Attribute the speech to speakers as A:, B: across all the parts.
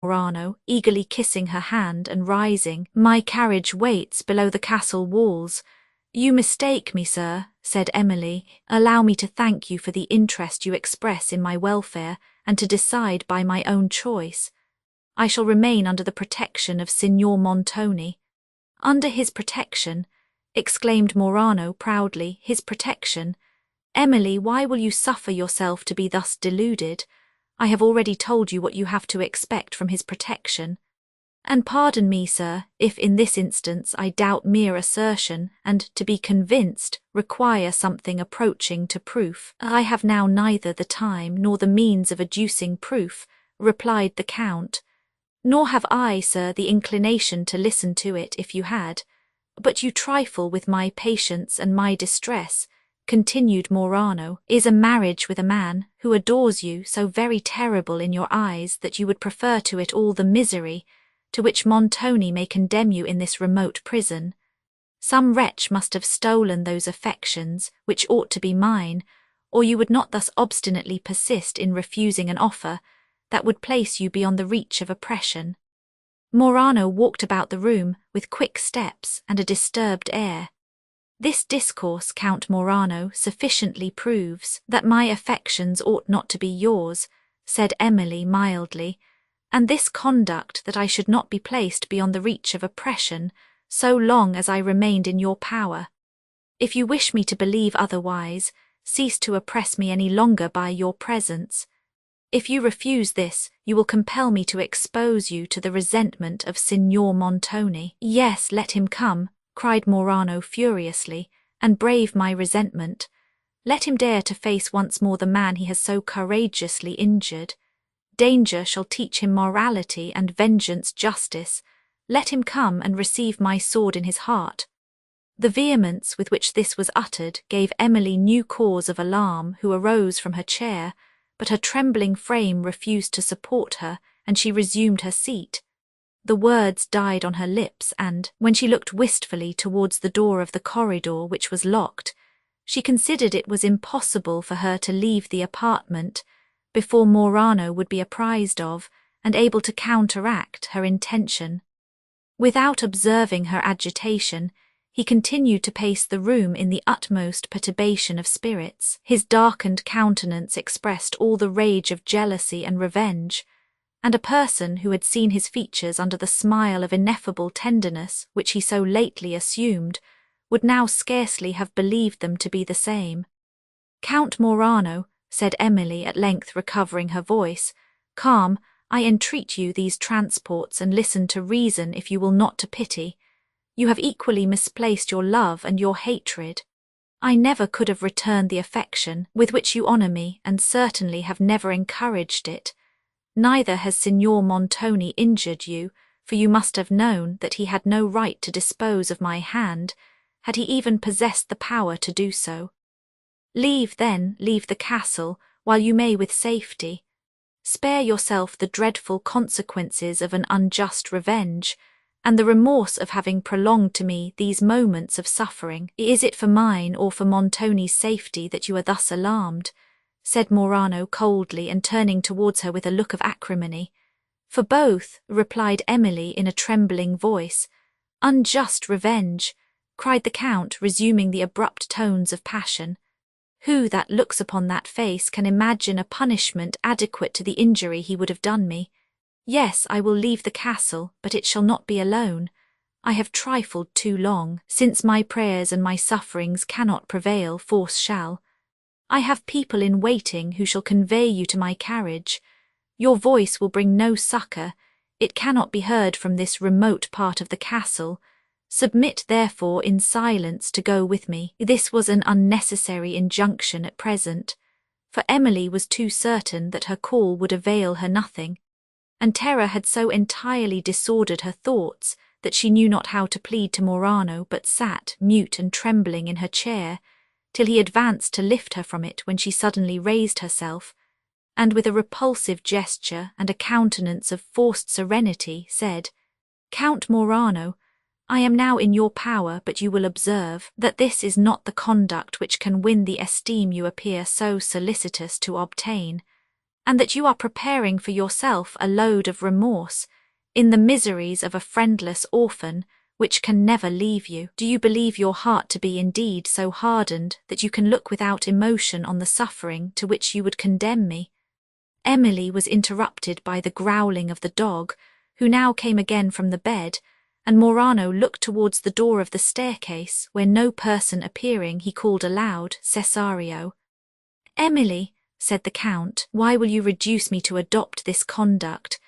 A: Morano, eagerly kissing her hand and rising. "My carriage waits below the castle walls." "You mistake me, sir," said Emily. "Allow me to thank you for the interest you express in my welfare, and to decide by my own choice. I shall remain under the protection of Signor Montoni." "Under his protection?" exclaimed Morano proudly. "His protection? Emily, why will you suffer yourself to be thus deluded? I have already told you what you have to expect from his protection. And pardon me, sir, if in this instance I doubt mere assertion, and, to be convinced, require something approaching to proof." "I have now neither the time nor the means of adducing proof," replied the Count. "Nor have I, sir, the inclination to listen to it if you had. But you trifle with my patience and my distress," continued Morano. "Is a marriage with a man who adores you so very terrible in your eyes that you would prefer to it all the misery to which Montoni may condemn you in this remote prison? Some wretch must have stolen those affections which ought to be mine, or you would not thus obstinately persist in refusing an offer that would place you beyond the reach of oppression." Morano walked about the room with quick steps and a disturbed air. "This discourse, Count Morano, sufficiently proves that my affections ought not to be yours," said Emily mildly, "and this conduct that I should not be placed beyond the reach of oppression so long as I remained in your power. If you wish me to believe otherwise, cease to oppress me any longer by your presence. If you refuse this, you will compel me to expose you to the resentment of Signor Montoni." "Yes, let him come," cried Morano furiously, "and brave my resentment. Let him dare to face once more the man he has so courageously injured. Danger shall teach him morality and vengeance justice. Let him come and receive my sword in his heart." The vehemence with which this was uttered gave Emily new cause of alarm, who arose from her chair, but her trembling frame refused to support her, and she resumed her seat. The words died on her lips, and, when she looked wistfully towards the door of the corridor, which was locked, she considered it was impossible for her to leave the apartment before Morano would be apprised of, and able to counteract, her intention. Without observing her agitation, he continued to pace the room in the utmost perturbation of spirits. His darkened countenance expressed all the rage of jealousy and revenge, and a person who had seen his features under the smile of ineffable tenderness which he so lately assumed would now scarcely have believed them to be the same. "Count Morano," said Emily, at length recovering her voice, "calm, I entreat you, these transports, and listen to reason if you will not to pity. You have equally misplaced your love and your hatred. I never could have returned the affection with which you honour me, and certainly have never encouraged it. Neither has Signor Montoni injured you, for you must have known that he had no right to dispose of my hand, had he even possessed the power to do so. Leave the castle, while you may with safety. Spare yourself the dreadful consequences of an unjust revenge, and the remorse of having prolonged to me these moments of suffering. Is it for mine or for Montoni's safety that you are thus alarmed?" said Morano coldly, and turning towards her with a look of acrimony. "For both," replied Emily in a trembling voice. "Unjust revenge," cried the Count, resuming the abrupt tones of passion. "Who that looks upon that face can imagine a punishment adequate to the injury he would have done me? Yes, I will leave the castle, but it shall not be alone. I have trifled too long. Since my prayers and my sufferings cannot prevail, force shall. I have people in waiting who shall convey you to my carriage. Your voice will bring no succour. It cannot be heard from this remote part of the castle. Submit, therefore, in silence to go with me." This was an unnecessary injunction at present, for Emily was too certain that her call would avail her nothing, and terror had so entirely disordered her thoughts that she knew not how to plead to Morano, but sat, mute and trembling, in her chair, till he advanced to lift her from it, when she suddenly raised herself, and with a repulsive gesture and a countenance of forced serenity said, "Count Morano, I am now in your power, but you will observe that this is not the conduct which can win the esteem you appear so solicitous to obtain. and that you are preparing for yourself a load of remorse in the miseries of a friendless orphan which can never leave you. Do you believe your heart to be indeed so hardened that you can look without emotion on the suffering to which you would condemn me?" Emily was interrupted by the growling of the dog, who now came again from the bed, and Morano looked towards the door of the staircase, where no person appearing, he called aloud, "Cesario." "Emily," said the Count, "why will you reduce me to adopt this conduct?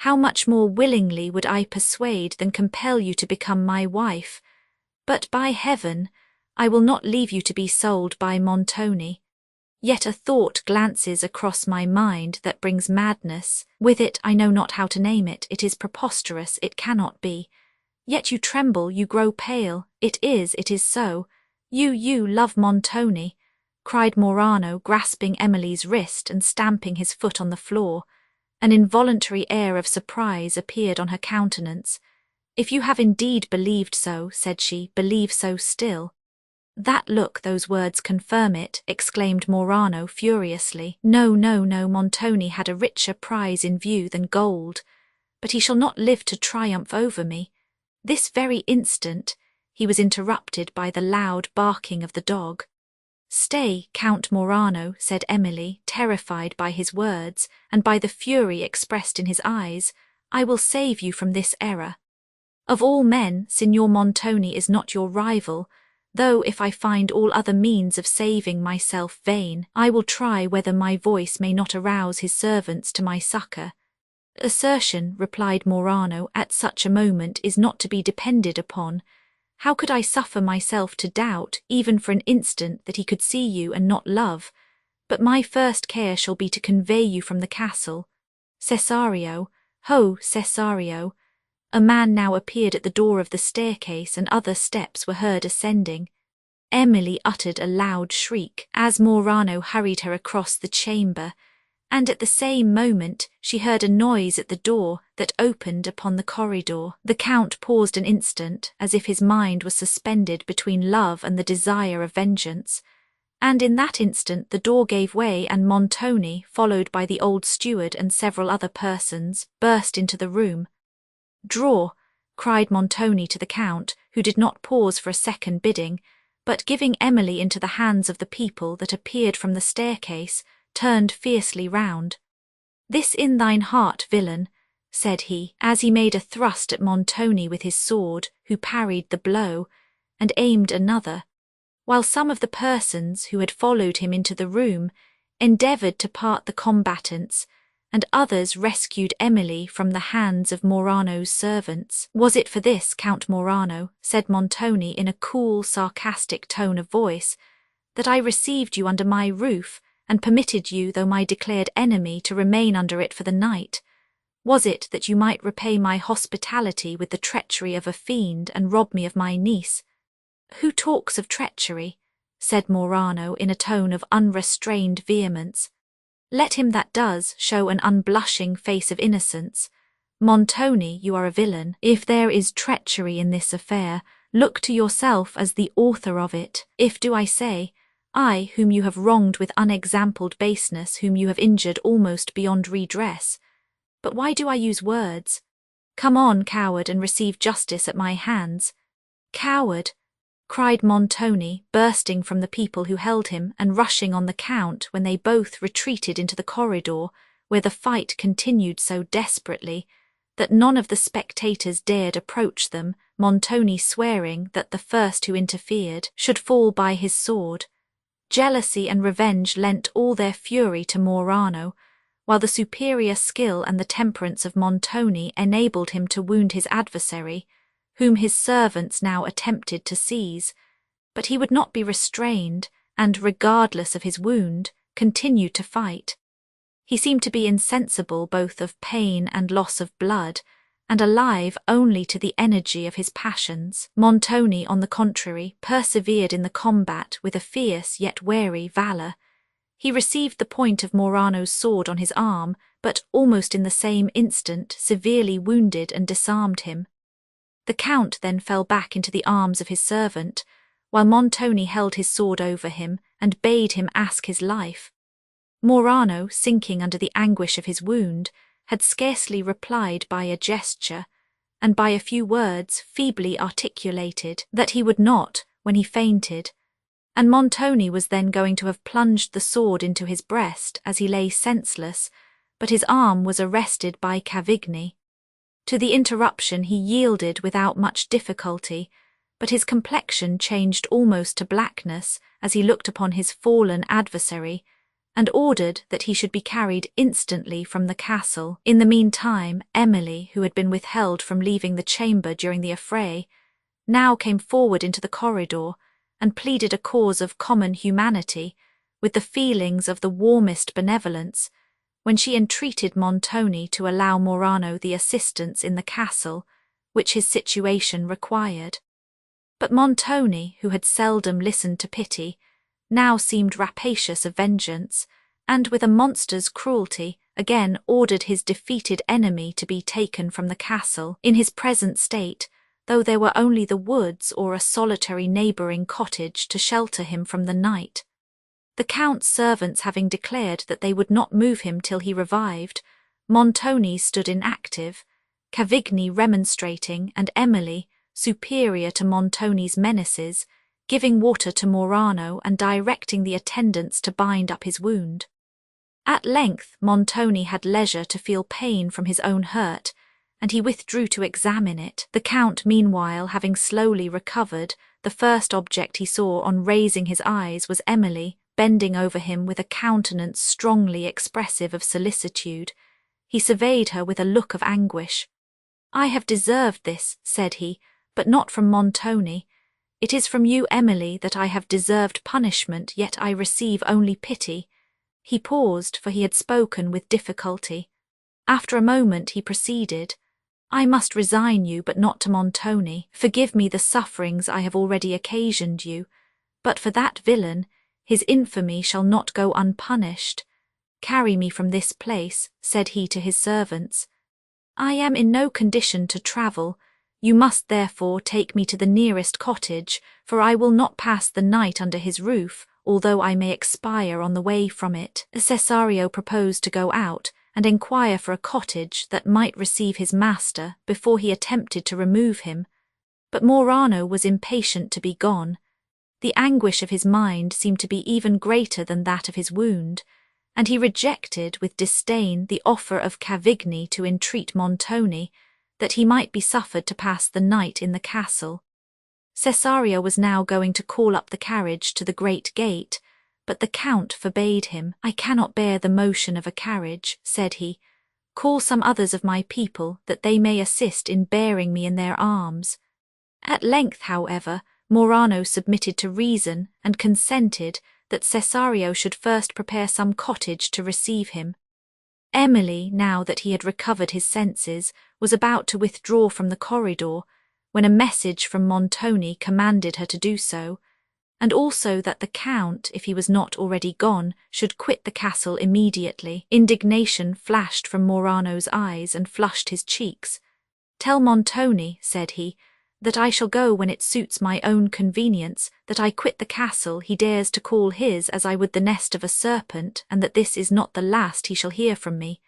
A: How much more willingly would I persuade than compel you to become my wife? But by heaven, I will not leave you to be sold by Montoni. Yet a thought glances across my mind that brings madness. With it I know not how to name it. It is preposterous, it cannot be. Yet you tremble, you grow pale. It is so. You love Montoni," cried Morano, grasping Emily's wrist and stamping his foot on the floor. An involuntary air of surprise appeared on her countenance. "If you have indeed believed so," said she, "believe so still." "That look, those words confirm it," exclaimed Morano furiously. No, Montoni had a richer prize in view than gold. But he shall not live to triumph over me. This very instant he was interrupted by the loud barking of the dog. "Stay, Count Morano," said Emily, terrified by his words and by the fury expressed in his eyes. "I will save you from this error. Of all men, Signor Montoni is not your rival, though if I find all other means of saving myself vain, I will try whether my voice may not arouse his servants to my succour." "Assertion," replied Morano, "at such a moment is not to be depended upon. How could I suffer myself to doubt, even for an instant, that he could see you and not love? But my first care shall be to convey you from the castle. Cesario, ho, Cesario!" A man now appeared at the door of the staircase, and other steps were heard ascending. Emily uttered a loud shriek as Morano hurried her across the chamber, and at the same moment she heard a noise at the door that opened upon the corridor. The Count paused an instant, as if his mind was suspended between love and the desire of vengeance, and in that instant the door gave way, and Montoni, followed by the old steward and several other persons, burst into the room. "Draw," cried Montoni to the Count, who did not pause for a second bidding, but giving Emily into the hands of the people that appeared from the staircase, turned fiercely round. "This in thine heart, villain," said he, as he made a thrust at Montoni with his sword, who parried the blow, and aimed another, while some of the persons who had followed him into the room endeavoured to part the combatants, and others rescued Emily from the hands of Morano's servants. "Was it for this, Count Morano," said Montoni in a cool, sarcastic tone of voice, "that I received you under my roof, and permitted you, though my declared enemy, to remain under it for the night? Was it that you might repay my hospitality with the treachery of a fiend and rob me of my niece?" "Who talks of treachery?" said Morano in a tone of unrestrained vehemence. "Let him that does show an unblushing face of innocence. Montoni, you are a villain. If there is treachery in this affair, look to yourself as the author of it. If, do I say, I, whom you have wronged with unexampled baseness, whom you have injured almost beyond redress. But why do I use words? Come on, coward, and receive justice at my hands." "Coward!" cried Montoni, bursting from the people who held him and rushing on the Count, when they both retreated into the corridor, where the fight continued so desperately that none of the spectators dared approach them, Montoni swearing that the first who interfered should fall by his sword. Jealousy and revenge lent all their fury to Morano, while the superior skill and the temperance of Montoni enabled him to wound his adversary, whom his servants now attempted to seize. But he would not be restrained, and, regardless of his wound, continued to fight. He seemed to be insensible both of pain and loss of blood, and alive only to the energy of his passions. Montoni, on the contrary, persevered in the combat with a fierce yet wary valour. He received the point of Morano's sword on his arm, but almost in the same instant severely wounded and disarmed him. The Count then fell back into the arms of his servant, while Montoni held his sword over him and bade him ask his life. Morano, sinking under the anguish of his wound, had scarcely replied by a gesture, and by a few words feebly articulated that he would not when he fainted, and Montoni was then going to have plunged the sword into his breast as he lay senseless, but his arm was arrested by Cavigni. To the interruption he yielded without much difficulty, but his complexion changed almost to blackness as he looked upon his fallen adversary, and ordered that he should be carried instantly from the castle. In the meantime, Emily, who had been withheld from leaving the chamber during the affray, now came forward into the corridor, and pleaded a cause of common humanity, with the feelings of the warmest benevolence, when she entreated Montoni to allow Morano the assistance in the castle, which his situation required. But Montoni, who had seldom listened to pity, now seemed rapacious of vengeance, and with a monster's cruelty again ordered his defeated enemy to be taken from the castle in his present state, though there were only the woods or a solitary neighbouring cottage to shelter him from the night. The Count's servants having declared that they would not move him till he revived, Montoni stood inactive, Cavigni remonstrating, and Emily, superior to Montoni's menaces, giving water to Morano and directing the attendants to bind up his wound. At length Montoni had leisure to feel pain from his own hurt, and he withdrew to examine it. The Count, meanwhile, having slowly recovered, the first object he saw on raising his eyes was Emily, bending over him with a countenance strongly expressive of solicitude. He surveyed her with a look of anguish. "I have deserved this," said he, "but not from Montoni. It is from you, Emily, that I have deserved punishment, yet I receive only pity." He paused, for he had spoken with difficulty. After a moment he proceeded, "I must resign you, but not to Montoni. Forgive me the sufferings I have already occasioned you, but for that villain, his infamy shall not go unpunished. Carry me from this place," said he to his servants. "I am in no condition to travel. You must therefore take me to the nearest cottage, for I will not pass the night under his roof, although I may expire on the way from it." Cesario proposed to go out and enquire for a cottage that might receive his master before he attempted to remove him, but Morano was impatient to be gone. The anguish of his mind seemed to be even greater than that of his wound, and he rejected with disdain the offer of Cavigni to entreat Montoni, that he might be suffered to pass the night in the castle. Cesario was now going to call up the carriage to the great gate, but the Count forbade him. "I cannot bear the motion of a carriage," said he. "Call some others of my people, that they may assist in bearing me in their arms." At length, however, Morano submitted to reason and consented that Cesario should first prepare some cottage to receive him. Emily, now that he had recovered his senses, was about to withdraw from the corridor, when a message from Montoni commanded her to do so, and also that the Count, if he was not already gone, should quit the castle immediately. Indignation flashed from Morano's eyes and flushed his cheeks. "Tell Montoni," said he, "that I shall go when it suits my own convenience, that I quit the castle he dares to call his as I would the nest of a serpent, and that this is not the last he shall hear from me.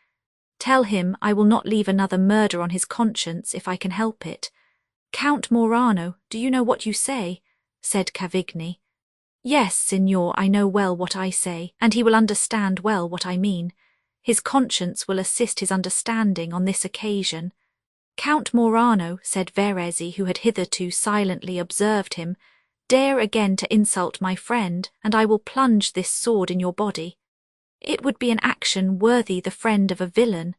A: Tell him I will not leave another murder on his conscience if I can help it." "Count Morano, do you know what you say?" said Cavigni. "Yes, signor, I know well what I say, and he will understand well what I mean. His conscience will assist his understanding on this occasion." "Count Morano," said Verezzi, who had hitherto silently observed him, "dare again to insult my friend, and I will plunge this sword in your body." "It would be an action worthy the friend of a villain,"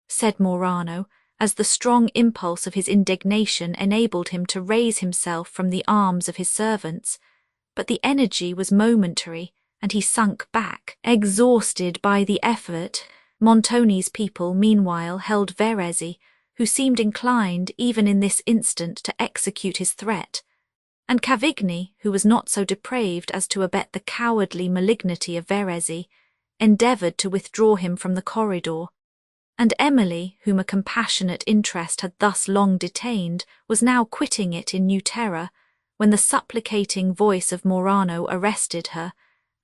A: said Morano, as the strong impulse of his indignation enabled him to raise himself from the arms of his servants, but the energy was momentary, and he sunk back, exhausted by the effort. Montoni's people meanwhile held Verezzi, who seemed inclined even in this instant to execute his threat, and Cavigni, who was not so depraved as to abet the cowardly malignity of Verezzi, endeavoured to withdraw him from the corridor, and Emily, whom a compassionate interest had thus long detained, was now quitting it in new terror, when the supplicating voice of Morano arrested her,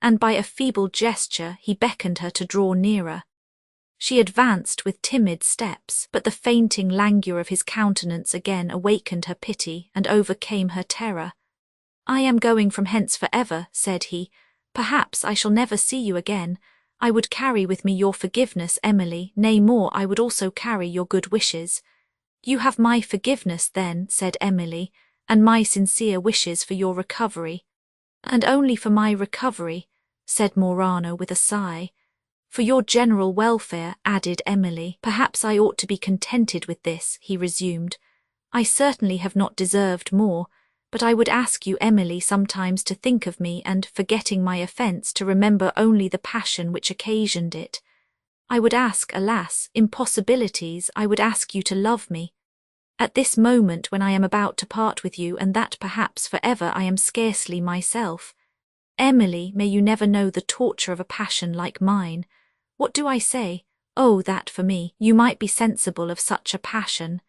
A: and by a feeble gesture he beckoned her to draw nearer. She advanced with timid steps, but the fainting languor of his countenance again awakened her pity and overcame her terror. "I am going from hence for ever," said he. "Perhaps I shall never see you again. I would carry with me your forgiveness, Emily, nay more, I would also carry your good wishes." "You have my forgiveness then," said Emily, "and my sincere wishes for your recovery." "And only for my recovery," said Morano with a sigh. "For your general welfare," added Emily. "Perhaps I ought to be contented with this," he resumed. "I certainly have not deserved more, but I would ask you, Emily, sometimes to think of me and, forgetting my offence, to remember only the passion which occasioned it. I would ask, alas, impossibilities, I would ask you to love me. At this moment when I am about to part with you, and that perhaps for ever, I am scarcely myself. Emily, may you never know the torture of a passion like mine. What do I say? Oh, that for me, you might be sensible of such a passion."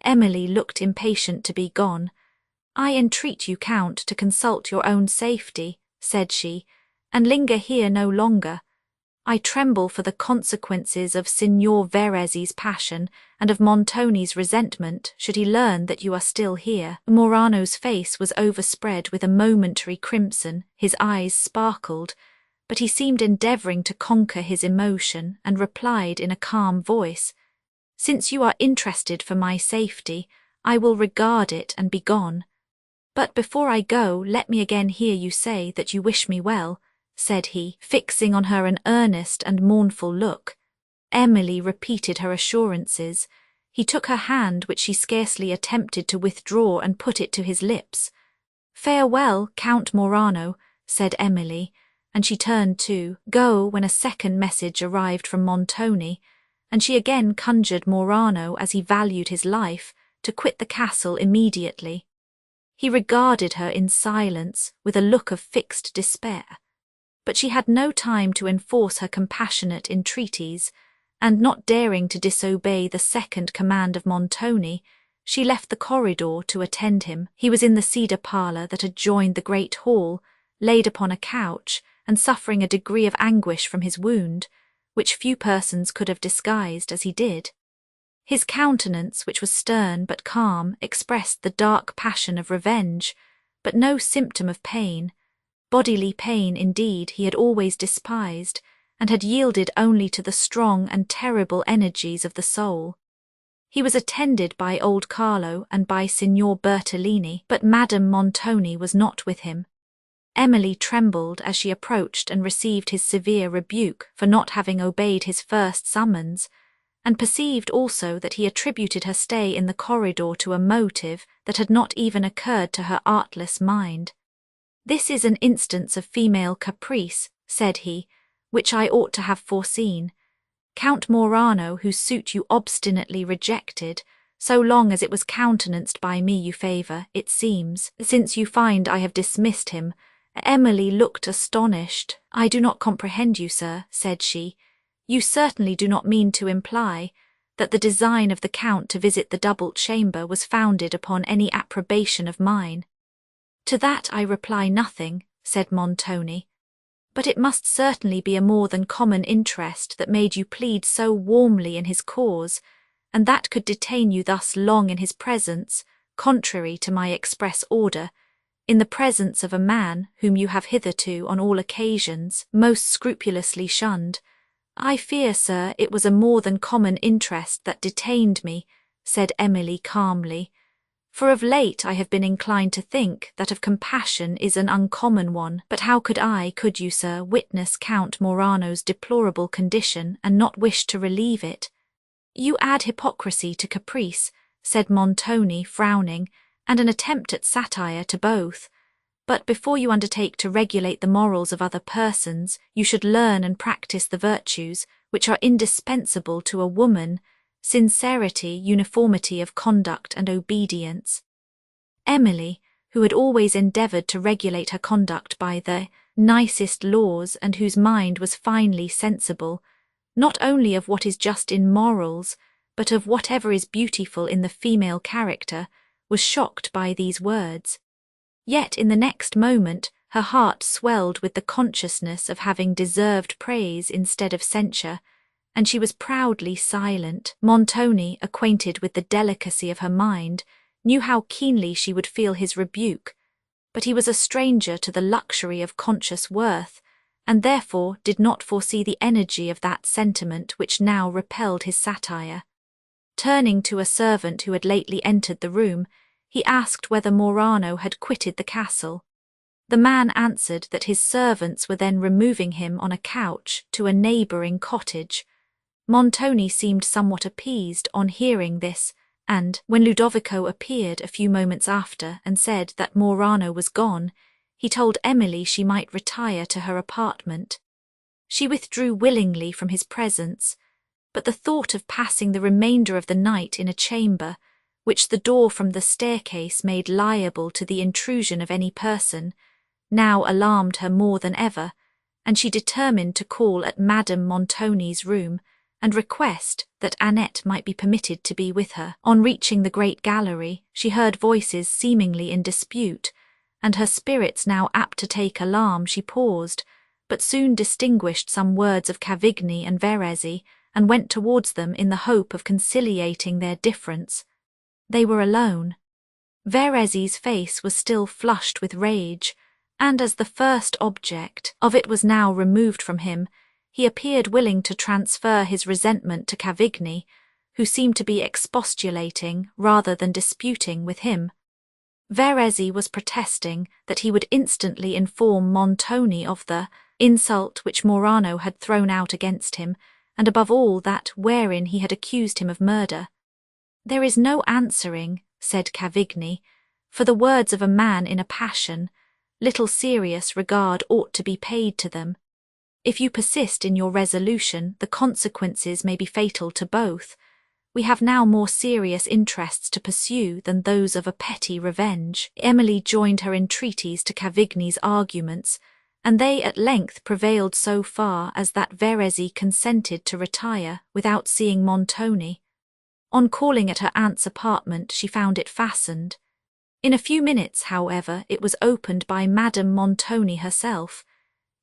A: Emily looked impatient to be gone. "I entreat you, Count, to consult your own safety," said she, "and linger here no longer. I tremble for the consequences of Signor Verezzi's passion and of Montoni's resentment should he learn that you are still here." Morano's face was overspread with a momentary crimson, his eyes sparkled, but he seemed endeavouring to conquer his emotion and replied in a calm voice, "Since you are interested for my safety, I will regard it and be gone. But before I go, let me again hear you say that you wish me well," said he, fixing on her an earnest and mournful look. Emily repeated her assurances. He took her hand, which she scarcely attempted to withdraw, and put it to his lips. "Farewell, Count Morano," said Emily, and she turned to go when a second message arrived from Montoni, and she again conjured Morano, as he valued his life, to quit the castle immediately. He regarded her in silence, with a look of fixed despair. But she had no time to enforce her compassionate entreaties, and not daring to disobey the second command of Montoni, she left the corridor to attend him. He was in the cedar parlour that adjoined the great hall, laid upon a couch, and suffering a degree of anguish from his wound, which few persons could have disguised as he did. His countenance, which was stern but calm, expressed the dark passion of revenge, but no symptom of pain. Bodily pain, indeed, he had always despised, and had yielded only to the strong and terrible energies of the soul. He was attended by old Carlo and by Signor Bertolini, but Madame Montoni was not with him. Emily trembled as she approached and received his severe rebuke for not having obeyed his first summons, and perceived also that he attributed her stay in the corridor to a motive that had not even occurred to her artless mind. "This is an instance of female caprice," said he, "which I ought to have foreseen. Count Morano, whose suit you obstinately rejected, so long as it was countenanced by me, you favour, it seems, since you find I have dismissed him." Emily looked astonished. "I do not comprehend you, sir," said she. "You certainly do not mean to imply that the design of the Count to visit the double chamber was founded upon any approbation of mine." "To that I reply nothing," said Montoni. "But it must certainly be a more than common interest that made you plead so warmly in his cause, and that could detain you thus long in his presence, contrary to my express order, in the presence of a man whom you have hitherto, on all occasions, most scrupulously shunned." "I fear, sir, it was a more than common interest that detained me," said Emily calmly, "for of late I have been inclined to think that of compassion is an uncommon one. But how could you, sir, witness Count Morano's deplorable condition and not wish to relieve it?" "You add hypocrisy to caprice," said Montoni, frowning, "and an attempt at satire to both. But before you undertake to regulate the morals of other persons, you should learn and practice the virtues which are indispensable to a woman: sincerity, uniformity of conduct, and obedience." Emily, who had always endeavoured to regulate her conduct by the nicest laws, and whose mind was finely sensible, not only of what is just in morals, but of whatever is beautiful in the female character, was shocked by these words. Yet in the next moment Her heart swelled with the consciousness of having deserved praise instead of censure, and she was proudly silent. Montoni, acquainted with the delicacy of her mind, knew how keenly she would feel his rebuke, but he was a stranger to the luxury of conscious worth, and therefore did not foresee the energy of that sentiment which now repelled his satire. Turning to a servant who had lately entered the room, he asked whether Morano had quitted the castle. The man answered that his servants were then removing him on a couch to a neighbouring cottage. Montoni seemed somewhat appeased on hearing this, and, when Ludovico appeared a few moments after and said that Morano was gone, he told Emily she might retire to her apartment. She withdrew willingly from his presence, but the thought of passing the remainder of the night in a chamber, which the door from the staircase made liable to the intrusion of any person, now alarmed her more than ever, and she determined to call at Madame Montoni's room and request that Annette might be permitted to be with her. On reaching the great gallery, she heard voices seemingly in dispute, and her spirits now apt to take alarm, she paused, but soon distinguished some words of Cavigni and Verezzi, and went towards them in the hope of conciliating their difference. They were alone. Verezzi's face was still flushed with rage, and as the first object of it was now removed from him, he appeared willing to transfer his resentment to Cavigni, who seemed to be expostulating rather than disputing with him. Verezzi was protesting that he would instantly inform Montoni of the insult which Morano had thrown out against him, and above all that wherein he had accused him of murder. "There is no answering," said Cavigni, "for the words of a man in a passion. Little serious regard ought to be paid to them. If you persist in your resolution, the consequences may be fatal to both. We have now more serious interests to pursue than those of a petty revenge." Emily joined her entreaties to Cavigni's arguments, and they at length prevailed so far as that Verezzi consented to retire without seeing Montoni. On calling at her aunt's apartment, she found it fastened. In a few minutes, however, it was opened by Madame Montoni herself.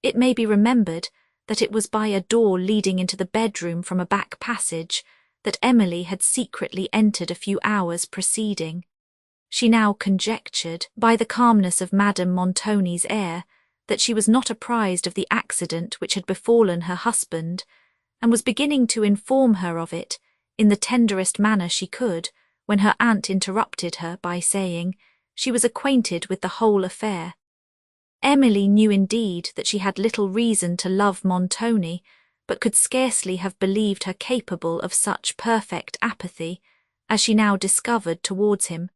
A: It may be remembered that it was by a door leading into the bedroom from a back passage that Emily had secretly entered a few hours preceding. She now conjectured, by the calmness of Madame Montoni's air, that she was not apprised of the accident which had befallen her husband, and was beginning to inform her of it in the tenderest manner she could, when her aunt interrupted her by saying she was acquainted with the whole affair. Emily knew indeed that she had little reason to love Montoni, but could scarcely have believed her capable of such perfect apathy as she now discovered towards him.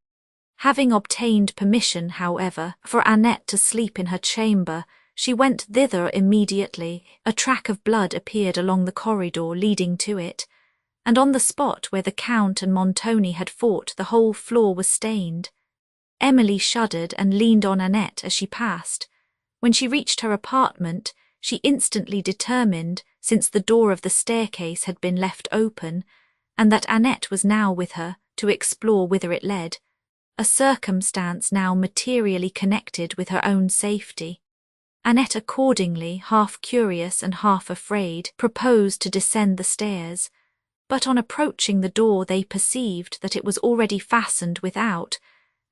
A: Having obtained permission, however, for Annette to sleep in her chamber, she went thither immediately. A track of blood appeared along the corridor leading to it, and on the spot where the Count and Montoni had fought the whole floor was stained. Emily shuddered and leaned on Annette as she passed. When she reached her apartment, she instantly determined, since the door of the staircase had been left open, and that Annette was now with her, to explore whither it led, a circumstance now materially connected with her own safety. Annette accordingly, half curious and half afraid, proposed to descend the stairs, but on approaching the door they perceived that it was already fastened without,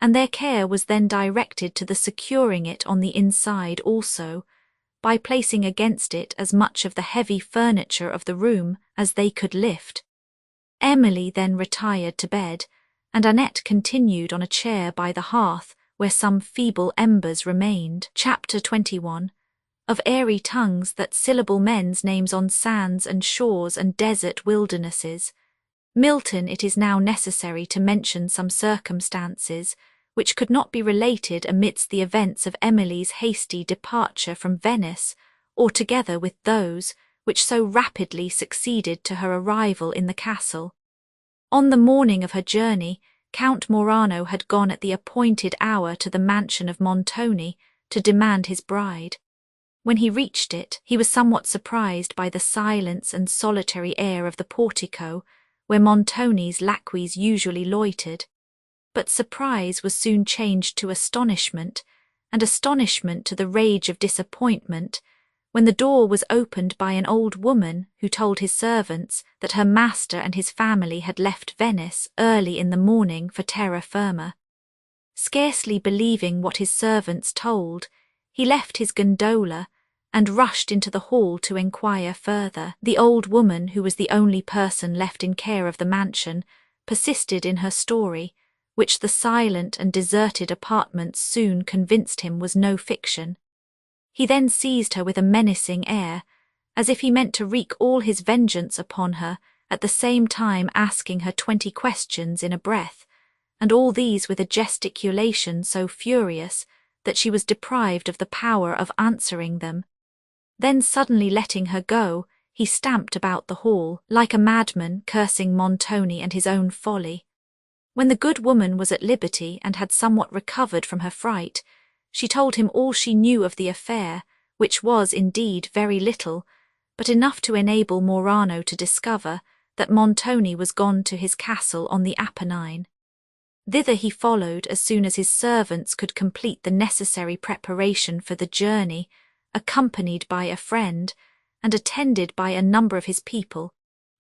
A: and their care was then directed to the securing it on the inside also, by placing against it as much of the heavy furniture of the room as they could lift. Emily then retired to bed, and Annette continued on a chair by the hearth where some feeble embers remained. Chapter 21. Of airy tongues that syllable men's names on sands and shores and desert wildernesses. Milton, it is now necessary to mention some circumstances which could not be related amidst the events of Emily's hasty departure from Venice, or together with those which so rapidly succeeded to her arrival in the castle. On the morning of her journey, Count Morano had gone at the appointed hour to the mansion of Montoni to demand his bride. When he reached it, he was somewhat surprised by the silence and solitary air of the portico, where Montoni's lacqueys usually loitered. But surprise was soon changed to astonishment, and astonishment to the rage of disappointment, when the door was opened by an old woman who told his servants that her master and his family had left Venice early in the morning for terra firma. Scarcely believing what his servants told, he left his gondola and rushed into the hall to inquire further. The old woman, who was the only person left in care of the mansion, persisted in her story, which the silent and deserted apartments soon convinced him was no fiction. He then seized her with a menacing air, as if he meant to wreak all his vengeance upon her, at the same time asking her 20 questions in a breath, and all these with a gesticulation so furious that she was deprived of the power of answering them. Then suddenly letting her go, he stamped about the hall, like a madman, cursing Montoni and his own folly. When the good woman was at liberty and had somewhat recovered from her fright, she told him all she knew of the affair, which was, indeed, very little, but enough to enable Morano to discover that Montoni was gone to his castle on the Apennine. Thither he followed as soon as his servants could complete the necessary preparation for the journey, accompanied by a friend, and attended by a number of his people,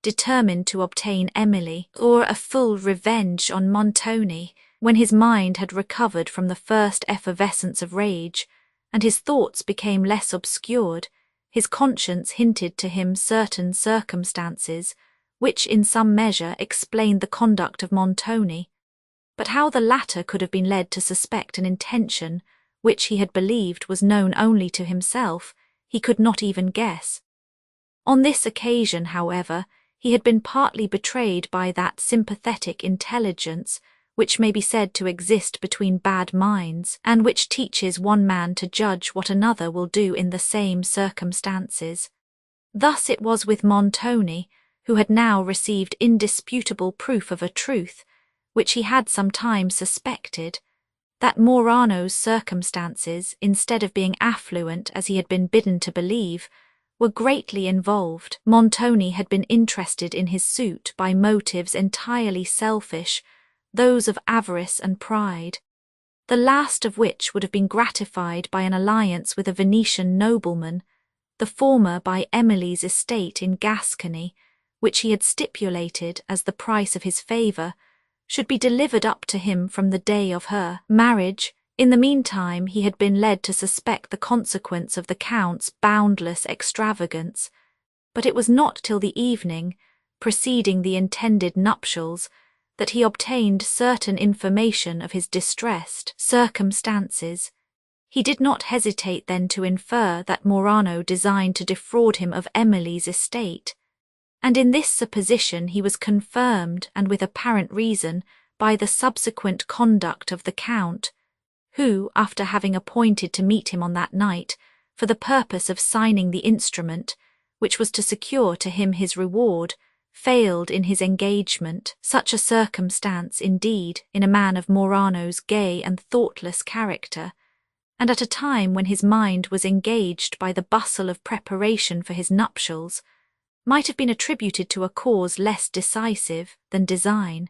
A: determined to obtain Emily, or a full revenge on Montoni. When his mind had recovered from the first effervescence of rage, and his thoughts became less obscured, his conscience hinted to him certain circumstances, which in some measure explained the conduct of Montoni. But how the latter could have been led to suspect an intention which he had believed was known only to himself, he could not even guess. On this occasion, however, he had been partly betrayed by that sympathetic intelligence which may be said to exist between bad minds, and which teaches one man to judge what another will do in the same circumstances. Thus it was with Montoni, who had now received indisputable proof of a truth, which he had sometimes suspected, that Morano's circumstances, instead of being affluent as he had been bidden to believe, were greatly involved. Montoni had been interested in his suit by motives entirely selfish, those of avarice and pride, the last of which would have been gratified by an alliance with a Venetian nobleman, the former by Emily's estate in Gascony, which he had stipulated as the price of his favour, should be delivered up to him from the day of her marriage. In the meantime he had been led to suspect the consequence of the Count's boundless extravagance, but it was not till the evening, preceding the intended nuptials, that he obtained certain information of his distressed circumstances. He did not hesitate then to infer that Morano designed to defraud him of Emily's estate, and in this supposition he was confirmed, and with apparent reason, by the subsequent conduct of the Count, who, after having appointed to meet him on that night, for the purpose of signing the instrument, which was to secure to him his reward, failed in his engagement. Such a circumstance, indeed, in a man of Morano's gay and thoughtless character, and at a time when his mind was engaged by the bustle of preparation for his nuptials, might have been attributed to a cause less decisive than design.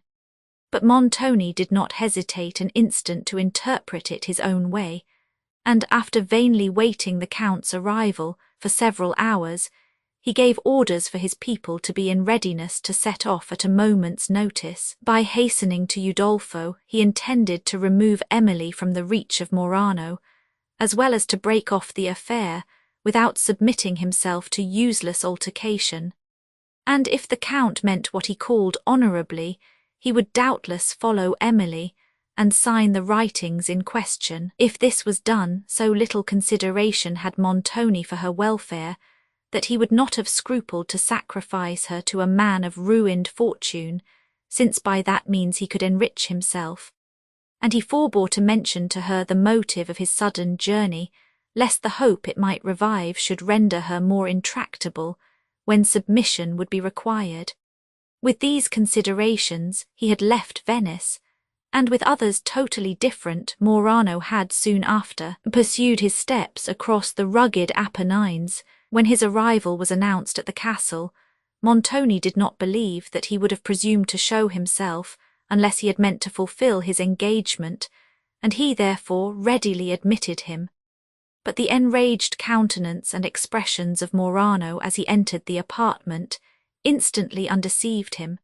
A: But Montoni did not hesitate an instant to interpret it his own way, and after vainly waiting the Count's arrival for several hours, he gave orders for his people to be in readiness to set off at a moment's notice. By hastening to Udolpho, he intended to remove Emily from the reach of Morano, as well as to break off the affair, without submitting himself to useless altercation. And if the Count meant what he called honourably, he would doubtless follow Emily, and sign the writings in question. If this was done, so little consideration had Montoni for her welfare, that he would not have scrupled to sacrifice her to a man of ruined fortune, since by that means he could enrich himself. And he forbore to mention to her the motive of his sudden journey, lest the hope it might revive should render her more intractable, when submission would be required. With these considerations he had left Venice, and with others totally different Morano had soon after pursued his steps across the rugged Apennines. When his arrival was announced at the castle, Montoni did not believe that he would have presumed to show himself unless he had meant to fulfil his engagement, and he therefore readily admitted him. But the enraged countenance and expressions of Morano as he entered the apartment instantly undeceived him,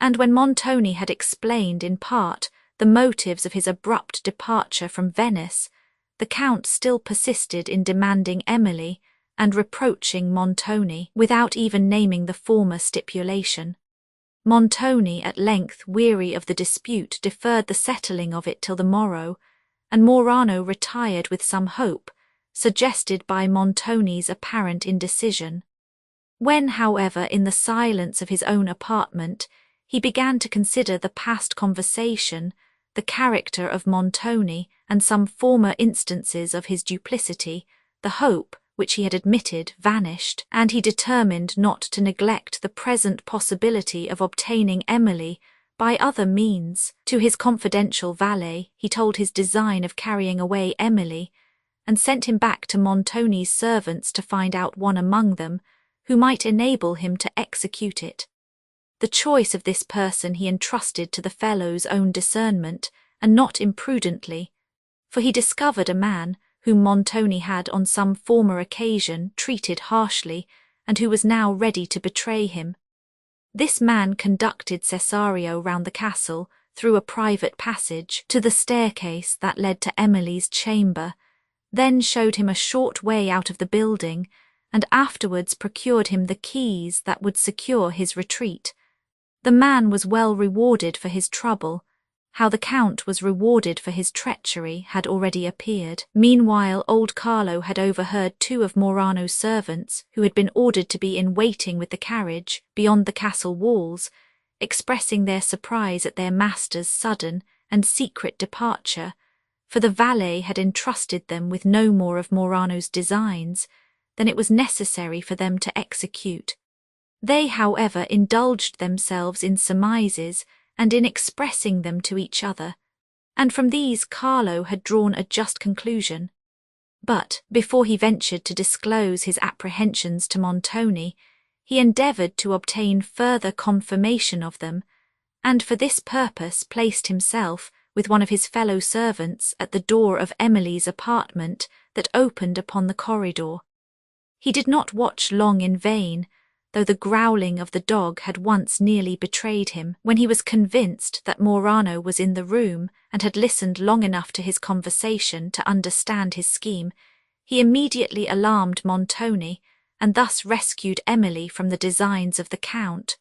A: and when Montoni had explained in part the motives of his abrupt departure from Venice, the Count still persisted in demanding Emily and reproaching Montoni, without even naming the former stipulation. Montoni, at length weary of the dispute, deferred the settling of it till the morrow, and Morano retired with some hope, suggested by Montoni's apparent indecision. When, however, in the silence of his own apartment, he began to consider the past conversation, the character of Montoni, and some former instances of his duplicity, the hope, which he had admitted, vanished, and he determined not to neglect the present possibility of obtaining Emily by other means. To his confidential valet he told his design of carrying away Emily, and sent him back to Montoni's servants to find out one among them who might enable him to execute it. The choice of this person he entrusted to the fellow's own discernment, and not imprudently, for he discovered a man whom Montoni had on some former occasion treated harshly, and who was now ready to betray him. This man conducted Cesario round the castle through a private passage to the staircase that led to Emily's chamber, then showed him a short way out of the building, and afterwards procured him the keys that would secure his retreat. The man was well rewarded for his trouble. How the Count was rewarded for his treachery had already appeared. Meanwhile, old Carlo had overheard two of Morano's servants, who had been ordered to be in waiting with the carriage beyond the castle walls, expressing their surprise at their master's sudden and secret departure, for the valet had entrusted them with no more of Morano's designs than it was necessary for them to execute. They, however, indulged themselves in surmises and in expressing them to each other, and from these Carlo had drawn a just conclusion. But, before he ventured to disclose his apprehensions to Montoni, he endeavoured to obtain further confirmation of them, and for this purpose placed himself, with one of his fellow servants, at the door of Emily's apartment that opened upon the corridor. He did not watch long in vain, though the growling of the dog had once nearly betrayed him. When he was convinced that Morano was in the room and had listened long enough to his conversation to understand his scheme, he immediately alarmed Montoni, and thus rescued Emily from the designs of the Count.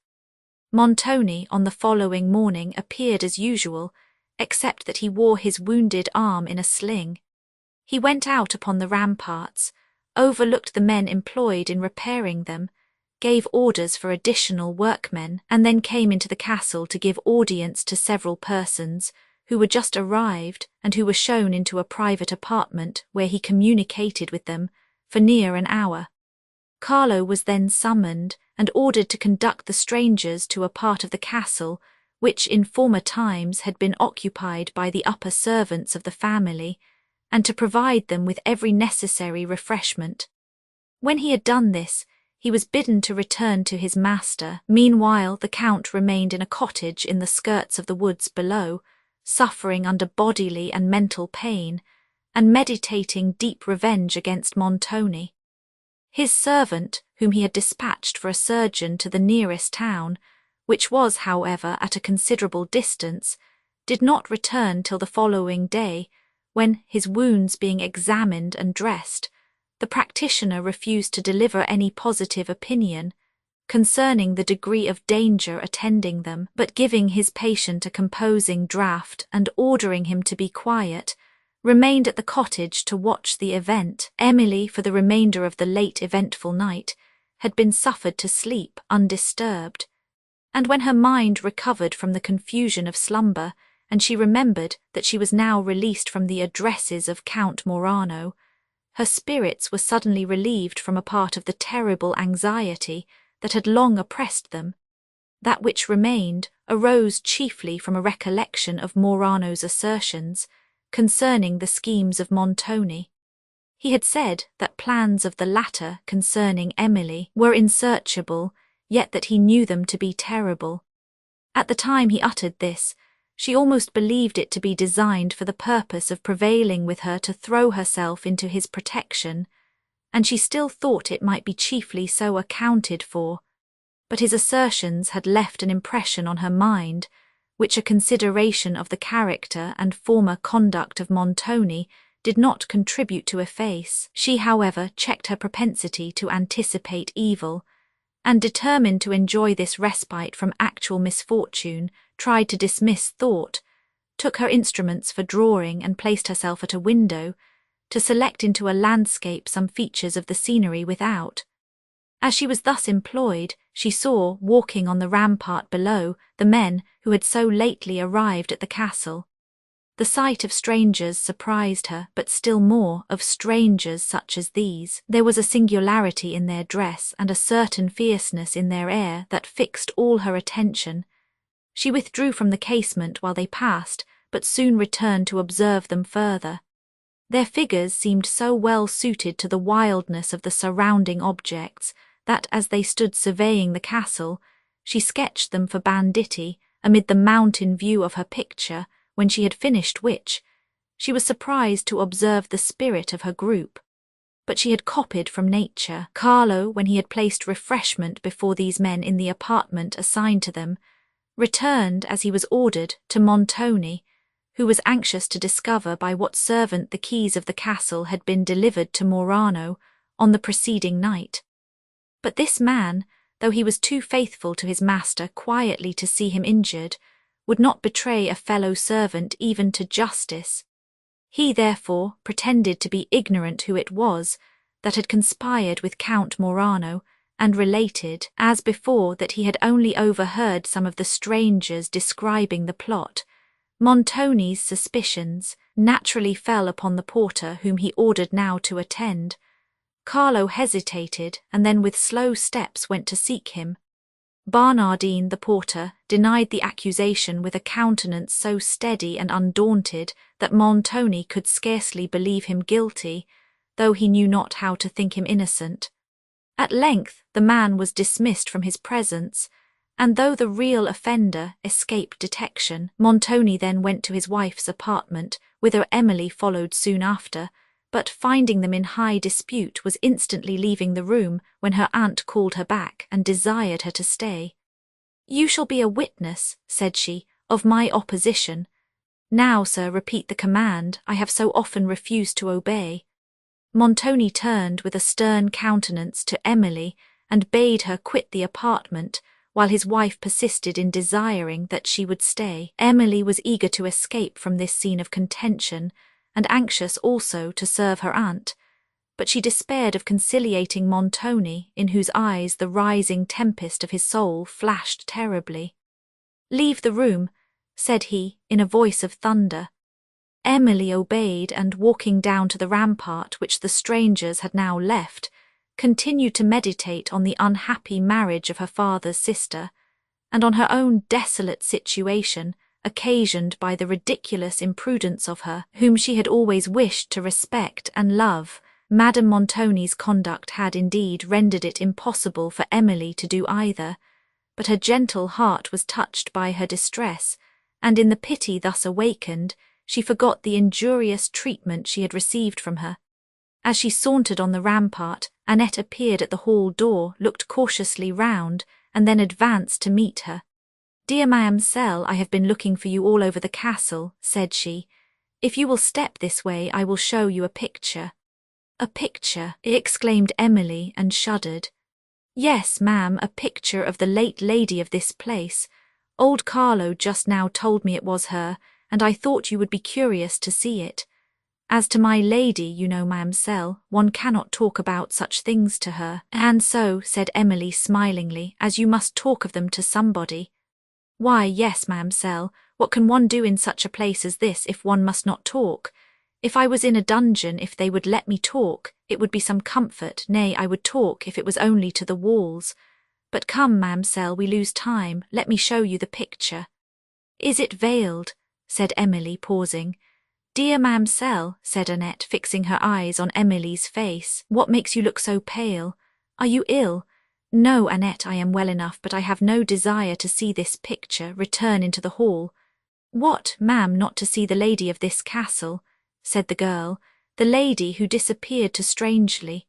A: Montoni on the following morning appeared as usual, except that he wore his wounded arm in a sling. He went out upon the ramparts, overlooked the men employed in repairing them, gave orders for additional workmen, and then came into the castle to give audience to several persons who were just arrived and who were shown into a private apartment where he communicated with them for near an hour. Carlo was then summoned and ordered to conduct the strangers to a part of the castle which in former times had been occupied by the upper servants of the family, and to provide them with every necessary refreshment. When he had done this, he was bidden to return to his master. Meanwhile, the Count remained in a cottage in the skirts of the woods below, suffering under bodily and mental pain, and meditating deep revenge against Montoni. His servant, whom he had dispatched for a surgeon to the nearest town, which was, however, at a considerable distance, did not return till the following day, when, his wounds being examined and dressed, the practitioner refused to deliver any positive opinion concerning the degree of danger attending them, but giving his patient a composing draught and ordering him to be quiet, remained at the cottage to watch the event. Emily, for the remainder of the late eventful night, had been suffered to sleep undisturbed, and when her mind recovered from the confusion of slumber, and she remembered that she was now released from the addresses of Count Morano, her spirits were suddenly relieved from a part of the terrible anxiety that had long oppressed them. That which remained arose chiefly from a recollection of Morano's assertions concerning the schemes of Montoni. He had said that plans of the latter concerning Emily were unsearchable, yet that he knew them to be terrible. At the time he uttered this, She almost believed it to be designed for the purpose of prevailing with her to throw herself into his protection, and she still thought it might be chiefly so accounted for, but his assertions had left an impression on her mind, which a consideration of the character and former conduct of Montoni did not contribute to efface. She, however, checked her propensity to anticipate evil, and determined to enjoy this respite from actual misfortune, tried to dismiss thought, took her instruments for drawing and placed herself at a window, to select into a landscape some features of the scenery without. As she was thus employed, she saw, walking on the rampart below, the men who had so lately arrived at the castle. The sight of strangers surprised her, but still more of strangers such as these. There was a singularity in their dress and a certain fierceness in their air that fixed all her attention. She withdrew from the casement while they passed, but soon returned to observe them further. Their figures seemed so well suited to the wildness of the surrounding objects that, as they stood surveying the castle, she sketched them for banditti amid the mountain view of her picture, when she had finished which, she was surprised to observe the spirit of her group. But she had copied from nature. Carlo, when he had placed refreshment before these men in the apartment assigned to them, returned, as he was ordered, to Montoni, who was anxious to discover by what servant the keys of the castle had been delivered to Morano on the preceding night. But this man, though he was too faithful to his master quietly to see him injured, would not betray a fellow servant even to justice. He, therefore, pretended to be ignorant who it was that had conspired with Count Morano, and related, as before, that he had only overheard some of the strangers describing the plot. Montoni's suspicions naturally fell upon the porter whom he ordered now to attend. Carlo hesitated, and then with slow steps went to seek him. Barnardine, the porter, denied the accusation with a countenance so steady and undaunted that Montoni could scarcely believe him guilty, though he knew not how to think him innocent. At length the man was dismissed from his presence, and though the real offender escaped detection, Montoni then went to his wife's apartment, whither Emily followed soon after, but finding them in high dispute was instantly leaving the room when her aunt called her back and desired her to stay. "You shall be a witness," said she, "of my opposition. Now, sir, repeat the command I have so often refused to obey." Montoni turned with a stern countenance to Emily and bade her quit the apartment, while his wife persisted in desiring that she would stay. Emily was eager to escape from this scene of contention, and anxious also to serve her aunt, but she despaired of conciliating Montoni, in whose eyes the rising tempest of his soul flashed terribly. "Leave the room," said he, in a voice of thunder. Emily obeyed, and walking down to the rampart which the strangers had now left, continued to meditate on the unhappy marriage of her father's sister, and on her own desolate situation, occasioned by the ridiculous imprudence of her, whom she had always wished to respect and love. Madame Montoni's conduct had indeed rendered it impossible for Emily to do either, but her gentle heart was touched by her distress, and in the pity thus awakened, she forgot the injurious treatment she had received from her. As she sauntered on the rampart, Annette appeared at the hall door, looked cautiously round, and then advanced to meet her. "Dear Mademoiselle, I have been looking for you all over the castle," said she. "If you will step this way, I will show you a picture." "A picture?" exclaimed Emily, and shuddered. "Yes, ma'am, a picture of the late lady of this place. Old Carlo just now told me it was her, and I thought you would be curious to see it. As to my lady, you know, Mademoiselle, one cannot talk about such things to her." "And so," said Emily smilingly, "as you must talk of them to somebody." "Why, yes, Mademoiselle, what can one do in such a place as this if one must not talk? If I was in a dungeon, if they would let me talk, it would be some comfort, nay, I would talk if it was only to the walls. But come, Mademoiselle, we lose time, let me show you the picture." "Is it veiled?" said Emily, pausing. "Dear Mademoiselle," said Annette, fixing her eyes on Emily's face, "what makes you look so pale? Are you ill?" "No, Annette, I am well enough, but I have no desire to see this picture. Return into the hall." What, ma'am, not to see the lady of this castle? Said the girl, the lady who disappeared so strangely.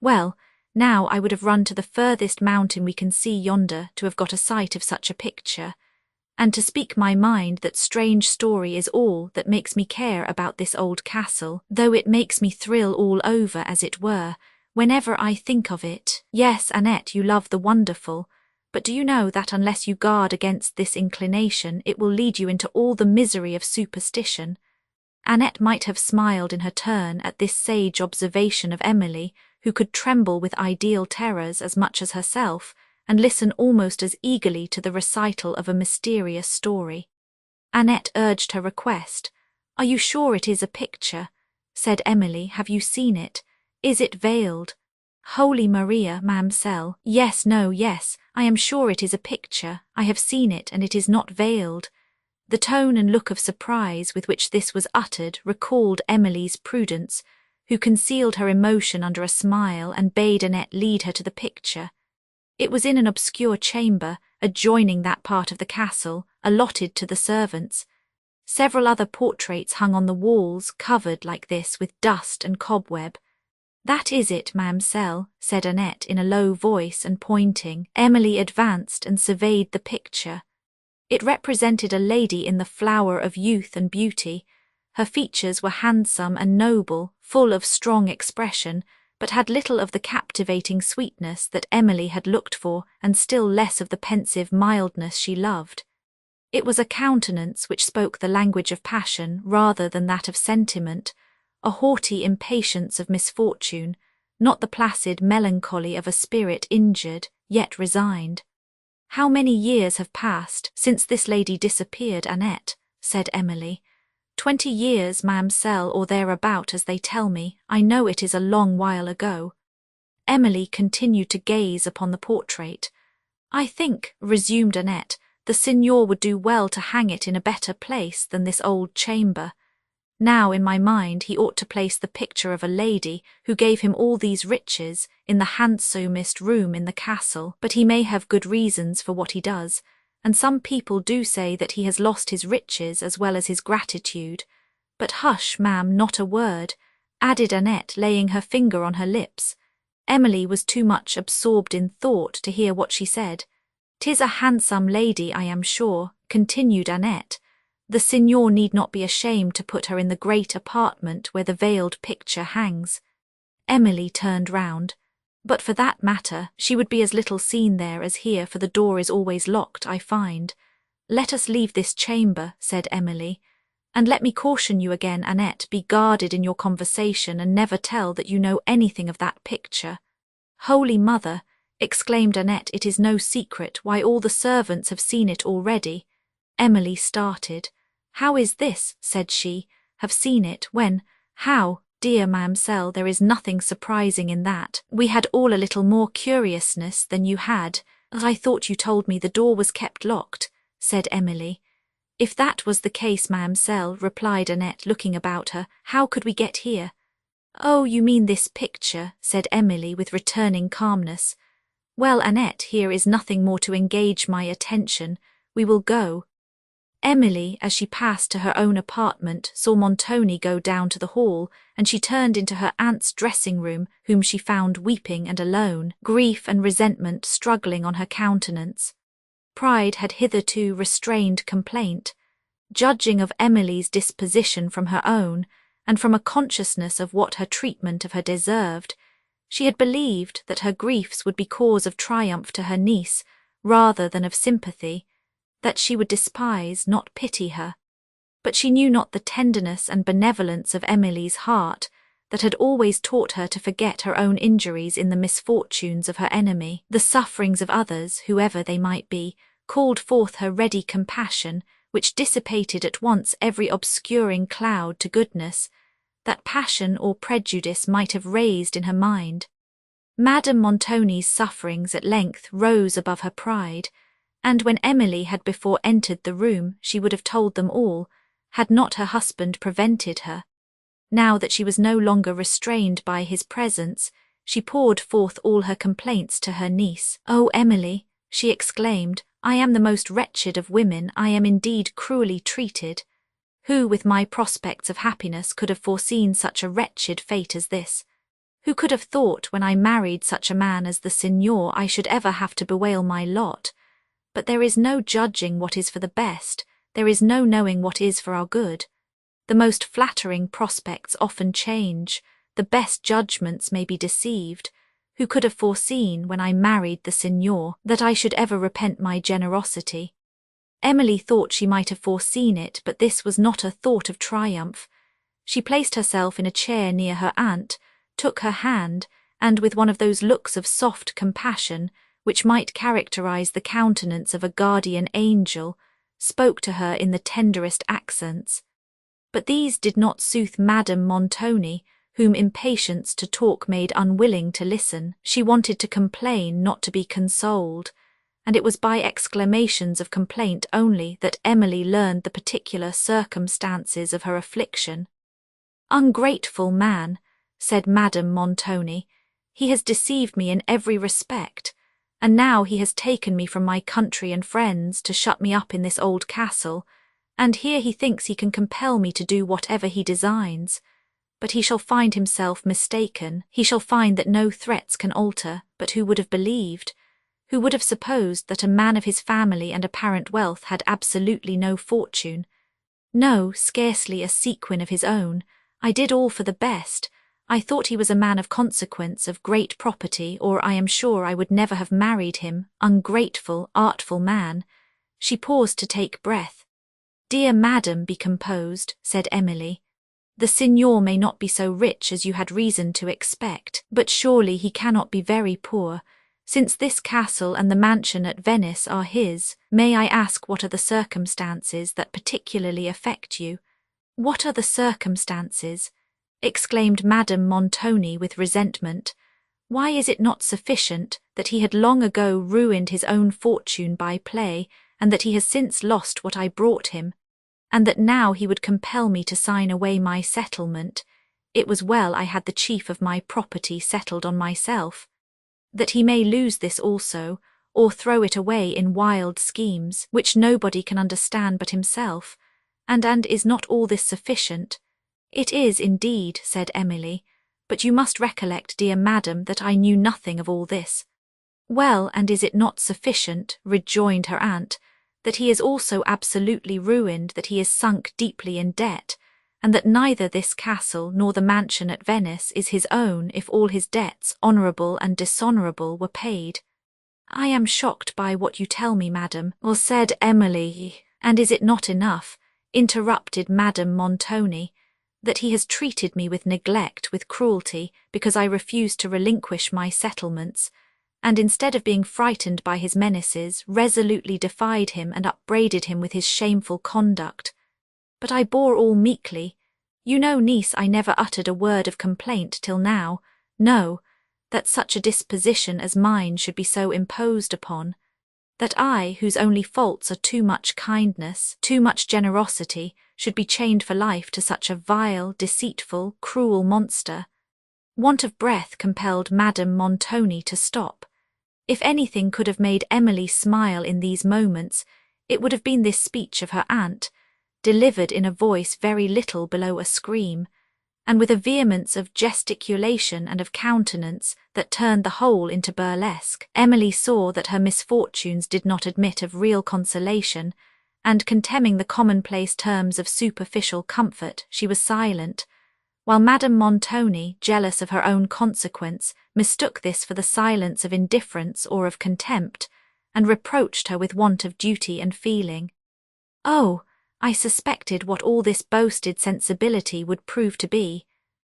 A: Well, now I would have run to the furthest mountain we can see yonder to have got a sight of such a picture, and to speak my mind that strange story is all that makes me care about this old castle, though it makes me thrill all over, as it were, whenever I think of it. Yes, Annette, you love the wonderful, but do you know that unless you guard against this inclination it will lead you into all the misery of superstition? Annette might have smiled in her turn at this sage observation of Emily, who could tremble with ideal terrors as much as herself, and listen almost as eagerly to the recital of a mysterious story. Annette urged her request. "Are you sure it is a picture?" said Emily. "Have you seen it? Is it veiled?" "Holy Maria, ma'amselle, yes, no, yes, I am sure it is a picture. I have seen it, and it is not veiled." The tone and look of surprise with which this was uttered recalled Emily's prudence, who concealed her emotion under a smile and bade Annette lead her to the picture. It was in an obscure chamber, adjoining that part of the castle, allotted to the servants. Several other portraits hung on the walls, covered like this with dust and cobweb. "That is it, ma'amselle," said Annette in a low voice, and pointing. Emily advanced and surveyed the picture. It represented a lady in the flower of youth and beauty. Her features were handsome and noble, full of strong expression, but had little of the captivating sweetness that Emily had looked for, and still less of the pensive mildness she loved. It was a countenance which spoke the language of passion rather than that of sentiment, a haughty impatience of misfortune, not the placid melancholy of a spirit injured, yet resigned. "How many years have passed since this lady disappeared, Annette?" said Emily. 20 years, ma'amselle, or thereabout, as they tell me. I know it is a long while ago." Emily continued to gaze upon the portrait. "I think," resumed Annette, "the signor would do well to hang it in a better place than this old chamber. Now, in my mind, he ought to place the picture of a lady who gave him all these riches in the handsomest room in the castle, but he may have good reasons for what he does, and some people do say that he has lost his riches as well as his gratitude. But hush, ma'am, not a word," added Annette, laying her finger on her lips. Emily was too much absorbed in thought to hear what she said. "'Tis a handsome lady, I am sure," continued Annette. "The signor need not be ashamed to put her in the great apartment where the veiled picture hangs." Emily turned round. "But for that matter, she would be as little seen there as here, for the door is always locked, I find." "Let us leave this chamber," said Emily. "And let me caution you again, Annette, be guarded in your conversation and never tell that you know anything of that picture." "Holy Mother," exclaimed Annette, "it is no secret. Why, all the servants have seen it already." Emily started. "How is this?" said she. "Have seen it? When? How? Dear ma'amselle, there is nothing surprising in that. We had all a little more curiousness than you had. I thought you told me the door was kept locked," said Emily. "If that was the case, ma'amselle," replied Annette, looking about her, "how could we get here?" "Oh, you mean this picture," said Emily with returning calmness. "Well, Annette, here is nothing more to engage my attention. We will go." Emily, as she passed to her own apartment, saw Montoni go down to the hall, and she turned into her aunt's dressing-room, whom she found weeping and alone, grief and resentment struggling on her countenance. Pride had hitherto restrained complaint. Judging of Emily's disposition from her own, and from a consciousness of what her treatment of her deserved, she had believed that her griefs would be cause of triumph to her niece, rather than of sympathy, that she would despise, not pity her. But she knew not the tenderness and benevolence of Emily's heart, that had always taught her to forget her own injuries in the misfortunes of her enemy. The sufferings of others, whoever they might be, called forth her ready compassion, which dissipated at once every obscuring cloud to goodness, that passion or prejudice might have raised in her mind. Madame Montoni's sufferings at length rose above her pride, and when Emily had before entered the room she would have told them all, had not her husband prevented her. Now that she was no longer restrained by his presence, she poured forth all her complaints to her niece. "Oh, Emily," she exclaimed, I am the most wretched of women, I am indeed cruelly treated. Who, with my prospects of happiness, could have foreseen such a wretched fate as this? Who could have thought, when I married such a man as the Signor, I should ever have to bewail my lot? But there is no judging what is for the best, there is no knowing what is for our good. The most flattering prospects often change, the best judgments may be deceived. Who could have foreseen, when I married the Signor, that I should ever repent my generosity? Emily thought she might have foreseen it, but this was not a thought of triumph. She placed herself in a chair near her aunt, took her hand, and with one of those looks of soft compassion which might characterize the countenance of a guardian angel, spoke to her in the tenderest accents. But these did not soothe Madame Montoni, whom impatience to talk made unwilling to listen. She wanted to complain, not to be consoled, and it was by exclamations of complaint only that Emily learned the particular circumstances of her affliction. "Ungrateful man," said Madame Montoni, "he has deceived me in every respect, and now he has taken me from my country and friends to shut me up in this old castle, and here he thinks he can compel me to do whatever he designs. But he shall find himself mistaken, he shall find that no threats can alter, but who would have believed? Who would have supposed that a man of his family and apparent wealth had absolutely no fortune? No, scarcely a sequin of his own. I did all for the best. I thought he was a man of consequence, of great property, or I am sure I would never have married him. Ungrateful, artful man." She paused to take breath. "Dear madam, be composed," said Emily. "The Signor may not be so rich as you had reason to expect, but surely he cannot be very poor. Since this castle and the mansion at Venice are his, may I ask what are the circumstances that particularly affect you?" "What are the circumstances?" exclaimed Madame Montoni with resentment. "Why is it not sufficient that he had long ago ruined his own fortune by play, and that he has since lost what I brought him, and that now he would compel me to sign away my settlement? It was well I had the chief of my property settled on myself. That he may lose this also, or throw it away in wild schemes, which nobody can understand but himself, and is not all this sufficient?" "It is, indeed," said Emily, "but you must recollect, dear madam, that I knew nothing of all this." "Well, and is it not sufficient," rejoined her aunt, "that he is also absolutely ruined, that he is sunk deeply in debt, and that neither this castle nor the mansion at Venice is his own if all his debts, honourable and dishonourable, were paid?" "I am shocked by what you tell me, madam," said Emily. "And is it not enough," interrupted Madame Montoni, "that he has treated me with neglect, with cruelty, because I refused to relinquish my settlements, and instead of being frightened by his menaces, resolutely defied him and upbraided him with his shameful conduct? But I bore all meekly. You know, niece, I never uttered a word of complaint till now. No, that such a disposition as mine should be so imposed upon. That I, whose only faults are too much kindness, too much generosity, should be chained for life to such a vile, deceitful, cruel monster." Want of breath compelled Madame Montoni to stop. If anything could have made Emily smile in these moments, it would have been this speech of her aunt, delivered in a voice very little below a scream, and with a vehemence of gesticulation and of countenance that turned the whole into burlesque. Emily saw that her misfortunes did not admit of real consolation, and contemning the commonplace terms of superficial comfort, she was silent, while Madame Montoni, jealous of her own consequence, mistook this for the silence of indifference or of contempt, and reproached her with want of duty and feeling. "Oh, I suspected what all this boasted sensibility would prove to be,"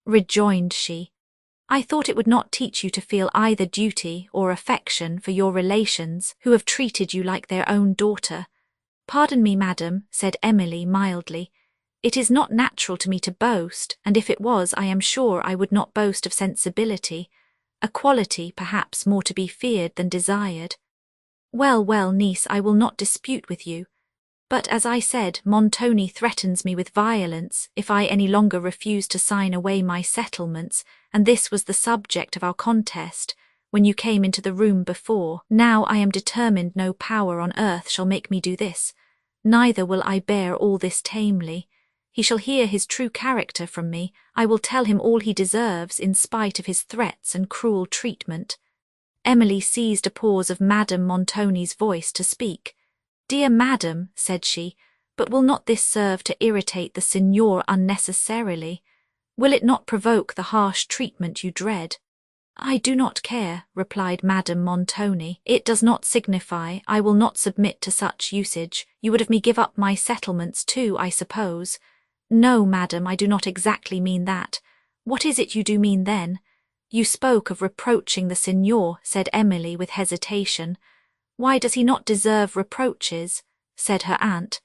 A: rejoined she. "I thought it would not teach you to feel either duty or affection for your relations, who have treated you like their own daughter." "Pardon me, madam," said Emily mildly. "It is not natural to me to boast, and if it was, I am sure I would not boast of sensibility, a quality perhaps more to be feared than desired." "Well, well, niece, I will not dispute with you. But, as I said, Montoni threatens me with violence if I any longer refuse to sign away my settlements, and this was the subject of our contest, when you came into the room before. Now I am determined no power on earth shall make me do this, neither will I bear all this tamely. He shall hear his true character from me. I will tell him all he deserves in spite of his threats and cruel treatment. Emily seized a pause of Madame Montoni's voice to speak. "Dear madam," said she, "but will not this serve to irritate the signor unnecessarily? Will it not provoke the harsh treatment you dread?" "I do not care," replied Madame Montoni. "It does not signify. I will not submit to such usage. You would have me give up my settlements too, I suppose." "No, madam, I do not exactly mean that. What is it you do mean then?" "You spoke of reproaching the signor," said Emily with hesitation. "Why does he not deserve reproaches?" said her aunt.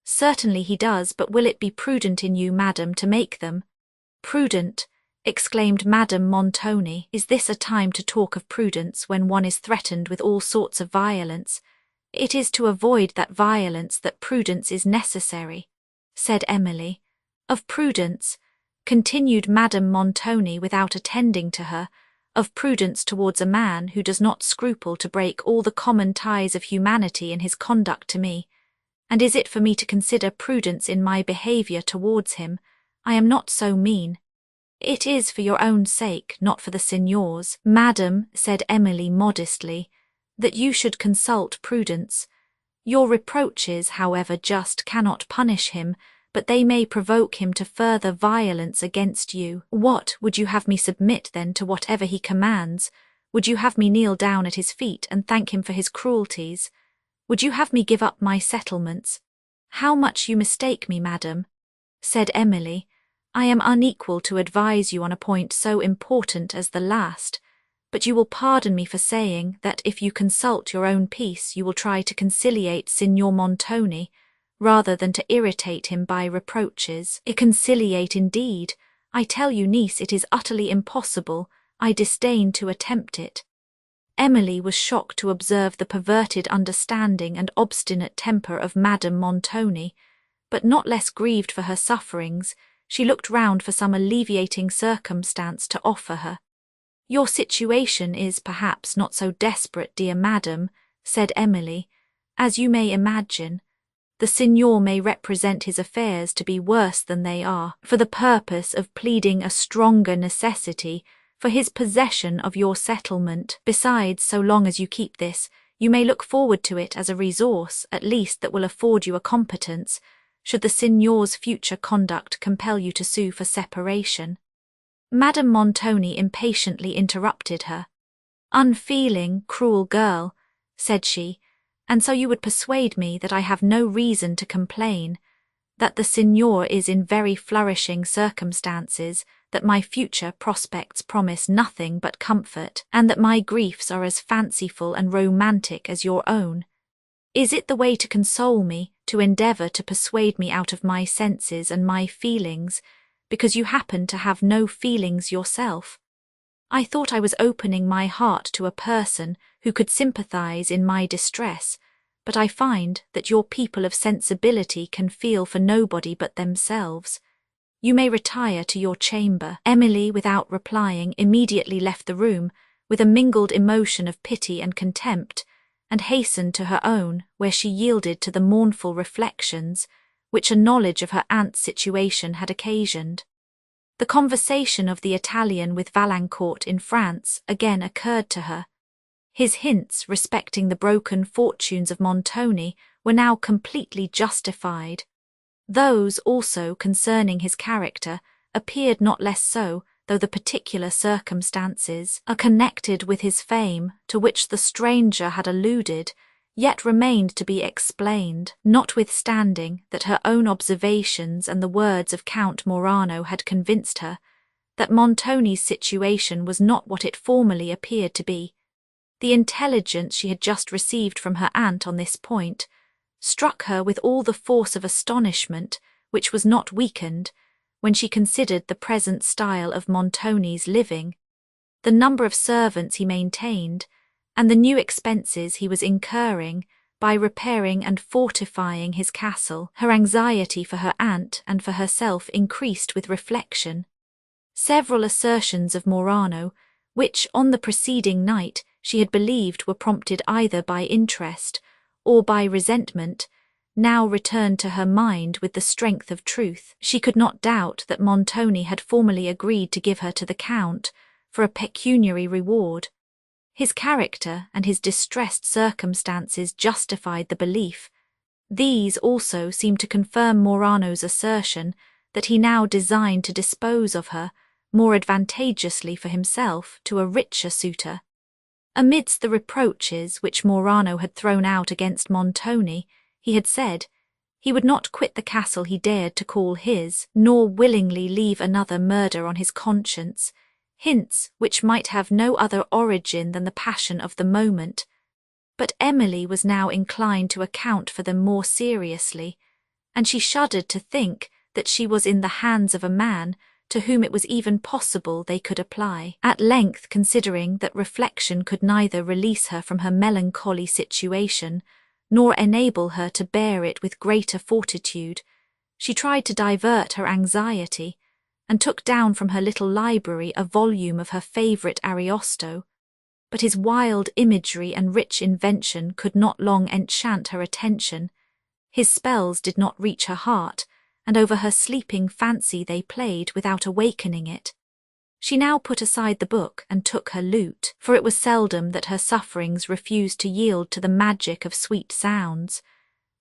A: "Certainly he does, but will it be prudent in you, madam, to make them?" "Prudent!" exclaimed Madame Montoni. "Is this a time to talk of prudence when one is threatened with all sorts of violence? It is to avoid that violence that prudence is necessary," said Emily. "Of prudence," continued Madame Montoni without attending to her, "of prudence towards a man who does not scruple to break all the common ties of humanity in his conduct to me. And is it for me to consider prudence in my behaviour towards him? I am not so mean." "It is for your own sake, not for the signor's, madam," said Emily modestly, "that you should consult prudence. Your reproaches, however just, cannot punish him, but they may provoke him to further violence against you." "What, would you have me submit then to whatever he commands? Would you have me kneel down at his feet and thank him for his cruelties? Would you have me give up my settlements?" "How much you mistake me, madam," said Emily. "I am unequal to advise you on a point so important as the last, but you will pardon me for saying that if you consult your own peace you will try to conciliate Signor Montoni, rather than to irritate him by reproaches." "Conciliate indeed! I tell you, niece, it is utterly impossible. I disdain to attempt it." Emily was shocked to observe the perverted understanding and obstinate temper of Madame Montoni, but not less grieved for her sufferings, she looked round for some alleviating circumstance to offer her. "Your situation is, perhaps, not so desperate, dear madam," said Emily, "as you may imagine. The signor may represent his affairs to be worse than they are, for the purpose of pleading a stronger necessity for his possession of your settlement. Besides, so long as you keep this, you may look forward to it as a resource, at least, that will afford you a competence, should the signor's future conduct compel you to sue for separation." Madame Montoni impatiently interrupted her. "Unfeeling, cruel girl," said she, "and so you would persuade me that I have no reason to complain, that the signor is in very flourishing circumstances, that my future prospects promise nothing but comfort, and that my griefs are as fanciful and romantic as your own. Is it the way to console me, to endeavour to persuade me out of my senses and my feelings, because you happen to have no feelings yourself? I thought I was opening my heart to a person who could sympathise in my distress, but I find that your people of sensibility can feel for nobody but themselves. You may retire to your chamber." Emily, without replying, immediately left the room, with a mingled emotion of pity and contempt, and hastened to her own, where she yielded to the mournful reflections which a knowledge of her aunt's situation had occasioned. The conversation of the Italian with Valancourt in France again occurred to her. His hints respecting the broken fortunes of Montoni were now completely justified. Those also concerning his character appeared not less so, though the particular circumstances are connected with his fame, to which the stranger had alluded, yet remained to be explained, notwithstanding that her own observations and the words of Count Morano had convinced her that Montoni's situation was not what it formerly appeared to be. The intelligence she had just received from her aunt on this point struck her with all the force of astonishment, which was not weakened, when she considered the present style of Montoni's living, the number of servants he maintained, and the new expenses he was incurring by repairing and fortifying his castle. Her anxiety for her aunt and for herself increased with reflection. Several assertions of Morano, which on the preceding night she had believed were prompted either by interest or by resentment, now returned to her mind with the strength of truth. She could not doubt that Montoni had formally agreed to give her to the Count for a pecuniary reward. His character and his distressed circumstances justified the belief. These also seemed to confirm Morano's assertion that he now designed to dispose of her, more advantageously for himself, to a richer suitor. Amidst the reproaches which Morano had thrown out against Montoni, he had said he would not quit the castle he dared to call his, nor willingly leave another murder on his conscience, hints which might have no other origin than the passion of the moment. But Emily was now inclined to account for them more seriously, and she shuddered to think that she was in the hands of a man to whom it was even possible they could apply. At length, considering that reflection could neither release her from her melancholy situation, nor enable her to bear it with greater fortitude, she tried to divert her anxiety, and took down from her little library a volume of her favourite Ariosto, but his wild imagery and rich invention could not long enchant her attention. His spells did not reach her heart, and over her sleeping fancy they played without awakening it. She now put aside the book and took her lute, for it was seldom that her sufferings refused to yield to the magic of sweet sounds.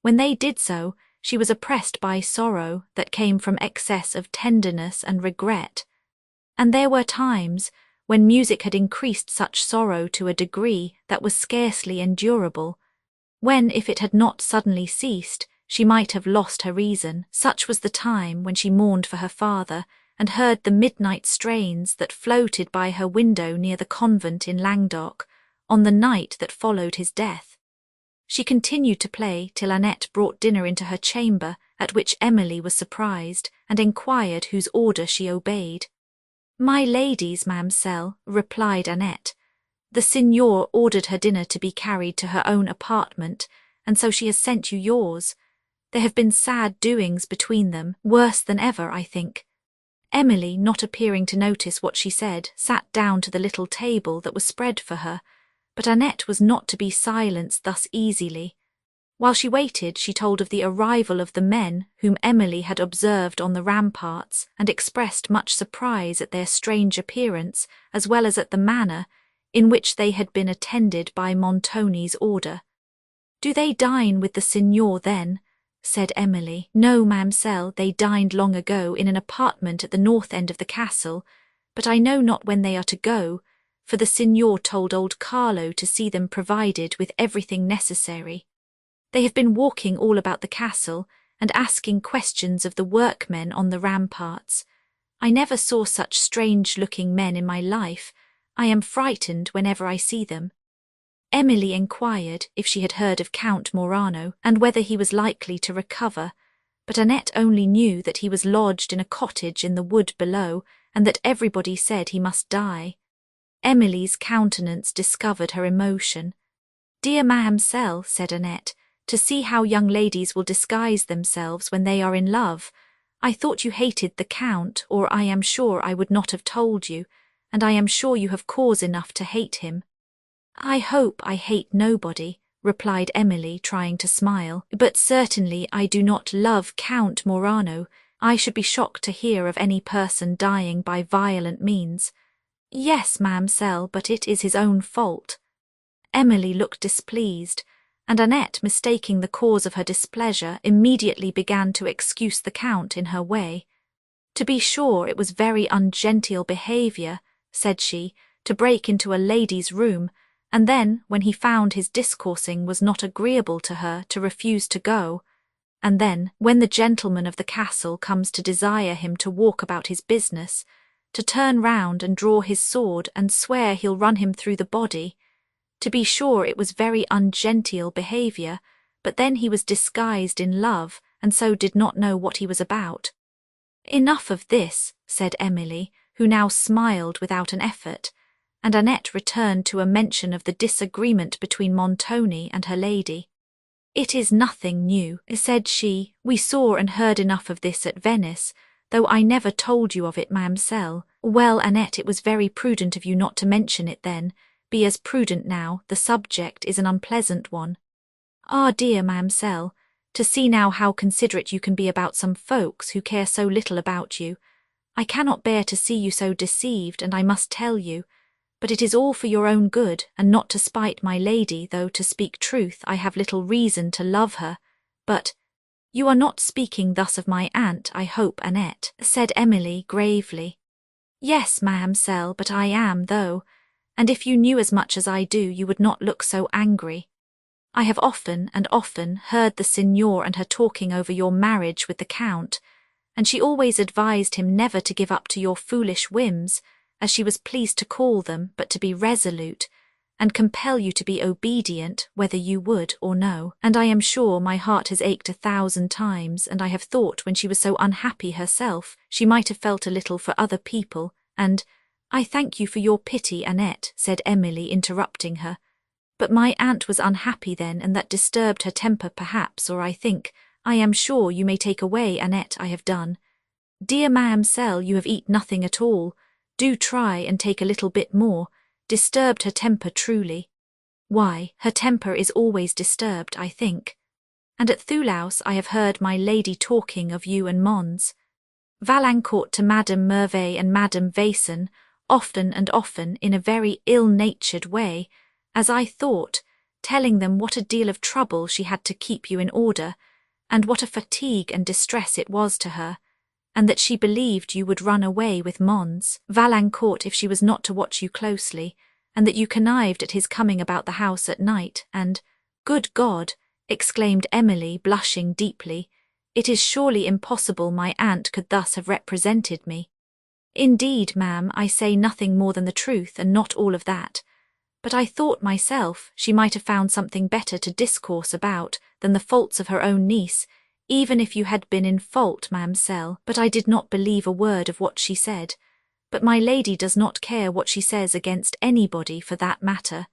A: When they did so, she was oppressed by sorrow that came from excess of tenderness and regret. And there were times when music had increased such sorrow to a degree that was scarcely endurable, when, if it had not suddenly ceased, she might have lost her reason. Such was the time when she mourned for her father, and heard the midnight strains that floated by her window near the convent in Languedoc, on the night that followed his death. She continued to play till Annette brought dinner into her chamber, at which Emily was surprised, and enquired whose order she obeyed. "My lady's, ma'amselle," replied Annette. "The signor ordered her dinner to be carried to her own apartment, and so she has sent you yours. There have been sad doings between them, worse than ever, I think." Emily, not appearing to notice what she said, sat down to the little table that was spread for her, but Annette was not to be silenced thus easily. While she waited, she told of the arrival of the men whom Emily had observed on the ramparts, and expressed much surprise at their strange appearance, as well as at the manner in which they had been attended by Montoni's order. "Do they dine with the signor then?" said Emily. "No, ma'amselle, they dined long ago in an apartment at the north end of the castle, but I know not when they are to go, for the signor told old Carlo to see them provided with everything necessary. They have been walking all about the castle, and asking questions of the workmen on the ramparts. I never saw such strange-looking men in my life. I am frightened whenever I see them." Emily inquired if she had heard of Count Morano, and whether he was likely to recover, but Annette only knew that he was lodged in a cottage in the wood below, and that everybody said he must die. Emily's countenance discovered her emotion. "Dear ma'amselle," said Annette, "to see how young ladies will disguise themselves when they are in love. I thought you hated the Count, or I am sure I would not have told you, and I am sure you have cause enough to hate him." "I hope I hate nobody," replied Emily, trying to smile, "but certainly I do not love Count Morano. I should be shocked to hear of any person dying by violent means." "Yes, ma'amselle, but it is his own fault." Emily looked displeased, and Annette, mistaking the cause of her displeasure, immediately began to excuse the Count in her way. "To be sure, it was very ungenteel behaviour," said she, "to break into a lady's room, and then, when he found his discoursing was not agreeable to her, to refuse to go. And then, when the gentleman of the castle comes to desire him to walk about his business, to turn round and draw his sword and swear he'll run him through the body. To be sure, it was very ungenteel behaviour, but then he was disguised in love, and so did not know what he was about." "Enough of this," said Emily, who now smiled without an effort, and Annette returned to a mention of the disagreement between Montoni and her lady. "It is nothing new," said she. "We saw and heard enough of this at Venice, though I never told you of it, ma'amselle. Well, Annette, it was very prudent of you not to mention it then. Be as prudent now, the subject is an unpleasant one. Ah, dear ma'amselle, to see now how considerate you can be about some folks who care so little about you. I cannot bear to see you so deceived, and I must tell you. But it is all for your own good, and not to spite my lady, though, to speak truth, I have little reason to love her. But you are not speaking thus of my aunt, I hope, Annette, said Emily gravely. Yes, ma'amselle, but I am, though, and if you knew as much as I do, you would not look so angry. I have often and often heard the signor and her talking over your marriage with the count, and she always advised him never to give up to your foolish whims, as she was pleased to call them, but to be resolute, and compel you to be obedient, whether you would or no. And I am sure my heart has ached 1,000 times, and I have thought when she was so unhappy herself, she might have felt a little for other people, and— I thank you for your pity, Annette, said Emily, interrupting her. But my aunt was unhappy then, and that disturbed her temper perhaps, or I am sure you may take away, Annette, I have done. Dear ma'amselle, you have eat nothing at all. Do try and take a little bit more. Disturbed her temper truly. Why, her temper is always disturbed, I think. And at Thoulouse I have heard my lady talking of you and Mons. Valancourt to Madame Merveille and Madame Vaison, often and often, in a very ill-natured way, as I thought, telling them what a deal of trouble she had to keep you in order, and what a fatigue and distress it was to her, and that she believed you would run away with Mons, Valancourt, if she was not to watch you closely, and that you connived at his coming about the house at night, and— Good God! exclaimed Emily, blushing deeply, it is surely impossible my aunt could thus have represented me. Indeed, ma'am, I say nothing more than the truth, and not all of that. But I thought myself she might have found something better to discourse about than the faults of her own niece, even if you had been in fault, ma'amselle, but I did not believe a word of what she said. But my lady does not care what she says against anybody for that matter.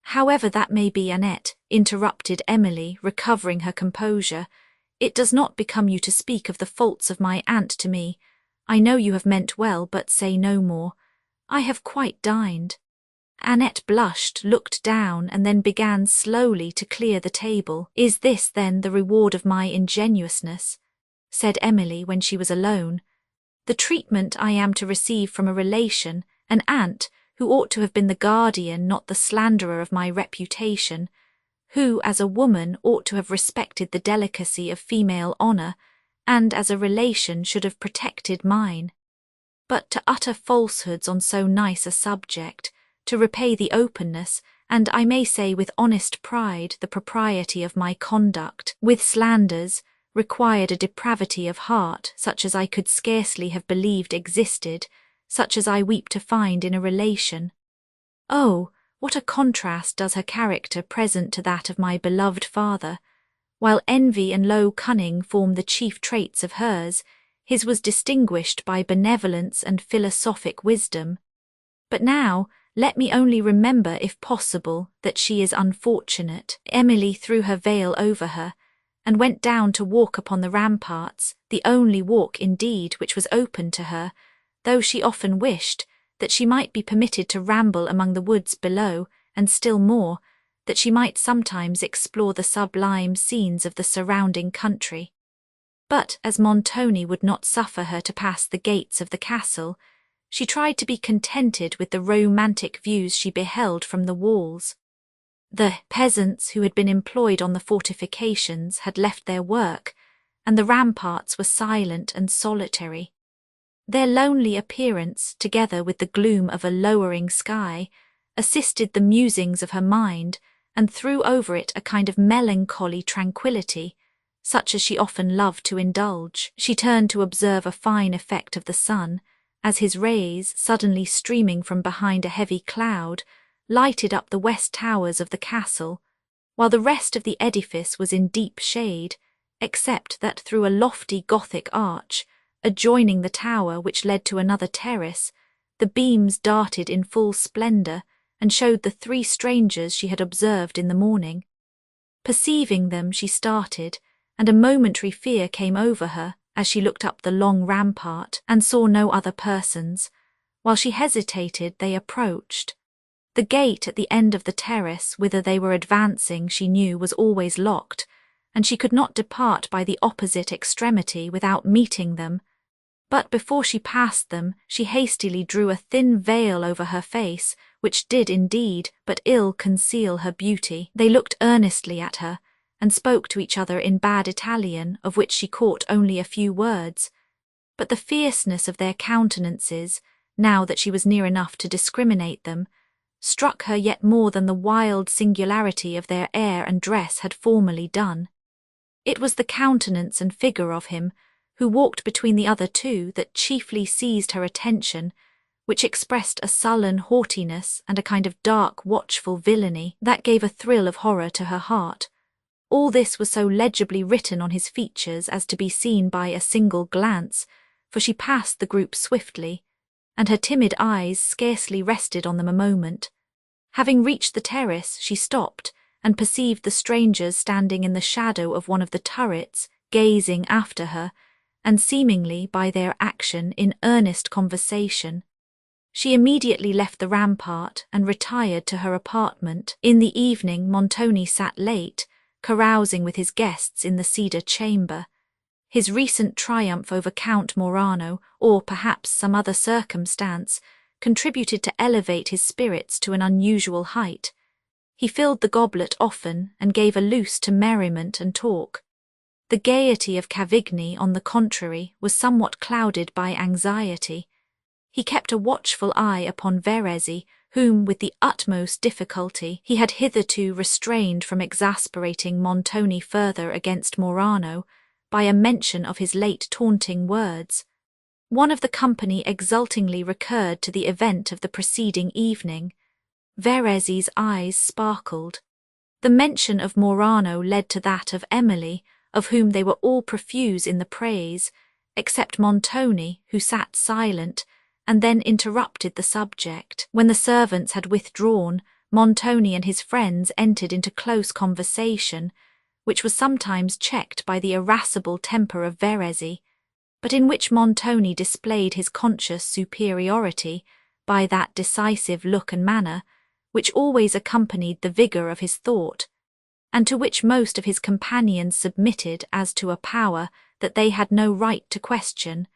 A: However that may be, Annette, interrupted Emily, recovering her composure, it does not become you to speak of the faults of my aunt to me. I know you have meant well, but say no more. I have quite dined. Annette blushed, looked down, and then began slowly to clear the table. Is this, then, the reward of my ingenuousness? Said Emily when she was alone. The treatment I am to receive from a relation, an aunt, who ought to have been the guardian, not the slanderer of my reputation, who, as a woman, ought to have respected the delicacy of female honour, and as a relation should have protected mine. But to utter falsehoods on so nice a subject, to repay the openness, and I may say with honest pride the propriety of my conduct, with slanders, required a depravity of heart such as I could scarcely have believed existed, such as I weep to find in a relation. Oh, what a contrast does her character present to that of my beloved father! While envy and low cunning form the chief traits of hers, his was distinguished by benevolence and philosophic wisdom. But now, let me only remember, if possible, that she is unfortunate. Emily threw her veil over her, and went down to walk upon the ramparts, the only walk, indeed, which was open to her, though she often wished that she might be permitted to ramble among the woods below, and still more, that she might sometimes explore the sublime scenes of the surrounding country. But as Montoni would not suffer her to pass the gates of the castle, she tried to be contented with the romantic views she beheld from the walls. The peasants who had been employed on the fortifications had left their work, and the ramparts were silent and solitary. Their lonely appearance, together with the gloom of a lowering sky, assisted the musings of her mind, and threw over it a kind of melancholy tranquillity, such as she often loved to indulge. She turned to observe a fine effect of the sun, as his rays, suddenly streaming from behind a heavy cloud, lighted up the west towers of the castle, while the rest of the edifice was in deep shade, except that through a lofty Gothic arch, adjoining the tower which led to another terrace, the beams darted in full splendour, and showed the 3 strangers she had observed in the morning. Perceiving them, she started, and a momentary fear came over her, as she looked up the long rampart and saw no other persons. While she hesitated, they approached. The gate at the end of the terrace whither they were advancing, she knew, was always locked, and she could not depart by the opposite extremity without meeting them. But before she passed them, she hastily drew a thin veil over her face, which did indeed but ill conceal her beauty. They looked earnestly at her, and spoke to each other in bad Italian, of which she caught only a few words. But the fierceness of their countenances, now that she was near enough to discriminate them, struck her yet more than the wild singularity of their air and dress had formerly done. It was the countenance and figure of him who walked between the other two that chiefly seized her attention, which expressed a sullen haughtiness and a kind of dark, watchful villainy that gave a thrill of horror to her heart. All this was so legibly written on his features as to be seen by a single glance, for she passed the group swiftly, and her timid eyes scarcely rested on them a moment. Having reached the terrace, she stopped, and perceived the strangers standing in the shadow of one of the turrets, gazing after her, and seemingly, by their action, in earnest conversation. She immediately left the rampart and retired to her apartment. In the evening Montoni sat late, carousing with his guests in the cedar chamber. His recent triumph over Count Morano, or perhaps some other circumstance, contributed to elevate his spirits to an unusual height. He filled the goblet often and gave a loose to merriment and talk. The gaiety of Cavigni, on the contrary, was somewhat clouded by anxiety. He kept a watchful eye upon Verezzi, whom, with the utmost difficulty, he had hitherto restrained from exasperating Montoni further against Morano by a mention of his late taunting words. One of the company exultingly recurred to the event of the preceding evening. Verezzi's eyes sparkled. The mention of Morano led to that of Emily, of whom they were all profuse in the praise, except Montoni, who sat silent, and then interrupted the subject. When the servants had withdrawn, Montoni and his friends entered into close conversation, which was sometimes checked by the irascible temper of Verezzi, but in which Montoni displayed his conscious superiority by that decisive look and manner which always accompanied the vigour of his thought, and to which most of his companions submitted as to a power that they had no right to question,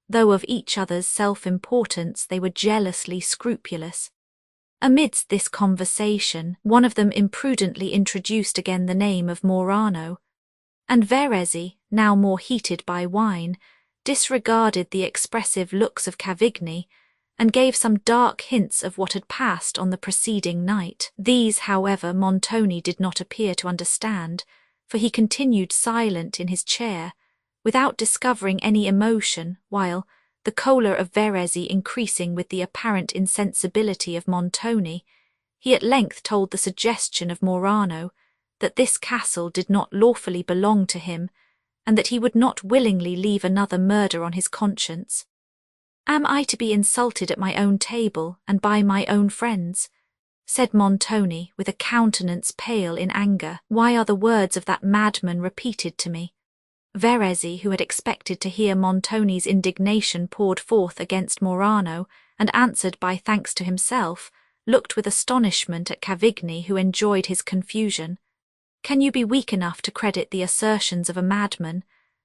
A: though of each other's self-importance they were jealously scrupulous. Amidst this conversation, one of them imprudently introduced again the name of Morano, and Verezzi, now more heated by wine, disregarded the expressive looks of Cavigni, and gave some dark hints of what had passed on the preceding night. These, however, Montoni did not appear to understand, for he continued silent in his chair, without discovering any emotion, while, the choler of Verezzi increasing with the apparent insensibility of Montoni, he at length told the suggestion of Morano that this castle did not lawfully belong to him, and that he would not willingly leave another murder on his conscience. "Am I to be insulted at my own table and by my own friends?" said Montoni, with a countenance pale in anger. "Why are the words of that madman repeated to me?" Verezzi, who had expected to hear Montoni's indignation poured forth against Morano, and answered by thanks to himself, looked with astonishment at Cavigni, who enjoyed his confusion. "Can you be weak enough to credit the assertions of a madman?"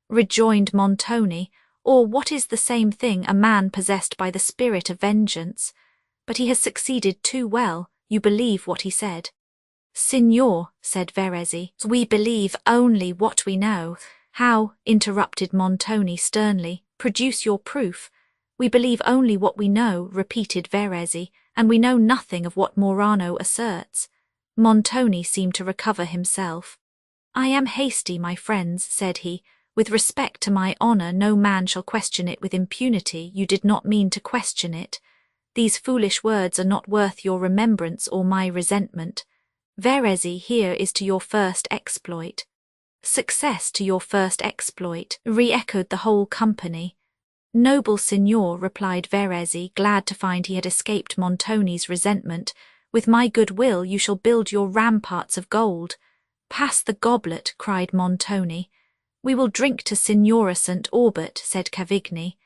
A: rejoined Montoni, "or, what is the same thing, a man possessed by the spirit of vengeance? But he has succeeded too well, you believe what he said." "Signor," said Verezzi, "we believe only what we know." "How?" interrupted Montoni sternly. "Produce your proof." "We believe only what we know," repeated Verezzi, "and we know nothing of what Morano asserts." Montoni seemed to recover himself. "I am hasty, my friends," said he. "With respect to my honour, no man shall question it with impunity. You did not mean to question it. These foolish words are not worth your remembrance or my resentment. Verezzi, here is to your first exploit." "Success to your first exploit," re-echoed the whole company. "Noble signor," replied Verezzi, glad to find he had escaped Montoni's resentment, "with my good will you shall build your ramparts of gold." "Pass the goblet," cried Montoni. We will drink to Signora St. Aubert, said Cavigni.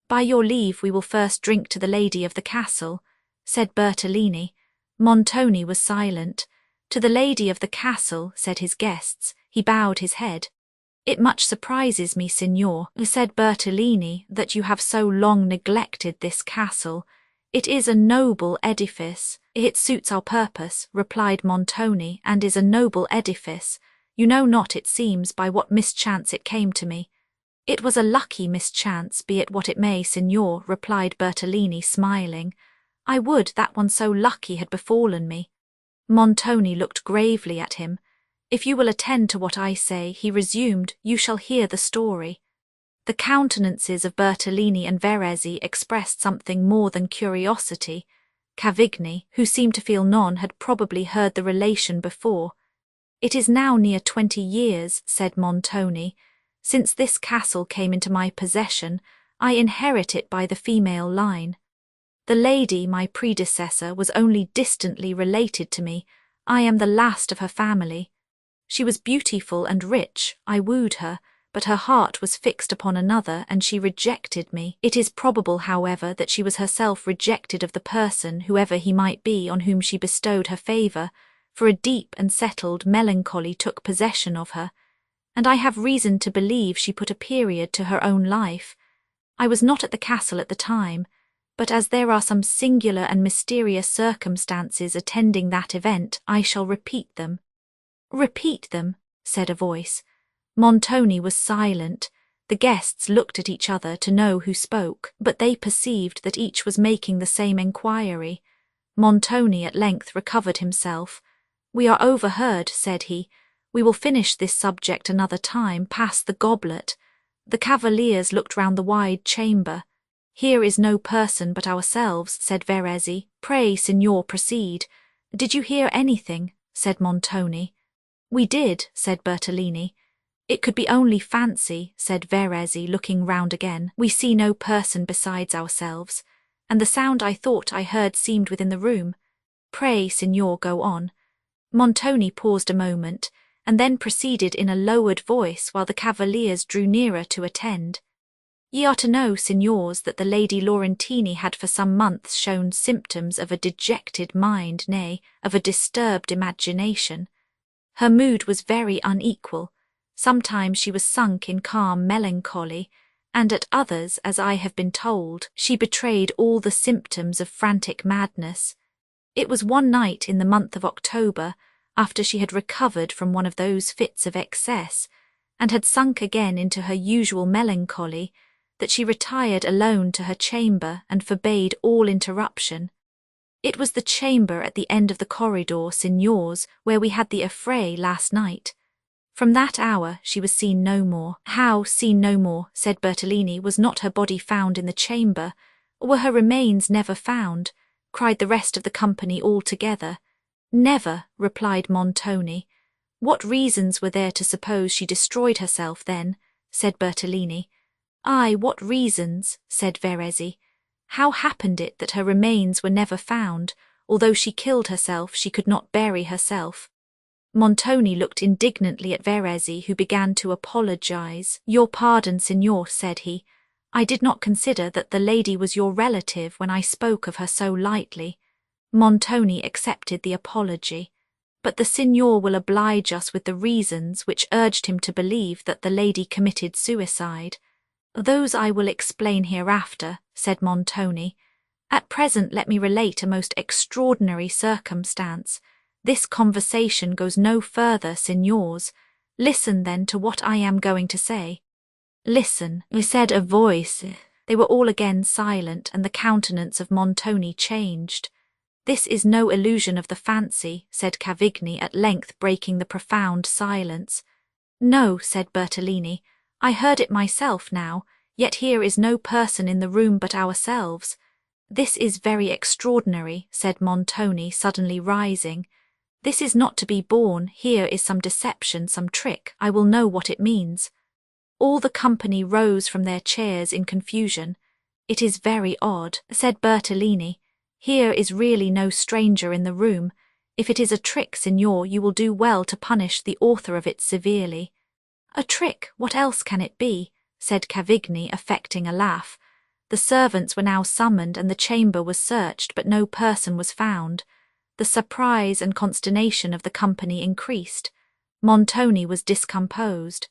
A: By your leave we will first drink to the lady of the castle, said Bertolini. Montoni was silent. To the lady of the castle, said his guests. He bowed his head. It much surprises me, signor, said Bertolini, that you have so long neglected this castle. It is a noble edifice. It suits our purpose, replied Montoni, and is a noble edifice. You know not, it seems, by what mischance it came to me. It was a lucky mischance, be it what it may, signor, replied Bertolini, smiling. I would that one so lucky had befallen me. Montoni looked gravely at him. If you will attend to what I say, he resumed, you shall hear the story. The countenances of Bertolini and Verezzi expressed something more than curiosity. Cavigni, who seemed to feel none, had probably heard the relation before. It is now near 20 years, said Montoni, since this castle came into my possession. I inherit it by the female line. The lady, my predecessor, was only distantly related to me. I am the last of her family. She was beautiful and rich. I wooed her, but her heart was fixed upon another, and she rejected me. It is probable, however, that she was herself rejected of the person, whoever he might be, on whom she bestowed her favour, for a deep and settled melancholy took possession of her, and I have reason to believe she put a period to her own life. I was not at the castle at the time, but as there are some singular and mysterious circumstances attending that event, I shall repeat them. Repeat them, said a voice. Montoni was silent. The guests looked at each other to know who spoke, but they perceived that each was making the same enquiry. Montoni at length recovered himself. We are overheard, said he. We will finish this subject another time. Pass the goblet. The cavaliers looked round the wide chamber. Here is no person but ourselves, said Verezzi. Pray, signor, proceed. Did you hear anything? Said Montoni. We did, said Bertolini. It could be only fancy, said Verezzi, looking round again. We see no person besides ourselves, and the sound I thought I heard seemed within the room. Pray, signor, go on. Montoni paused a moment, and then proceeded in a lowered voice while the cavaliers drew nearer to attend. Ye are to know, signors, that the Lady Laurentini had for some months shown symptoms of a dejected mind, nay, of a disturbed imagination. Her mood was very unequal. Sometimes she was sunk in calm melancholy, and at others, as I have been told, she betrayed all the symptoms of frantic madness. It was one night in the month of October, after she had recovered from one of those fits of excess, and had sunk again into her usual melancholy, that she retired alone to her chamber and forbade all interruption. It was the chamber at the end of the corridor, signors, where we had the affray last night. From that hour she was seen no more. How seen no more? Said Bertolini. Was not her body found in the chamber? Or were her remains never found? Cried the rest of the company all together. Never, replied Montoni. What reasons were there to suppose she destroyed herself then? Said Bertolini. Ay, what reasons? Said Verezzi. How happened it that her remains were never found? Although she killed herself, she could not bury herself. Montoni looked indignantly at Verezzi, who began to apologize. Your pardon, signor, said he. I did not consider that the lady was your relative when I spoke of her so lightly. Montoni accepted the apology. But the signor will oblige us with the reasons which urged him to believe that the lady committed suicide. Those I will explain hereafter, said Montoni. At present let me relate a most extraordinary circumstance. This conversation goes no further, signors. Listen then to what I am going to say. Listen, said a voice. They were all again silent, and the countenance of Montoni changed. This is no illusion of the fancy, said Cavigni, at length breaking the profound silence. No, said Bertolini. I heard it myself now, yet here is no person in the room but ourselves. This is very extraordinary, said Montoni, suddenly rising. This is not to be borne. Here is some deception, some trick. I will know what it means. All the company rose from their chairs in confusion. It is very odd, said Bertolini. Here is really no stranger in the room. If it is a trick, signor, you will do well to punish the author of it severely. A trick, what else can it be? Said Cavigni, affecting a laugh. The servants were now summoned and the chamber was searched, but no person was found. The surprise and consternation of the company increased. Montoni was discomposed.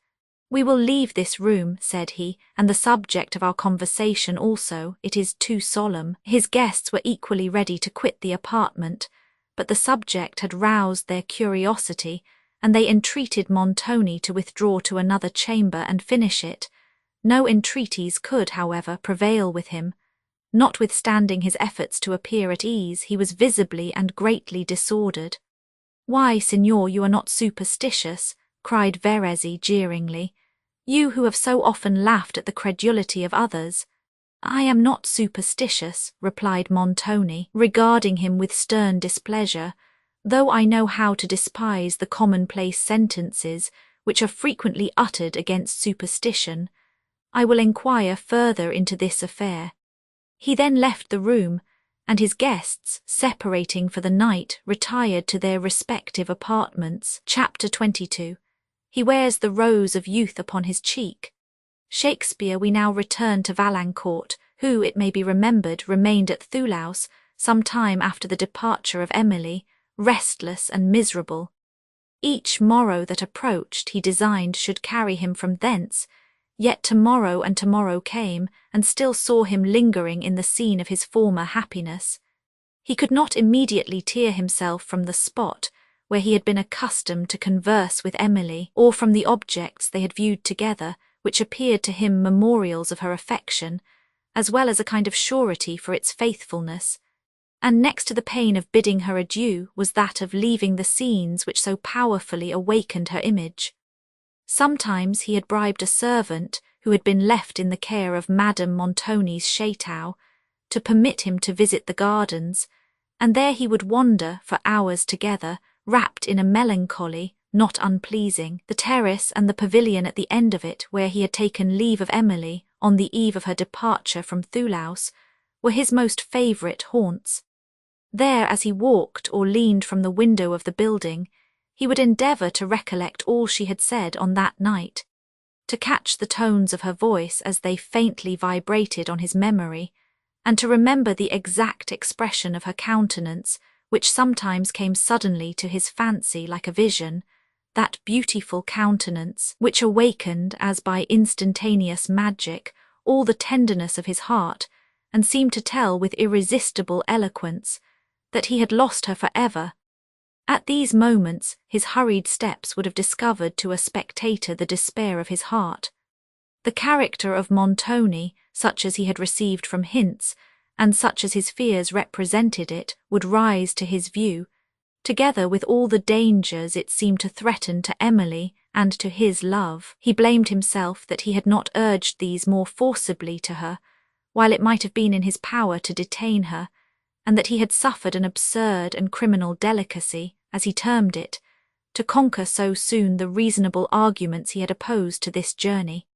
A: "We will leave this room," said he, "and the subject of our conversation also, it is too solemn." His guests were equally ready to quit the apartment, but the subject had roused their curiosity, and they entreated Montoni to withdraw to another chamber and finish it. No entreaties could, however, prevail with him. Notwithstanding his efforts to appear at ease, he was visibly and greatly disordered. "Why, signor, you are not superstitious?" cried Verezzi jeeringly. "You who have so often laughed at the credulity of others." "I am not superstitious," replied Montoni, regarding him with stern displeasure, "though I know how to despise the commonplace sentences which are frequently uttered against superstition. I will inquire further into this affair." He then left the room, and his guests, separating for the night, retired to their respective apartments. Chapter 22. He wears the rose of youth upon his cheek. Shakespeare, we now return to Valancourt, who, it may be remembered, remained at Thoulouse some time after the departure of Emily, restless and miserable. Each morrow that approached he designed should carry him from thence, yet tomorrow and tomorrow came, and still saw him lingering in the scene of his former happiness. He could not immediately tear himself from the spot where he had been accustomed to converse with Emily, or from the objects they had viewed together, which appeared to him memorials of her affection, as well as a kind of surety for its faithfulness. And next to the pain of bidding her adieu was that of leaving the scenes which so powerfully awakened her image. Sometimes he had bribed a servant, who had been left in the care of Madame Montoni's chateau, to permit him to visit the gardens, and there he would wander for hours together, wrapped in a melancholy not unpleasing. The terrace and the pavilion at the end of it, where he had taken leave of Emily on the eve of her departure from Thoulouse, were his most favourite haunts. There, as he walked or leaned from the window of the building, he would endeavour to recollect all she had said on that night, to catch the tones of her voice as they faintly vibrated on his memory, and to remember the exact expression of her countenance, which sometimes came suddenly to his fancy like a vision, that beautiful countenance which awakened, as by instantaneous magic, all the tenderness of his heart, and seemed to tell with irresistible eloquence that he had lost her for ever. At these moments his hurried steps would have discovered to a spectator the despair of his heart. The character of Montoni, such as he had received from hints, and such as his fears represented it, would rise to his view, together with all the dangers it seemed to threaten to Emily and to his love. He blamed himself that he had not urged these more forcibly to her, while it might have been in his power to detain her, and that he had suffered an absurd and criminal delicacy, as he termed it, to conquer so soon the reasonable arguments he had opposed to this journey.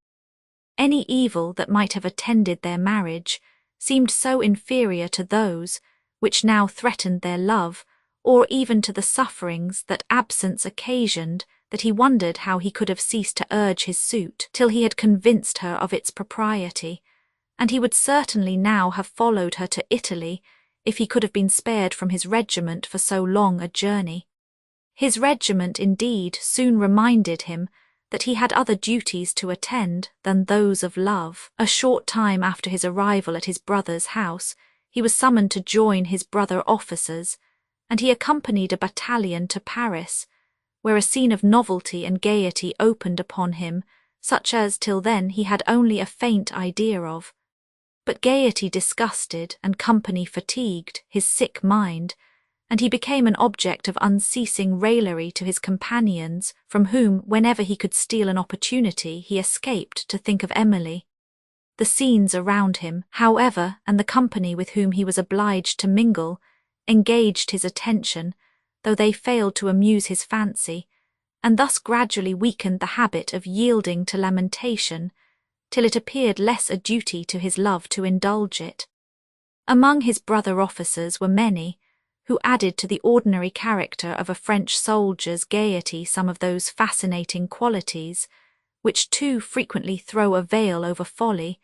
A: Any evil that might have attended their marriage seemed so inferior to those which now threatened their love, or even to the sufferings that absence occasioned, that he wondered how he could have ceased to urge his suit till he had convinced her of its propriety, and he would certainly now have followed her to Italy if he could have been spared from his regiment for so long a journey. His regiment, indeed, soon reminded him that he had other duties to attend than those of love. A short time after his arrival at his brother's house, he was summoned to join his brother officers, and he accompanied a battalion to Paris, where a scene of novelty and gaiety opened upon him, such as till then he had only a faint idea of. But gaiety disgusted and company fatigued his sick mind, and he became an object of unceasing raillery to his companions, from whom, whenever he could steal an opportunity, he escaped to think of Emily. The scenes around him, however, and the company with whom he was obliged to mingle, engaged his attention, though they failed to amuse his fancy, and thus gradually weakened the habit of yielding to lamentation, till it appeared less a duty to his love to indulge it. Among his brother officers were many, who added to the ordinary character of a French soldier's gaiety some of those fascinating qualities which too frequently throw a veil over folly,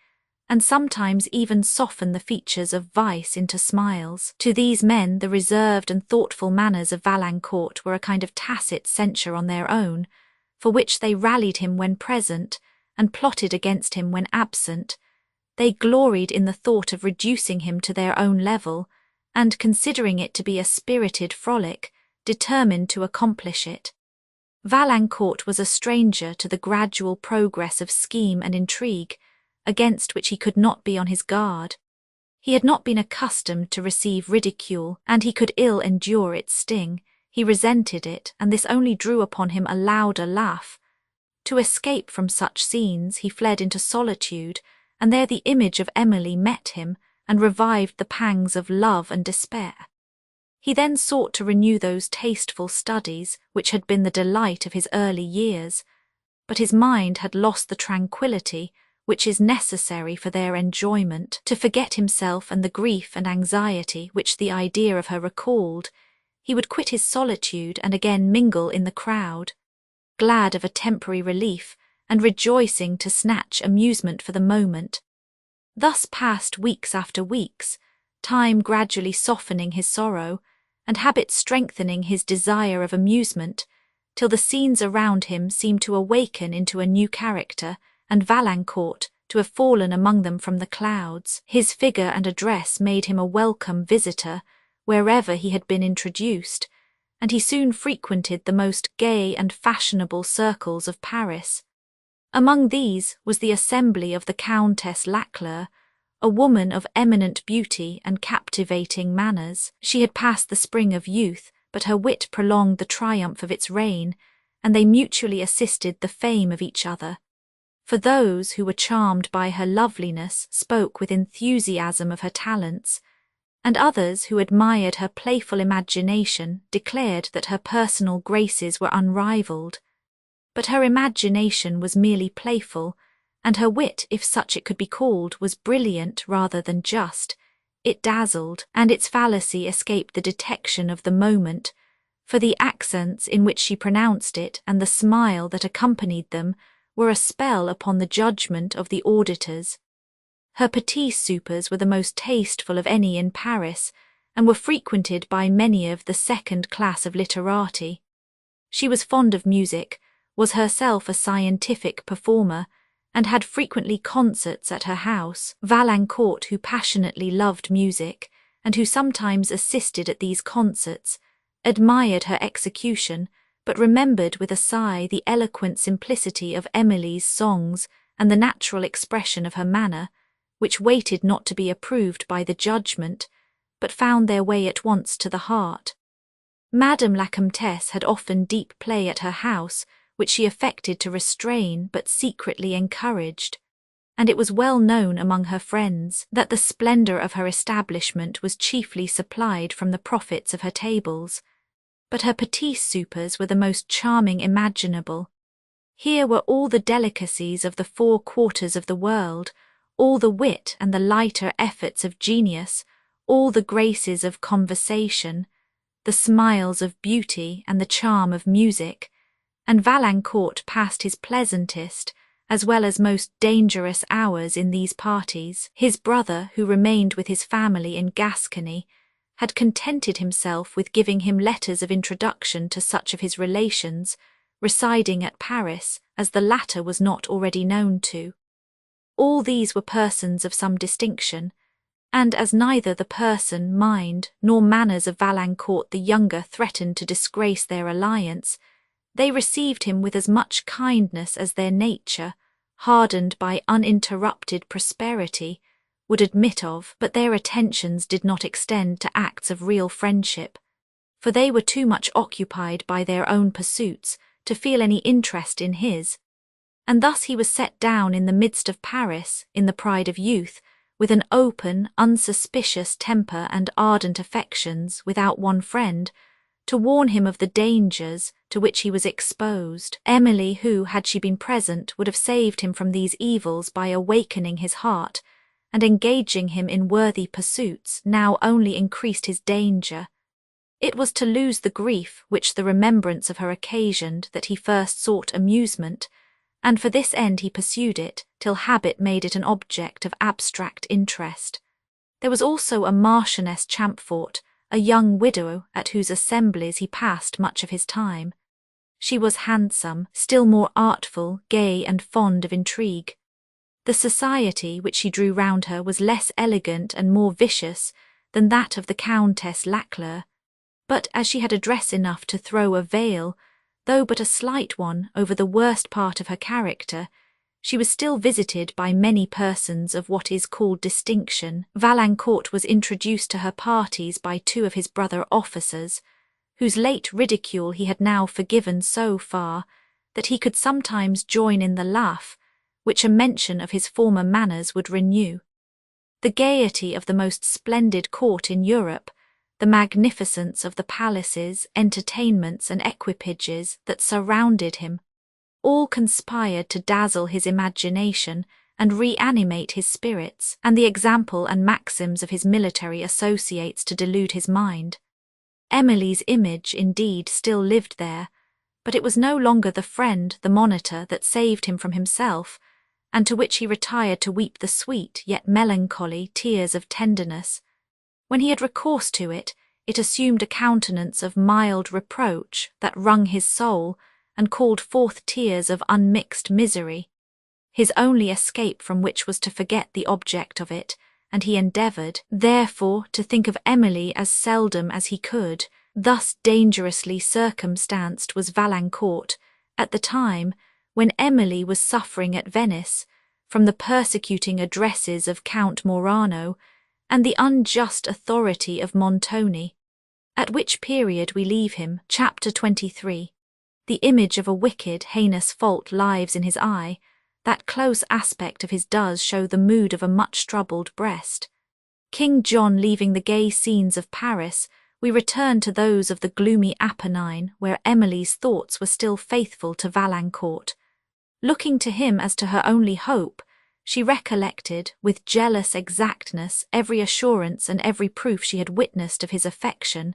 A: and sometimes even soften the features of vice into smiles. To these men the reserved and thoughtful manners of Valancourt were a kind of tacit censure on their own, for which they rallied him when present, and plotted against him when absent. They gloried in the thought of reducing him to their own level, and, considering it to be a spirited frolic, determined to accomplish it. Valancourt was a stranger to the gradual progress of scheme and intrigue, against which he could not be on his guard. He had not been accustomed to receive ridicule, and he could ill endure its sting. He resented it, and this only drew upon him a louder laugh. To escape from such scenes he fled into solitude, and there the image of Emily met him, and revived the pangs of love and despair. He then sought to renew those tasteful studies which had been the delight of his early years, but his mind had lost the tranquillity which is necessary for their enjoyment. To forget himself and the grief and anxiety which the idea of her recalled, he would quit his solitude and again mingle in the crowd, glad of a temporary relief and rejoicing to snatch amusement for the moment. Thus passed weeks after weeks, time gradually softening his sorrow, and habit strengthening his desire of amusement, till the scenes around him seemed to awaken into a new character, and Valancourt to have fallen among them from the clouds. His figure and address made him a welcome visitor wherever he had been introduced, and he soon frequented the most gay and fashionable circles of Paris. Among these was the assembly of the Countess Lacleur, a woman of eminent beauty and captivating manners. She had passed the spring of youth, but her wit prolonged the triumph of its reign, and they mutually assisted the fame of each other. For those who were charmed by her loveliness spoke with enthusiasm of her talents, and others who admired her playful imagination declared that her personal graces were unrivalled. But her imagination was merely playful, and her wit, if such it could be called, was brilliant rather than just. It dazzled, and its fallacy escaped the detection of the moment, for the accents in which she pronounced it and the smile that accompanied them were a spell upon the judgment of the auditors. Her petits soupers were the most tasteful of any in Paris, and were frequented by many of the second class of literati. She was fond of music, was herself a scientific performer, and had frequently concerts at her house. Valancourt, who passionately loved music, and who sometimes assisted at these concerts, admired her execution, but remembered with a sigh the eloquent simplicity of Emily's songs and the natural expression of her manner, which waited not to be approved by the judgment, but found their way at once to the heart. Madame la Comtesse had often deep play at her house, which she affected to restrain but secretly encouraged, and it was well known among her friends that the splendour of her establishment was chiefly supplied from the profits of her tables. But her petits soupers were the most charming imaginable. Here were all the delicacies of the 4 quarters of the world, all the wit and the lighter efforts of genius, all the graces of conversation, the smiles of beauty and the charm of music, and Valancourt passed his pleasantest as well as most dangerous hours in these parties. His brother, who remained with his family in Gascony, had contented himself with giving him letters of introduction to such of his relations residing at Paris as the latter was not already known to. All these were persons of some distinction, and as neither the person, mind, nor manners of Valancourt the younger threatened to disgrace their alliance, they received him with as much kindness as their nature, hardened by uninterrupted prosperity, would admit of, but their attentions did not extend to acts of real friendship, for they were too much occupied by their own pursuits to feel any interest in his, and thus he was set down in the midst of Paris, in the pride of youth, with an open, unsuspicious temper and ardent affections, without one friend, to warn him of the dangers to which he was exposed. Emily, who, had she been present, would have saved him from these evils by awakening his heart, and engaging him in worthy pursuits, now only increased his danger. It was to lose the grief which the remembrance of her occasioned that he first sought amusement, and for this end he pursued it, till habit made it an object of abstract interest. There was also a Marchioness Champfort, a young widow at whose assemblies he passed much of his time. She was handsome, still more artful, gay, and fond of intrigue. The society which she drew round her was less elegant and more vicious than that of the Countess Lacleur, but as she had address enough to throw a veil, though but a slight one, over the worst part of her character, she was still visited by many persons of what is called distinction. Valancourt was introduced to her parties by two of his brother officers, whose late ridicule he had now forgiven so far that he could sometimes join in the laugh, which a mention of his former manners would renew. The gaiety of the most splendid court in Europe, the magnificence of the palaces, entertainments, and equipages that surrounded him, all conspired to dazzle his imagination and reanimate his spirits, and the example and maxims of his military associates to delude his mind. Emily's image, indeed, still lived there, but it was no longer the friend, the monitor, that saved him from himself, and to which he retired to weep the sweet yet melancholy tears of tenderness. When he had recourse to it, it assumed a countenance of mild reproach that wrung his soul, and called forth tears of unmixed misery, his only escape from which was to forget the object of it, and he endeavoured, therefore, to think of Emily as seldom as he could. Thus dangerously circumstanced was Valancourt, at the time when Emily was suffering at Venice, from the persecuting addresses of Count Morano, and the unjust authority of Montoni, at which period we leave him. Chapter 23. The image of a wicked, heinous fault lives in his eye. That close aspect of his does show the mood of a much troubled breast. King John leaving the gay scenes of Paris, we return to those of the gloomy Apennine, where Emily's thoughts were still faithful to Valancourt. Looking to him as to her only hope, she recollected, with jealous exactness, every assurance and every proof she had witnessed of his affection,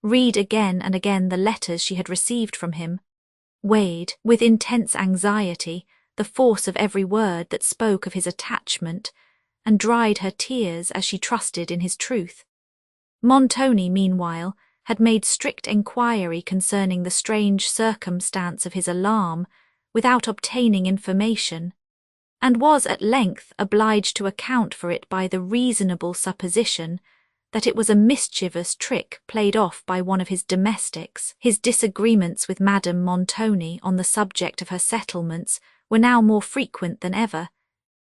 A: read again and again the letters she had received from him, weighed, with intense anxiety, the force of every word that spoke of his attachment, and dried her tears as she trusted in his truth. Montoni, meanwhile, had made strict enquiry concerning the strange circumstance of his alarm, without obtaining information, and was at length obliged to account for it by the reasonable supposition that it was a mischievous trick played off by one of his domestics. His disagreements with Madame Montoni on the subject of her settlements were now more frequent than ever.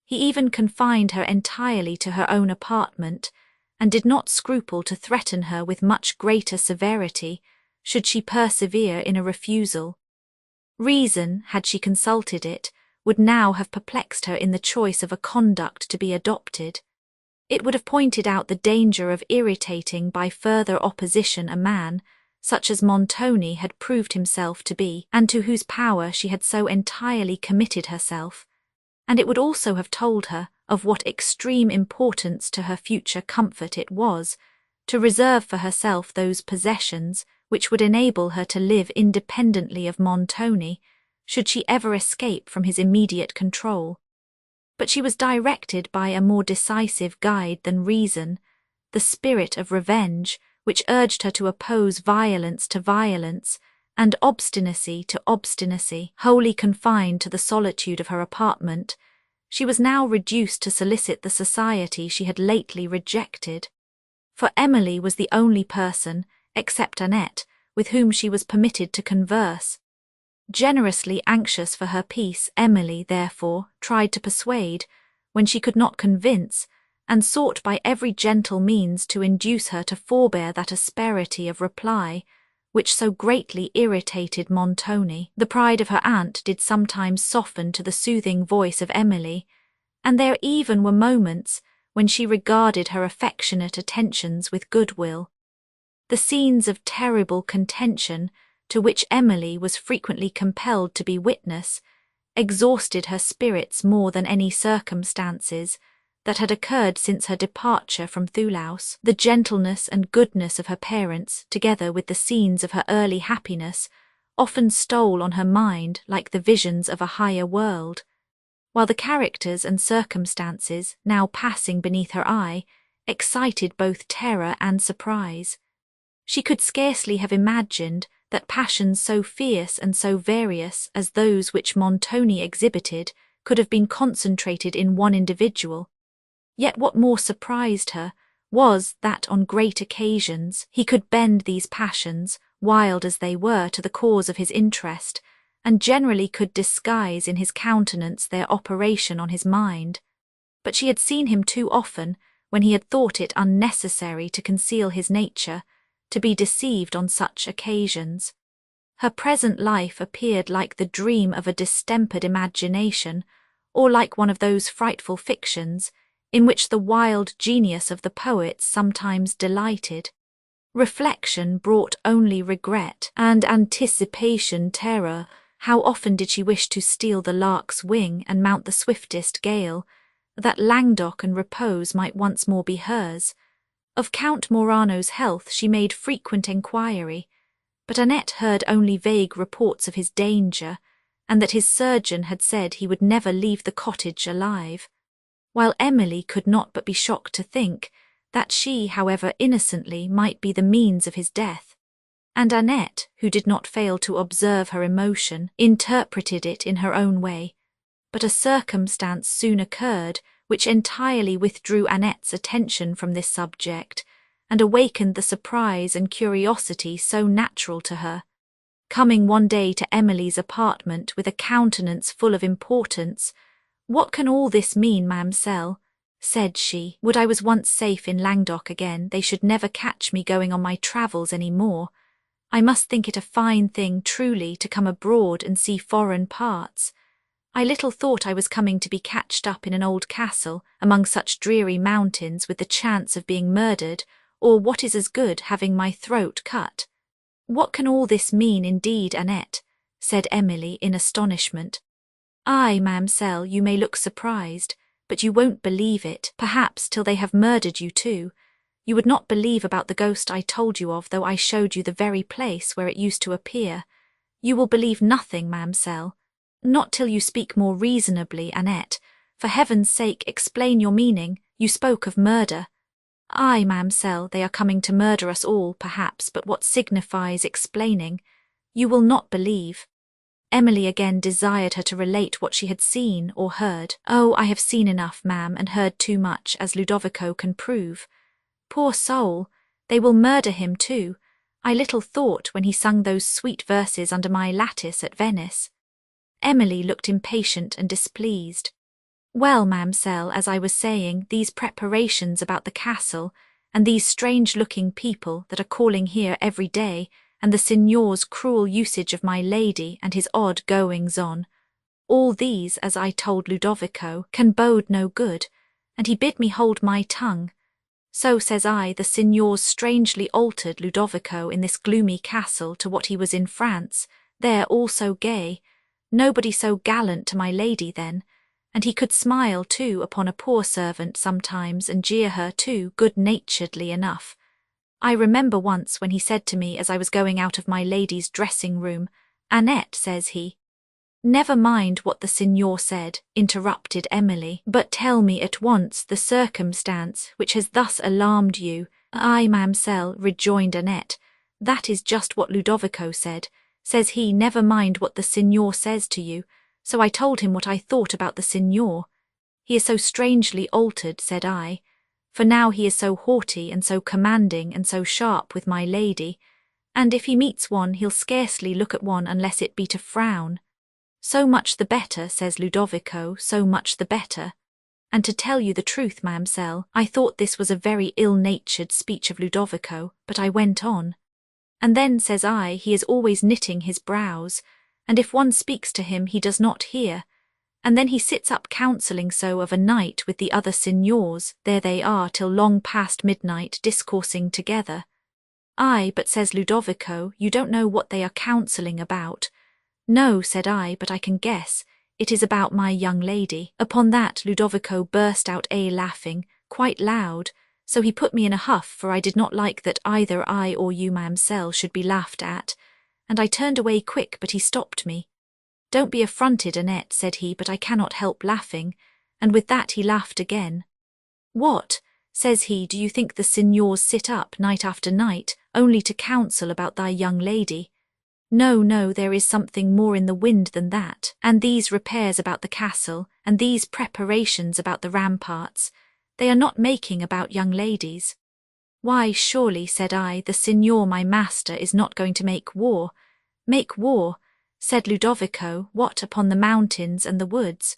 A: He even confined her entirely to her own apartment, and did not scruple to threaten her with much greater severity, should she persevere in a refusal. Reason, had she consulted it, would now have perplexed her in the choice of a conduct to be adopted. It would have pointed out the danger of irritating by further opposition a man, such as Montoni had proved himself to be, and to whose power she had so entirely committed herself, and it would also have told her of what extreme importance to her future comfort it was to reserve for herself those possessions which would enable her to live independently of Montoni, should she ever escape from his immediate control. But she was directed by a more decisive guide than reason, the spirit of revenge, which urged her to oppose violence to violence, and obstinacy to obstinacy. Wholly confined to the solitude of her apartment, she was now reduced to solicit the society she had lately rejected, for Emily was the only person, except Annette, with whom she was permitted to converse. Generously anxious for her peace, Emily, therefore, tried to persuade, when she could not convince, and sought by every gentle means to induce her to forbear that asperity of reply which so greatly irritated Montoni. The pride of her aunt did sometimes soften to the soothing voice of Emily, and there even were moments when she regarded her affectionate attentions with goodwill. The scenes of terrible contention, to which Emily was frequently compelled to be witness, exhausted her spirits more than any circumstances that had occurred since her departure from Thoulouse. The gentleness and goodness of her parents, together with the scenes of her early happiness, often stole on her mind like the visions of a higher world, while the characters and circumstances now passing beneath her eye excited both terror and surprise. She could scarcely have imagined that passions so fierce and so various as those which Montoni exhibited could have been concentrated in one individual. Yet what more surprised her was that on great occasions he could bend these passions, wild as they were, to the cause of his interest, and generally could disguise in his countenance their operation on his mind. But she had seen him too often, when he had thought it unnecessary to conceal his nature, to be deceived on such occasions. Her present life appeared like the dream of a distempered imagination, or like one of those frightful fictions in which the wild genius of the poets sometimes delighted. Reflection brought only regret, and anticipation terror. How often did she wish to steal the lark's wing and mount the swiftest gale, that Languedoc and repose might once more be hers. Of Count Morano's health she made frequent enquiry, but Annette heard only vague reports of his danger, and that his surgeon had said he would never leave the cottage alive, while Emily could not but be shocked to think that she, however innocently, might be the means of his death. And Annette, who did not fail to observe her emotion, interpreted it in her own way. But a circumstance soon occurred which entirely withdrew Annette's attention from this subject, and awakened the surprise and curiosity so natural to her. Coming one day to Emily's apartment with a countenance full of importance, "What can all this mean, ma'amselle?" said she. "Would I was once safe in Languedoc again, they should never catch me going on my travels any more. I must think it a fine thing, truly, to come abroad and see foreign parts. I little thought I was coming to be catched up in an old castle, among such dreary mountains, with the chance of being murdered, or what is as good, having my throat cut." "What can all this mean, indeed, Annette?" said Emily in astonishment. "Ay, ma'amselle, you may look surprised, but you won't believe it, perhaps, till they have murdered you too. You would not believe about the ghost I told you of, though I showed you the very place where it used to appear. You will believe nothing, ma'amselle. Not till you speak more reasonably, Annette. For heaven's sake, explain your meaning. You spoke of murder." "Ay, ma'amselle, they are coming to murder us all, perhaps, but what signifies explaining? You will not believe." Emily again desired her to relate what she had seen or heard. "Oh, I have seen enough, ma'am, and heard too much, as Ludovico can prove. Poor soul, they will murder him too. I little thought when he sung those sweet verses under my lattice at Venice." Emily looked impatient and displeased. "Well, ma'amselle, as I was saying, these preparations about the castle, and these strange-looking people that are calling here every day, and the signor's cruel usage of my lady and his odd goings-on, all these, as I told Ludovico, can bode no good, and he bid me hold my tongue. So, says I, the signor's strangely altered Ludovico in this gloomy castle to what he was in France, there all so gay, nobody so gallant to my lady then, and he could smile too upon a poor servant sometimes, and jeer her too good-naturedly enough. I remember once when he said to me as I was going out of my lady's dressing-room, 'Annette,' says he—" "Never mind what the signor said," interrupted Emily, "but tell me at once the circumstance which has thus alarmed you." "Ay, ma'amselle," rejoined Annette, "that is just what Ludovico said. Says he, never mind what the signor says to you, so I told him what I thought about the signor. He is so strangely altered, said I, for now he is so haughty and so commanding and so sharp with my lady, and if he meets one he'll scarcely look at one unless it be to frown. So much the better, says Ludovico, so much the better. And to tell you the truth, ma'amselle, I thought this was a very ill-natured speech of Ludovico, but I went on. And then, says I, he is always knitting his brows, and if one speaks to him he does not hear, and then he sits up counselling so of a night with the other signors, there they are till long past midnight discoursing together. Ay, but says Ludovico, you don't know what they are counselling about. No, said I, but I can guess, it is about my young lady. Upon that Ludovico burst out laughing, quite loud, so he put me in a huff, for I did not like that either I or you, ma'amselle, should be laughed at, and I turned away quick, but he stopped me. "Don't be affronted, Annette," said he, but I cannot help laughing, and with that he laughed again. "What," says he, "do you think the signors sit up night after night, only to counsel about thy young lady? No, no, there is something more in the wind than that, and these repairs about the castle, and these preparations about the ramparts, they are not making about young ladies." "Why, surely," said I, "the signor my master is not going to make war." "Make war," said Ludovico, "what, upon the mountains and the woods?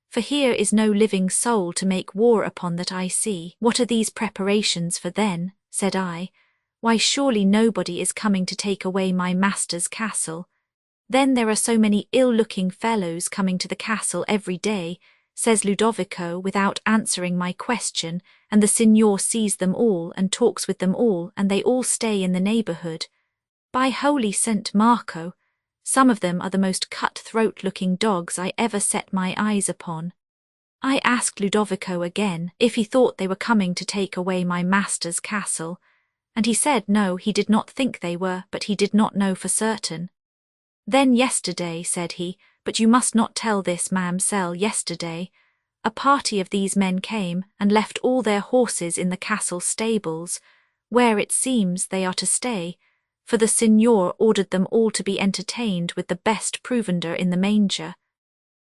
A: For here is no living soul to make war upon that I see." "What are these preparations for then?" said I. "Why, surely nobody is coming to take away my master's castle." "Then there are so many ill-looking fellows coming to the castle every day," says Ludovico, without answering my question, "and the signor sees them all and talks with them all, and they all stay in the neighbourhood. By holy St. Marco, some of them are the most cut-throat-looking dogs I ever set my eyes upon." I asked Ludovico again if he thought they were coming to take away my master's castle, and he said no, he did not think they were, but he did not know for certain. "Then yesterday," said he, "but you must not tell this, ma'amselle, yesterday, a party of these men came and left all their horses in the castle stables, where it seems they are to stay, for the signor ordered them all to be entertained with the best provender in the manger.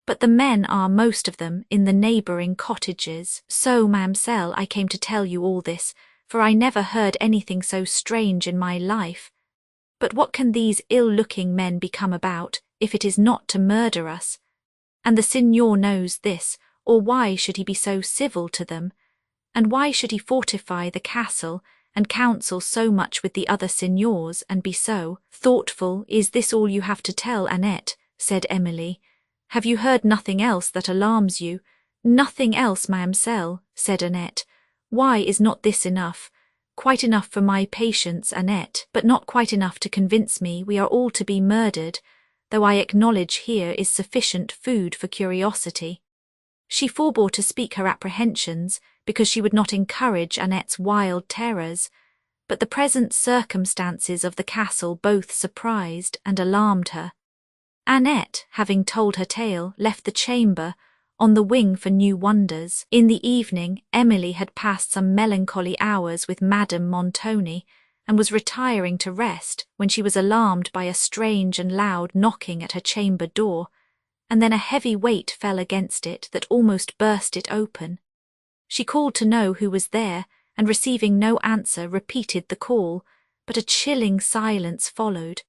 A: But the men are, most of them, in the neighbouring cottages. So, ma'amselle, I came to tell you all this, for I never heard anything so strange in my life. But what can these ill-looking men be come about, if it is not to murder us? And the signor knows this, or why should he be so civil to them? And why should he fortify the castle, and counsel so much with the other signors, and be so thoughtful? "Is this all you have to tell, Annette?" said Emily. "Have you heard nothing else that alarms you?" "Nothing else, ma'amselle," said Annette. "Why, is not this enough? Quite enough for my patience, Annette, but not quite enough to convince me we are all to be murdered, though I acknowledge here is sufficient food for curiosity." She forbore to speak her apprehensions, because she would not encourage Annette's wild terrors, but the present circumstances of the castle both surprised and alarmed her. Annette, having told her tale, left the chamber, on the wing for new wonders. In the evening, Emily had passed some melancholy hours with Madame Montoni, and was retiring to rest, when she was alarmed by a strange and loud knocking at her chamber door, and then a heavy weight fell against it that almost burst it open. She called to know who was there, and receiving no answer, repeated the call, but a chilling silence followed.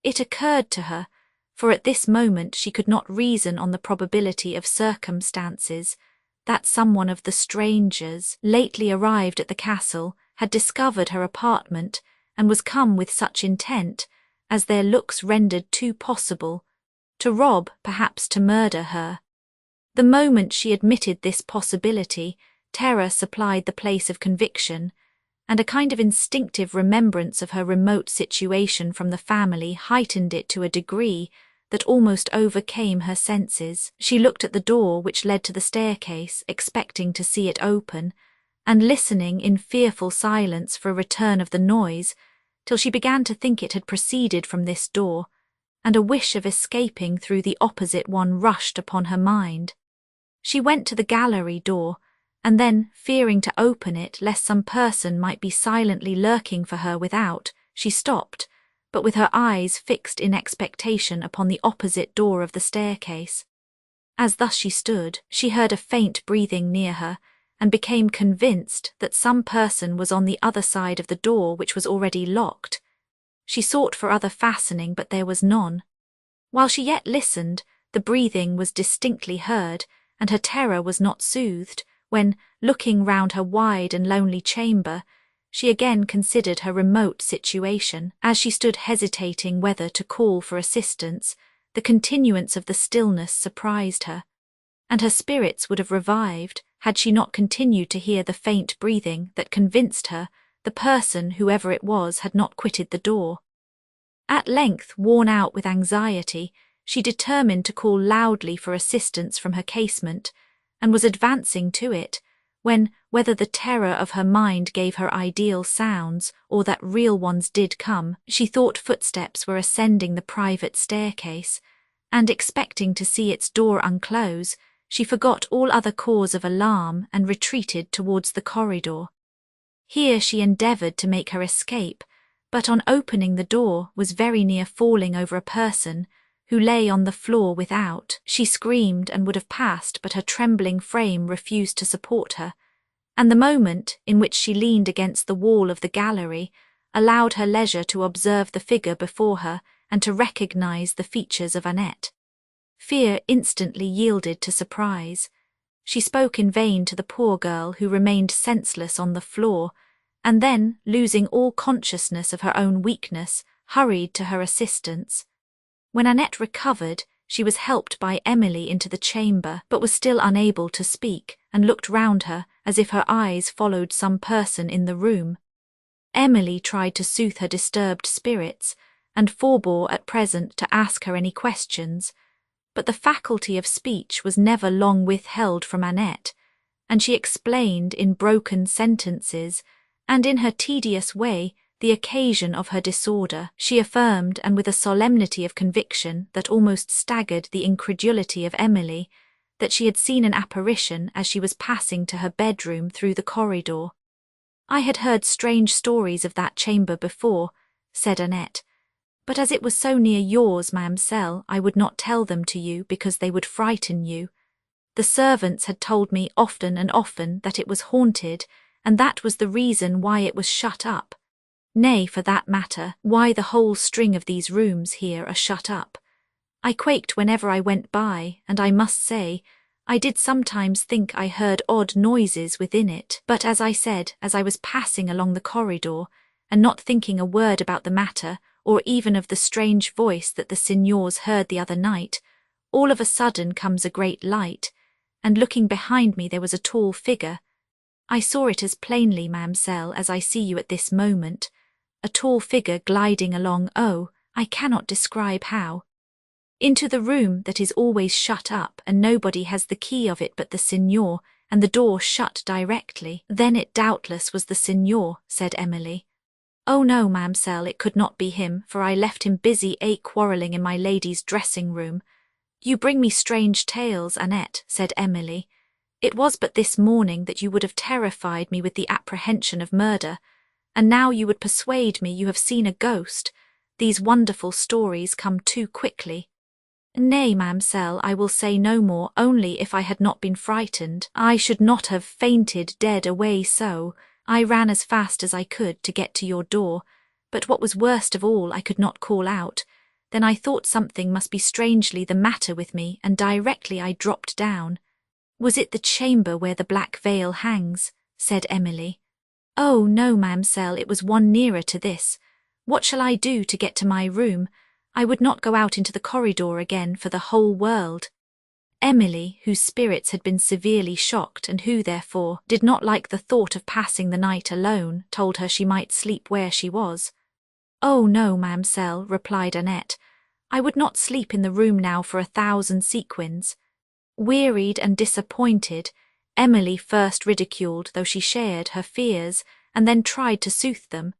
A: It occurred to her, for at this moment she could not reason on the probability of circumstances, that someone of the strangers, lately arrived at the castle, had discovered her apartment, and was come with such intent, as their looks rendered too possible, to rob, perhaps to murder her. The moment she admitted this possibility, terror supplied the place of conviction, and a kind of instinctive remembrance of her remote situation from the family heightened it to a degree that almost overcame her senses. She looked at the door which led to the staircase, expecting to see it open, and listening in fearful silence for a return of the noise, till she began to think it had proceeded from this door, and a wish of escaping through the opposite one rushed upon her mind. She went to the gallery door, and then, fearing to open it lest some person might be silently lurking for her without, she stopped, but with her eyes fixed in expectation upon the opposite door of the staircase. As thus she stood, she heard a faint breathing near her, and became convinced that some person was on the other side of the door, which was already locked. She sought for other fastening, but there was none. While she yet listened, the breathing was distinctly heard, and her terror was not soothed, when, looking round her wide and lonely chamber, she again considered her remote situation. As she stood hesitating whether to call for assistance, the continuance of the stillness surprised her, and her spirits would have revived had she not continued to hear the faint breathing that convinced her the person, whoever it was, had not quitted the door. At length, worn out with anxiety, she determined to call loudly for assistance from her casement, and was advancing to it, when, whether the terror of her mind gave her ideal sounds or that real ones did come. She thought footsteps were ascending the private staircase, and expecting to see its door unclose, she forgot all other cause of alarm and retreated towards the corridor. Here she endeavoured to make her escape, but on opening the door was very near falling over a person who lay on the floor without. She screamed and would have passed, but her trembling frame refused to support her, and the moment in which she leaned against the wall of the gallery allowed her leisure to observe the figure before her and to recognise the features of Annette. Fear instantly yielded to surprise. She spoke in vain to the poor girl, who remained senseless on the floor, and then, losing all consciousness of her own weakness, hurried to her assistance. When Annette recovered, she was helped by Emily into the chamber, but was still unable to speak, and looked round her as if her eyes followed some person in the room. Emily tried to soothe her disturbed spirits, and forbore at present to ask her any questions, but the faculty of speech was never long withheld from Annette, and she explained in broken sentences, and in her tedious way, the occasion of her disorder. She affirmed, and with a solemnity of conviction that almost staggered the incredulity of Emily, that she had seen an apparition as she was passing to her bedroom through the corridor. "I had heard strange stories of that chamber before," said Annette, "but as it was so near yours, Mademoiselle, I would not tell them to you because they would frighten you. The servants had told me often and often that it was haunted, and that was the reason why it was shut up. Nay, for that matter, why the whole string of these rooms here are shut up. I quaked whenever I went by, and I must say, I did sometimes think I heard odd noises within it, but as I said, as I was passing along the corridor, and not thinking a word about the matter, or even of the strange voice that the signors heard the other night, all of a sudden comes a great light, and looking behind me there was a tall figure. I saw it as plainly, Mademoiselle, as I see you at this moment, a tall figure gliding along, oh, I cannot describe how, into the room that is always shut up, and nobody has the key of it but the signor, and the door shut directly." "Then it doubtless was the signor," said Emily. "Oh no, Mademoiselle, it could not be him, for I left him busy quarrelling in my lady's dressing-room." "You bring me strange tales, Annette," said Emily. "It was but this morning that you would have terrified me with the apprehension of murder, and now you would persuade me you have seen a ghost. These wonderful stories come too quickly." "Nay, Mademoiselle, I will say no more, only if I had not been frightened, I should not have fainted dead away so. I ran as fast as I could to get to your door, but what was worst of all, I could not call out. Then I thought something must be strangely the matter with me, and directly I dropped down." "Was it the chamber where the black veil hangs?" said Emily. "Oh, no, Mademoiselle, it was one nearer to this. What shall I do to get to my room? I would not go out into the corridor again for the whole world." Emily, whose spirits had been severely shocked and who, therefore, did not like the thought of passing the night alone, told her she might sleep where she was. "Oh, no, Mademoiselle," replied Annette. "I would not sleep in the room now for 1,000 sequins." Wearied and disappointed, Emily first ridiculed, though she shared, her fears, and then tried to soothe them.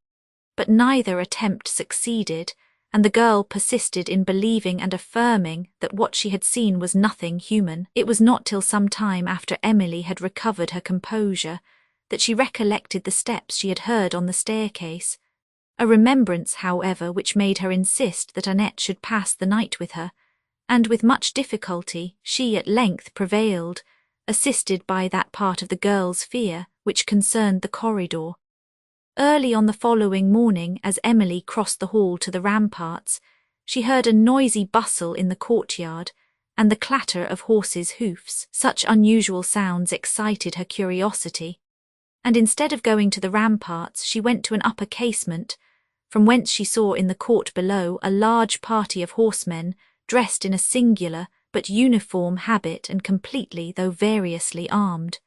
A: But neither attempt succeeded, and the girl persisted in believing and affirming that what she had seen was nothing human. It was not till some time after Emily had recovered her composure that she recollected the steps she had heard on the staircase, a remembrance, however, which made her insist that Annette should pass the night with her, and with much difficulty she at length prevailed, assisted by that part of the girl's fear which concerned the corridor. Early on the following morning, as Emily crossed the hall to the ramparts, she heard a noisy bustle in the courtyard, and the clatter of horses' hoofs. Such unusual sounds excited her curiosity, and instead of going to the ramparts, she went to an upper casement, from whence she saw in the court below a large party of horsemen, dressed in a singular but uniform habit and completely though variously armed.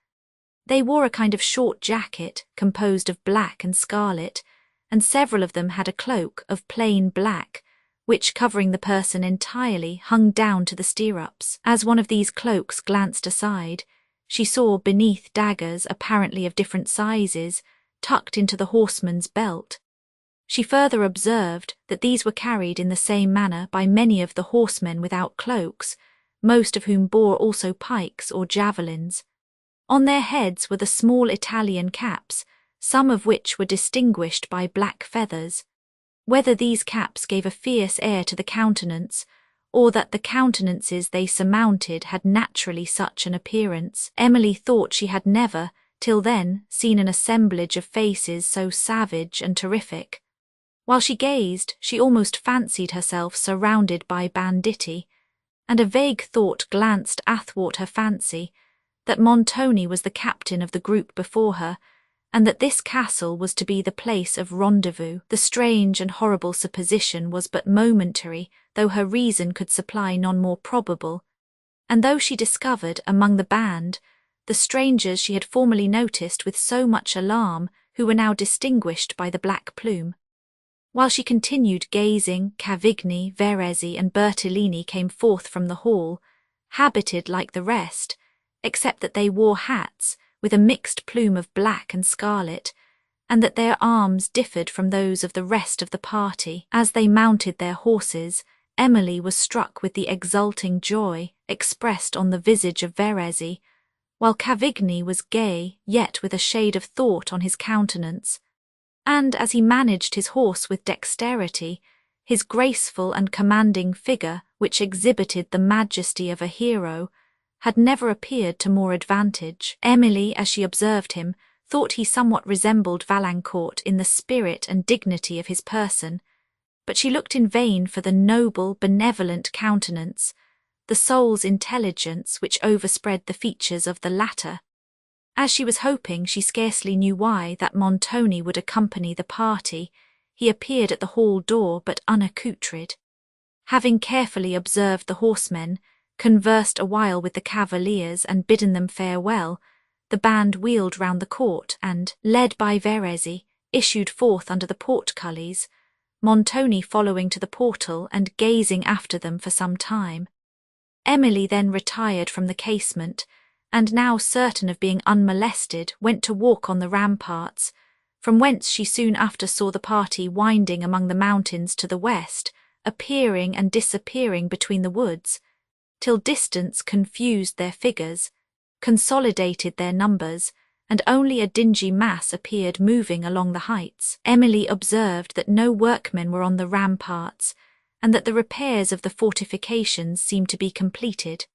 A: They wore a kind of short jacket, composed of black and scarlet, and several of them had a cloak of plain black, which, covering the person entirely, hung down to the stirrups. As one of these cloaks glanced aside, she saw beneath daggers apparently of different sizes, tucked into the horseman's belt. She further observed that these were carried in the same manner by many of the horsemen without cloaks, most of whom bore also pikes or javelins. On their heads were the small Italian caps, some of which were distinguished by black feathers. Whether these caps gave a fierce air to the countenance, or that the countenances they surmounted had naturally such an appearance, Emily thought she had never, till then, seen an assemblage of faces so savage and terrific. While she gazed, she almost fancied herself surrounded by banditti, and a vague thought glanced athwart her fancy, that Montoni was the captain of the group before her, and that this castle was to be the place of rendezvous. The strange and horrible supposition was but momentary, though her reason could supply none more probable, and though she discovered among the band the strangers she had formerly noticed with so much alarm, who were now distinguished by the black plume. While she continued gazing, Cavigni, Verezzi, and Bertolini came forth from the hall, habited like the rest, except that they wore hats, with a mixed plume of black and scarlet, and that their arms differed from those of the rest of the party. As they mounted their horses, Emily was struck with the exulting joy expressed on the visage of Verezzi, while Cavigni was gay, yet with a shade of thought on his countenance, and as he managed his horse with dexterity, his graceful and commanding figure, which exhibited the majesty of a hero, had never appeared to more advantage. Emily, as she observed him, thought he somewhat resembled Valancourt in the spirit and dignity of his person, but she looked in vain for the noble, benevolent countenance, the soul's intelligence which overspread the features of the latter. As she was hoping, she scarcely knew why, that Montoni would accompany the party, he appeared at the hall door but unaccoutred. Having carefully observed the horsemen, conversed a while with the cavaliers, and bidden them farewell, the band wheeled round the court and, led by Verezzi, issued forth under the portcullis, Montoni following to the portal and gazing after them for some time. Emily then retired from the casement, and now certain of being unmolested, went to walk on the ramparts, from whence she soon after saw the party winding among the mountains to the west, appearing and disappearing between the woods, till distance confused their figures, consolidated their numbers, and only a dingy mass appeared moving along the heights. Emily observed that no workmen were on the ramparts, and that the repairs of the fortifications seemed to be completed.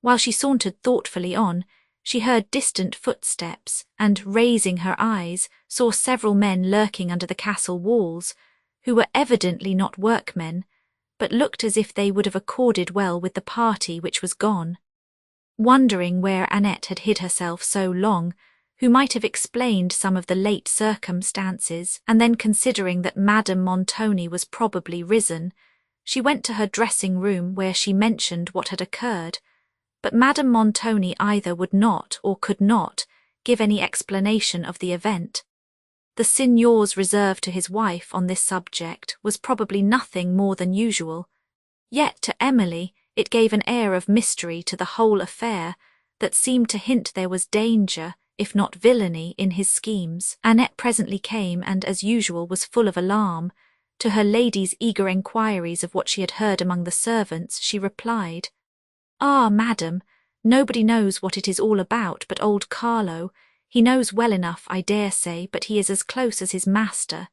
A: While she sauntered thoughtfully on, she heard distant footsteps, and, raising her eyes, saw several men lurking under the castle walls, who were evidently not workmen, but looked as if they would have accorded well with the party which was gone. Wondering where Annette had hid herself so long, who might have explained some of the late circumstances, and then considering that Madame Montoni was probably risen, she went to her dressing-room, where she mentioned what had occurred, but Madame Montoni either would not or could not give any explanation of the event. The signor's reserve to his wife on this subject was probably nothing more than usual, yet to Emily it gave an air of mystery to the whole affair that seemed to hint there was danger, if not villainy, in his schemes. Annette presently came, and as usual was full of alarm. To her lady's eager enquiries of what she had heard among the servants, she replied, "Ah, madam, nobody knows what it is all about but old Carlo. He knows well enough, I dare say, but he is as close as his master.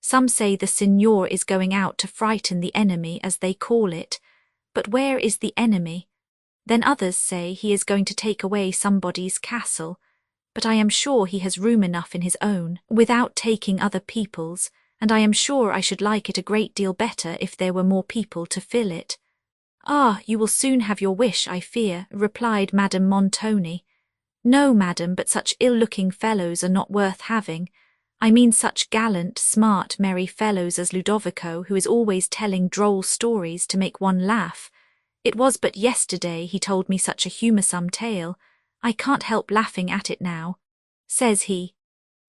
A: Some say the signor is going out to frighten the enemy, as they call it, but where is the enemy? Then others say he is going to take away somebody's castle, but I am sure he has room enough in his own, without taking other people's, and I am sure I should like it a great deal better if there were more people to fill it." "Ah, you will soon have your wish, I fear," replied Madame Montoni. "No, madam, but such ill-looking fellows are not worth having. I mean such gallant, smart, merry fellows as Ludovico, who is always telling droll stories to make one laugh. It was but yesterday he told me such a humorsome tale. I can't help laughing at it now. Says he,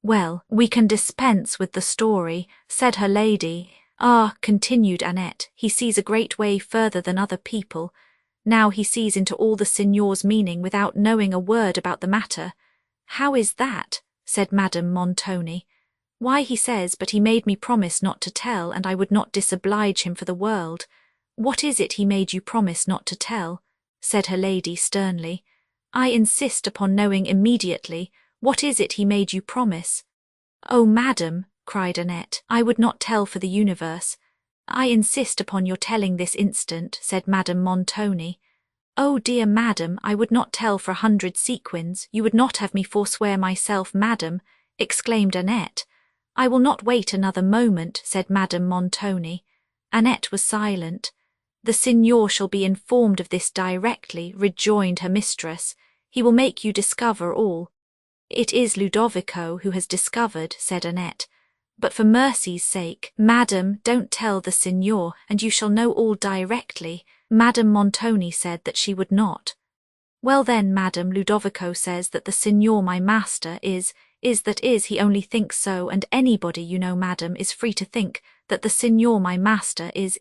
A: 'Well, we can dispense with the story,' said her lady. 'Ah,' continued Annette, 'he sees a great way further than other people. Now he sees into all the signor's meaning without knowing a word about the matter. How is that? Said Madame Montoni. Why, he says, but he made me promise not to tell, and I would not disoblige him for the world. What is it he made you promise not to tell? Said her lady sternly. I insist upon knowing immediately. What is it he made you promise? Oh, madam, cried Annette, I would not tell for the universe. I insist upon your telling this instant, said Madame Montoni. Oh, dear madam, I would not tell for 100 sequins. You would not have me forswear myself, madam, exclaimed Annette. I will not wait another moment, said Madame Montoni. Annette was silent. The signor shall be informed of this directly, rejoined her mistress. He will make you discover all. It is Ludovico who has discovered, said Annette. But for mercy's sake, madam, don't tell the signor, and you shall know all directly. Madame Montoni said that she would not. Well then, madam, Ludovico says that the signor my master is he only thinks so, and anybody, you know, madam, is free to think that the signor my master is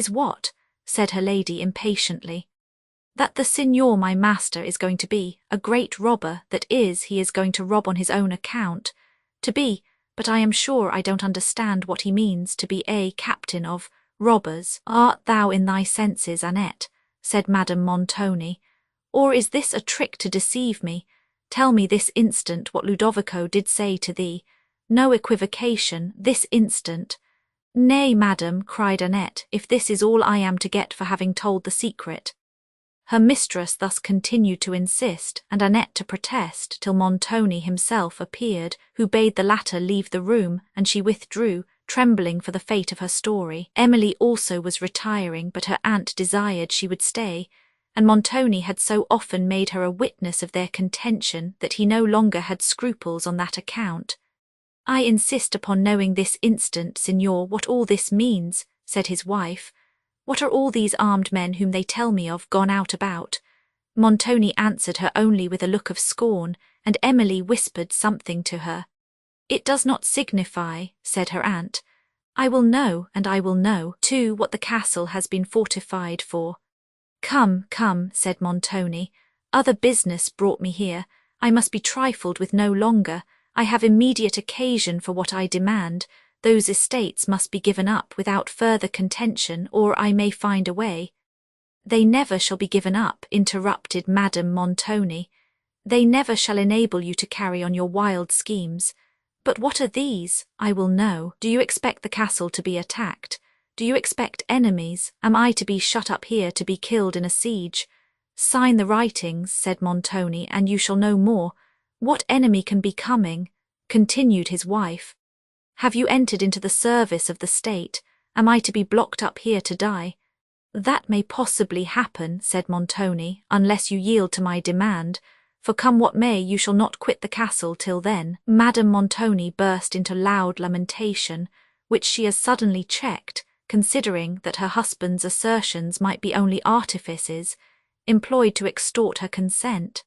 A: what? Said her lady impatiently. That the signor my master is going to be a great robber, he is going to rob on his own account. But I am sure I don't understand what he means to be a captain of robbers. Art thou in thy senses, Annette? Said Madame Montoni. Or is this a trick to deceive me? Tell me this instant what Ludovico did say to thee. No equivocation, this instant. Nay, madam, cried Annette, if this is all I am to get for having told the secret. Her mistress thus continued to insist, and Annette to protest, till Montoni himself appeared, who bade the latter leave the room, and she withdrew, trembling for the fate of her story. Emily also was retiring, but her aunt desired she would stay, and Montoni had so often made her a witness of their contention that he no longer had scruples on that account. I insist upon knowing this instant, signor, what all this means, said his wife. What are all these armed men whom they tell me of gone out about? Montoni answered her only with a look of scorn, and Emily whispered something to her. It does not signify, said her aunt. I will know, and I will know, too, what the castle has been fortified for. Come, come, said Montoni, other business brought me here. I must be trifled with no longer. I have immediate occasion for what I demand. Those estates must be given up without further contention, or I may find a way. They never shall be given up, interrupted Madame Montoni. They never shall enable you to carry on your wild schemes. But what are these? I will know. Do you expect the castle to be attacked? Do you expect enemies? Am I to be shut up here to be killed in a siege? Sign the writings, said Montoni, and you shall know more. What enemy can be coming? Continued his wife. Have you entered into the service of the state? Am I to be blocked up here to die? That may possibly happen, said Montoni, unless you yield to my demand, for come what may, you shall not quit the castle till then. Madame Montoni burst into loud lamentation, which she as suddenly checked, considering that her husband's assertions might be only artifices, employed to extort her consent.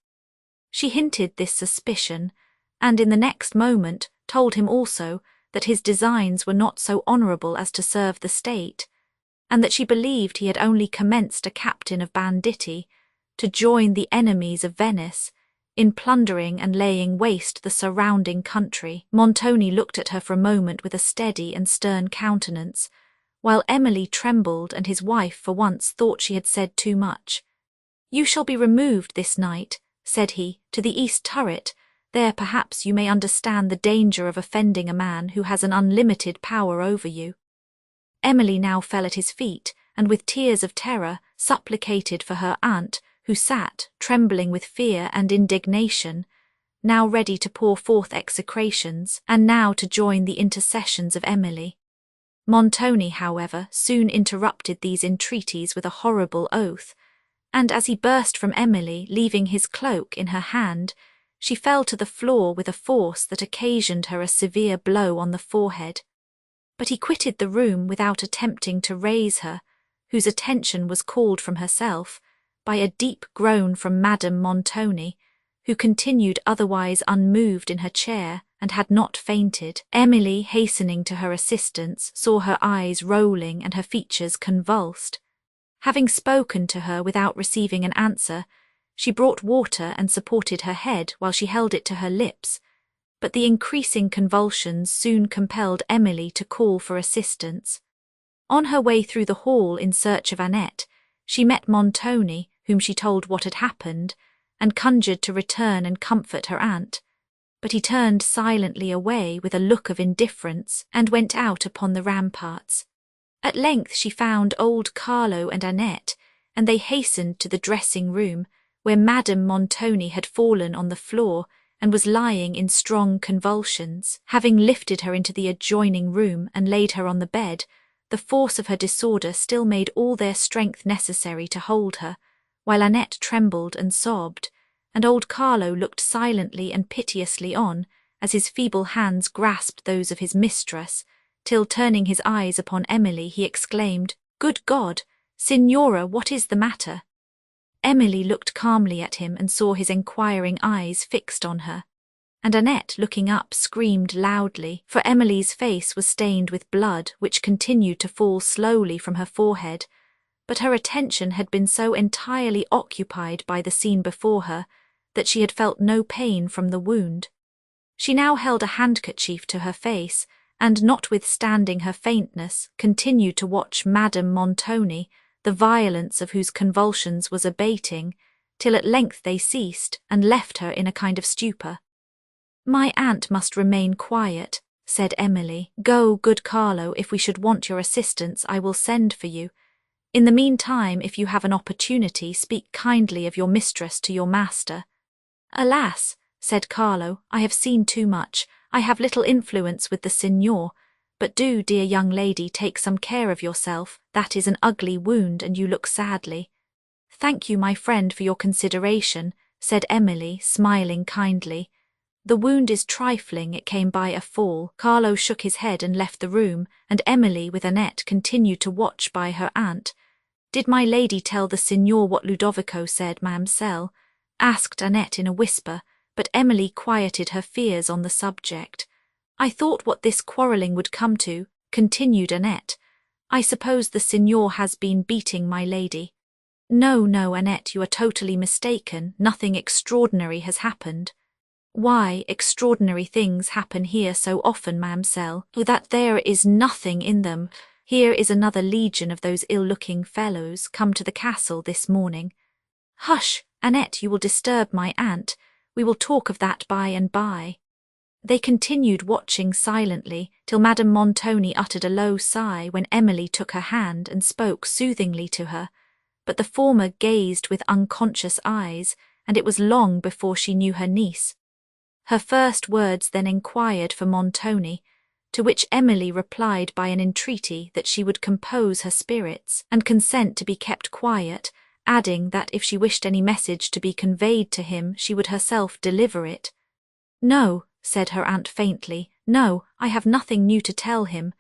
A: She hinted this suspicion, and in the next moment told him also that his designs were not so honourable as to serve the state, and that she believed he had only commenced a captain of banditti, to join the enemies of Venice, in plundering and laying waste the surrounding country. Montoni looked at her for a moment with a steady and stern countenance, while Emily trembled and his wife for once thought she had said too much. You shall be removed this night, said he, to the east turret. There perhaps you may understand the danger of offending a man who has an unlimited power over you. Emily now fell at his feet, and with tears of terror supplicated for her aunt, who sat, trembling with fear and indignation, now ready to pour forth execrations, and now to join the intercessions of Emily. Montoni, however, soon interrupted these entreaties with a horrible oath, and as he burst from Emily, leaving his cloak in her hand, she fell to the floor with a force that occasioned her a severe blow on the forehead. But he quitted the room without attempting to raise her, whose attention was called from herself by a deep groan from Madame Montoni, who continued otherwise unmoved in her chair and had not fainted. Emily, hastening to her assistance, saw her eyes rolling and her features convulsed. Having spoken to her without receiving an answer, she brought water and supported her head while she held it to her lips, but the increasing convulsions soon compelled Emily to call for assistance. On her way through the hall in search of Annette, she met Montoni, whom she told what had happened, and conjured to return and comfort her aunt. But he turned silently away with a look of indifference and went out upon the ramparts. At length she found old Carlo and Annette, and they hastened to the dressing-room, where Madame Montoni had fallen on the floor and was lying in strong convulsions. Having lifted her into the adjoining room and laid her on the bed, the force of her disorder still made all their strength necessary to hold her, while Annette trembled and sobbed, and old Carlo looked silently and piteously on as his feeble hands grasped those of his mistress, till turning his eyes upon Emily he exclaimed, "Good God! Signora, what is the matter?" Emily looked calmly at him and saw his enquiring eyes fixed on her, and Annette, looking up, screamed loudly, for Emily's face was stained with blood which continued to fall slowly from her forehead, but her attention had been so entirely occupied by the scene before her that she had felt no pain from the wound. She now held a handkerchief to her face, and notwithstanding her faintness, continued to watch Madame Montoni, the violence of whose convulsions was abating, till at length they ceased and left her in a kind of stupor. "My aunt must remain quiet," said Emily. "Go, good Carlo, if we should want your assistance I will send for you. In the meantime, if you have an opportunity, speak kindly of your mistress to your master." "Alas," said Carlo, "I have seen too much. I have little influence with the signor, but do, dear young lady, take some care of yourself. That is an ugly wound, and you look sadly." "Thank you, my friend, for your consideration," said Emily, smiling kindly. "The wound is trifling, it came by a fall." Carlo shook his head and left the room, and Emily, with Annette, continued to watch by her aunt. "Did my lady tell the signor what Ludovico said, ma'amselle?" asked Annette in a whisper, but Emily quieted her fears on the subject. "I thought what this quarrelling would come to," continued Annette. "I suppose the signor has been beating my lady." "No, no, Annette, you are totally mistaken. Nothing extraordinary has happened." "Why, extraordinary things happen here so often, ma'amselle, that there is nothing in them. Here is another legion of those ill-looking fellows come to the castle this morning." "Hush, Annette, you will disturb my aunt. We will talk of that by and by." They continued watching silently till Madame Montoni uttered a low sigh when Emily took her hand and spoke soothingly to her, but the former gazed with unconscious eyes, and it was long before she knew her niece. Her first words then inquired for Montoni, to which Emily replied by an entreaty that she would compose her spirits and consent to be kept quiet, adding that if she wished any message to be conveyed to him she would herself deliver it. "No," said her aunt faintly, "no, I have nothing new to tell him.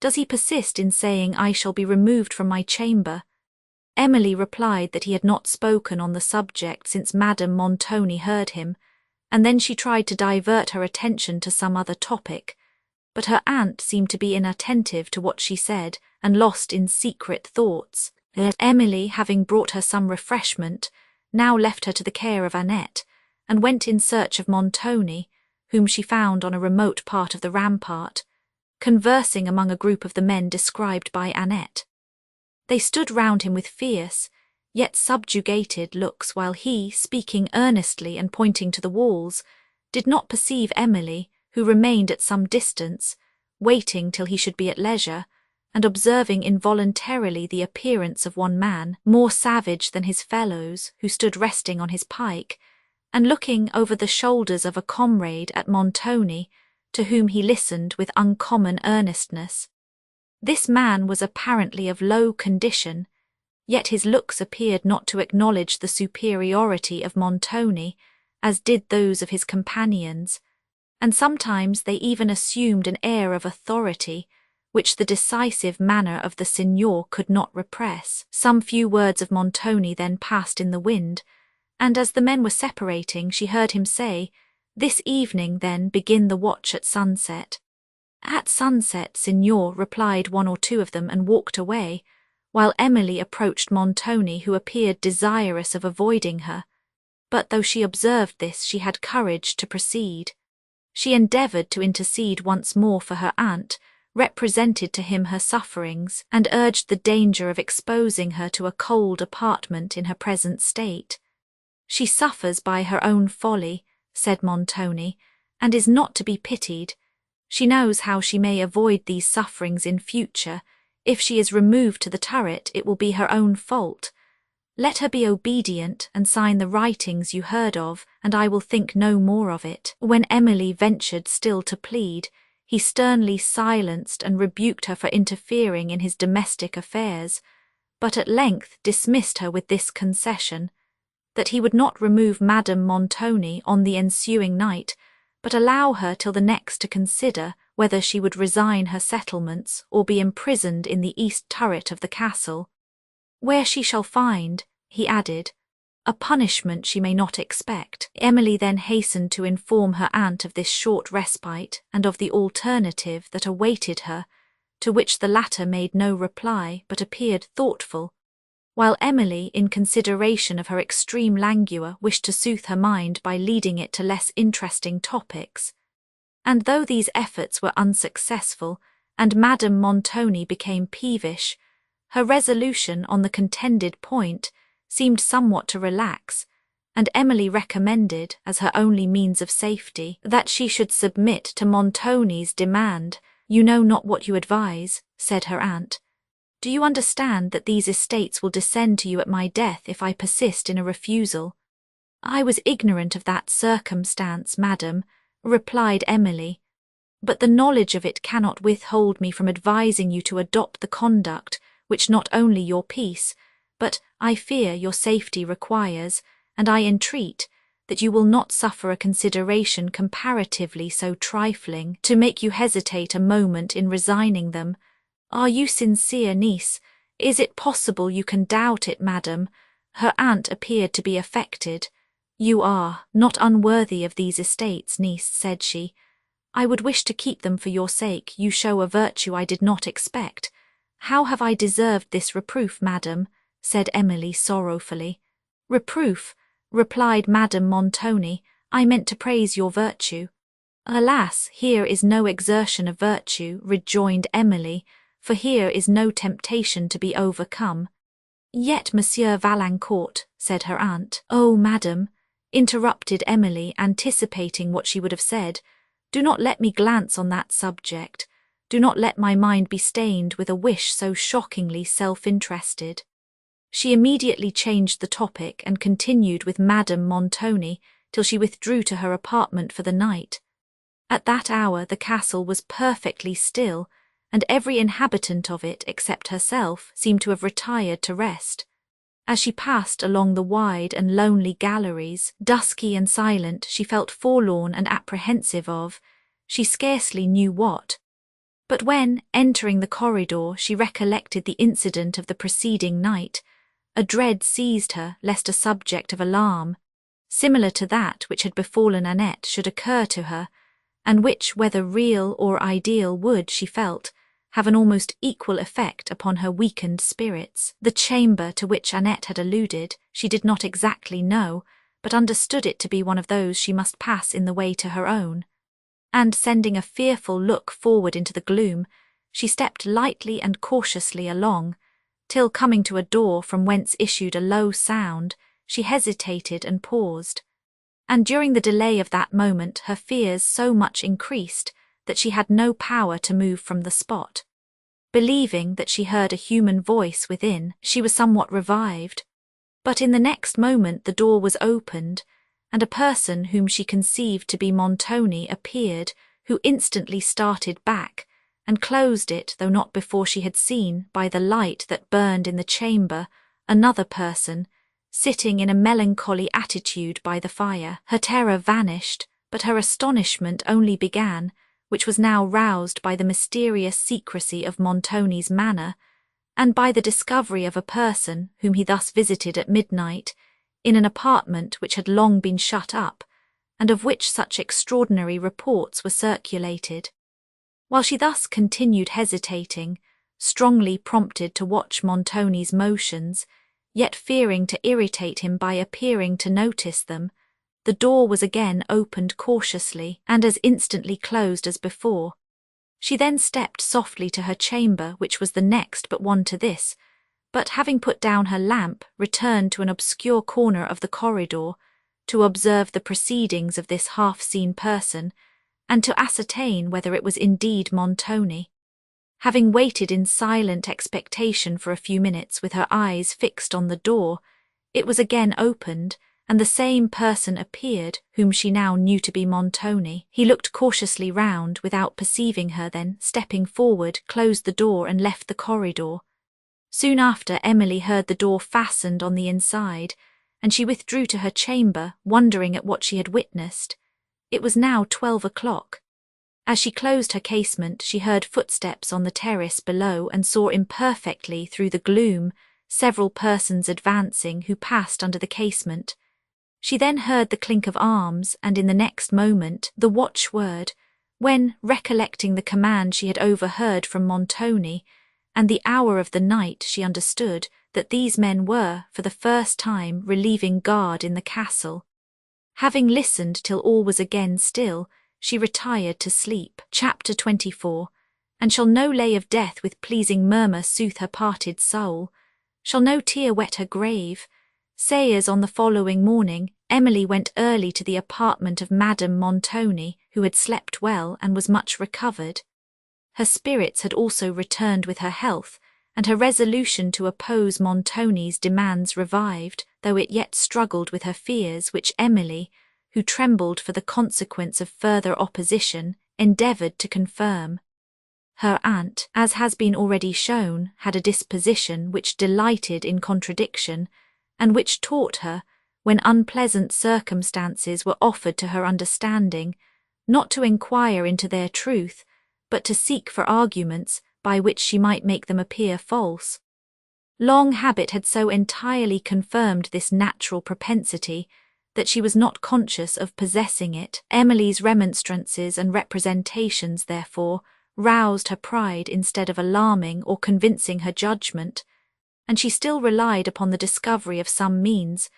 A: Does he persist in saying I shall be removed from my chamber?" Emily replied that he had not spoken on the subject since Madame Montoni heard him, and then she tried to divert her attention to some other topic, but her aunt seemed to be inattentive to what she said and lost in secret thoughts. Emily, having brought her some refreshment, now left her to the care of Annette, and went in search of Montoni, whom she found on a remote part of the rampart, conversing among a group of the men described by Annette. They stood round him with fierce, yet subjugated looks, while he, speaking earnestly and pointing to the walls, did not perceive Emily, who remained at some distance, waiting till he should be at leisure, and observing involuntarily the appearance of one man, more savage than his fellows, who stood resting on his pike, and looking over the shoulders of a comrade at Montoni, to whom he listened with uncommon earnestness. This man was apparently of low condition, yet his looks appeared not to acknowledge the superiority of Montoni, as did those of his companions, and sometimes they even assumed an air of authority, which the decisive manner of the signor could not repress. Some few words of Montoni then passed in the wind, and as the men were separating she heard him say, "This evening, then, begin the watch at sunset." "At sunset, signor," replied one or two of them and walked away, while Emily approached Montoni, who appeared desirous of avoiding her. But though she observed this, she had courage to proceed. She endeavoured to intercede once more for her aunt, represented to him her sufferings, and urged the danger of exposing her to a cold apartment in her present state. "She suffers by her own folly," said Montoni, "and is not to be pitied. She knows how she may avoid these sufferings in future. If she is removed to the turret, it will be her own fault. Let her be obedient and sign the writings you heard of, and I will think no more of it." When Emily ventured still to plead, he sternly silenced and rebuked her for interfering in his domestic affairs, but at length dismissed her with this concession, that he would not remove Madame Montoni on the ensuing night, but allow her till the next to consider whether she would resign her settlements or be imprisoned in the east turret of the castle, where she shall find, he added, a punishment she may not expect. Emily then hastened to inform her aunt of this short respite and of the alternative that awaited her, to which the latter made no reply but appeared thoughtful, while Emily, in consideration of her extreme languor, wished to soothe her mind by leading it to less interesting topics. And though these efforts were unsuccessful, and Madame Montoni became peevish, her resolution on the contended point seemed somewhat to relax, and Emily recommended, as her only means of safety, that she should submit to Montoni's demand. "You know not what you advise," said her aunt. "Do you understand that these estates will descend to you at my death if I persist in a refusal?" "I was ignorant of that circumstance, madam," replied Emily, "but the knowledge of it cannot withhold me from advising you to adopt the conduct which not only your peace, but, I fear, your safety requires, and I entreat that you will not suffer a consideration comparatively so trifling to make you hesitate a moment in resigning them. Are you sincere, niece? Is it possible you can doubt it, madam?" Her aunt appeared to be affected. "You are not unworthy of these estates, niece," said she. "I would wish to keep them for your sake. You show a virtue I did not expect." "How have I deserved this reproof, madam?" said Emily sorrowfully. "Reproof," replied Madame Montoni, "I meant to praise your virtue." "Alas, here is no exertion of virtue," rejoined Emily, "for here is no temptation to be overcome." "Yet, Monsieur Valancourt," said her aunt. "Oh, madam," interrupted Emily, anticipating what she would have said, "do not let me glance on that subject. Do not let my mind be stained with a wish so shockingly self-interested." She immediately changed the topic and continued with Madame Montoni till she withdrew to her apartment for the night. At that hour the castle was perfectly still, and every inhabitant of it, except herself, seemed to have retired to rest. As she passed along the wide and lonely galleries, dusky and silent, she felt forlorn and apprehensive of, she scarcely knew what. But when, entering the corridor, she recollected the incident of the preceding night, a dread seized her lest a subject of alarm, similar to that which had befallen Annette, should occur to her, and which, whether real or ideal, would, she felt, have an almost equal effect upon her weakened spirits. The chamber to which Annette had alluded she did not exactly know, but understood it to be one of those she must pass in the way to her own, and, sending a fearful look forward into the gloom, she stepped lightly and cautiously along, till, coming to a door from whence issued a low sound, she hesitated and paused. And during the delay of that moment her fears so much increased that she had no power to move from the spot. Believing that she heard a human voice within, she was somewhat revived, but in the next moment the door was opened, and a person whom she conceived to be Montoni appeared, who instantly started back, and closed it, though not before she had seen, by the light that burned in the chamber, another person, sitting in a melancholy attitude by the fire. Her terror vanished, but her astonishment only began, which was now roused by the mysterious secrecy of Montoni's manner, and by the discovery of a person whom he thus visited at midnight, in an apartment which had long been shut up, and of which such extraordinary reports were circulated. While she thus continued hesitating, strongly prompted to watch Montoni's motions, yet fearing to irritate him by appearing to notice them, the door was again opened cautiously and as instantly closed as before. She then stepped softly to her chamber, which was the next but one to this, but having put down her lamp, returned to an obscure corner of the corridor to observe the proceedings of this half-seen person, and to ascertain whether it was indeed Montoni. Having waited in silent expectation for a few minutes with her eyes fixed on the door, it was again opened, and the same person appeared, whom she now knew to be Montoni. He looked cautiously round without perceiving her, then, stepping forward, closed the door and left the corridor. Soon after, Emily heard the door fastened on the inside, and she withdrew to her chamber, wondering at what she had witnessed. It was now 12 o'clock. As she closed her casement, she heard footsteps on the terrace below and saw imperfectly through the gloom several persons advancing who passed under the casement. She then heard the clink of arms, and in the next moment the watchword, when, recollecting the command she had overheard from Montoni, and the hour of the night, she understood that these men were, for the first time, relieving guard in the castle. Having listened till all was again still, she retired to sleep. Chapter 24. And shall no lay of death with pleasing murmur soothe her parted soul? Shall no tear wet her grave? Say as on the following morning, Emily went early to the apartment of Madame Montoni, who had slept well and was much recovered. Her spirits had also returned with her health, and her resolution to oppose Montoni's demands revived, though it yet struggled with her fears, which Emily, who trembled for the consequence of further opposition, endeavoured to confirm. Her aunt, as has been already shown, had a disposition which delighted in contradiction, and which taught her, when unpleasant circumstances were offered to her understanding, not to inquire into their truth, but to seek for arguments by which she might make them appear false. Long habit had so entirely confirmed this natural propensity that she was not conscious of possessing it. Emily's remonstrances and representations, therefore, roused her pride instead of alarming or convincing her judgment, and she still relied upon the discovery of some means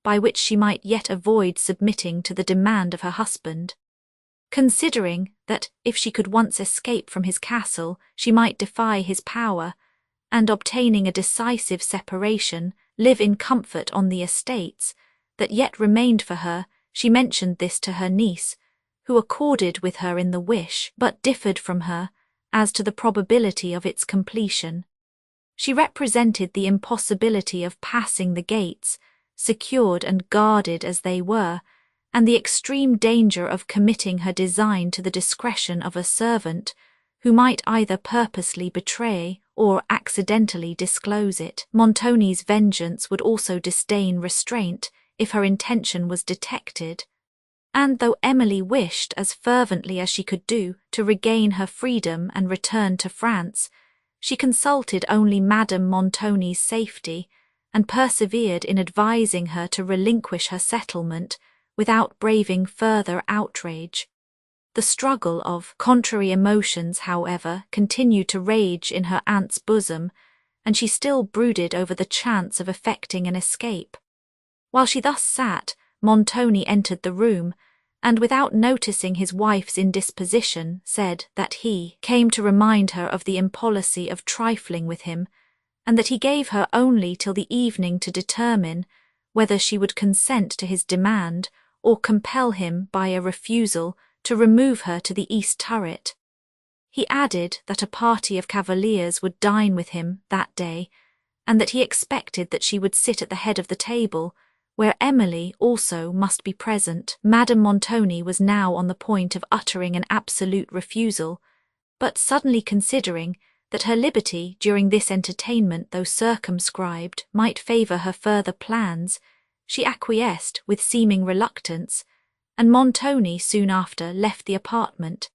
A: by which she might yet avoid submitting to the demand of her husband. Considering that, if she could once escape from his castle, she might defy his power, and obtaining a decisive separation, live in comfort on the estates that yet remained for her, she mentioned this to her niece, who accorded with her in the wish, but differed from her as to the probability of its completion. She represented the impossibility of passing the gates, secured and guarded as they were, and the extreme danger of committing her design to the discretion of a servant, who might either purposely betray or accidentally disclose it. Montoni's vengeance would also disdain restraint if her intention was detected, and though Emily wished, as fervently as she could do, to regain her freedom and return to France, she consulted only Madame Montoni's safety, and persevered in advising her to relinquish her settlement without braving further outrage. The struggle of contrary emotions, however, continued to rage in her aunt's bosom, and she still brooded over the chance of effecting an escape. While she thus sat, Montoni entered the room, and without noticing his wife's indisposition, said that he came to remind her of the impolicy of trifling with him, and that he gave her only till the evening to determine whether she would consent to his demand or compel him by a refusal to remove her to the east turret. He added that a party of cavaliers would dine with him that day, and that he expected that she would sit at the head of the table, where Emily also must be present. Madame Montoni was now on the point of uttering an absolute refusal, but suddenly considering that her liberty during this entertainment, though circumscribed, might favour her further plans, she acquiesced with seeming reluctance, and Montoni soon after left the apartment.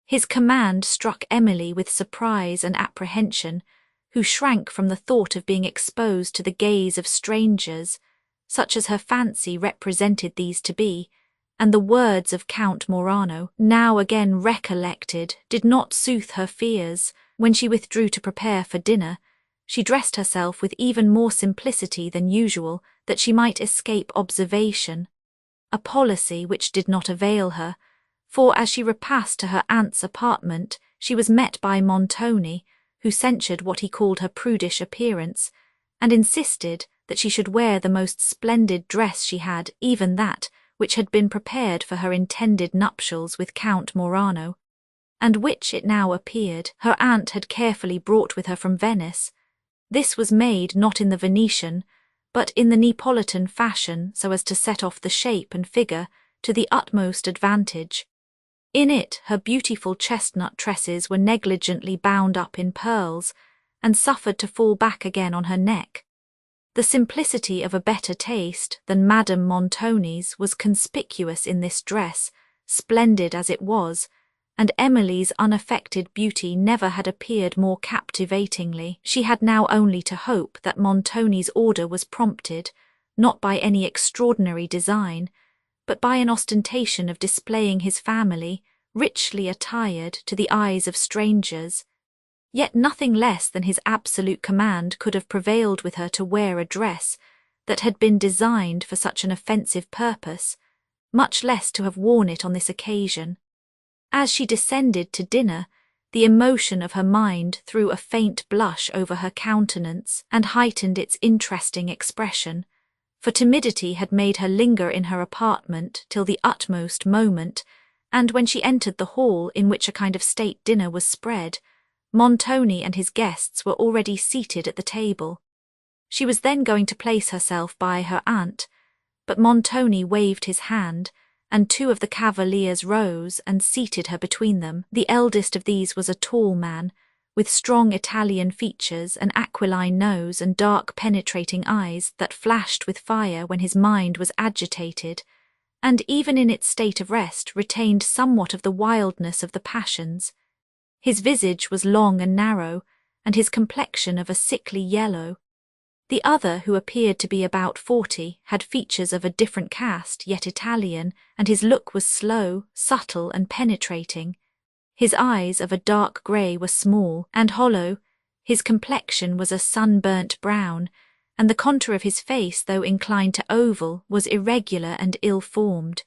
A: His command struck Emily with surprise and apprehension, who shrank from the thought of being exposed to the gaze of strangers, such as her fancy represented these to be, and the words of Count Morano, now again recollected, did not soothe her fears, When she withdrew to prepare for dinner, she dressed herself with even more simplicity than usual that she might escape observation, a policy which did not avail her, for as she repassed to her aunt's apartment, she was met by Montoni, who censured what he called her prudish appearance, and insisted that she should wear the most splendid dress she had, even that which had been prepared for her intended nuptials with Count Morano, and which, it now appeared, her aunt had carefully brought with her from Venice. This was made not in the Venetian, but in the Neapolitan fashion, so as to set off the shape and figure to the utmost advantage. In it her beautiful chestnut tresses were negligently bound up in pearls, and suffered to fall back again on her neck. The simplicity of a better taste than Madame Montoni's was conspicuous in this dress, splendid as it was, and Emily's unaffected beauty never had appeared more captivatingly. She had now only to hope that Montoni's order was prompted, not by any extraordinary design, but by an ostentation of displaying his family, richly attired to the eyes of strangers. Yet nothing less than his absolute command could have prevailed with her to wear a dress that had been designed for such an offensive purpose, much less to have worn it on this occasion. As she descended to dinner, the emotion of her mind threw a faint blush over her countenance and heightened its interesting expression, for timidity had made her linger in her apartment till the utmost moment, and when she entered the hall in which a kind of state dinner was spread, Montoni and his guests were already seated at the table. She was then going to place herself by her aunt, but Montoni waved his hand, and two of the cavaliers rose and seated her between them. The eldest of these was a tall man, with strong Italian features, an aquiline nose, and dark penetrating eyes that flashed with fire when his mind was agitated, and even in its state of rest retained somewhat of the wildness of the passions. His visage was long and narrow, and his complexion of a sickly yellow. The other, who appeared to be about 40, had features of a different cast, yet Italian, and his look was slow, subtle, and penetrating. His eyes, of a dark grey, were small and hollow, his complexion was a sunburnt brown, and the contour of his face, though inclined to oval, was irregular and ill-formed.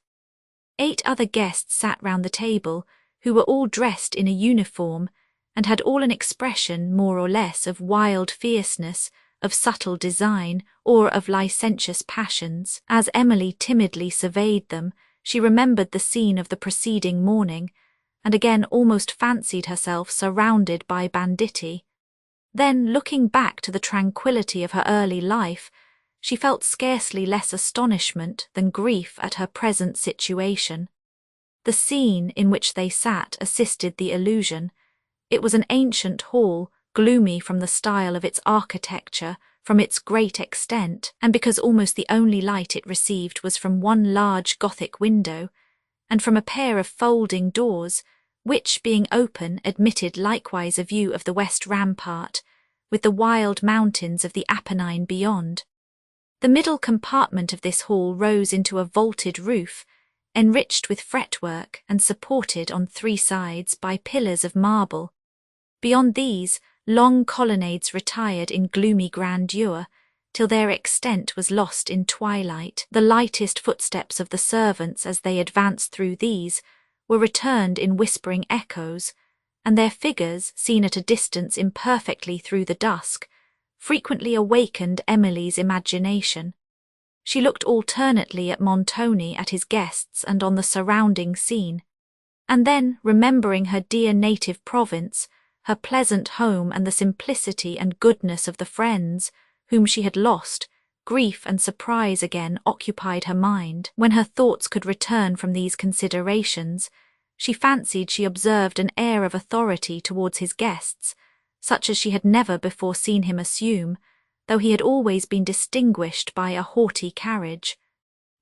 A: 8 other guests sat round the table, who were all dressed in a uniform, and had all an expression more or less of wild fierceness, of subtle design, or of licentious passions. As Emily timidly surveyed them, she remembered the scene of the preceding morning, and again almost fancied herself surrounded by banditti. Then, looking back to the tranquillity of her early life, she felt scarcely less astonishment than grief at her present situation. The scene in which they sat assisted the illusion. It was an ancient hall, gloomy from the style of its architecture, from its great extent, and because almost the only light it received was from one large Gothic window, and from a pair of folding doors, which, being open, admitted likewise a view of the west rampart, with the wild mountains of the Apennine beyond. The middle compartment of this hall rose into a vaulted roof, enriched with fretwork and supported on 3 sides by pillars of marble. Beyond these, long colonnades retired in gloomy grandeur, till their extent was lost in twilight. The lightest footsteps of the servants as they advanced through these were returned in whispering echoes, and their figures, seen at a distance imperfectly through the dusk, frequently awakened Emily's imagination. She looked alternately at Montoni, at his guests, and on the surrounding scene, and then, remembering her dear native province, her pleasant home, and the simplicity and goodness of the friends whom she had lost, grief and surprise again occupied her mind. When her thoughts could return from these considerations, she fancied she observed an air of authority towards his guests, such as she had never before seen him assume, though he had always been distinguished by a haughty carriage.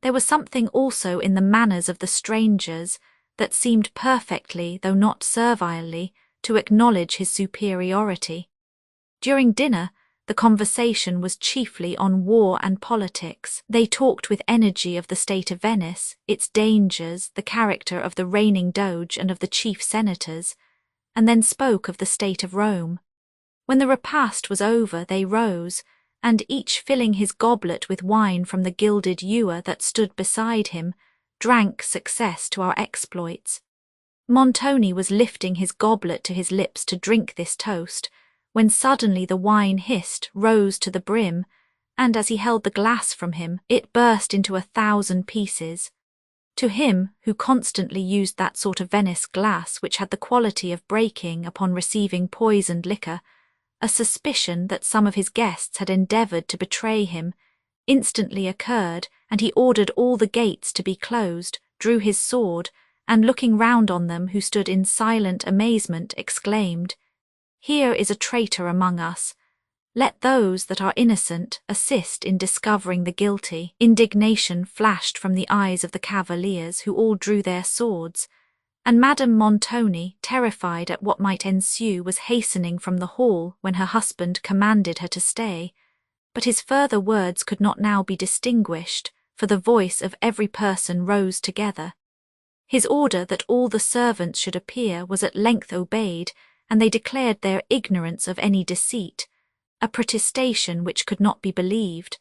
A: There was something also in the manners of the strangers that seemed perfectly, though not servilely, to acknowledge his superiority. During dinner, the conversation was chiefly on war and politics. They talked with energy of the state of Venice, its dangers, the character of the reigning doge and of the chief senators. and then spoke of the state of Rome. When the repast was over, they rose, and each filling his goblet with wine from the gilded ewer that stood beside him, drank success to our exploits. Montoni was lifting his goblet to his lips to drink this toast, when suddenly the wine hissed, rose to the brim, and as he held the glass from him, it burst into 1,000 pieces. To him, who constantly used that sort of Venice glass which had the quality of breaking upon receiving poisoned liquor, a suspicion that some of his guests had endeavoured to betray him instantly occurred, and he ordered all the gates to be closed, drew his sword, and looking round on them who stood in silent amazement, exclaimed, "Here is a traitor among us. Let those that are innocent assist in discovering the guilty." Indignation flashed from the eyes of the cavaliers, who all drew their swords, and Madame Montoni, terrified at what might ensue, was hastening from the hall when her husband commanded her to stay. But his further words could not now be distinguished, for the voice of every person rose together. His order that all the servants should appear was at length obeyed, and they declared their ignorance of any deceit, a protestation which could not be believed,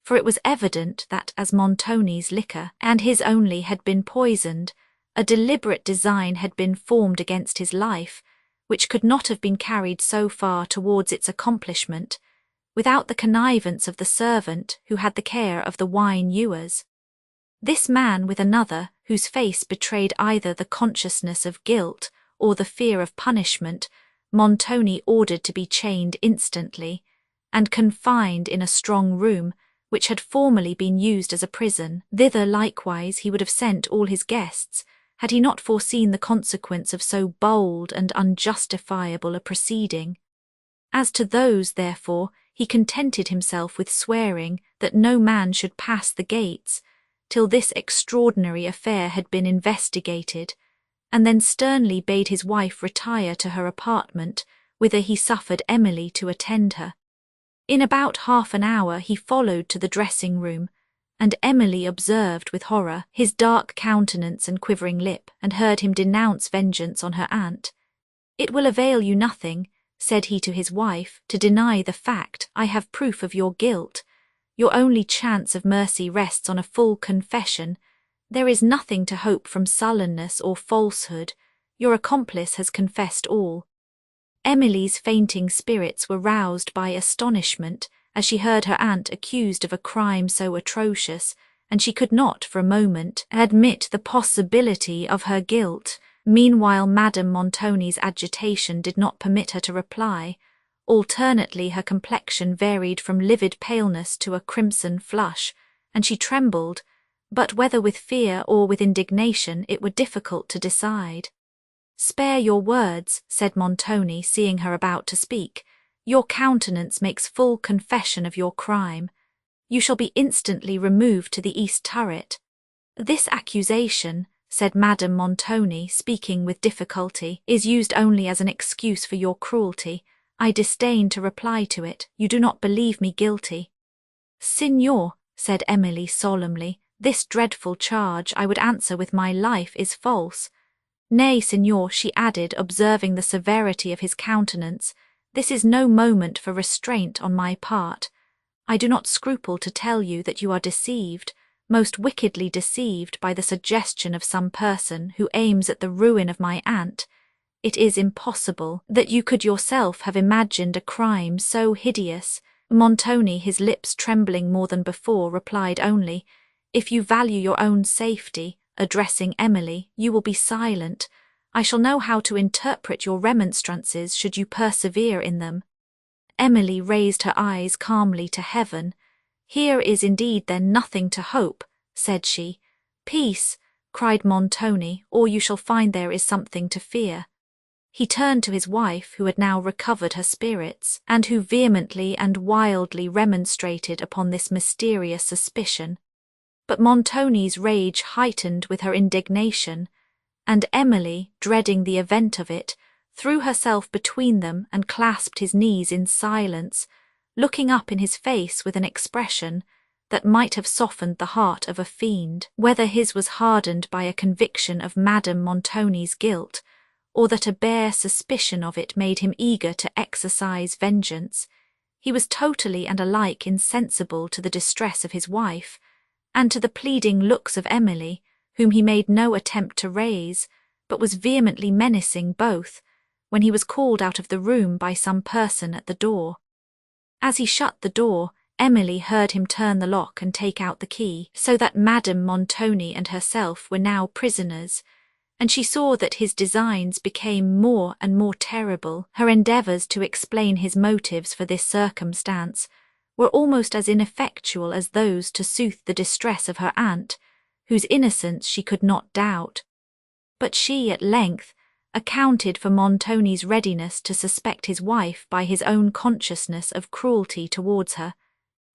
A: for it was evident that as Montoni's liquor, and his only, had been poisoned, a deliberate design had been formed against his life, which could not have been carried so far towards its accomplishment, without the connivance of the servant who had the care of the wine ewers. This man with another, whose face betrayed either the consciousness of guilt or the fear of punishment, Montoni ordered to be chained instantly, and confined in a strong room, which had formerly been used as a prison. Thither likewise he would have sent all his guests, had he not foreseen the consequence of so bold and unjustifiable a proceeding. As to those, therefore, he contented himself with swearing that no man should pass the gates till this extraordinary affair had been investigated, and then sternly bade his wife retire to her apartment, whither he suffered Emily to attend her. In about half an hour he followed to the dressing-room, and Emily observed with horror his dark countenance and quivering lip, and heard him denounce vengeance on her aunt. "It will avail you nothing," said he to his wife, "to deny the fact. I have proof of your guilt. Your only chance of mercy rests on a full confession. There is nothing to hope from sullenness or falsehood. Your accomplice has confessed all." Emily's fainting spirits were roused by astonishment as she heard her aunt accused of a crime so atrocious, and she could not for a moment admit the possibility of her guilt. Meanwhile Madame Montoni's agitation did not permit her to reply. Alternately her complexion varied from livid paleness to a crimson flush, and she trembled, but whether with fear or with indignation it were difficult to decide. "Spare your words," said Montoni, seeing her about to speak. "Your countenance makes full confession of your crime. You shall be instantly removed to the east turret." "This accusation," said Madame Montoni, speaking with difficulty, "is used only as an excuse for your cruelty. I disdain to reply to it. You do not believe me guilty." "Signor," said Emily solemnly, "this dreadful charge, I would answer with my life, is false. Nay, signor," she added, observing the severity of his countenance, "this is no moment for restraint on my part. I do not scruple to tell you that you are deceived, most wickedly deceived by the suggestion of some person who aims at the ruin of my aunt. It is impossible that you could yourself have imagined a crime so hideous." Montoni, his lips trembling more than before, replied only, "If you value your own safety," addressing Emily, "you will be silent. I shall know how to interpret your remonstrances should you persevere in them." Emily raised her eyes calmly to heaven. "Here is indeed then nothing to hope," said she. "Peace," cried Montoni, "or you shall find there is something to fear." He turned to his wife, who had now recovered her spirits, and who vehemently and wildly remonstrated upon this mysterious suspicion. But Montoni's rage heightened with her indignation, and Emily, dreading the event of it, threw herself between them and clasped his knees in silence, looking up in his face with an expression that might have softened the heart of a fiend. Whether his was hardened by a conviction of Madame Montoni's guilt, or that a bare suspicion of it made him eager to exercise vengeance. He was totally and alike insensible to the distress of his wife, and to the pleading looks of Emily, whom he made no attempt to raise, but was vehemently menacing both, when he was called out of the room by some person at the door. As he shut the door, Emily heard him turn the lock and take out the key, so that Madame Montoni and herself were now prisoners, and she saw that his designs became more and more terrible. Her endeavours to explain his motives for this circumstance were almost as ineffectual as those to soothe the distress of her aunt, whose innocence she could not doubt. But she, at length, accounted for Montoni's readiness to suspect his wife by his own consciousness of cruelty towards her,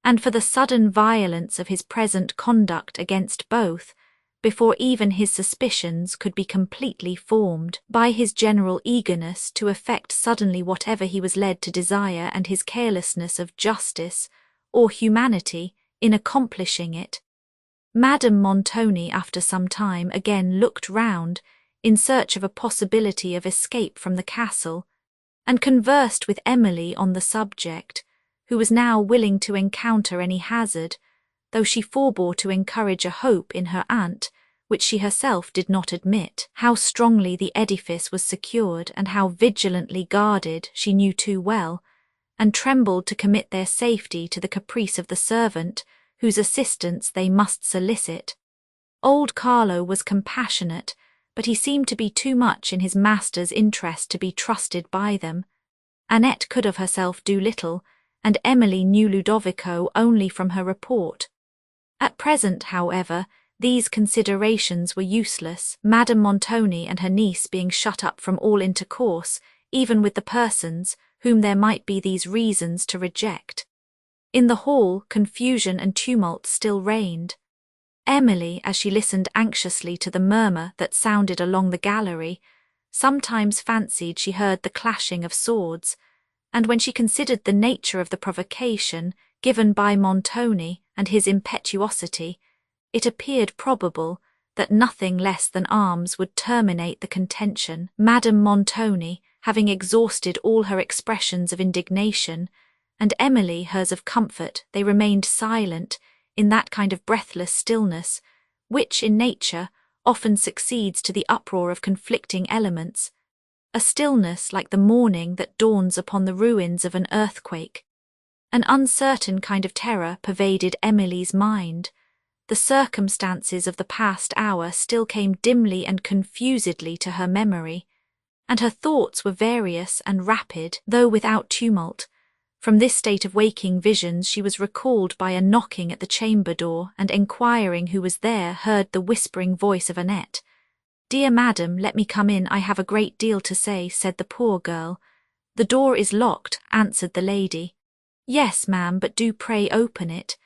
A: and for the sudden violence of his present conduct against both, before even his suspicions could be completely formed, by his general eagerness to effect suddenly whatever he was led to desire and his carelessness of justice or humanity in accomplishing it. Madame Montoni, after some time, again looked round in search of a possibility of escape from the castle, and conversed with Emily on the subject, who was now willing to encounter any hazard, though she forbore to encourage a hope in her aunt, which she herself did not admit. How strongly the edifice was secured and how vigilantly guarded she knew too well, and trembled to commit their safety to the caprice of the servant, whose assistance they must solicit. Old Carlo was compassionate, but he seemed to be too much in his master's interest to be trusted by them. Annette could of herself do little, and Emily knew Ludovico only from her report. At present, however, these considerations were useless, Madame Montoni and her niece being shut up from all intercourse, even with the persons whom there might be these reasons to reject. In the hall, confusion and tumult still reigned. Emily, as she listened anxiously to the murmur that sounded along the gallery, sometimes fancied she heard the clashing of swords, and when she considered the nature of the provocation given by Montoni and his impetuosity, it appeared probable that nothing less than arms would terminate the contention. Madame Montoni, having exhausted all her expressions of indignation, and Emily hers of comfort, they remained silent in that kind of breathless stillness which in nature often succeeds to the uproar of conflicting elements, a stillness like the morning that dawns upon the ruins of an earthquake. An uncertain kind of terror pervaded Emily's mind. The circumstances of the past hour still came dimly and confusedly to her memory, and her thoughts were various and rapid, though without tumult. From this state of waking visions she was recalled by a knocking at the chamber door, and enquiring who was there, heard the whispering voice of Annette. "Dear madam, let me come in, I have a great deal to say," said the poor girl. "The door is locked," answered the lady. "Yes, ma'am, but do pray open it.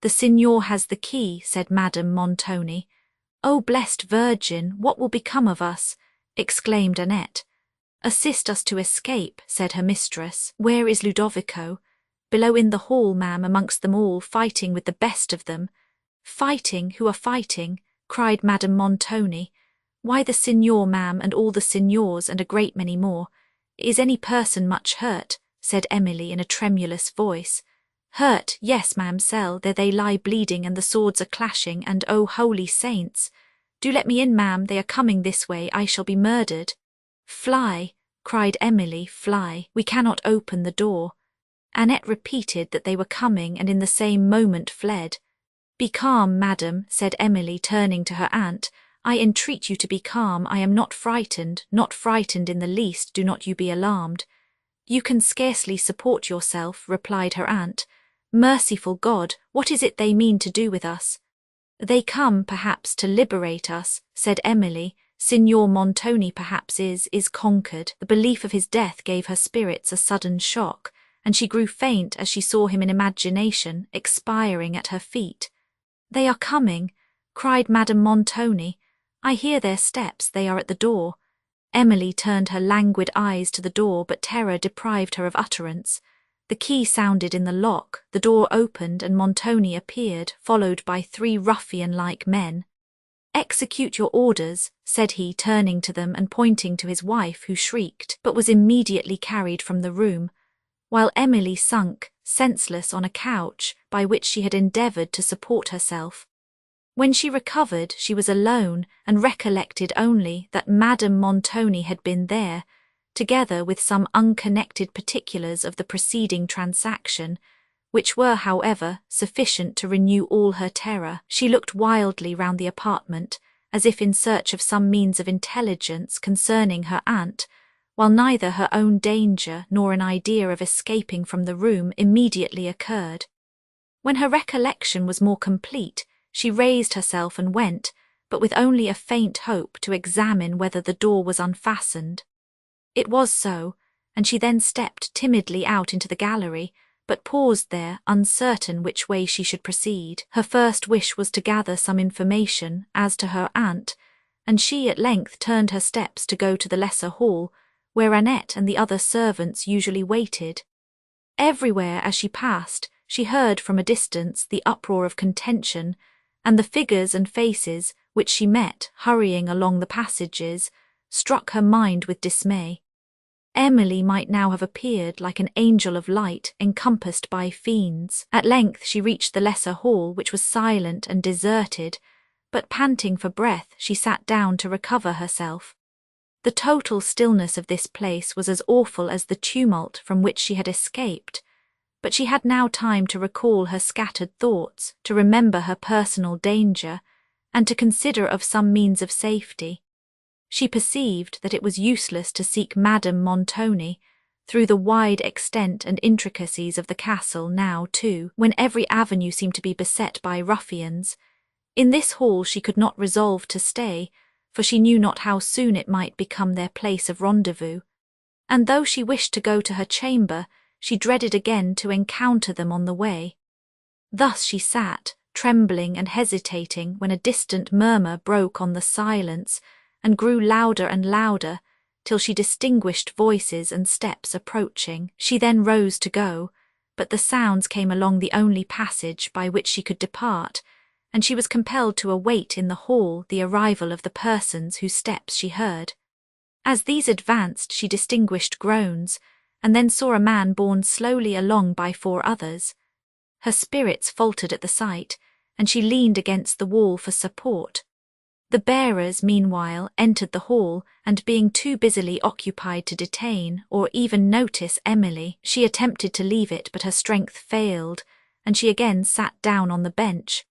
A: The signor has the key," said Madame Montoni. "Oh, blessed Virgin, what will become of us?" exclaimed Annette. "Assist us to escape," said her mistress. "Where is Ludovico?" "Below in the hall, ma'am, amongst them all, fighting with the best of them." "Fighting? Who are fighting?" cried Madame Montoni. "Why, the signor, ma'am, and all the signors, and a great many more." "Is any person much hurt?" said Emily in a tremulous voice. "Hurt? Yes, ma'amselle, there they lie bleeding, and the swords are clashing, and oh, holy saints! Do let me in, ma'am, they are coming this way, I shall be murdered." "Fly," cried Emily, "fly, we cannot open the door." Annette repeated that they were coming, and in the same moment fled. "Be calm, madam," said Emily, turning to her aunt. "I entreat you to be calm, I am not frightened in the least, do not you be alarmed." "You can scarcely support yourself," replied her aunt. "Merciful God, what is it they mean to do with us?" "They come, perhaps, to liberate us," said Emily. "Signor Montoni perhaps is conquered." The belief of his death gave her spirits a sudden shock, and she grew faint as she saw him in imagination expiring at her feet. "They are coming," cried Madame Montoni. "I hear their steps, they are at the door." Emily turned her languid eyes to the door, but terror deprived her of utterance. The key sounded in the lock, the door opened, and Montoni appeared, followed by 3 ruffian-like men. "Execute your orders," said he, turning to them and pointing to his wife, who shrieked, but was immediately carried from the room, while Emily sunk, senseless, on a couch by which she had endeavoured to support herself. When she recovered, she was alone, and recollected only that Madame Montoni had been there, together with some unconnected particulars of the preceding transaction, which were, however, sufficient to renew all her terror. She looked wildly round the apartment, as if in search of some means of intelligence concerning her aunt, while neither her own danger nor an idea of escaping from the room immediately occurred. When her recollection was more complete, she raised herself and went, but with only a faint hope, to examine whether the door was unfastened. It was so, and she then stepped timidly out into the gallery, but paused there, uncertain which way she should proceed. Her first wish was to gather some information as to her aunt, and she at length turned her steps to go to the lesser hall, where Annette and the other servants usually waited. Everywhere as she passed, she heard from a distance the uproar of contention, and the figures and faces which she met hurrying along the passages struck her mind with dismay. Emily might now have appeared like an angel of light encompassed by fiends. At length she reached the lesser hall, which was silent and deserted, but panting for breath she sat down to recover herself. The total stillness of this place was as awful as the tumult from which she had escaped, but she had now time to recall her scattered thoughts, to remember her personal danger, and to consider of some means of safety. She perceived that it was useless to seek Madame Montoni through the wide extent and intricacies of the castle now, too, when every avenue seemed to be beset by ruffians. In this hall she could not resolve to stay, for she knew not how soon it might become their place of rendezvous, and though she wished to go to her chamber, she dreaded again to encounter them on the way. Thus she sat, trembling and hesitating, when a distant murmur broke on the silence, and grew louder and louder, till she distinguished voices and steps approaching. She then rose to go, but the sounds came along the only passage by which she could depart, and she was compelled to await in the hall the arrival of the persons whose steps she heard. As these advanced, she distinguished groans, and then saw a man borne slowly along by 4 others. Her spirits faltered at the sight, and she leaned against the wall for support. The bearers, meanwhile, entered the hall, and being too busily occupied to detain or even notice Emily, she attempted to leave it, but her strength failed, and she again sat down on the bench.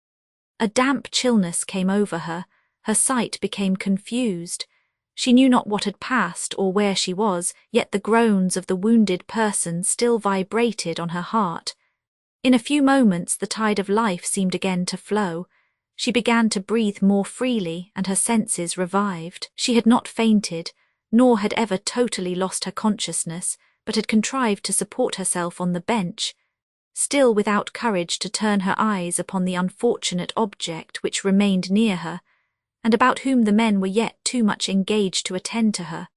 A: A damp chillness came over her, her sight became confused. She knew not what had passed or where she was, yet the groans of the wounded person still vibrated on her heart. In a few moments the tide of life seemed again to flow. She began to breathe more freely, and her senses revived. She had not fainted, nor had ever totally lost her consciousness, but had contrived to support herself on the bench, still without courage to turn her eyes upon the unfortunate object which remained near her, and about whom the men were yet too much engaged to attend to her.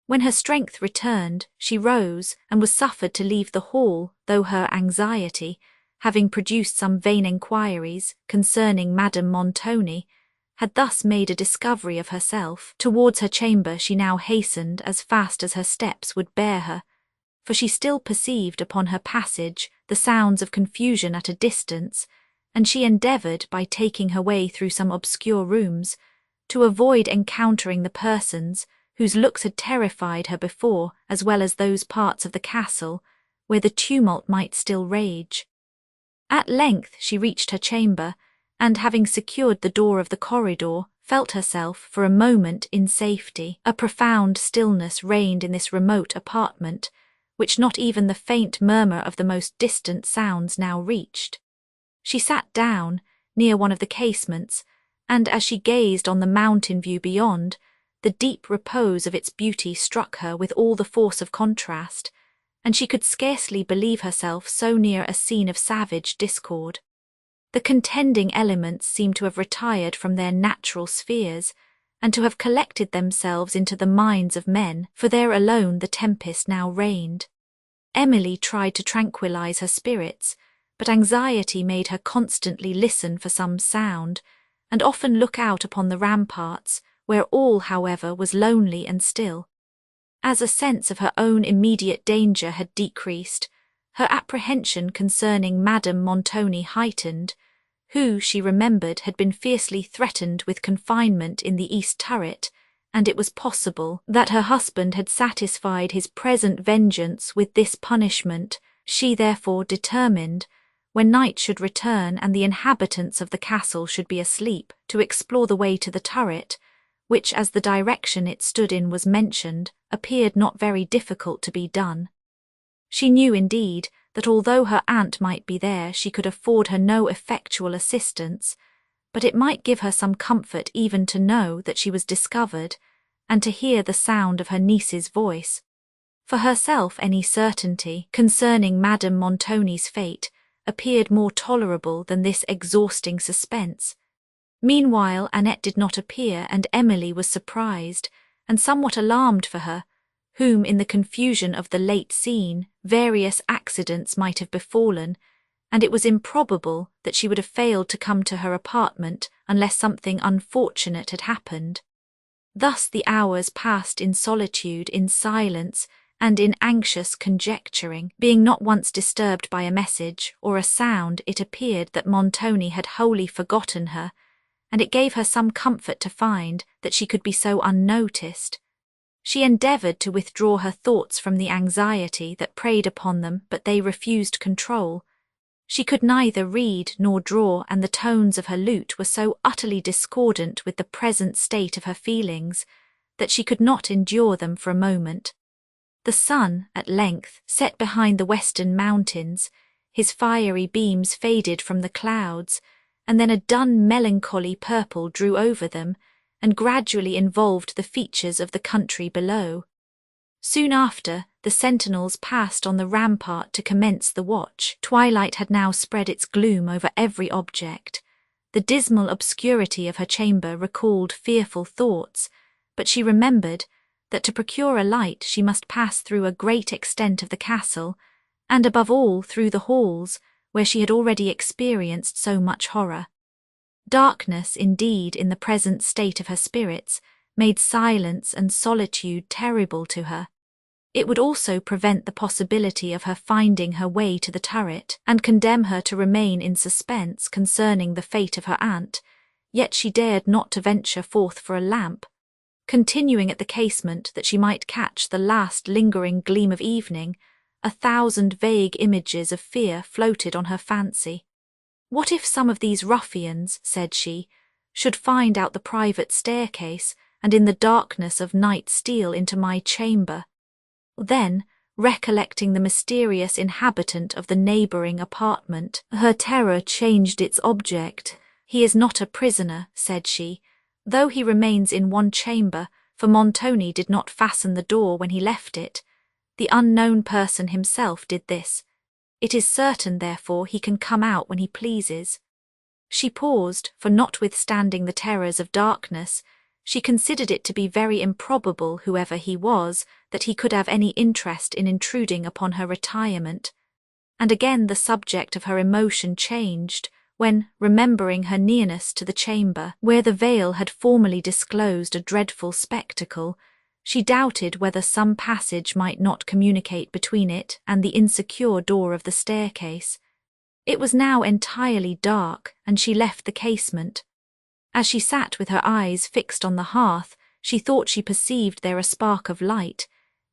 A: When her strength returned, she rose, and was suffered to leave the hall, though her anxiety, having produced some vain enquiries concerning Madame Montoni, had thus made a discovery of herself. Towards her chamber she now hastened as fast as her steps would bear her, for she still perceived upon her passage the sounds of confusion at a distance, and she endeavoured, by taking her way through some obscure rooms, to avoid encountering the persons whose looks had terrified her before, as well as those parts of the castle where the tumult might still rage. At length she reached her chamber, and having secured the door of the corridor, felt herself for a moment in safety. A profound stillness reigned in this remote apartment, which not even the faint murmur of the most distant sounds now reached. She sat down near one of the casements, and as she gazed on the mountain view beyond, the deep repose of its beauty struck her with all the force of contrast, and she could scarcely believe herself so near a scene of savage discord. The contending elements seemed to have retired from their natural spheres, and to have collected themselves into the minds of men, for there alone the tempest now reigned. Emily tried to tranquillize her spirits, but anxiety made her constantly listen for some sound, and often look out upon the ramparts, where all, however, was lonely and still. As a sense of her own immediate danger had decreased, her apprehension concerning Madame Montoni heightened, who, she remembered, had been fiercely threatened with confinement in the east turret, and it was possible that her husband had satisfied his present vengeance with this punishment. She therefore determined, when night should return and the inhabitants of the castle should be asleep, to explore the way to the turret, which, as the direction it stood in was mentioned, appeared not very difficult to be done. She knew, indeed, that although her aunt might be there, she could afford her no effectual assistance, but it might give her some comfort even to know that she was discovered, and to hear the sound of her niece's voice. For herself, any certainty concerning Madame Montoni's fate appeared more tolerable than this exhausting suspense. Meanwhile Annette did not appear, and Emily was surprised, and somewhat alarmed for her, whom, in the confusion of the late scene, various accidents might have befallen, and it was improbable that she would have failed to come to her apartment unless something unfortunate had happened. Thus the hours passed in solitude, in silence, and in anxious conjecturing. Being not once disturbed by a message or a sound, it appeared that Montoni had wholly forgotten her, and it gave her some comfort to find that she could be so unnoticed. She endeavoured to withdraw her thoughts from the anxiety that preyed upon them, but they refused control. She could neither read nor draw, and the tones of her lute were so utterly discordant with the present state of her feelings that she could not endure them for a moment. The sun, at length, set behind the western mountains, his fiery beams faded from the clouds, and then a dun melancholy purple drew over them, and gradually involved the features of the country below. Soon after, the sentinels passed on the rampart to commence the watch. Twilight had now spread its gloom over every object. The dismal obscurity of her chamber recalled fearful thoughts, but she remembered that to procure a light she must pass through a great extent of the castle, and above all through the halls, where she had already experienced so much horror. Darkness, indeed, in the present state of her spirits, made silence and solitude terrible to her. It would also prevent the possibility of her finding her way to the turret, and condemn her to remain in suspense concerning the fate of her aunt, yet she dared not to venture forth for a lamp, continuing at the casement that she might catch the last lingering gleam of evening. 1,000 vague images of fear floated on her fancy. What if some of these ruffians, said she, should find out the private staircase, and in the darkness of night steal into my chamber? Then, recollecting the mysterious inhabitant of the neighbouring apartment, her terror changed its object. He is not a prisoner, said she, though he remains in one chamber, for Montoni did not fasten the door when he left it. The unknown person himself did this. It is certain, therefore, he can come out when he pleases. She paused, for notwithstanding the terrors of darkness, she considered it to be very improbable, whoever he was, that he could have any interest in intruding upon her retirement. And again the subject of her emotion changed, when, remembering her nearness to the chamber, where the veil had formerly disclosed a dreadful spectacle, she doubted whether some passage might not communicate between it and the insecure door of the staircase. It was now entirely dark, and she left the casement. As she sat with her eyes fixed on the hearth, she thought she perceived there a spark of light.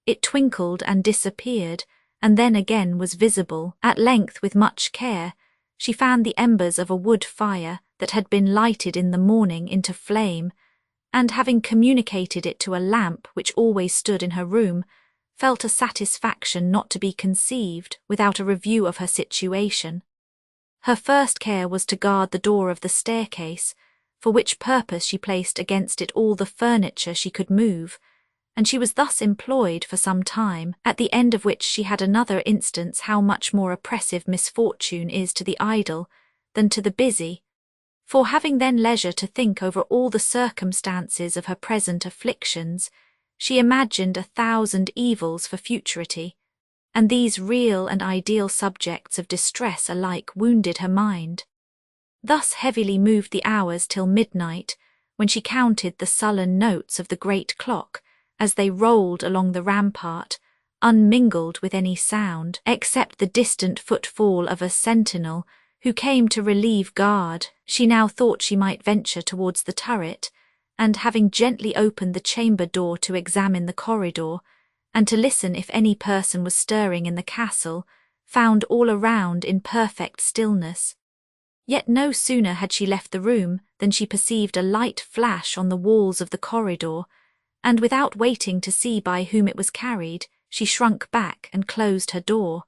A: It twinkled and disappeared, and then again was visible. At length, with much care, she fanned the embers of a wood fire that had been lighted in the morning into flame, and having communicated it to a lamp which always stood in her room, felt a satisfaction not to be conceived without a review of her situation. Her first care was to guard the door of the staircase, for which purpose she placed against it all the furniture she could move, and she was thus employed for some time, at the end of which she had another instance how much more oppressive misfortune is to the idle than to the busy. For having then leisure to think over all the circumstances of her present afflictions, she imagined 1,000 evils for futurity, and these real and ideal subjects of distress alike wounded her mind. Thus heavily moved the hours till midnight, when she counted the sullen notes of the great clock as they rolled along the rampart, unmingled with any sound except the distant footfall of a sentinel who came to relieve guard. She now thought she might venture towards the turret, and having gently opened the chamber door to examine the corridor, and to listen if any person was stirring in the castle, found all around in perfect stillness. Yet no sooner had she left the room than she perceived a light flash on the walls of the corridor, and without waiting to see by whom it was carried, she shrunk back and closed her door.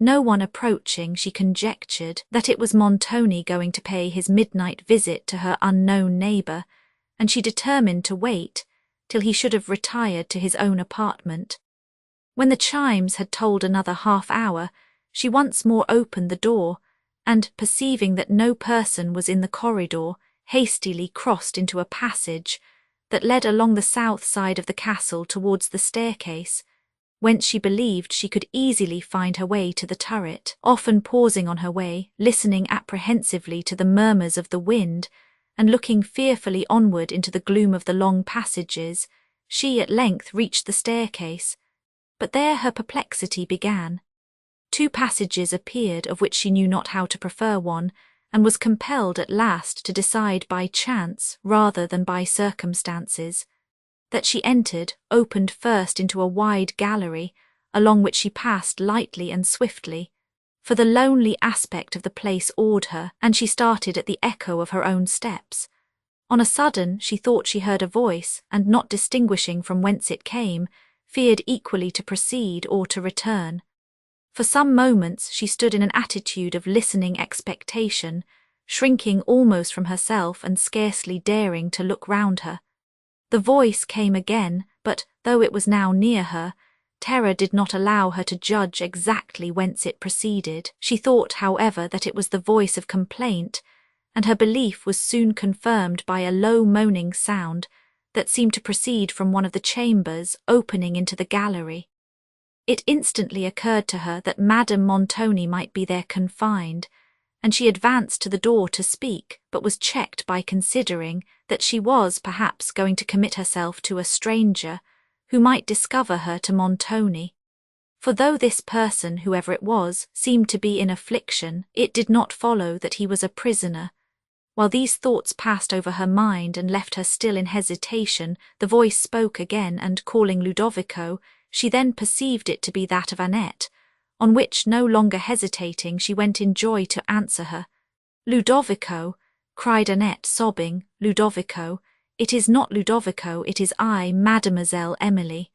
A: No one approaching, she conjectured that it was Montoni going to pay his midnight visit to her unknown neighbour, and she determined to wait till he should have retired to his own apartment. When the chimes had tolled another half-hour, she once more opened the door, and, perceiving that no person was in the corridor, hastily crossed into a passage that led along the south side of the castle towards the staircase, whence she believed she could easily find her way to the turret, often pausing on her way, listening apprehensively to the murmurs of the wind, and looking fearfully onward into the gloom of the long passages. She at length reached the staircase, but there her perplexity began. 2 passages appeared of which she knew not how to prefer one, and was compelled at last to decide by chance rather than by circumstances. That she entered opened first into a wide gallery, along which she passed lightly and swiftly, for the lonely aspect of the place awed her, and she started at the echo of her own steps. On a sudden she thought she heard a voice, and not distinguishing from whence it came, feared equally to proceed or to return. For some moments she stood in an attitude of listening expectation, shrinking almost from herself and scarcely daring to look round her. The voice came again, but, though it was now near her, terror did not allow her to judge exactly whence it proceeded. She thought, however, that it was the voice of complaint, and her belief was soon confirmed by a low moaning sound that seemed to proceed from one of the chambers opening into the gallery. It instantly occurred to her that Madame Montoni might be there confined, and she advanced to the door to speak, but was checked by considering that she was perhaps going to commit herself to a stranger, who might discover her to Montoni. For though this person, whoever it was, seemed to be in affliction, it did not follow that he was a prisoner. While these thoughts passed over her mind and left her still in hesitation, the voice spoke again, and calling Ludovico, she then perceived it to be that of Annette, on which, no longer hesitating, she went in joy to answer her. "Ludovico," cried Annette, sobbing, "Ludovico, it is not Ludovico, it is I, Mademoiselle Emily."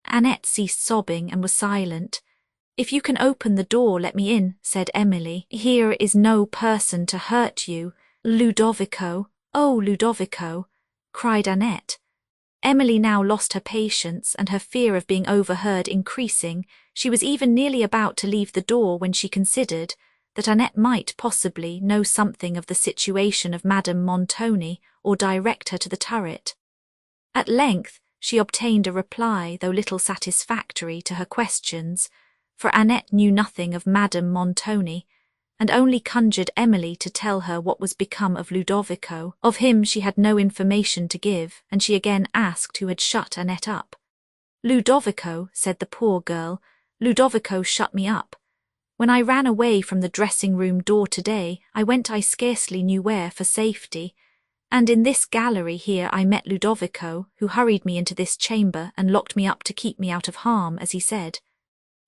A: Annette ceased sobbing and was silent. "If you can open the door, let me in," said Emily. "Here is no person to hurt you." "Ludovico, oh Ludovico," cried Annette. Emily now lost her patience, and her fear of being overheard increasing, she was even nearly about to leave the door when she considered that Annette might possibly know something of the situation of Madame Montoni, or direct her to the turret. At length she obtained a reply, though little satisfactory to her questions, for Annette knew nothing of Madame Montoni, and only conjured Emily to tell her what was become of Ludovico. Of him she had no information to give, and she again asked who had shut Annette up. "Ludovico," said the poor girl, "Ludovico shut me up. When I ran away from the dressing-room door today, I went I scarcely knew where for safety, and in this gallery here I met Ludovico, who hurried me into this chamber and locked me up to keep me out of harm, as he said.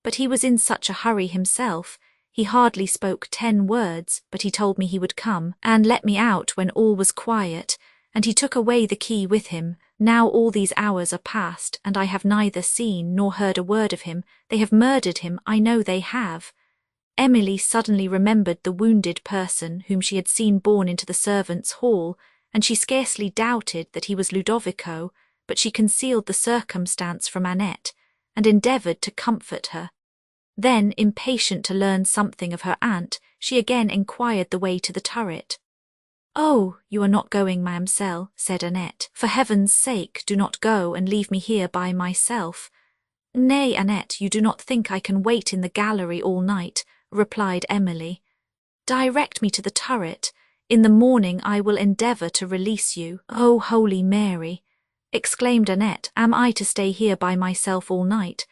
A: But he was in such a hurry himself, he hardly spoke 10 words, but he told me he would come, and let me out when all was quiet, and he took away the key with him. Now all these hours are past, and I have neither seen nor heard a word of him. They have murdered him, I know they have." Emily suddenly remembered the wounded person whom she had seen borne into the servants' hall, and she scarcely doubted that he was Ludovico, but she concealed the circumstance from Annette, and endeavoured to comfort her. Then, impatient to learn something of her aunt, she again inquired the way to the turret. "Oh, you are not going, Mademoiselle," said Annette. "For heaven's sake, do not go and leave me here by myself." "Nay, Annette, you do not think I can wait in the gallery all night," replied Emily. "Direct me to the turret. In the morning I will endeavour to release you. Oh, Holy Mary, exclaimed Annette, am I to stay here by myself all night?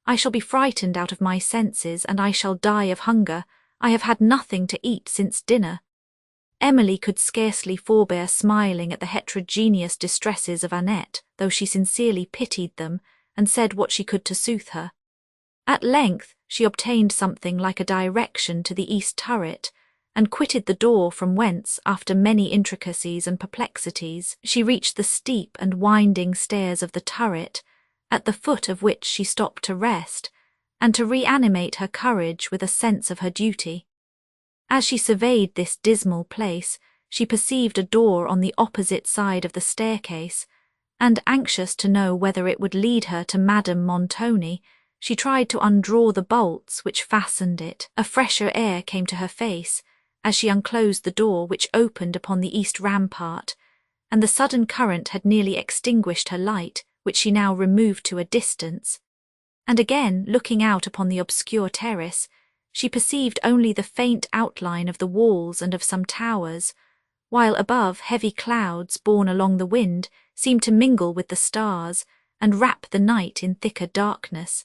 A: I shall be frightened out of my senses, and I shall die of hunger. I have had nothing to eat since dinner. Emily could scarcely forbear smiling at the heterogeneous distresses of Annette, though she sincerely pitied them, and said what she could to soothe her. At length she obtained something like a direction to the east turret, and quitted the door from whence, after many intricacies and perplexities, she reached the steep and winding stairs of the turret, at the foot of which she stopped to rest, and to reanimate her courage with a sense of her duty. As she surveyed this dismal place, she perceived a door on the opposite side of the staircase, and, anxious to know whether it would lead her to Madame Montoni, she tried to undraw the bolts which fastened it. A fresher air came to her face, as she unclosed the door which opened upon the east rampart, and the sudden current had nearly extinguished her light, which she now removed to a distance. And again, looking out upon the obscure terrace, she perceived only the faint outline of the walls and of some towers, while above heavy clouds, borne along the wind, seemed to mingle with the stars, and wrap the night in thicker darkness.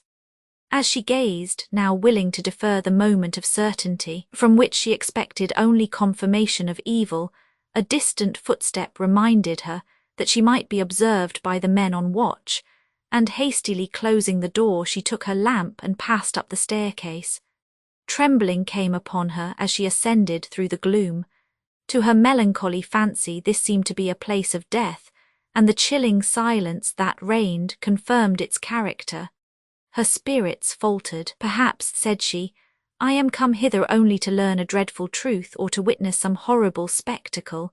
A: As she gazed, now willing to defer the moment of certainty, from which she expected only confirmation of evil, a distant footstep reminded her that she might be observed by the men on watch, and hastily closing the door she took her lamp and passed up the staircase. Trembling came upon her as she ascended through the gloom. To her melancholy fancy this seemed to be a place of death, and the chilling silence that reigned confirmed its character. Her spirits faltered. Perhaps, said she, I am come hither only to learn a dreadful truth or to witness some horrible spectacle.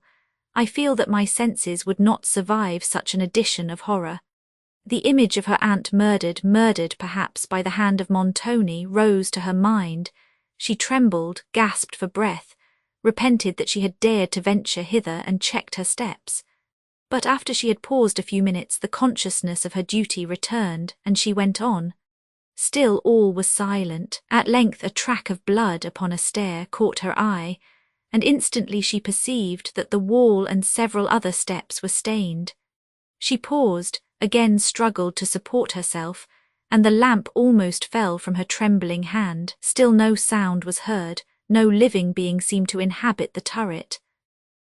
A: I feel that my senses would not survive such an addition of horror. The image of her aunt murdered perhaps by the hand of Montoni, rose to her mind. She trembled, gasped for breath, repented that she had dared to venture hither, and checked her steps. But after she had paused a few minutes, the consciousness of her duty returned, and she went on. Still all was silent. At length a track of blood upon a stair caught her eye, and instantly she perceived that the wall and several other steps were stained. She paused, again struggled to support herself, and the lamp almost fell from her trembling hand. Still no sound was heard, no living being seemed to inhabit the turret.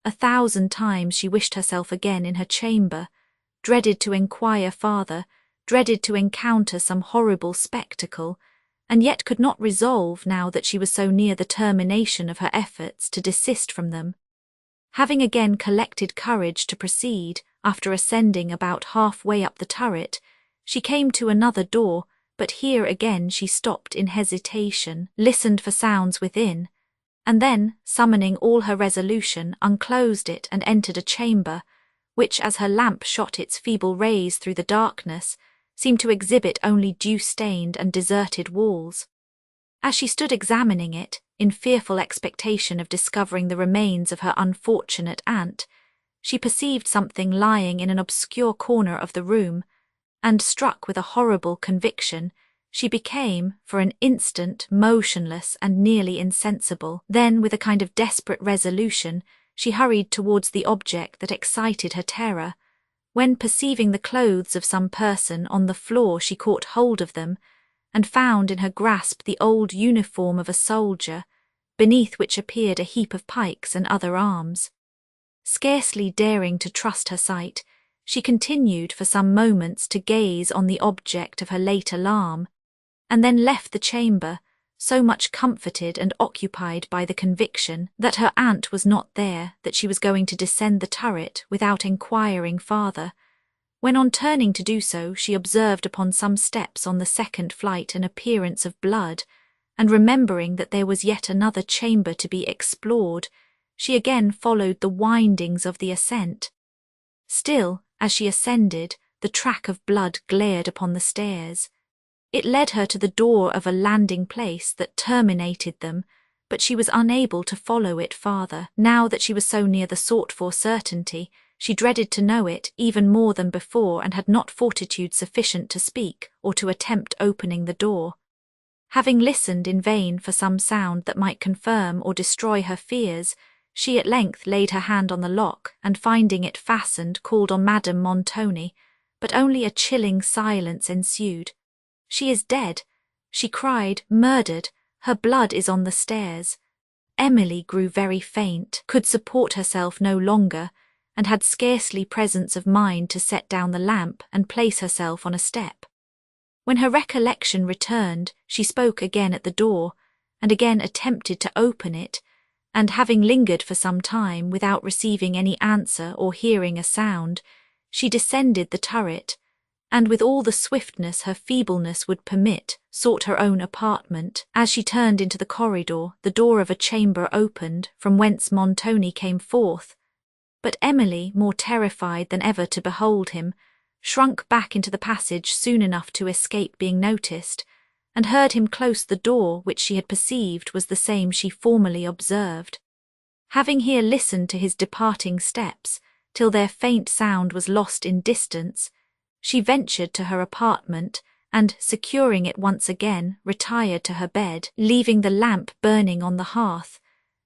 A: 1,000 times she wished herself again in her chamber, dreaded to enquire farther, dreaded to encounter some horrible spectacle, and yet could not resolve, now that she was so near the termination of her efforts, to desist from them. Having again collected courage to proceed, after ascending about half-way up the turret, she came to another door, but here again she stopped in hesitation, listened for sounds within, and then, summoning all her resolution, unclosed it and entered a chamber, which, as her lamp shot its feeble rays through the darkness, seemed to exhibit only dew-stained and deserted walls. As she stood examining it, in fearful expectation of discovering the remains of her unfortunate aunt, she perceived something lying in an obscure corner of the room, and, struck with a horrible conviction, she became, for an instant, motionless and nearly insensible. Then, with a kind of desperate resolution, she hurried towards the object that excited her terror, when, perceiving the clothes of some person on the floor, she caught hold of them, and found in her grasp the old uniform of a soldier, beneath which appeared a heap of pikes and other arms. Scarcely daring to trust her sight, she continued for some moments to gaze on the object of her late alarm, and then left the chamber, so much comforted and occupied by the conviction that her aunt was not there, that she was going to descend the turret without enquiring farther, when on turning to do so she observed upon some steps on the second flight an appearance of blood, and remembering that there was yet another chamber to be explored, she again followed the windings of the ascent. Still, as she ascended, the track of blood glared upon the stairs. It led her to the door of a landing-place that terminated them, but she was unable to follow it farther. Now that she was so near the sought-for certainty, she dreaded to know it even more than before, and had not fortitude sufficient to speak or to attempt opening the door. Having listened in vain for some sound that might confirm or destroy her fears, She at length laid her hand on the lock, and finding it fastened, called on Madame Montoni, but only a chilling silence ensued. "She is dead," she cried, "murdered, her blood is on the stairs." Emily grew very faint, could support herself no longer, and had scarcely presence of mind to set down the lamp and place herself on a step. When her recollection returned, she spoke again at the door, and again attempted to open it, and having lingered for some time without receiving any answer or hearing a sound, she descended the turret, and with all the swiftness her feebleness would permit, sought her own apartment. As she turned into the corridor, the door of a chamber opened, from whence Montoni came forth, but Emily, more terrified than ever to behold him, shrunk back into the passage soon enough to escape being noticed, and heard him close the door which she had perceived was the same she formerly observed. Having here listened to his departing steps, till their faint sound was lost in distance, she ventured to her apartment, and, securing it once again, retired to her bed, leaving the lamp burning on the hearth.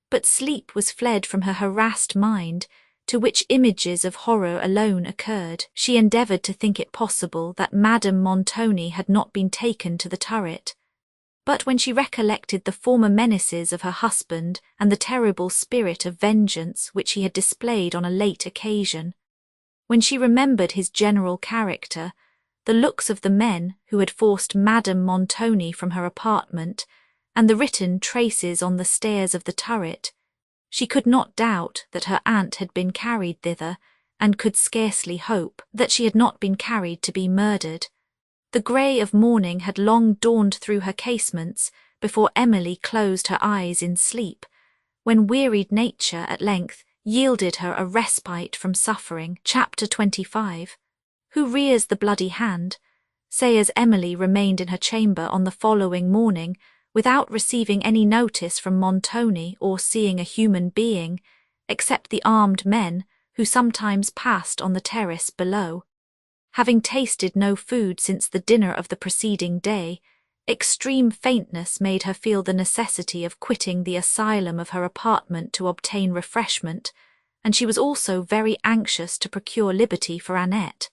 A: But sleep was fled from her harassed mind, to which images of horror alone occurred. She endeavoured to think it possible that Madame Montoni had not been taken to the turret. But when she recollected the former menaces of her husband and the terrible spirit of vengeance which he had displayed on a late occasion, when she remembered his general character, the looks of the men who had forced Madame Montoni from her apartment, and the written traces on the stairs of the turret, she could not doubt that her aunt had been carried thither, and could scarcely hope that she had not been carried to be murdered. The grey of morning had long dawned through her casements before Emily closed her eyes in sleep, when wearied nature at length yielded her a respite from suffering. Chapter 25. Who rears the bloody hand? Say as Emily remained in her chamber on the following morning, without receiving any notice from Montoni or seeing a human being, except the armed men who sometimes passed on the terrace below. Having tasted no food since the dinner of the preceding day, extreme faintness made her feel the necessity of quitting the asylum of her apartment to obtain refreshment, and she was also very anxious to procure liberty for Annette.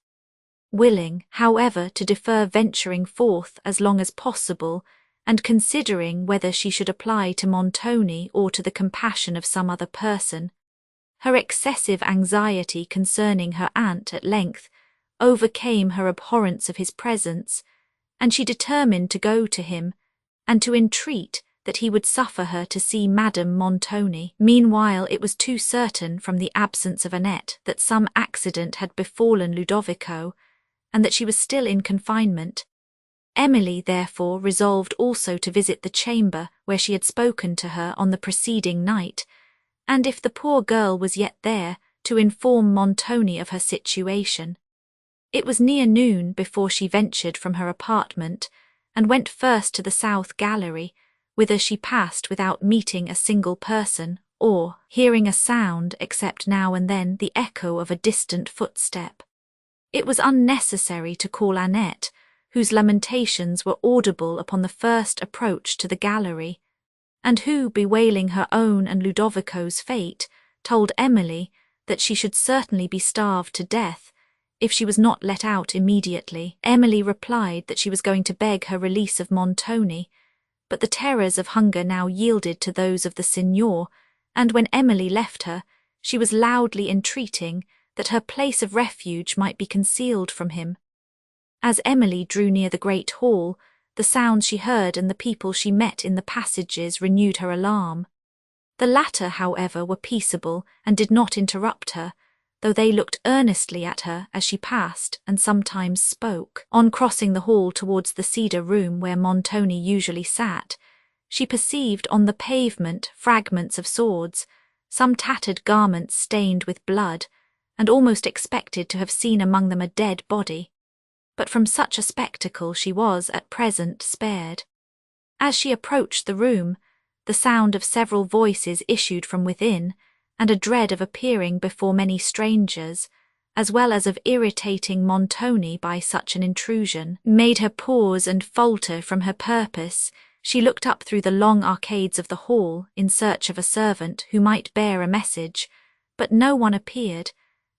A: Willing, however, to defer venturing forth as long as possible, and considering whether she should apply to Montoni or to the compassion of some other person, her excessive anxiety concerning her aunt at length overcame her abhorrence of his presence, and she determined to go to him, and to entreat that he would suffer her to see Madame Montoni. Meanwhile it was too certain from the absence of Annette that some accident had befallen Ludovico, and that she was still in confinement. Emily therefore resolved also to visit the chamber where she had spoken to her on the preceding night, and if the poor girl was yet there, to inform Montoni of her situation. It was near noon before she ventured from her apartment, and went first to the south gallery, whither she passed without meeting a single person, or hearing a sound except now and then the echo of a distant footstep. It was unnecessary to call Annette, whose lamentations were audible upon the first approach to the gallery, and who, bewailing her own and Ludovico's fate, told Emily that she should certainly be starved to death if she was not let out immediately. Emily replied that she was going to beg her release of Montoni, but the terrors of hunger now yielded to those of the signor, and when Emily left her, she was loudly entreating that her place of refuge might be concealed from him. As Emily drew near the great hall, the sounds she heard and the people she met in the passages renewed her alarm. The latter, however, were peaceable and did not interrupt her, though they looked earnestly at her as she passed and sometimes spoke. On crossing the hall towards the cedar room where Montoni usually sat, she perceived on the pavement fragments of swords, some tattered garments stained with blood, and almost expected to have seen among them a dead body. But from such a spectacle she was at present spared. As she approached the room, the sound of several voices issued from within, and a dread of appearing before many strangers, as well as of irritating Montoni by such an intrusion, made her pause and falter from her purpose. She looked up through the long arcades of the hall in search of a servant who might bear a message, but no one appeared,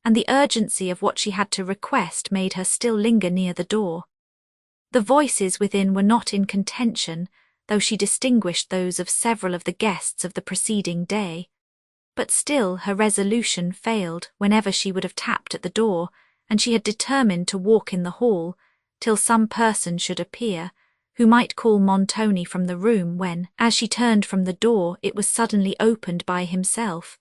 A: and the urgency of what she had to request made her still linger near the door. The voices within were not in contention, though she distinguished those of several of the guests of the preceding day. But still her resolution failed whenever she would have tapped at the door, and she had determined to walk in the hall till some person should appear, who might call Montoni from the room when, as she turned from the door, it was suddenly opened by himself.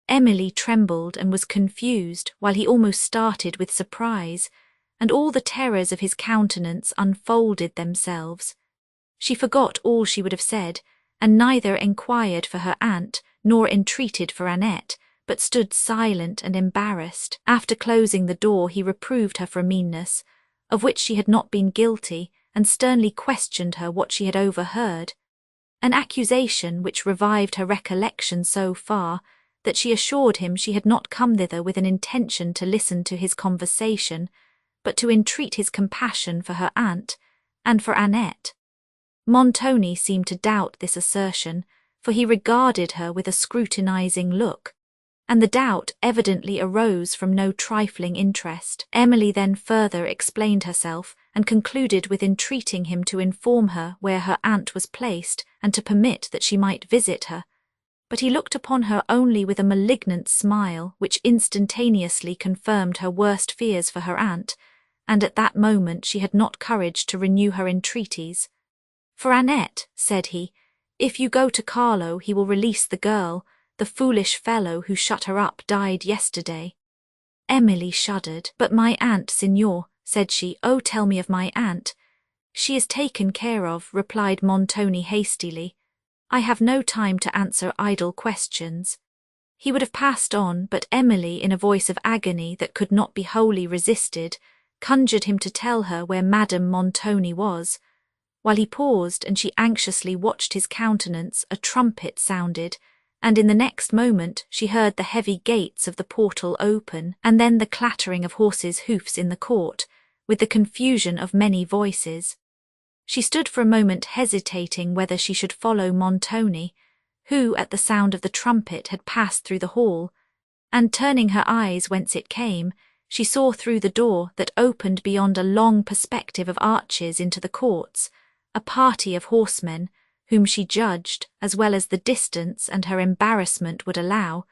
A: Emily trembled and was confused, while he almost started with surprise, and all the terrors of his countenance unfolded themselves. She forgot all she would have said, and neither enquired for her aunt nor entreated for Annette, but stood silent and embarrassed. After closing the door, he reproved her for a meanness, of which she had not been guilty, and sternly questioned her what she had overheard, an accusation which revived her recollection so far that she assured him she had not come thither with an intention to listen to his conversation, but to entreat his compassion for her aunt and for Annette. Montoni seemed to doubt this assertion, for he regarded her with a scrutinizing look, and the doubt evidently arose from no trifling interest. Emily then further explained herself, and concluded with entreating him to inform her where her aunt was placed, and to permit that she might visit her. But he looked upon her only with a malignant smile, which instantaneously confirmed her worst fears for her aunt, and at that moment she had not courage to renew her entreaties. "For Annette," said he, "if you go to Carlo, he will release the girl. The foolish fellow who shut her up died yesterday." Emily shuddered. "But my aunt, signor," said she. "Oh, tell me of my aunt." "She is taken care of," replied Montoni hastily. "I have no time to answer idle questions." He would have passed on, but Emily, in a voice of agony that could not be wholly resisted, conjured him to tell her where Madame Montoni was. While he paused and she anxiously watched his countenance, a trumpet sounded, and in the next moment she heard the heavy gates of the portal open, and then the clattering of horses' hoofs in the court, with the confusion of many voices. She stood for a moment hesitating whether she should follow Montoni, who, at the sound of the trumpet, had passed through the hall, and turning her eyes whence it came, she saw through the door that opened beyond a long perspective of arches into the courts, a party of horsemen, whom she judged, as well as the distance and her embarrassment would allow,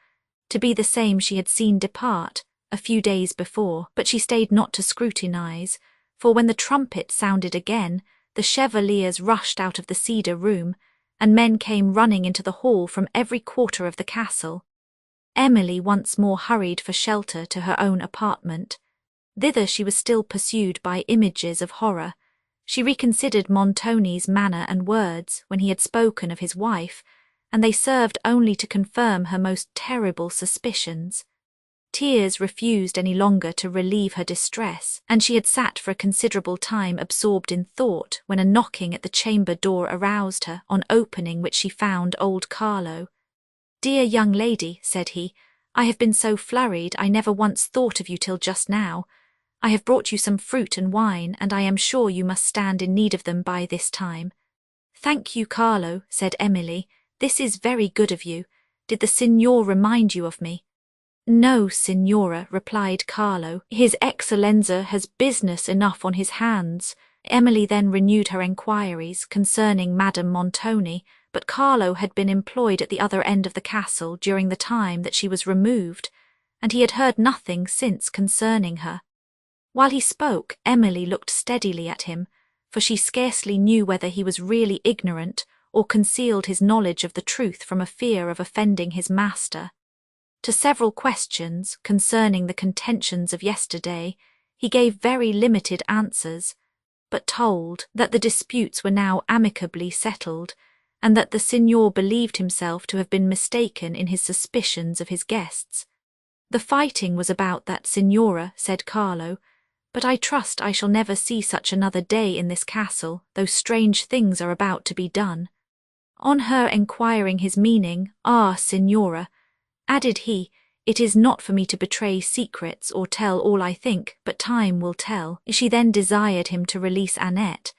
A: to be the same she had seen depart a few days before. But she stayed not to scrutinize, for when the trumpet sounded again, the chevaliers rushed out of the cedar room, and men came running into the hall from every quarter of the castle. Emily once more hurried for shelter to her own apartment. Thither she was still pursued by images of horror. She reconsidered Montoni's manner and words when he had spoken of his wife, and they served only to confirm her most terrible suspicions. Tears refused any longer to relieve her distress, and she had sat for a considerable time absorbed in thought when a knocking at the chamber door aroused her, on opening which she found old Carlo. "Dear young lady," said he, "I have been so flurried I never once thought of you till just now. I have brought you some fruit and wine, and I am sure you must stand in need of them by this time." "Thank you, Carlo," said Emily. "This is very good of you. Did the signor remind you of me?" "No, signora," replied Carlo. "His Excellenza has business enough on his hands." Emily then renewed her enquiries concerning Madame Montoni, but Carlo had been employed at the other end of the castle during the time that she was removed, and he had heard nothing since concerning her. While he spoke, Emily looked steadily at him, for she scarcely knew whether he was really ignorant or concealed his knowledge of the truth from a fear of offending his master. To several questions concerning the contentions of yesterday, he gave very limited answers, but told that the disputes were now amicably settled, and that the signor believed himself to have been mistaken in his suspicions of his guests. "The fighting was about that, signora," said Carlo, "but I trust I shall never see such another day in this castle, though strange things are about to be done." On her enquiring his meaning, "Ah, signora," added he, "it is not for me to betray secrets or tell all I think, but time will tell." She then desired him to release Annette,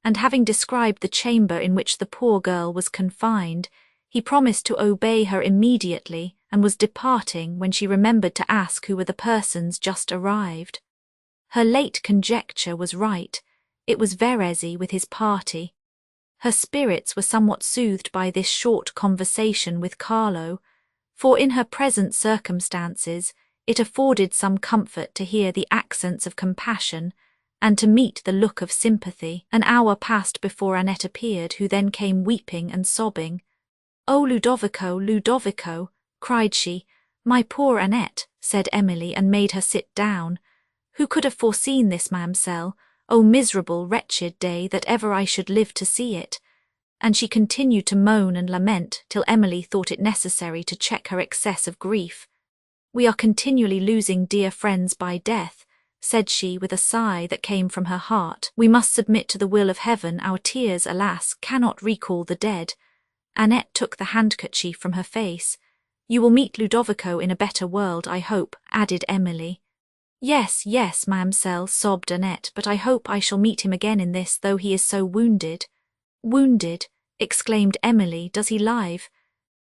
A: and having described the chamber in which the poor girl was confined, he promised to obey her immediately and was departing when she remembered to ask who were the persons just arrived. Her late conjecture was right. It was Verezzi with his party. Her spirits were somewhat soothed by this short conversation with Carlo, for in her present circumstances it afforded some comfort to hear the accents of compassion and to meet the look of sympathy. An hour passed before Annette appeared, who then came weeping and sobbing. "Oh, Ludovico, Ludovico!" cried she. "My poor Annette," said Emily, and made her sit down. "Who could have foreseen this, ma'amselle? Oh, miserable, wretched day, that ever I should live to see it!" And she continued to moan and lament till Emily thought it necessary to check her excess of grief. "We are continually losing dear friends by death," said she with a sigh that came from her heart. "We must submit to the will of heaven. Our tears, alas, cannot recall the dead." Annette took the handkerchief from her face. "You will meet Ludovico in a better world, I hope," added Emily. "Yes, yes, ma'amselle," sobbed Annette, "but I hope I shall meet him again in this, though he is so wounded." "Wounded!" exclaimed Emily. "Does he live?"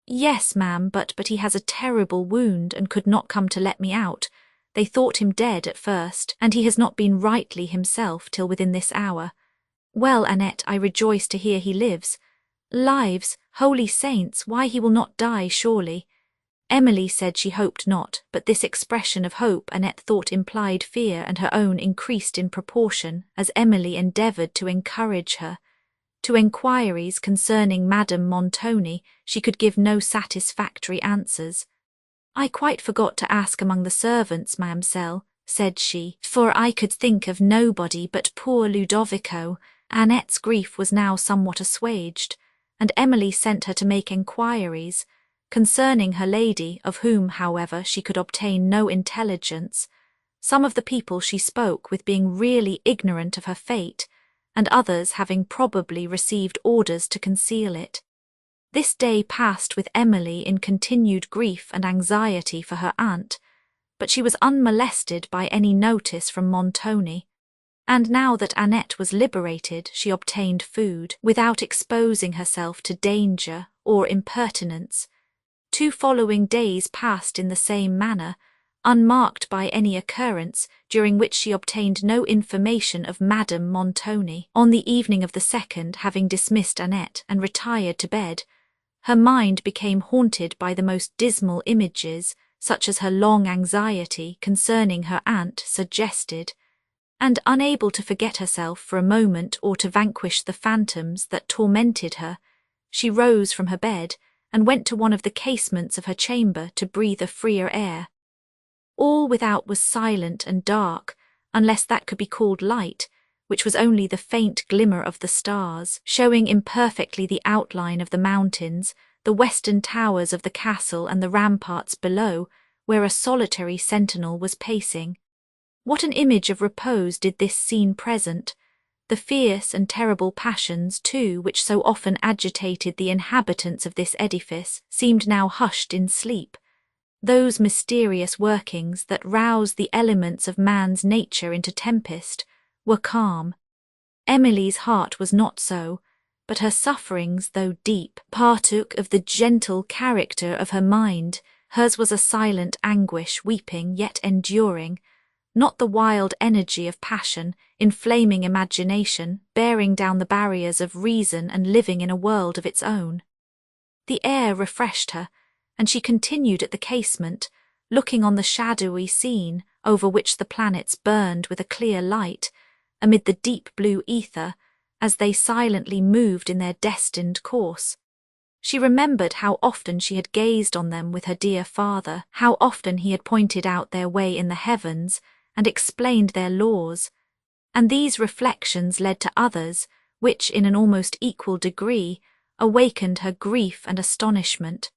A: "Yes, ma'am, but he has a terrible wound and could not come to let me out. They thought him dead at first, and he has not been rightly himself till within this hour." "Well, Annette, I rejoice to hear he lives." "Lives! Holy saints, why he will not die, surely." Emily said she hoped not, but this expression of hope Annette thought implied fear, and her own increased in proportion as Emily endeavoured to encourage her. To enquiries concerning Madame Montoni she could give no satisfactory answers. "I quite forgot to ask among the servants, ma'amselle," said she, "for I could think of nobody but poor Ludovico." Annette's grief was now somewhat assuaged, and Emily sent her to make enquiries concerning her lady, of whom, however, she could obtain no intelligence. Some of the people she spoke with being really ignorant of her fate, and others having probably received orders to conceal it. This day passed with Emily in continued grief and anxiety for her aunt, but she was unmolested by any notice from Montoni. And now that Annette was liberated, she obtained food, without exposing herself to danger or impertinence. 2 following days passed in the same manner, unmarked by any occurrence, during which she obtained no information of Madame Montoni. On the evening of the 2nd, having dismissed Annette and retired to bed, her mind became haunted by the most dismal images, such as her long anxiety concerning her aunt suggested, and unable to forget herself for a moment or to vanquish the phantoms that tormented her, she rose from her bed and went to one of the casements of her chamber to breathe a freer air. All without was silent and dark, unless that could be called light, which was only the faint glimmer of the stars, showing imperfectly the outline of the mountains, the western towers of the castle and the ramparts below, where a solitary sentinel was pacing. What an image of repose did this scene present! The fierce and terrible passions, too, which so often agitated the inhabitants of this edifice, seemed now hushed in sleep. Those mysterious workings that rouse the elements of man's nature into tempest were calm. Emily's heart was not so, but her sufferings, though deep, partook of the gentle character of her mind. Hers was a silent anguish, weeping yet enduring, not the wild energy of passion, inflaming imagination, bearing down the barriers of reason and living in a world of its own. The air refreshed her, and she continued at the casement, looking on the shadowy scene over which the planets burned with a clear light, amid the deep blue ether, as they silently moved in their destined course. She remembered how often she had gazed on them with her dear father, how often he had pointed out their way in the heavens and explained their laws, and these reflections led to others, which, in an almost equal degree, awakened her grief and astonishment.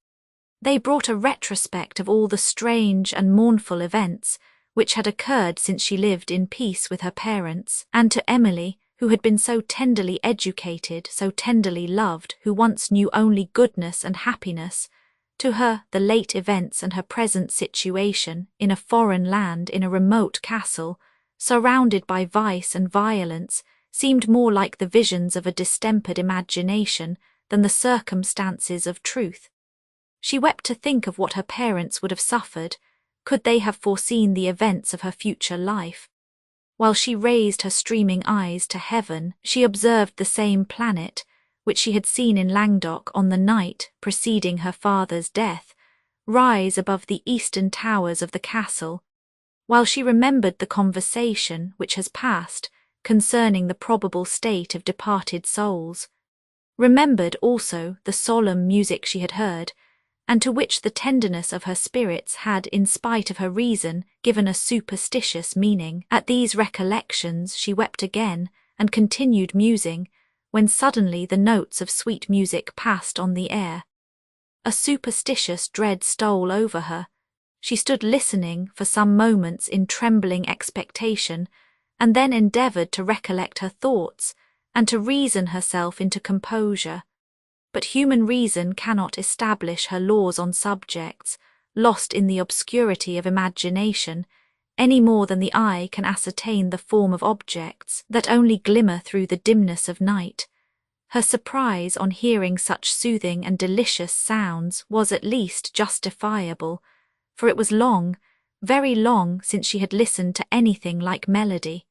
A: They brought a retrospect of all the strange and mournful events which had occurred since she lived in peace with her parents, and to Emily, who had been so tenderly educated, so tenderly loved, who once knew only goodness and happiness, to her the late events and her present situation in a foreign land, in a remote castle, surrounded by vice and violence, seemed more like the visions of a distempered imagination than the circumstances of truth. She wept to think of what her parents would have suffered, could they have foreseen the events of her future life. While she raised her streaming eyes to heaven, she observed the same planet, which she had seen in Languedoc on the night preceding her father's death, rise above the eastern towers of the castle, while she remembered the conversation which has passed concerning the probable state of departed souls, remembered also the solemn music she had heard, and to which the tenderness of her spirits had, in spite of her reason, given a superstitious meaning. At these recollections she wept again, and continued musing, when suddenly the notes of sweet music passed on the air. A superstitious dread stole over her. She stood listening for some moments in trembling expectation, and then endeavoured to recollect her thoughts, and to reason herself into composure. But human reason cannot establish her laws on subjects, lost in the obscurity of imagination, any more than the eye can ascertain the form of objects that only glimmer through the dimness of night. Her surprise on hearing such soothing and delicious sounds was at least justifiable, for it was long, very long, since she had listened to anything like melody.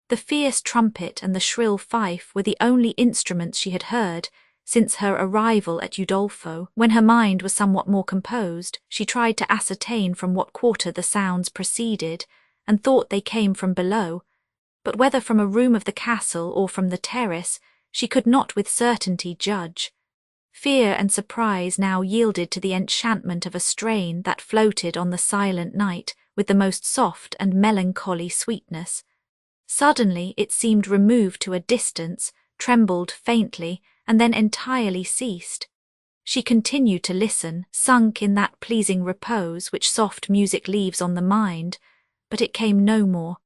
A: The fierce trumpet and the shrill fife were the only instruments she had heard since her arrival at Udolpho. When her mind was somewhat more composed, she tried to ascertain from what quarter the sounds proceeded, and thought they came from below, but whether from a room of the castle or from the terrace, she could not with certainty judge. Fear and surprise now yielded to the enchantment of a strain that floated on the silent night with the most soft and melancholy sweetness. Suddenly it seemed removed to a distance, trembled faintly, and then entirely ceased. She continued to listen, sunk in that pleasing repose which soft music leaves on the mind, but it came no more.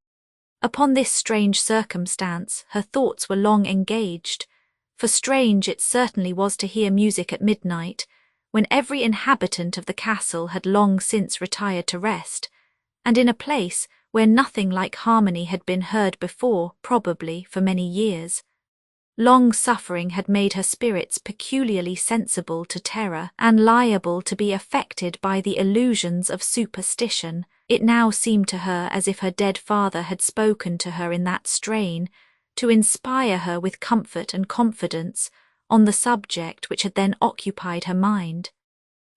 A: Upon this strange circumstance her thoughts were long engaged, for strange it certainly was to hear music at midnight, when every inhabitant of the castle had long since retired to rest, and in a place where nothing like harmony had been heard before, probably for many years. Long suffering had made her spirits peculiarly sensible to terror, and liable to be affected by the illusions of superstition. It now seemed to her as if her dead father had spoken to her in that strain, to inspire her with comfort and confidence on the subject which had then occupied her mind.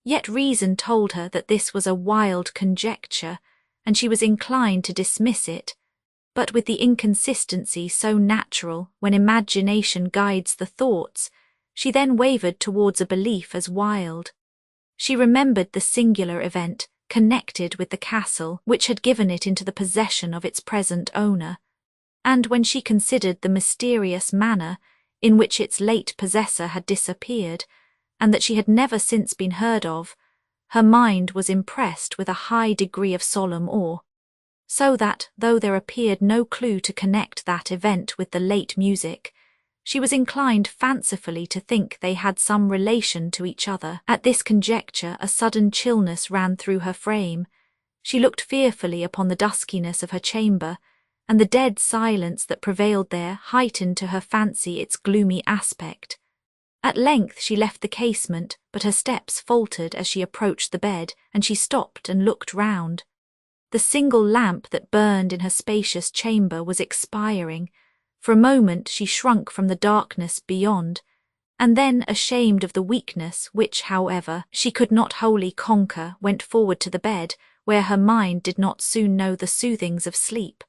A: Yet reason told her that this was a wild conjecture, and she was inclined to dismiss it, but with the inconsistency so natural when imagination guides the thoughts, she then wavered towards a belief as wild. She remembered the singular event connected with the castle which had given it into the possession of its present owner, and when she considered the mysterious manner in which its late possessor had disappeared, and that she had never since been heard of, her mind was impressed with a high degree of solemn awe, so that, though there appeared no clue to connect that event with the late music, she was inclined fancifully to think they had some relation to each other. At this conjecture a sudden chillness ran through her frame. She looked fearfully upon the duskiness of her chamber, and the dead silence that prevailed there heightened to her fancy its gloomy aspect. At length she left the casement, but her steps faltered as she approached the bed, and she stopped and looked round. The single lamp that burned in her spacious chamber was expiring. For a moment she shrunk from the darkness beyond, and then, ashamed of the weakness which, however, she could not wholly conquer, went forward to the bed, where her mind did not soon know the soothings of sleep.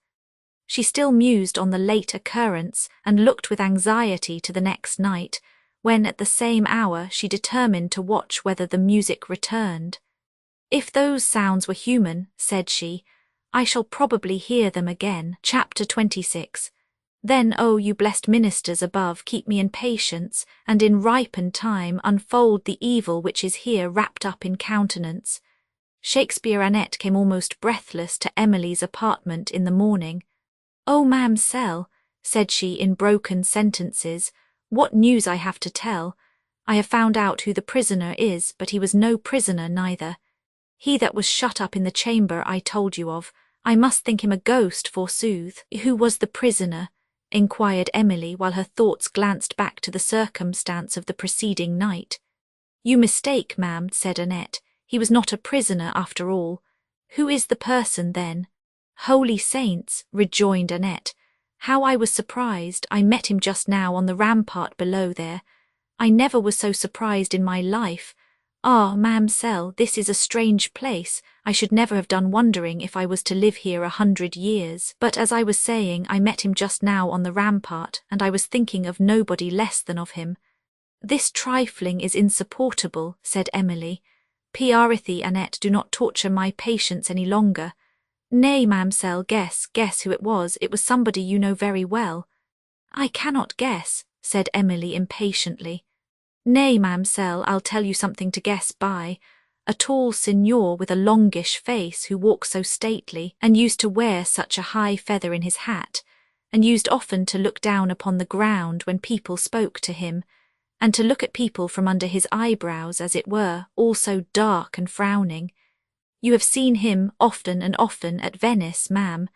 A: She still mused on the late occurrence, and looked with anxiety to the next night, when at the same hour she determined to watch whether the music returned. "If those sounds were human," said she, "I shall probably hear them again." Chapter 26. Then, O you blessed ministers above, keep me in patience, and in ripened time unfold the evil which is here wrapped up in countenance. Shakespeare Annette came almost breathless to Emily's apartment in the morning. "Oh, ma'amselle," said she in broken sentences, "what news I have to tell. I have found out who the prisoner is, but he was no prisoner neither. He that was shut up in the chamber I told you of, I must think him a ghost forsooth. Who was the prisoner? inquired Emily while her thoughts glanced back to the circumstance of the preceding night. You mistake, ma'am, said Annette. He was not a prisoner after all. Who is the person then? Holy saints, rejoined Annette. How I was surprised. I met him just now on the rampart below there. I never was so surprised in my life. Ah, ma'amselle, this is a strange place. I should never have done wondering if I was to live here 100 years. But as I was saying, I met him just now on the rampart, and I was thinking of nobody less than of him. This trifling is insupportable, said Emily. Prithee, Annette, do not torture my patience any longer. Nay, ma'amselle, guess who it was. It was somebody you know very well. I cannot guess, said Emily impatiently. Nay, ma'amselle, I'll tell you something to guess by. A tall signor with a longish face who walked so stately, and used to wear such a high feather in his hat, and used often to look down upon the ground when people spoke to him, and to look at people from under his eyebrows, as it were, all so dark and frowning. You have seen him often and often at Venice, ma'am.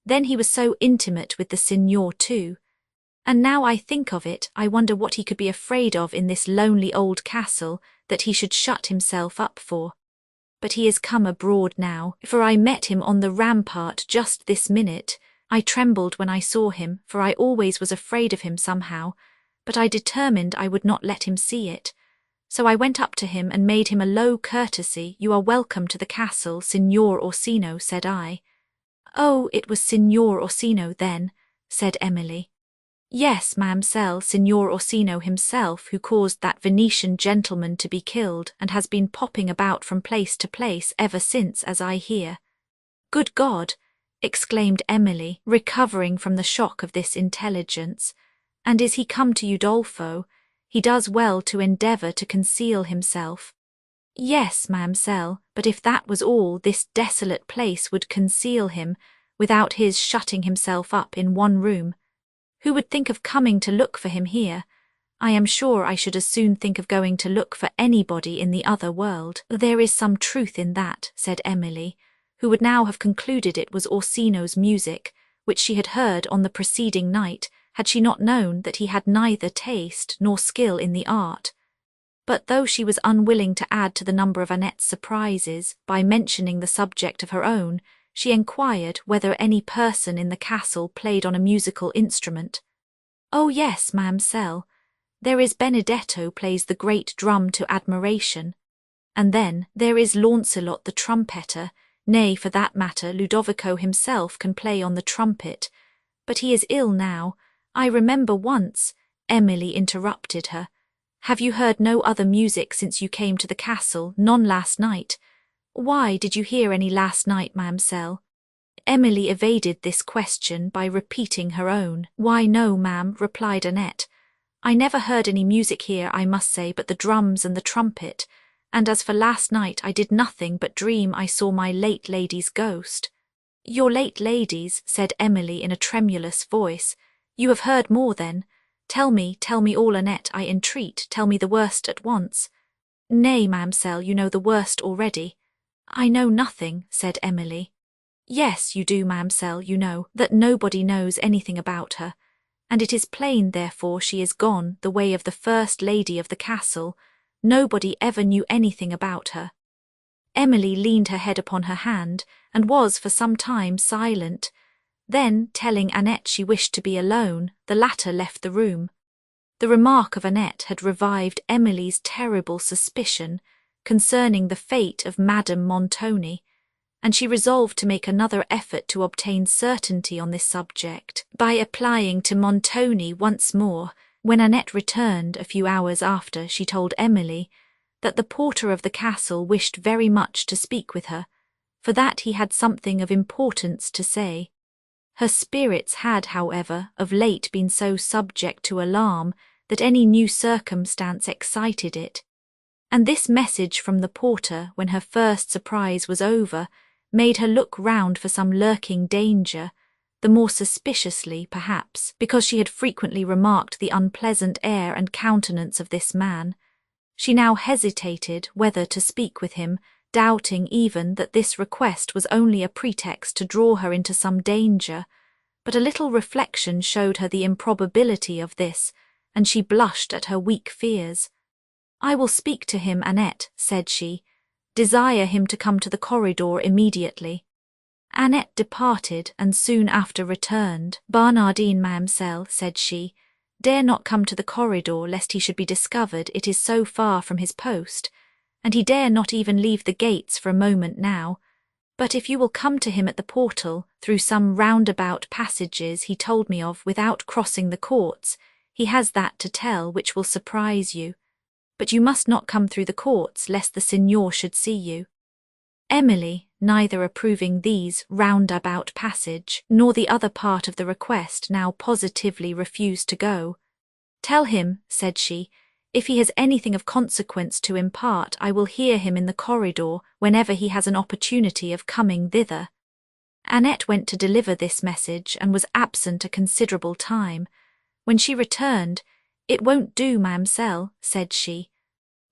A: Then he was so intimate with the signor too. And now I think of it, I wonder what he could be afraid of in this lonely old castle that he should shut himself up for. But he is come abroad now, for I met him on the rampart just this minute. I trembled when I saw him, for I always was afraid of him somehow, but I determined I would not let him see it. So I went up to him and made him a low courtesy. You are welcome to the castle, Signor Orsino, said I. Oh, it was Signor Orsino then, said Emily. Yes, ma'amselle, Signor Orsino himself, who caused that Venetian gentleman to be killed, and has been popping about from place to place ever since, as I hear. Good God! Exclaimed Emily, recovering from the shock of this intelligence. And is he come to Udolpho? He does well to endeavour to conceal himself. Yes, ma'amselle, but if that was all, this desolate place would conceal him, without his shutting himself up in one room. Who would think of coming to look for him here? I am sure I should as soon think of going to look for anybody in the other world. There is some truth in that, said Emily, who would now have concluded it was Orsino's music, which she had heard on the preceding night, had she not known that he had neither taste nor skill in the art. But though she was unwilling to add to the number of Annette's surprises by mentioning the subject of her own, she enquired whether any person in the castle played on a musical instrument. Oh yes, ma'amselle. There is Benedetto plays the great drum to admiration. And then there is Launcelot the trumpeter, nay, for that matter, Ludovico himself can play on the trumpet. But he is ill now. I remember once, Emily interrupted her. Have you heard no other music since you came to the castle, none last night? Why, did you hear any last night, ma'amselle? Emily evaded this question by repeating her own. Why, no, ma'am, replied Annette. I never heard any music here, I must say, but the drums and the trumpet, and as for last night I did nothing but dream I saw my late lady's ghost. Your late lady's, said Emily in a tremulous voice. You have heard more then. Tell me all, Annette, I entreat, tell me the worst at once. Nay, ma'amselle, you know the worst already. I know nothing, said Emily. Yes, you do, ma'amselle, you know that nobody knows anything about her, and it is plain, therefore, she is gone the way of the first lady of the castle. Nobody ever knew anything about her. Emily leaned her head upon her hand, and was for some time silent. Then, telling Annette she wished to be alone, the latter left the room. The remark of Annette had revived Emily's terrible suspicion concerning the fate of Madame Montoni, and she resolved to make another effort to obtain certainty on this subject by applying to Montoni once more. When Annette returned a few hours after, she told Emily that the porter of the castle wished very much to speak with her, for that he had something of importance to say. Her spirits had, however, of late been so subject to alarm that any new circumstance excited it, and this message from the porter, when her first surprise was over, made her look round for some lurking danger, the more suspiciously, perhaps, because she had frequently remarked the unpleasant air and countenance of this man. She now hesitated whether to speak with him, doubting even that this request was only a pretext to draw her into some danger, but a little reflection showed her the improbability of this, and she blushed at her weak fears. "I will speak to him, Annette," said she. "Desire him to come to the corridor immediately." Annette departed, and soon after returned. "Barnardine, ma'amselle," said she, "dare not come to the corridor lest he should be discovered, it is so far from his post, and he dare not even leave the gates for a moment now. But if you will come to him at the portal, through some roundabout passages he told me of without crossing the courts, he has that to tell which will surprise you. But you must not come through the courts, lest the signor should see you." Emily, neither approving these roundabout passage nor the other part of the request, now positively refused to go. "Tell him," said she, "if he has anything of consequence to impart, I will hear him in the corridor whenever he has an opportunity of coming thither." Annette went to deliver this message and was absent a considerable time. When she returned, "It won't do, ma'amselle," said she.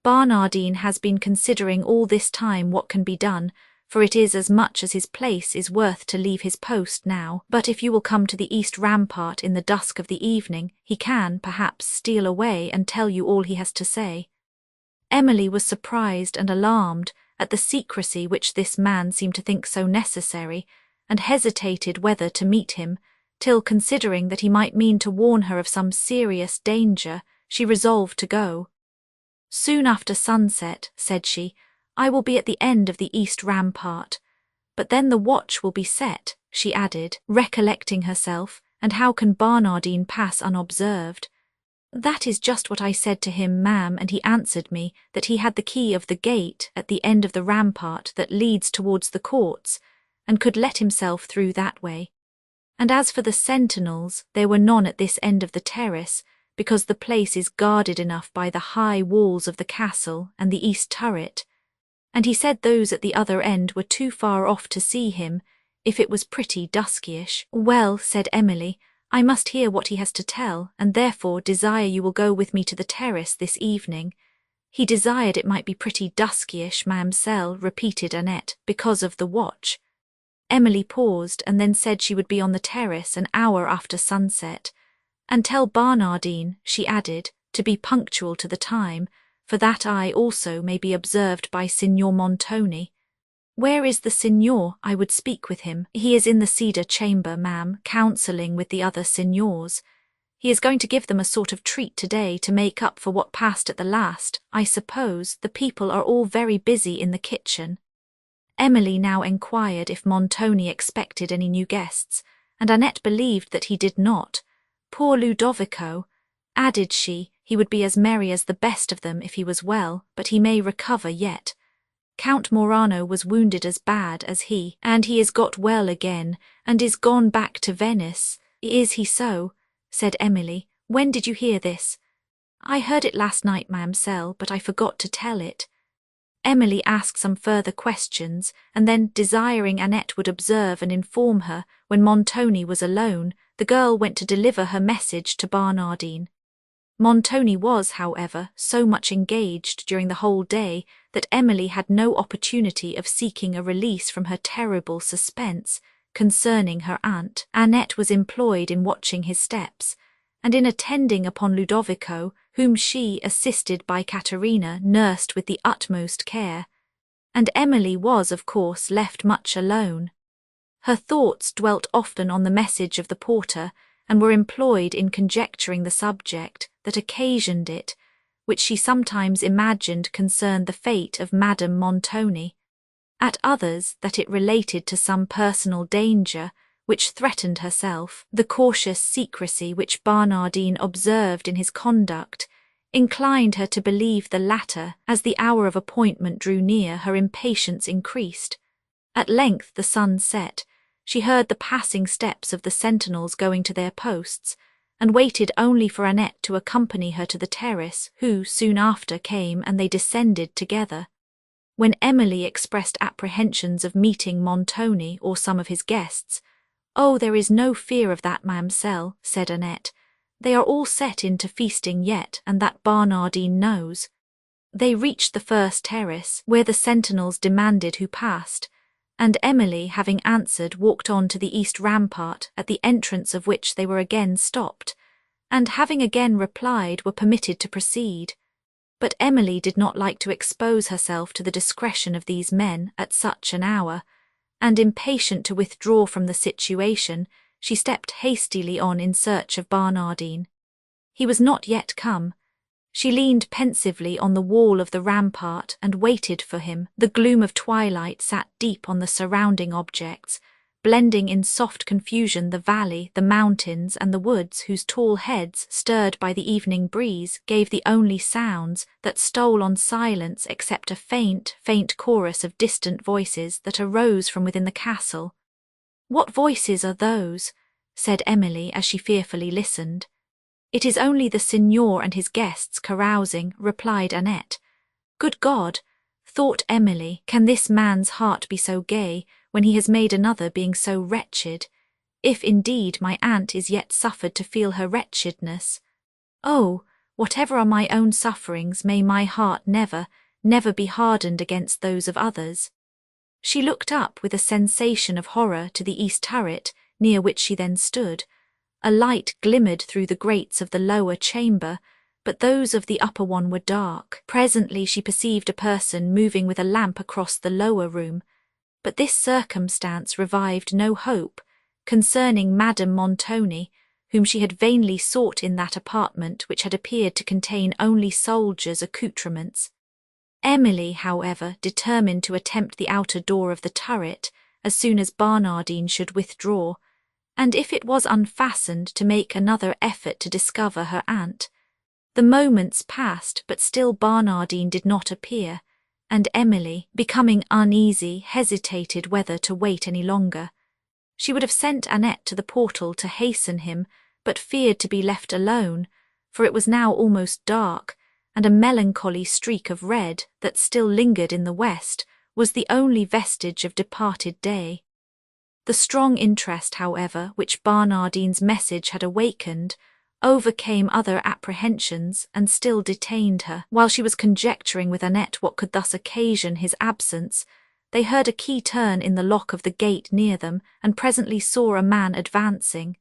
A: "Barnardine has been considering all this time what can be done, for it is as much as his place is worth to leave his post now. But if you will come to the east rampart in the dusk of the evening, he can, perhaps, steal away and tell you all he has to say." Emily was surprised and alarmed at the secrecy which this man seemed to think so necessary, and hesitated whether to meet him, till, considering that he might mean to warn her of some serious danger, she resolved to go. "Soon after sunset," said she, "I will be at the end of the east rampart. But then the watch will be set," she added, recollecting herself, "and how can Barnardine pass unobserved?" "That is just what I said to him, ma'am, and he answered me that he had the key of the gate at the end of the rampart that leads towards the courts, and could let himself through that way. And as for the sentinels, there were none at this end of the terrace, because the place is guarded enough by the high walls of the castle and the east turret. And he said those at the other end were too far off to see him, if it was pretty duskyish." "Well," said Emily, "I must hear what he has to tell, and therefore desire you will go with me to the terrace this evening." "He desired it might be pretty duskyish, ma'amselle," repeated Annette, "because of the watch." Emily paused, and then said she would be on the terrace an hour after sunset. "And tell Barnardine," she added, "to be punctual to the time, for that I also may be observed by Signor Montoni." "Where is the signor? I would speak with him." "He is in the cedar chamber, ma'am, counselling with the other signors. He is going to give them a sort of treat today to make up for what passed at the last. I suppose the people are all very busy in the kitchen." Emily now enquired if Montoni expected any new guests, and Annette believed that he did not. "Poor Ludovico," added she, "he would be as merry as the best of them if he was well, but he may recover yet. Count Morano was wounded as bad as he, and he is got well again, and is gone back to Venice." "Is he so?" said Emily. "When did you hear this?" "I heard it last night, ma'amselle, but I forgot to tell it." Emily asked some further questions, and then, desiring Annette would observe and inform her when Montoni was alone, the girl went to deliver her message to Barnardine. Montoni was, however, so much engaged during the whole day that Emily had no opportunity of seeking a release from her terrible suspense concerning her aunt. Annette was employed in watching his steps, and in attending upon Ludovico, whom she, assisted by Caterina, nursed with the utmost care, and Emily was, of course, left much alone. Her thoughts dwelt often on the message of the porter, and were employed in conjecturing the subject that occasioned it, which she sometimes imagined concerned the fate of Madame Montoni, at others that it related to some personal danger which threatened herself. The cautious secrecy which Barnardine observed in his conduct inclined her to believe the latter. As the hour of appointment drew near, her impatience increased. At length the sun set. She heard the passing steps of the sentinels going to their posts, and waited only for Annette to accompany her to the terrace, who soon after came, and they descended together. When Emily expressed apprehensions of meeting Montoni or some of his guests, "Oh, there is no fear of that, ma'amselle," said Annette. "They are all set in to feasting yet, and that Barnardine knows." They reached the first terrace, where the sentinels demanded who passed, and Emily, having answered, walked on to the east rampart, at the entrance of which they were again stopped, and having again replied, were permitted to proceed. But Emily did not like to expose herself to the discretion of these men at such an hour, and impatient to withdraw from the situation, she stepped hastily on in search of Barnardine. He was not yet come. She leaned pensively on the wall of the rampart and waited for him. The gloom of twilight sat deep on the surrounding objects, blending in soft confusion the valley, the mountains, and the woods, whose tall heads, stirred by the evening breeze, gave the only sounds that stole on silence except a faint, faint chorus of distant voices that arose from within the castle. "What voices are those?" said Emily as she fearfully listened. "It is only the Signor and his guests carousing," replied Annette. "Good God!" thought Emily, "can this man's heart be so gay, when he has made another being so wretched? If indeed my aunt is yet suffered to feel her wretchedness. Oh, whatever are my own sufferings, may my heart never, never be hardened against those of others." She looked up with a sensation of horror to the east turret, near which she then stood. A light glimmered through the grates of the lower chamber, but those of the upper one were dark. Presently she perceived a person moving with a lamp across the lower room, but this circumstance revived no hope concerning Madame Montoni, whom she had vainly sought in that apartment which had appeared to contain only soldiers' accoutrements. Emily, however, determined to attempt the outer door of the turret as soon as Barnardine should withdraw, and if it was unfastened, to make another effort to discover her aunt. The moments passed, but still Barnardine did not appear, and Emily, becoming uneasy, hesitated whether to wait any longer. She would have sent Annette to the portal to hasten him, but feared to be left alone, for it was now almost dark, and a melancholy streak of red that still lingered in the west was the only vestige of departed day. The strong interest, however, which Barnardine's message had awakened overcame other apprehensions and still detained her. While she was conjecturing with Annette what could thus occasion his absence, they heard a key turn in the lock of the gate near them, and presently saw a man advancing.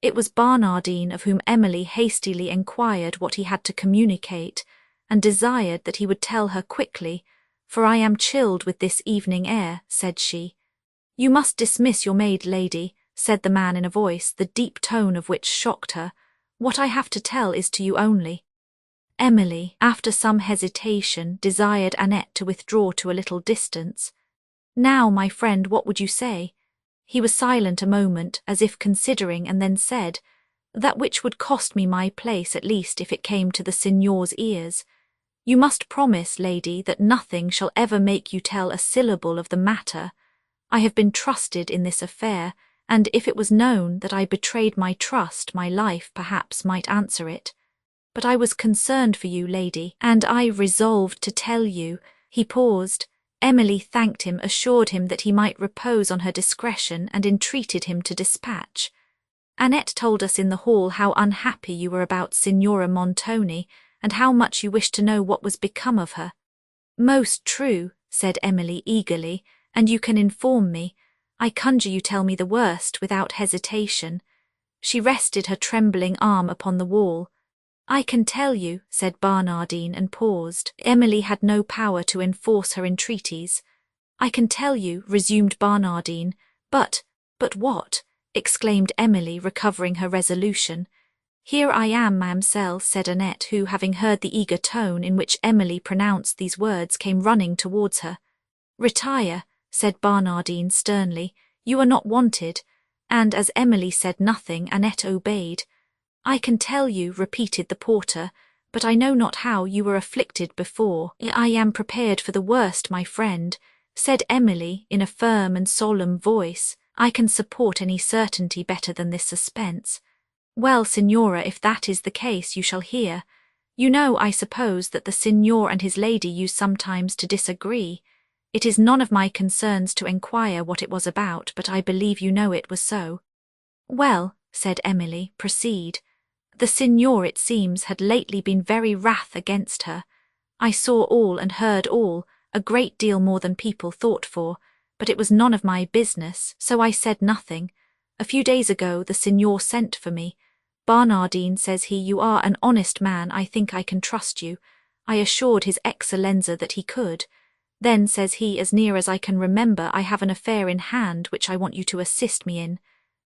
A: It was Barnardine, of whom Emily hastily enquired what he had to communicate, and desired that he would tell her quickly, "For I am chilled with this evening air," said she. "You must dismiss your maid, lady," said the man in a voice, the deep tone of which shocked her. "What I have to tell is to you only." Emily, after some hesitation, desired Annette to withdraw to a little distance. "Now, my friend, what would you say?" He was silent a moment, as if considering, and then said, "That which would cost me my place, at least, if it came to the Signor's ears. You must promise, lady, that nothing shall ever make you tell a syllable of the matter. I have been trusted in this affair, and if it was known that I betrayed my trust, my life perhaps might answer it. But I was concerned for you, lady, and I resolved to tell you." He paused. Emily thanked him, assured him that he might repose on her discretion, and entreated him to dispatch. "Annette told us in the hall how unhappy you were about Signora Montoni, and how much you wished to know what was become of her." "Most true," said Emily eagerly, "and you can inform me. I conjure you tell me the worst without hesitation." She rested her trembling arm upon the wall. "I can tell you," said Barnardine, and paused. Emily had no power to enforce her entreaties. "I can tell you," resumed Barnardine. But what?" exclaimed Emily, recovering her resolution. "Here I am, ma'amselle," said Annette, who, having heard the eager tone in which Emily pronounced these words, came running towards her. "Retire," said Barnardine sternly. "You are not wanted," and as Emily said nothing, Annette obeyed. "I can tell you," repeated the porter, "but I know not how you were afflicted before." "I am prepared for the worst, my friend," said Emily in a firm and solemn voice. "I can support any certainty better than this suspense." "Well, Signora, if that is the case, you shall hear. You know, I suppose, that the Signor and his lady used sometimes to disagree. It is none of my concerns to enquire what it was about, but I believe you know it was so." "Well," said Emily, "proceed." "The Signor, it seems, had lately been very wrath against her. I saw all and heard all, a great deal more than people thought for, but it was none of my business, so I said nothing. A few days ago the signor sent for me. Barnardine, says he, you are an honest man, I think I can trust you. I assured his Excellenza that he could. Then, says he, as near as I can remember, I have an affair in hand which I want you to assist me in.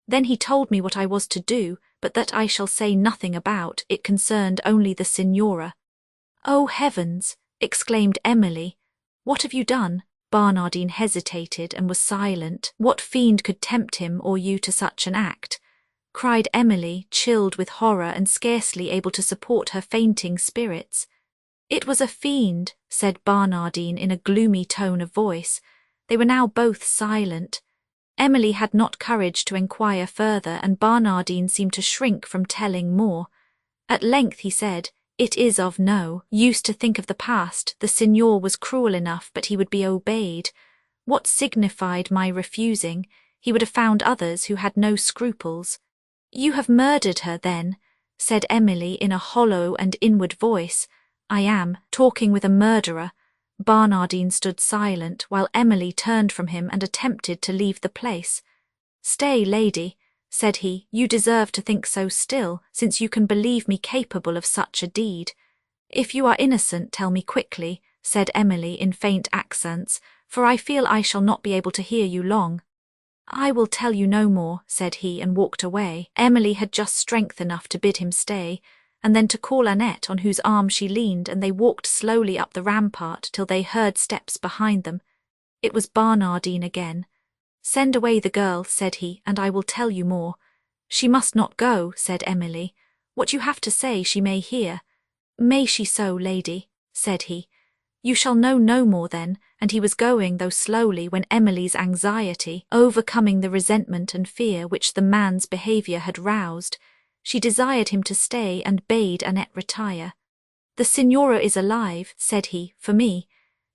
A: Then he told me what I was to do, but that I shall say nothing about, it concerned only the signora. Oh heavens! Exclaimed Emily. What have you done? Barnardine hesitated and was silent. What fiend could tempt him or you to such an act? Cried Emily, chilled with horror and scarcely able to support her fainting spirits. It was a fiend, said Barnardine in a gloomy tone of voice. They were now both silent. Emily had not courage to enquire further, and Barnardine seemed to shrink from telling more. At length he said, It is of no use to think of the past. The signor was cruel enough, but he would be obeyed. What signified my refusing? He would have found others who had no scruples. You have murdered her, then, said Emily in a hollow and inward voice. I am talking with a murderer. Barnardine stood silent, while Emily turned from him and attempted to leave the place. Stay, lady, said he, you deserve to think so still, since you can believe me capable of such a deed. If you are innocent, tell me quickly, said Emily in faint accents, for I feel I shall not be able to hear you long. I will tell you no more, said he, and walked away. Emily had just strength enough to bid him stay, and then to call Annette, on whose arm she leaned, and they walked slowly up the rampart till they heard steps behind them. It was Barnardine again. Send away the girl, said he, and I will tell you more. She must not go, said Emily. What you have to say she may hear. May she so, lady, said he. You shall know no more then, and he was going, though slowly, when Emily's anxiety, overcoming the resentment and fear which the man's behaviour had roused, she desired him to stay and bade Annette retire. The signora is alive, said he, for me.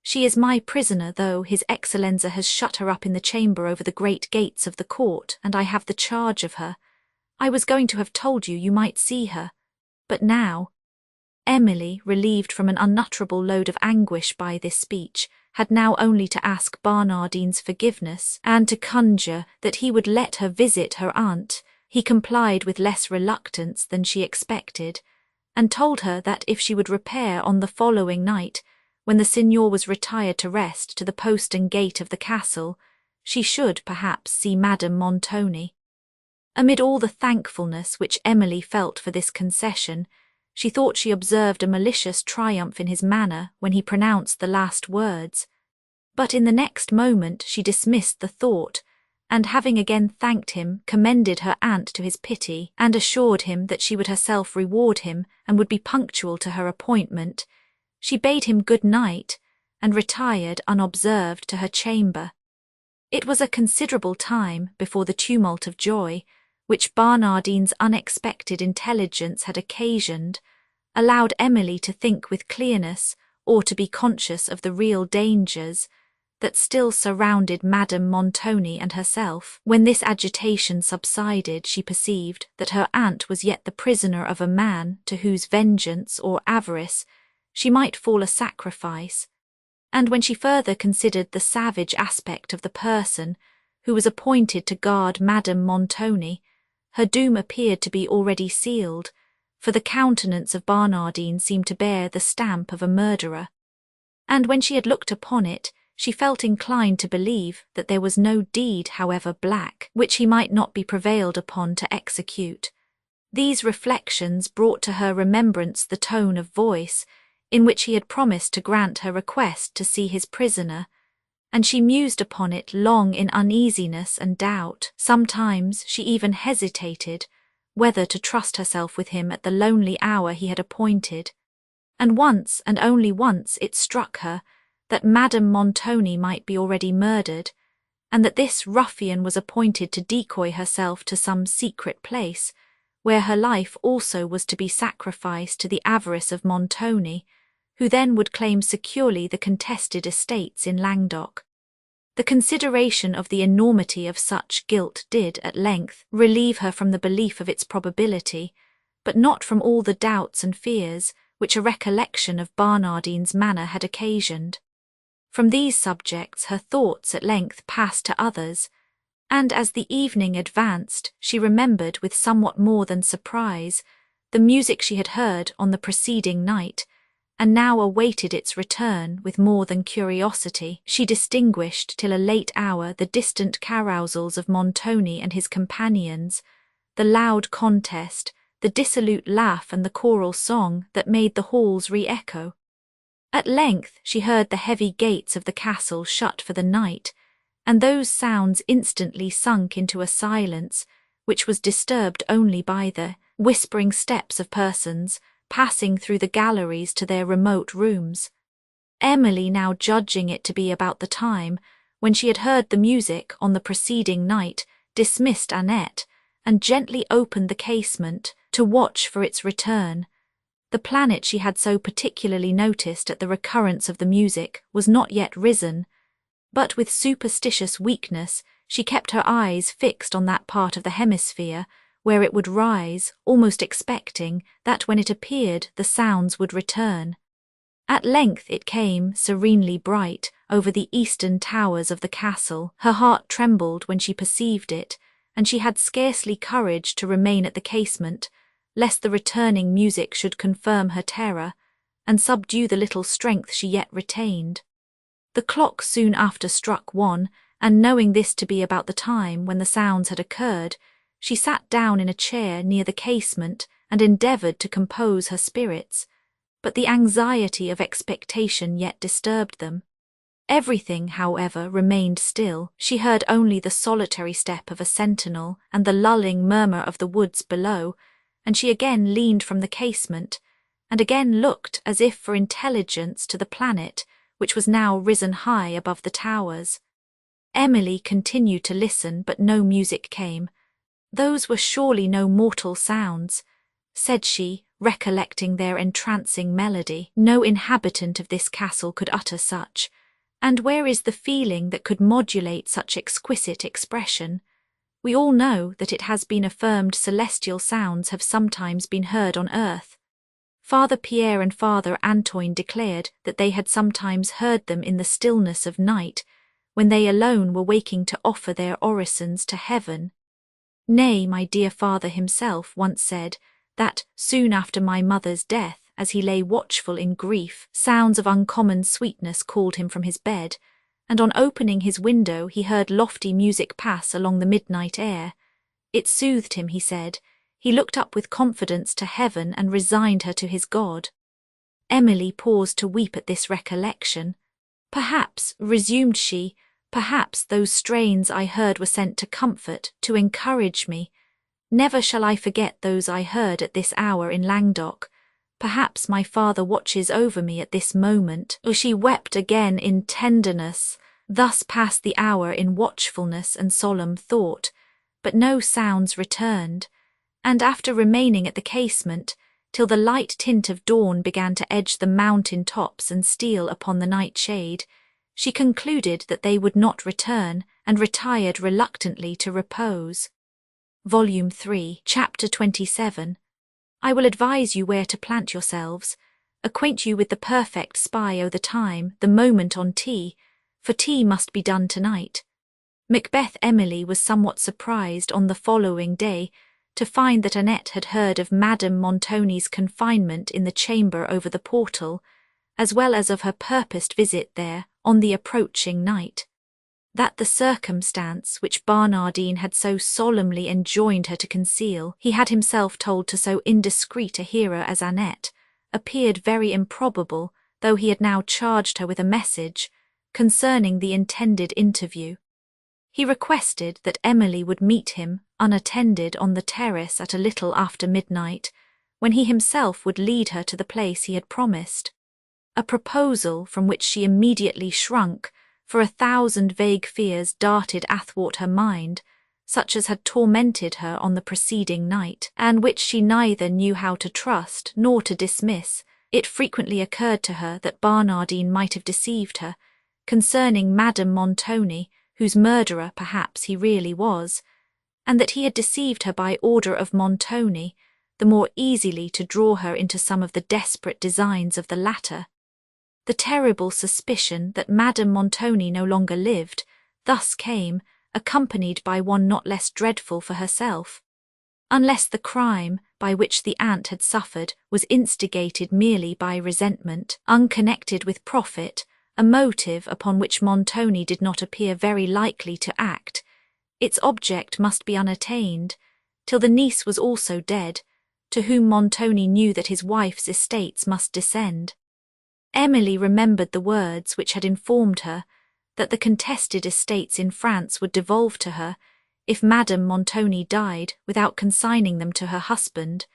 A: She is my prisoner, though his Excellenza has shut her up in the chamber over the great gates of the court, and I have the charge of her. I was going to have told you you might see her. But now— Emily, relieved from an unutterable load of anguish by this speech, had now only to ask Barnardine's forgiveness, and to conjure that he would let her visit her aunt. He complied with less reluctance than she expected, and told her that if she would repair on the following night, when the signor was retired to rest, to the postern gate of the castle, she should perhaps see Madame Montoni. Amid all the thankfulness which Emily felt for this concession, she thought she observed a malicious triumph in his manner when he pronounced the last words. But in the next moment she dismissed the thought, and having again thanked him, commended her aunt to his pity, and assured him that she would herself reward him and would be punctual to her appointment, she bade him good night, and retired unobserved to her chamber. It was a considerable time before the tumult of joy, which Barnardine's unexpected intelligence had occasioned, allowed Emily to think with clearness, or to be conscious of the real dangers that still surrounded Madame Montoni and herself. When this agitation subsided, she perceived that her aunt was yet the prisoner of a man to whose vengeance or avarice she might fall a sacrifice, and when she further considered the savage aspect of the person who was appointed to guard Madame Montoni, her doom appeared to be already sealed, for the countenance of Barnardine seemed to bear the stamp of a murderer. And when she had looked upon it, she felt inclined to believe that there was no deed, however black, which he might not be prevailed upon to execute. These reflections brought to her remembrance the tone of voice in which he had promised to grant her request to see his prisoner, and she mused upon it long in uneasiness and doubt. Sometimes she even hesitated whether to trust herself with him at the lonely hour he had appointed, and once, and only once, it struck her that Madame Montoni might be already murdered, and that this ruffian was appointed to decoy herself to some secret place, where her life also was to be sacrificed to the avarice of Montoni, who then would claim securely the contested estates in Languedoc. The consideration of the enormity of such guilt did, at length, relieve her from the belief of its probability, but not from all the doubts and fears which a recollection of Barnardine's manner had occasioned. From these subjects her thoughts at length passed to others, and as the evening advanced she remembered with somewhat more than surprise the music she had heard on the preceding night, and now awaited its return with more than curiosity. She distinguished till a late hour the distant carousals of Montoni and his companions, the loud contest, the dissolute laugh and the choral song that made the halls re-echo. At length she heard the heavy gates of the castle shut for the night, and those sounds instantly sunk into a silence which was disturbed only by the whispering steps of persons passing through the galleries to their remote rooms. Emily, now judging it to be about the time when she had heard the music on the preceding night, dismissed Annette, and gently opened the casement to watch for its return. The planet she had so particularly noticed at the recurrence of the music was not yet risen, but with superstitious weakness she kept her eyes fixed on that part of the hemisphere where it would rise, almost expecting that when it appeared the sounds would return. At length it came, serenely bright, over the eastern towers of the castle. Her heart trembled when she perceived it, and she had scarcely courage to remain at the casement, lest the returning music should confirm her terror, and subdue the little strength she yet retained. The clock soon after struck 1, and knowing this to be about the time when the sounds had occurred, she sat down in a chair near the casement and endeavoured to compose her spirits, but the anxiety of expectation yet disturbed them. Everything, however, remained still. She heard only the solitary step of a sentinel and the lulling murmur of the woods below, and she again leaned from the casement, and again looked as if for intelligence to the planet, which was now risen high above the towers. Emily continued to listen, but no music came. Those were surely no mortal sounds, said she, recollecting their entrancing melody. No inhabitant of this castle could utter such, and where is the feeling that could modulate such exquisite expression? We all know that it has been affirmed celestial sounds have sometimes been heard on earth. Father Pierre and Father Antoine declared that they had sometimes heard them in the stillness of night, when they alone were waking to offer their orisons to heaven. Nay, my dear father himself once said that, soon after my mother's death, as he lay watchful in grief, sounds of uncommon sweetness called him from his bed, and on opening his window he heard lofty music pass along the midnight air. It soothed him, he said. He looked up with confidence to heaven and resigned her to his God. Emily paused to weep at this recollection. Perhaps, resumed she, perhaps those strains I heard were sent to comfort, to encourage me. Never shall I forget those I heard at this hour in Languedoc. Perhaps my father watches over me at this moment. Oh, she wept again in tenderness. Thus passed the hour in watchfulness and solemn thought, but no sounds returned, and after remaining at the casement till the light tint of dawn began to edge the mountain tops and steal upon the night shade, she concluded that they would not return, and retired reluctantly to repose. Volume 3, Chapter 27. I will advise you where to plant yourselves, acquaint you with the perfect spy o' the time, the moment on tea, for tea must be done tonight. Macbeth Emily was somewhat surprised on the following day to find that Annette had heard of Madame Montoni's confinement in the chamber over the portal, as well as of her purposed visit there on the approaching night. That the circumstance which Barnardine had so solemnly enjoined her to conceal, he had himself told to so indiscreet a hearer as Annette, appeared very improbable, though he had now charged her with a message concerning the intended interview. He requested that Emily would meet him, unattended, on the terrace at a little after midnight, when he himself would lead her to the place he had promised. A proposal from which she immediately shrunk, for 1,000 vague fears darted athwart her mind, such as had tormented her on the preceding night, and which she neither knew how to trust nor to dismiss. It frequently occurred to her that Barnardine might have deceived her, concerning Madame Montoni, whose murderer perhaps he really was, and that he had deceived her by order of Montoni, the more easily to draw her into some of the desperate designs of the latter. The terrible suspicion that Madame Montoni no longer lived thus came, accompanied by one not less dreadful for herself. Unless the crime by which the aunt had suffered was instigated merely by resentment, unconnected with profit, a motive upon which Montoni did not appear very likely to act, its object must be unattained, till the niece was also dead, to whom Montoni knew that his wife's estates must descend. Emily remembered the words which had informed her that the contested estates in France would devolve to her if Madame Montoni died without consigning them to her husband,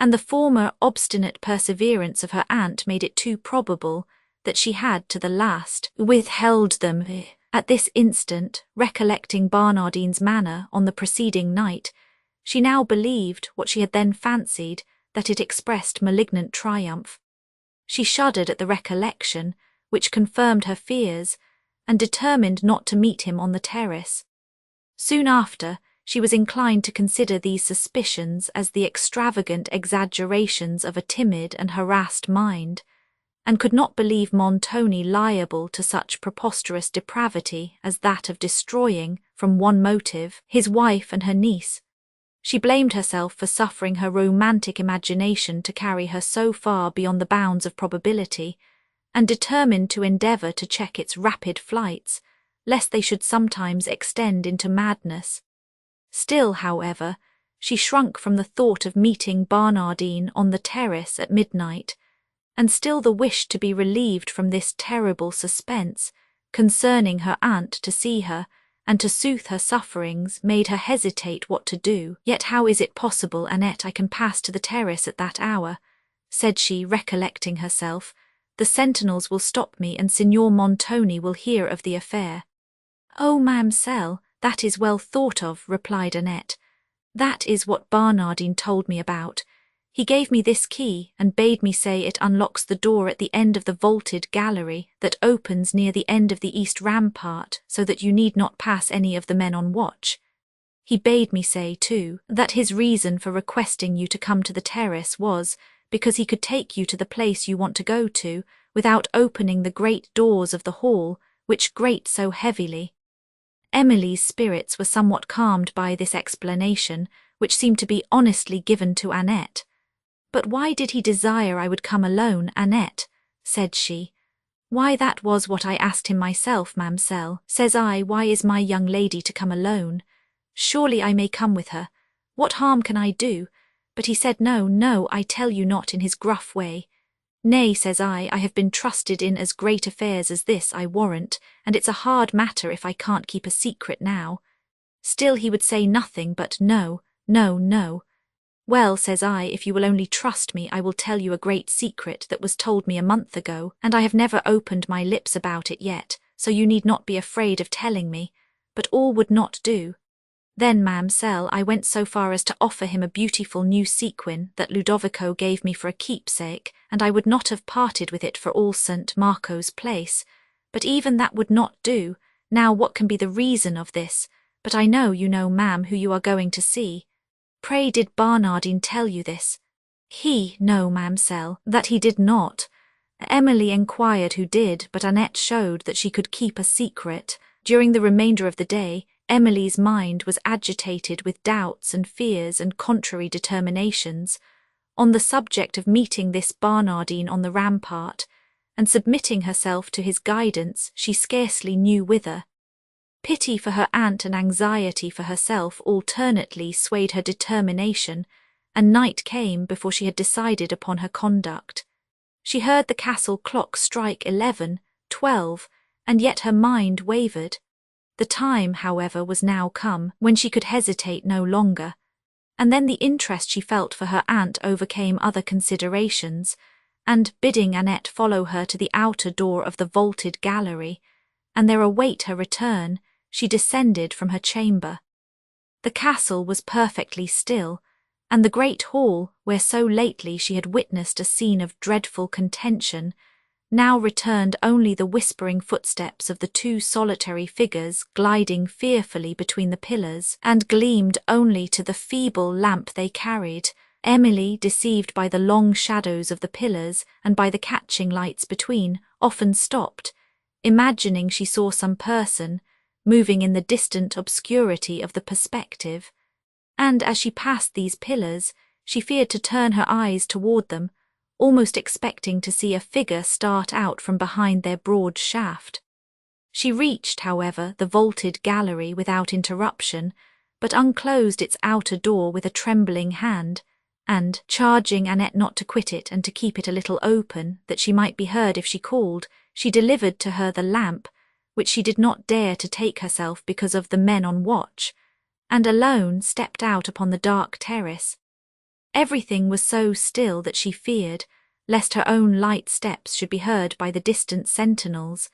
A: and the former obstinate perseverance of her aunt made it too probable that she had to the last withheld them. At this instant, recollecting Barnardine's manner on the preceding night, she now believed what she had then fancied, that it expressed malignant triumph. She shuddered at the recollection, which confirmed her fears, and determined not to meet him on the terrace. Soon after, she was inclined to consider these suspicions as the extravagant exaggerations of a timid and harassed mind, and could not believe Montoni liable to such preposterous depravity as that of destroying, from one motive, his wife and her niece. She blamed herself for suffering her romantic imagination to carry her so far beyond the bounds of probability, and determined to endeavour to check its rapid flights, lest they should sometimes extend into madness. Still, however, she shrunk from the thought of meeting Barnardine on the terrace at midnight, and still the wish to be relieved from this terrible suspense concerning her aunt to see her, and to soothe her sufferings, made her hesitate what to do. "Yet how is it possible, Annette, I can pass to the terrace at that hour?" said she, recollecting herself. "The sentinels will stop me, and Signor Montoni will hear of the affair." "Oh, ma'amselle, that is well thought of," replied Annette. "That is what Barnardine told me about. He gave me this key, and bade me say it unlocks the door at the end of the vaulted gallery that opens near the end of the east rampart, so that you need not pass any of the men on watch. He bade me say, too, that his reason for requesting you to come to the terrace was because he could take you to the place you want to go to without opening the great doors of the hall, which grate so heavily." Emily's spirits were somewhat calmed by this explanation, which seemed to be honestly given to Annette. "But why did he desire I would come alone, Annette?" said she. "Why, that was what I asked him myself, ma'amselle. Says I, why is my young lady to come alone? Surely I may come with her. What harm can I do? But he said no, no, I tell you not, in his gruff way. Nay, says I have been trusted in as great affairs as this, I warrant, and it's a hard matter if I can't keep a secret now. Still he would say nothing but no, no, no. Well, says I, if you will only trust me, I will tell you a great secret that was told me a month ago, and I have never opened my lips about it yet, so you need not be afraid of telling me. But all would not do. Then, ma'amselle, I went so far as to offer him a beautiful new sequin that Ludovico gave me for a keepsake, and I would not have parted with it for all St. Marco's place. But even that would not do. Now what can be the reason of this? But I know you know, ma'am, who you are going to see. Pray, did Barnardine tell you this?" "No, ma'amselle, that he did not." Emily enquired who did, but Annette showed that she could keep a secret. During the remainder of the day, Emily's mind was agitated with doubts and fears and contrary determinations on the subject of meeting this Barnardine on the rampart, and submitting herself to his guidance she scarcely knew whither. Pity for her aunt and anxiety for herself alternately swayed her determination, and night came before she had decided upon her conduct. She heard the castle clock strike 11, 12, and yet her mind wavered. The time, however, was now come when she could hesitate no longer, and then the interest she felt for her aunt overcame other considerations, and, bidding Annette follow her to the outer door of the vaulted gallery, and there await her return, she descended from her chamber. The castle was perfectly still, and the great hall, where so lately she had witnessed a scene of dreadful contention, now returned only the whispering footsteps of the two solitary figures gliding fearfully between the pillars, and gleamed only to the feeble lamp they carried, Emily, deceived by the long shadows of the pillars and by the catching lights between, often stopped, imagining she saw some person moving in the distant obscurity of the perspective, and as she passed these pillars, she feared to turn her eyes toward them, almost expecting to see a figure start out from behind their broad shaft. She reached, however, the vaulted gallery without interruption, but unclosed its outer door with a trembling hand, and, charging Annette not to quit it and to keep it a little open, that she might be heard if she called, she delivered to her the lamp, which she did not dare to take herself because of the men on watch, and alone stepped out upon the dark terrace. Everything was so still that she feared, lest her own light steps should be heard by the distant sentinels,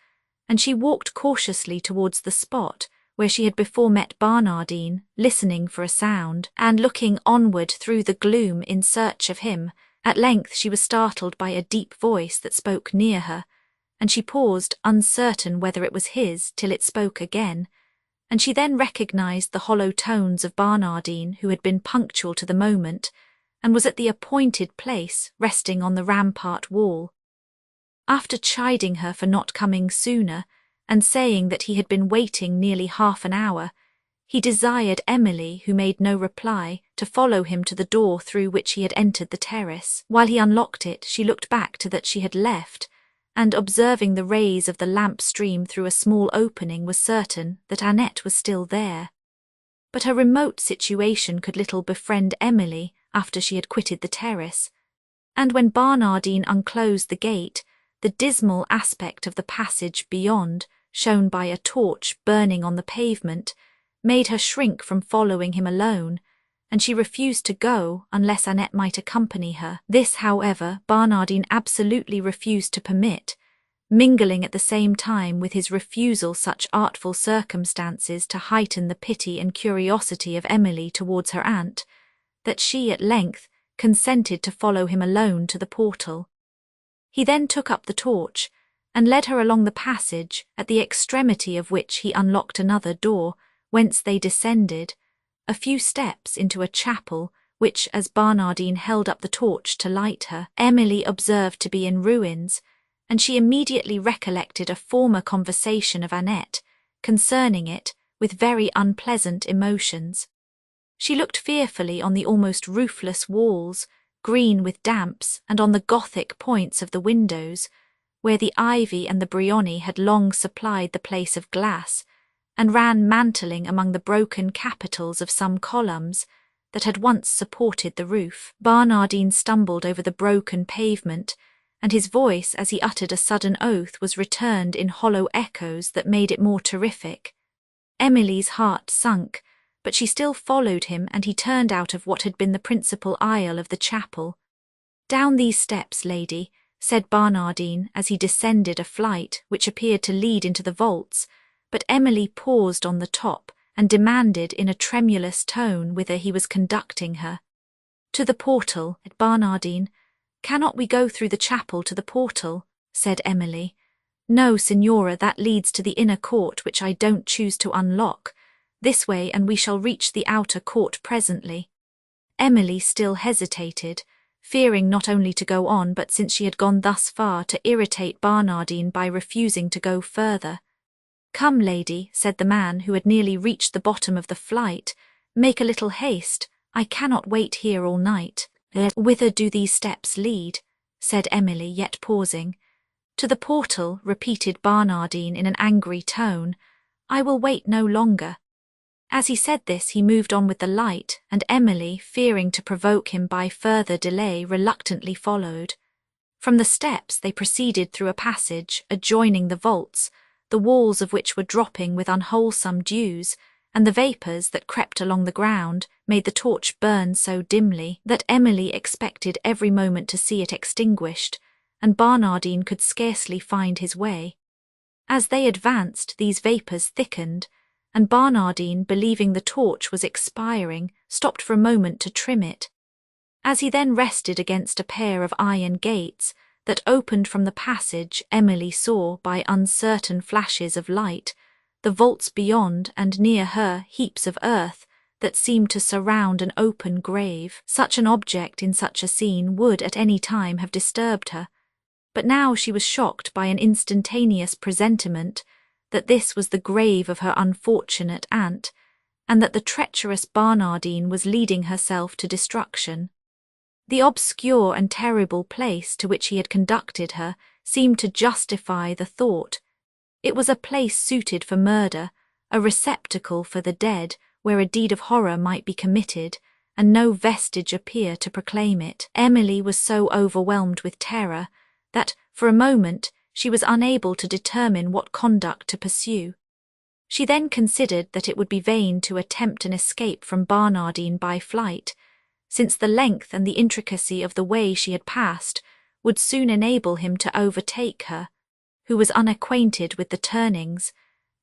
A: and she walked cautiously towards the spot where she had before met Barnardine, listening for a sound, and looking onward through the gloom in search of him. At length she was startled by a deep voice that spoke near her, and she paused, uncertain whether it was his, till it spoke again, and she then recognized the hollow tones of Barnardine, who had been punctual to the moment, and was at the appointed place, resting on the rampart wall. After chiding her for not coming sooner, and saying that he had been waiting nearly half an hour, he desired Emily, who made no reply, to follow him to the door through which he had entered the terrace. While he unlocked it, she looked back to that she had left, and observing the rays of the lamp stream through a small opening was certain that Annette was still there. But her remote situation could little befriend Emily after she had quitted the terrace, and when Barnardine unclosed the gate, the dismal aspect of the passage beyond, shown by a torch burning on the pavement, made her shrink from following him alone, and she refused to go unless Annette might accompany her. This, however, Barnardine absolutely refused to permit, mingling at the same time with his refusal such artful circumstances to heighten the pity and curiosity of Emily towards her aunt, that she at length consented to follow him alone to the portal. He then took up the torch, and led her along the passage, at the extremity of which he unlocked another door, whence they descended, a few steps into a chapel, which, as Barnardine held up the torch to light her, Emily observed to be in ruins, and she immediately recollected a former conversation of Annette, concerning it, with very unpleasant emotions. She looked fearfully on the almost roofless walls, green with damps, and on the Gothic points of the windows, where the ivy and the briony had long supplied the place of glass, and ran mantling among the broken capitals of some columns that had once supported the roof. Barnardine stumbled over the broken pavement, and his voice, as he uttered a sudden oath, was returned in hollow echoes that made it more terrific. Emily's heart sunk, but she still followed him, and he turned out of what had been the principal aisle of the chapel. "Down these steps, lady," said Barnardine, as he descended a flight which appeared to lead into the vaults, but Emily paused on the top and demanded in a tremulous tone whither he was conducting her. "To the portal," said Barnardine. "Cannot we go through the chapel to the portal?" said Emily. "No, Signora, that leads to the inner court, which I don't choose to unlock. This way, and we shall reach the outer court presently." Emily still hesitated, fearing not only to go on, but since she had gone thus far, to irritate Barnardine by refusing to go further. "Come, lady," said the man, who had nearly reached the bottom of the flight, "make a little haste. I cannot wait here all night." "Whither do these steps lead?" said Emily, yet pausing. "To the portal," repeated Barnardine in an angry tone. "I will wait no longer." As he said this, he moved on with the light, and Emily, fearing to provoke him by further delay, reluctantly followed. From the steps they proceeded through a passage adjoining the vaults, the walls of which were dropping with unwholesome dews, and the vapours that crept along the ground made the torch burn so dimly that Emily expected every moment to see it extinguished, and Barnardine could scarcely find his way. As they advanced, these vapours thickened, and Barnardine, believing the torch was expiring, stopped for a moment to trim it. As he then rested against a pair of iron gates that opened from the passage, Emily saw, by uncertain flashes of light, the vaults beyond, and near her heaps of earth that seemed to surround an open grave. Such an object in such a scene would at any time have disturbed her, but now she was shocked by an instantaneous presentiment that this was the grave of her unfortunate aunt, and that the treacherous Barnardine was leading herself to destruction. The obscure and terrible place to which he had conducted her seemed to justify the thought. It was a place suited for murder, a receptacle for the dead, where a deed of horror might be committed, and no vestige appear to proclaim it. Emily was so overwhelmed with terror that, for a moment, she was unable to determine what conduct to pursue. She then considered that it would be vain to attempt an escape from Barnardine by flight, since the length and the intricacy of the way she had passed would soon enable him to overtake her, who was unacquainted with the turnings,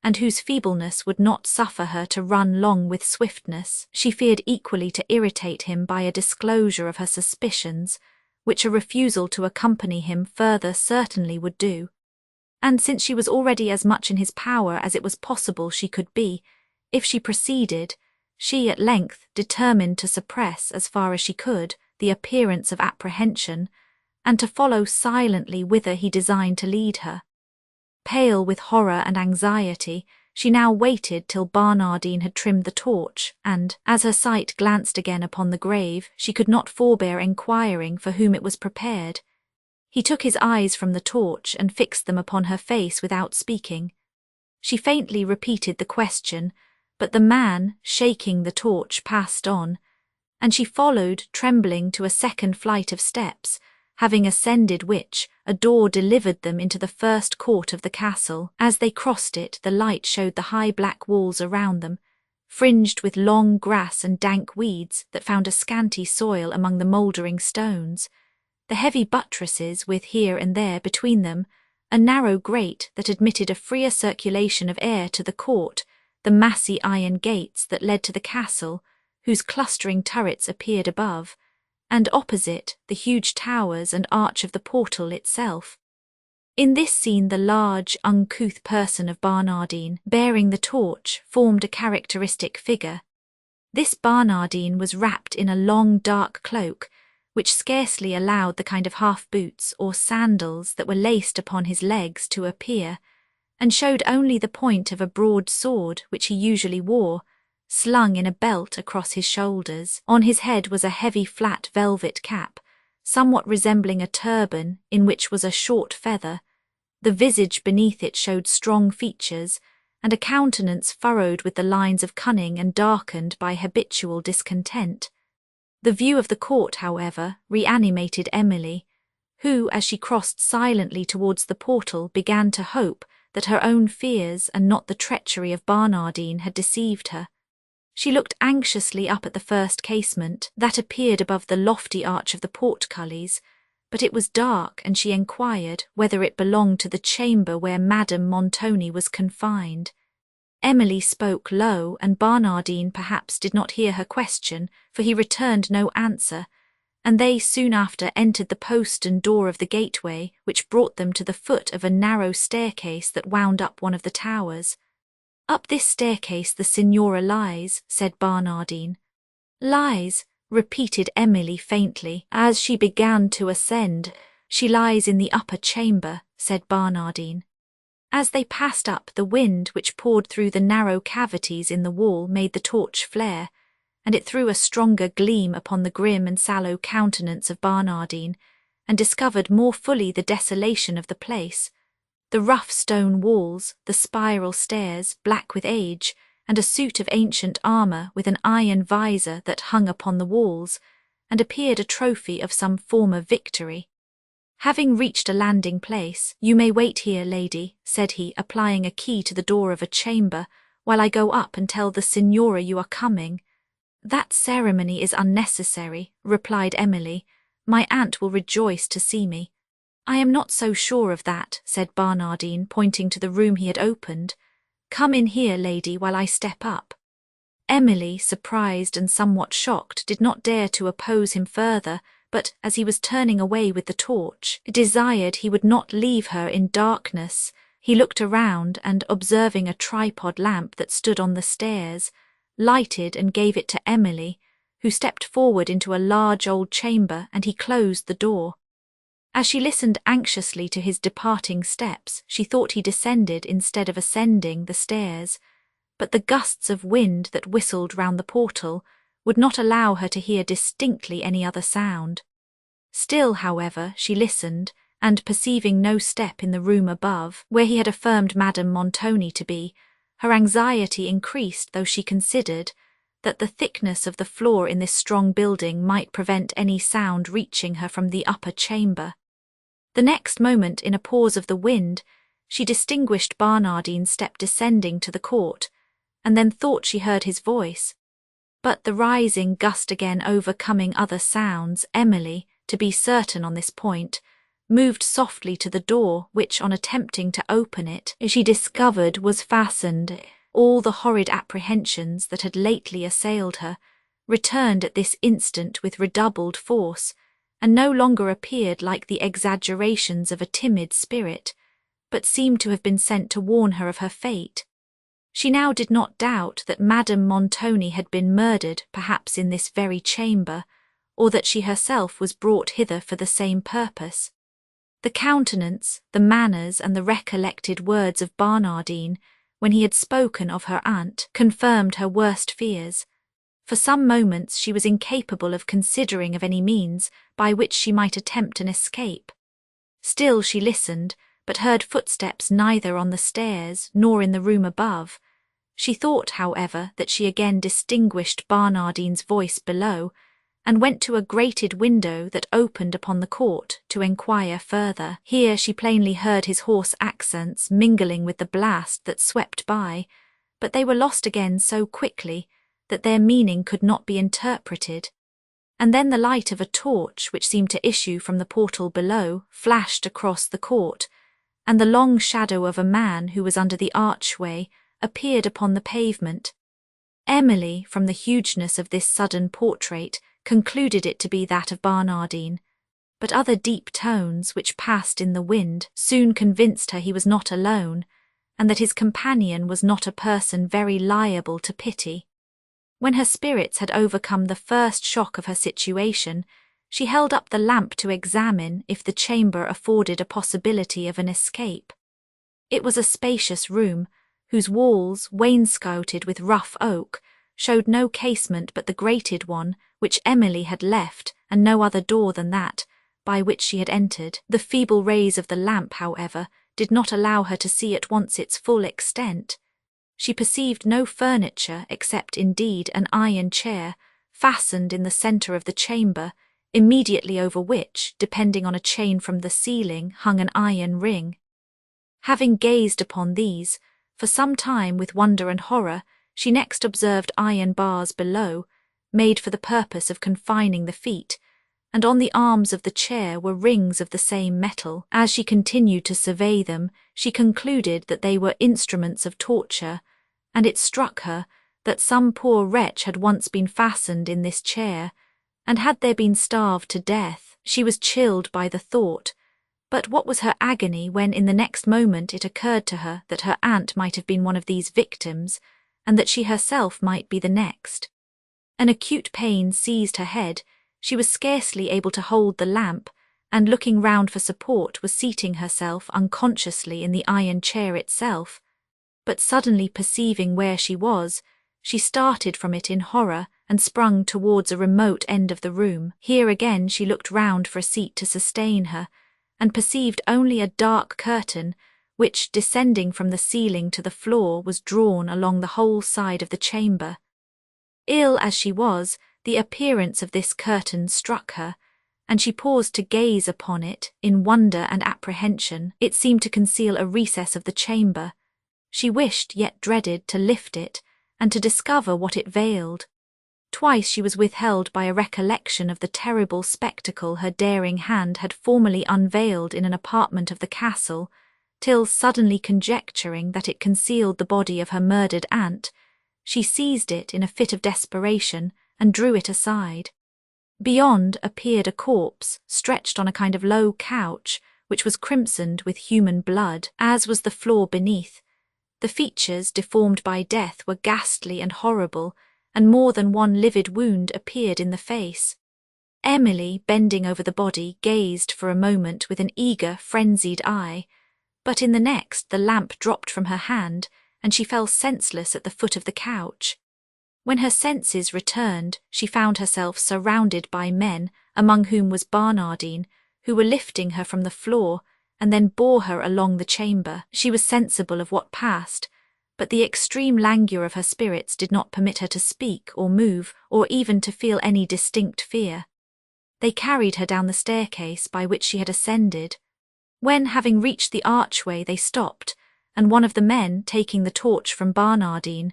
A: and whose feebleness would not suffer her to run long with swiftness. She feared equally to irritate him by a disclosure of her suspicions, which a refusal to accompany him further certainly would do. And since she was already as much in his power as it was possible she could be, if she proceeded, she at length determined to suppress, as far as she could, the appearance of apprehension, and to follow silently whither he designed to lead her. Pale with horror and anxiety, she now waited till Barnardine had trimmed the torch, and, as her sight glanced again upon the grave, she could not forbear enquiring for whom it was prepared. He took his eyes from the torch and fixed them upon her face without speaking. She faintly repeated the question, but the man, shaking the torch, passed on, and she followed, trembling, to a second flight of steps, having ascended which, a door delivered them into the first court of the castle. As they crossed it, the light showed the high black walls around them, fringed with long grass and dank weeds that found a scanty soil among the mouldering stones, the heavy buttresses with here and there between them a narrow grate that admitted a freer circulation of air to the court, the massy iron gates that led to the castle, whose clustering turrets appeared above, and opposite the huge towers and arch of the portal itself. In this scene the large, uncouth person of Barnardine, bearing the torch, formed a characteristic figure. This Barnardine was wrapped in a long dark cloak, which scarcely allowed the kind of half-boots or sandals that were laced upon his legs to appear, and showed only the point of a broad sword which he usually wore, slung in a belt across his shoulders. On his head was a heavy flat velvet cap, somewhat resembling a turban, in which was a short feather. The visage beneath it showed strong features, and a countenance furrowed with the lines of cunning and darkened by habitual discontent. The view of the court, however, reanimated Emily, who, as she crossed silently towards the portal, began to hope that her own fears and not the treachery of Barnardine had deceived her. She looked anxiously up at the first casement that appeared above the lofty arch of the portcullis, but it was dark, and she enquired whether it belonged to the chamber where Madame Montoni was confined. Emily spoke low, and Barnardine perhaps did not hear her question, for he returned no answer, and they soon after entered the postern door of the gateway, which brought them to the foot of a narrow staircase that wound up one of the towers. "Up this staircase the Signora lies," said Barnardine. "Lies," repeated Emily faintly, as she began to ascend. "She lies in the upper chamber," said Barnardine. As they passed up, the wind which poured through the narrow cavities in the wall made the torch flare, and it threw a stronger gleam upon the grim and sallow countenance of Barnardine, and discovered more fully the desolation of the place. The rough stone walls, the spiral stairs, black with age, and a suit of ancient armour with an iron visor that hung upon the walls, and appeared a trophy of some former victory. Having reached a landing place, "You may wait here, lady," said he, applying a key to the door of a chamber, "while I go up and tell the Signora you are coming." "That ceremony is unnecessary," replied Emily. "My aunt will rejoice to see me." "I am not so sure of that," said Barnardine, pointing to the room he had opened. "Come in here, lady, while I step up." Emily, surprised and somewhat shocked, did not dare to oppose him further, but, as he was turning away with the torch, desired he would not leave her in darkness. He looked around, and, observing a tripod lamp that stood on the stairs, lighted and gave it to Emily, who stepped forward into a large old chamber, and he closed the door. As she listened anxiously to his departing steps, she thought he descended instead of ascending the stairs, but the gusts of wind that whistled round the portal would not allow her to hear distinctly any other sound. Still, however, she listened, and perceiving no step in the room above, where he had affirmed Madame Montoni to be, her anxiety increased, though she considered that the thickness of the floor in this strong building might prevent any sound reaching her from the upper chamber. The next moment, in a pause of the wind, she distinguished Barnardine's step descending to the court, and then thought she heard his voice. But the rising gust again overcoming other sounds, Emily, to be certain on this point, moved softly to the door, which, on attempting to open it, she discovered was fastened. All the horrid apprehensions that had lately assailed her returned at this instant with redoubled force, and no longer appeared like the exaggerations of a timid spirit, but seemed to have been sent to warn her of her fate. She now did not doubt that Madame Montoni had been murdered, perhaps in this very chamber, or that she herself was brought hither for the same purpose. The countenance, the manners, and the recollected words of Barnardine, when he had spoken of her aunt, confirmed her worst fears. For some moments she was incapable of considering of any means by which she might attempt an escape. Still she listened, but heard footsteps neither on the stairs nor in the room above. She thought, however, that she again distinguished Barnardine's voice below, and went to a grated window that opened upon the court to enquire further. Here she plainly heard his hoarse accents mingling with the blast that swept by, but they were lost again so quickly that their meaning could not be interpreted. And then the light of a torch, which seemed to issue from the portal below, flashed across the court, and the long shadow of a man who was under the archway appeared upon the pavement. Emily, from the hugeness of this sudden portrait, concluded it to be that of Barnardine, but other deep tones, which passed in the wind, soon convinced her he was not alone, and that his companion was not a person very liable to pity. When her spirits had overcome the first shock of her situation, she held up the lamp to examine if the chamber afforded a possibility of an escape. It was a spacious room, whose walls, wainscoted with rough oak, showed no casement but the grated one which Emily had left, and no other door than that by which she had entered. The feeble rays of the lamp, however, did not allow her to see at once its full extent. She perceived no furniture except, indeed, an iron chair, fastened in the centre of the chamber, immediately over which, depending on a chain from the ceiling, hung an iron ring. Having gazed upon these, for some time with wonder and horror, she next observed iron bars below, made for the purpose of confining the feet, and on the arms of the chair were rings of the same metal. As she continued to survey them, she concluded that they were instruments of torture, and it struck her that some poor wretch had once been fastened in this chair, and had there been starved to death. She was chilled by the thought, but what was her agony when in the next moment it occurred to her that her aunt might have been one of these victims, and that she herself might be the next. An acute pain seized her head. She was scarcely able to hold the lamp, and looking round for support was seating herself unconsciously in the iron chair itself. But suddenly perceiving where she was, she started from it in horror and sprung towards a remote end of the room. Here again she looked round for a seat to sustain her, and perceived only a dark curtain, which, descending from the ceiling to the floor, was drawn along the whole side of the chamber. Ill as she was, the appearance of this curtain struck her, and she paused to gaze upon it in wonder and apprehension. It seemed to conceal a recess of the chamber. She wished, yet dreaded, to lift it, and to discover what it veiled. Twice she was withheld by a recollection of the terrible spectacle her daring hand had formerly unveiled in an apartment of the castle, till, suddenly conjecturing that it concealed the body of her murdered aunt, she seized it in a fit of desperation and drew it aside. Beyond appeared a corpse, stretched on a kind of low couch, which was crimsoned with human blood, as was the floor beneath. The features, deformed by death, were ghastly and horrible, and more than one livid wound appeared in the face. Emily, bending over the body, gazed for a moment with an eager, frenzied eye, but in the next the lamp dropped from her hand, and she fell senseless at the foot of the couch. When her senses returned, she found herself surrounded by men, among whom was Barnardine, who were lifting her from the floor and then bore her along the chamber. She was sensible of what passed, but the extreme languor of her spirits did not permit her to speak or move or even to feel any distinct fear. They carried her down the staircase by which she had ascended. When, having reached the archway, they stopped, and one of the men, taking the torch from Barnardine,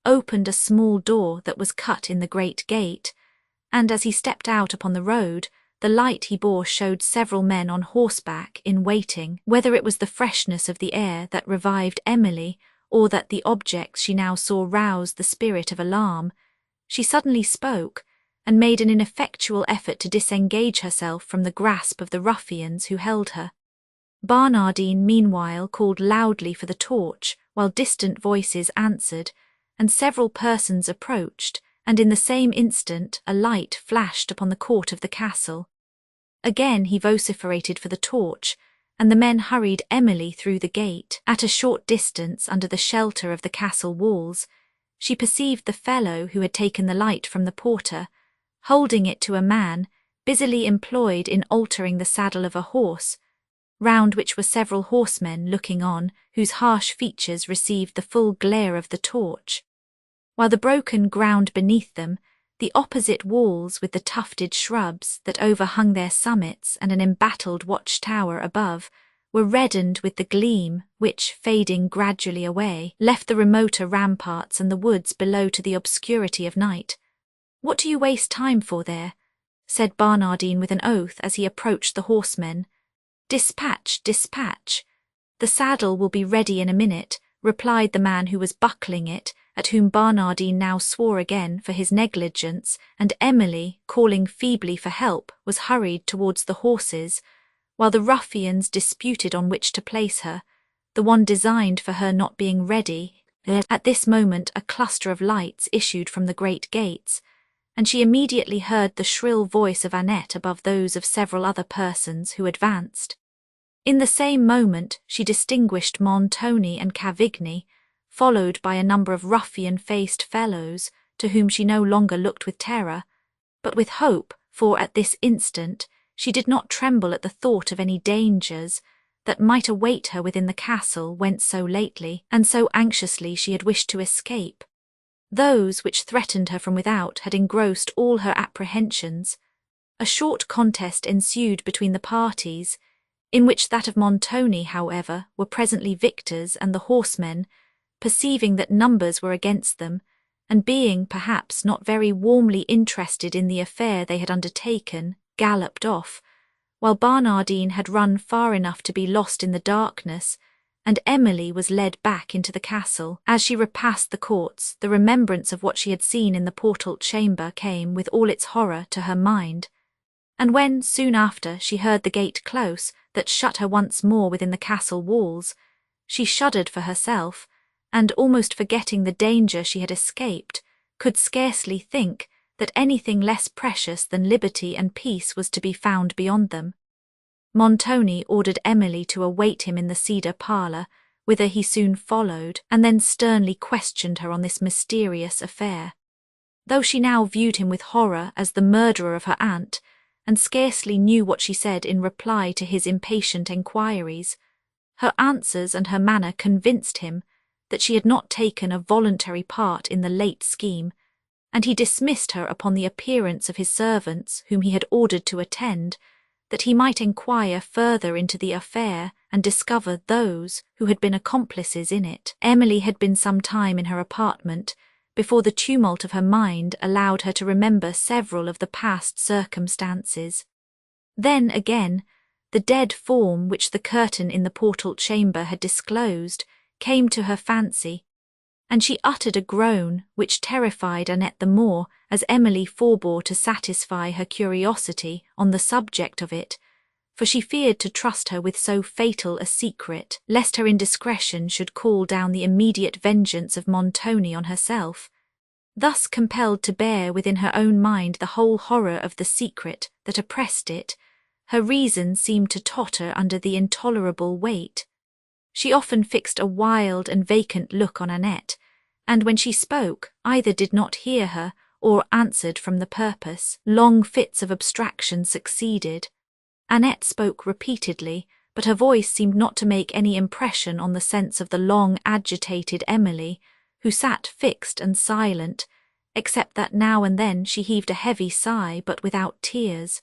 A: opened a small door that was cut in the great gate, and as he stepped out upon the road, the light he bore showed several men on horseback in waiting. Whether it was the freshness of the air that revived Emily, or that the objects she now saw roused the spirit of alarm, she suddenly spoke, and made an ineffectual effort to disengage herself from the grasp of the ruffians who held her. Barnardine meanwhile called loudly for the torch, while distant voices answered, and several persons approached, and in the same instant a light flashed upon the court of the castle. Again he vociferated for the torch, and the men hurried Emily through the gate. At a short distance under the shelter of the castle walls, she perceived the fellow who had taken the light from the porter, holding it to a man, busily employed in altering the saddle of a horse, round which were several horsemen looking on, whose harsh features received the full glare of the torch. While the broken ground beneath them, the opposite walls with the tufted shrubs that overhung their summits and an embattled watch-tower above, were reddened with the gleam which, fading gradually away, left the remoter ramparts and the woods below to the obscurity of night. "What do you waste time for there?" said Barnardine with an oath as he approached the horsemen. "Dispatch, dispatch. The saddle will be ready in a minute," replied the man who was buckling it, at whom Barnardine now swore again for his negligence, and Emily, calling feebly for help, was hurried towards the horses, while the ruffians disputed on which to place her, the one designed for her not being ready. At this moment a cluster of lights issued from the great gates, and she immediately heard the shrill voice of Annette above those of several other persons who advanced. In the same moment she distinguished Montoni and Cavigni, followed by a number of ruffian-faced fellows, to whom she no longer looked with terror, but with hope, for at this instant she did not tremble at the thought of any dangers that might await her within the castle whence so lately and so anxiously she had wished to escape. Those which threatened her from without had engrossed all her apprehensions. A short contest ensued between the parties, in which that of Montoni, however, were presently victors, and the horsemen, perceiving that numbers were against them, and being perhaps not very warmly interested in the affair they had undertaken, galloped off, while Barnardine had run far enough to be lost in the darkness, and Emily was led back into the castle. As she repassed the courts, the remembrance of what she had seen in the portal chamber came with all its horror to her mind, and when, soon after, she heard the gate close that shut her once more within the castle walls, she shuddered for herself, and, almost forgetting the danger she had escaped, could scarcely think that anything less precious than liberty and peace was to be found beyond them. Montoni ordered Emily to await him in the cedar parlour, whither he soon followed, and then sternly questioned her on this mysterious affair. Though she now viewed him with horror as the murderer of her aunt, and scarcely knew what she said in reply to his impatient enquiries, her answers and her manner convinced him that she had not taken a voluntary part in the late scheme, and he dismissed her upon the appearance of his servants, whom he had ordered to attend, that he might inquire further into the affair and discover those who had been accomplices in it. Emily had been some time in her apartment before the tumult of her mind allowed her to remember several of the past circumstances. Then, again, the dead form which the curtain in the portal chamber had disclosed came to her fancy, and she uttered a groan which terrified Annette the more as Emily forbore to satisfy her curiosity on the subject of it, for she feared to trust her with so fatal a secret, lest her indiscretion should call down the immediate vengeance of Montoni on herself. Thus compelled to bear within her own mind the whole horror of the secret that oppressed it, her reason seemed to totter under the intolerable weight. She often fixed a wild and vacant look on Annette, and when she spoke, either did not hear her or answered from the purpose. Long fits of abstraction succeeded. Annette spoke repeatedly, but her voice seemed not to make any impression on the sense of the long agitated Emily, who sat fixed and silent, except that now and then she heaved a heavy sigh, but without tears.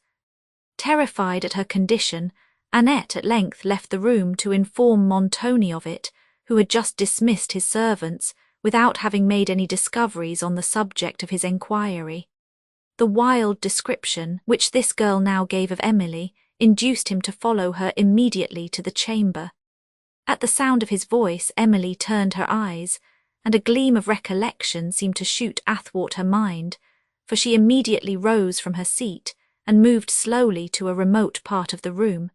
A: Terrified at her condition, Annette at length left the room to inform Montoni of it, who had just dismissed his servants, without having made any discoveries on the subject of his enquiry. The wild description which this girl now gave of Emily induced him to follow her immediately to the chamber. At the sound of his voice, Emily turned her eyes, and a gleam of recollection seemed to shoot athwart her mind, for she immediately rose from her seat and moved slowly to a remote part of the room.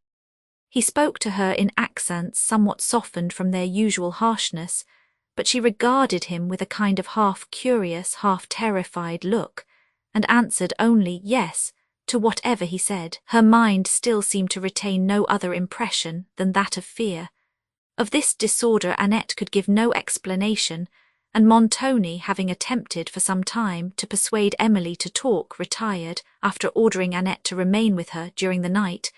A: He spoke to her in accents somewhat softened from their usual harshness, but she regarded him with a kind of half-curious, half-terrified look, and answered only yes to whatever he said. Her mind still seemed to retain no other impression than that of fear. Of this disorder Annette could give no explanation, and Montoni, having attempted for some time to persuade Emily to talk, retired, after ordering Annette to remain with her during the night,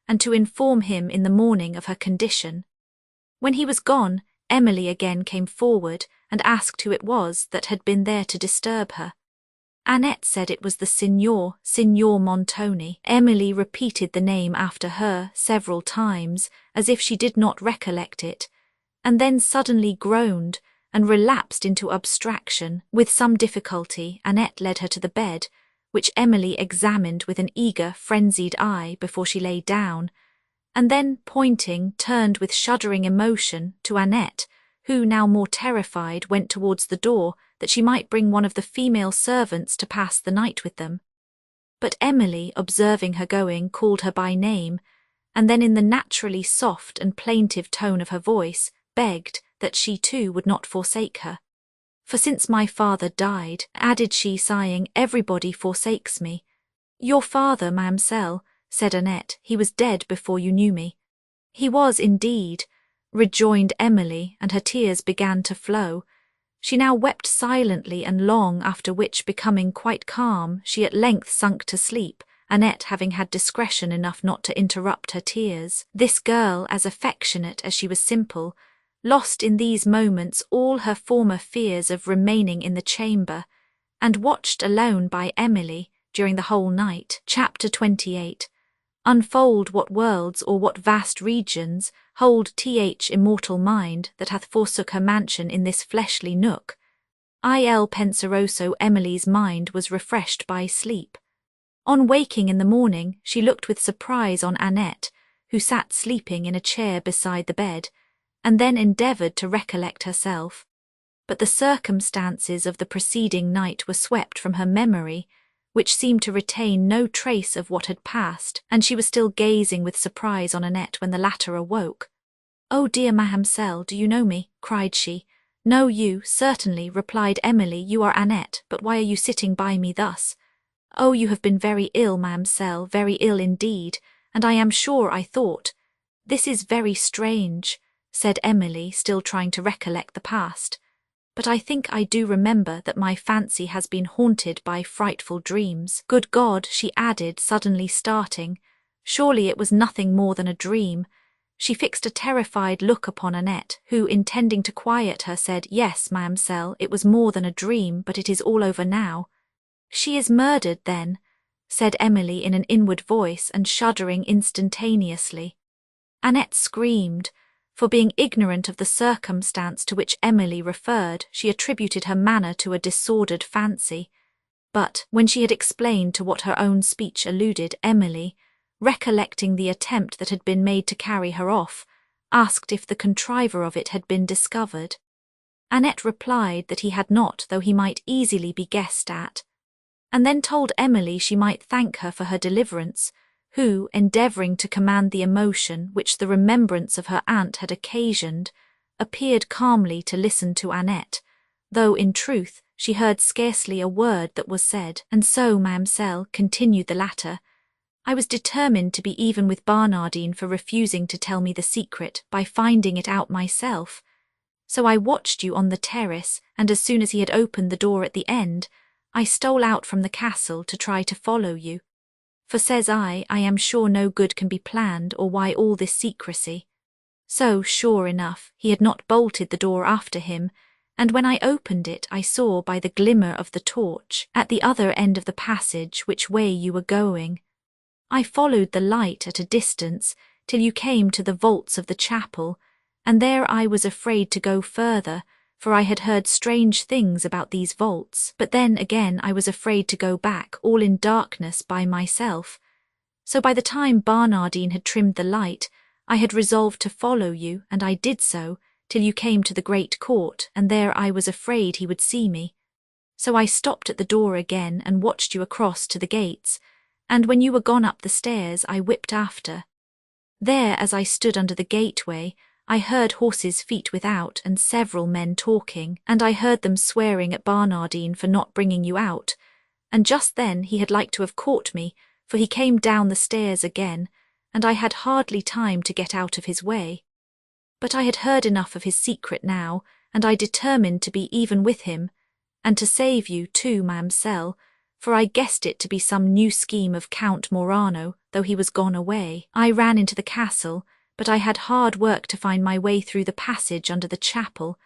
A: and to inform him in the morning of her condition. When he was gone, Emily again came forward and asked who it was that had been there to disturb her. Annette said it was the Signor Montoni. Emily repeated the name after her several times, as if she did not recollect it, and then suddenly groaned and relapsed into abstraction. With some difficulty, Annette led her to the bed, which Emily examined with an eager, frenzied eye before she lay down, and then, pointing, turned with shuddering emotion to Annette, who, now more terrified, went towards the door that she might bring one of the female servants to pass the night with them. But Emily, observing her going, called her by name, and then in the naturally soft and plaintive tone of her voice, begged that she too would not forsake her. For since my father died, added she, sighing, everybody forsakes me. Your father, ma'amselle, said Annette, he was dead before you knew me. He was indeed, rejoined Emily, and her tears began to flow. She now wept silently and long, after which, becoming quite calm, she at length sunk to sleep, Annette having had discretion enough not to interrupt her tears. This girl, as affectionate as she was simple, lost in these moments all her former fears of remaining in the chamber, and watched alone by Emily during the whole night. Chapter 28. Unfold what worlds or what vast regions hold th immortal mind that hath forsook her mansion in this fleshly nook. Il penseroso Emily's mind was refreshed by sleep. On waking in the morning, she looked with surprise on Annette, who sat sleeping in a chair beside the bed, and then endeavoured to recollect herself. But the circumstances of the preceding night were swept from her memory, which seemed to retain no trace of what had passed, and she was still gazing with surprise on Annette when the latter awoke. "Oh dear ma'amselle, do you know me?" cried she. "Know you, certainly," replied Emily. "You are Annette, but why are you sitting by me thus?" "Oh, you have been very ill, ma'amselle, very ill indeed, and I am sure I thought—" "This is very strange," said Emily, still trying to recollect the past. "But I think I do remember that my fancy has been haunted by frightful dreams. Good God," she added, suddenly starting, "surely it was nothing more than a dream." She fixed a terrified look upon Annette, who, intending to quiet her, said, "Yes, ma'amselle, it was more than a dream, but it is all over now." "She is murdered, then," said Emily in an inward voice, and shuddering instantaneously. Annette screamed, for being ignorant of the circumstance to which Emily referred, she attributed her manner to a disordered fancy. But, when she had explained to what her own speech alluded, Emily, recollecting the attempt that had been made to carry her off, asked if the contriver of it had been discovered. Annette replied that he had not, though he might easily be guessed at, and then told Emily she might thank her for her deliverance, who, endeavouring to command the emotion which the remembrance of her aunt had occasioned, appeared calmly to listen to Annette, though in truth she heard scarcely a word that was said. And so, Mamselle, continued the latter, I was determined to be even with Barnardine for refusing to tell me the secret by finding it out myself. So I watched you on the terrace, and as soon as he had opened the door at the end, I stole out from the castle to try to follow you. For, says I am sure no good can be planned, or why all this secrecy. So, sure enough, he had not bolted the door after him, and when I opened it I saw by the glimmer of the torch, at the other end of the passage, which way you were going. I followed the light at a distance till you came to the vaults of the chapel, and there I was afraid to go further, for I had heard strange things about these vaults, but then again I was afraid to go back all in darkness by myself. So by the time Barnardine had trimmed the light, I had resolved to follow you, and I did so, till you came to the great court, and there I was afraid he would see me. So I stopped at the door again and watched you across to the gates, and when you were gone up the stairs I whipped after. There, as I stood under the gateway, I heard horses' feet without and several men talking, and I heard them swearing at Barnardine for not bringing you out, and just then he had like to have caught me, for he came down the stairs again, and I had hardly time to get out of his way. But I had heard enough of his secret now, and I determined to be even with him, and to save you too, Mamselle, for I guessed it to be some new scheme of Count Morano, though he was gone away. I ran into the castle, but I had hard work to find my way through the passage under the chapel,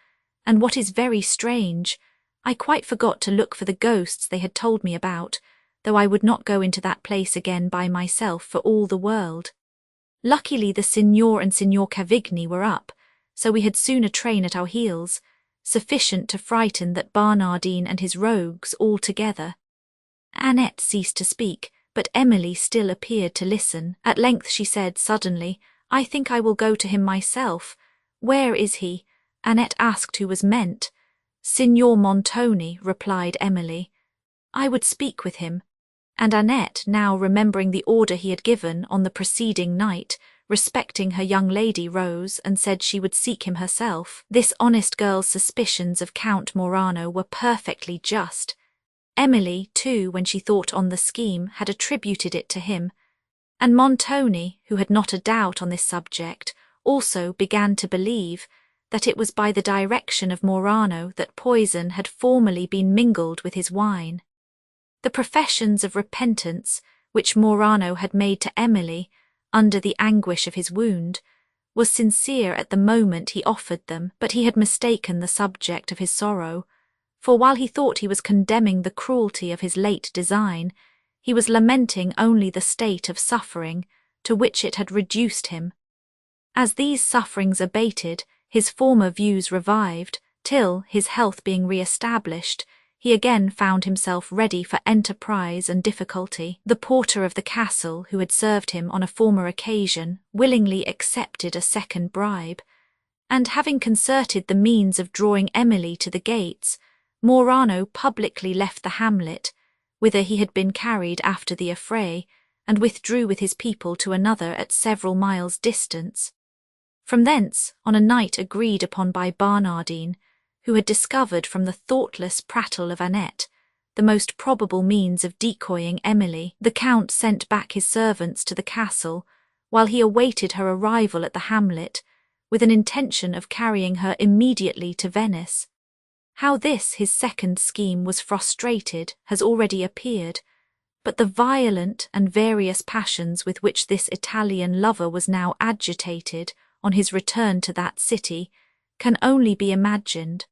A: and what is very strange, I quite forgot to look for the ghosts they had told me about, though I would not go into that place again by myself for all the world. Luckily the Signor and Signor Cavigni were up, so we had soon a train at our heels, sufficient to frighten that Barnardine and his rogues all together. Annette ceased to speak, but Emily still appeared to listen. At length she said suddenly, I think I will go to him myself. Where is he? Annette asked who was meant. Signor Montoni, replied Emily. I would speak with him. And Annette, now remembering the order he had given on the preceding night, respecting her young lady, rose and said she would seek him herself. This honest girl's suspicions of Count Morano were perfectly just. Emily, too, when she thought on the scheme, had attributed it to him, and Montoni, who had not a doubt on this subject, also began to believe that it was by the direction of Morano that poison had formerly been mingled with his wine. The professions of repentance which Morano had made to Emily, under the anguish of his wound, was sincere at the moment he offered them, but he had mistaken the subject of his sorrow, for while he thought he was condemning the cruelty of his late design, he was lamenting only the state of suffering to which it had reduced him. As these sufferings abated, his former views revived, till, his health being re-established, he again found himself ready for enterprise and difficulty. The porter of the castle, who had served him on a former occasion, willingly accepted a second bribe, and having concerted the means of drawing Emily to the gates, Morano publicly left the hamlet, whither he had been carried after the affray, and withdrew with his people to another at several miles' distance. From thence, on a night agreed upon by Barnardine, who had discovered from the thoughtless prattle of Annette the most probable means of decoying Emily, the Count sent back his servants to the castle, while he awaited her arrival at the hamlet, with an intention of carrying her immediately to Venice. How this, his second scheme, was frustrated has already appeared, but the violent and various passions with which this Italian lover was now agitated on his return to that city can only be imagined.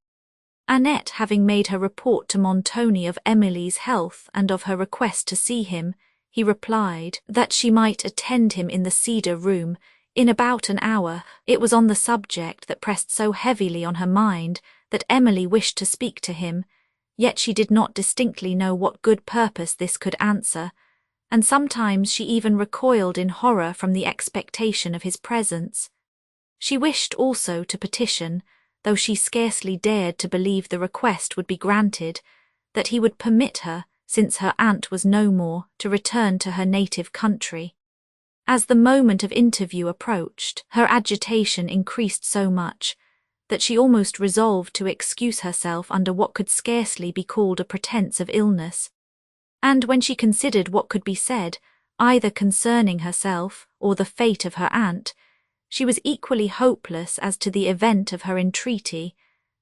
A: Annette, having made her report to Montoni of Emily's health and of her request to see him, he replied that she might attend him in the cedar room in about an hour. It was on the subject that pressed so heavily on her mind that Emily wished to speak to him, yet she did not distinctly know what good purpose this could answer, and sometimes she even recoiled in horror from the expectation of his presence. She wished also to petition, though she scarcely dared to believe the request would be granted, that he would permit her, since her aunt was no more, to return to her native country. As the moment of interview approached, her agitation increased so much that she almost resolved to excuse herself under what could scarcely be called a pretence of illness. And when she considered what could be said, either concerning herself or the fate of her aunt, she was equally hopeless as to the event of her entreaty,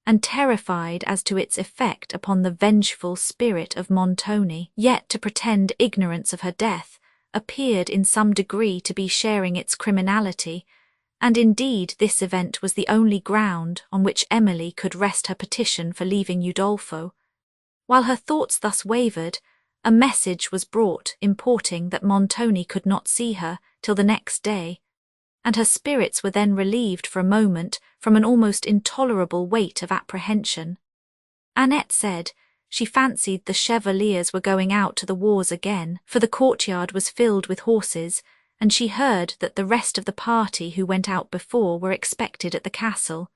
A: and terrified as to its effect upon the vengeful spirit of Montoni. Yet to pretend ignorance of her death appeared in some degree to be sharing its criminality, and indeed this event was the only ground on which Emily could rest her petition for leaving Udolpho. While her thoughts thus wavered, a message was brought importing that Montoni could not see her till the next day, and her spirits were then relieved for a moment from an almost intolerable weight of apprehension. Annette said she fancied the Chevaliers were going out to the wars again, for the courtyard was filled with horses, and she heard that the rest of the party who went out before were expected at the castle.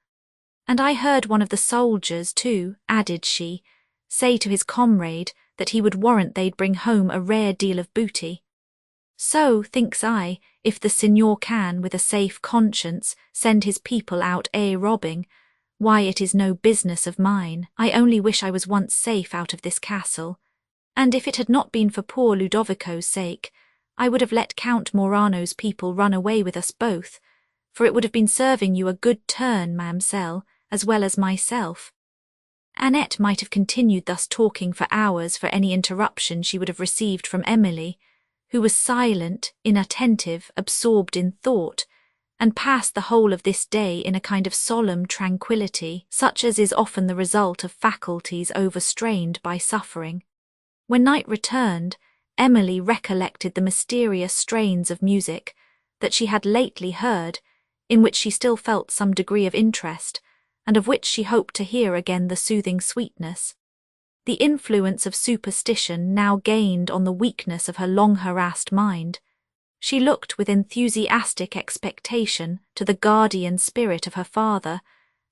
A: And I heard one of the soldiers, too, added she, say to his comrade that he would warrant they'd bring home a rare deal of booty. So, thinks I, if the Signor can, with a safe conscience, send his people out robbing, why it is no business of mine. I only wish I was once safe out of this castle, and if it had not been for poor Ludovico's sake, I would have let Count Morano's people run away with us both, for it would have been serving you a good turn, ma'amselle, as well as myself. Annette might have continued thus talking for hours for any interruption she would have received from Emily, who was silent, inattentive, absorbed in thought, and passed the whole of this day in a kind of solemn tranquillity, such as is often the result of faculties overstrained by suffering. When night returned, Emily recollected the mysterious strains of music that she had lately heard, in which she still felt some degree of interest, and of which she hoped to hear again the soothing sweetness. The influence of superstition now gained on the weakness of her long-harassed mind. She looked with enthusiastic expectation to the guardian spirit of her father,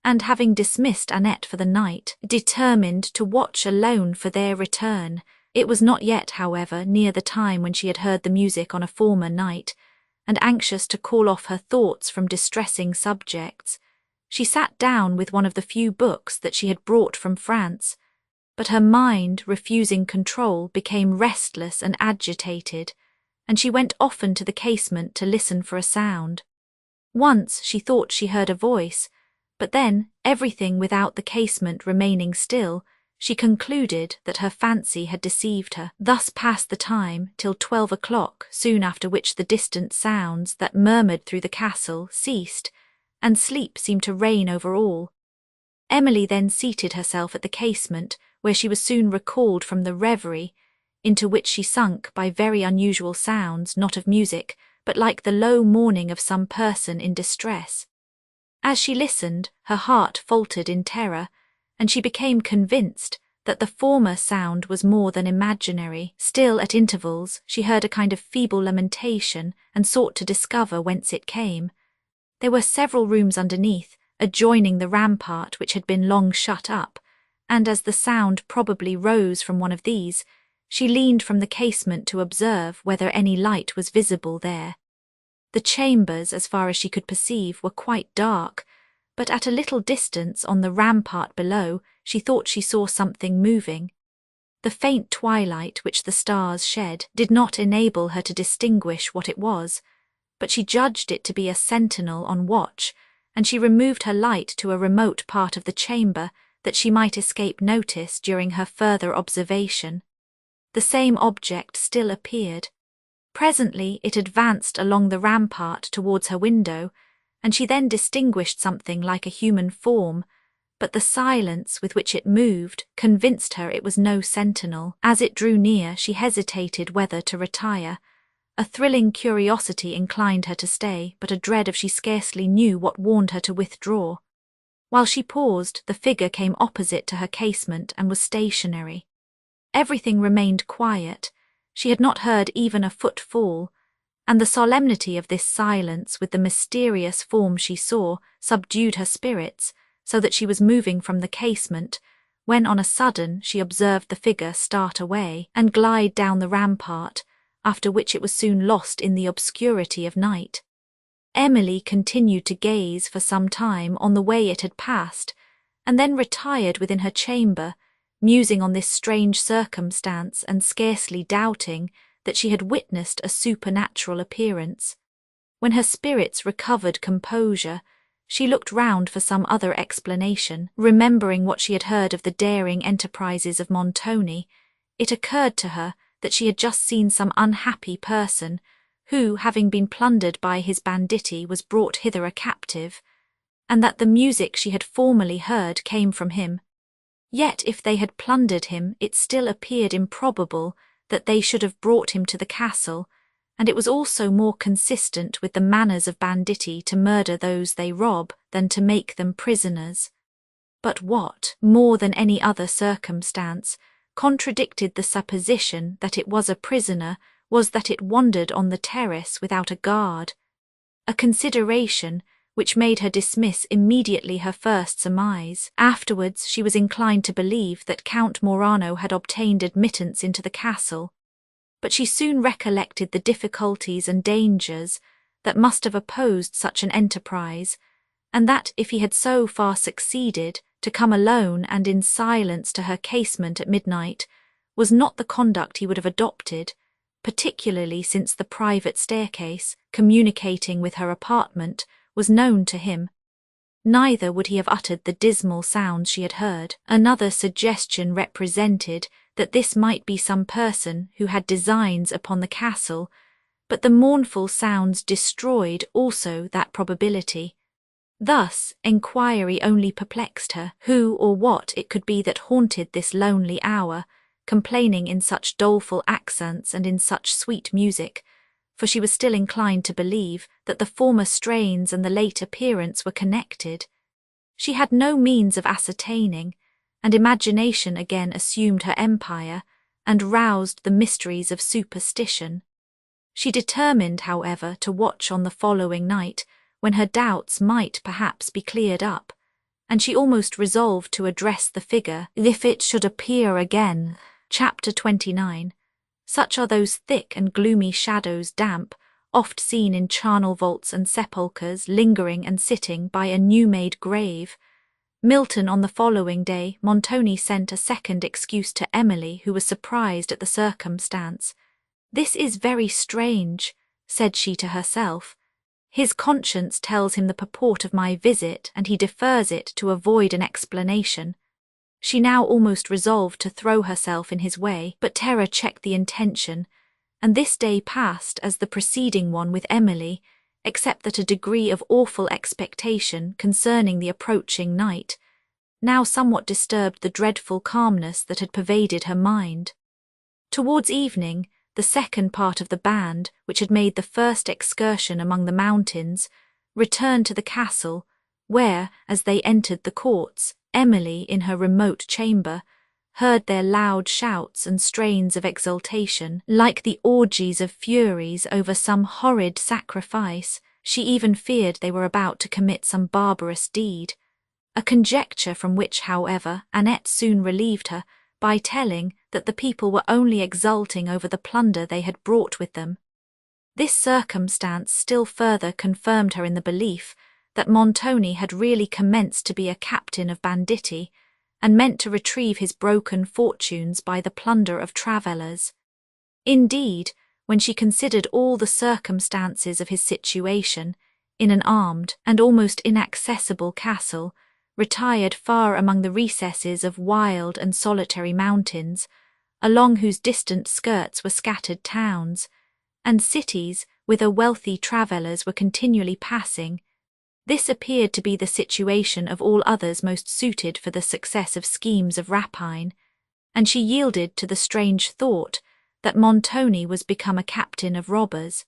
A: and having dismissed Annette for the night, determined to watch alone for their return. It was not yet, however, near the time when she had heard the music on a former night, and anxious to call off her thoughts from distressing subjects, she sat down with one of the few books that she had brought from France, but her mind, refusing control, became restless and agitated, and she went often to the casement to listen for a sound. Once she thought she heard a voice, but then, everything without the casement remaining still, she concluded that her fancy had deceived her. Thus passed the time till 12 o'clock, soon after which the distant sounds that murmured through the castle ceased, and sleep seemed to reign over all. Emily then seated herself at the casement, where she was soon recalled from the reverie, into which she sunk by very unusual sounds, not of music, but like the low mourning of some person in distress. As she listened, her heart faltered in terror, and she became convinced that the former sound was more than imaginary. Still, at intervals, she heard a kind of feeble lamentation, and sought to discover whence it came. There were several rooms underneath, adjoining the rampart which had been long shut up, and as the sound probably rose from one of these, she leaned from the casement to observe whether any light was visible there. The chambers, as far as she could perceive, were quite dark, but at a little distance on the rampart below she thought she saw something moving. The faint twilight which the stars shed did not enable her to distinguish what it was, but she judged it to be a sentinel on watch, and she removed her light to a remote part of the chamber that she might escape notice during her further observation. The same object still appeared. Presently it advanced along the rampart towards her window, and she then distinguished something like a human form, but the silence with which it moved convinced her it was no sentinel. As it drew near, she hesitated whether to retire. A thrilling curiosity inclined her to stay, but a dread of she scarcely knew what warned her to withdraw. While she paused, the figure came opposite to her casement and was stationary. Everything remained quiet. She had not heard even a foot fall, and the solemnity of this silence with the mysterious form she saw subdued her spirits, so that she was moving from the casement, when on a sudden she observed the figure start away and glide down the rampart, after which it was soon lost in the obscurity of night. Emily continued to gaze for some time on the way it had passed, and then retired within her chamber, musing on this strange circumstance and scarcely doubting that she had witnessed a supernatural appearance. When her spirits recovered composure, she looked round for some other explanation. Remembering what she had heard of the daring enterprises of Montoni, it occurred to her that she had just seen some unhappy person who, having been plundered by his banditti, was brought hither a captive, and that the music she had formerly heard came from him. Yet if they had plundered him, it still appeared improbable that they should have brought him to the castle, and it was also more consistent with the manners of banditti to murder those they rob than to make them prisoners. But what, more than any other circumstance, contradicted the supposition that it was a prisoner was that it wandered on the terrace without a guard, a consideration which made her dismiss immediately her first surmise. Afterwards she was inclined to believe that Count Morano had obtained admittance into the castle, but she soon recollected the difficulties and dangers that must have opposed such an enterprise, and that if he had so far succeeded, to come alone and in silence to her casement at midnight was not the conduct he would have adopted, particularly since the private staircase, communicating with her apartment, was known to him. Neither would he have uttered the dismal sounds she had heard. Another suggestion represented that this might be some person who had designs upon the castle, but the mournful sounds destroyed also that probability. Thus enquiry only perplexed her, who or what it could be that haunted this lonely hour, complaining in such doleful accents and in such sweet music, for she was still inclined to believe that the former strains and the late appearance were connected. She had no means of ascertaining, and imagination again assumed her empire and roused the mysteries of superstition. She determined, however, to watch on the following night, when her doubts might perhaps be cleared up, and she almost resolved to address the figure if it should appear again. Chapter 29. Such are those thick and gloomy shadows damp, oft seen in charnel vaults and sepulchres, lingering and sitting by a new-made grave. Milton on the following day, Montoni sent a second excuse to Emily, who was surprised at the circumstance. "This is very strange," said she to herself. "His conscience tells him the purport of my visit, and he defers it to avoid an explanation." She now almost resolved to throw herself in his way, but terror checked the intention, and this day passed as the preceding one with Emily, except that a degree of awful expectation concerning the approaching night now somewhat disturbed the dreadful calmness that had pervaded her mind. Towards evening, the second part of the band, which had made the first excursion among the mountains, returned to the castle, where, as they entered the courts, Emily, in her remote chamber, heard their loud shouts and strains of exultation, like the orgies of furies over some horrid sacrifice. She even feared they were about to commit some barbarous deed, a conjecture from which, however, Annette soon relieved her by telling that the people were only exulting over the plunder they had brought with them. This circumstance still further confirmed her in the belief that Montoni had really commenced to be a captain of banditti, and meant to retrieve his broken fortunes by the plunder of travellers. Indeed, when she considered all the circumstances of his situation, in an armed and almost inaccessible castle, retired far among the recesses of wild and solitary mountains, along whose distant skirts were scattered towns, and cities whither wealthy travellers were continually passing, this appeared to be the situation of all others most suited for the success of schemes of rapine, and she yielded to the strange thought that Montoni was become a captain of robbers.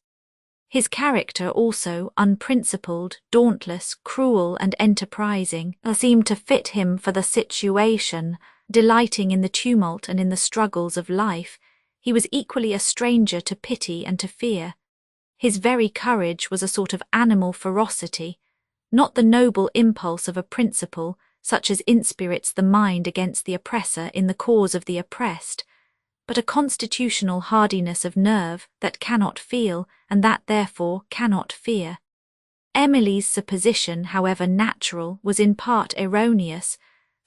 A: His character also, unprincipled, dauntless, cruel, and enterprising, seemed to fit him for the situation. Delighting in the tumult and in the struggles of life, he was equally a stranger to pity and to fear. His very courage was a sort of animal ferocity, not the noble impulse of a principle, such as inspirits the mind against the oppressor in the cause of the oppressed, but a constitutional hardiness of nerve that cannot feel and that therefore cannot fear. Emily's supposition, however natural, was in part erroneous,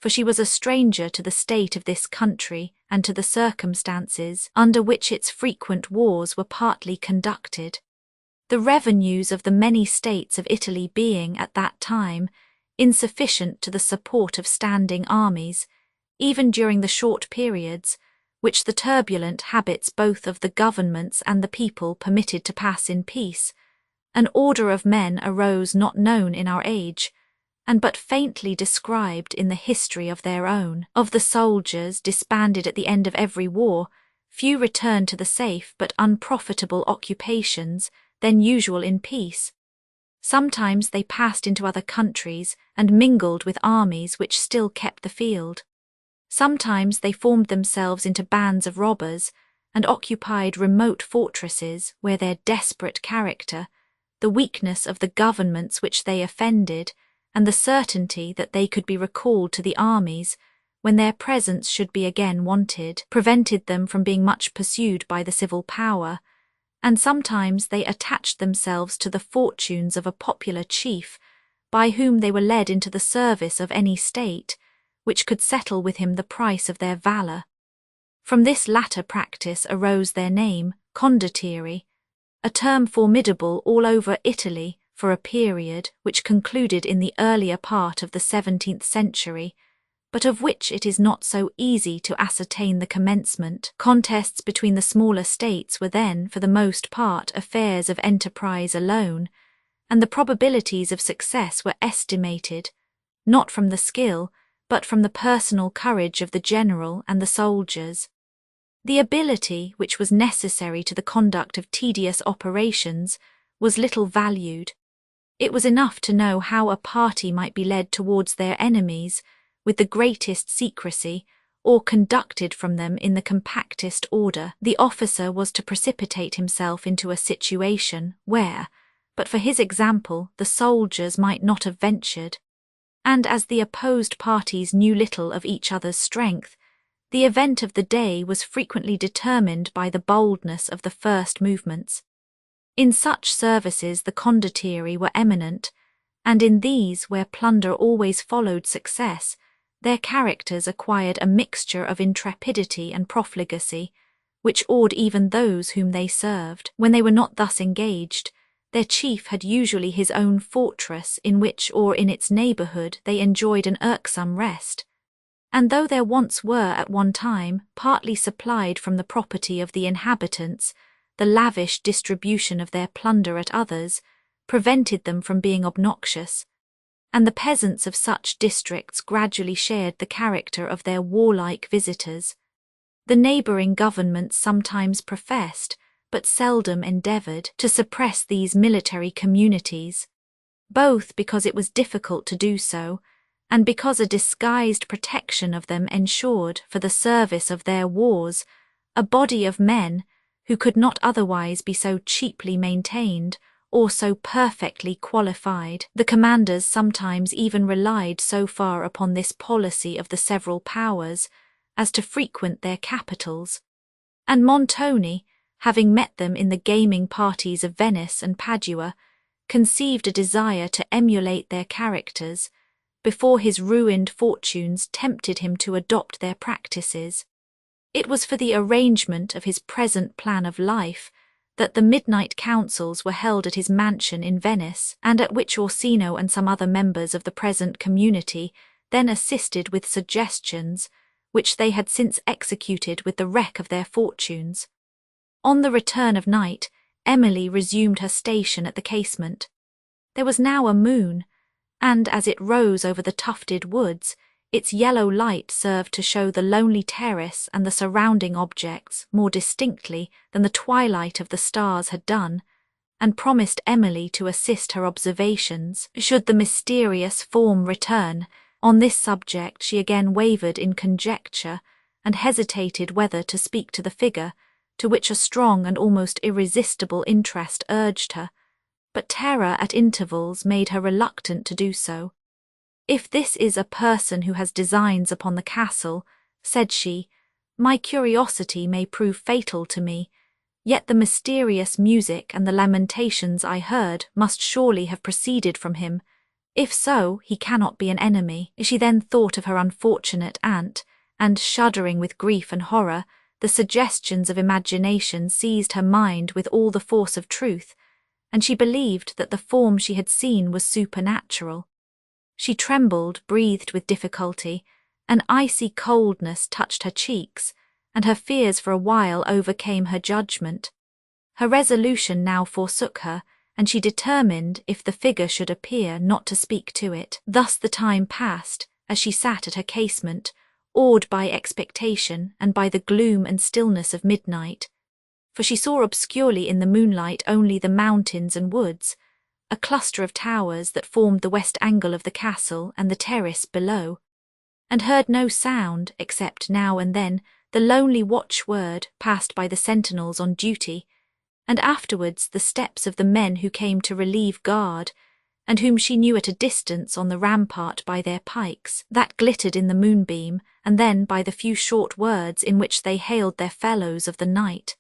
A: for she was a stranger to the state of this country and to the circumstances under which its frequent wars were partly conducted. The revenues of the many states of Italy being, at that time, insufficient to the support of standing armies, even during the short periods which the turbulent habits both of the governments and the people permitted to pass in peace, an order of men arose not known in our age, and but faintly described in the history of their own. Of the soldiers disbanded at the end of every war, few returned to the safe but unprofitable occupations then usual in peace. Sometimes they passed into other countries and mingled with armies which still kept the field. Sometimes they formed themselves into bands of robbers and occupied remote fortresses where their desperate character, the weakness of the governments which they offended, and the certainty that they could be recalled to the armies when their presence should be again wanted, prevented them from being much pursued by the civil power, and sometimes they attached themselves to the fortunes of a popular chief, by whom they were led into the service of any state, which could settle with him the price of their valour. From this latter practice arose their name, condottieri, a term formidable all over Italy for a period which concluded in the earlier part of the 17th century, but of which it is not so easy to ascertain the commencement. Contests between the smaller states were then, for the most part, affairs of enterprise alone, and the probabilities of success were estimated, not from the skill, but from the personal courage of the general and the soldiers. The ability which was necessary to the conduct of tedious operations was little valued. It was enough to know how a party might be led towards their enemies with the greatest secrecy, or conducted from them in the compactest order. The officer was to precipitate himself into a situation where, but for his example, the soldiers might not have ventured. And as the opposed parties knew little of each other's strength, the event of the day was frequently determined by the boldness of the first movements. In such services the condottieri were eminent, and in these, where plunder always followed success, their characters acquired a mixture of intrepidity and profligacy, which awed even those whom they served. When they were not thus engaged, their chief had usually his own fortress in which or in its neighbourhood they enjoyed an irksome rest, and though their wants were at one time partly supplied from the property of the inhabitants, the lavish distribution of their plunder at others prevented them from being obnoxious, and the peasants of such districts gradually shared the character of their warlike visitors. The neighbouring governments sometimes professed, but seldom endeavoured, to suppress these military communities, both because it was difficult to do so, and because a disguised protection of them ensured, for the service of their wars, a body of men who could not otherwise be so cheaply maintained or so perfectly qualified. The commanders sometimes even relied so far upon this policy of the several powers as to frequent their capitals, and Montoni, having met them in the gaming parties of Venice and Padua, conceived a desire to emulate their characters, before his ruined fortunes tempted him to adopt their practices. It was for the arrangement of his present plan of life that the midnight councils were held at his mansion in Venice, and at which Orsino and some other members of the present community then assisted with suggestions, which they had since executed with the wreck of their fortunes. On the return of night, Emily resumed her station at the casement. There was now a moon, and as it rose over the tufted woods, its yellow light served to show the lonely terrace and the surrounding objects more distinctly than the twilight of the stars had done, and promised Emily to assist her observations should the mysterious form return. On this subject she again wavered in conjecture, and hesitated whether to speak to the figure, to which a strong and almost irresistible interest urged her, but terror at intervals made her reluctant to do so. "If this is a person who has designs upon the castle," said she, My curiosity may prove fatal to me, yet the mysterious music and the lamentations I heard must surely have proceeded from him. If so, he cannot be an enemy." She then thought of her unfortunate aunt, and, shuddering with grief and horror, the suggestions of imagination seized her mind with all the force of truth, and she believed that the form she had seen was supernatural. She trembled, breathed with difficulty, an icy coldness touched her cheeks, and her fears for a while overcame her judgment. Her resolution now forsook her, and she determined, if the figure should appear, not to speak to it. Thus the time passed, as she sat at her casement, awed by expectation and by the gloom and stillness of midnight, for she saw obscurely in the moonlight only the mountains and woods, a cluster of towers that formed the west angle of the castle and the terrace below, and heard no sound except now and then the lonely watchword passed by the sentinels on duty, and afterwards the steps of the men who came to relieve guard, and whom she knew at a distance on the rampart by their pikes, that glittered in the moonbeam, and then by the few short words in which they hailed their fellows of the night.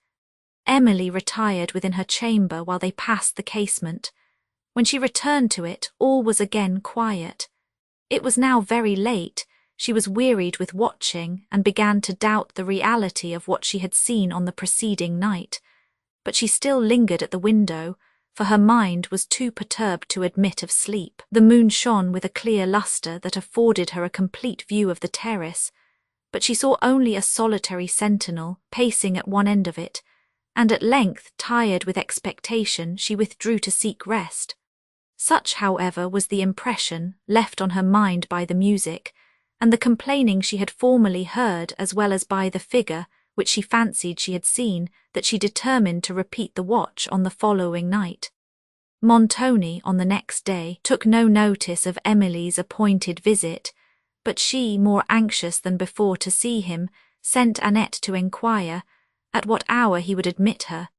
A: Emily retired within her chamber while they passed the casement. When she returned to it, all was again quiet. It was now very late. She was wearied with watching, and began to doubt the reality of what she had seen on the preceding night. But she still lingered at the window, for her mind was too perturbed to admit of sleep. The moon shone with a clear lustre that afforded her a complete view of the terrace, but she saw only a solitary sentinel pacing at one end of it, and at length, tired with expectation, she withdrew to seek rest. Such, however, was the impression left on her mind by the music, and the complaining she had formerly heard, as well as by the figure which she fancied she had seen, that she determined to repeat the watch on the following night. Montoni, on the next day, took no notice of Emily's appointed visit, but she, more anxious than before to see him, sent Annette to inquire at what hour he would admit her.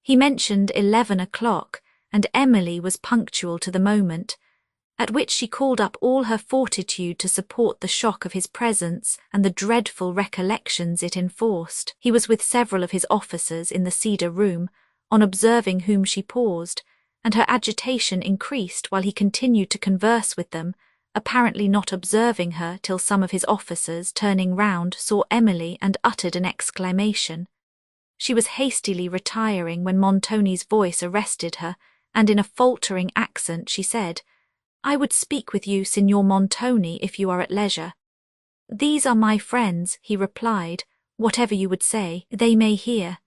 A: He mentioned 11 o'clock, and Emily was punctual to the moment, at which she called up all her fortitude to support the shock of his presence and the dreadful recollections it enforced. He was with several of his officers in the cedar room, on observing whom she paused, and her agitation increased while he continued to converse with them, apparently not observing her till some of his officers, turning round, saw Emily and uttered an exclamation. She was hastily retiring when Montoni's voice arrested her, and in a faltering accent she said, "I would speak with you, Signor Montoni, if you are at leisure." "These are my friends," he replied. "Whatever you would say, they may hear."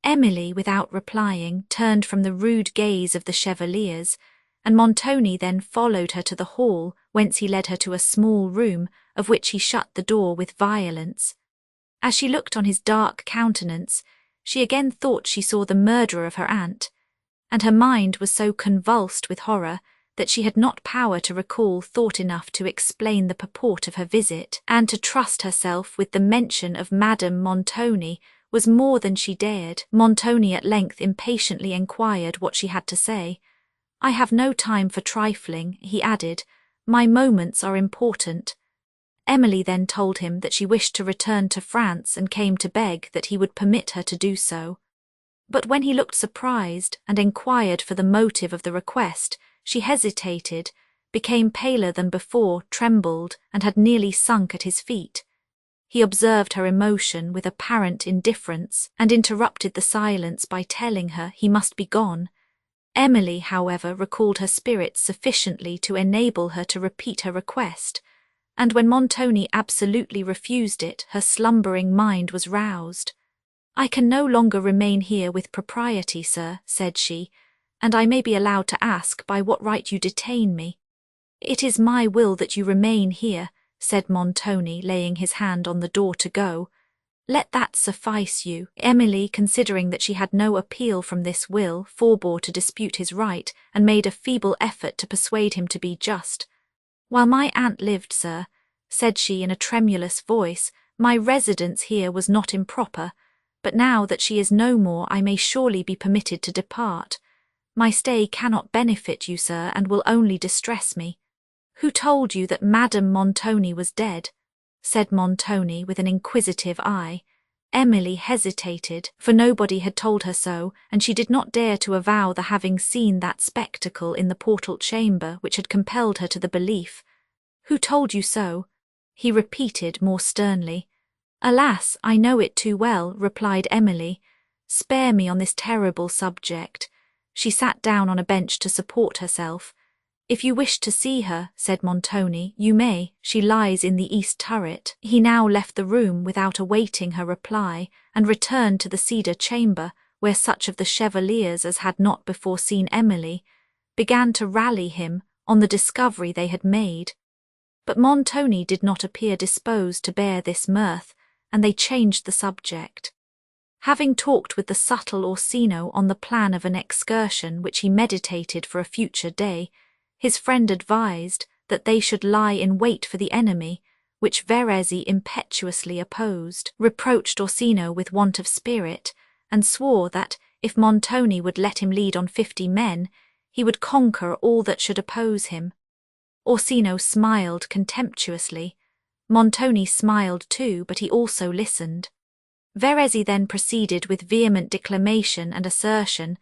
A: Emily, without replying, turned from the rude gaze of the chevaliers, and Montoni then followed her to the hall, whence he led her to a small room, of which he shut the door with violence. As she looked on his dark countenance, she again thought she saw the murderer of her aunt, and her mind was so convulsed with horror that she had not power to recall thought enough to explain the purport of her visit, and to trust herself with the mention of Madame Montoni was more than she dared. Montoni at length impatiently enquired what she had to say. "I have no time for trifling," he added. "My moments are important." Emily then told him that she wished to return to France and came to beg that he would permit her to do so. But when he looked surprised and enquired for the motive of the request, she hesitated, became paler than before, trembled, and had nearly sunk at his feet. He observed her emotion with apparent indifference, and interrupted the silence by telling her he must be gone. Emily, however, recalled her spirits sufficiently to enable her to repeat her request, and when Montoni absolutely refused it, her slumbering mind was roused. "I can no longer remain here with propriety, sir," said she, "and I may be allowed to ask by what right you detain me." "It is my will that you remain here," said Montoni, laying his hand on the door to go. "Let that suffice you." Emily, considering that she had no appeal from this will, forbore to dispute his right, and made a feeble effort to persuade him to be just. "While my aunt lived, sir," said she in a tremulous voice, "my residence here was not improper, but now that she is no more I may surely be permitted to depart. My stay cannot benefit you, sir, and will only distress me. Who told you that Madame Montoni was dead?" said Montoni with an inquisitive eye. Emily hesitated, for nobody had told her so, and she did not dare to avow the having seen that spectacle in the portal chamber which had compelled her to the belief. "Who told you so?" he repeated more sternly. "Alas, I know it too well," replied Emily. "Spare me on this terrible subject." She sat down on a bench to support herself. "If you wish to see her," said Montoni, "you may. She lies in the east turret." He now left the room without awaiting her reply, and returned to the cedar chamber, where such of the chevaliers as had not before seen Emily began to rally him on the discovery they had made. But Montoni did not appear disposed to bear this mirth, and they changed the subject. Having talked with the subtle Orsino on the plan of an excursion which he meditated for a future day, his friend advised that they should lie in wait for the enemy, which Verezzi impetuously opposed, reproached Orsino with want of spirit, and swore that, if Montoni would let him lead on 50 men, he would conquer all that should oppose him. Orsino smiled contemptuously. Montoni smiled too, but he also listened. Verezzi then proceeded with vehement declamation and assertion,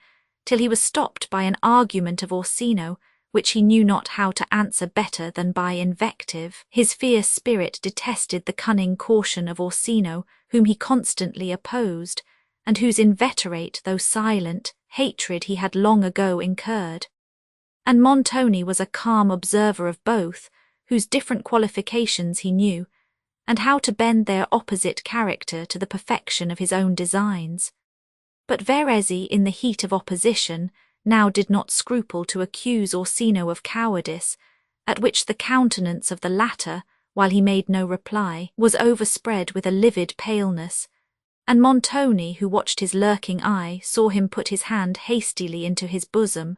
A: till he was stopped by an argument of Orsino, which he knew not how to answer better than by invective. His fierce spirit detested the cunning caution of Orsino, whom he constantly opposed, and whose inveterate, though silent, hatred he had long ago incurred. And Montoni was a calm observer of both, whose different qualifications he knew, and how to bend their opposite character to the perfection of his own designs. But Verezzi, in the heat of opposition, now did not scruple to accuse Orsino of cowardice, at which the countenance of the latter, while he made no reply, was overspread with a livid paleness, and Montoni, who watched his lurking eye, saw him put his hand hastily into his bosom.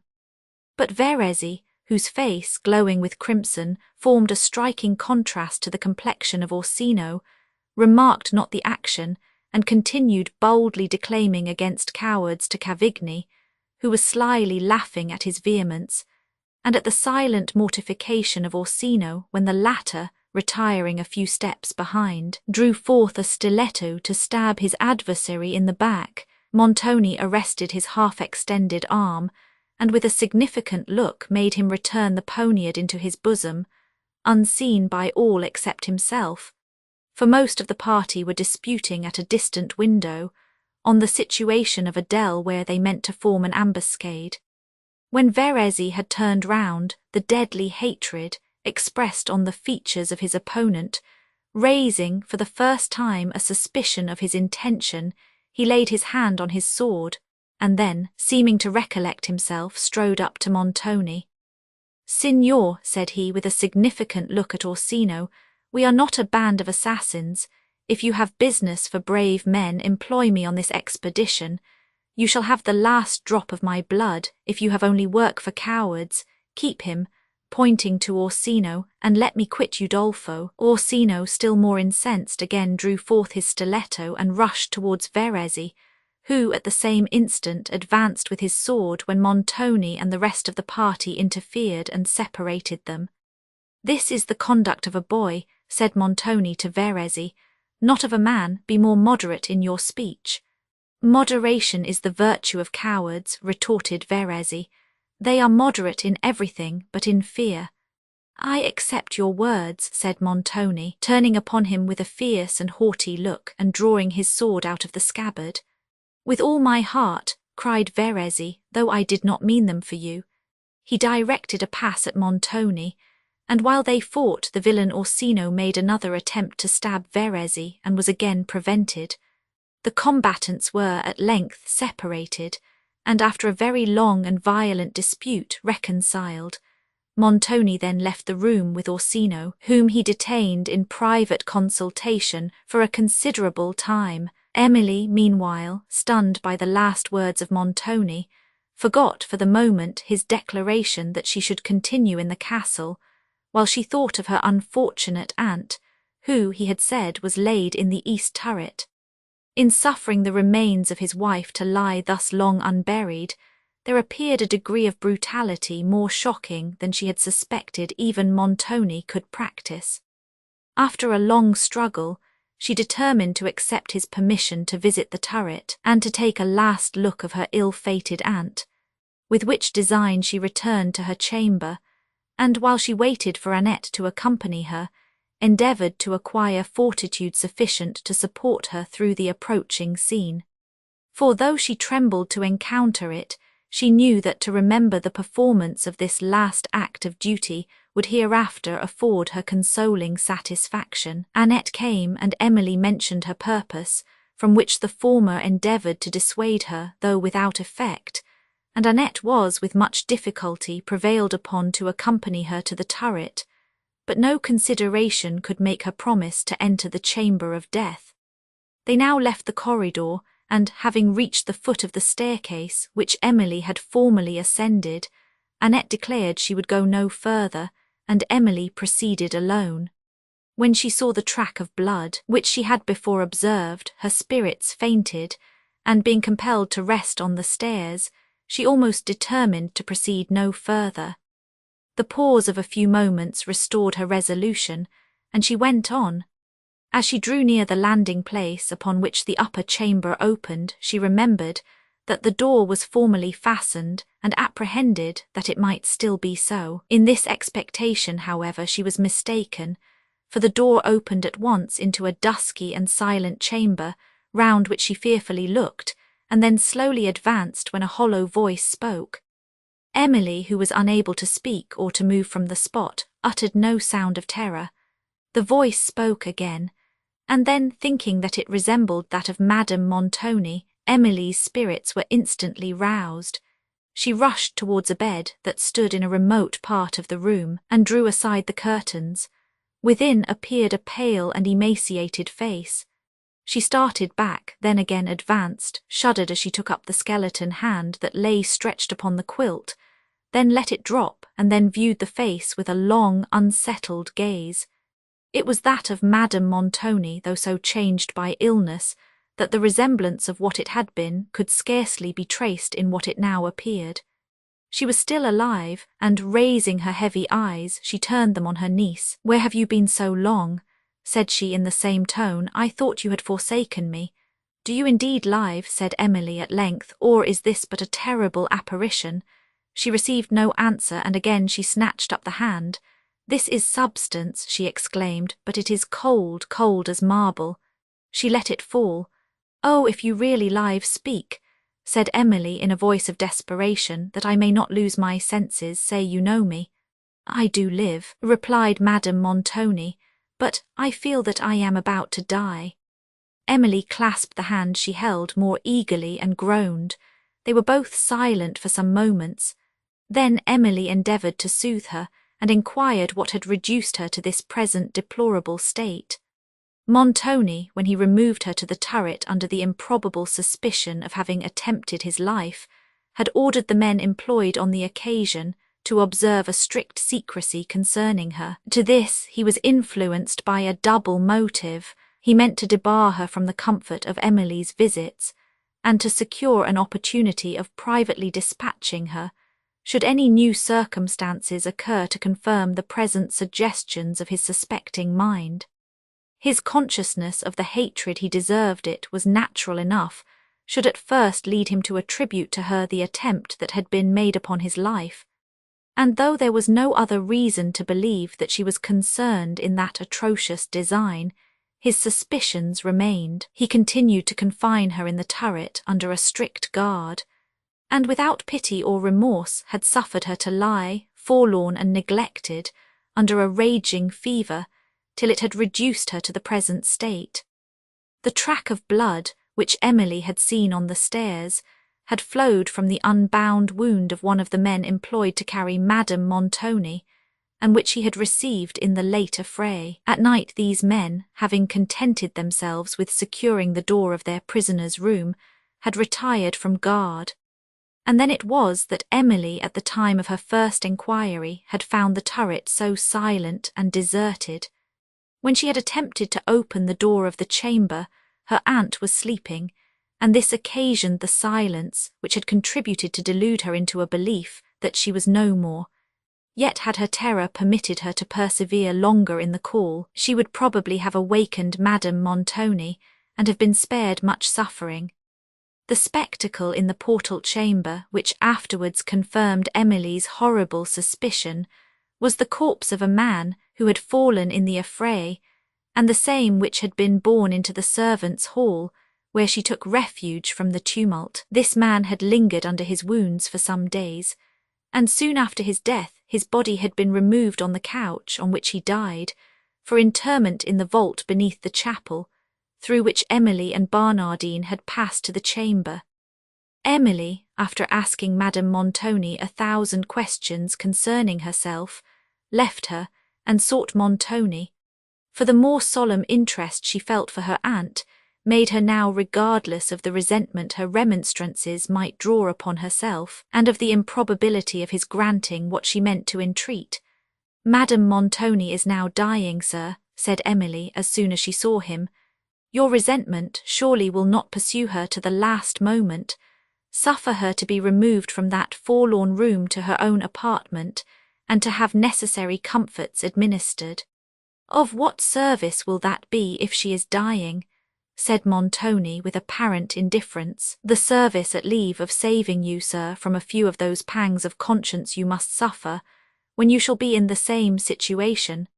A: But Verezzi, whose face, glowing with crimson, formed a striking contrast to the complexion of Orsino, remarked not the action, and continued boldly declaiming against cowards to Cavigni, who was slyly laughing at his vehemence, and at the silent mortification of Orsino when the latter, retiring a few steps behind, drew forth a stiletto to stab his adversary in the back. Montoni arrested his half-extended arm, and with a significant look made him return the poniard into his bosom, unseen by all except himself, for most of the party were disputing at a distant window on the situation of a dell where they meant to form an ambuscade. When Verezzi had turned round, the deadly hatred expressed on the features of his opponent, raising for the first time a suspicion of his intention, he laid his hand on his sword, and then, seeming to recollect himself, strode up to Montoni. "Signor," said he with a significant look at Orsino, "we are not a band of assassins. If you have business for brave men, employ me on this expedition. You shall have the last drop of my blood. If you have only work for cowards, keep him," pointing to Orsino, "and let me quit Udolpho." Orsino, still more incensed, again drew forth his stiletto and rushed towards Verezzi, who at the same instant advanced with his sword when Montoni and the rest of the party interfered and separated them. "This is the conduct of a boy," said Montoni to Verezzi, "not of a man. Be more moderate in your speech." "Moderation is the virtue of cowards," retorted Verezzi. "They are moderate in everything but in fear." "I accept your words," said Montoni, turning upon him with a fierce and haughty look and drawing his sword out of the scabbard. "With all my heart," cried Verezzi, "though I did not mean them for you." He directed a pass at Montoni, and while they fought, the villain Orsino made another attempt to stab Verezzi and was again prevented. The combatants were at length separated, and after a very long and violent dispute reconciled. Montoni then left the room with Orsino, whom he detained in private consultation for a considerable time. Emily, meanwhile, stunned by the last words of Montoni, forgot for the moment his declaration that she should continue in the castle, while she thought of her unfortunate aunt, who, he had said, was laid in the east turret. In suffering the remains of his wife to lie thus long unburied, there appeared a degree of brutality more shocking than she had suspected even Montoni could practise. After a long struggle, she determined to accept his permission to visit the turret and to take a last look of her ill-fated aunt, with which design she returned to her chamber, and while she waited for Annette to accompany her, endeavoured to acquire fortitude sufficient to support her through the approaching scene. For though she trembled to encounter it, she knew that to remember the performance of this last act of duty would hereafter afford her consoling satisfaction. Annette came, and Emily mentioned her purpose, from which the former endeavoured to dissuade her, though without effect, and Annette was with much difficulty prevailed upon to accompany her to the turret, but no consideration could make her promise to enter the chamber of death. They now left the corridor, and having reached the foot of the staircase, which Emily had formerly ascended, Annette declared she would go no further, and Emily proceeded alone. When she saw the track of blood, which she had before observed, her spirits fainted, and being compelled to rest on the stairs, she almost determined to proceed no further. The pause of a few moments restored her resolution, and she went on. As she drew near the landing place upon which the upper chamber opened, she remembered that the door was formerly fastened, and apprehended that it might still be so. In this expectation, however, she was mistaken, for the door opened at once into a dusky and silent chamber, round which she fearfully looked, and then slowly advanced when a hollow voice spoke. Emily, who was unable to speak or to move from the spot, uttered no sound of terror. The voice spoke again, and then, thinking that it resembled that of Madame Montoni, Emily's spirits were instantly roused. She rushed towards a bed that stood in a remote part of the room, and drew aside the curtains. Within appeared a pale and emaciated face. She started back, then again advanced, shuddered as she took up the skeleton hand that lay stretched upon the quilt, then let it drop, and then viewed the face with a long, unsettled gaze. It was that of Madame Montoni, though so changed by illness, that the resemblance of what it had been could scarcely be traced in what it now appeared. She was still alive, and raising her heavy eyes, she turned them on her niece. "Where have you been so long?" said she in the same tone. "I thought you had forsaken me." "Do you indeed live?" said Emily at length, "or is this but a terrible apparition?" She received no answer, and again she snatched up the hand. "This is substance," she exclaimed, "but it is cold, cold as marble." She let it fall. "Oh, if you really live, speak," said Emily in a voice of desperation, "that I may not lose my senses. Say you know me." "I do live," replied Madame Montoni, "but I feel that I am about to die." Emily clasped the hand she held more eagerly and groaned. They were both silent for some moments. Then Emily endeavoured to soothe her, and inquired what had reduced her to this present deplorable state. Montoni, when he removed her to the turret under the improbable suspicion of having attempted his life, had ordered the men employed on the occasion to observe a strict secrecy concerning her. To this he was influenced by a double motive. He meant to debar her from the comfort of Emily's visits, and to secure an opportunity of privately dispatching her, should any new circumstances occur to confirm the present suggestions of his suspecting mind. His consciousness of the hatred he deserved it was natural enough, should at first lead him to attribute to her the attempt that had been made upon his life, and though there was no other reason to believe that she was concerned in that atrocious design, his suspicions remained. He continued to confine her in the turret under a strict guard, and without pity or remorse had suffered her to lie, forlorn and neglected, under a raging fever, till it had reduced her to the present state. The track of blood, which Emily had seen on the stairs, had flowed from the unbound wound of one of the men employed to carry Madame Montoni, and which he had received in the late affray. At night these men, having contented themselves with securing the door of their prisoner's room, had retired from guard. And then it was that Emily, at the time of her first inquiry, had found the turret so silent and deserted. When she had attempted to open the door of the chamber, her aunt was sleeping, and this occasioned the silence which had contributed to delude her into a belief that she was no more. Yet had her terror permitted her to persevere longer in the call, she would probably have awakened Madame Montoni, and have been spared much suffering. The spectacle in the portal chamber, which afterwards confirmed Emily's horrible suspicion, was the corpse of a man who had fallen in the affray, and the same which had been borne into the servants' hall, where she took refuge from the tumult. This man had lingered under his wounds for some days, and soon after his death his body had been removed on the couch on which he died, for interment in the vault beneath the chapel, through which Emily and Barnardine had passed to the chamber. Emily, after asking Madame Montoni 1,000 questions concerning herself, left her and sought Montoni, for the more solemn interest she felt for her aunt made her now regardless of the resentment her remonstrances might draw upon herself, and of the improbability of his granting what she meant to entreat. "Madame Montoni is now dying, sir," said Emily as soon as she saw him. "Your resentment surely will not pursue her to the last moment. Suffer her to be removed from that forlorn room to her own apartment, and to have necessary comforts administered." "Of what service will that be if she is dying?" said Montoni with apparent indifference. "The service at leave of saving you, sir, from a few of those pangs of conscience you must suffer, when you shall be in the same situation,"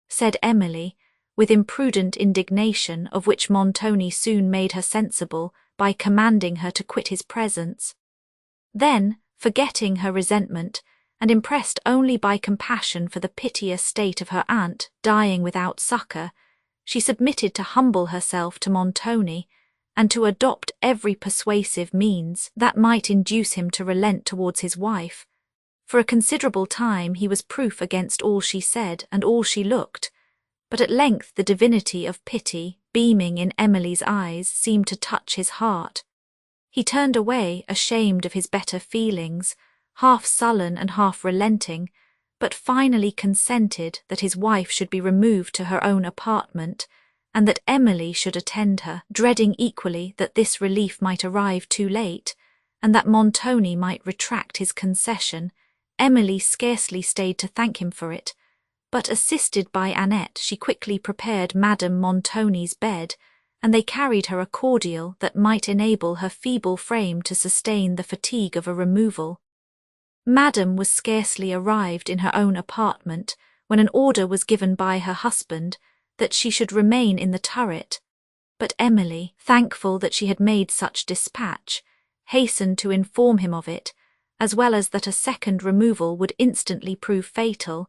A: said Emily, with imprudent indignation of which Montoni soon made her sensible by commanding her to quit his presence. Then, forgetting her resentment, and impressed only by compassion for the piteous state of her aunt dying without succour, she submitted to humble herself to Montoni, and to adopt every persuasive means that might induce him to relent towards his wife. For a considerable time he was proof against all she said and all she looked, but at length the divinity of pity beaming in Emily's eyes seemed to touch his heart. He turned away, ashamed of his better feelings, half sullen and half relenting, but finally consented that his wife should be removed to her own apartment, and that Emily should attend her, dreading equally that this relief might arrive too late, and that Montoni might retract his concession. Emily scarcely stayed to thank him for it, but assisted by Annette she quickly prepared Madame Montoni's bed, and they carried her a cordial that might enable her feeble frame to sustain the fatigue of a removal. Madame was scarcely arrived in her own apartment when an order was given by her husband that she should remain in the turret, but Emily, thankful that she had made such dispatch, hastened to inform him of it, as well as that a second removal would instantly prove fatal,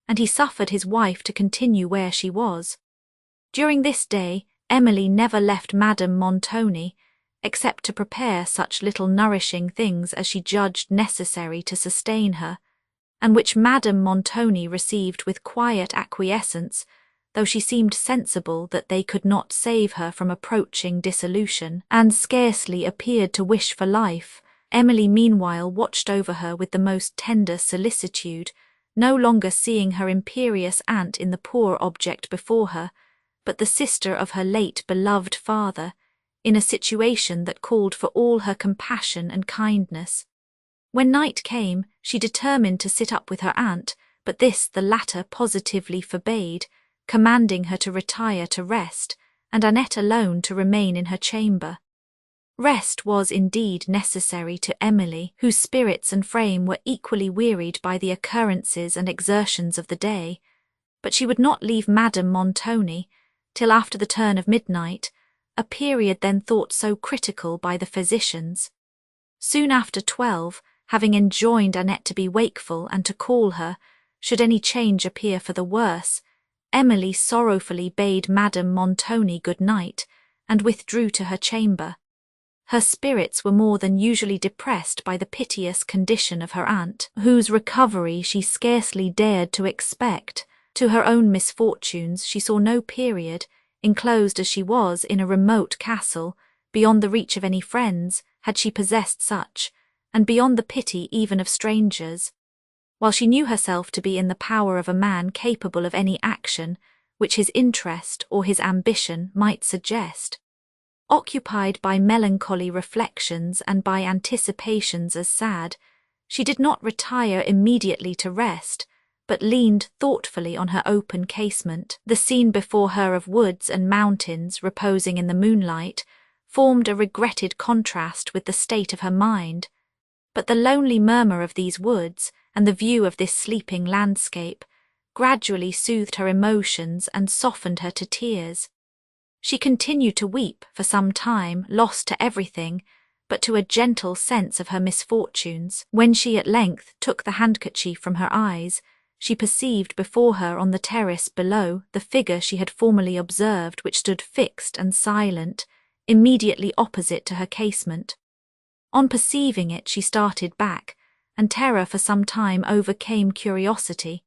A: and he suffered his wife to continue where she was. During this day Emily never left Madame Montoni, except to prepare such little nourishing things as she judged necessary to sustain her, and which Madame Montoni received with quiet acquiescence, though she seemed sensible that they could not save her from approaching dissolution, and scarcely appeared to wish for life. Emily meanwhile watched over her with the most tender solicitude, no longer seeing her imperious aunt in the poor object before her, but the sister of her late beloved father, in a situation that called for all her compassion and kindness. When night came, she determined to sit up with her aunt, but this the latter positively forbade, commanding her to retire to rest, and Annette alone to remain in her chamber. Rest was indeed necessary to Emily, whose spirits and frame were equally wearied by the occurrences and exertions of the day, but she would not leave Madame Montoni till after the turn of midnight, a period then thought so critical by the physicians. Soon after 12, having enjoined Annette to be wakeful and to call her, should any change appear for the worse, Emily sorrowfully bade Madame Montoni good night, and withdrew to her chamber. Her spirits were more than usually depressed by the piteous condition of her aunt, whose recovery she scarcely dared to expect. To her own misfortunes she saw no period, enclosed as she was in a remote castle, beyond the reach of any friends, had she possessed such, and beyond the pity even of strangers, while she knew herself to be in the power of a man capable of any action which his interest or his ambition might suggest. Occupied by melancholy reflections and by anticipations as sad, She did not retire immediately to rest, but leaned thoughtfully on her open casement. The scene before her of woods and mountains reposing in the moonlight formed a regretted contrast with the state of her mind, but the lonely murmur of these woods and the view of this sleeping landscape gradually soothed her emotions and softened her to tears. She continued to weep for some time, lost to everything but to a gentle sense of her misfortunes. When she at length took the handkerchief from her eyes, she perceived before her on the terrace below the figure she had formerly observed, which stood fixed and silent, immediately opposite to her casement. On perceiving it, she started back, and terror for some time overcame curiosity.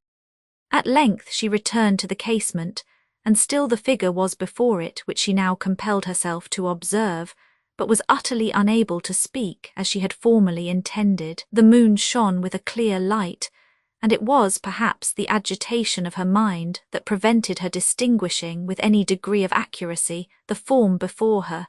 A: At length she returned to the casement, and still the figure was before it, which she now compelled herself to observe, but was utterly unable to speak as she had formerly intended. The moon shone with a clear light, and it was perhaps the agitation of her mind that prevented her distinguishing with any degree of accuracy the form before her.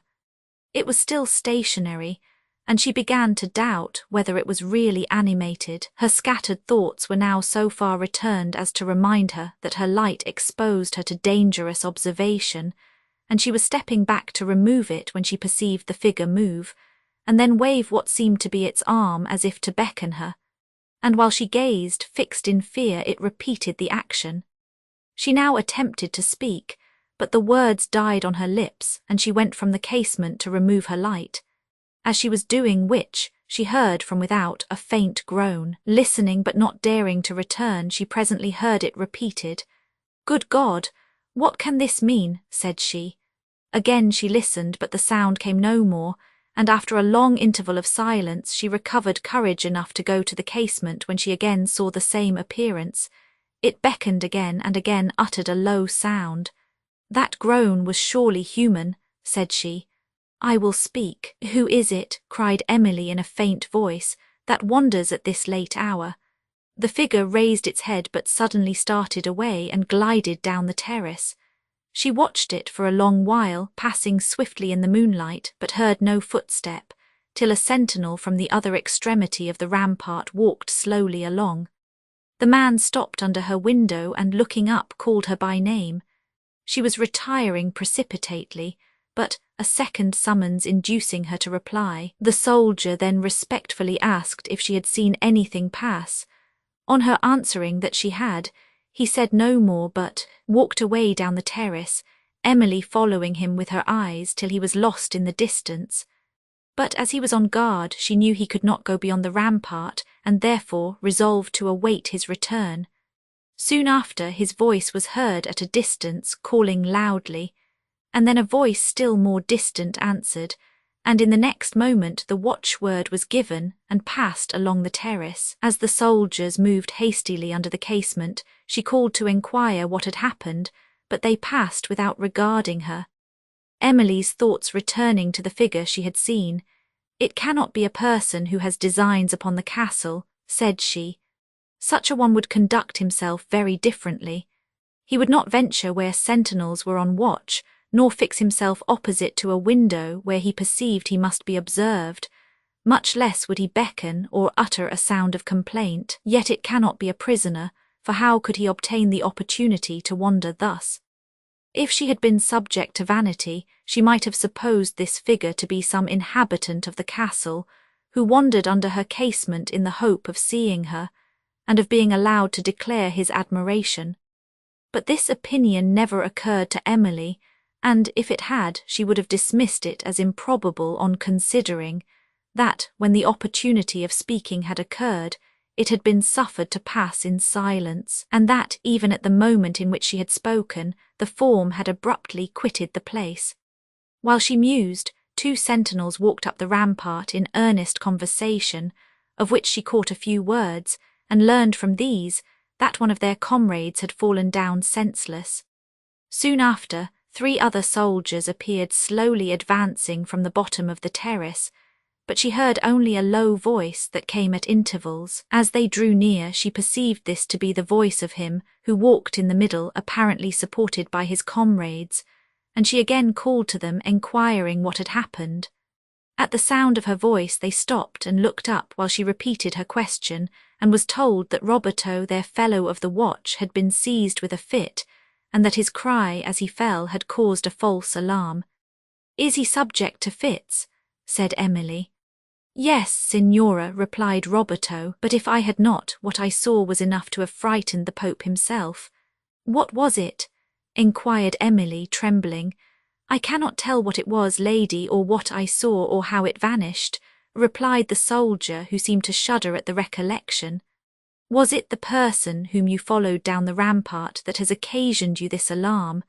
A: It was still stationary, and she began to doubt whether it was really animated. Her scattered thoughts were now so far returned as to remind her that her light exposed her to dangerous observation, and she was stepping back to remove it when she perceived the figure move, and then wave what seemed to be its arm as if to beckon her, and while she gazed, fixed in fear, it repeated the action. She now attempted to speak, but the words died on her lips, and she went from the casement to remove her light. As she was doing which, she heard from without a faint groan. Listening but not daring to return, she presently heard it repeated. "Good God, what can this mean?" said she. Again she listened, but the sound came no more, and after a long interval of silence she recovered courage enough to go to the casement. When she again saw the same appearance, it beckoned again and again uttered a low sound. "That groan was surely human," said she. "I will speak." "Who is it," cried Emily in a faint voice, "that wanders at this late hour?" The figure raised its head but suddenly started away and glided down the terrace. She watched it for a long while, passing swiftly in the moonlight, but heard no footstep, till a sentinel from the other extremity of the rampart walked slowly along. The man stopped under her window and, looking up, called her by name. She was retiring precipitately, but a second summons inducing her to reply. The soldier then respectfully asked if she had seen anything pass. On her answering that she had, he said no more but walked away down the terrace, Emily following him with her eyes till he was lost in the distance. But as he was on guard, she knew he could not go beyond the rampart, and therefore resolved to await his return. Soon after, his voice was heard at a distance, calling loudly, and then a voice still more distant answered, and in the next moment the watchword was given and passed along the terrace. As the soldiers moved hastily under the casement, she called to inquire what had happened, but they passed without regarding her. Emily's thoughts returning to the figure she had seen. "It cannot be a person who has designs upon the castle," said she. "Such a one would conduct himself very differently. He would not venture where sentinels were on watch, nor fix himself opposite to a window where he perceived he must be observed. Much less would he beckon or utter a sound of complaint. Yet it cannot be a prisoner, for how could he obtain the opportunity to wander thus? If she had been subject to vanity, she might have supposed this figure to be some inhabitant of the castle, who wandered under her casement in the hope of seeing her, and of being allowed to declare his admiration. But this opinion never occurred to Emily, and if it had, she would have dismissed it as improbable on considering that, when the opportunity of speaking had occurred, it had been suffered to pass in silence, and that, even at the moment in which she had spoken, the form had abruptly quitted the place. While she mused, 2 sentinels walked up the rampart in earnest conversation, of which she caught a few words, and learned from these that one of their comrades had fallen down senseless. Soon after, 3 other soldiers appeared slowly advancing from the bottom of the terrace, but she heard only a low voice that came at intervals. As they drew near, she perceived this to be the voice of him who walked in the middle, apparently supported by his comrades, and she again called to them, enquiring what had happened. At the sound of her voice they stopped and looked up while she repeated her question, and was told that Roberto, their fellow of the watch, had been seized with a fit, and that his cry as he fell had caused a false alarm. "Is he subject to fits?" said Emily. "Yes, Signora," replied Roberto, "but if I had not, what I saw was enough to have frightened the Pope himself." "What was it?" inquired Emily, trembling. "I cannot tell what it was, lady, or what I saw, or how it vanished," replied the soldier, who seemed to shudder at the recollection. "Was it the person whom you followed down the rampart that has occasioned you this alarm?"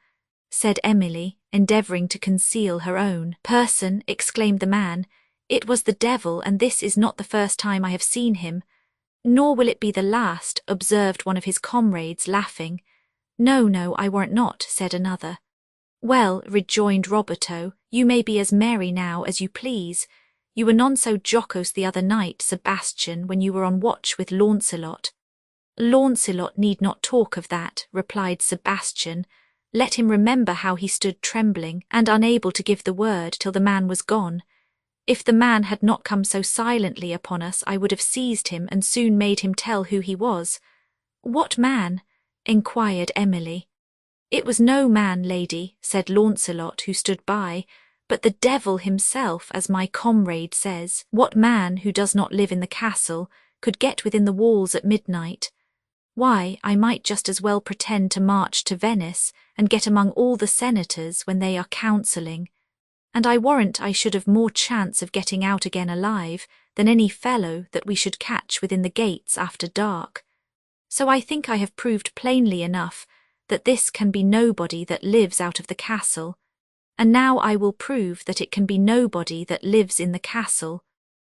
A: said Emily, endeavouring to conceal her own. "Person," exclaimed the man, "it was the devil, and this is not the first time I have seen him." "Nor will it be the last," observed one of his comrades, laughing. "No, no, I warrant not," said another. "Well," rejoined Roberto, "you may be as merry now as you please. You were none so jocose the other night, Sebastian, when you were on watch with Launcelot." "Launcelot need not talk of that," replied Sebastian. "Let him remember how he stood trembling and unable to give the word till the man was gone. If the man had not come so silently upon us, I would have seized him and soon made him tell who he was." "What man?" inquired Emily. "It was no man, lady," said Launcelot, who stood by, "but the devil himself, as my comrade says. What man who does not live in the castle could get within the walls at midnight? Why, I might just as well pretend to march to Venice and get among all the senators when they are counselling, and I warrant I should have more chance of getting out again alive than any fellow that we should catch within the gates after dark. So I think I have proved plainly enough that this can be nobody that lives out of the castle, and now I will prove that it can be nobody that lives in the castle,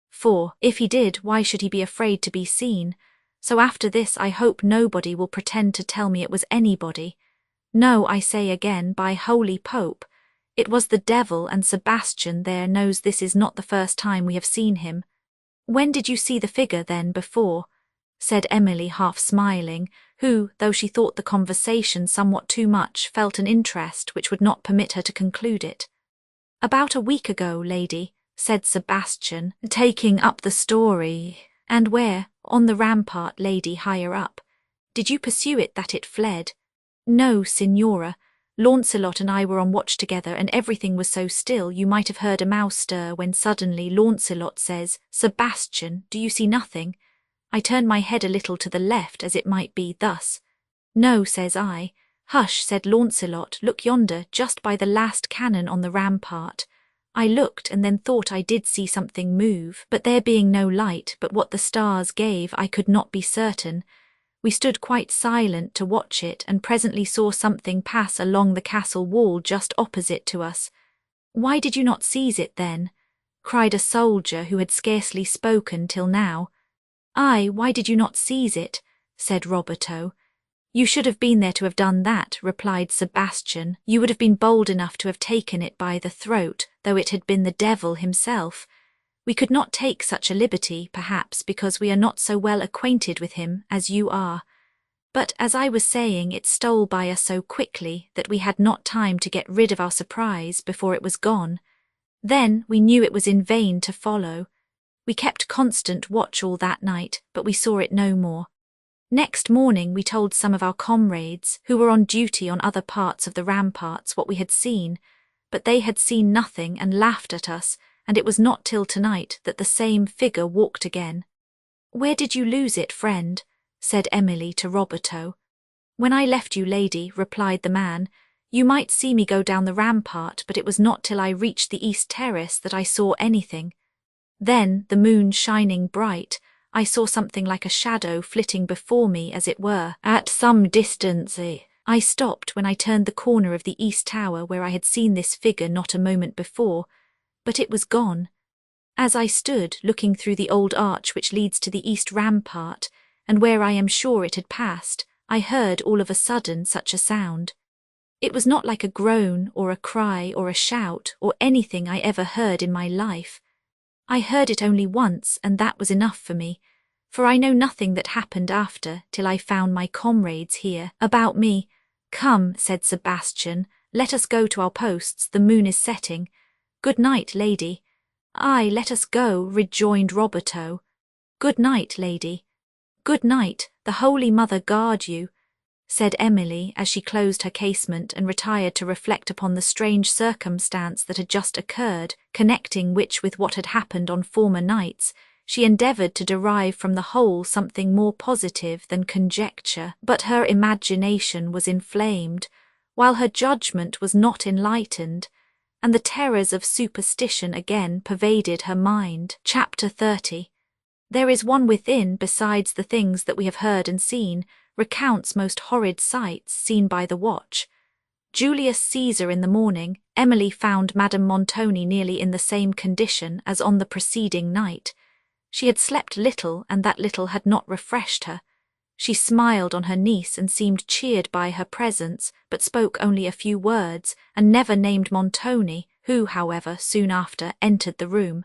A: for, if he did, why should he be afraid to be seen? So after this I hope nobody will pretend to tell me it was anybody. No, I say again, by holy Pope, it was the devil, and Sebastian there knows this is not the first time we have seen him." "When did you see the figure, then, before?" said Emily, half smiling, who, though she thought the conversation somewhat too much, felt an interest which would not permit her to conclude it. "About a week ago, lady," said Sebastian, taking up the story. "And where?" "On the rampart, lady, higher up." "Did you pursue it that it fled?" "No, Signora. Launcelot and I were on watch together, and everything was so still you might have heard a mouse stir, when suddenly Launcelot says, 'Sebastian, do you see nothing?' I turned my head a little to the left, as it might be, thus. 'No,' says I. 'Hush,' said Launcelot, 'look yonder, just by the last cannon on the rampart.' I looked, and then thought I did see something move, but there being no light but what the stars gave, I could not be certain. We stood quite silent to watch it, and presently saw something pass along the castle wall just opposite to us." "Why did you not seize it then?" cried a soldier who had scarcely spoken till now. "Aye, why did you not seize it?" said Roberto. "You should have been there to have done that," replied Sebastian. "You would have been bold enough to have taken it by the throat, though it had been the devil himself. We could not take such a liberty, perhaps, because we are not so well acquainted with him as you are. But, as I was saying, it stole by us so quickly that we had not time to get rid of our surprise before it was gone. Then we knew it was in vain to follow. We kept constant watch all that night, but we saw it no more. Next morning we told some of our comrades, who were on duty on other parts of the ramparts, what we had seen, but they had seen nothing and laughed at us, and it was not till tonight that the same figure walked again." "Where did you lose it, friend?" said Emily to Roberto. "When I left you, lady," replied the man. "You might see me go down the rampart, but it was not till I reached the east terrace that I saw anything. Then, the moon shining bright, I saw something like a shadow flitting before me, as it were, at some distance. I stopped when I turned the corner of the east tower where I had seen this figure not a moment before, but it was gone. As I stood looking through the old arch which leads to the east rampart, and where I am sure it had passed, I heard all of a sudden such a sound. It was not like a groan or a cry or a shout or anything I ever heard in my life. I heard it only once, and that was enough for me, for I know nothing that happened after till I found my comrades here about me." "Come," said Sebastian, "let us go to our posts, the moon is setting. Good night, lady." "Ay, let us go," rejoined Roberto. "Good night, lady." "Good night, the Holy Mother guard you," said Emily as she closed her casement and retired to reflect upon the strange circumstance that had just occurred, connecting which with what had happened on former nights. She endeavoured to derive from the whole something more positive than conjecture, but her imagination was inflamed, while her judgment was not enlightened, and the terrors of superstition again pervaded her mind. Chapter 30. There is one within, besides the things that we have heard and seen, recounts most horrid sights seen by the watch. Julius Caesar in the morning, Emily found Madame Montoni nearly in the same condition as on the preceding night. She had slept little, and that little had not refreshed her. She smiled on her niece and seemed cheered by her presence, but spoke only a few words, and never named Montoni, who, however, soon after entered the room.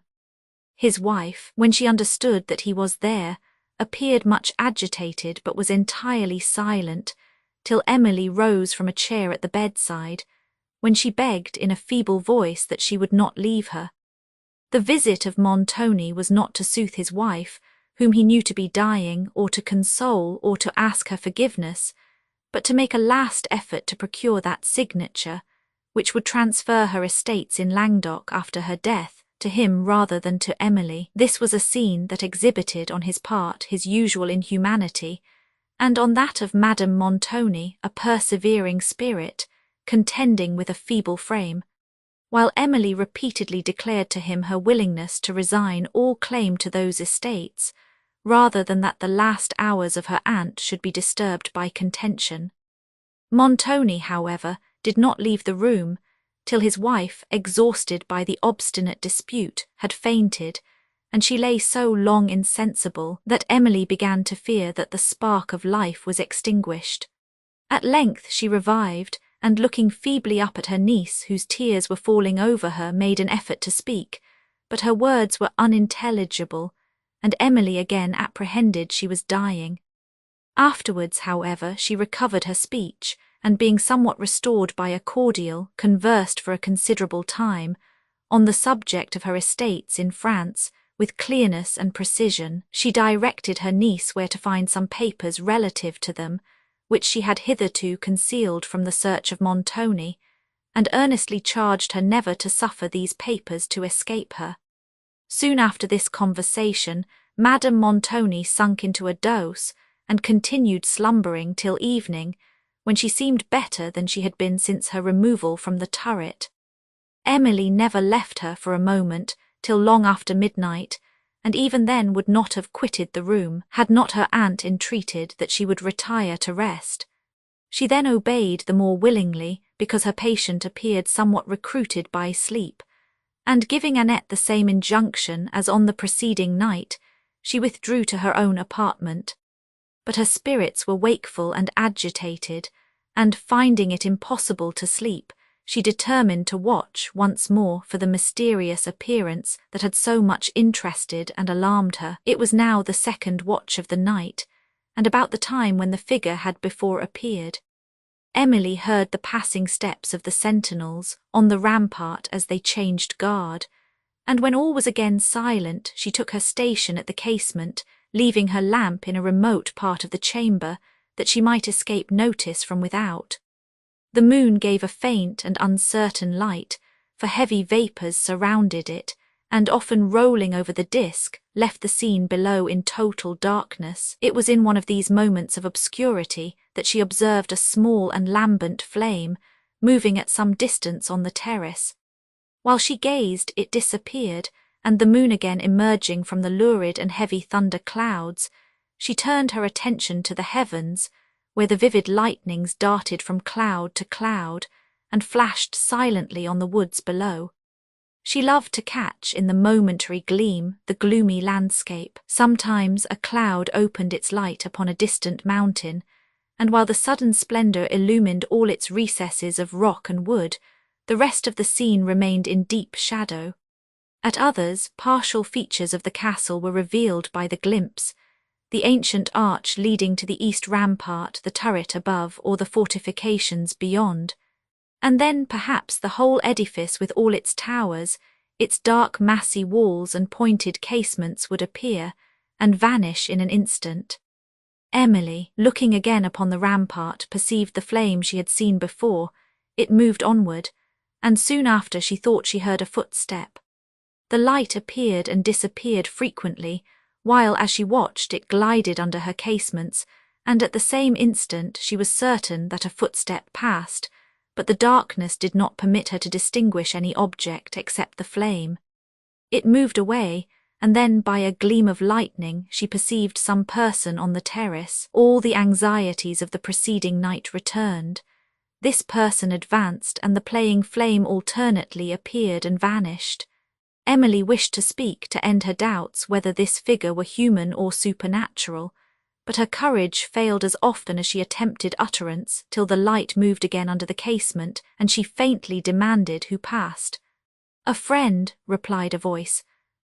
A: His wife, when she understood that he was there, appeared much agitated, but was entirely silent, till Emily rose from a chair at the bedside, when she begged in a feeble voice that she would not leave her. The visit of Montoni was not to soothe his wife, whom he knew to be dying, or to console, or to ask her forgiveness, but to make a last effort to procure that signature, which would transfer her estates in Languedoc after her death, to him rather than to Emily. This was a scene that exhibited on his part his usual inhumanity, and on that of Madame Montoni a persevering spirit, contending with a feeble frame, while Emily repeatedly declared to him her willingness to resign all claim to those estates, rather than that the last hours of her aunt should be disturbed by contention. Montoni, however, did not leave the room, till his wife, exhausted by the obstinate dispute, had fainted, and she lay so long insensible that Emily began to fear that the spark of life was extinguished. At length she revived, and looking feebly up at her niece, whose tears were falling over her, made an effort to speak, but her words were unintelligible, and Emily again apprehended she was dying. Afterwards, however, she recovered her speech, and being somewhat restored by a cordial, conversed for a considerable time, on the subject of her estates in France, with clearness and precision. She directed her niece where to find some papers relative to them, which she had hitherto concealed from the search of Montoni, and earnestly charged her never to suffer these papers to escape her. Soon after this conversation, Madame Montoni sunk into a doze, and continued slumbering till evening, when she seemed better than she had been since her removal from the turret. Emily never left her for a moment till long after midnight, and even then would not have quitted the room, had not her aunt entreated that she would retire to rest. She then obeyed the more willingly, because her patient appeared somewhat recruited by sleep, and giving Annette the same injunction as on the preceding night, she withdrew to her own apartment. But her spirits were wakeful and agitated, and finding it impossible to sleep, she determined to watch once more for the mysterious appearance that had so much interested and alarmed her. It was now the second watch of the night, and about the time when the figure had before appeared. Emily heard the passing steps of the sentinels on the rampart as they changed guard, and when all was again silent, she took her station at the casement, leaving her lamp in a remote part of the chamber, that she might escape notice from without. The moon gave a faint and uncertain light, for heavy vapours surrounded it, and often rolling over the disk, left the scene below in total darkness. It was in one of these moments of obscurity that she observed a small and lambent flame, moving at some distance on the terrace. While she gazed, it disappeared, and the moon again emerging from the lurid and heavy thunder clouds, she turned her attention to the heavens, where the vivid lightnings darted from cloud to cloud, and flashed silently on the woods below. She loved to catch in the momentary gleam the gloomy landscape. Sometimes a cloud opened its light upon a distant mountain, and while the sudden splendour illumined all its recesses of rock and wood, the rest of the scene remained in deep shadow. At others, partial features of the castle were revealed by the glimpse, the ancient arch leading to the east rampart, the turret above, or the fortifications beyond. And then perhaps the whole edifice with all its towers, its dark massy walls and pointed casements would appear and vanish in an instant. Emily, looking again upon the rampart, perceived the flame she had seen before. It moved onward, and soon after she thought she heard a footstep. The light appeared and disappeared frequently, while as she watched it glided under her casements, and at the same instant she was certain that a footstep passed, but the darkness did not permit her to distinguish any object except the flame. It moved away, and then by a gleam of lightning she perceived some person on the terrace. All the anxieties of the preceding night returned. This person advanced, and the playing flame alternately appeared and vanished. Emily wished to speak to end her doubts whether this figure were human or supernatural, but her courage failed as often as she attempted utterance, till the light moved again under the casement, and she faintly demanded who passed. "A friend," replied a voice.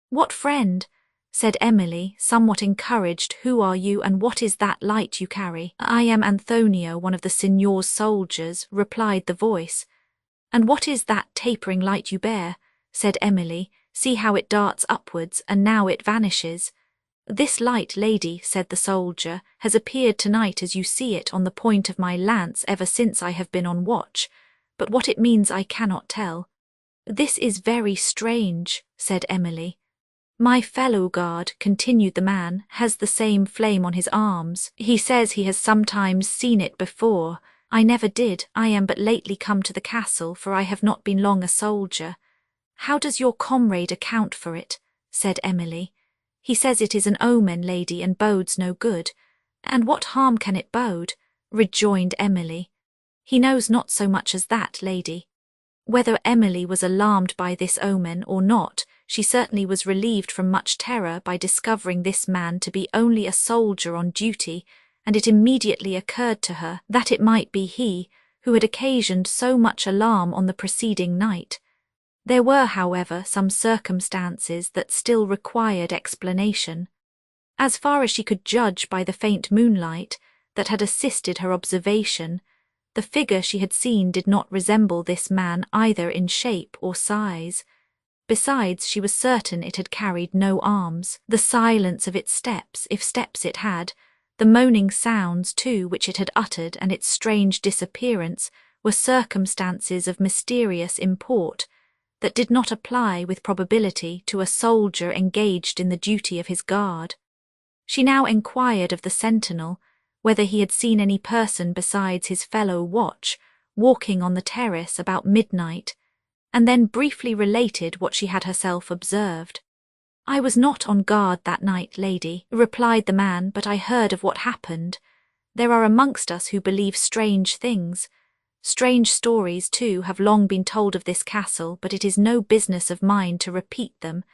A: "What friend?" said Emily, somewhat encouraged. "Who are you, and what is that light you carry?" "I am Anthonio, one of the signor's soldiers," replied the voice. "And what is that tapering light you bear?" said Emily. "See how it darts upwards, and now it vanishes." "This light, lady," said the soldier, "has appeared tonight as you see it on the point of my lance ever since I have been on watch, but what it means I cannot tell." "This is very strange," said Emily. "My fellow guard," continued the man, "has the same flame on his arms. He says he has sometimes seen it before. I never did. I am but lately come to the castle, for I have not been long a soldier." "How does your comrade account for it?" said Emily. "He says it is an omen, lady, and bodes no good." "And what harm can it bode?" rejoined Emily. "He knows not so much as that, lady." Whether Emily was alarmed by this omen or not, she certainly was relieved from much terror by discovering this man to be only a soldier on duty, and it immediately occurred to her that it might be he who had occasioned so much alarm on the preceding night. There were, however, some circumstances that still required explanation. As far as she could judge by the faint moonlight that had assisted her observation, the figure she had seen did not resemble this man either in shape or size. Besides, she was certain it had carried no arms. The silence of its steps, if steps it had, the moaning sounds, too, which it had uttered, and its strange disappearance, were circumstances of mysterious import, that did not apply with probability to a soldier engaged in the duty of his guard. She now enquired of the sentinel whether he had seen any person besides his fellow watch walking on the terrace about midnight, and then briefly related what she had herself observed. "I was not on guard that night, lady," replied the man, "but I heard of what happened. There are amongst us who believe strange things. Strange stories, too, have long been told of this castle, but it is no business of mine to repeat them,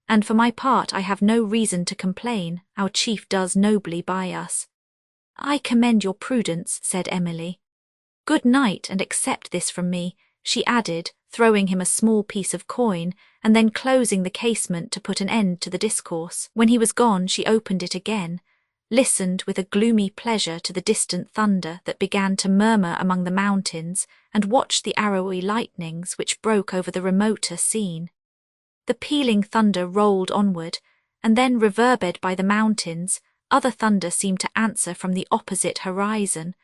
A: and for my part I have no reason to complain. Our chief does nobly by us." "I commend your prudence," said Emily. "Good night, and accept this from me," she added, throwing him a small piece of coin, and then closing the casement to put an end to the discourse. When he was gone, she opened it again, listened with a gloomy pleasure to the distant thunder that began to murmur among the mountains, and watched the arrowy lightnings which broke over the remoter scene. The pealing thunder rolled onward, and then, reverberated by the mountains, other thunder seemed to answer from the opposite horizon,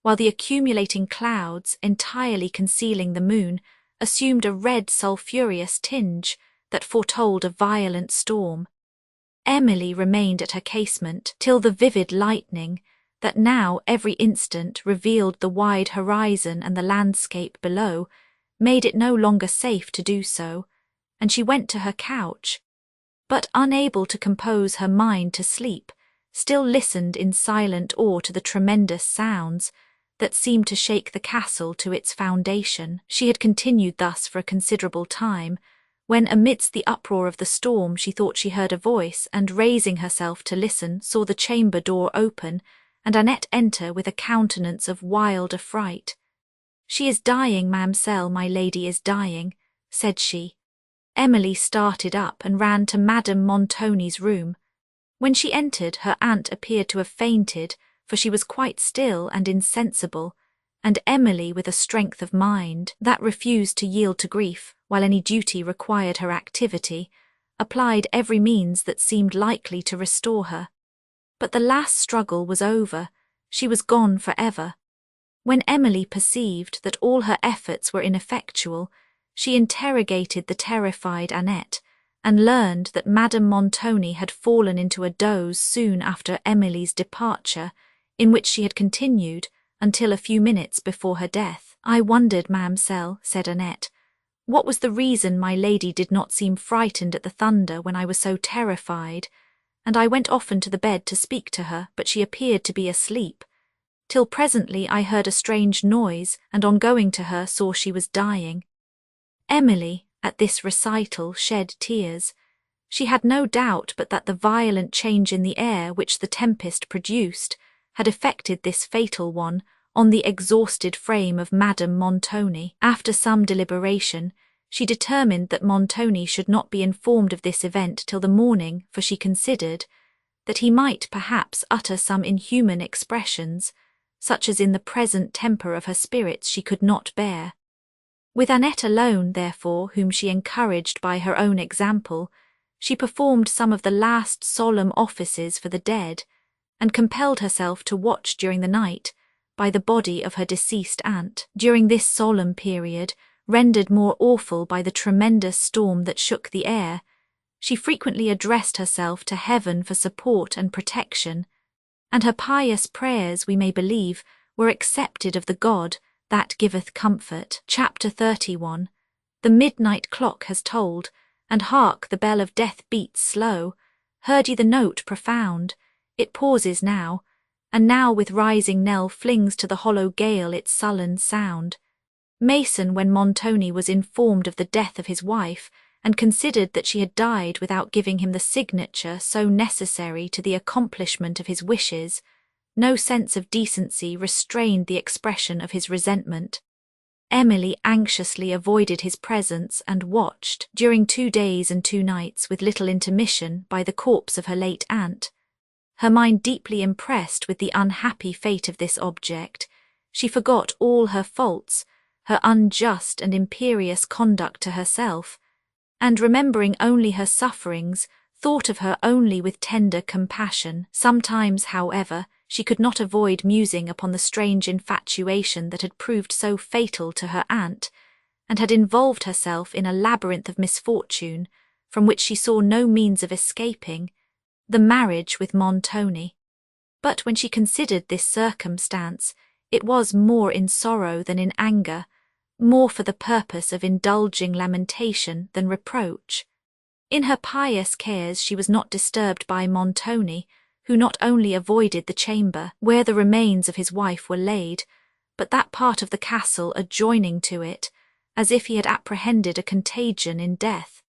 A: while the accumulating clouds, entirely concealing the moon, assumed a red sulphureous tinge that foretold a violent storm. Emily remained at her casement till the vivid lightning, that now every instant revealed the wide horizon and the landscape below, made it no longer safe to do so, and she went to her couch, but unable to compose her mind to sleep, still listened in silent awe to the tremendous sounds that seemed to shake the castle to its foundation. She had continued thus for a considerable time, when amidst the uproar of the storm she thought she heard a voice, and raising herself to listen, saw the chamber door open, and Annette enter with a countenance of wild affright. "She is dying, ma'amselle, my lady is dying," said she. Emily started up and ran to Madame Montoni's room. When she entered, her aunt appeared to have fainted, for she was quite still and insensible, and Emily, with a strength of mind that refused to yield to grief while any duty required her activity, applied every means that seemed likely to restore her. But the last struggle was over. She was gone forever. When Emily perceived that all her efforts were ineffectual, she interrogated the terrified Annette, and learned that Madame Montoni had fallen into a doze soon after Emily's departure, in which she had continued until a few minutes before her death. "I wondered, ma'amselle," said Annette, "what was the reason my lady did not seem frightened at the thunder when I was so terrified, and I went often to the bed to speak to her, but she appeared to be asleep, till presently I heard a strange noise, and on going to her saw she was dying." Emily, at this recital, shed tears. She had no doubt but that the violent change in the air which the tempest produced had effected this fatal one on the exhausted frame of Madame Montoni. After some deliberation, she determined that Montoni should not be informed of this event till the morning, for she considered that he might perhaps utter some inhuman expressions, such as in the present temper of her spirits she could not bear. With Annette alone, therefore, whom she encouraged by her own example, she performed some of the last solemn offices for the dead, and compelled herself to watch during the night by the body of her deceased aunt. During this solemn period, rendered more awful by the tremendous storm that shook the air, she frequently addressed herself to heaven for support and protection, and her pious prayers, we may believe, were accepted of the God that giveth comfort. Chapter 31. The midnight clock has tolled, and hark, the bell of death beats slow. Heard ye the note profound? It pauses now, and now with rising knell flings to the hollow gale its sullen sound. Mason, when Montoni was informed of the death of his wife, and considered that she had died without giving him the signature so necessary to the accomplishment of his wishes, no sense of decency restrained the expression of his resentment. Emily anxiously avoided his presence and watched, during 2 days and 2 nights with little intermission, by the corpse of her late aunt. Her mind deeply impressed with the unhappy fate of this object, she forgot all her faults, her unjust and imperious conduct to herself, and remembering only her sufferings, thought of her only with tender compassion. Sometimes, however, she could not avoid musing upon the strange infatuation that had proved so fatal to her aunt, and had involved herself in a labyrinth of misfortune from which she saw no means of escaping, the marriage with Montoni. But when she considered this circumstance, it was more in sorrow than in anger, more for the purpose of indulging lamentation than reproach. In her pious cares she was not disturbed by Montoni, who not only avoided the chamber where the remains of his wife were laid, but that part of the castle adjoining to it, as if he had apprehended a contagion in death.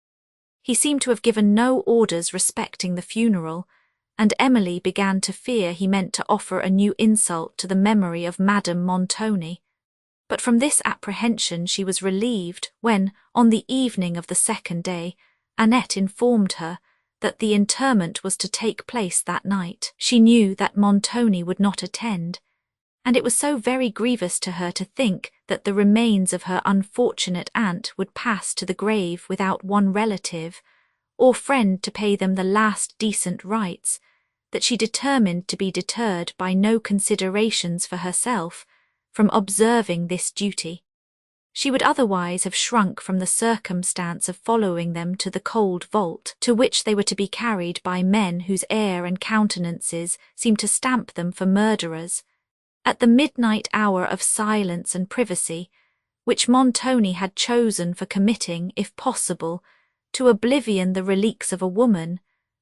A: He seemed to have given no orders respecting the funeral, and Emily began to fear he meant to offer a new insult to the memory of Madame Montoni. But from this apprehension she was relieved when, on the evening of the 2nd day, Annette informed her that the interment was to take place that night. She knew that Montoni would not attend, and it was so very grievous to her to think that the remains of her unfortunate aunt would pass to the grave without one relative or friend to pay them the last decent rites, that she determined to be deterred by no considerations for herself from observing this duty. She would otherwise have shrunk from the circumstance of following them to the cold vault, to which they were to be carried by men whose air and countenances seemed to stamp them for murderers. At the midnight hour of silence and privacy, which Montoni had chosen for committing, if possible, to oblivion the relics of a woman,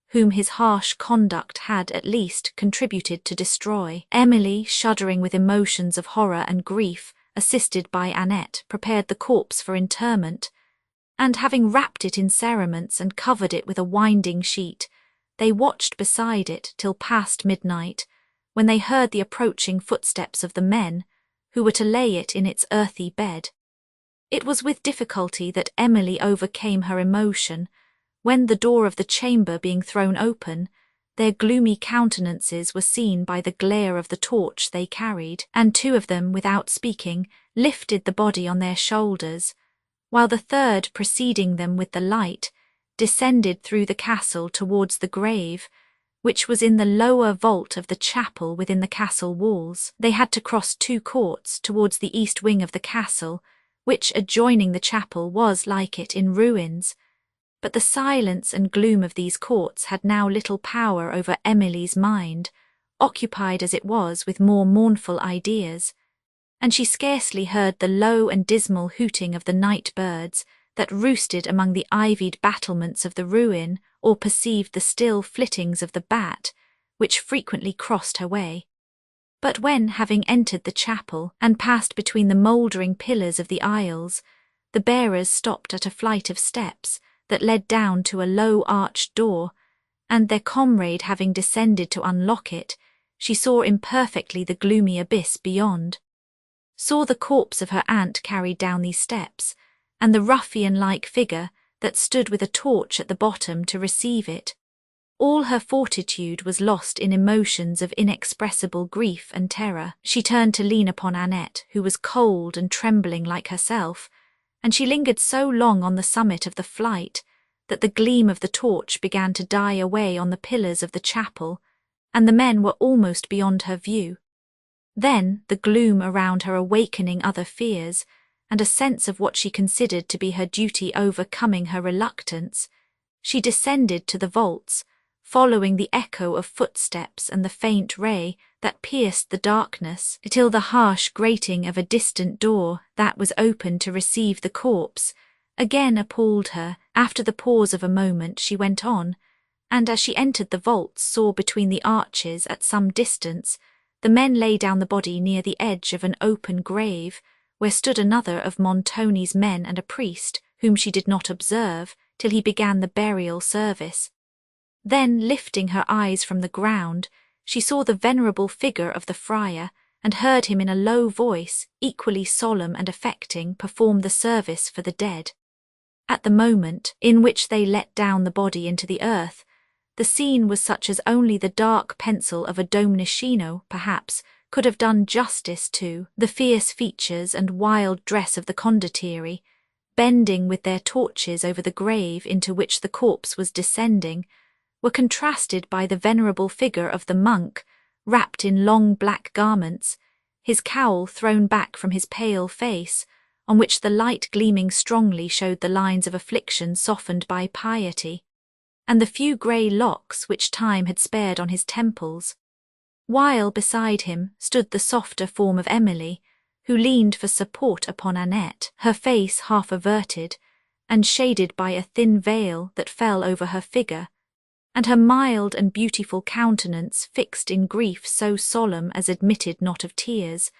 A: whom his harsh conduct had at least contributed to destroy, Emily, shuddering with emotions of horror and grief, assisted by Annette, prepared the corpse for interment, and having wrapped it in cerements and covered it with a winding sheet, they watched beside it till past midnight, when they heard the approaching footsteps of the men, who were to lay it in its earthy bed. It was with difficulty that Emily overcame her emotion, when, the door of the chamber being thrown open, their gloomy countenances were seen by the glare of the torch they carried, and 2 of them, without speaking, lifted the body on their shoulders, while the 3rd, preceding them with the light, descended through the castle towards the grave, which was in the lower vault of the chapel within the castle walls. They had to cross 2 courts towards the east wing of the castle, which, adjoining the chapel, was, like it, in ruins. But the silence and gloom of these courts had now little power over Emily's mind, occupied as it was with more mournful ideas, and she scarcely heard the low and dismal hooting of the night birds that roosted among the ivied battlements of the ruin, or perceived the still flittings of the bat, which frequently crossed her way. But when, having entered the chapel, and passed between the mouldering pillars of the aisles, the bearers stopped at a flight of steps that led down to a low arched door, and their comrade having descended to unlock it, she saw imperfectly the gloomy abyss beyond, saw the corpse of her aunt carried down these steps, and the ruffian-like figure that stood with a torch at the bottom to receive it. All her fortitude was lost in emotions of inexpressible grief and terror. She turned to lean upon Annette, who was cold and trembling like herself, and she lingered so long on the summit of the flight that the gleam of the torch began to die away on the pillars of the chapel, and the men were almost beyond her view. Then, the gloom around her awakening other fears, and a sense of what she considered to be her duty overcoming her reluctance, she descended to the vaults, following the echo of footsteps and the faint ray that pierced the darkness, till the harsh grating of a distant door that was opened to receive the corpse again appalled her. After the pause of a moment she went on, and as she entered the vaults saw between the arches at some distance the men lay down the body near the edge of an open grave, where stood another of Montoni's men and a priest, whom she did not observe till he began the burial service. Then, lifting her eyes from the ground, she saw the venerable figure of the friar, and heard him in a low voice, equally solemn and affecting, perform the service for the dead. At the moment in which they let down the body into the earth, the scene was such as only the dark pencil of a Domenichino, perhaps, could have done justice to. The fierce features and wild dress of the condottieri, bending with their torches over the grave into which the corpse was descending, were contrasted by the venerable figure of the monk, wrapped in long black garments, his cowl thrown back from his pale face, on which the light gleaming strongly showed the lines of affliction softened by piety, and the few grey locks which time had spared on his temples, while beside him stood the softer form of Emily, who leaned for support upon Annette, her face half averted, and shaded by a thin veil that fell over her figure, and her mild and beautiful countenance fixed in grief so solemn as admitted not of tears,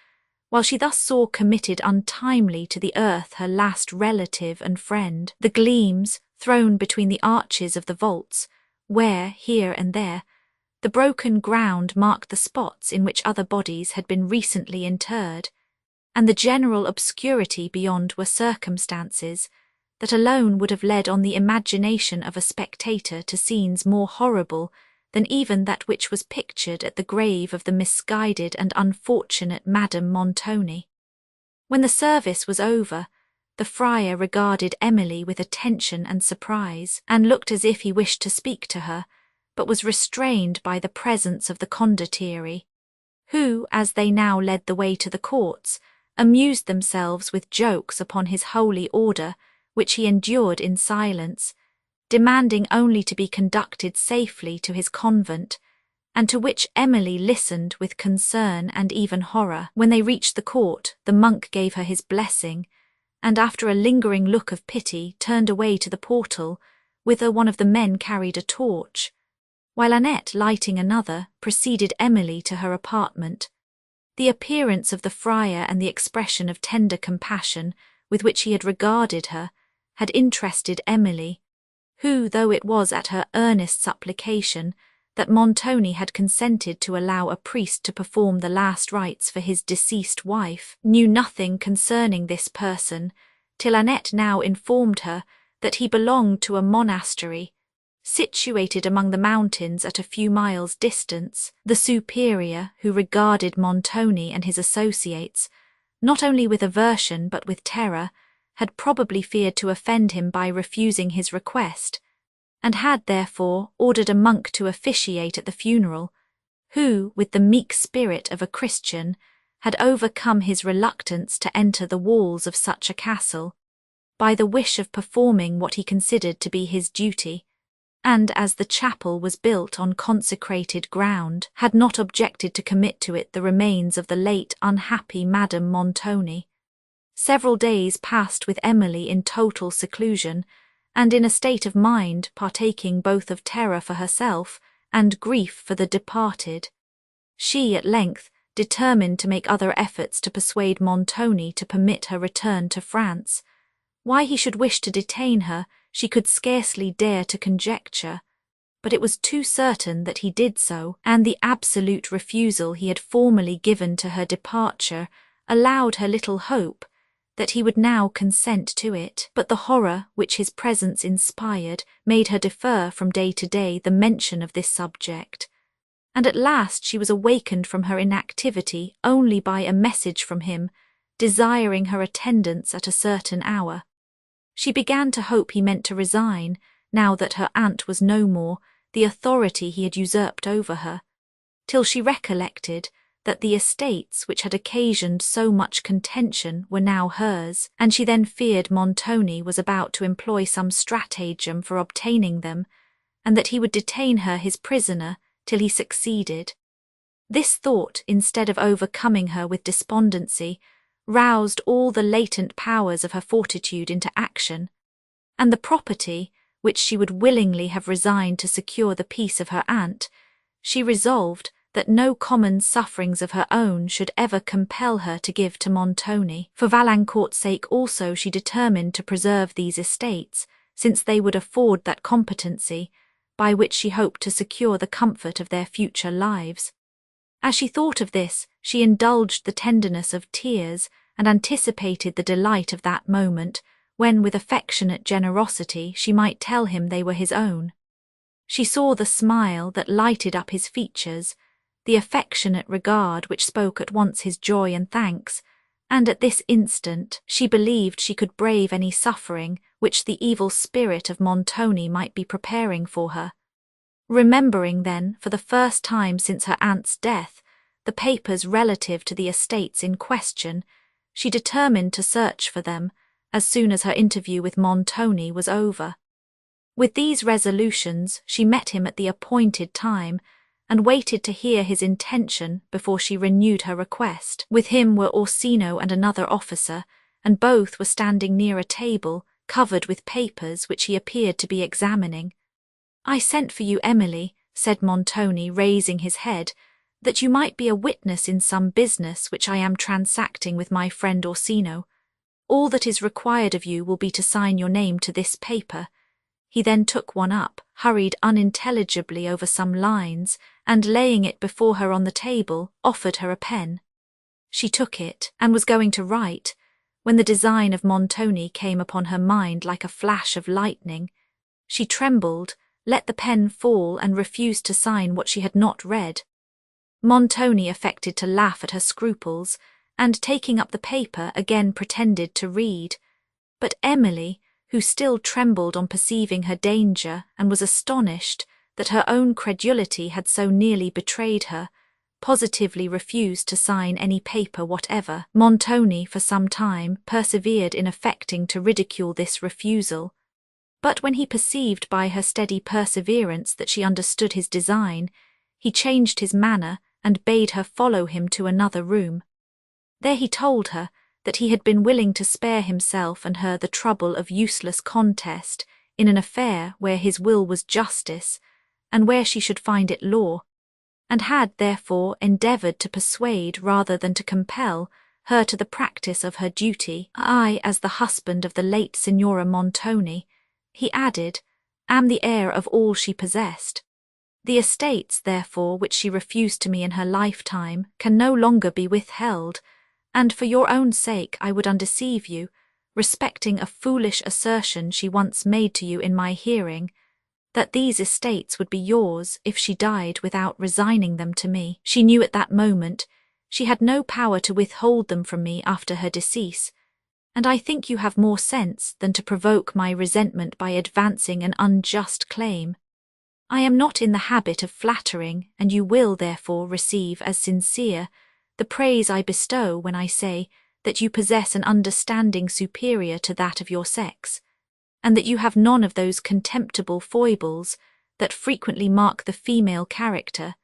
A: while she thus saw committed untimely to the earth her last relative and friend. The gleams, thrown between the arches of the vaults, where, here and there, the broken ground marked the spots in which other bodies had been recently interred, and the general obscurity beyond were circumstances that alone would have led on the imagination of a spectator to scenes more horrible than even that which was pictured at the grave of the misguided and unfortunate Madame Montoni. When the service was over, the friar regarded Emily with attention and surprise, and looked as if he wished to speak to her, but was restrained by the presence of the condottieri, who, as they now led the way to the courts, amused themselves with jokes upon his holy order, which he endured in silence, demanding only to be conducted safely to his convent, and to which Emily listened with concern and even horror. When they reached the court, the monk gave her his blessing, and after a lingering look of pity turned away to the portal, whither one of the men carried a torch, while Annette, lighting another, preceded Emily to her apartment. The appearance of the friar and the expression of tender compassion with which he had regarded her had interested Emily, who, though it was at her earnest supplication that Montoni had consented to allow a priest to perform the last rites for his deceased wife, knew nothing concerning this person, till Annette now informed her that he belonged to a monastery, Situated among the mountains at a few miles' distance, the superior, who regarded Montoni and his associates, not only with aversion but with terror, had probably feared to offend him by refusing his request, and had therefore ordered a monk to officiate at the funeral, who, with the meek spirit of a Christian, had overcome his reluctance to enter the walls of such a castle, by the wish of performing what he considered to be his duty, and as the chapel was built on consecrated ground, had not objected to commit to it the remains of the late unhappy Madame Montoni. Several days passed with Emily in total seclusion, and in a state of mind partaking both of terror for herself and grief for the departed. She, at length, determined to make other efforts to persuade Montoni to permit her return to France. Why he should wish to detain her, she could scarcely dare to conjecture, but it was too certain that he did so, and the absolute refusal he had formerly given to her departure allowed her little hope that he would now consent to it. But the horror which his presence inspired made her defer from day to day the mention of this subject, and at last she was awakened from her inactivity only by a message from him, desiring her attendance at a certain hour. She began to hope he meant to resign, now that her aunt was no more, the authority he had usurped over her, till she recollected that the estates which had occasioned so much contention were now hers, and she then feared Montoni was about to employ some stratagem for obtaining them, and that he would detain her his prisoner till he succeeded. This thought, instead of overcoming her with despondency, roused all the latent powers of her fortitude into action, and the property, which she would willingly have resigned to secure the peace of her aunt, she resolved that no common sufferings of her own should ever compel her to give to Montoni. For Valancourt's sake also she determined to preserve these estates, since they would afford that competency, by which she hoped to secure the comfort of their future lives. As she thought of this, she indulged the tenderness of tears, and anticipated the delight of that moment, when with affectionate generosity she might tell him they were his own. She saw the smile that lighted up his features, the affectionate regard which spoke at once his joy and thanks, and at this instant she believed she could brave any suffering which the evil spirit of Montoni might be preparing for her. Remembering then, for the first time since her aunt's death, the papers relative to the estates in question, she determined to search for them as soon as her interview with Montoni was over. With these resolutions she met him at the appointed time, and waited to hear his intention before she renewed her request. With him were Orsino and another officer, and both were standing near a table covered with papers which he appeared to be examining. "I sent for you, Emily," said Montoni, raising his head, "that you might be a witness in some business which I am transacting with my friend Orsino. All that is required of you will be to sign your name to this paper." He then took one up, hurried unintelligibly over some lines, and laying it before her on the table, offered her a pen. She took it, and was going to write, when the design of Montoni came upon her mind like a flash of lightning. She trembled, let the pen fall, and refused to sign what she had not read. Montoni affected to laugh at her scruples, and taking up the paper again pretended to read. But Emily, who still trembled on perceiving her danger and was astonished that her own credulity had so nearly betrayed her, positively refused to sign any paper whatever. Montoni for some time persevered in affecting to ridicule this refusal, but when he perceived by her steady perseverance that she understood his design, he changed his manner and bade her follow him to another room. There he told her that he had been willing to spare himself and her the trouble of useless contest in an affair where his will was justice, and where she should find it law, and had therefore endeavoured to persuade rather than to compel her to the practice of her duty. "I, as the husband of the late Signora Montoni," he added, "am the heir of all she possessed. The estates, therefore, which she refused to me in her lifetime can no longer be withheld, and for your own sake I would undeceive you, respecting a foolish assertion she once made to you in my hearing, that these estates would be yours if she died without resigning them to me. She knew at that moment she had no power to withhold them from me after her decease, and I think you have more sense than to provoke my resentment by advancing an unjust claim. I am not in the habit of flattering, and you will therefore receive as sincere the praise I bestow when I say that you possess an understanding superior to that of your sex, and that you have none of those contemptible foibles that frequently mark the female character,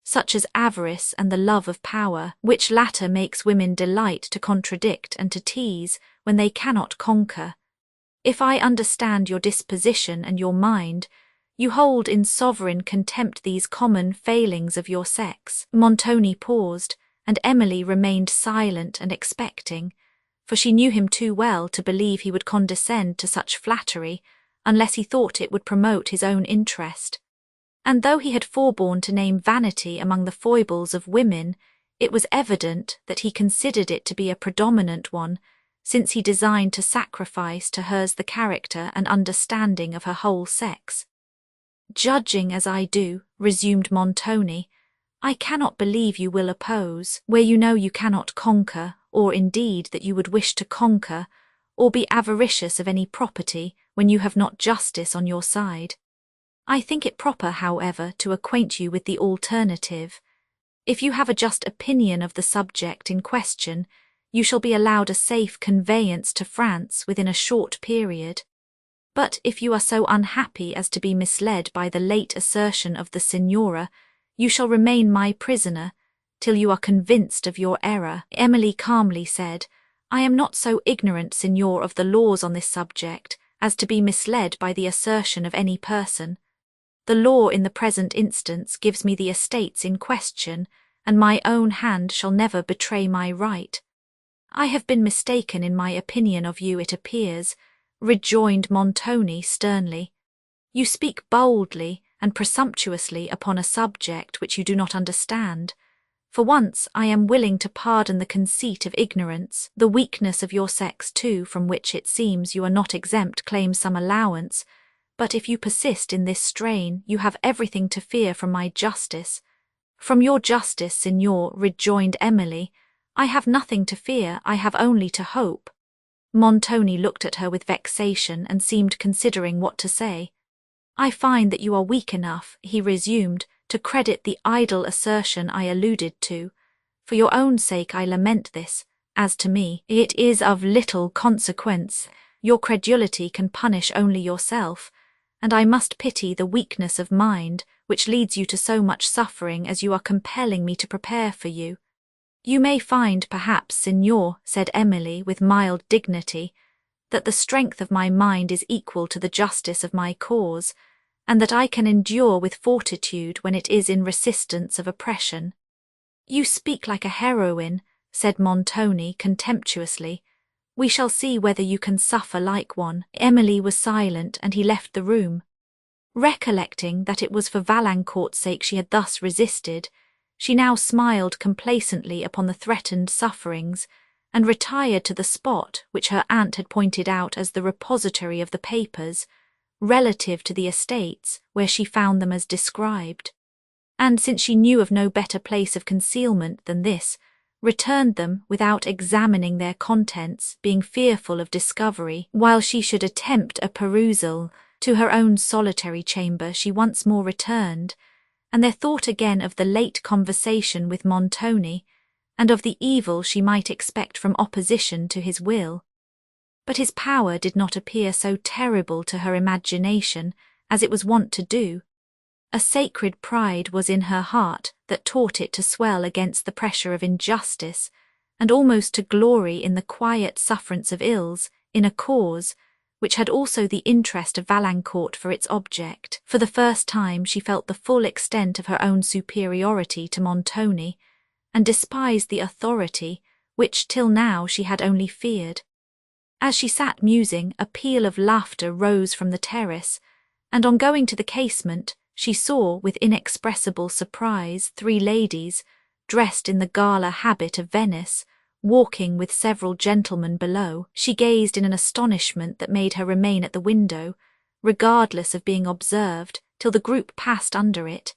A: such as avarice and the love of power, which latter makes women delight to contradict and to tease when they cannot conquer. If I understand your disposition and your mind, you hold in sovereign contempt these common failings of your sex. Montoni paused, and Emily remained silent and expecting, for she knew him too well to believe he would condescend to such flattery unless he thought it would promote his own interest. And though he had forborne to name vanity among the foibles of women, it was evident that he considered it to be a predominant one, since he designed to sacrifice to hers the character and understanding of her whole sex. Judging as I do, resumed Montoni, I cannot believe you will oppose, where you know you cannot conquer, or indeed that you would wish to conquer, or be avaricious of any property when you have not justice on your side. I think it proper, however, to acquaint you with the alternative. If you have a just opinion of the subject in question, you shall be allowed a safe conveyance to France within a short period. But if you are so unhappy as to be misled by the late assertion of the Signora, you shall remain my prisoner till you are convinced of your error. Emily calmly said, I am not so ignorant, Signor, of the laws on this subject as to be misled by the assertion of any person. The law in the present instance gives me the estates in question, and my own hand shall never betray my right. I have been mistaken in my opinion of you, it appears, rejoined Montoni sternly. You speak boldly and presumptuously upon a subject which you do not understand. For once I am willing to pardon the conceit of ignorance. The weakness of your sex too, from which it seems you are not exempt, claims some allowance, but if you persist in this strain you have everything to fear from my justice. From your justice, Signor, rejoined Emily, I have nothing to fear, I have only to hope. Montoni looked at her with vexation and seemed considering what to say. I find that you are weak enough, he resumed, to credit the idle assertion I alluded to. For your own sake I lament this. As to me, it is of little consequence. Your credulity can punish only yourself, and I must pity the weakness of mind which leads you to so much suffering as you are compelling me to prepare for you. You may find, perhaps, Signor, said Emily with mild dignity, that the strength of my mind is equal to the justice of my cause, and that I can endure with fortitude when it is in resistance of oppression. You speak like a heroine, said Montoni contemptuously. We shall see whether you can suffer like one. Emily was silent, and he left the room. Recollecting that it was for Valancourt's sake she had thus resisted, she now smiled complacently upon the threatened sufferings, and retired to the spot which her aunt had pointed out as the repository of the papers, relative to the estates, where she found them as described, and, since she knew of no better place of concealment than this, returned them without examining their contents, being fearful of discovery, while she should attempt a perusal. To her own solitary chamber she once more returned, and there thought again of the late conversation with Montoni, and of the evil she might expect from opposition to his will. But his power did not appear so terrible to her imagination as it was wont to do. A sacred pride was in her heart that taught it to swell against the pressure of injustice, and almost to glory in the quiet sufferance of ills, in a cause which had also the interest of Valancourt for its object. For the first time she felt the full extent of her own superiority to Montoni, and despised the authority which till now she had only feared. As she sat musing, a peal of laughter rose from the terrace, and on going to the casement she saw with inexpressible surprise 3 ladies, dressed in the gala habit of Venice, walking with several gentlemen below. She gazed in an astonishment that made her remain at the window, regardless of being observed, till the group passed under it.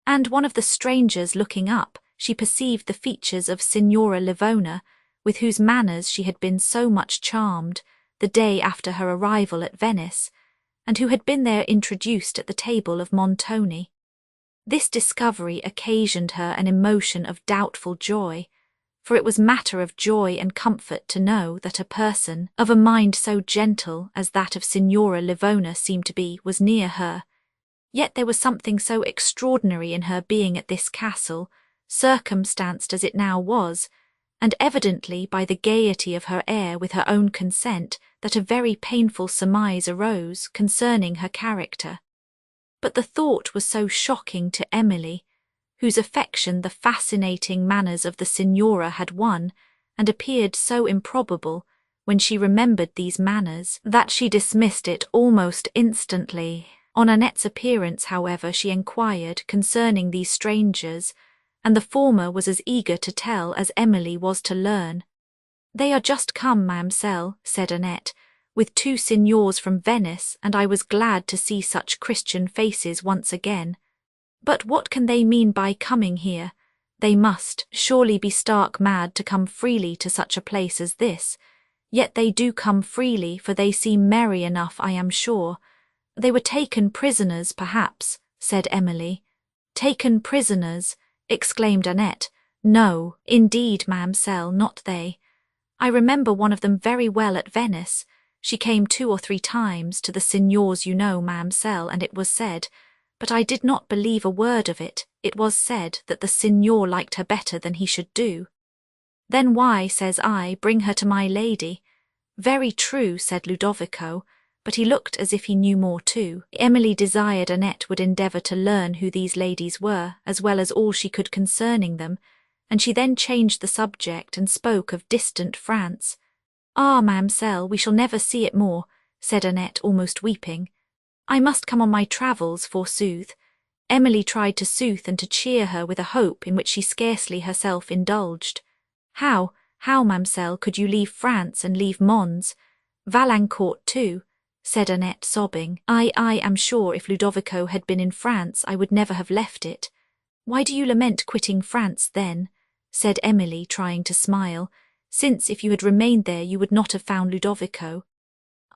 A: And one of the strangers looking up, she perceived the features of Signora Livona, with whose manners she had been so much charmed the day after her arrival at Venice, and who had been there introduced at the table of Montoni. This discovery occasioned her an emotion of doubtful joy, for it was matter of joy and comfort to know that a person of a mind so gentle as that of Signora Livona seemed to be was near her. Yet there was something so extraordinary in her being at this castle, circumstanced as it now was, and evidently by the gaiety of her air with her own consent, that a very painful surmise arose concerning her character. But the thought was so shocking to Emily, whose affection the fascinating manners of the Signora had won, and appeared so improbable when she remembered these manners, that she dismissed it almost instantly. On Annette's appearance, however, she enquired concerning these strangers, and the former was as eager to tell as Emily was to learn. "They are just come, ma'amselle," said Annette, "with 2 signors from Venice, and I was glad to see such Christian faces once again. But what can they mean by coming here? They must surely be stark mad to come freely to such a place as this. Yet they do come freely, for they seem merry enough, I am sure. They were taken prisoners, perhaps," said Emily. "Taken prisoners!" exclaimed Annette. "No, indeed, ma'amselle, not they. I remember one of them very well at Venice. She came 2 or 3 times to the signors, you know, ma'amselle, and it was said, but I did not believe a word of it, it was said that the signor liked her better than he should do. Then why, says I, bring her to my lady? Very true, said Ludovico, but he looked as if he knew more too. Emily desired Annette would endeavour to learn who these ladies were, as well as all she could concerning them, and she then changed the subject and spoke of distant France. "Ah, ma'amselle, we shall never see it more," said Annette, almost weeping. "I must come on my travels, forsooth." Emily tried to soothe and to cheer her with a hope in which she scarcely herself indulged. How, ma'amselle, could you leave France and leave Mons? Valancourt too?" said Annette, sobbing. I am sure if Ludovico had been in France I would never have left it." "Why do you lament quitting France, then?" said Emily, trying to smile, "since if you had remained there you would not have found Ludovico."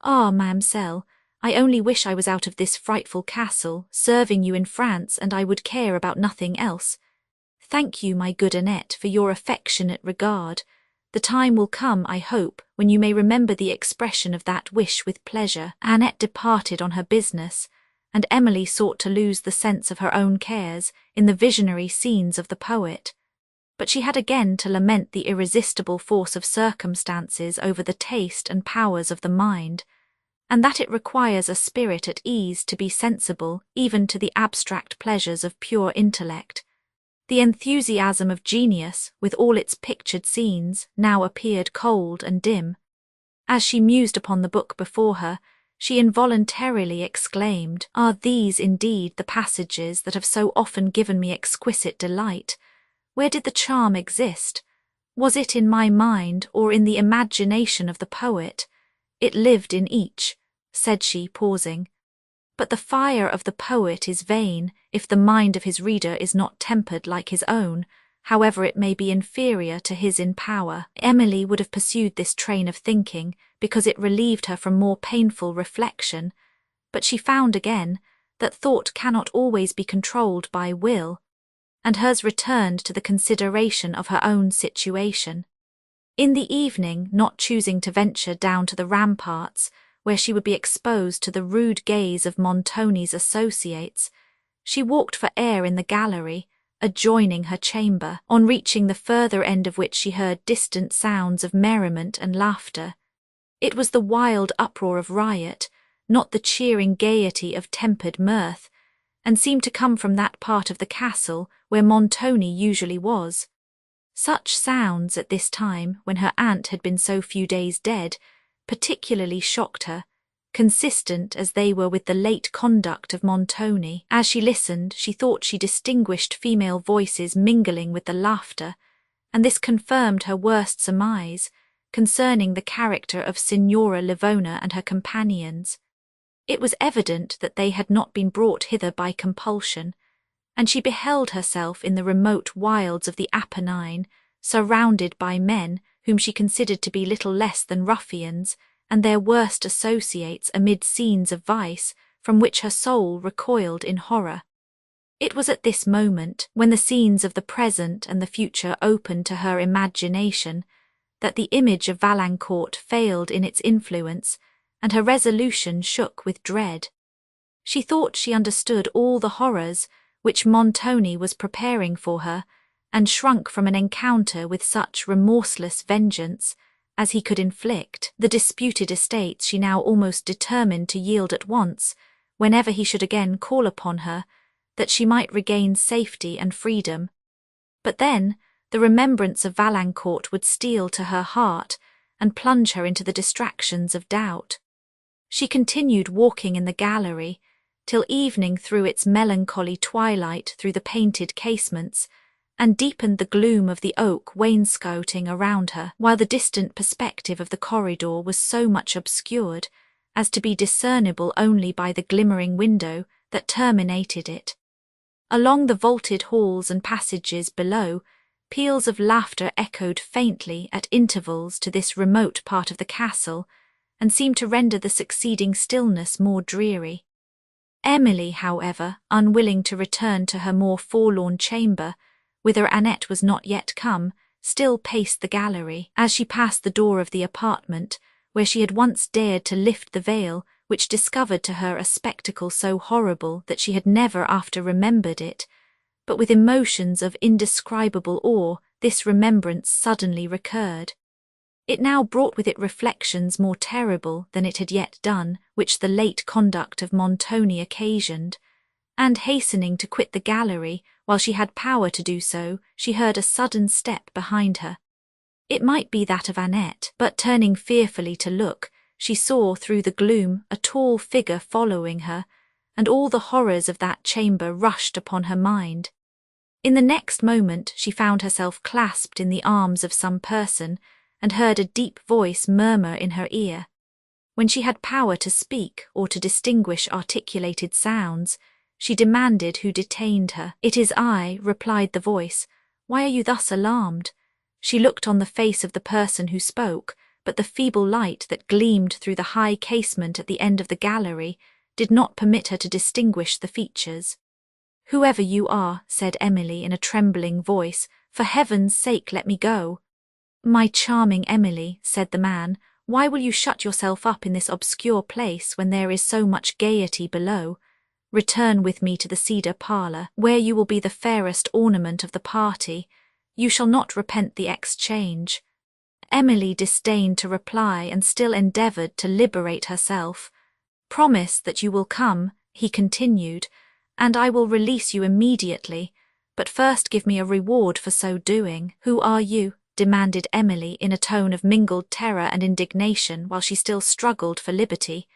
A: "Ah, ma'amselle, I only wish I was out of this frightful castle, serving you in France, and I would care about nothing else. Thank you, my good Annette, for your affectionate regard. The time will come, I hope, when you may remember the expression of that wish with pleasure." Annette departed on her business, and Emily sought to lose the sense of her own cares in the visionary scenes of the poet. But she had again to lament the irresistible force of circumstances over the taste and powers of the mind, and that it requires a spirit at ease to be sensible even to the abstract pleasures of pure intellect. The enthusiasm of genius, with all its pictured scenes, now appeared cold and dim. As she mused upon the book before her, she involuntarily exclaimed, "Are these indeed the passages that have so often given me exquisite delight? Where did the charm exist? Was it in my mind or in the imagination of the poet? It lived in each," said she, pausing. "But the fire of the poet is vain if the mind of his reader is not tempered like his own, however it may be inferior to his in power." Emily would have pursued this train of thinking, because it relieved her from more painful reflection, but she found again that thought cannot always be controlled by will, and hers returned to the consideration of her own situation. In the evening, not choosing to venture down to the ramparts, where she would be exposed to the rude gaze of Montoni's associates, she walked for air in the gallery, adjoining her chamber, on reaching the further end of which she heard distant sounds of merriment and laughter. It was the wild uproar of riot, not the cheering gaiety of tempered mirth, and seemed to come from that part of the castle where Montoni usually was. Such sounds at this time, when her aunt had been so few days dead, particularly shocked her, consistent as they were with the late conduct of Montoni. As she listened, she thought she distinguished female voices mingling with the laughter, and this confirmed her worst surmise concerning the character of Signora Livona and her companions. It was evident that they had not been brought hither by compulsion, and she beheld herself in the remote wilds of the Apennine, surrounded by men whom she considered to be little less than ruffians, and their worst associates amid scenes of vice from which her soul recoiled in horror. It was at this moment, when the scenes of the present and the future opened to her imagination, that the image of Valancourt failed in its influence, and her resolution shook with dread. She thought she understood all the horrors which Montoni was preparing for her, and shrunk from an encounter with such remorseless vengeance as he could inflict. The disputed estates she now almost determined to yield at once, whenever he should again call upon her, that she might regain safety and freedom. But then the remembrance of Valancourt would steal to her heart and plunge her into the distractions of doubt. She continued walking in the gallery, till evening threw its melancholy twilight through the painted casements, and deepened the gloom of the oak wainscoting around her, while the distant perspective of the corridor was so much obscured as to be discernible only by the glimmering window that terminated it. Along the vaulted halls and passages below, peals of laughter echoed faintly at intervals to this remote part of the castle, and seemed to render the succeeding stillness more dreary. Emily, however, unwilling to return to her more forlorn chamber, whither Annette was not yet come, still paced the gallery. As she passed the door of the apartment, where she had once dared to lift the veil, which discovered to her a spectacle so horrible that she had never after remembered it, but with emotions of indescribable awe, this remembrance suddenly recurred. It now brought with it reflections more terrible than it had yet done, which the late conduct of Montoni occasioned, and hastening to quit the gallery, while she had power to do so, she heard a sudden step behind her. It might be that of Annette, but turning fearfully to look, she saw through the gloom a tall figure following her, and all the horrors of that chamber rushed upon her mind. In the next moment she found herself clasped in the arms of some person, and heard a deep voice murmur in her ear. When she had power to speak or to distinguish articulated sounds, she demanded who detained her. "It is I," replied the voice. "Why are you thus alarmed?" She looked on the face of the person who spoke, but the feeble light that gleamed through the high casement at the end of the gallery did not permit her to distinguish the features. "Whoever you are," said Emily in a trembling voice, "for heaven's sake let me go." "My charming Emily," said the man, "why will you shut yourself up in this obscure place when there is so much gaiety below? Return with me to the cedar parlour, where you will be the fairest ornament of the party. You shall not repent the exchange." Emily disdained to reply and still endeavoured to liberate herself. "Promise that you will come," he continued, "and I will release you immediately, but first give me a reward for so doing." "Who are you?" demanded Emily in a tone of mingled terror and indignation while she still struggled for liberty.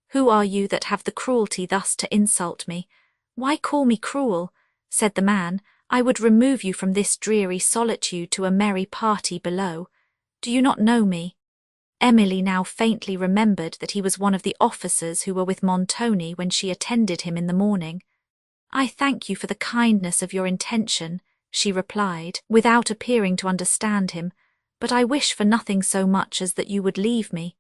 A: "Who are you that have the cruelty thus to insult me?" "Why call me cruel?" said the man. "I would remove you from this dreary solitude to a merry party below. Do you not know me?" Emily now faintly remembered that he was one of the officers who were with Montoni when she attended him in the morning. "I thank you for the kindness of your intention," she replied, without appearing to understand him, "but I wish for nothing so much as that you would leave me."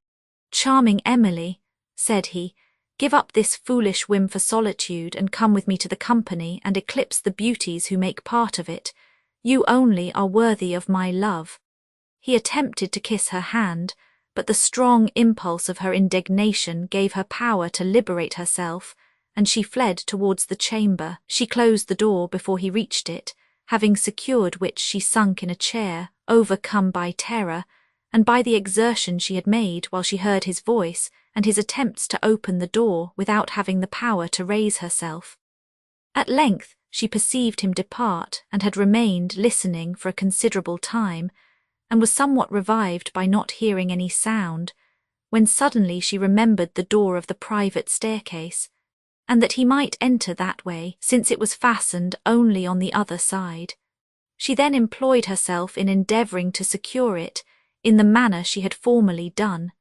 A: "Charming Emily," said he, "give up this foolish whim for solitude and come with me to the company and eclipse the beauties who make part of it. You only are worthy of my love." He attempted to kiss her hand, but the strong impulse of her indignation gave her power to liberate herself, and she fled towards the chamber. She closed the door before he reached it, having secured which she sunk in a chair, overcome by terror, and by the exertion she had made while she heard his voice and his attempts to open the door without having the power to raise herself. At length she perceived him depart, and had remained listening for a considerable time, and was somewhat revived by not hearing any sound, when suddenly she remembered the door of the private staircase, and that he might enter that way, since it was fastened only on the other side. She then employed herself in endeavouring to secure it, in the manner she had formerly done.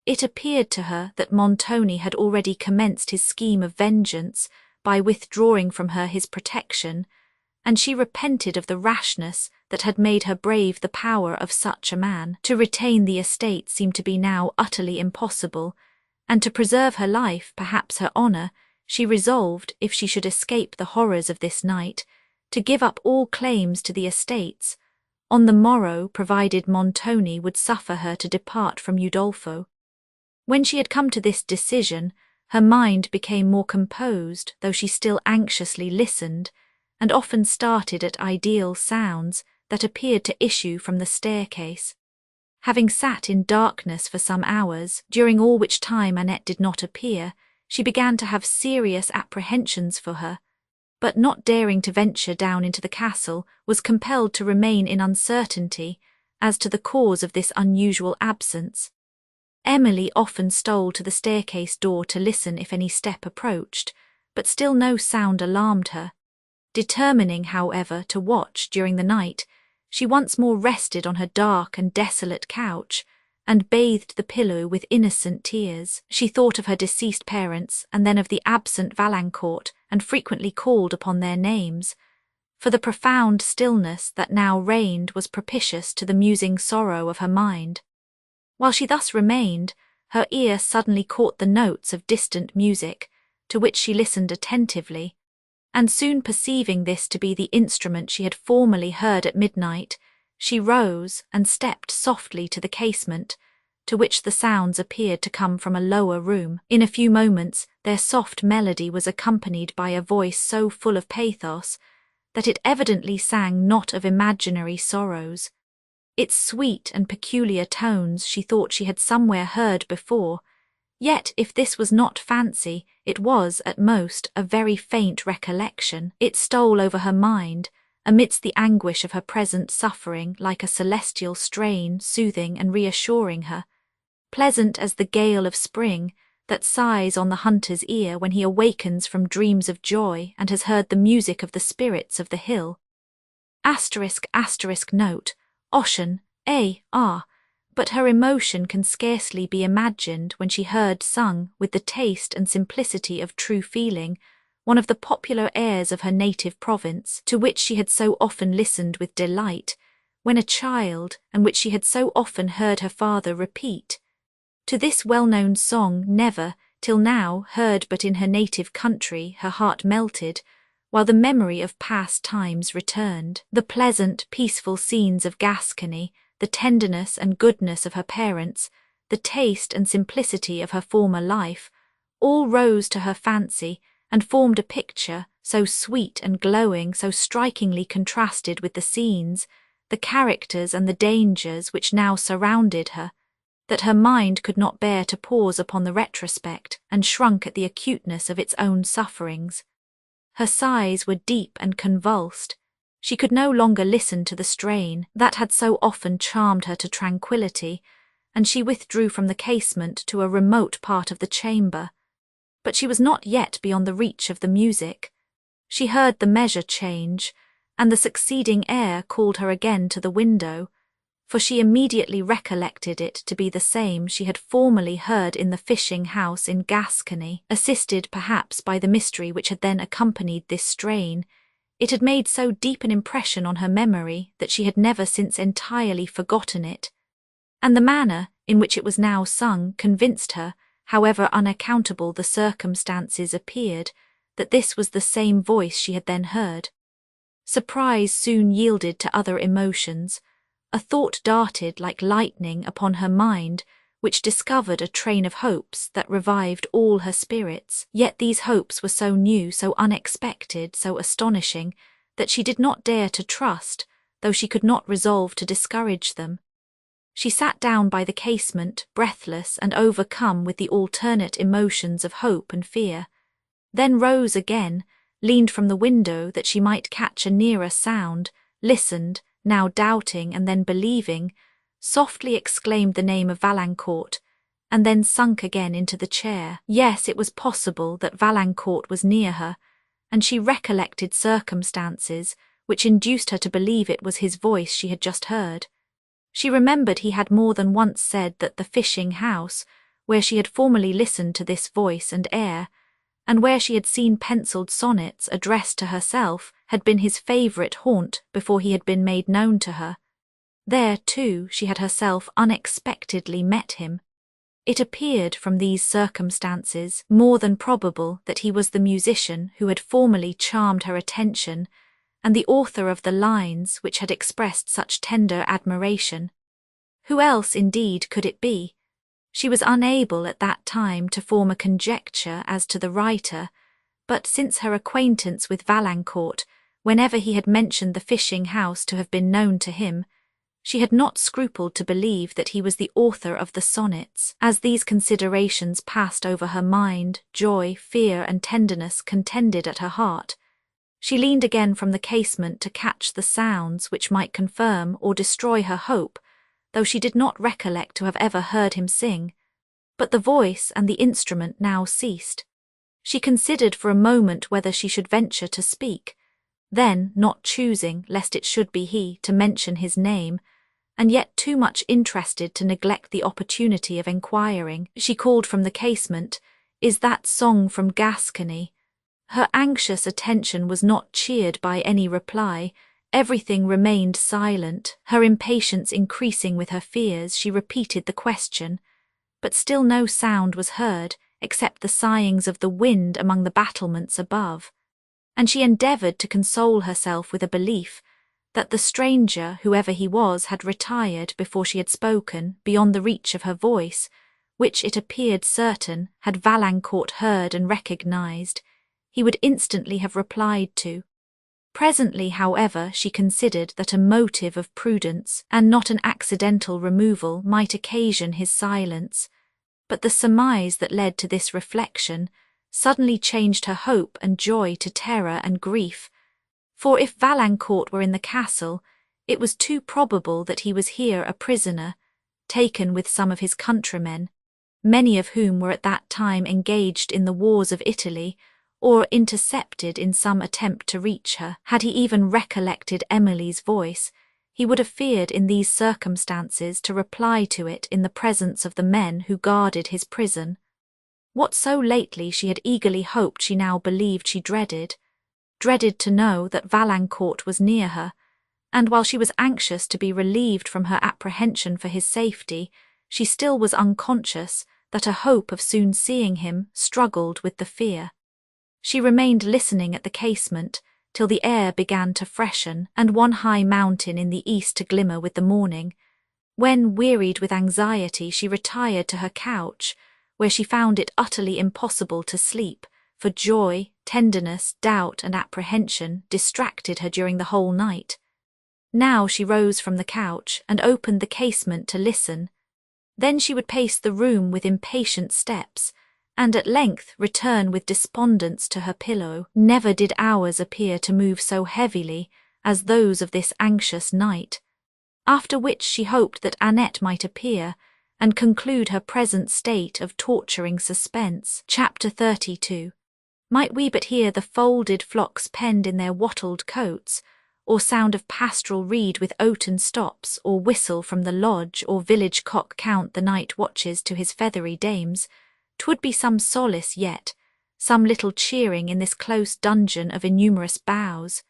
A: It appeared to her that Montoni had already commenced his scheme of vengeance by withdrawing from her his protection, and she repented of the rashness that had made her brave the power of such a man. To retain the estate seemed to be now utterly impossible, and to preserve her life, perhaps her honour, she resolved, if she should escape the horrors of this night, to give up all claims to the estates, on the morrow, provided Montoni would suffer her to depart from Udolpho. When she had come to this decision, her mind became more composed, though she still anxiously listened, and often started at ideal sounds that appeared to issue from the staircase. Having sat in darkness for some hours, during all which time Annette did not appear, she began to have serious apprehensions for her, but not daring to venture down into the castle, was compelled to remain in uncertainty as to the cause of this unusual absence. Emily often stole to the staircase door to listen if any step approached, but still no sound alarmed her. Determining, however, to watch during the night, she once more rested on her dark and desolate couch, and bathed the pillow with innocent tears. She thought of her deceased parents, and then of the absent Valancourt, and frequently called upon their names, for the profound stillness that now reigned was propitious to the musing sorrow of her mind. While she thus remained, her ear suddenly caught the notes of distant music, to which she listened attentively, and soon perceiving this to be the instrument she had formerly heard at midnight, she rose and stepped softly to the casement, to which the sounds appeared to come from a lower room. In a few moments their soft melody was accompanied by a voice so full of pathos that it evidently sang not of imaginary sorrows. Its sweet and peculiar tones she thought she had somewhere heard before, yet if this was not fancy, it was, at most, a very faint recollection. It stole over her mind, amidst the anguish of her present suffering, like a celestial strain, soothing and reassuring her, pleasant as the gale of spring that sighs on the hunter's ear when he awakens from dreams of joy and has heard the music of the spirits of the hill. Note, Ocean, A.R., but her emotion can scarcely be imagined when she heard sung, with the taste and simplicity of true feeling, one of the popular airs of her native province, to which she had so often listened with delight, when a child, and which she had so often heard her father repeat. To this well-known song never, till now, heard but in her native country, her heart melted, while the memory of past times returned. The pleasant, peaceful scenes of Gascony, the tenderness and goodness of her parents, the taste and simplicity of her former life, all rose to her fancy and formed a picture so sweet and glowing, so strikingly contrasted with the scenes, the characters and the dangers which now surrounded her, that her mind could not bear to pause upon the retrospect and shrunk at the acuteness of its own sufferings. Her sighs were deep and convulsed. She could no longer listen to the strain that had so often charmed her to tranquillity, and she withdrew from the casement to a remote part of the chamber. But she was not yet beyond the reach of the music. She heard the measure change, and the succeeding air called her again to the window, for she immediately recollected it to be the same she had formerly heard in the fishing house in Gascony. Assisted perhaps by the mystery which had then accompanied this strain, it had made so deep an impression on her memory that she had never since entirely forgotten it, and the manner in which it was now sung convinced her, however unaccountable the circumstances appeared, that this was the same voice she had then heard. Surprise soon yielded to other emotions. A thought darted like lightning upon her mind, which discovered a train of hopes that revived all her spirits. Yet these hopes were so new, so unexpected, so astonishing, that she did not dare to trust, though she could not resolve to discourage them. She sat down by the casement, breathless and overcome with the alternate emotions of hope and fear, then rose again, leaned from the window that she might catch a nearer sound, listened, now doubting and then believing, softly exclaimed the name of Valancourt, and then sunk again into the chair. Yes, it was possible that Valancourt was near her, and she recollected circumstances which induced her to believe it was his voice she had just heard. She remembered he had more than once said that the fishing house, where she had formerly listened to this voice and air, and where she had seen penciled sonnets addressed to herself, had been his favourite haunt before he had been made known to her. There, too, she had herself unexpectedly met him. It appeared from these circumstances more than probable that he was the musician who had formerly charmed her attention, and the author of the lines which had expressed such tender admiration. Who else, indeed, could it be? She was unable at that time to form a conjecture as to the writer, but since her acquaintance with Valancourt, whenever he had mentioned the fishing house to have been known to him, she had not scrupled to believe that he was the author of the sonnets. As these considerations passed over her mind, joy, fear, and tenderness contended at her heart. She leaned again from the casement to catch the sounds which might confirm or destroy her hope, though she did not recollect to have ever heard him sing. But the voice and the instrument now ceased. She considered for a moment whether she should venture to speak. Then, not choosing, lest it should be he, to mention his name, and yet too much interested to neglect the opportunity of enquiring, she called from the casement, "Is that song from Gascony?" Her anxious attention was not cheered by any reply. Everything remained silent. Her impatience increasing with her fears, she repeated the question, but still no sound was heard, except the sighings of the wind among the battlements above, and she endeavoured to console herself with a belief that the stranger, whoever he was, had retired before she had spoken, beyond the reach of her voice, which it appeared certain, had Valancourt heard and recognised, he would instantly have replied to. Presently, however, she considered that a motive of prudence, and not an accidental removal, might occasion his silence, but the surmise that led to this reflection suddenly changed her hope and joy to terror and grief. For if Valancourt were in the castle, it was too probable that he was here a prisoner, taken with some of his countrymen, many of whom were at that time engaged in the wars of Italy, or intercepted in some attempt to reach her. Had he even recollected Emily's voice, he would have feared in these circumstances to reply to it in the presence of the men who guarded his prison. What so lately she had eagerly hoped she now believed she dreaded to know that Valancourt was near her, and while she was anxious to be relieved from her apprehension for his safety, she still was unconscious that a hope of soon seeing him struggled with the fear. She remained listening at the casement till the air began to freshen and one high mountain in the east to glimmer with the morning, when, wearied with anxiety, she retired to her couch, where she found it utterly impossible to sleep, for joy, tenderness, doubt, and apprehension distracted her during the whole night. Now she rose from the couch and opened the casement to listen. Then she would pace the room with impatient steps, and at length return with despondence to her pillow. Never did hours appear to move so heavily as those of this anxious night, after which she hoped that Annette might appear, and conclude her present state of torturing suspense. Chapter 32. Might we but hear the folded flocks penned in their wattled coats, or sound of pastoral reed with oaten stops, or whistle from the lodge or village cock count the night watches to his feathery dames, 'twould be some solace yet, some little cheering in this close dungeon of innumerous boughs.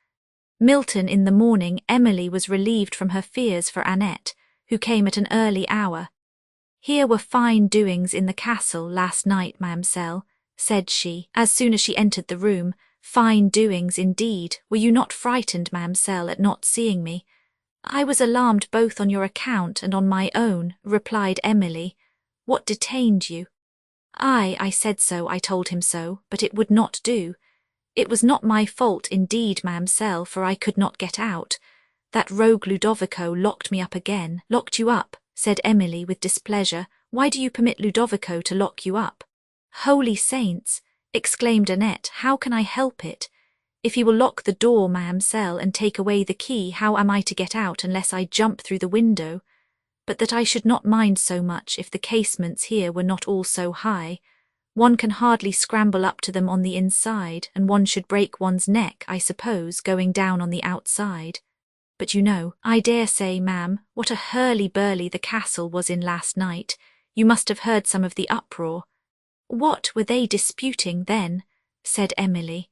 A: Milton in the morning, Emily was relieved from her fears for Annette, who came at an early hour. "Here were fine doings in the castle last night, ma'amselle," said she, as soon as she entered the room. "Fine doings, indeed. Were you not frightened, ma'amselle, at not seeing me?" "I was alarmed both on your account and on my own," replied Emily. "What detained you?" I said so, I told him so, but it would not do. It was not my fault, indeed, ma'amselle, for I could not get out. That rogue Ludovico locked me up again." "Locked you up?" said Emily with displeasure. "Why do you permit Ludovico to lock you up?" "Holy saints!" exclaimed Annette, "how can I help it? If he will lock the door, ma'amselle, and take away the key, how am I to get out unless I jump through the window? But that I should not mind so much if the casements here were not all so high. One can hardly scramble up to them on the inside, and one should break one's neck, I suppose, going down on the outside. But you know, I dare say, ma'am, what a hurly-burly the castle was in last night. You must have heard some of the uproar. What were they disputing then? Said Emily.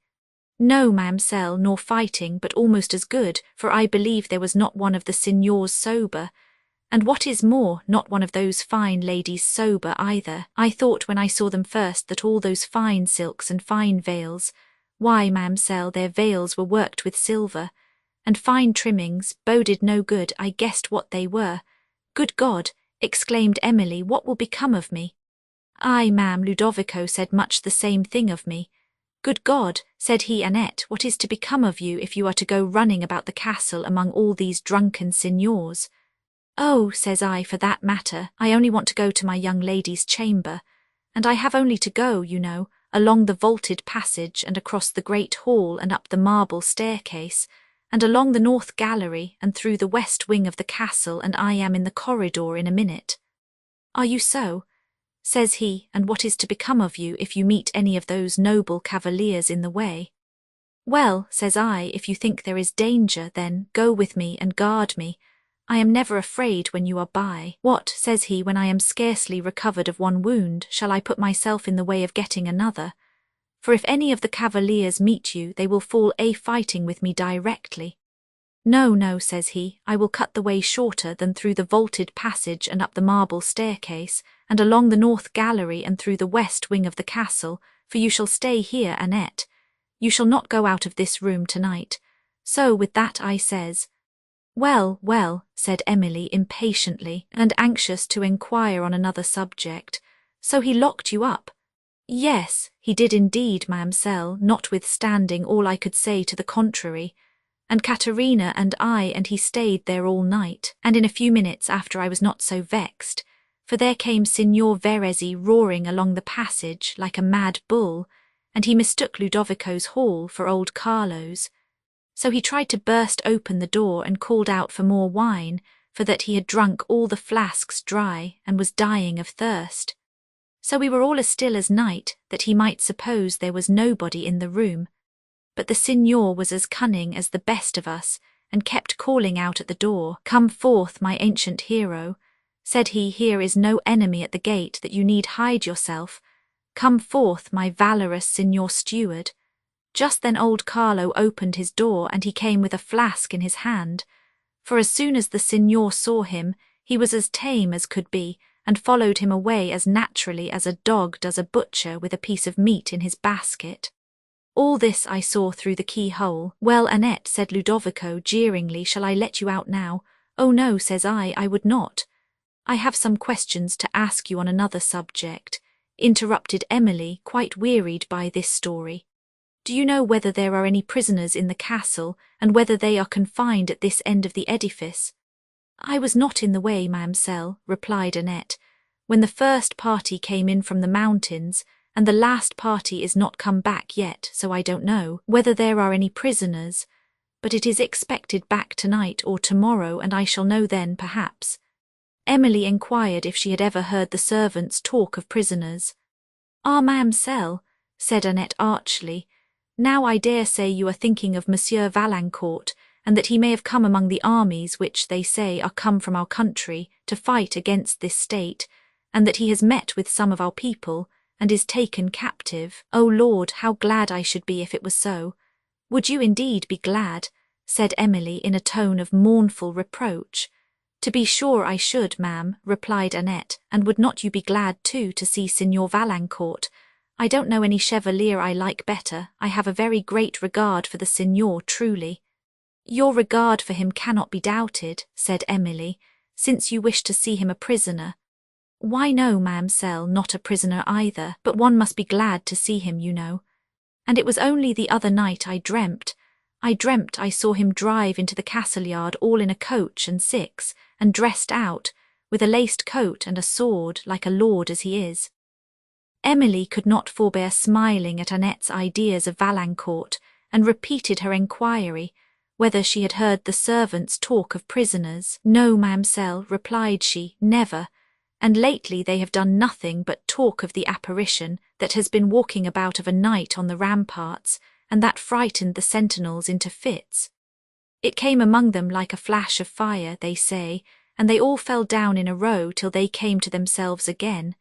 A: No, ma'amselle, nor fighting, but almost as good, for I believe there was not one of the signors sober, and what is more, not one of those fine ladies sober either. I thought when I saw them first that all those fine silks and fine veils, why, ma'amselle, their veils were worked with silver, and fine trimmings, boded no good. I guessed what they were. Good God! Exclaimed Emily, what will become of me? Ay, ma'am, Ludovico said much the same thing of me. Good God, said he, Annette, what is to become of you if you are to go running about the castle among all these drunken signors? Oh, says I, for that matter, I only want to go to my young lady's chamber, and I have only to go, you know, along the vaulted passage and across the great hall and up the marble staircase, and along the north gallery and through the west wing of the castle, and I am in the corridor in a minute. Are you so? Says he, and what is to become of you if you meet any of those noble cavaliers in the way? Well, says I, if you think there is danger, then go with me and guard me. I am never afraid when you are by. What, says he, when I am scarcely recovered of one wound, shall I put myself in the way of getting another? For if any of the cavaliers meet you, they will fall a-fighting with me directly. No, no, says he, I will cut the way shorter than through the vaulted passage and up the marble staircase, and along the north gallery and through the west wing of the castle, for you shall stay here, Annette. You shall not go out of this room tonight. So with that I says, Well, well, said Emily impatiently, and anxious to inquire on another subject, so he locked you up? Yes, he did indeed, ma'amselle, notwithstanding all I could say to the contrary. And Caterina and I and he stayed there all night, and in a few minutes after I was not so vexed, for there came Signor Verezzi roaring along the passage like a mad bull, and he mistook Ludovico's hall for old Carlo's. So he tried to burst open the door and called out for more wine, for that he had drunk all the flasks dry and was dying of thirst. So we were all as still as night, that he might suppose there was nobody in the room. But the signor was as cunning as the best of us, and kept calling out at the door, Come forth, my ancient hero. Said he, Here is no enemy at the gate that you need hide yourself. Come forth, my valorous signor steward. Just then old Carlo opened his door, and he came with a flask in his hand. For as soon as the signor saw him, he was as tame as could be, and followed him away as naturally as a dog does a butcher with a piece of meat in his basket. All this I saw through the keyhole. Well, Annette, said Ludovico jeeringly, shall I let you out now? Oh no, says I would not. I have some questions to ask you on another subject, interrupted Emily, quite wearied by this story. Do you know whether there are any prisoners in the castle, and whether they are confined at this end of the edifice? I was not in the way, ma'amselle, replied Annette, when the first party came in from the mountains, and the last party is not come back yet, so I don't know whether there are any prisoners, but it is expected back tonight or tomorrow, and I shall know then, perhaps. Emily inquired if she had ever heard the servants talk of prisoners. Ah, ma'amselle, said Annette archly, now I dare say you are thinking of Monsieur Valancourt, and that he may have come among the armies which, they say, are come from our country to fight against this state, and that he has met with some of our people, and is taken captive. O Lord, how glad I should be if it was so. Would you indeed be glad? Said Emily in a tone of mournful reproach. To be sure I should, ma'am, replied Annette, and would not you be glad too to see Signor Valancourt? I don't know any chevalier I like better. I have a very great regard for the signor, truly. Your regard for him cannot be doubted, said Emily, since you wish to see him a prisoner. Why no, ma'amselle, not a prisoner either, but one must be glad to see him, you know. And it was only the other night I dreamt I saw him drive into the castle yard all in a coach and six, and dressed out, with a laced coat and a sword, like a lord as he is. Emily could not forbear smiling at Annette's ideas of Valancourt, and repeated her enquiry, whether she had heard the servants talk of prisoners. No, ma'amselle, replied she, never. And lately they have done nothing but talk of the apparition that has been walking about of a night on the ramparts, and that frightened the sentinels into fits. It came among them like a flash of fire, they say, and they all fell down in a row till they came to themselves again,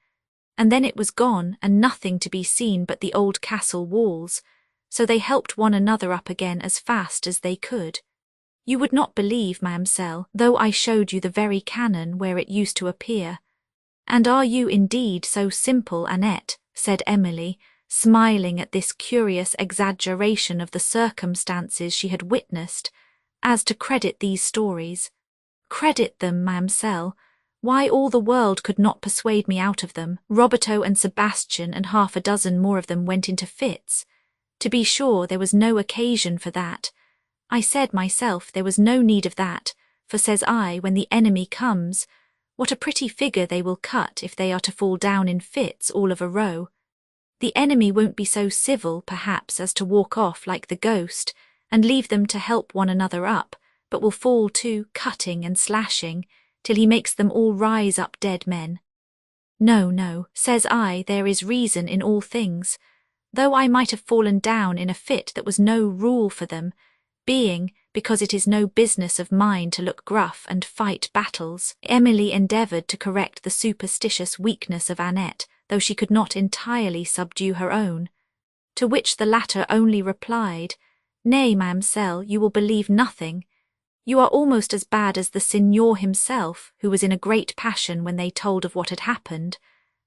A: and then it was gone and nothing to be seen but the old castle walls, so they helped one another up again as fast as they could. You would not believe, ma'amselle, though I showed you the very canon where it used to appear. And are you indeed so simple, Annette, said Emily, smiling at this curious exaggeration of the circumstances she had witnessed, as to credit these stories? Credit them, ma'amselle? Why, all the world could not persuade me out of them. Roberto and Sebastian and half a dozen more of them went into fits. To be sure, there was no occasion for that. I said myself there was no need of that, for says I, when the enemy comes, what a pretty figure they will cut if they are to fall down in fits all of a row. The enemy won't be so civil, perhaps, as to walk off like the ghost, and leave them to help one another up, but will fall to cutting and slashing, till he makes them all rise up dead men. No, no, says I, there is reason in all things, though I might have fallen down in a fit that was no rule for them, being, because it is no business of mine to look gruff and fight battles. Emily endeavoured to correct the superstitious weakness of Annette, though she could not entirely subdue her own, to which the latter only replied, Nay, ma'amselle, you will believe nothing. You are almost as bad as the signor himself, who was in a great passion when they told of what had happened,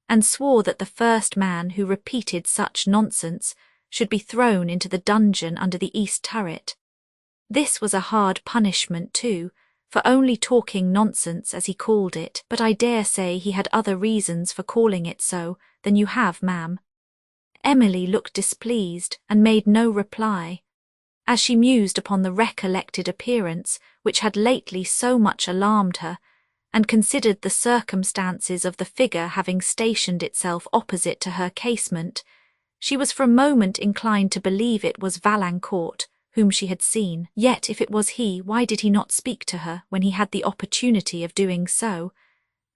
A: and swore that the first man who repeated such nonsense should be thrown into the dungeon under the east turret. This was a hard punishment too, for only talking nonsense, as he called it, but I dare say he had other reasons for calling it so than you have, ma'am. Emily looked displeased, and made no reply, as she mused upon the recollected appearance which had lately so much alarmed her, and considered the circumstances of the figure having stationed itself opposite to her casement. She was for a moment inclined to believe it was Valancourt, whom she had seen. Yet if it was he, why did he not speak to her when he had the opportunity of doing so?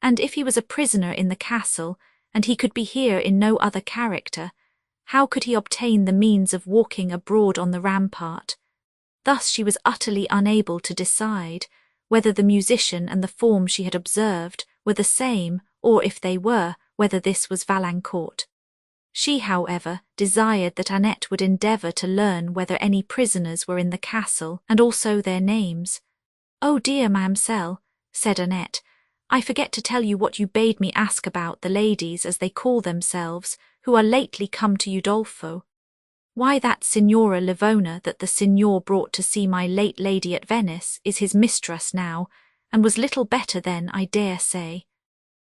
A: And if he was a prisoner in the castle, and he could be here in no other character, how could he obtain the means of walking abroad on the rampart? Thus she was utterly unable to decide whether the musician and the form she had observed were the same, or if they were, whether this was Valancourt. She, however, desired that Annette would endeavour to learn whether any prisoners were in the castle, and also their names. Oh dear, ma'amselle, said Annette, I forget to tell you what you bade me ask about the ladies, as they call themselves, who are lately come to Udolpho. Why, that Signora Livona that the Signor brought to see my late lady at Venice is his mistress now, and was little better then, I dare say.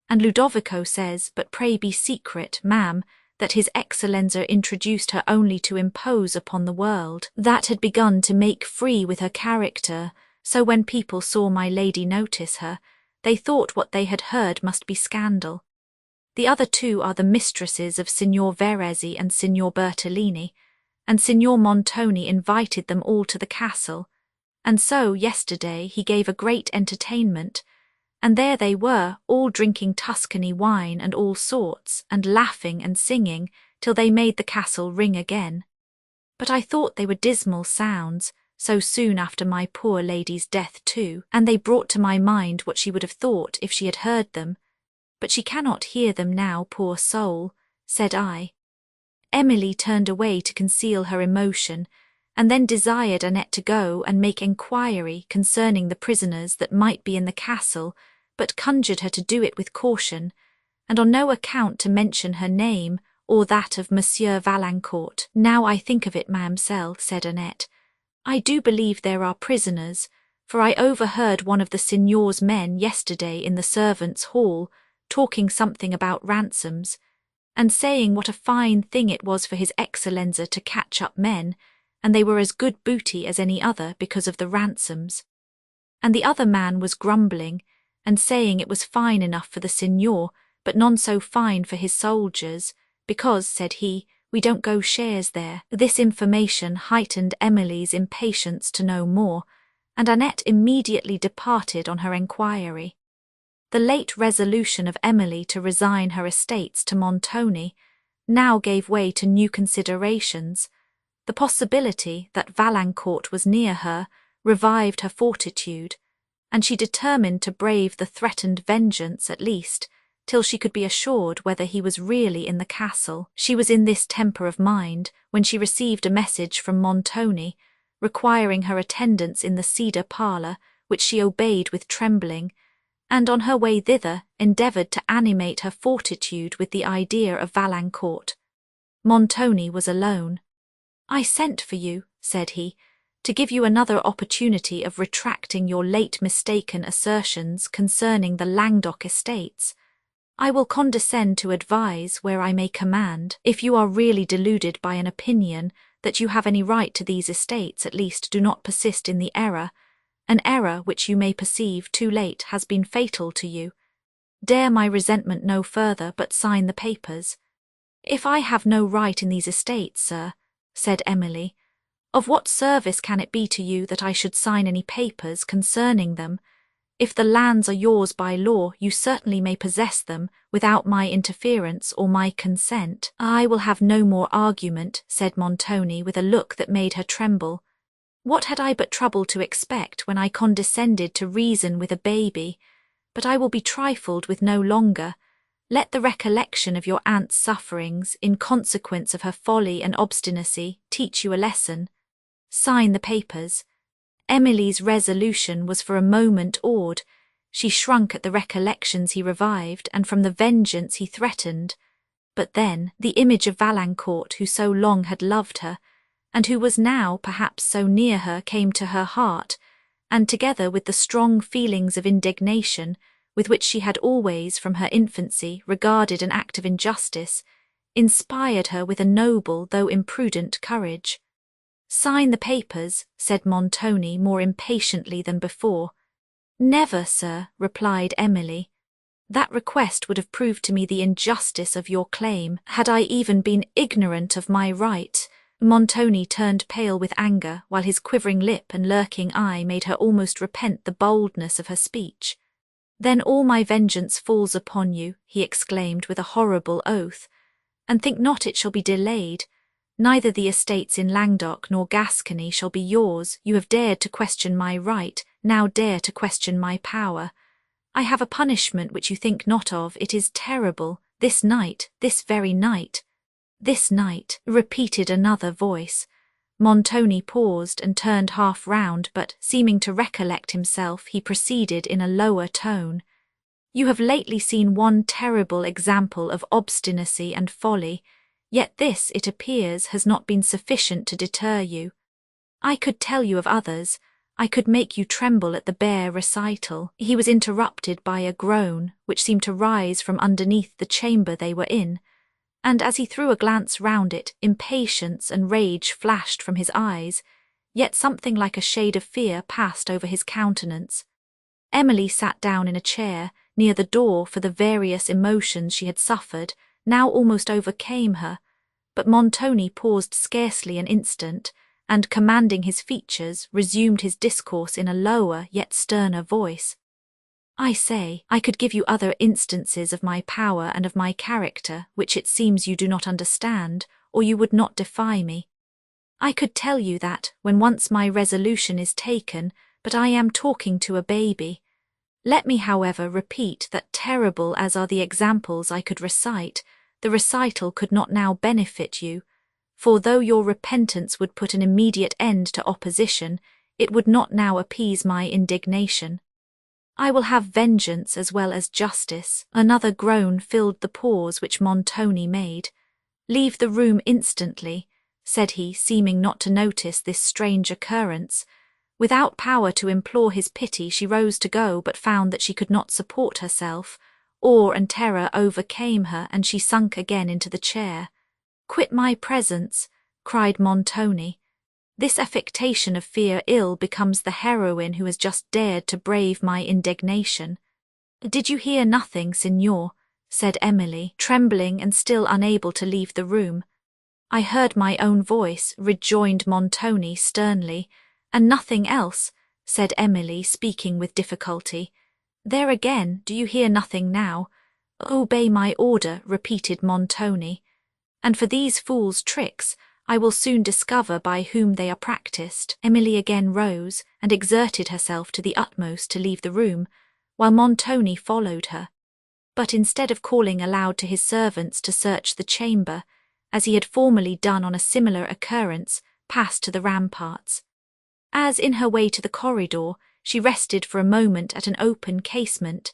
A: And Ludovico says, but pray be secret, ma'am, that his Excellenza introduced her only to impose upon the world, that had begun to make free with her character, so when people saw my lady notice her, they thought what they had heard must be scandal. The other two are the mistresses of Signor Verezzi and Signor Bertolini, and Signor Montoni invited them all to the castle, and so yesterday he gave a great entertainment, and there they were, all drinking Tuscany wine and all sorts, and laughing and singing, till they made the castle ring again. But I thought they were dismal sounds, so soon after my poor lady's death too, and they brought to my mind what she would have thought if she had heard them. But she cannot hear them now, poor soul, said I. Emily turned away to conceal her emotion, and then desired Annette to go and make enquiry concerning the prisoners that might be in the castle, but conjured her to do it with caution, and on no account to mention her name or that of Monsieur Valancourt. Now I think of it, ma'amselle, said Annette, I do believe there are prisoners, for I overheard one of the Signor's men yesterday in the servants' hall talking something about ransoms, and saying what a fine thing it was for his Excellenza to catch up men, and they were as good booty as any other because of the ransoms. And the other man was grumbling, and saying it was fine enough for the Signor, but none so fine for his soldiers, because, said he, we don't go shares there. This information heightened Emily's impatience to know more, and Annette immediately departed on her enquiry. The late resolution of Emily to resign her estates to Montoni now gave way to new considerations. The possibility that Valancourt was near her revived her fortitude, and she determined to brave the threatened vengeance at least, till she could be assured whether he was really in the castle. She was in this temper of mind when she received a message from Montoni, requiring her attendance in the cedar parlour, which she obeyed with trembling, and on her way thither endeavoured to animate her fortitude with the idea of Valancourt. Montoni was alone. "I sent for you," said he, "to give you another opportunity of retracting your late mistaken assertions concerning the Languedoc estates. I will condescend to advise where I may command. If you are really deluded by an opinion that you have any right to these estates, at least do not persist in the error. An error which you may perceive too late has been fatal to you. Dare my resentment no further, but sign the papers." "If I have no right in these estates, sir," said Emily, "of what service can it be to you that I should sign any papers concerning them? If the lands are yours by law, you certainly may possess them without my interference or my consent." "I will have no more argument," said Montoni with a look that made her tremble. "What had I but trouble to expect when I condescended to reason with a baby? But I will be trifled with no longer. Let the recollection of your aunt's sufferings, in consequence of her folly and obstinacy, teach you a lesson. Sign the papers." Emily's resolution was for a moment awed. She shrunk at the recollections he revived, and from the vengeance he threatened. But then the image of Valancourt, who so long had loved her, and who was now perhaps so near her, came to her heart, and together with the strong feelings of indignation, with which she had always from her infancy regarded an act of injustice, inspired her with a noble though imprudent courage. "Sign the papers," said Montoni more impatiently than before. "Never, sir," replied Emily. "That request would have proved to me the injustice of your claim, had I even been ignorant of my right." Montoni turned pale with anger, while his quivering lip and lurking eye made her almost repent the boldness of her speech. "Then all my vengeance falls upon you," he exclaimed with a horrible oath, "and think not it shall be delayed. Neither the estates in Languedoc nor Gascony shall be yours. You have dared to question my right, now dare to question my power. I have a punishment which you think not of. It is terrible. This night, this very night." "This night," repeated another voice. Montoni paused and turned half round, but, seeming to recollect himself, he proceeded in a lower tone. "You have lately seen one terrible example of obstinacy and folly, yet this, it appears, has not been sufficient to deter you. I could tell you of others. I could make you tremble at the bare recital." He was interrupted by a groan, which seemed to rise from underneath the chamber they were in, and as he threw a glance round it, impatience and rage flashed from his eyes, yet something like a shade of fear passed over his countenance. Emily sat down in a chair near the door, for the various emotions she had suffered now almost overcame her, but Montoni paused scarcely an instant, and, commanding his features, resumed his discourse in a lower yet sterner voice. "I say, I could give you other instances of my power and of my character, which it seems you do not understand, or you would not defy me. I could tell you that, when once my resolution is taken, but I am talking to a baby. Let me, however, repeat that, terrible as are the examples I could recite, the recital could not now benefit you, for though your repentance would put an immediate end to opposition, it would not now appease my indignation. I will have vengeance as well as justice." Another groan filled the pause which Montoni made. "Leave the room instantly," said he, seeming not to notice this strange occurrence. Without power to implore his pity, she rose to go, but found that she could not support herself. Awe and terror overcame her, and she sunk again into the chair. "Quit my presence," cried Montoni. "This affectation of fear ill becomes the heroine who has just dared to brave my indignation." "Did you hear nothing, Signor?" said Emily, trembling and still unable to leave the room. "I heard my own voice," rejoined Montoni sternly. "And nothing else," said Emily, speaking with difficulty. "There again, do you hear nothing now?" "Obey my order," repeated Montoni. "And for these fool's tricks, I will soon discover by whom they are practised. Emily again rose, and exerted herself to the utmost to leave the room, while Montoni followed her. But instead of calling aloud to his servants to search the chamber, as he had formerly done on a similar occurrence, passed to the ramparts. As in her way to the corridor, she rested for a moment at an open casement,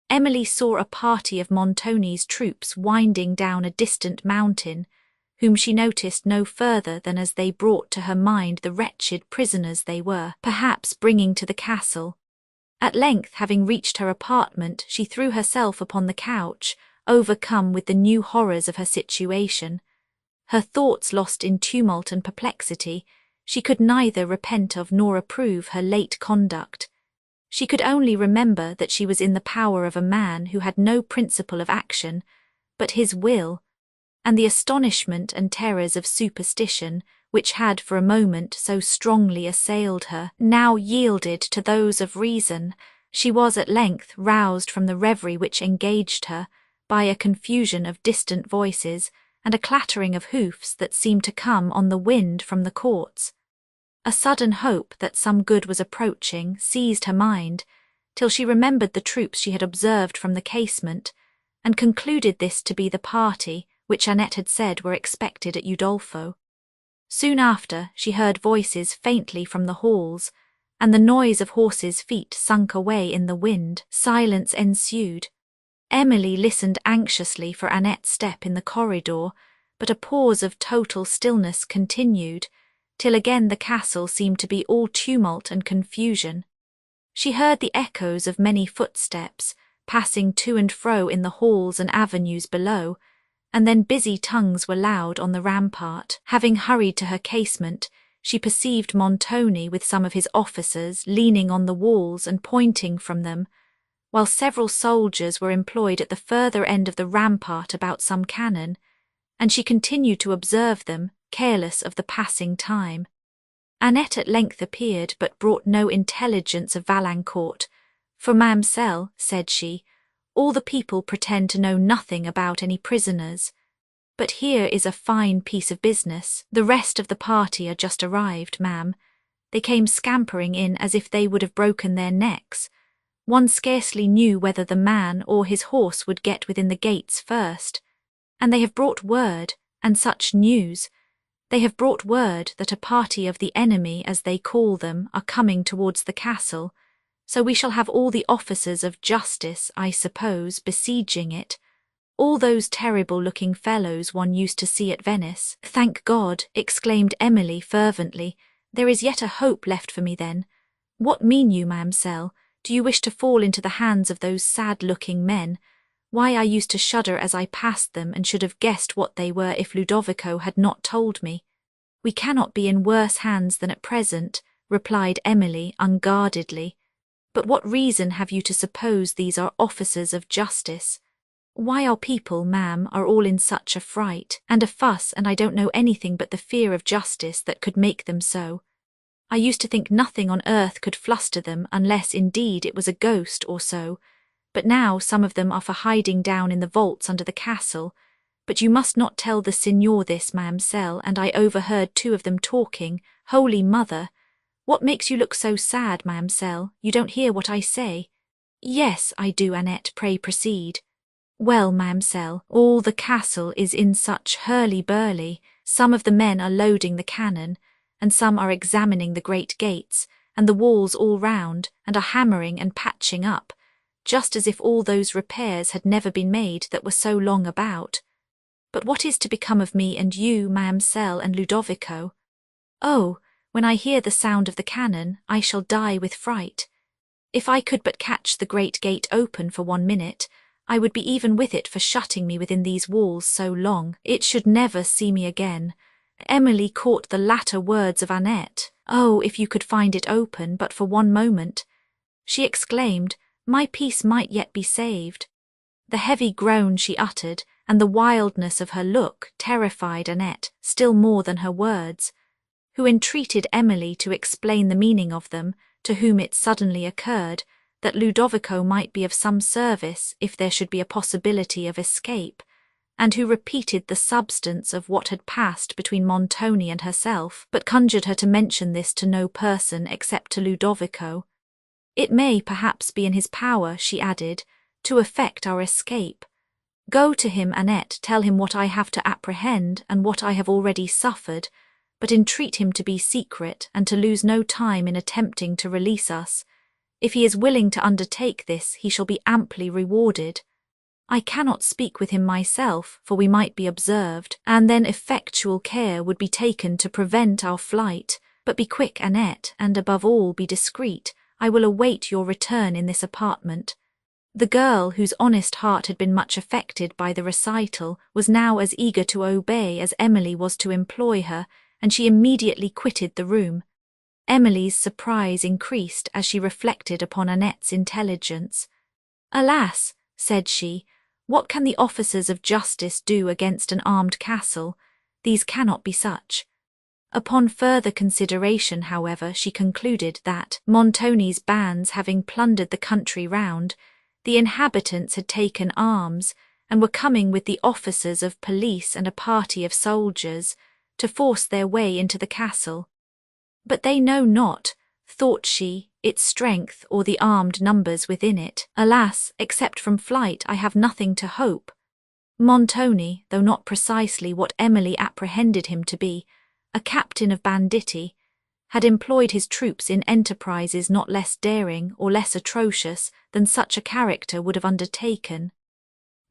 A: Emily saw a party of Montoni's troops winding down a distant mountain, whom she noticed no further than as they brought to her mind the wretched prisoners they were, perhaps bringing to the castle. At length, having reached her apartment, she threw herself upon the couch, overcome with the new horrors of her situation. Her thoughts lost in tumult and perplexity, she could neither repent of nor approve her late conduct. She could only remember that she was in the power of a man who had no principle of action, but his will, and the astonishment and terrors of superstition, which had for a moment so strongly assailed her, now yielded to those of reason. She was at length roused from the reverie which engaged her by a confusion of distant voices and a clattering of hoofs that seemed to come on the wind from the courts. A sudden hope that some good was approaching seized her mind, till she remembered the troops she had observed from the casement, and concluded this to be the party which Annette had said were expected at Udolpho. Soon after, she heard voices faintly from the halls, and the noise of horses' feet sunk away in the wind. Silence ensued. Emily listened anxiously for Annette's step in the corridor, but a pause of total stillness continued, till again the castle seemed to be all tumult and confusion. She heard the echoes of many footsteps, passing to and fro in the halls and avenues below, and then busy tongues were loud on the rampart. Having hurried to her casement, she perceived Montoni with some of his officers leaning on the walls and pointing from them, while several soldiers were employed at the further end of the rampart about some cannon, and she continued to observe them, careless of the passing time. Annette at length appeared, but brought no intelligence of Valancourt. "For, ma'amselle," said she, "all the people pretend to know nothing about any prisoners. But here is a fine piece of business. The rest of the party are just arrived, ma'am. They came scampering in as if they would have broken their necks. One scarcely knew whether the man or his horse would get within the gates first. And they have brought word, and such news! They have brought word that a party of the enemy, as they call them, are coming towards the castle, so we shall have all the officers of justice, I suppose, besieging it, all those terrible-looking fellows one used to see at Venice." "Thank God!" exclaimed Emily fervently. "There is yet a hope left for me then. What mean you, ma'amselle? Do you wish to fall into the hands of those sad-looking men? Why, I used to shudder as I passed them, and should have guessed what they were if Ludovico had not told me." "We cannot be in worse hands than at present," replied Emily unguardedly. "But what reason have you to suppose these are officers of justice? Why our people, ma'am, are all in such a fright and a fuss, and I don't know anything but the fear of justice that could make them so. I used to think nothing on earth could fluster them, unless indeed it was a ghost or so, but now some of them are for hiding down in the vaults under the castle. But you must not tell the signor this, ma'amselle, and I overheard two of them talking. Holy Mother! What makes you look so sad, ma'amselle? You don't hear what I say?" "Yes, I do, Annette, pray proceed." "Well, ma'amselle, all the castle is in such hurly-burly. Some of the men are loading the cannon, and some are examining the great gates, and the walls all round, and are hammering and patching up, just as if all those repairs had never been made that were so long about. But what is to become of me and you, ma'amselle, and Ludovico? Oh, when I hear the sound of the cannon, I shall die with fright. If I could but catch the great gate open for 1 minute, I would be even with it for shutting me within these walls so long. It should never see me again." Emily caught the latter words of Annette. "Oh, if you could find it open but for 1 moment," she exclaimed, "my peace might yet be saved." The heavy groan she uttered, and the wildness of her look, terrified Annette still more than her words, who entreated Emily to explain the meaning of them, to whom it suddenly occurred that Ludovico might be of some service if there should be a possibility of escape, and who repeated the substance of what had passed between Montoni and herself, but conjured her to mention this to no person except to Ludovico. It may perhaps be in his power, she added, to effect our escape. Go to him, Annette, tell him what I have to apprehend and what I have already suffered, but entreat him to be secret and to lose no time in attempting to release us. If he is willing to undertake this, he shall be amply rewarded. I cannot speak with him myself, for we might be observed, and then effectual care would be taken to prevent our flight. But be quick, Annette, and above all be discreet. I will await your return in this apartment. The girl, whose honest heart had been much affected by the recital, was now as eager to obey as Emily was to employ her, and she immediately quitted the room. Emily's surprise increased as she reflected upon Annette's intelligence. Alas, said she, what can the officers of justice do against an armed castle? These cannot be such. Upon further consideration, however, she concluded that, Montoni's bands having plundered the country round, the inhabitants had taken arms, and were coming with the officers of police and a party of soldiers, to force their way into the castle. But they know not, thought she, its strength or the armed numbers within it. Alas, except from flight I have nothing to hope. Montoni, though not precisely what Emily apprehended him to be, a captain of banditti, had employed his troops in enterprises not less daring or less atrocious than such a character would have undertaken.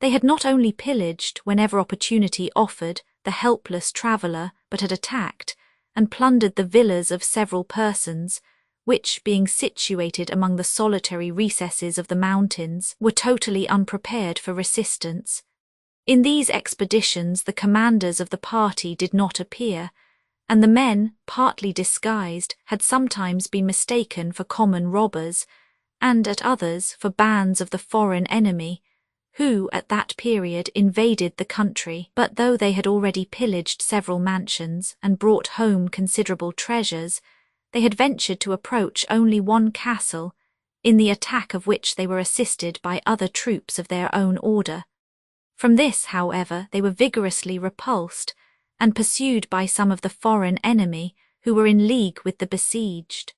A: They had not only pillaged, whenever opportunity offered, the helpless traveller, but had attacked and plundered the villas of several persons, which, being situated among the solitary recesses of the mountains, were totally unprepared for resistance. In these expeditions the commanders of the party did not appear, and the men, partly disguised, had sometimes been mistaken for common robbers, and at others for bands of the foreign enemy, who, at that period, invaded the country. But though they had already pillaged several mansions and brought home considerable treasures, they had ventured to approach only one castle, in the attack of which they were assisted by other troops of their own order. From this, however, they were vigorously repulsed, and pursued by some of the foreign enemy, who were in league with the besieged.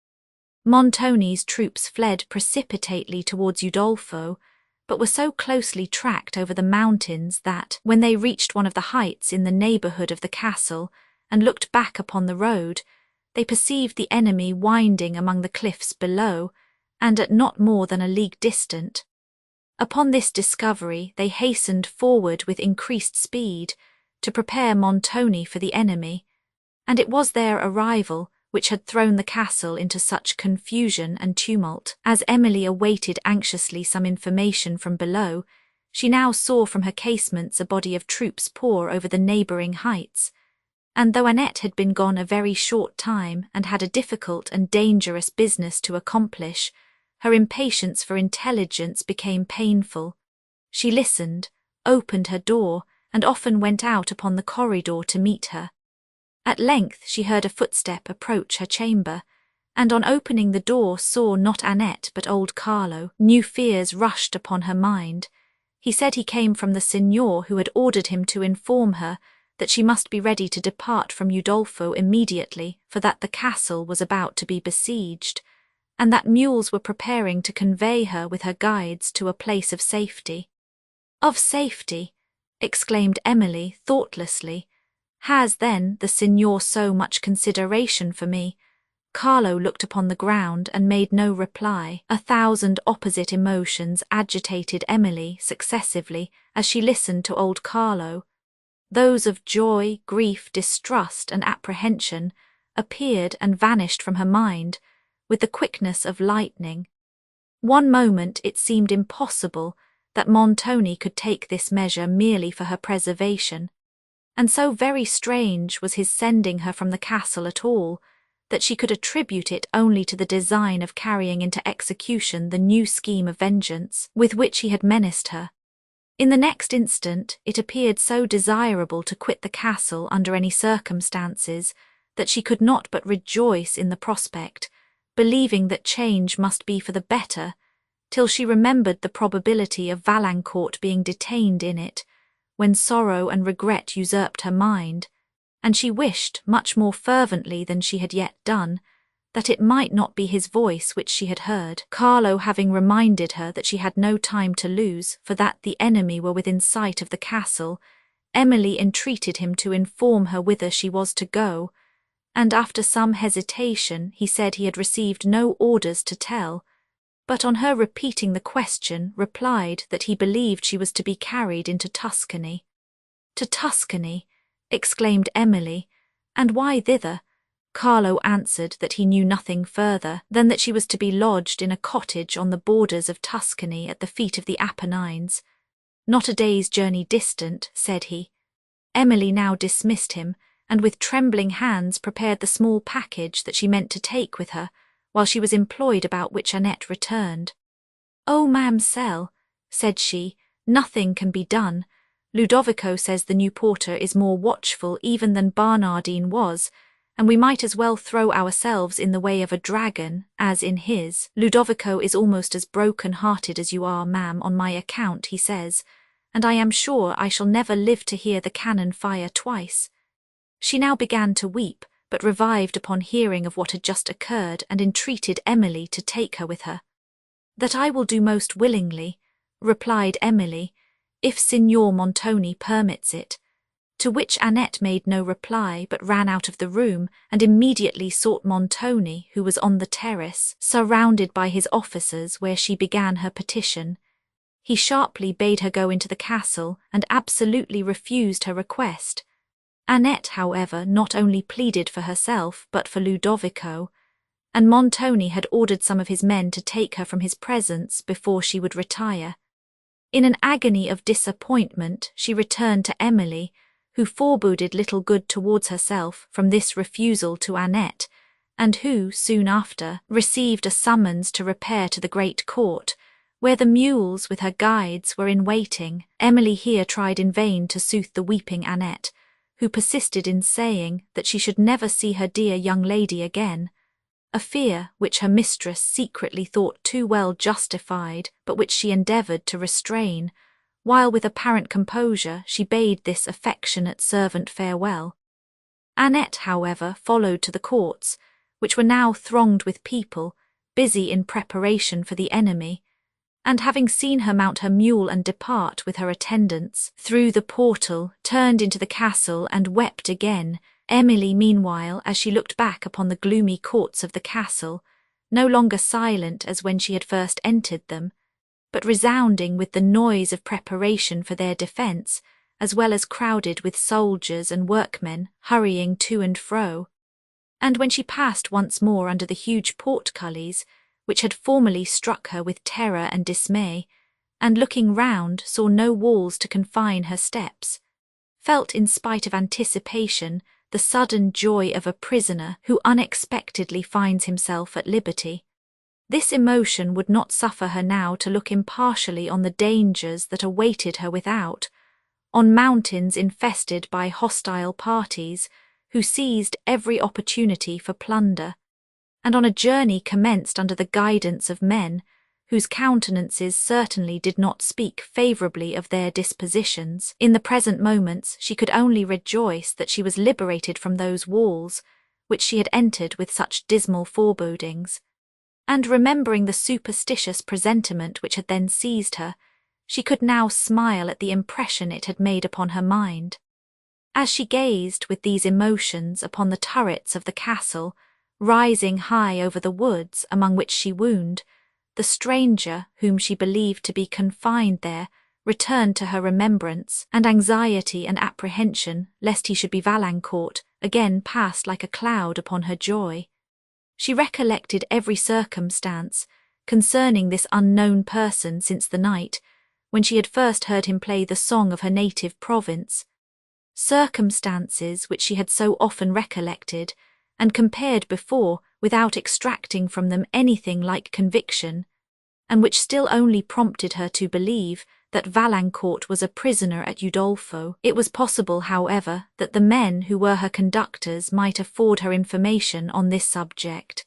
A: Montoni's troops fled precipitately towards Udolpho, but were so closely tracked over the mountains that, when they reached one of the heights in the neighbourhood of the castle, and looked back upon the road, they perceived the enemy winding among the cliffs below, and at not more than a league distant. Upon this discovery they hastened forward with increased speed, to prepare Montoni for the enemy, and it was their arrival which had thrown the castle into such confusion and tumult. As Emily awaited anxiously some information from below, she now saw from her casements a body of troops pour over the neighbouring heights, and though Annette had been gone a very short time and had a difficult and dangerous business to accomplish, her impatience for intelligence became painful. She listened, opened her door, and often went out upon the corridor to meet her. At length she heard a footstep approach her chamber, and on opening the door saw not Annette but old Carlo. New fears rushed upon her mind. He said he came from the signor, who had ordered him to inform her that she must be ready to depart from Udolpho immediately, for that the castle was about to be besieged, and that mules were preparing to convey her with her guides to a place of safety. Of safety! Exclaimed Emily thoughtlessly. Has, then, the signor so much consideration for me? Carlo looked upon the ground and made no reply. 1,000 opposite emotions agitated Emily successively as she listened to old Carlo. Those of joy, grief, distrust, and apprehension appeared and vanished from her mind with the quickness of lightning. One moment it seemed impossible that Montoni could take this measure merely for her preservation, and so very strange was his sending her from the castle at all, that she could attribute it only to the design of carrying into execution the new scheme of vengeance with which he had menaced her. In the next instant it appeared so desirable to quit the castle under any circumstances that she could not but rejoice in the prospect, believing that change must be for the better, till she remembered the probability of Valancourt being detained in it, when sorrow and regret usurped her mind, and she wished, much more fervently than she had yet done, that it might not be his voice which she had heard, Carlo having reminded her that she had no time to lose, for that the enemy were within sight of the castle. Emily entreated him to inform her whither she was to go, and after some hesitation he said he had received no orders to tell, but on her repeating the question replied that he believed she was to be carried into Tuscany. "To Tuscany!" exclaimed Emily, "and why thither?" Carlo answered that he knew nothing further than that she was to be lodged in a cottage on the borders of Tuscany at the feet of the Apennines. "Not a day's journey distant," said he. Emily now dismissed him, and with trembling hands prepared the small package that she meant to take with her, while she was employed about which Annette returned. "Oh, ma'amselle," said she, "nothing can be done. Ludovico says the new porter is more watchful even than Barnardine was, and we might as well throw ourselves in the way of a dragon as in his. Ludovico is almost as broken-hearted as you are, ma'am, on my account, he says, and I am sure I shall never live to hear the cannon fire twice." She now began to weep, but revived upon hearing of what had just occurred, and entreated Emily to take her with her. "That I will do most willingly," replied Emily, "if Signor Montoni permits it." To which Annette made no reply, but ran out of the room, and immediately sought Montoni, who was on the terrace, surrounded by his officers, where she began her petition. He sharply bade her go into the castle, and absolutely refused her request. Annette, however, not only pleaded for herself, but for Ludovico, and Montoni had ordered some of his men to take her from his presence before she would retire. In an agony of disappointment, she returned to Emily, who foreboded little good towards herself from this refusal to Annette, and who, soon after, received a summons to repair to the great court, where the mules with her guides were in waiting. Emily here tried in vain to soothe the weeping Annette, who persisted in saying that she should never see her dear young lady again, a fear which her mistress secretly thought too well justified, but which she endeavoured to restrain, while with apparent composure she bade this affectionate servant farewell. Annette, however, followed to the courts, which were now thronged with people, busy in preparation for the enemy, and having seen her mount her mule and depart with her attendants through the portal, turned into the castle and wept again. Emily, meanwhile, as she looked back upon the gloomy courts of the castle, no longer silent as when she had first entered them, but resounding with the noise of preparation for their defence, as well as crowded with soldiers and workmen hurrying to and fro. And when she passed once more under the huge portcullis, which had formerly struck her with terror and dismay, and looking round saw no walls to confine her steps, felt in spite of anticipation the sudden joy of a prisoner who unexpectedly finds himself at liberty. This emotion would not suffer her now to look impartially on the dangers that awaited her without, on mountains infested by hostile parties who seized every opportunity for plunder, and on a journey commenced under the guidance of men whose countenances certainly did not speak favourably of their dispositions. In the present moments she could only rejoice that she was liberated from those walls which she had entered with such dismal forebodings, and remembering the superstitious presentiment which had then seized her, she could now smile at the impression it had made upon her mind. As she gazed with these emotions upon the turrets of the castle, rising high over the woods among which she wound, the stranger, whom she believed to be confined there, returned to her remembrance, and anxiety and apprehension, lest he should be Valancourt, again passed like a cloud upon her joy. She recollected every circumstance concerning this unknown person since the night when she had first heard him play the song of her native province, circumstances which she had so often recollected, and compared before without extracting from them anything like conviction, and which still only prompted her to believe that Valancourt was a prisoner at Udolpho. It was possible, however, that the men who were her conductors might afford her information on this subject,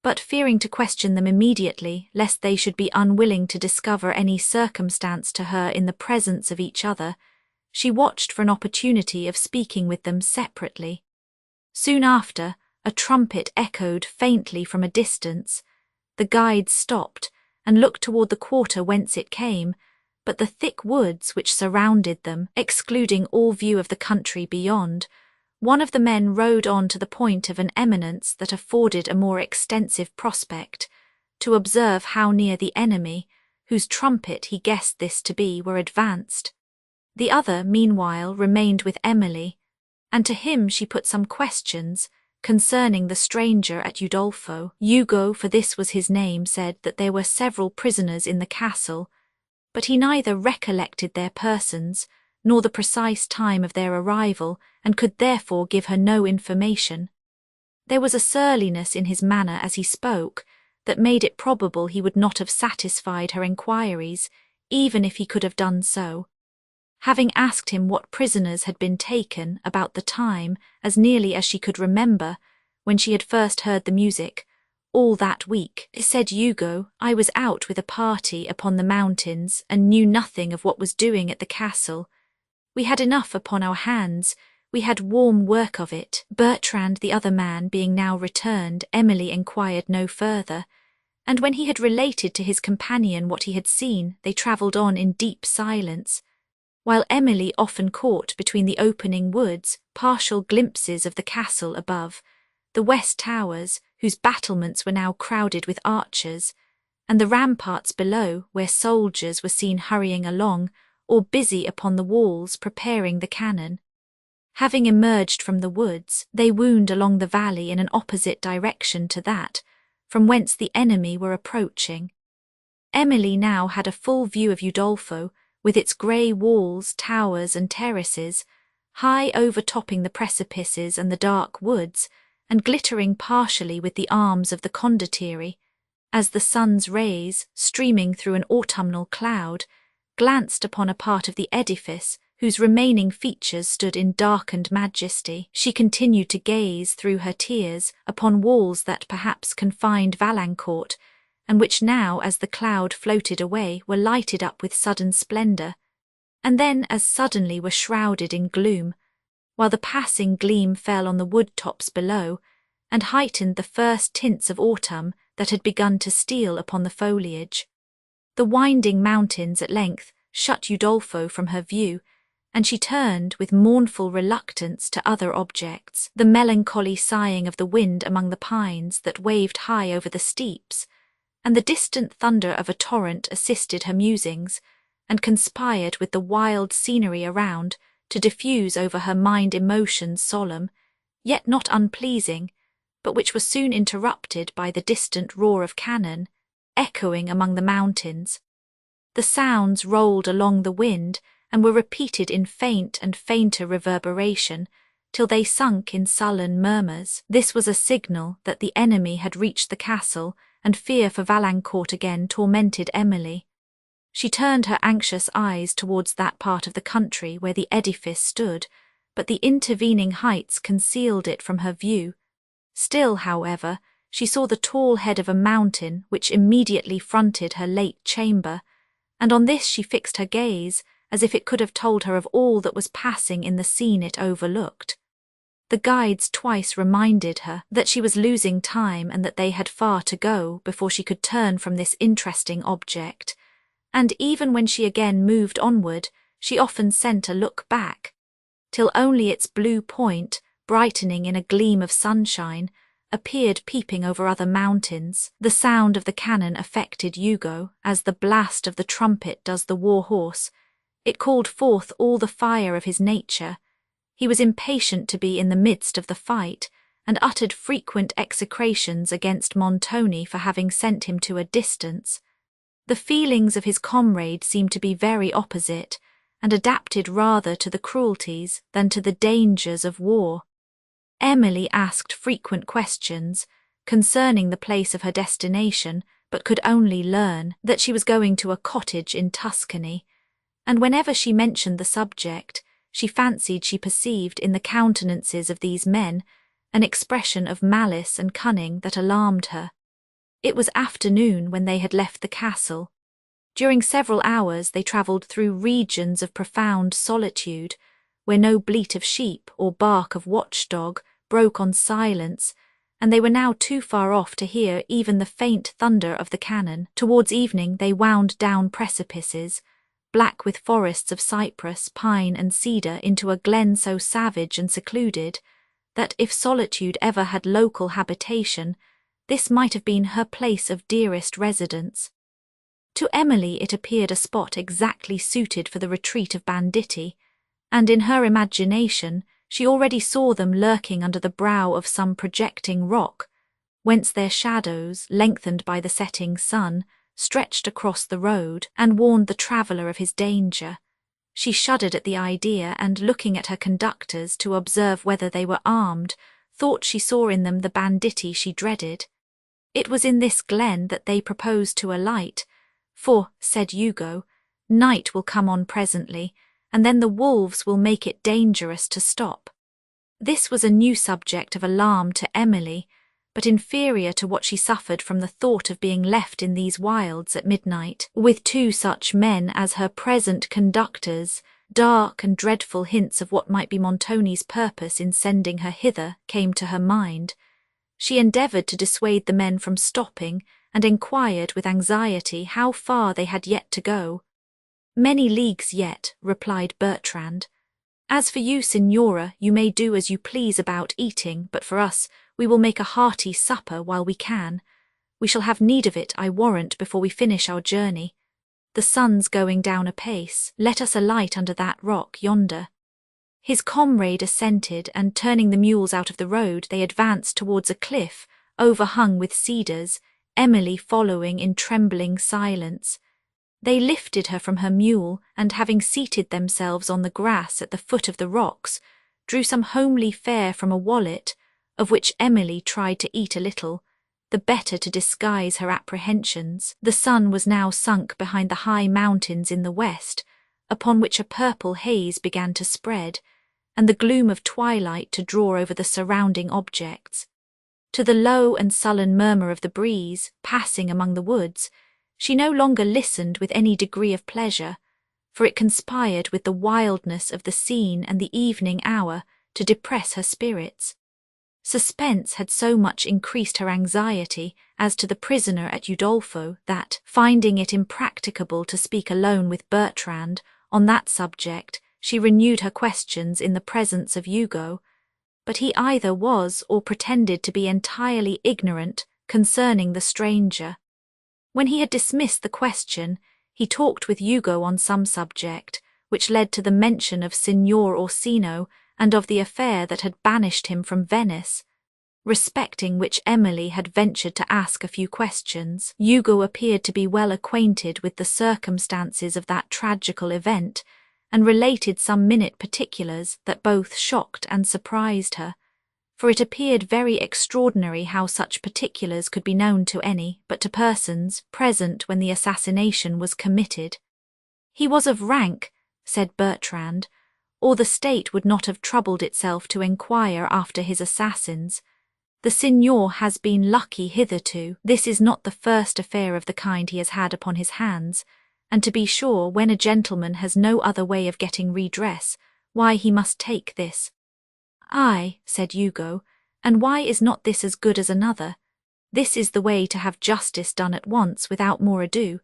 A: but fearing to question them immediately, lest they should be unwilling to discover any circumstance to her in the presence of each other, She watched for an opportunity of speaking with them separately. Soon after, a trumpet echoed faintly from a distance. The guides stopped and looked toward the quarter whence it came, but the thick woods which surrounded them, excluding all view of the country beyond, one of the men rode on to the point of an eminence that afforded a more extensive prospect, to observe how near the enemy, whose trumpet he guessed this to be, were advanced. The other, meanwhile, remained with Emily, and to him she put some questions concerning the stranger at Udolpho. Ugo, for this was his name, said that there were several prisoners in the castle, but he neither recollected their persons nor the precise time of their arrival, and could therefore give her no information. There was a surliness in his manner as he spoke that made it probable he would not have satisfied her inquiries, even if he could have done so. Having asked him what prisoners had been taken about the time, as nearly as she could remember, when she had first heard the music, all that week, said Ugo, I was out with a party upon the mountains and knew nothing of what was doing at the castle. We had enough upon our hands, we had warm work of it. Bertrand, the other man, being now returned, Emily enquired no further, and when he had related to his companion what he had seen, they travelled on in deep silence, while Emily often caught between the opening woods partial glimpses of the castle above, the west towers, whose battlements were now crowded with archers, and the ramparts below, where soldiers were seen hurrying along, or busy upon the walls preparing the cannon. Having emerged from the woods, they wound along the valley in an opposite direction to that from whence the enemy were approaching. Emily now had a full view of Udolpho, with its grey walls, towers and terraces, high overtopping the precipices and the dark woods, and glittering partially with the arms of the condottieri, as the sun's rays, streaming through an autumnal cloud, glanced upon a part of the edifice whose remaining features stood in darkened majesty. She continued to gaze through her tears upon walls that perhaps confined Valancourt, and which now, as the cloud floated away, were lighted up with sudden splendour, and then as suddenly were shrouded in gloom, while the passing gleam fell on the wood-tops below, and heightened the first tints of autumn that had begun to steal upon the foliage. The winding mountains at length shut Udolpho from her view, and she turned with mournful reluctance to other objects. The melancholy sighing of the wind among the pines that waved high over the steeps, and the distant thunder of a torrent assisted her musings, and conspired with the wild scenery around to diffuse over her mind emotions solemn, yet not unpleasing, but which were soon interrupted by the distant roar of cannon, echoing among the mountains. The sounds rolled along the wind, and were repeated in faint and fainter reverberation, till they sunk in sullen murmurs. This was a signal that the enemy had reached the castle, and fear for Valancourt again tormented Emily. She turned her anxious eyes towards that part of the country where the edifice stood, but the intervening heights concealed it from her view. Still, however, she saw the tall head of a mountain which immediately fronted her late chamber, and on this she fixed her gaze, as if it could have told her of all that was passing in the scene it overlooked. The guides twice reminded her that she was losing time and that they had far to go before she could turn from this interesting object, and even when she again moved onward, she often sent a look back, till only its blue point, brightening in a gleam of sunshine, appeared peeping over other mountains. The sound of the cannon affected Ugo, as the blast of the trumpet does the war horse. It called forth all the fire of his nature. He was impatient to be in the midst of the fight, and uttered frequent execrations against Montoni for having sent him to a distance. The feelings of his comrade seemed to be very opposite, and adapted rather to the cruelties than to the dangers of war. Emily asked frequent questions concerning the place of her destination, but could only learn that she was going to a cottage in Tuscany, and whenever she mentioned the subject, she fancied she perceived in the countenances of these men an expression of malice and cunning that alarmed her. It was afternoon when they had left the castle. During several hours they travelled through regions of profound solitude, where no bleat of sheep or bark of watchdog broke on silence, and they were now too far off to hear even the faint thunder of the cannon. Towards evening they wound down precipices, black with forests of cypress, pine and cedar, into a glen so savage and secluded that if solitude ever had local habitation, this might have been her place of dearest residence. To Emily it appeared a spot exactly suited for the retreat of banditti, and in her imagination she already saw them lurking under the brow of some projecting rock, whence their shadows, lengthened by the setting sun, stretched across the road and warned the traveller of his danger. She shuddered at the idea, and looking at her conductors to observe whether they were armed, thought she saw in them the banditti she dreaded. It was in this glen that they proposed to alight, for, said Hugo, night will come on presently, and then the wolves will make it dangerous to stop. This was a new subject of alarm to Emily, but inferior to what she suffered from the thought of being left in these wilds at midnight, with two such men as her present conductors. Dark and dreadful hints of what might be Montoni's purpose in sending her hither came to her mind. She endeavoured to dissuade the men from stopping, and inquired with anxiety how far they had yet to go. "Many leagues yet," replied Bertrand. "As for you, Signora, you may do as you please about eating, but for us, we will make a hearty supper while we can. We shall have need of it, I warrant, before we finish our journey. The sun's going down apace. Let us alight under that rock yonder." His comrade assented, and turning the mules out of the road, they advanced towards a cliff, overhung with cedars, Emily following in trembling silence. They lifted her from her mule, and having seated themselves on the grass at the foot of the rocks, drew some homely fare from a wallet, of which Emily tried to eat a little, the better to disguise her apprehensions. The sun was now sunk behind the high mountains in the west, upon which a purple haze began to spread, and the gloom of twilight to draw over the surrounding objects. To the low and sullen murmur of the breeze, passing among the woods, she no longer listened with any degree of pleasure, for it conspired with the wildness of the scene and the evening hour to depress her spirits. Suspense had so much increased her anxiety as to the prisoner at Udolpho that, finding it impracticable to speak alone with Bertrand on that subject, she renewed her questions in the presence of Hugo, but he either was or pretended to be entirely ignorant concerning the stranger. When he had dismissed the question, he talked with Hugo on some subject, which led to the mention of Signor Orsino and of the affair that had banished him from Venice, respecting which Emily had ventured to ask a few questions. Hugo appeared to be well acquainted with the circumstances of that tragical event, and related some minute particulars that both shocked and surprised her, for it appeared very extraordinary how such particulars could be known to any but to persons present when the assassination was committed. "He was of rank," said Bertrand, "or the state would not have troubled itself to inquire after his assassins. The signor has been lucky hitherto. This is not the first affair of the kind he has had upon his hands, and to be sure, when a gentleman has no other way of getting redress, why he must take this." "Ay," said Hugo, "and why is not this as good as another? This is the way to have justice done at once without more ado.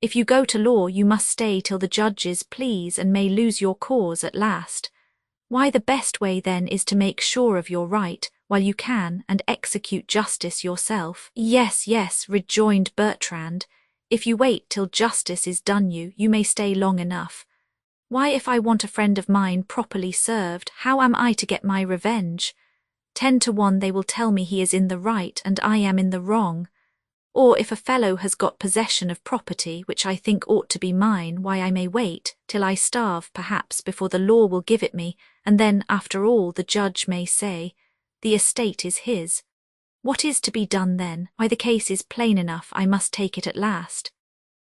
A: If you go to law, you must stay till the judges please and may lose your cause at last. Why, the best way then is to make sure of your right while you can and execute justice yourself." "Yes, yes," rejoined Bertrand, "if you wait till justice is done you, you may stay long enough. Why, if I want a friend of mine properly served, how am I to get my revenge? 10 to 1 they will tell me he is in the right and I am in the wrong. Or if a fellow has got possession of property which I think ought to be mine, why, I may wait till I starve perhaps before the law will give it me, and then after all the judge may say, the estate is his. What is to be done then? Why, the case is plain enough, I must take it at last."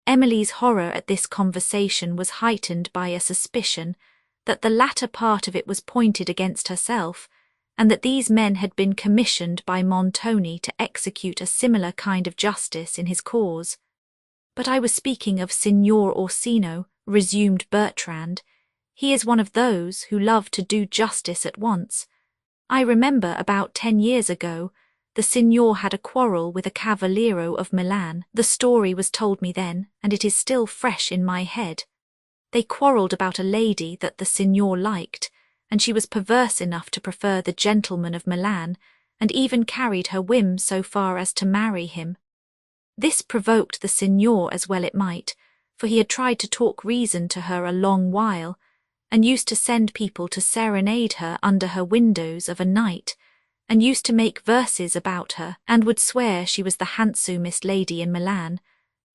A: Emily's horror at this conversation was heightened by a suspicion that the latter part of it was pointed against herself, and that these men had been commissioned by Montoni to execute a similar kind of justice in his cause. But I was speaking of Signor Orsino, resumed Bertrand. He is one of those who love to do justice at once. I remember about 10 years ago, the Signor had a quarrel with a Cavaliero of Milan. The story was told me then, and it is still fresh in my head. They quarrelled about a lady that the Signor liked, and she was perverse enough to prefer the gentleman of Milan, and even carried her whim so far as to marry him. This provoked the Signor as well it might, for he had tried to talk reason to her a long while, and used to send people to serenade her under her windows of a night, and used to make verses about her, and would swear she was the handsomest lady in Milan.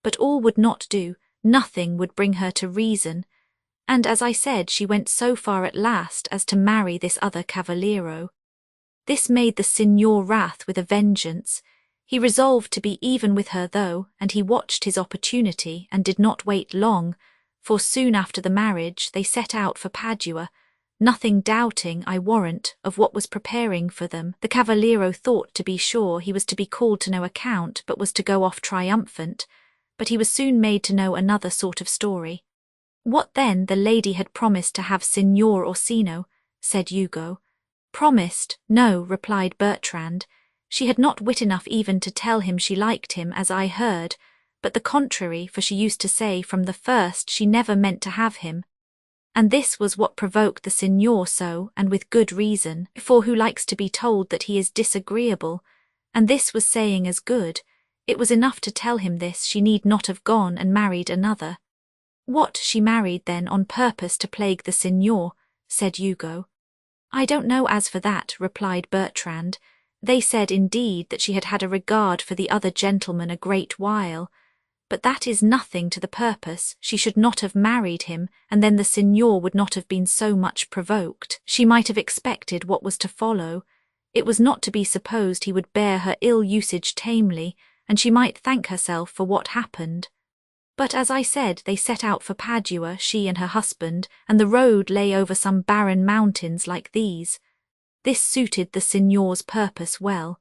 A: But all would not do, nothing would bring her to reason, and as I said, she went so far at last as to marry this other Cavaliero. This made the Signor wrath with a vengeance. He resolved to be even with her though, and he watched his opportunity and did not wait long, for soon after the marriage they set out for Padua, nothing doubting, I warrant, of what was preparing for them. The Cavaliero thought, to be sure, he was to be called to no account, but was to go off triumphant, but he was soon made to know another sort of story. What then, the lady had promised to have Signor Orsino, said Hugo. Promised? No, replied Bertrand. She had not wit enough even to tell him she liked him, as I heard, but the contrary, for she used to say from the first she never meant to have him. And this was what provoked the Signor so, and with good reason, for who likes to be told that he is disagreeable? And this was saying as good. It was enough to tell him this, she need not have gone and married another. What, she married then on purpose to plague the Signor? Said Hugo. I don't know as for that, replied Bertrand. They said indeed that she had had a regard for the other gentleman a great while, but that is nothing to the purpose. She should not have married him, and then the Signor would not have been so much provoked. She might have expected what was to follow. It was not to be supposed he would bear her ill usage tamely, and she might thank herself for what happened. But as I said, they set out for Padua, she and her husband, and the road lay over some barren mountains like these. This suited the Signor's purpose well.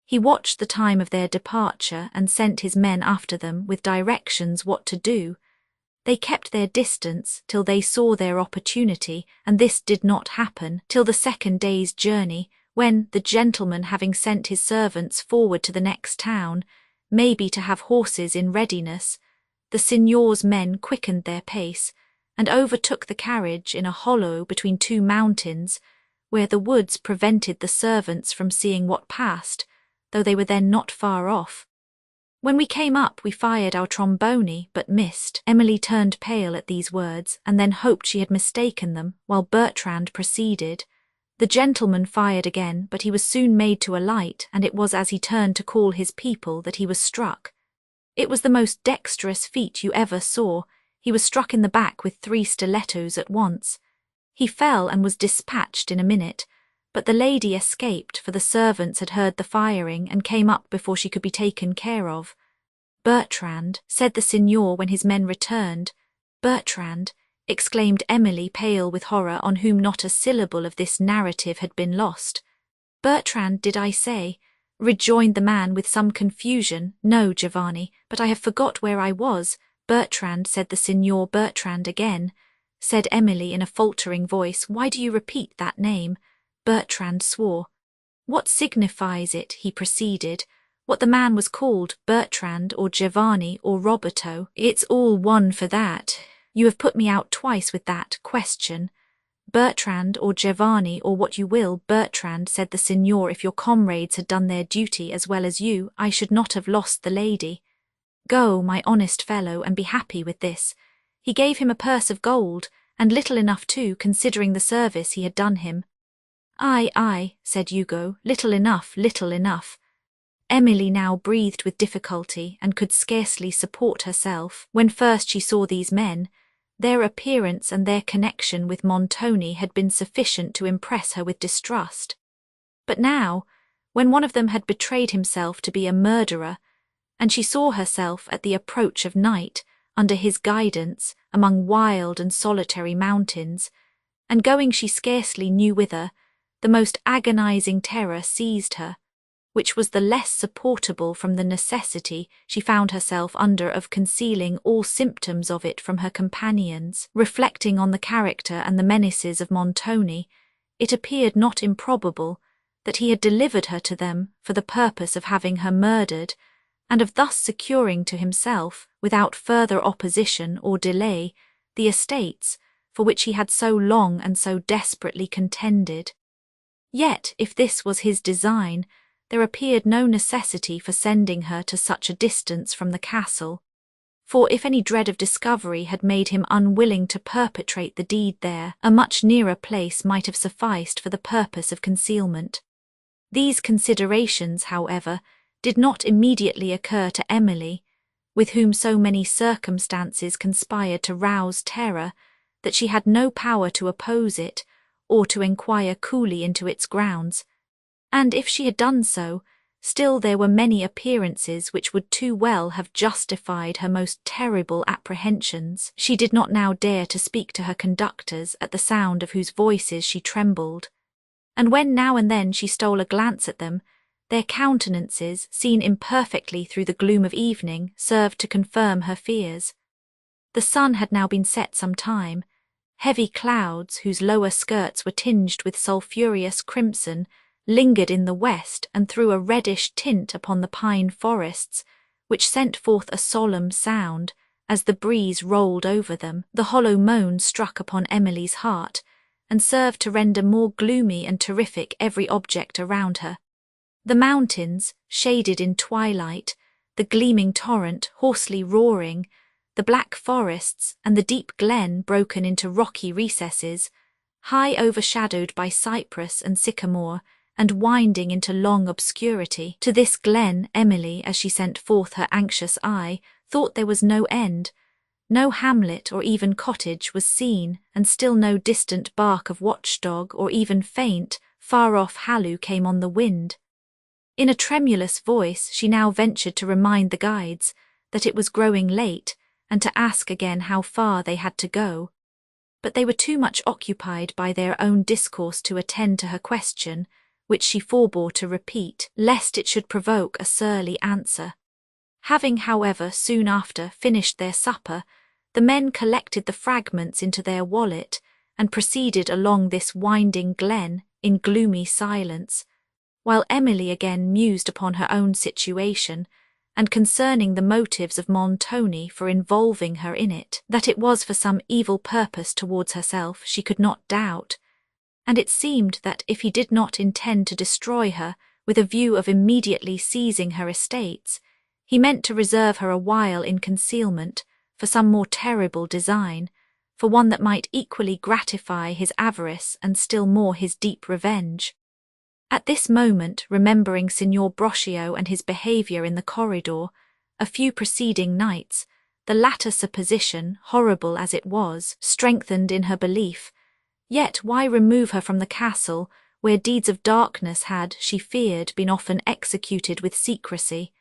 A: He watched the time of their departure and sent his men after them with directions what to do. They kept their distance till they saw their opportunity, and this did not happen till the second day's journey, when, the gentleman having sent his servants forward to the next town, maybe to have horses in readiness, the Signor's men quickened their pace, and overtook the carriage in a hollow between two mountains, where the woods prevented the servants from seeing what passed, though they were then not far off. When we came up, we fired our tromboni, but missed. Emily turned pale at these words, and then hoped she had mistaken them, while Bertrand proceeded. The gentleman fired again, but he was soon made to alight, and it was as he turned to call his people that he was struck. It was the most dexterous feat you ever saw. He was struck in the back with 3 stilettos at once. He fell and was dispatched in a minute, but the lady escaped, for the servants had heard the firing and came up before she could be taken care of. Bertrand, said the Signor when his men returned. Bertrand, exclaimed Emily, pale with horror, on whom not a syllable of this narrative had been lost. Bertrand, did I say? Rejoined the man with some confusion. No, Giovanni, but I have forgot where I was. Bertrand, said the Signor. Bertrand again, said Emily in a faltering voice. Why do you repeat that name? Bertrand swore. What signifies it, he proceeded, what the man was called, Bertrand or Giovanni or Roberto? It's all one for that. You have put me out twice with that question. Bertrand or Giovanni or what you will. Bertrand, said the Signor. If your comrades had done their duty as well as you, I should not have lost the lady. Go, my honest fellow, and be happy with this. He gave him a purse of gold, and little enough too, considering the service he had done him. Aye, said Hugo, little enough, little enough. Emily now breathed with difficulty and could scarcely support herself. When first she saw these men, their appearance and their connection with Montoni had been sufficient to impress her with distrust. But now, when one of them had betrayed himself to be a murderer, and she saw herself at the approach of night, under his guidance, among wild and solitary mountains, and going she scarcely knew whither, the most agonizing terror seized her. which was the less supportable from the necessity she found herself under of concealing all symptoms of it from her companions. Reflecting on the character and the menaces of Montoni, it appeared not improbable that he had delivered her to them for the purpose of having her murdered, and of thus securing to himself, without further opposition or delay, the estates for which he had so long and so desperately contended. Yet, if this was his design, there appeared no necessity for sending her to such a distance from the castle, for if any dread of discovery had made him unwilling to perpetrate the deed there, a much nearer place might have sufficed for the purpose of concealment. These considerations, however, did not immediately occur to Emily, with whom so many circumstances conspired to rouse terror that she had no power to oppose it or to inquire coolly into its grounds, and if she had done so, still there were many appearances which would too well have justified her most terrible apprehensions. She did not now dare to speak to her conductors, at the sound of whose voices she trembled, and when now and then she stole a glance at them, their countenances, seen imperfectly through the gloom of evening, served to confirm her fears. The sun had now been set some time. Heavy clouds, whose lower skirts were tinged with sulphureous crimson, lingered in the west and threw a reddish tint upon the pine forests, which sent forth a solemn sound as the breeze rolled over them. The hollow moan struck upon Emily's heart, and served to render more gloomy and terrific every object around her. The mountains, shaded in twilight, the gleaming torrent, hoarsely roaring, the black forests, and the deep glen broken into rocky recesses, high overshadowed by cypress and sycamore, and winding into long obscurity. To this glen Emily, as she sent forth her anxious eye, thought there was no end. No hamlet or even cottage was seen, and still no distant bark of watchdog or even faint, far-off halloo came on the wind. In a tremulous voice she now ventured to remind the guides that it was growing late, and to ask again how far they had to go. But they were too much occupied by their own discourse to attend to her question, which she forbore to repeat, lest it should provoke a surly answer. Having, however, soon after finished their supper, the men collected the fragments into their wallet and proceeded along this winding glen in gloomy silence, while Emily again mused upon her own situation and concerning the motives of Montoni for involving her in it. That it was for some evil purpose towards herself she could not doubt, and it seemed that if he did not intend to destroy her with a view of immediately seizing her estates, he meant to reserve her a while in concealment for some more terrible design, for one that might equally gratify his avarice and still more his deep revenge. At this moment, remembering Signor Brocchio and his behaviour in the corridor, a few preceding nights, the latter supposition, horrible as it was, strengthened in her belief. Yet why remove her from the castle, where deeds of darkness had, she feared, been often executed with secrecy?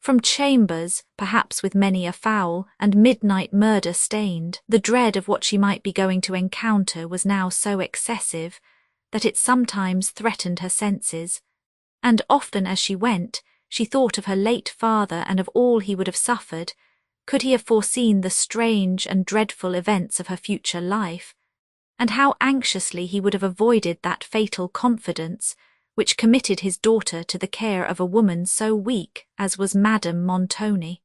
A: From chambers, perhaps with many a foul and midnight murder stained, the dread of what she might be going to encounter was now so excessive that it sometimes threatened her senses, and often as she went, she thought of her late father and of all he would have suffered, could he have foreseen the strange and dreadful events of her future life, and how anxiously he would have avoided that fatal confidence which committed his daughter to the care of a woman so weak as was Madame Montoni.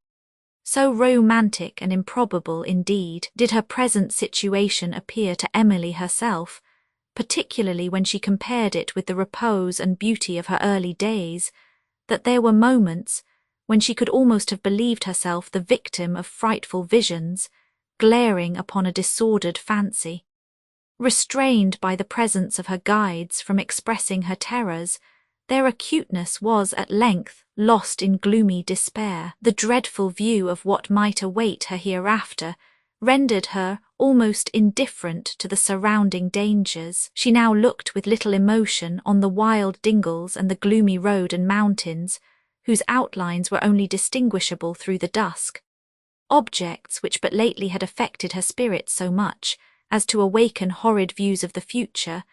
A: So romantic and improbable, indeed, did her present situation appear to Emily herself, particularly when she compared it with the repose and beauty of her early days, that there were moments when she could almost have believed herself the victim of frightful visions, glaring upon a disordered fancy. Restrained by the presence of her guides from expressing her terrors, their acuteness was at length lost in gloomy despair. The dreadful view of what might await her hereafter rendered her almost indifferent to the surrounding dangers. She now looked with little emotion on the wild dingles and the gloomy road and mountains, whose outlines were only distinguishable through the dusk. Objects which but lately had affected her spirits so much as to awaken horrid views of the future,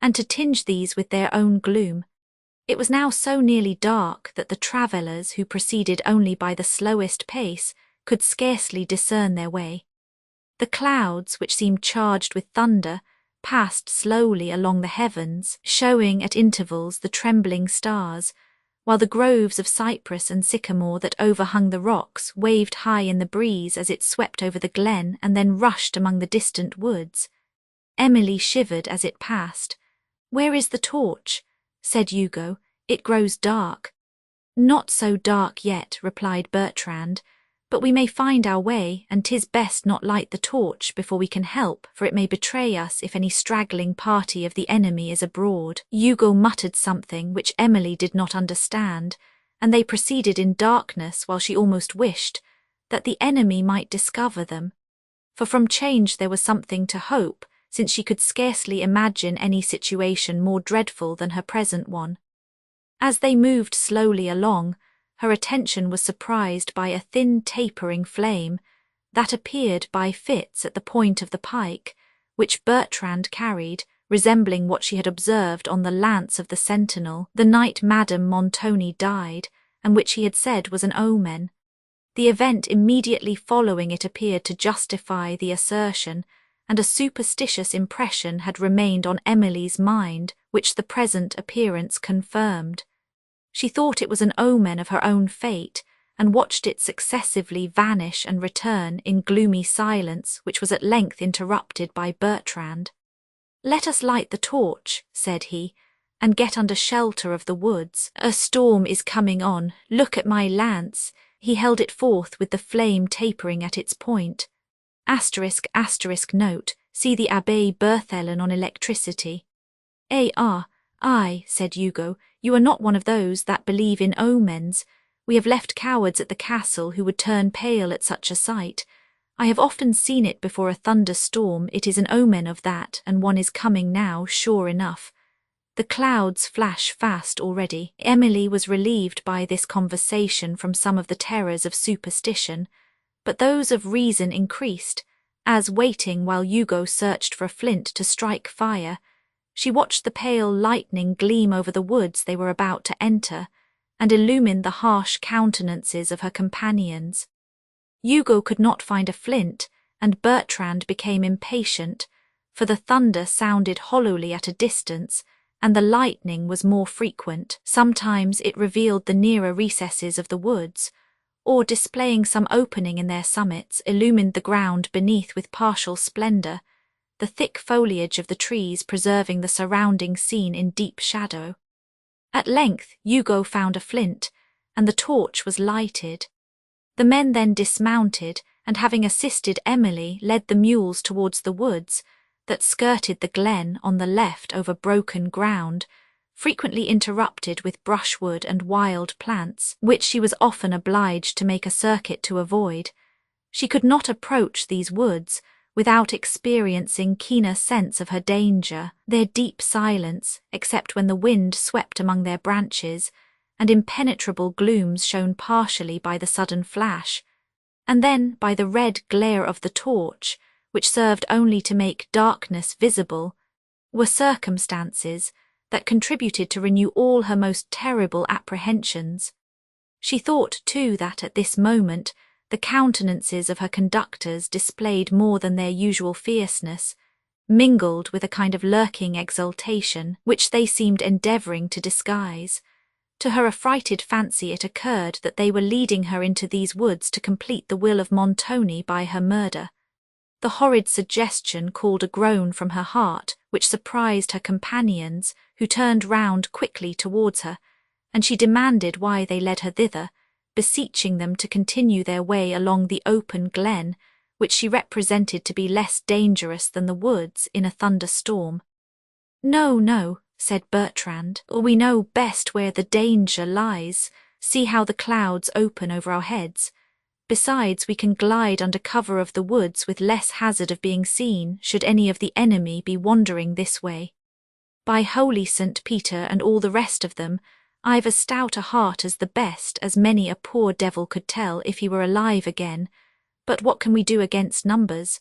A: and to tinge these with their own gloom, It was now so nearly dark that the travellers, who proceeded only by the slowest pace, could scarcely discern their way. The clouds, which seemed charged with thunder, passed slowly along the heavens, showing at intervals the trembling stars, while the groves of cypress and sycamore that overhung the rocks waved high in the breeze as it swept over the glen and then rushed among the distant woods. Emily shivered as it passed. "Where is the torch?" said Hugo. "It grows dark." "Not so dark yet," replied Bertrand, "but we may find our way, and 'tis best not light the torch before we can help, for it may betray us if any straggling party of the enemy is abroad." Hugo muttered something which Emily did not understand, and they proceeded in darkness while she almost wished that the enemy might discover them. For from change there was something to hope, since she could scarcely imagine any situation more dreadful than her present one. As they moved slowly along, her attention was surprised by a thin tapering flame that appeared by fits at the point of the pike, which Bertrand carried, resembling what she had observed on the lance of the sentinel the night Madame Montoni died, and which he had said was an omen. The event immediately following it appeared to justify the assertion, and a superstitious impression had remained on Emily's mind, which the present appearance confirmed. She thought it was an omen of her own fate, and watched it successively vanish and return in gloomy silence, which was at length interrupted by Bertrand. "Let us light the torch," said he, "and get under shelter of the woods. A storm is coming on. Look at my lance." He held it forth with the flame tapering at its point. Note, see the Abbé Berthelen on electricity. "Aye," said Hugo, "you are not one of those that believe in omens. We have left cowards at the castle who would turn pale at such a sight. I have often seen it before a thunderstorm. It is an omen of that, and one is coming now, sure enough. The clouds flash fast already." Emily was relieved by this conversation from some of the terrors of superstition, but those of reason increased, as, waiting while Hugo searched for a flint to strike fire, she watched the pale lightning gleam over the woods they were about to enter, and illumine the harsh countenances of her companions. Hugo could not find a flint, and Bertrand became impatient, for the thunder sounded hollowly at a distance, and the lightning was more frequent. Sometimes it revealed the nearer recesses of the woods, or, displaying some opening in their summits, illumined the ground beneath with partial splendour, the thick foliage of the trees preserving the surrounding scene in deep shadow. At length Hugo found a flint, and the torch was lighted. The men then dismounted, and having assisted Emily, led the mules towards the woods that skirted the glen on the left over broken ground, frequently interrupted with brushwood and wild plants, which she was often obliged to make a circuit to avoid. She could not approach these woods without experiencing keener sense of her danger, their deep silence, except when the wind swept among their branches, and impenetrable glooms shown partially by the sudden flash, and then by the red glare of the torch, which served only to make darkness visible, were circumstances that contributed to renew all her most terrible apprehensions. She thought, too, that at this moment the countenances of her conductors displayed more than their usual fierceness, mingled with a kind of lurking exultation, which they seemed endeavouring to disguise. To her affrighted fancy it occurred that they were leading her into these woods to complete the will of Montoni by her murder. The horrid suggestion called a groan from her heart, which surprised her companions, who turned round quickly towards her, and she demanded why they led her thither, beseeching them to continue their way along the open glen, which she represented to be less dangerous than the woods in a thunderstorm. "No," said Bertrand, "we know best where the danger lies. See how the clouds open over our heads. Besides, we can glide under cover of the woods with less hazard of being seen, should any of the enemy be wandering this way. By holy St. Peter and all the rest of them, I've as stout a heart as the best, as many a poor devil could tell if he were alive again. But what can we do against numbers?"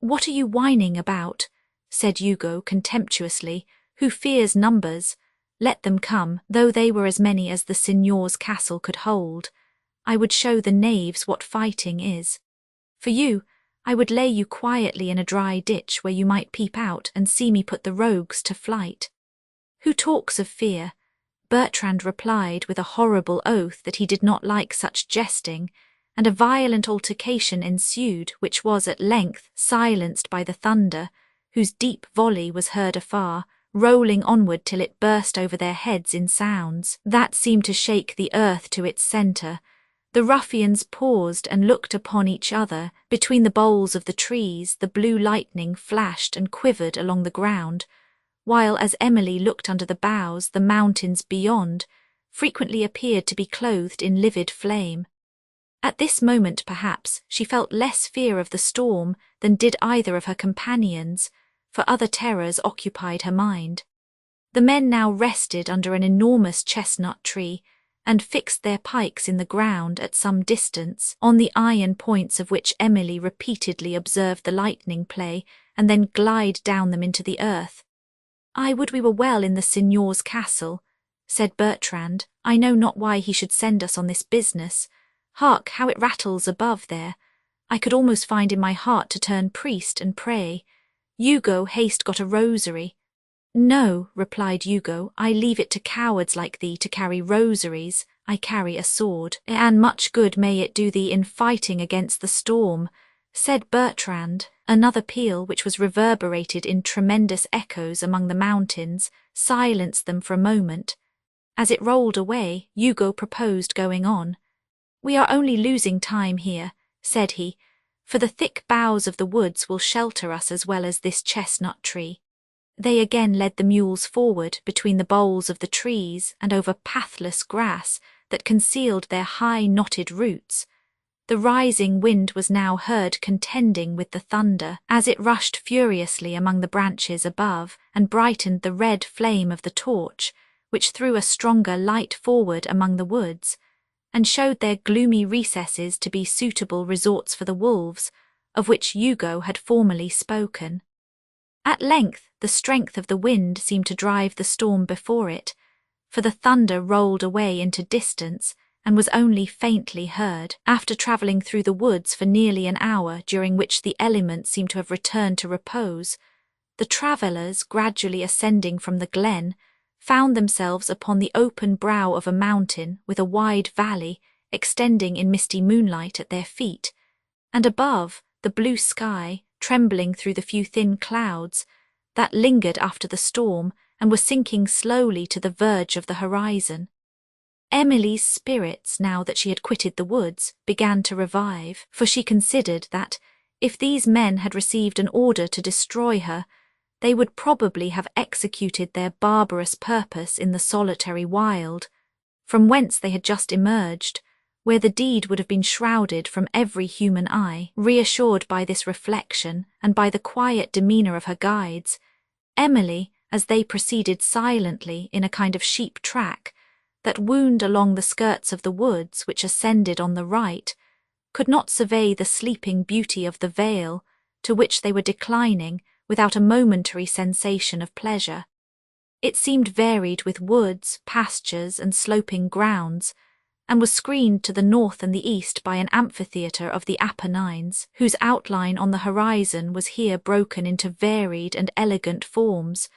A: "What are you whining about?" said Hugo contemptuously. "Who fears numbers? Let them come, though they were as many as the signor's castle could hold. I would show the knaves what fighting is. For you, I would lay you quietly in a dry ditch where you might peep out and see me put the rogues to flight. Who talks of fear? Bertrand replied with a horrible oath that he did not like such jesting, and a violent altercation ensued, which was at length silenced by the thunder, whose deep volley was heard afar, rolling onward till it burst over their heads in sounds that seemed to shake the earth to its centre. The ruffians paused and looked upon each other. Between the boles of the trees the blue lightning flashed and quivered along the ground, while as Emily looked under the boughs the mountains beyond frequently appeared to be clothed in livid flame. At this moment, perhaps, she felt less fear of the storm than did either of her companions, for other terrors occupied her mind. The men now rested under an enormous chestnut tree, and fixed their pikes in the ground at some distance, on the iron points of which Emily repeatedly observed the lightning play, and then glide down them into the earth. "I would we were well in the signor's castle," said Bertrand. "I know not why he should send us on this business. Hark, how it rattles above there. I could almost find in my heart to turn priest and pray. Hugo, haste got a rosary." "No," replied Hugo, "I leave it to cowards like thee to carry rosaries. I carry a sword, and much good may it do thee in fighting against the storm," said Bertrand. Another peal, which was reverberated in tremendous echoes among the mountains, silenced them for a moment. As it rolled away, Hugo proposed going on. "We are only losing time here," said he, "for the thick boughs of the woods will shelter us as well as this chestnut tree." They again led the mules forward between the boles of the trees and over pathless grass that concealed their high knotted roots. The rising wind was now heard contending with the thunder as it rushed furiously among the branches above and brightened the red flame of the torch, which threw a stronger light forward among the woods, and showed their gloomy recesses to be suitable resorts for the wolves, of which Hugo had formerly spoken. At length the strength of the wind seemed to drive the storm before it, for the thunder rolled away into distance and was only faintly heard. After travelling through the woods for nearly an hour, during which the elements seemed to have returned to repose, the travellers, gradually ascending from the glen, found themselves upon the open brow of a mountain with a wide valley extending in misty moonlight at their feet, and above, the blue sky, trembling through the few thin clouds that lingered after the storm and were sinking slowly to the verge of the horizon. Emily's spirits, now that she had quitted the woods, began to revive, for she considered that, if these men had received an order to destroy her, they would probably have executed their barbarous purpose in the solitary wild, from whence they had just emerged, where the deed would have been shrouded from every human eye. Reassured by this reflection, and by the quiet demeanour of her guides, Emily, as they proceeded silently in a kind of sheep track that wound along the skirts of the woods which ascended on the right, could not survey the sleeping beauty of the vale to which they were declining without a momentary sensation of pleasure. It seemed varied with woods, pastures, and sloping grounds, and was screened to the north and the east by an amphitheatre of the Apennines, whose outline on the horizon was here broken into varied and elegant forms.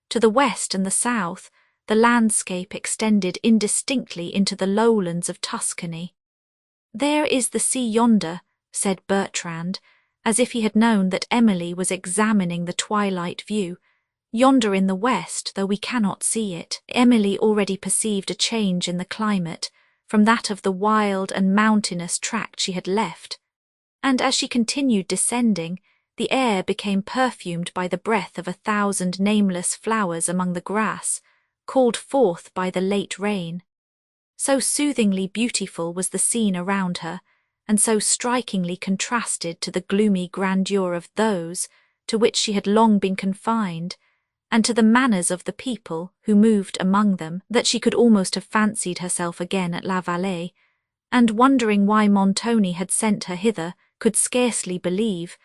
A: To the west and the south, the landscape extended indistinctly into the lowlands of Tuscany. "There is the sea yonder," said Bertrand, as if he had known that Emily was examining the twilight view. "Yonder in the west, though we cannot see it." Emily already perceived a change in the climate, from that of the wild and mountainous tract she had left, and as she continued descending, the air became perfumed by the breath of 1,000 nameless flowers among the grass, called forth by the late rain. So soothingly beautiful was the scene around her, and so strikingly contrasted to the gloomy grandeur of those to which she had long been confined, and to the manners of the people who moved among them, that she could almost have fancied herself again at La Vallée, and wondering why Montoni had sent her hither, could scarcely believe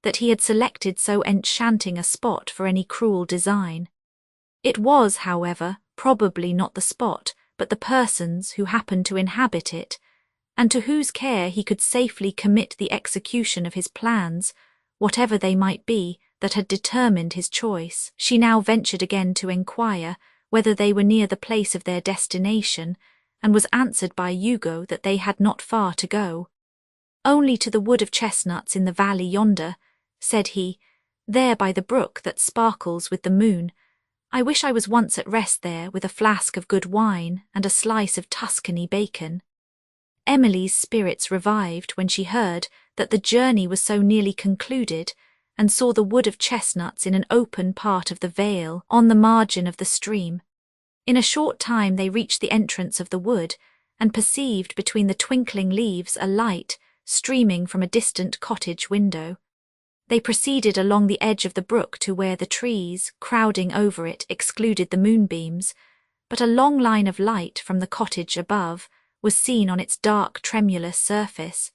A: that he had selected so enchanting a spot for any cruel design. It was, however, probably not the spot, but the persons who happened to inhabit it, and to whose care he could safely commit the execution of his plans, whatever they might be, that had determined his choice. She now ventured again to inquire whether they were near the place of their destination, and was answered by Hugo that they had not far to go. "Only to the wood of chestnuts in the valley yonder," said he, "there by the brook that sparkles with the moon. I wish I was once at rest there with a flask of good wine and a slice of Tuscany bacon." Emily's spirits revived when she heard that the journey was so nearly concluded, and saw the wood of chestnuts in an open part of the vale on the margin of the stream. In a short time they reached the entrance of the wood, and perceived between the twinkling leaves a light streaming from a distant cottage window. They proceeded along the edge of the brook to where the trees, crowding over it, excluded the moonbeams, but a long line of light from the cottage above was seen on its dark, tremulous surface.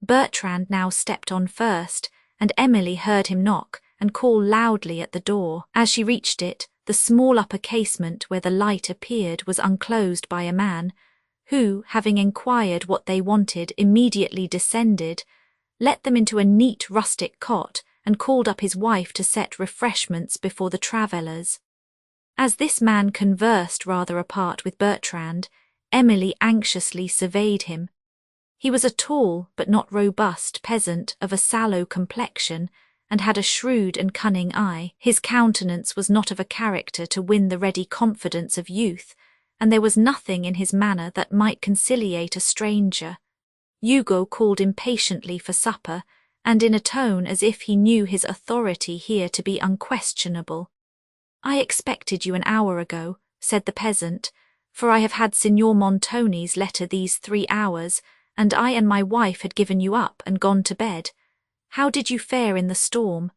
A: Bertrand now stepped on first, and Emily heard him knock and call loudly at the door. As she reached it, the small upper casement where the light appeared was unclosed by a man, who, having inquired what they wanted, immediately descended, let them into a neat rustic cot, and called up his wife to set refreshments before the travellers. As this man conversed rather apart with Bertrand, Emily anxiously surveyed him. He was a tall but not robust peasant of a sallow complexion, and had a shrewd and cunning eye. His countenance was not of a character to win the ready confidence of youth, and there was nothing in his manner that might conciliate a stranger. Hugo called impatiently for supper, and in a tone as if he knew his authority here to be unquestionable. "I expected you an hour ago," said the peasant, "for I have had Signor Montoni's letter these 3 hours, and I and my wife had given you up and gone to bed. How did you fare in the storm?"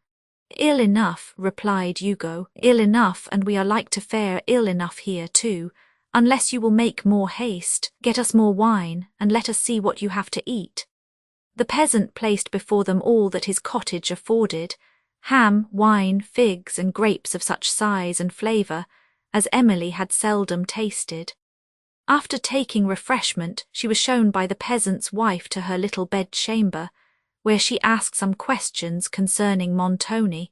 A: "Ill enough," replied Hugo, "ill enough, and we are like to fare ill enough here too, unless you will make more haste, get us more wine, and let us see what you have to eat." The peasant placed before them all that his cottage afforded: ham, wine, figs, and grapes of such size and flavour as Emily had seldom tasted. After taking refreshment, she was shown by the peasant's wife to her little bed-chamber, where she asked some questions concerning Montoni,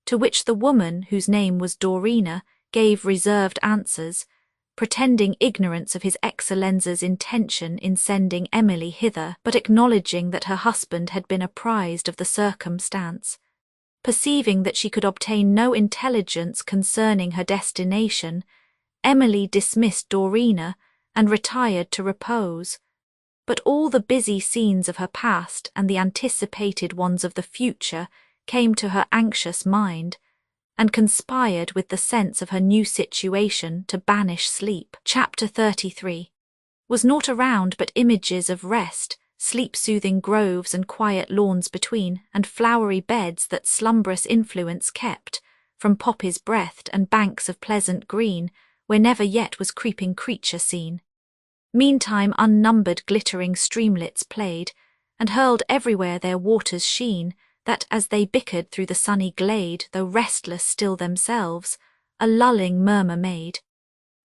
A: to which the woman, whose name was Dorina, gave reserved answers, pretending ignorance of his Excellenza's intention in sending Emily hither, but acknowledging that her husband had been apprised of the circumstance. Perceiving that she could obtain no intelligence concerning her destination, Emily dismissed Dorina and retired to repose. But all the busy scenes of her past and the anticipated ones of the future came to her anxious mind, and conspired with the sense of her new situation to banish sleep. Chapter 33 was naught around but images of rest, sleep-soothing groves and quiet lawns between, and flowery beds that slumbrous influence kept, from poppies breathed and banks of pleasant green, where never yet was creeping creature seen. Meantime unnumbered glittering streamlets played, and hurled everywhere their waters' sheen, that as they bickered through the sunny glade, though restless still themselves, a lulling murmur made.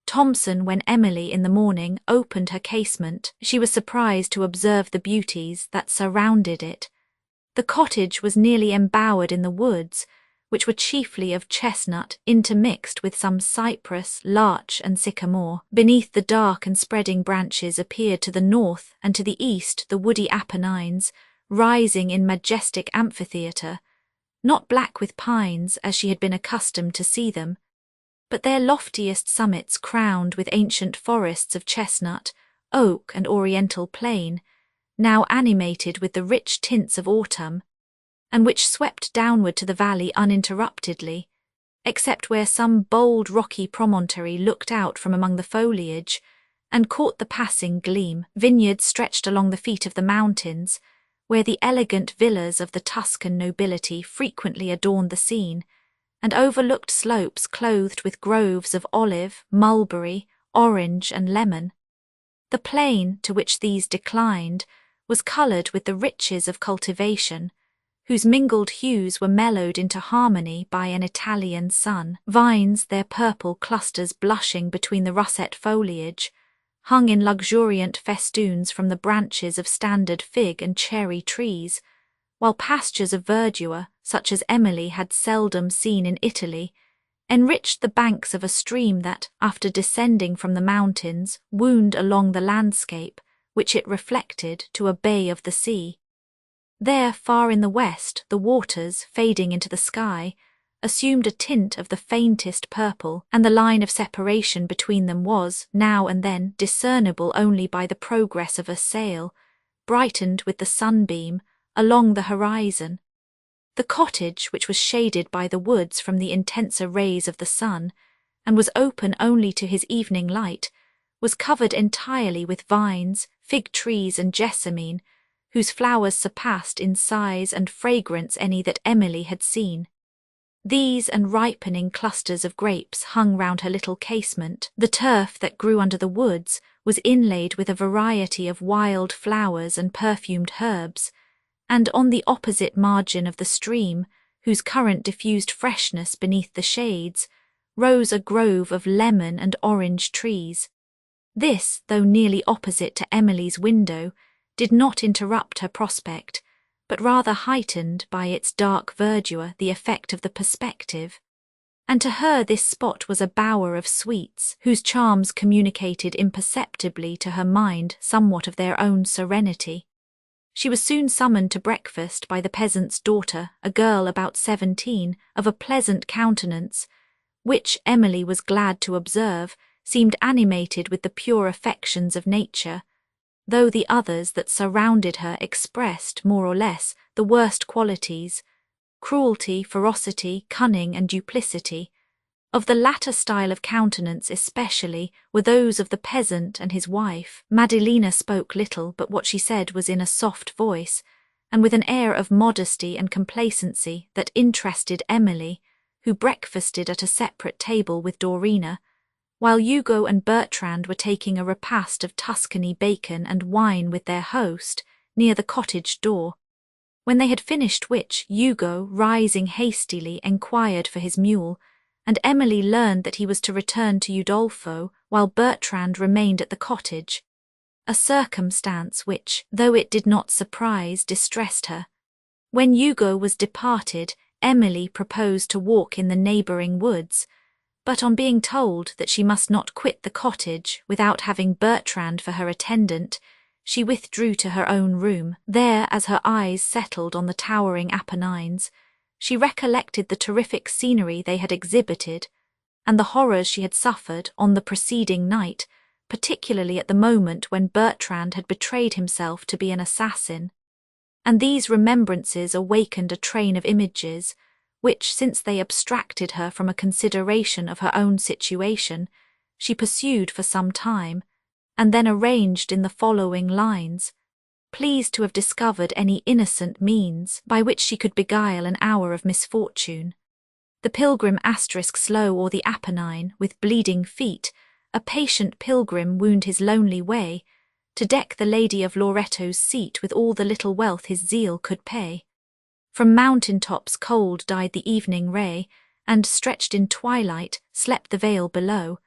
A: Thomson, when Emily in the morning opened her casement, she was surprised to observe the beauties that surrounded it. The cottage was nearly embowered in the woods, which were chiefly of chestnut intermixed with some cypress, larch, and sycamore. Beneath the dark and spreading branches appeared to the north and to the east the woody Apennines, rising in majestic amphitheatre, not black with pines as she had been accustomed to see them, but their loftiest summits crowned with ancient forests of chestnut, oak, and oriental plane, now animated with the rich tints of autumn, and which swept downward to the valley uninterruptedly, except where some bold rocky promontory looked out from among the foliage and caught the passing gleam. Vineyards stretched along the feet of the mountains, where the elegant villas of the Tuscan nobility frequently adorned the scene, and overlooked slopes clothed with groves of olive, mulberry, orange, and lemon. The plain, to which these declined, was coloured with the riches of cultivation, whose mingled hues were mellowed into harmony by an Italian sun. Vines, their purple clusters blushing between the russet foliage, hung in luxuriant festoons from the branches of standard fig and cherry trees, while pastures of verdure, such as Emily had seldom seen in Italy, enriched the banks of a stream that, after descending from the mountains, wound along the landscape, which it reflected, to a bay of the sea. There, far in the west, the waters, fading into the sky, assumed a tint of the faintest purple, and the line of separation between them was, now and then, discernible only by the progress of a sail, brightened with the sunbeam, along the horizon. The cottage, which was shaded by the woods from the intenser rays of the sun, and was open only to his evening light, was covered entirely with vines, fig trees and jessamine, whose flowers surpassed in size and fragrance any that Emily had seen. These and ripening clusters of grapes hung round her little casement. The turf that grew under the woods was inlaid with a variety of wild flowers and perfumed herbs, and on the opposite margin of the stream, whose current diffused freshness beneath the shades, rose a grove of lemon and orange trees. This, though nearly opposite to Emily's window, did not interrupt her prospect, but rather heightened by its dark verdure the effect of the perspective. And to her this spot was a bower of sweets, whose charms communicated imperceptibly to her mind somewhat of their own serenity. She was soon summoned to breakfast by the peasant's daughter, a girl about 17, of a pleasant countenance, which, Emily was glad to observe, seemed animated with the pure affections of nature, though the others that surrounded her expressed, more or less, the worst qualities: cruelty, ferocity, cunning, and duplicity. Of the latter style of countenance especially were those of the peasant and his wife. Maddelina spoke little, but what she said was in a soft voice, and with an air of modesty and complacency that interested Emily, who breakfasted at a separate table with Dorina, while Hugo and Bertrand were taking a repast of Tuscany bacon and wine with their host, near the cottage door. When they had finished which, Hugo, rising hastily, enquired for his mule, and Emily learned that he was to return to Udolpho, while Bertrand remained at the cottage, a circumstance which, though it did not surprise, distressed her. When Hugo was departed, Emily proposed to walk in the neighbouring woods, but on being told that she must not quit the cottage without having Bertrand for her attendant, she withdrew to her own room. There, as her eyes settled on the towering Apennines, she recollected the terrific scenery they had exhibited, and the horrors she had suffered on the preceding night, particularly at the moment when Bertrand had betrayed himself to be an assassin. And these remembrances awakened a train of images, which, since they abstracted her from a consideration of her own situation, she pursued for some time, and then arranged in the following lines, pleased to have discovered any innocent means by which she could beguile an hour of misfortune. The pilgrim *slow o'er the Apennine, with bleeding feet, a patient pilgrim wound his lonely way, to deck the Lady of Loretto's seat with all the little wealth his zeal could pay. From mountain tops cold died the evening ray, and, stretched in twilight, slept the vale below.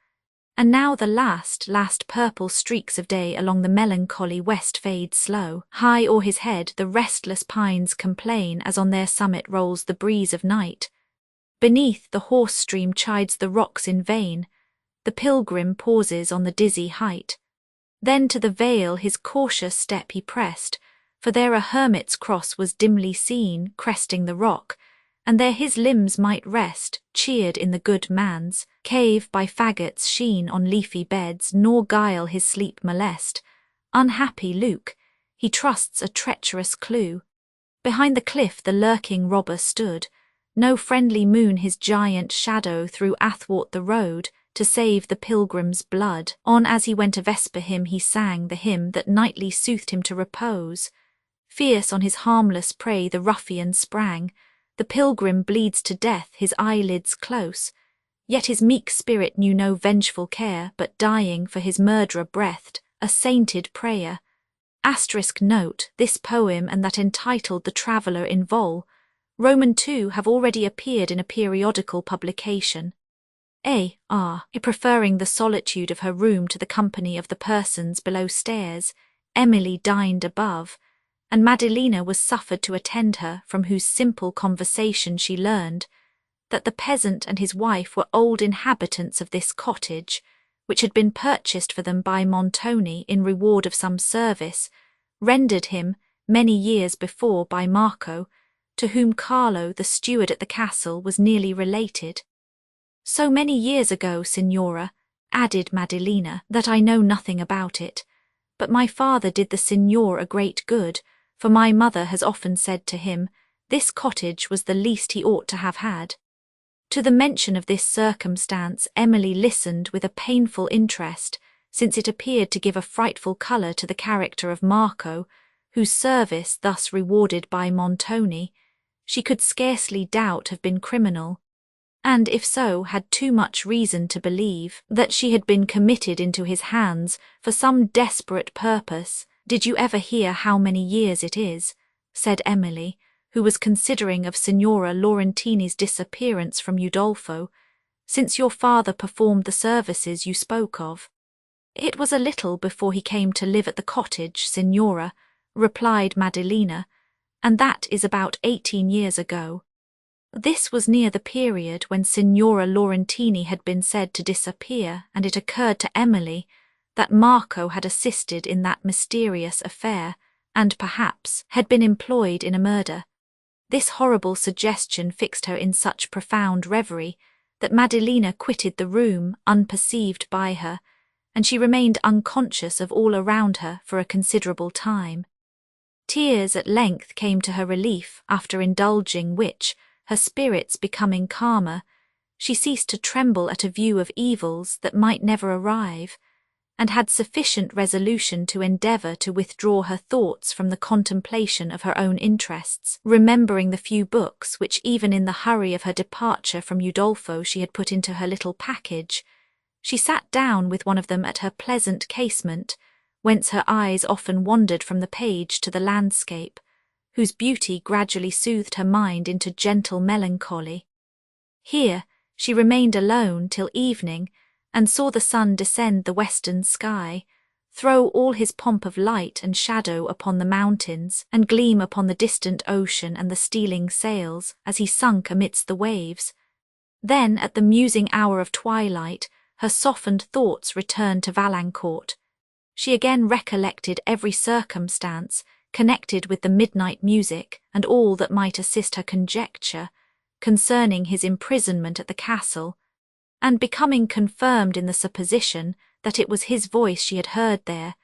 A: And now the last purple streaks of day along the melancholy west fade slow. High o'er his head the restless pines complain, as on their summit rolls the breeze of night. Beneath, the horse stream chides the rocks in vain. The pilgrim pauses on the dizzy height. Then to the vale his cautious step he pressed, for there a hermit's cross was dimly seen, cresting the rock, and there his limbs might rest, cheered in the good man's cave by faggots sheen on leafy beds, nor guile his sleep molest. Unhappy Luke, he trusts a treacherous clue. Behind the cliff the lurking robber stood, no friendly moon his giant shadow threw athwart the road, to save the pilgrim's blood. On as he went a vesper hymn he sang, the hymn that nightly soothed him to repose. Fierce on his harmless prey the ruffian sprang, the pilgrim bleeds to death, his eyelids close, yet his meek spirit knew no vengeful care, but dying for his murderer breathed, a sainted prayer. Note, this poem and that entitled The Traveller in Vol. Roman II have already appeared in a periodical publication. A.R. Preferring the solitude of her room to the company of the persons below stairs, Emily dined above, and Maddelina was suffered to attend her, from whose simple conversation she learned that the peasant and his wife were old inhabitants of this cottage, which had been purchased for them by Montoni in reward of some service rendered him many years before by Marco, to whom Carlo, the steward at the castle, was nearly related. So many years ago, Signora, added Maddelina, that I know nothing about it, but my father did the Signor a great good, for my mother has often said to him, this cottage was the least he ought to have had. To the mention of this circumstance Emily listened with a painful interest, since it appeared to give a frightful colour to the character of Marco, whose service, thus rewarded by Montoni, she could scarcely doubt have been criminal, and if so had too much reason to believe that she had been committed into his hands for some desperate purpose. Did you ever hear how many years it is? Said Emily, who was considering of Signora Laurentini's disappearance from Udolpho, since your father performed the services you spoke of. It was a little before he came to live at the cottage, Signora, replied Maddelina, and that is about 18 years ago. This was near the period when Signora Laurentini had been said to disappear, and it occurred to Emily that Marco had assisted in that mysterious affair, and perhaps had been employed in a murder. This horrible suggestion fixed her in such profound reverie that Maddelina quitted the room unperceived by her, and she remained unconscious of all around her for a considerable time. Tears at length came to her relief, after indulging which, her spirits becoming calmer, she ceased to tremble at a view of evils that might never arrive, and had sufficient resolution to endeavour to withdraw her thoughts from the contemplation of her own interests, remembering the few books which even in the hurry of her departure from Udolpho she had put into her little package. She sat down with one of them at her pleasant casement, whence her eyes often wandered from the page to the landscape, whose beauty gradually soothed her mind into gentle melancholy. Here she remained alone till evening, and saw the sun descend the western sky, throw all his pomp of light and shadow upon the mountains, and gleam upon the distant ocean and the stealing sails, as he sunk amidst the waves. Then, at the musing hour of twilight, her softened thoughts returned to Valancourt. She again recollected every circumstance connected with the midnight music, and all that might assist her conjecture concerning his imprisonment at the castle, and becoming confirmed in the supposition that it was his voice she had heard there,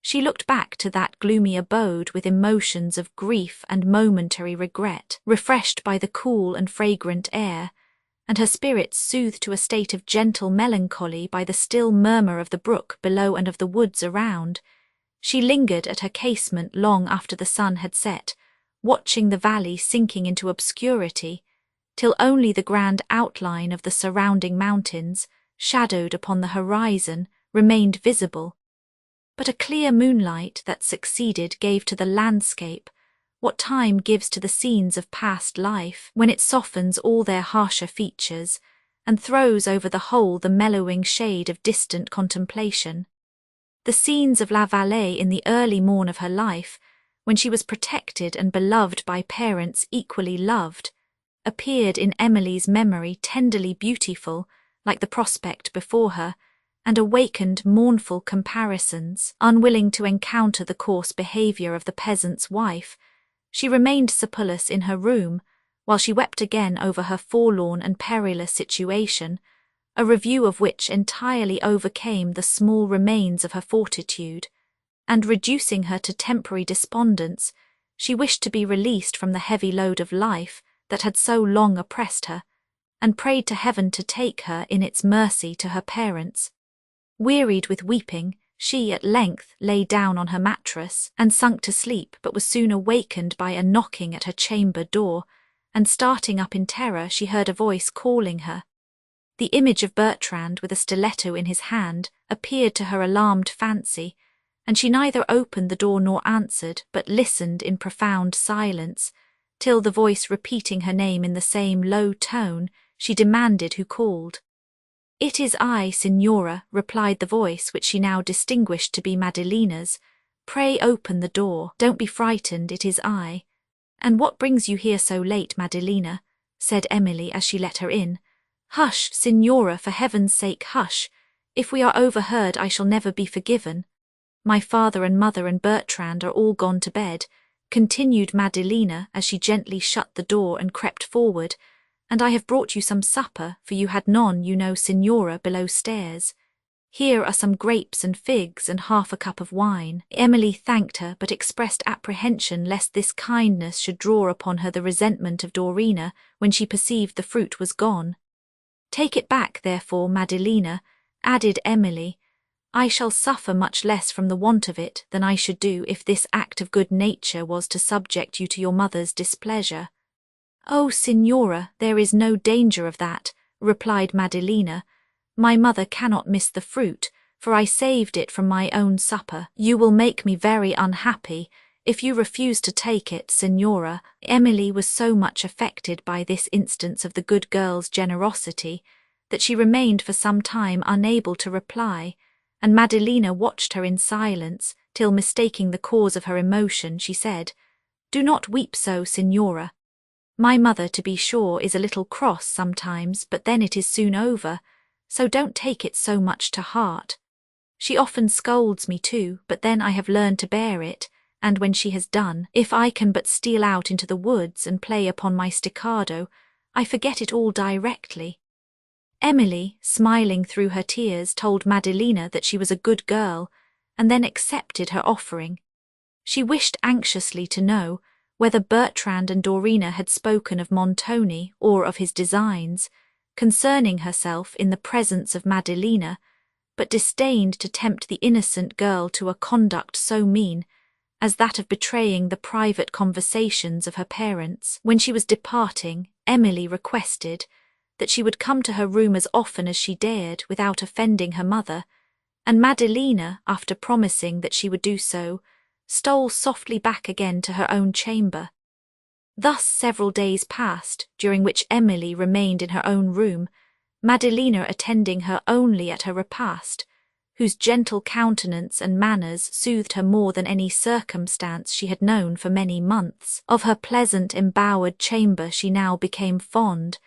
A: she looked back to that gloomy abode with emotions of grief and momentary regret, refreshed by the cool and fragrant air, and her spirits soothed to a state of gentle melancholy by the still murmur of the brook below and of the woods around. She lingered at her casement long after the sun had set, watching the valley sinking into obscurity, till only the grand outline of the surrounding mountains, shadowed upon the horizon, remained visible. But a clear moonlight that succeeded gave to the landscape what time gives to the scenes of past life, when it softens all their harsher features, and throws over the whole the mellowing shade of distant contemplation. The scenes of La Vallée in the early morn of her life, when she was protected and beloved by parents equally loved, appeared in Emily's memory tenderly beautiful, like the prospect before her, and awakened mournful comparisons. Unwilling to encounter the coarse behaviour of the peasant's wife, she remained supperless in her room, while she wept again over her forlorn and perilous situation, a review of which entirely overcame the small remains of her fortitude, and reducing her to temporary despondence, she wished to be released from the heavy load of life that had so long oppressed her, and prayed to heaven to take her in its mercy to her parents. Wearied with weeping, she at length lay down on her mattress and sunk to sleep, but was soon awakened by a knocking at her chamber door, and starting up in terror she heard a voice calling her. The image of Bertrand with a stiletto in his hand appeared to her alarmed fancy, and she neither opened the door nor answered, but listened in profound silence, till the voice repeating her name in the same low tone, she demanded who called. "It is I, Signora," replied the voice, which she now distinguished to be Madelina's. "Pray open the door. Don't be frightened, it is I." "And what brings you here so late, Madelina?" said Emily as she let her in. "Hush, Signora, for heaven's sake, hush. If we are overheard I shall never be forgiven. My father and mother and Bertrand are all gone to bed," continued Madelina as she gently shut the door and crept forward, "and I have brought you some supper, for you had none, you know, Signora, below stairs. Here are some grapes and figs and half a cup of wine." Emily thanked her, but expressed apprehension lest this kindness should draw upon her the resentment of Dorina when she perceived the fruit was gone. "Take it back, therefore, Madelina," added Emily. "I shall suffer much less from the want of it than I should do if this act of good nature was to subject you to your mother's displeasure." "Oh, Signora, there is no danger of that," replied Madelina. "My mother cannot miss the fruit, for I saved it from my own supper. You will make me very unhappy if you refuse to take it, Signora." Emily was so much affected by this instance of the good girl's generosity that she remained for some time unable to reply, and Madelina watched her in silence till, mistaking the cause of her emotion, she said, "Do not weep so, Signora. My mother, to be sure, is a little cross sometimes, but then it is soon over, so don't take it so much to heart. She often scolds me too, but then I have learned to bear it, and when she has done, if I can but steal out into the woods and play upon my staccato, I forget it all directly." Emily, smiling through her tears, told Madelina that she was a good girl, and then accepted her offering. She wished anxiously to know whether Bertrand and Dorina had spoken of Montoni or of his designs concerning herself in the presence of Madelina, but disdained to tempt the innocent girl to a conduct so mean as that of betraying the private conversations of her parents. When she was departing, Emily requested that she would come to her room as often as she dared without offending her mother, and Madelina, after promising that she would do so, stole softly back again to her own chamber. Thus several days passed, during which Emily remained in her own room, Madelina attending her only at her repast, whose gentle countenance and manners soothed her more than any circumstance she had known for many months. Of her pleasant embowered chamber she now became fond,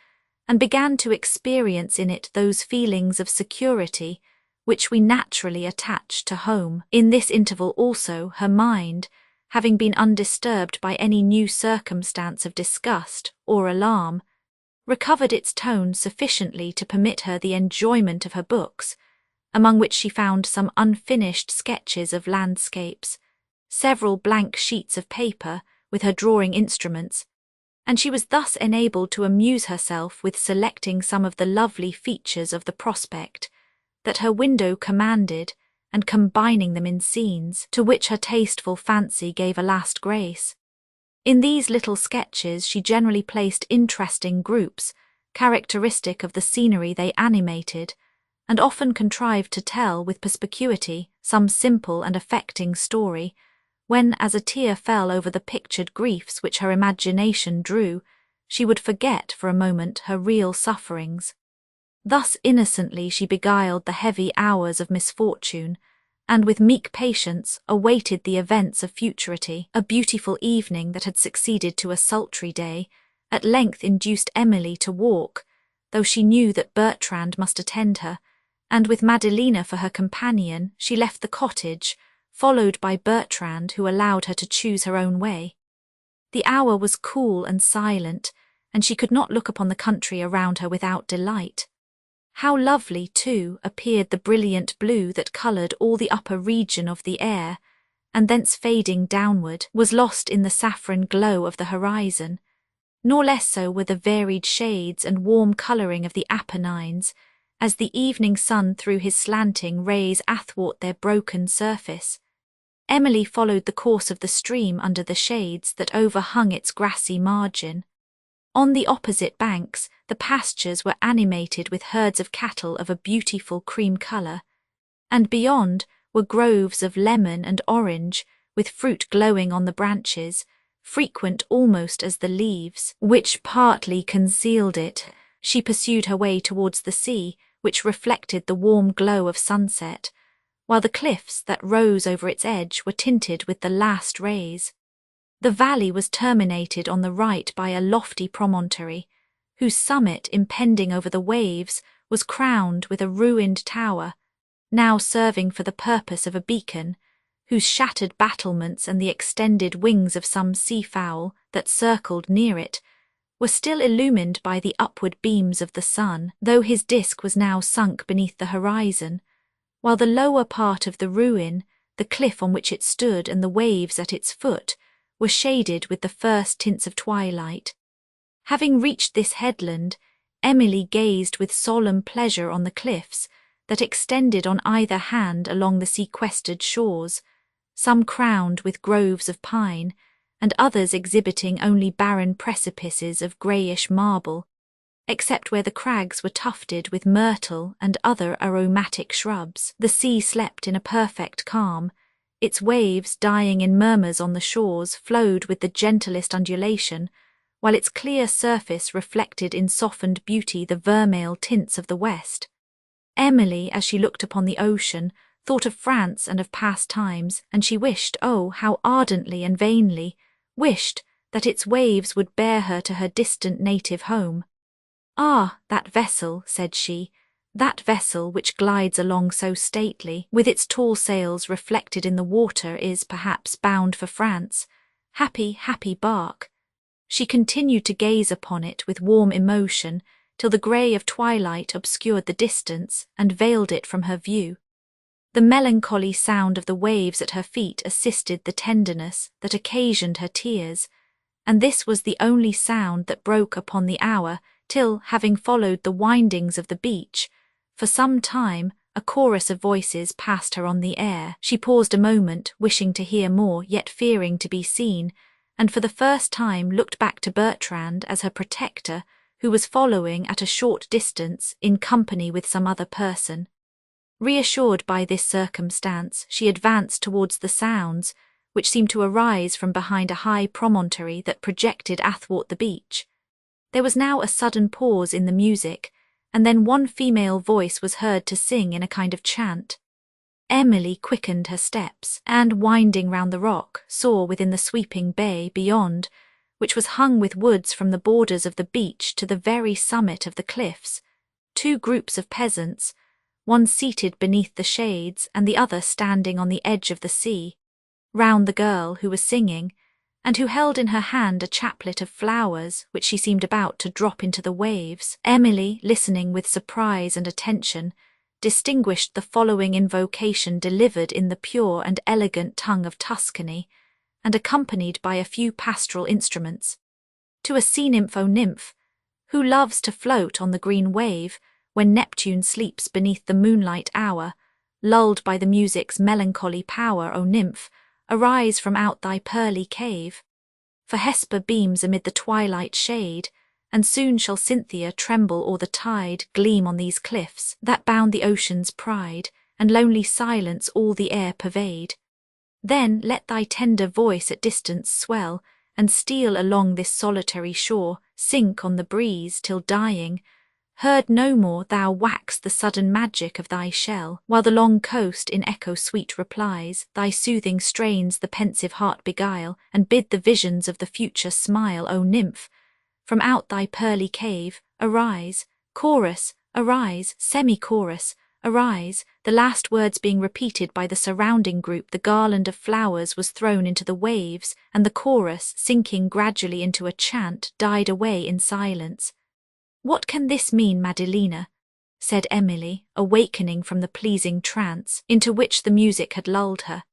A: and began to experience in it those feelings of security which we naturally attach to home. In this interval also her mind, having been undisturbed by any new circumstance of disgust or alarm, recovered its tone sufficiently to permit her the enjoyment of her books, among which she found some unfinished sketches of landscapes, several blank sheets of paper with her drawing instruments, and she was thus enabled to amuse herself with selecting some of the lovely features of the prospect that her window commanded and combining them in scenes to which her tasteful fancy gave a last grace. In these little sketches she generally placed interesting groups, characteristic of the scenery they animated, and often contrived to tell with perspicuity some simple and affecting story, when, as a tear fell over the pictured griefs which her imagination drew, she would forget for a moment her real sufferings. Thus innocently she beguiled the heavy hours of misfortune, and with meek patience awaited the events of futurity. A beautiful evening that had succeeded to a sultry day at length induced Emily to walk, though she knew that Bertrand must attend her, and with Madelina for her companion she left the cottage, followed by Bertrand, who allowed her to choose her own way. The hour was cool and silent, and she could not look upon the country around her without delight. How lovely, too, appeared the brilliant blue that coloured all the upper region of the air, and thence fading downward, was lost in the saffron glow of the horizon. Nor less so were the varied shades and warm colouring of the Apennines, as the evening sun threw his slanting rays athwart their broken surface. Emily followed the course of the stream under the shades that overhung its grassy margin. On the opposite banks, the pastures were animated with herds of cattle of a beautiful cream colour, and beyond were groves of lemon and orange, with fruit glowing on the branches, frequent almost as the leaves, which partly concealed it. She pursued her way towards the sea, which reflected the warm glow of sunset, while the cliffs that rose over its edge were tinted with the last rays. The valley was terminated on the right by a lofty promontory, whose summit, impending over the waves, was crowned with a ruined tower, now serving for the purpose of a beacon, whose shattered battlements and the extended wings of some sea-fowl that circled near it were still illumined by the upward beams of the sun, though his disk was now sunk beneath the horizon, while the lower part of the ruin, the cliff on which it stood and the waves at its foot, were shaded with the first tints of twilight. Having reached this headland, Emily gazed with solemn pleasure on the cliffs that extended on either hand along the sequestered shores, some crowned with groves of pine, and others exhibiting only barren precipices of greyish marble, except where the crags were tufted with myrtle and other aromatic shrubs. The sea slept in a perfect calm. Its waves, dying in murmurs on the shores, flowed with the gentlest undulation, while its clear surface reflected in softened beauty the vermeil tints of the west. Emily, as she looked upon the ocean, thought of France and of past times, and she wished, oh, how ardently and vainly, wished that its waves would bear her to her distant native home. "Ah, that vessel," said she, "that vessel which glides along so stately, with its tall sails reflected in the water, is, perhaps, bound for France. Happy, happy bark!" She continued to gaze upon it with warm emotion, till the grey of twilight obscured the distance and veiled it from her view. The melancholy sound of the waves at her feet assisted the tenderness that occasioned her tears, and this was the only sound that broke upon the hour, till, having followed the windings of the beach, for some time a chorus of voices passed her on the air. She paused a moment, wishing to hear more, yet fearing to be seen, and for the first time looked back to Bertrand as her protector, who was following at a short distance in company with some other person. Reassured by this circumstance, she advanced towards the sounds, which seemed to arise from behind a high promontory that projected athwart the beach. There was now a sudden pause in the music, and then one female voice was heard to sing in a kind of chant. Emily quickened her steps, and, winding round the rock, saw within the sweeping bay beyond, which was hung with woods from the borders of the beach to the very summit of the cliffs, two groups of peasants, one seated beneath the shades and the other standing on the edge of the sea, round the girl who was singing, and who held in her hand a chaplet of flowers which she seemed about to drop into the waves. Emily, listening with surprise and attention, distinguished the following invocation delivered in the pure and elegant tongue of Tuscany, and accompanied by a few pastoral instruments. To a sea-nymph, O nymph, who loves to float on the green wave, when Neptune sleeps beneath the moonlight hour, lulled by the music's melancholy power, O nymph, arise from out thy pearly cave. For Hesper beams amid the twilight shade, and soon shall Cynthia tremble o'er the tide, gleam on these cliffs that bound the ocean's pride, and lonely silence all the air pervade. Then let thy tender voice at distance swell, and steal along this solitary shore, sink on the breeze till dying, heard no more, thou wax the sudden magic of thy shell, while the long coast in echo sweet replies, thy soothing strains the pensive heart beguile, and bid the visions of the future smile. O nymph, from out thy pearly cave, arise, chorus, arise, semi-chorus, arise. The last words being repeated by the surrounding group, the garland of flowers was thrown into the waves, and the chorus, sinking gradually into a chant, died away in silence. "What can this mean, Madelina?" said Emily, awakening from the pleasing trance into which the music had lulled her.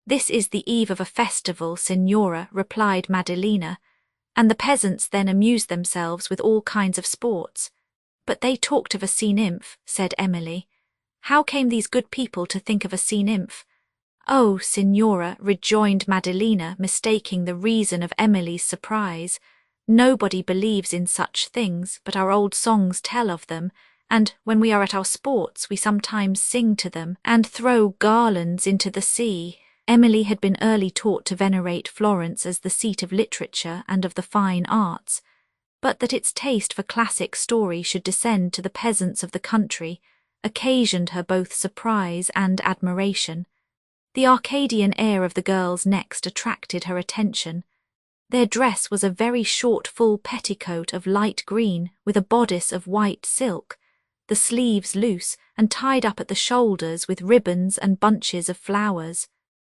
A: "This is the eve of a festival, Signora," replied Madelina, "and the peasants then amused themselves with all kinds of sports." "But they talked of a sea-nymph," said Emily. "How came these good people to think of a sea-nymph?" "Oh, Signora," rejoined Madelina, mistaking the reason of Emily's surprise, "nobody believes in such things, but our old songs tell of them, and when we are at our sports we sometimes sing to them and throw garlands into the sea. Emily had been early taught to venerate Florence as the seat of literature and of the fine arts, but that its taste for classic story should descend to the peasants of the country occasioned her both surprise and admiration. The Arcadian air of the girls next attracted her attention. Their dress was a very short full petticoat of light green with a bodice of white silk, the sleeves loose and tied up at the shoulders with ribbons and bunches of flowers.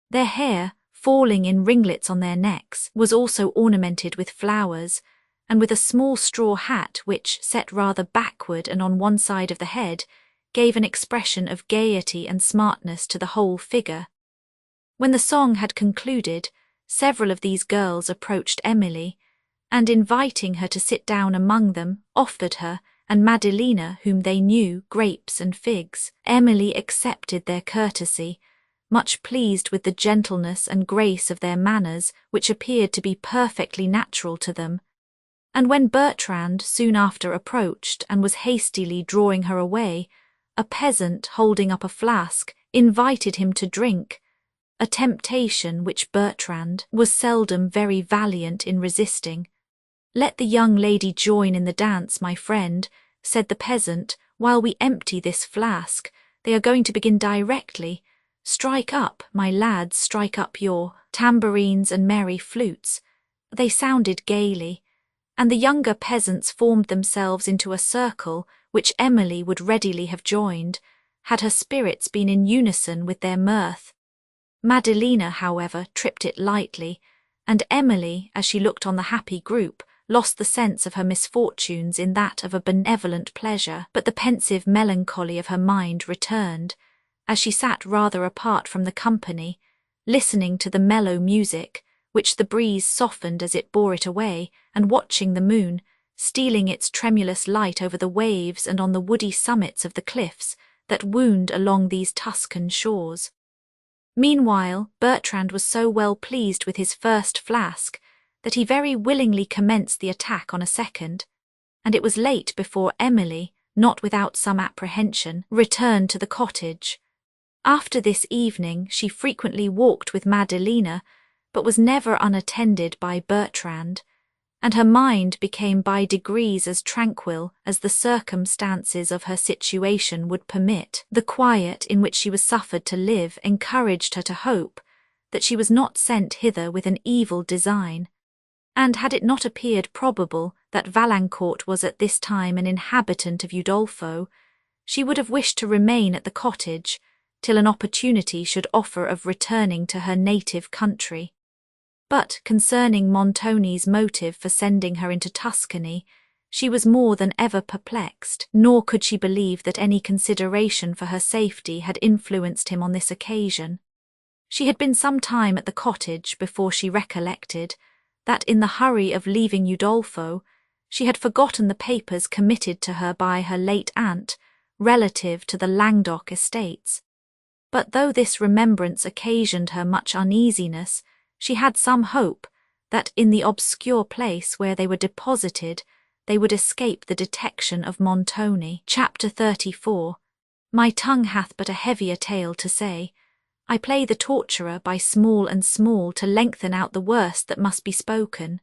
A: Their hair, falling in ringlets on their necks, was also ornamented with flowers, and with a small straw hat which, set rather backward and on one side of the head, gave an expression of gaiety and smartness to the whole figure. When the song had concluded, several of these girls approached Emily, and inviting her to sit down among them, offered her, and Maddelina, whom they knew, grapes and figs. Emily accepted their courtesy, much pleased with the gentleness and grace of their manners, which appeared to be perfectly natural to them. And when Bertrand soon after approached and was hastily drawing her away, a peasant holding up a flask invited him to drink, a temptation which Bertrand was seldom very valiant in resisting. "Let the young lady join in the dance, my friend," said the peasant, "while we empty this flask. They are going to begin directly. Strike up, my lads, strike up your tambourines and merry flutes." They sounded gaily, and the younger peasants formed themselves into a circle which Emily would readily have joined, had her spirits been in unison with their mirth. Maddelina, however, tripped it lightly, and Emily, as she looked on the happy group, lost the sense of her misfortunes in that of a benevolent pleasure, but the pensive melancholy of her mind returned, as she sat rather apart from the company, listening to the mellow music, which the breeze softened as it bore it away, and watching the moon, stealing its tremulous light over the waves and on the woody summits of the cliffs that wound along these Tuscan shores. Meanwhile, Bertrand was so well pleased with his first flask that he very willingly commenced the attack on a second, and it was late before Emily, not without some apprehension, returned to the cottage. After this evening she frequently walked with Maddelina, but was never unattended by Bertrand, and her mind became by degrees as tranquil as the circumstances of her situation would permit. The quiet in which she was suffered to live encouraged her to hope that she was not sent hither with an evil design, and had it not appeared probable that Valancourt was at this time an inhabitant of Udolpho, she would have wished to remain at the cottage till an opportunity should offer of returning to her native country. But concerning Montoni's motive for sending her into Tuscany, she was more than ever perplexed, nor could she believe that any consideration for her safety had influenced him on this occasion. She had been some time at the cottage before she recollected that in the hurry of leaving Udolpho she had forgotten the papers committed to her by her late aunt relative to the Languedoc estates. But though this remembrance occasioned her much uneasiness, she had some hope that in the obscure place where they were deposited they would escape the detection of Montoni. Chapter 34. My tongue hath but a heavier tale to say. I play the torturer by small and small to lengthen out the worst that must be spoken.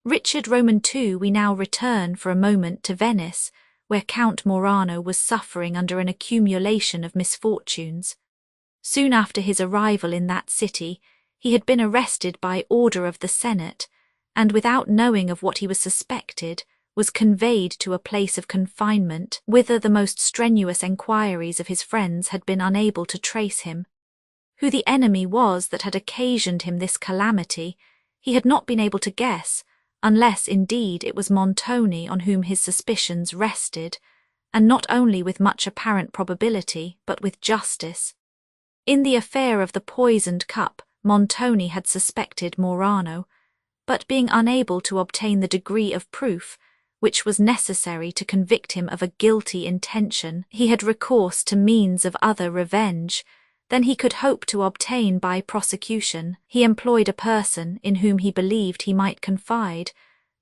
A: Richard Roman II, we now return for a moment to Venice, where Count Morano was suffering under an accumulation of misfortunes. Soon after his arrival in that city, he had been arrested by order of the Senate, and without knowing of what he was suspected, was conveyed to a place of confinement, whither the most strenuous enquiries of his friends had been unable to trace him. Who the enemy was that had occasioned him this calamity, he had not been able to guess, unless indeed it was Montoni on whom his suspicions rested, and not only with much apparent probability, but with justice. In the affair of the poisoned cup, Montoni had suspected Morano, but being unable to obtain the degree of proof which was necessary to convict him of a guilty intention, he had recourse to means of other revenge than he could hope to obtain by prosecution. He employed a person in whom he believed he might confide,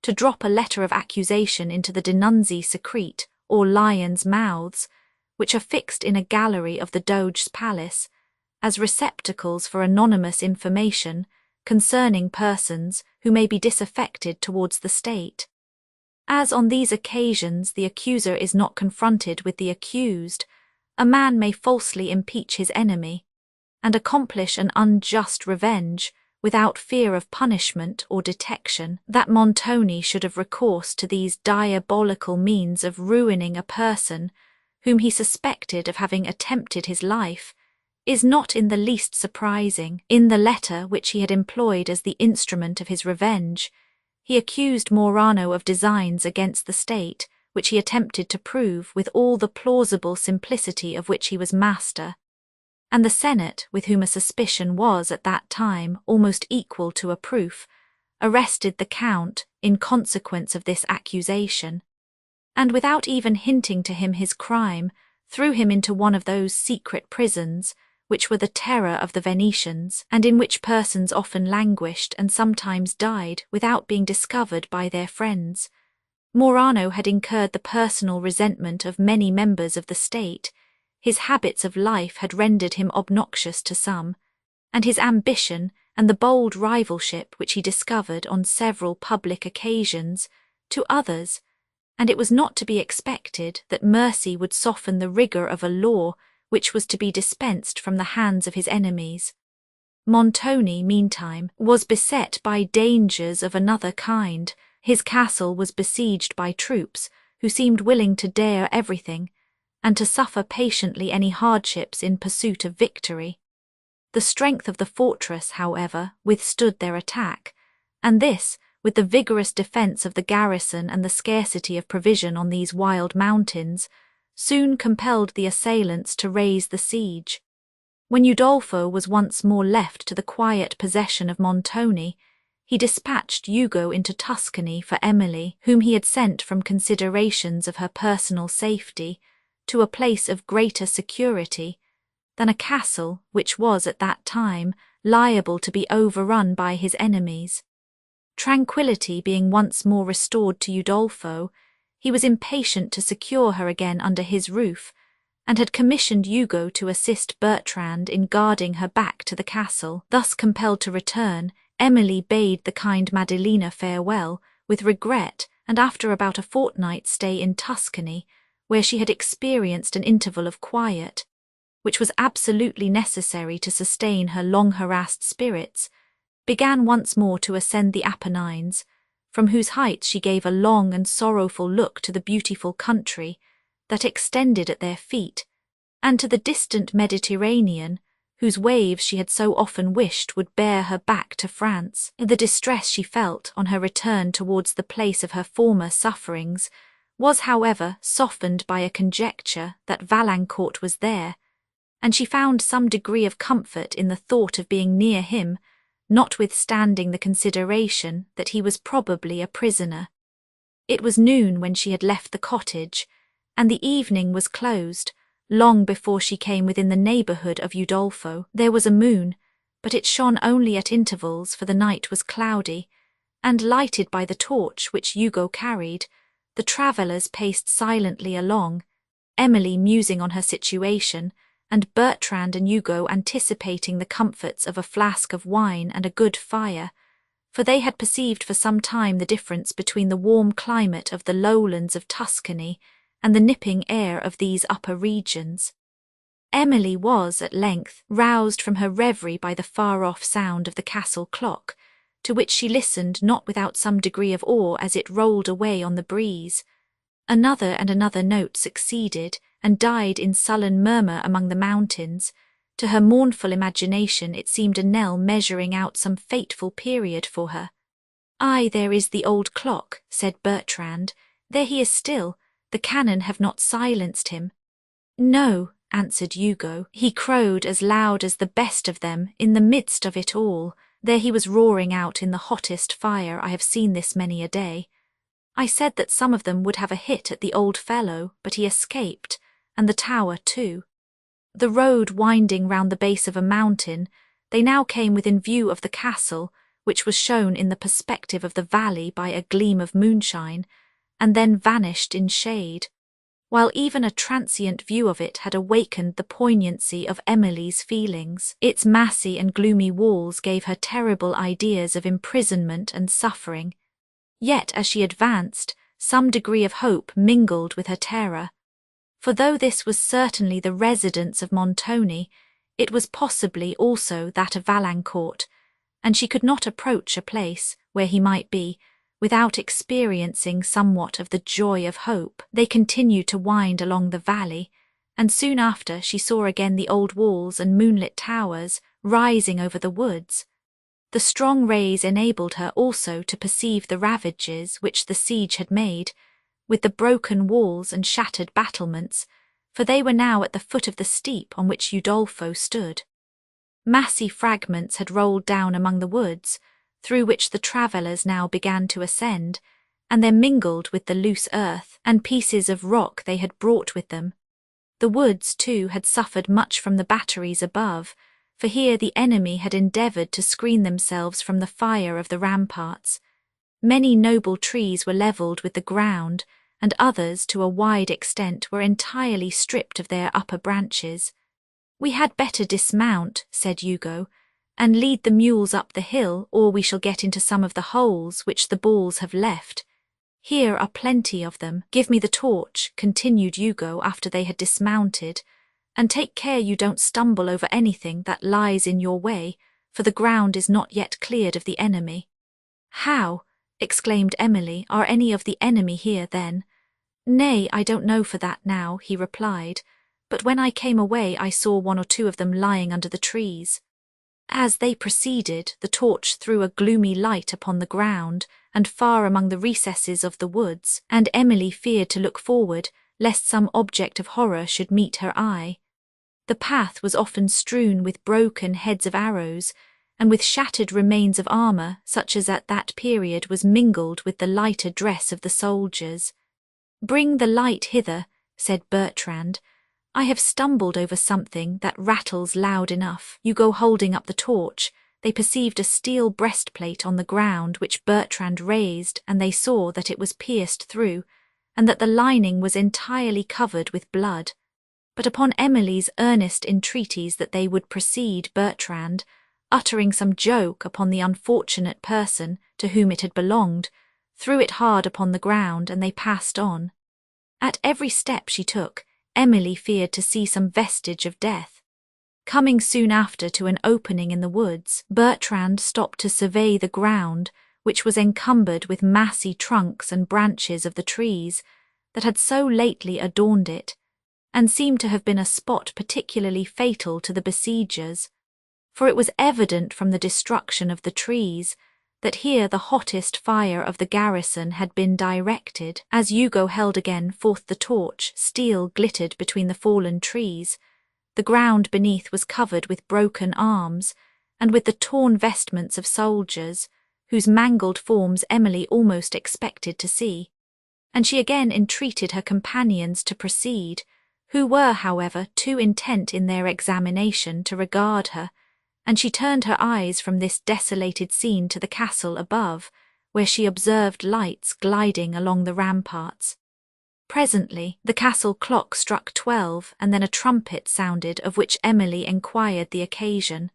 A: to drop a letter of accusation into the Denunzie secrete, or lions' mouths, which are fixed in a gallery of the Doge's palace, as receptacles for anonymous information concerning persons who may be disaffected towards the state. As on these occasions the accuser is not confronted with the accused, a man may falsely impeach his enemy, and accomplish an unjust revenge without fear of punishment or detection. That Montoni should have recourse to these diabolical means of ruining a person whom he suspected of having attempted his life is not in the least surprising. In the letter which he had employed as the instrument of his revenge, he accused Morano of designs against the state, which he attempted to prove with all the plausible simplicity of which he was master, and the Senate, with whom a suspicion was at that time almost equal to a proof, arrested the Count in consequence of this accusation, and without even hinting to him his crime, threw him into one of those secret prisons which were the terror of the Venetians, and in which persons often languished and sometimes died without being discovered by their friends. Morano had incurred the personal resentment of many members of the state. His habits of life had rendered him obnoxious to some, and his ambition and the bold rivalship which he discovered on several public occasions to others, and it was not to be expected that mercy would soften the rigour of a law which was to be dispensed from the hands of his enemies. Montoni, meantime, was beset by dangers of another kind. His castle was besieged by troops who seemed willing to dare everything, and to suffer patiently any hardships in pursuit of victory. The strength of the fortress, however, withstood their attack, and this, with the vigorous defence of the garrison and the scarcity of provision on these wild mountains, soon compelled the assailants to raise the siege. When Udolpho was once more left to the quiet possession of Montoni, he dispatched Ugo into Tuscany for Emily, whom he had sent from considerations of her personal safety, to a place of greater security than a castle which was at that time liable to be overrun by his enemies. Tranquillity being once more restored to Udolpho, he was impatient to secure her again under his roof, and had commissioned Ugo to assist Bertrand in guarding her back to the castle. Thus compelled to return, Emily bade the kind Madelina farewell with regret, and after about a fortnight's stay in Tuscany, where she had experienced an interval of quiet, which was absolutely necessary to sustain her long-harassed spirits, began once more to ascend the Apennines, from whose heights she gave a long and sorrowful look to the beautiful country that extended at their feet, and to the distant Mediterranean, whose waves she had so often wished would bear her back to France. The distress she felt on her return towards the place of her former sufferings was, however, softened by a conjecture that Valancourt was there, and she found some degree of comfort in the thought of being near him, notwithstanding the consideration that he was probably a prisoner. It was noon when she had left the cottage, and the evening was closed, long before she came within the neighbourhood of Udolpho. There was a moon, but it shone only at intervals, for the night was cloudy, and lighted by the torch which Ugo carried, the travellers paced silently along, Emily musing on her situation, and Bertrand and Ugo anticipating the comforts of a flask of wine and a good fire, for they had perceived for some time the difference between the warm climate of the lowlands of Tuscany and the nipping air of these upper regions. Emily was, at length, roused from her reverie by the far-off sound of the castle clock, to which she listened not without some degree of awe as it rolled away on the breeze. Another and another note succeeded, and died in sullen murmur among the mountains. To her mournful imagination it seemed a knell measuring out some fateful period for her. "Ay, there is the old clock," said Bertrand. "There he is still. The cannon have not silenced him." "No," answered Ugo. "He crowed as loud as the best of them in the midst of it all. There he was roaring out in the hottest fire I have seen this many a day. I said that some of them would have a hit at the old fellow, but he escaped, and the tower too." The road winding round the base of a mountain, they now came within view of the castle, which was shown in the perspective of the valley by a gleam of moonshine, and then vanished in shade. while even a transient view of it had awakened the poignancy of Emily's feelings. Its massy and gloomy walls gave her terrible ideas of imprisonment and suffering. Yet, as she advanced, some degree of hope mingled with her terror. For though this was certainly the residence of Montoni, it was possibly also that of Valancourt, and she could not approach a place where he might be without experiencing somewhat of the joy of hope. They continued to wind along the valley, and soon after she saw again the old walls and moonlit towers rising over the woods. The strong rays enabled her also to perceive the ravages which the siege had made, with the broken walls and shattered battlements, for they were now at the foot of the steep on which Udolpho stood. Massy fragments had rolled down among the woods, through which the travellers now began to ascend, and there mingled with the loose earth and pieces of rock they had brought with them. The woods, too, had suffered much from the batteries above, for here the enemy had endeavoured to screen themselves from the fire of the ramparts. Many noble trees were levelled with the ground, and others, to a wide extent, were entirely stripped of their upper branches. "We had better dismount," said Hugo, "and lead the mules up the hill, or we shall get into some of the holes which the balls have left. Here are plenty of them. Give me the torch," continued Hugo after they had dismounted, "and take care you don't stumble over anything that lies in your way, for the ground is not yet cleared of the enemy." "How?" exclaimed Emily. "Are any of the enemy here, then?" "Nay, I don't know for that now," he replied, "but when I came away I saw one or two of them lying under the trees." As they proceeded, the torch threw a gloomy light upon the ground and far among the recesses of the woods, and Emily feared to look forward, lest some object of horror should meet her eye. The path was often strewn with broken heads of arrows, and with shattered remains of armour, such as at that period was mingled with the lighter dress of the soldiers. "Bring the light hither," said Bertrand. "I have stumbled over something that rattles loud enough." Hugo holding up the torch, they perceived a steel breastplate on the ground which Bertrand raised, and they saw that it was pierced through, and that the lining was entirely covered with blood. But upon Emily's earnest entreaties that they would proceed, Bertrand, uttering some joke upon the unfortunate person to whom it had belonged, threw it hard upon the ground, and they passed on. At every step she took, Emily feared to see some vestige of death. Coming soon after to an opening in the woods, Bertrand stopped to survey the ground, which was encumbered with massy trunks and branches of the trees that had so lately adorned it, and seemed to have been a spot particularly fatal to the besiegers, for it was evident from the destruction of the trees that here the hottest fire of the garrison had been directed. As Hugo held again forth the torch, steel glittered between the fallen trees. The ground beneath was covered with broken arms, and with the torn vestments of soldiers, whose mangled forms Emily almost expected to see. And she again entreated her companions to proceed, who were, however, too intent in their examination to regard her, and she turned her eyes from this desolated scene to the castle above, where she observed lights gliding along the ramparts. Presently the castle clock struck 12, and then a trumpet sounded, of which Emily enquired the occasion.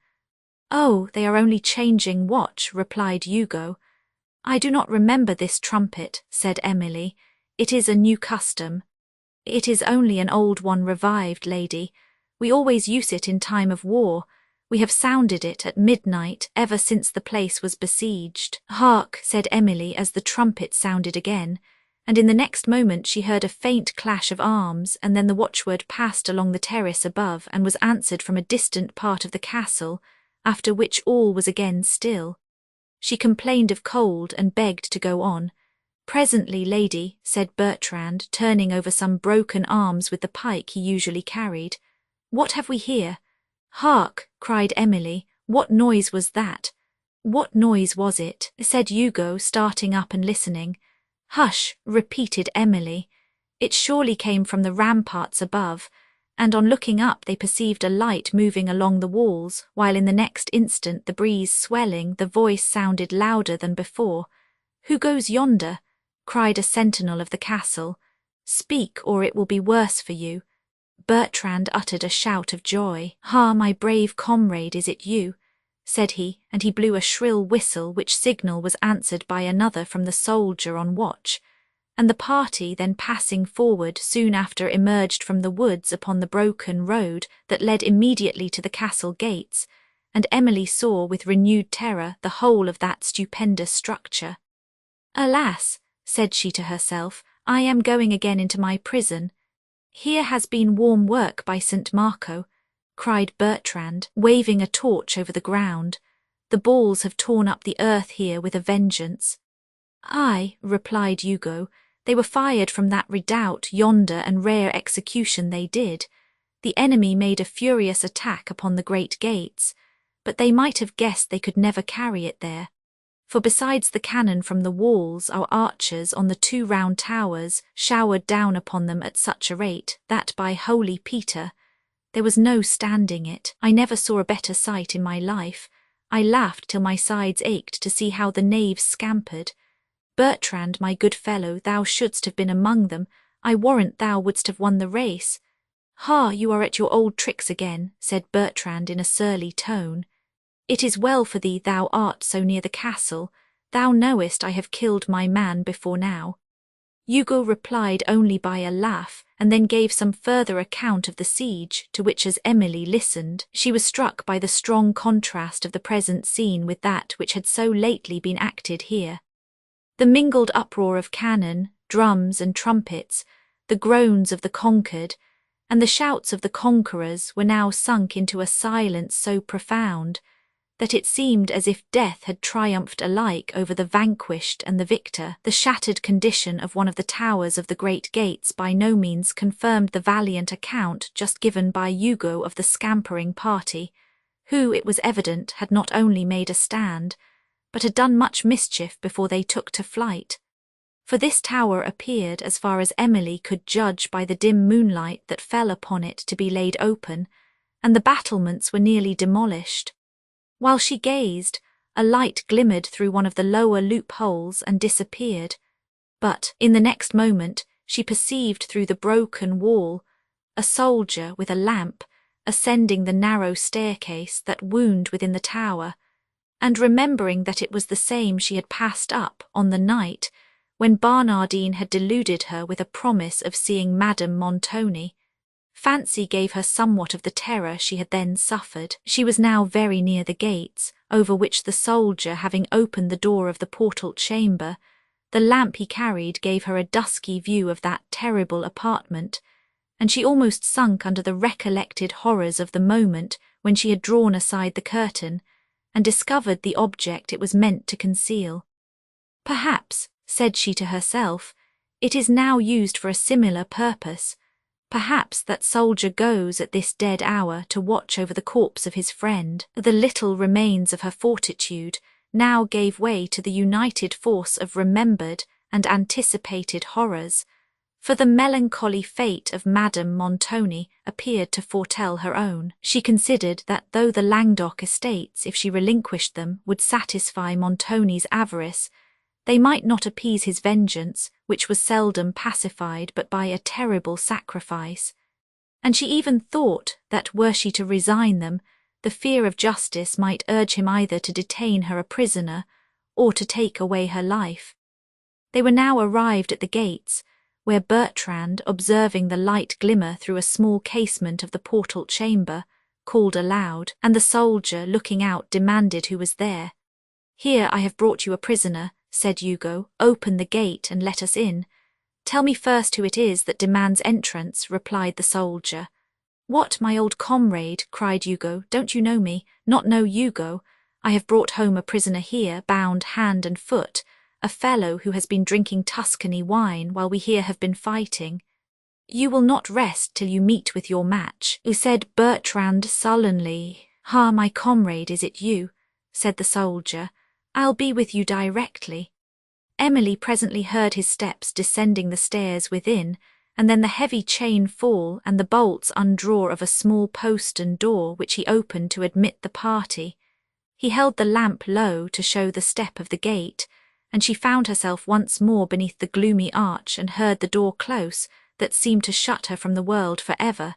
A: "Oh, they are only changing watch," replied Hugo. "I do not remember this trumpet," said Emily. "It is a new custom." "It is only an old one revived, lady. We always use it in time of war. We have sounded it at midnight ever since the place was besieged." "Hark," said Emily as the trumpet sounded again, and in the next moment she heard a faint clash of arms, and then the watchword passed along the terrace above and was answered from a distant part of the castle, after which all was again still. She complained of cold and begged to go on. "Presently, lady," said Bertrand, turning over some broken arms with the pike he usually carried. "What have we here?" "Hark!" cried Emily. "What noise was that?" "What noise was it?" said Hugo, starting up and listening. "Hush!" repeated Emily. It surely came from the ramparts above, and on looking up they perceived a light moving along the walls, while in the next instant, the breeze swelling, the voice sounded louder than before. "Who goes yonder?" cried a sentinel of the castle. Speak, or it will be worse for you." Bertrand uttered a shout of joy. "Ah, my brave comrade, is it you?" said he, and he blew a shrill whistle, which signal was answered by another from the soldier on watch, and the party then passing forward soon after emerged from the woods upon the broken road that led immediately to the castle gates, and Emily saw with renewed terror the whole of that stupendous structure. "Alas," said she to herself, "I am going again into my prison. Here has been warm work by St. Marco," cried Bertrand, waving a torch over the ground. "The balls have torn up the earth here with a vengeance." "Aye," replied Hugo, "they were fired from that redoubt yonder, and rare execution they did. The enemy made a furious attack upon the great gates, but they might have guessed they could never carry it there. For besides the cannon from the walls, our archers on the 2 round towers showered down upon them at such a rate that, by Holy Peter, there was no standing it. I never saw a better sight in my life. I laughed till my sides ached to see how the knaves scampered. Bertrand, my good fellow, thou shouldst have been among them. I warrant thou wouldst have won the race." "Ha, you are at your old tricks again," said Bertrand in a surly tone. "It is well for thee thou art so near the castle. Thou knowest I have killed my man before now." Hugo replied only by a laugh, and then gave some further account of the siege, to which as Emily listened, she was struck by the strong contrast of the present scene with that which had so lately been acted here. The mingled uproar of cannon, drums and trumpets, the groans of the conquered, and the shouts of the conquerors were now sunk into a silence so profound that it seemed as if death had triumphed alike over the vanquished and the victor. The shattered condition of one of the towers of the great gates by no means confirmed the valiant account just given by Hugo of the scampering party, who, it was evident, had not only made a stand, but had done much mischief before they took to flight. For this tower appeared, as far as Emily could judge by the dim moonlight that fell upon it, to be laid open, and the battlements were nearly demolished. While she gazed, a light glimmered through one of the lower loopholes and disappeared, but in the next moment she perceived through the broken wall a soldier with a lamp ascending the narrow staircase that wound within the tower, and remembering that it was the same she had passed up on the night when Barnardine had deluded her with a promise of seeing Madame Montoni, fancy gave her somewhat of the terror she had then suffered. She was now very near the gates, over which the soldier, having opened the door of the portal chamber, the lamp he carried gave her a dusky view of that terrible apartment, and she almost sunk under the recollected horrors of the moment when she had drawn aside the curtain and discovered the object it was meant to conceal. "Perhaps," said she to herself, "it is now used for a similar purpose. Perhaps that soldier goes at this dead hour to watch over the corpse of his friend." The little remains of her fortitude now gave way to the united force of remembered and anticipated horrors, for the melancholy fate of Madame Montoni appeared to foretell her own. She considered that though the Languedoc estates, if she relinquished them, would satisfy Montoni's avarice, they might not appease his vengeance, which was seldom pacified but by a terrible sacrifice. And she even thought that, were she to resign them, the fear of justice might urge him either to detain her a prisoner or to take away her life. They were now arrived at the gates, where Bertrand, observing the light glimmer through a small casement of the portal chamber, called aloud, and the soldier, looking out, demanded who was there. "Here I have brought you a prisoner," said Hugo. "Open the gate and let us in." "Tell me first who it is that demands entrance," replied the soldier. "What, my old comrade?" cried Hugo. "Don't you know me?" "Not know Hugo. I have brought home a prisoner here, bound hand and foot, a fellow who has been drinking Tuscany wine while we here have been fighting." "You will not rest till you meet with your match," said Bertrand sullenly. "Ah, my comrade, is it you?" said the soldier. "I'll be with you directly." Emily presently heard his steps descending the stairs within, and then the heavy chain fall and the bolts undraw of a small postern door which he opened to admit the party. He held the lamp low to show the step of the gate, and she found herself once more beneath the gloomy arch and heard the door close that seemed to shut her from the world forever.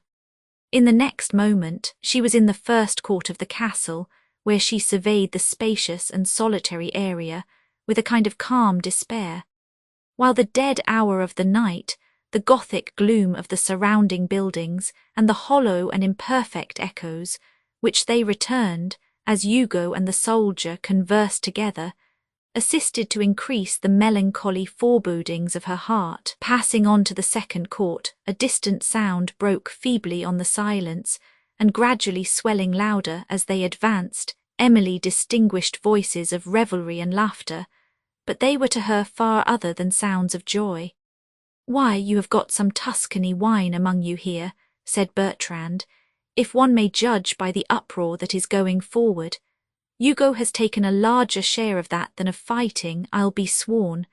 A: In the next moment, she was in the first court of the castle, where she surveyed the spacious and solitary area with a kind of calm despair. While the dead hour of the night, the Gothic gloom of the surrounding buildings, and the hollow and imperfect echoes, which they returned, as Hugo and the soldier conversed together, assisted to increase the melancholy forebodings of her heart. Passing on to the second court, a distant sound broke feebly on the silence, and gradually swelling louder as they advanced, Emily distinguished voices of revelry and laughter, but they were to her far other than sounds of joy. "Why, you have got some Tuscany wine among you here," said Bertrand, "if one may judge by the uproar that is going forward. Hugo has taken a larger share of that than of fighting, I'll be sworn.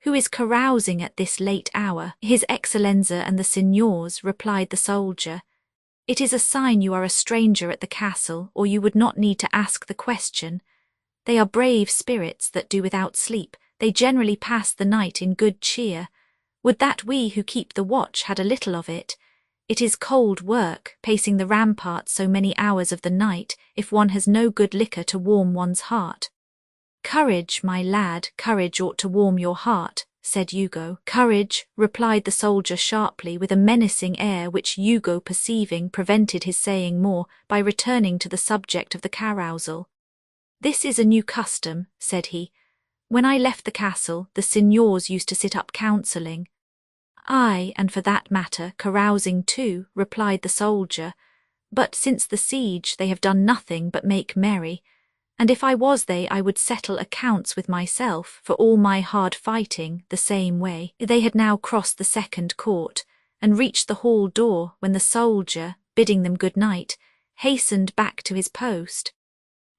A: Who is carousing at this late hour?" "His Excellenza and the signors," replied the soldier. "It is a sign you are a stranger at the castle, or you would not need to ask the question. They are brave spirits that do without sleep. They generally pass the night in good cheer. Would that we who keep the watch had a little of it. It is cold work, pacing the ramparts so many hours of the night, if one has no good liquor to warm one's heart." "Courage, my lad, courage ought to warm your heart," said Hugo. "Courage," replied the soldier sharply, with a menacing air which Hugo, perceiving, prevented his saying more, by returning to the subject of the carousal. "This is a new custom," said he. "When I left the castle, the signors used to sit up counselling." "Aye, and for that matter, carousing too," replied the soldier. "But since the siege they have done nothing but make merry, and if I was they I would settle accounts with myself for all my hard fighting the same way." They had now crossed the second court, and reached the hall door when the soldier, bidding them good night, hastened back to his post.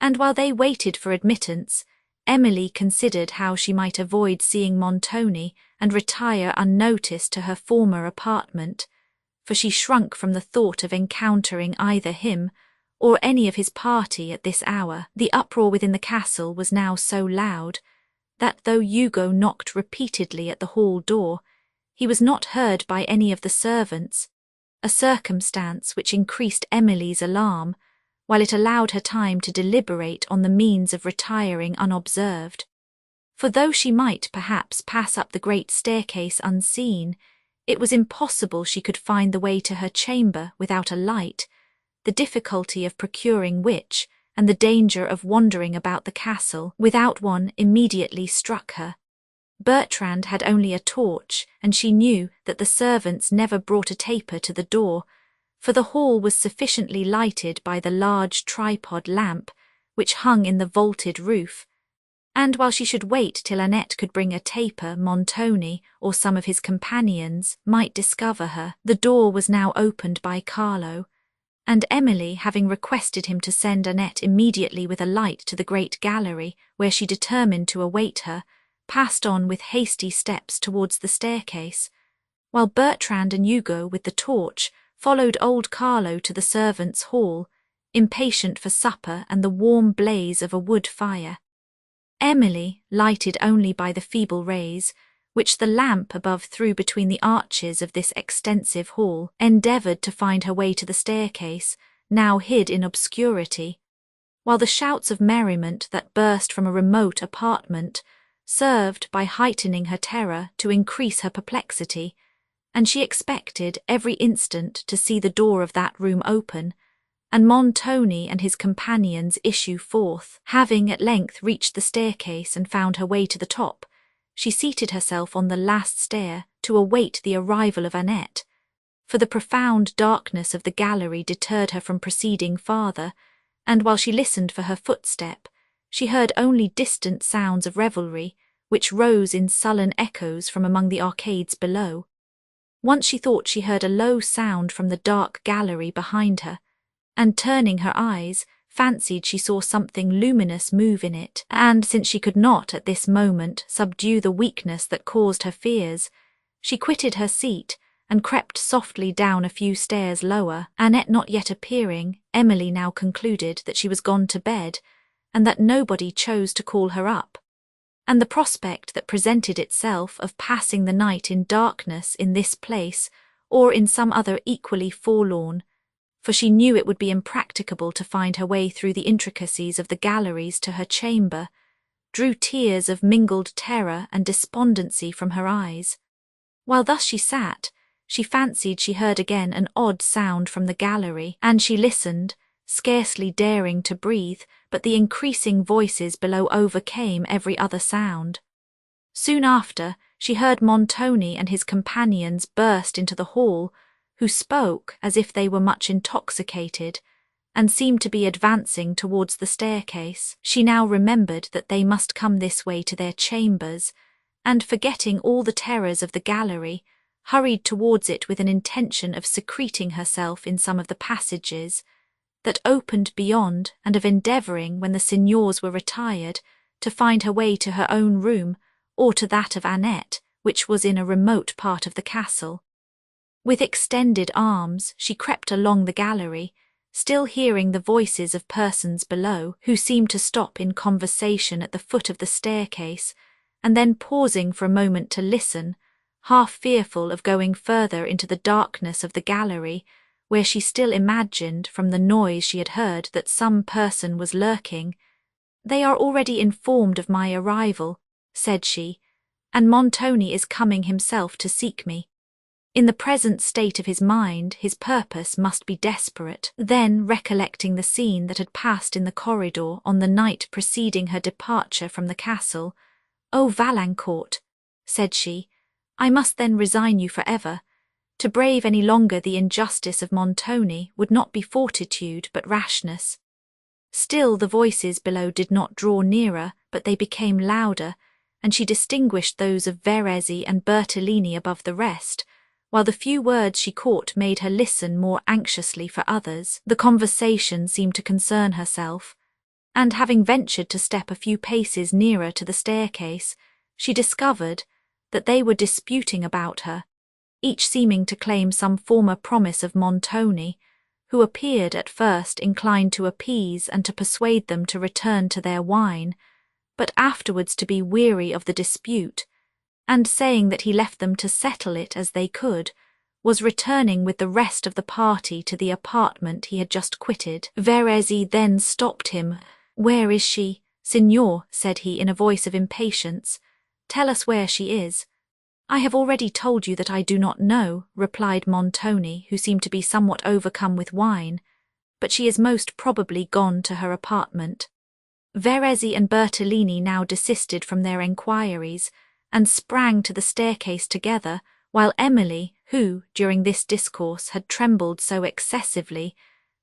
A: And while they waited for admittance, Emily considered how she might avoid seeing Montoni and retire unnoticed to her former apartment, for she shrunk from the thought of encountering either him or any of his party at this hour. The uproar within the castle was now so loud that though Hugo knocked repeatedly at the hall door, he was not heard by any of the servants, a circumstance which increased Emily's alarm, while it allowed her time to deliberate on the means of retiring unobserved. For though she might perhaps pass up the great staircase unseen, it was impossible she could find the way to her chamber without a light, the difficulty of procuring which, and the danger of wandering about the castle without one, immediately struck her. Bertrand had only a torch, and she knew that the servants never brought a taper to the door, for the hall was sufficiently lighted by the large tripod lamp which hung in the vaulted roof, and while she should wait till Annette could bring a taper, Montoni, or some of his companions, might discover her. The door was now opened by Carlo, and Emily, having requested him to send Annette immediately with a light to the great gallery, where she determined to await her, passed on with hasty steps towards the staircase, while Bertrand and Hugo, with the torch, followed old Carlo to the servants' hall, impatient for supper and the warm blaze of a wood fire. Emily, lighted only by the feeble rays, which the lamp above threw between the arches of this extensive hall, endeavoured to find her way to the staircase, now hid in obscurity, while the shouts of merriment that burst from a remote apartment served, by heightening her terror, to increase her perplexity, and she expected every instant to see the door of that room open, and Montoni and his companions issue forth. Having at length reached the staircase and found her way to the top, she seated herself on the last stair to await the arrival of Annette, for the profound darkness of the gallery deterred her from proceeding farther, and while she listened for her footstep, she heard only distant sounds of revelry, which rose in sullen echoes from among the arcades below. Once she thought she heard a low sound from the dark gallery behind her, and turning her eyes, fancied she saw something luminous move in it, and since she could not at this moment subdue the weakness that caused her fears, she quitted her seat and crept softly down a few stairs lower. Annette not yet appearing, Emily now concluded that she was gone to bed, and that nobody chose to call her up. and the prospect that presented itself of passing the night in darkness in this place or in some other equally forlorn, for she knew it would be impracticable to find her way through the intricacies of the galleries to her chamber, drew tears of mingled terror and despondency from her eyes. While thus she sat, she fancied she heard again an odd sound from the gallery, and she listened, scarcely daring to breathe, but the increasing voices below overcame every other sound. Soon after, she heard Montoni and his companions burst into the hall, who spoke as if they were much intoxicated, and seemed to be advancing towards the staircase. She now remembered that they must come this way to their chambers, and forgetting all the terrors of the gallery, hurried towards it with an intention of secreting herself in some of the passages that opened beyond, and of endeavouring, when the signors were retired, to find her way to her own room, or to that of Annette, which was in a remote part of the castle. With extended arms, she crept along the gallery, still hearing the voices of persons below, who seemed to stop in conversation at the foot of the staircase, and then pausing for a moment to listen, half fearful of going further into the darkness of the gallery, where she still imagined from the noise she had heard that some person was lurking. "They are already informed of my arrival," said she, "and Montoni is coming himself to seek me." In the present state of his mind, his purpose must be desperate. Then, recollecting the scene that had passed in the corridor on the night preceding her departure from the castle, "Oh, Valancourt," said she, "I must then resign you for ever. To brave any longer the injustice of Montoni would not be fortitude but rashness." Still the voices below did not draw nearer, but they became louder, and she distinguished those of Verezzi and Bertolini above the rest, while the few words she caught made her listen more anxiously for others. The conversation seemed to concern herself, and having ventured to step a few paces nearer to the staircase, she discovered that they were disputing about her, each seeming to claim some former promise of Montoni, who appeared at first inclined to appease and to persuade them to return to their wine, but afterwards to be weary of the dispute, and saying that he left them to settle it as they could, was returning with the rest of the party to the apartment he had just quitted. Verezzi then stopped him. "Where is she, Signor?" said he in a voice of impatience. "Tell us where she is." "I have already told you that I do not know," replied Montoni, who seemed to be somewhat overcome with wine, "but she is most probably gone to her apartment." Verezzi and Bertolini now desisted from their enquiries, and sprang to the staircase together, while Emily, who, during this discourse, had trembled so excessively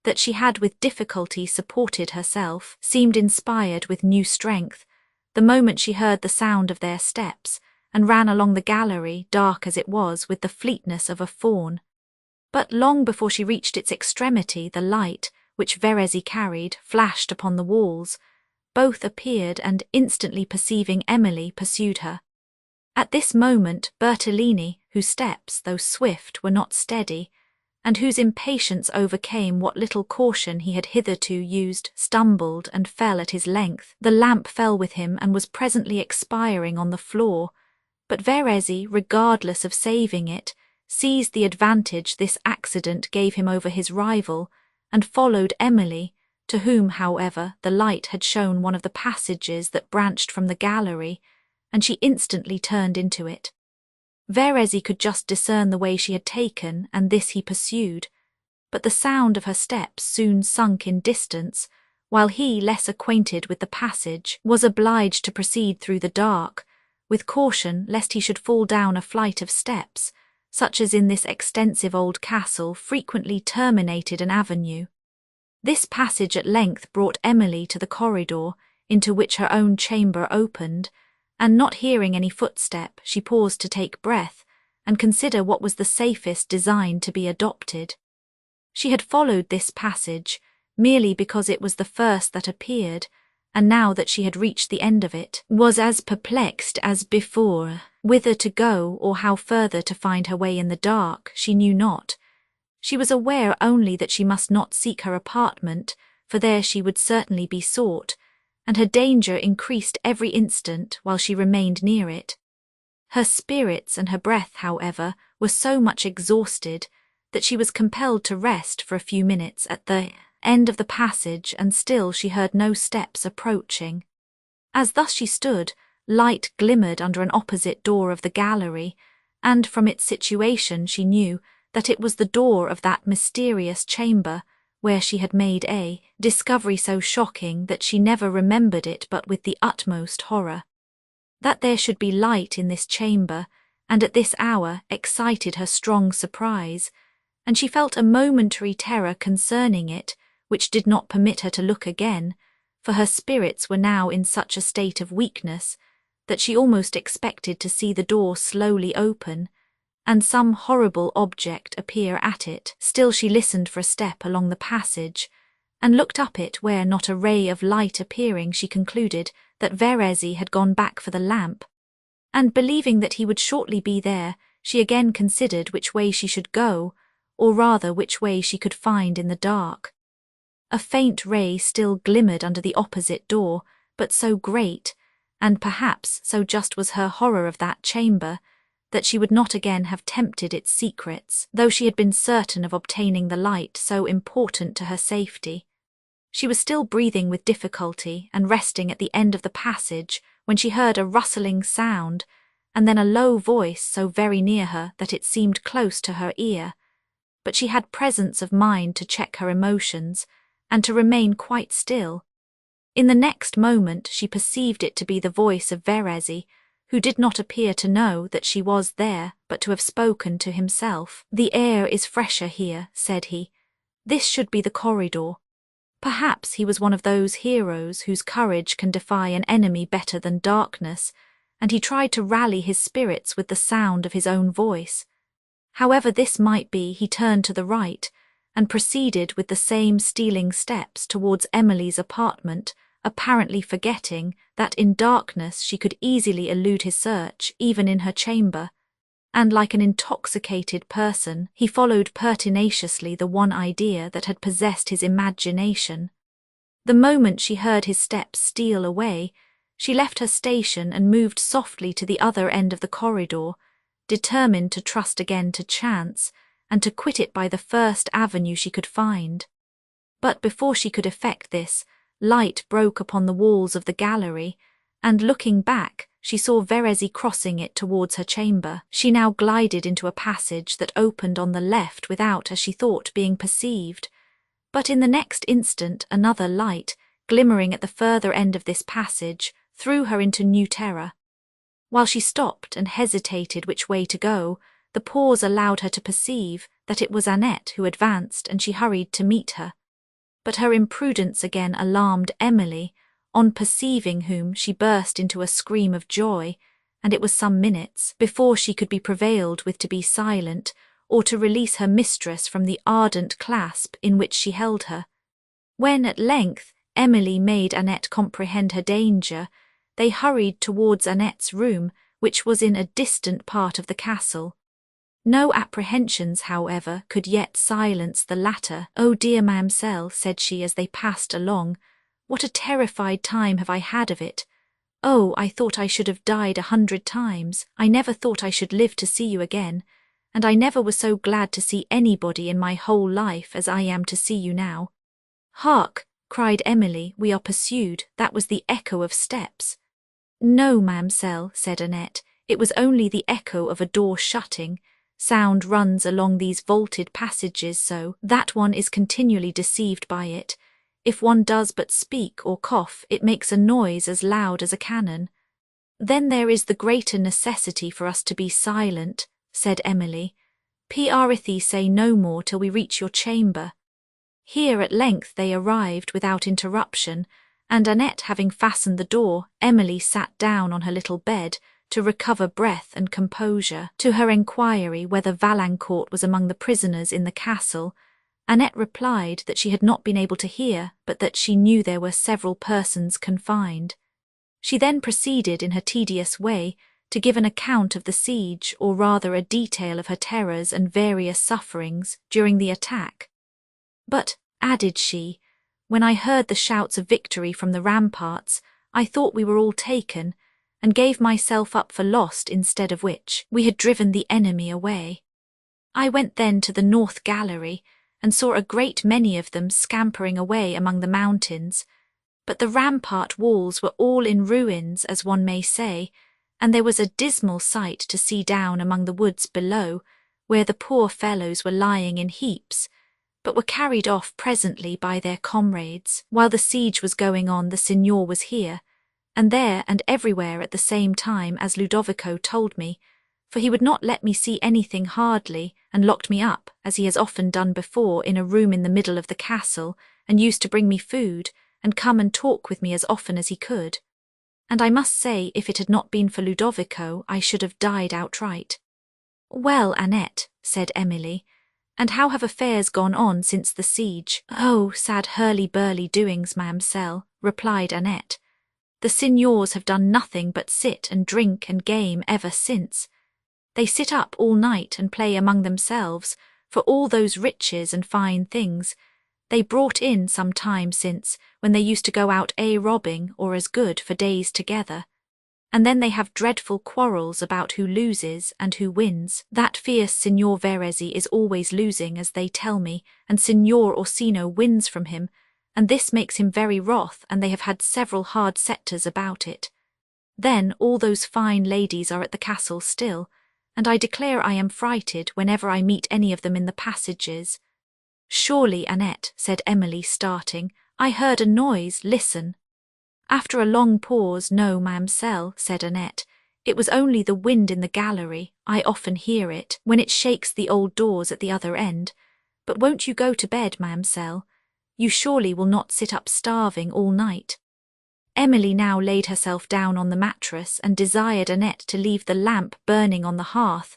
A: that she had with difficulty supported herself, seemed inspired with new strength, the moment she heard the sound of their steps, and ran along the gallery, dark as it was, with the fleetness of a fawn. But long before she reached its extremity, the light, which Verezzi carried, flashed upon the walls. Both appeared, and instantly perceiving Emily, pursued her. At this moment Bertolini, whose steps, though swift, were not steady, and whose impatience overcame what little caution he had hitherto used, stumbled and fell at his length. The lamp fell with him and was presently expiring on the floor, but Verezzi, regardless of saving it, seized the advantage this accident gave him over his rival, and followed Emily, to whom, however, the light had shown one of the passages that branched from the gallery, and she instantly turned into it. Verezzi could just discern the way she had taken, and this he pursued, but the sound of her steps soon sunk in distance, while he, less acquainted with the passage, was obliged to proceed through the dark, with caution lest he should fall down a flight of steps, such as in this extensive old castle frequently terminated an avenue. This passage at length brought Emily to the corridor, into which her own chamber opened, and not hearing any footstep, she paused to take breath, and consider what was the safest design to be adopted. She had followed this passage, merely because it was the first that appeared, and now that she had reached the end of it, was as perplexed as before. Whither to go, or how further to find her way in the dark, she knew not. She was aware only that she must not seek her apartment, for there she would certainly be sought, and her danger increased every instant while she remained near it. Her spirits and her breath, however, were so much exhausted that she was compelled to rest for a few minutes at the end of the passage, and still she heard no steps approaching. As thus she stood, light glimmered under an opposite door of the gallery, and from its situation she knew that it was the door of that mysterious chamber where she had made a discovery so shocking that she never remembered it but with the utmost horror. That there should be light in this chamber, and at this hour, excited her strong surprise, and she felt a momentary terror concerning it, which did not permit her to look again, for her spirits were now in such a state of weakness that she almost expected to see the door slowly open, and some horrible object appear at it. Still she listened for a step along the passage, and looked up it where, not a ray of light appearing, she concluded that Verezzi had gone back for the lamp, and believing that he would shortly be there, she again considered which way she should go, or rather which way she could find in the dark. A faint ray still glimmered under the opposite door, but so great, and perhaps so just was her horror of that chamber, that she would not again have tempted its secrets, though she had been certain of obtaining the light so important to her safety. She was still breathing with difficulty and resting at the end of the passage when she heard a rustling sound, and then a low voice so very near her that it seemed close to her ear. But she had presence of mind to check her emotions, and to remain quite still. In the next moment she perceived it to be the voice of Verezzi, who did not appear to know that she was there, but to have spoken to himself. "The air is fresher here," said he. "This should be the corridor." Perhaps he was one of those heroes whose courage can defy an enemy better than darkness, and he tried to rally his spirits with the sound of his own voice. However this might be, he turned to the right, and proceeded with the same stealing steps towards Emily's apartment, apparently forgetting that in darkness she could easily elude his search even in her chamber, and like an intoxicated person he followed pertinaciously the one idea that had possessed his imagination. The moment she heard his steps steal away, she left her station and moved softly to the other end of the corridor, determined to trust again to chance, and to quit it by the first avenue she could find. But before she could effect this, light broke upon the walls of the gallery, and looking back, she saw Verezzi crossing it towards her chamber. She now glided into a passage that opened on the left without, as she thought, being perceived. But in the next instant another light, glimmering at the further end of this passage, threw her into new terror. While she stopped and hesitated which way to go, the pause allowed her to perceive that it was Annette who advanced, and she hurried to meet her. But her imprudence again alarmed Emily, on perceiving whom she burst into a scream of joy, and it was some minutes before she could be prevailed with to be silent, or to release her mistress from the ardent clasp in which she held her. When at length Emily made Annette comprehend her danger, they hurried towards Annette's room, which was in a distant part of the castle. No apprehensions, however, could yet silence the latter. "Oh dear ma'amselle," said she as they passed along, "what a terrified time have I had of it! Oh, I thought I should have died 100 times. I never thought I should live to see you again, and I never was so glad to see anybody in my whole life as I am to see you now." "Hark!" cried Emily, "we are pursued. That was the echo of steps." "No, ma'amselle," said Annette, "it was only the echo of a door shutting. Sound runs along these vaulted passages so that one is continually deceived by it. If one does but speak or cough, it makes a noise as loud as a cannon." "Then there is the greater necessity for us to be silent," said Emily. "P'arithie, say no more till we reach your chamber." Here at length they arrived without interruption, and Annette having fastened the door, Emily sat down on her little bed to recover breath and composure. To her enquiry whether Valancourt was among the prisoners in the castle, Annette replied that she had not been able to hear, but that she knew there were several persons confined. She then proceeded in her tedious way to give an account of the siege, or rather a detail of her terrors and various sufferings during the attack. "But," added she, when I heard the shouts of victory from the ramparts, I thought we were all taken, and gave myself up for lost, instead of which we had driven the enemy away. I went then to the north gallery, and saw a great many of them scampering away among the mountains, but the rampart walls were all in ruins, as one may say, and there was a dismal sight to see down among the woods below, where the poor fellows were lying in heaps, but were carried off presently by their comrades. While the siege was going on, the Signor was here, and there and everywhere at the same time, as Ludovico told me, for he would not let me see anything hardly, and locked me up, as he has often done before, in a room in the middle of the castle, and used to bring me food, and come and talk with me as often as he could. And I must say, if it had not been for Ludovico, I should have died outright. "Well, Annette," said Emily, "and how have affairs gone on since the siege?" "Oh, sad hurly-burly doings, ma'amselle," replied Annette. "The signors have done nothing but sit and drink and game ever since. They sit up all night and play among themselves for all those riches and fine things they brought in some time since, when they used to go out robbing or as good for days together. And then they have dreadful quarrels about who loses and who wins. That fierce Signor Verezzi is always losing, as they tell me, and Signor Orsino wins from him, and this makes him very wroth, and they have had several hard setters about it. Then all those fine ladies are at the castle still, and I declare I am frighted whenever I meet any of them in the passages." "Surely, Annette," said Emily, starting, "I heard a noise. Listen." After a long pause, "No, ma'amselle," said Annette, "it was only the wind in the gallery. I often hear it, when it shakes the old doors at the other end. But won't you go to bed, ma'amselle? You surely will not sit up starving all night." Emily now laid herself down on the mattress, and desired Annette to leave the lamp burning on the hearth,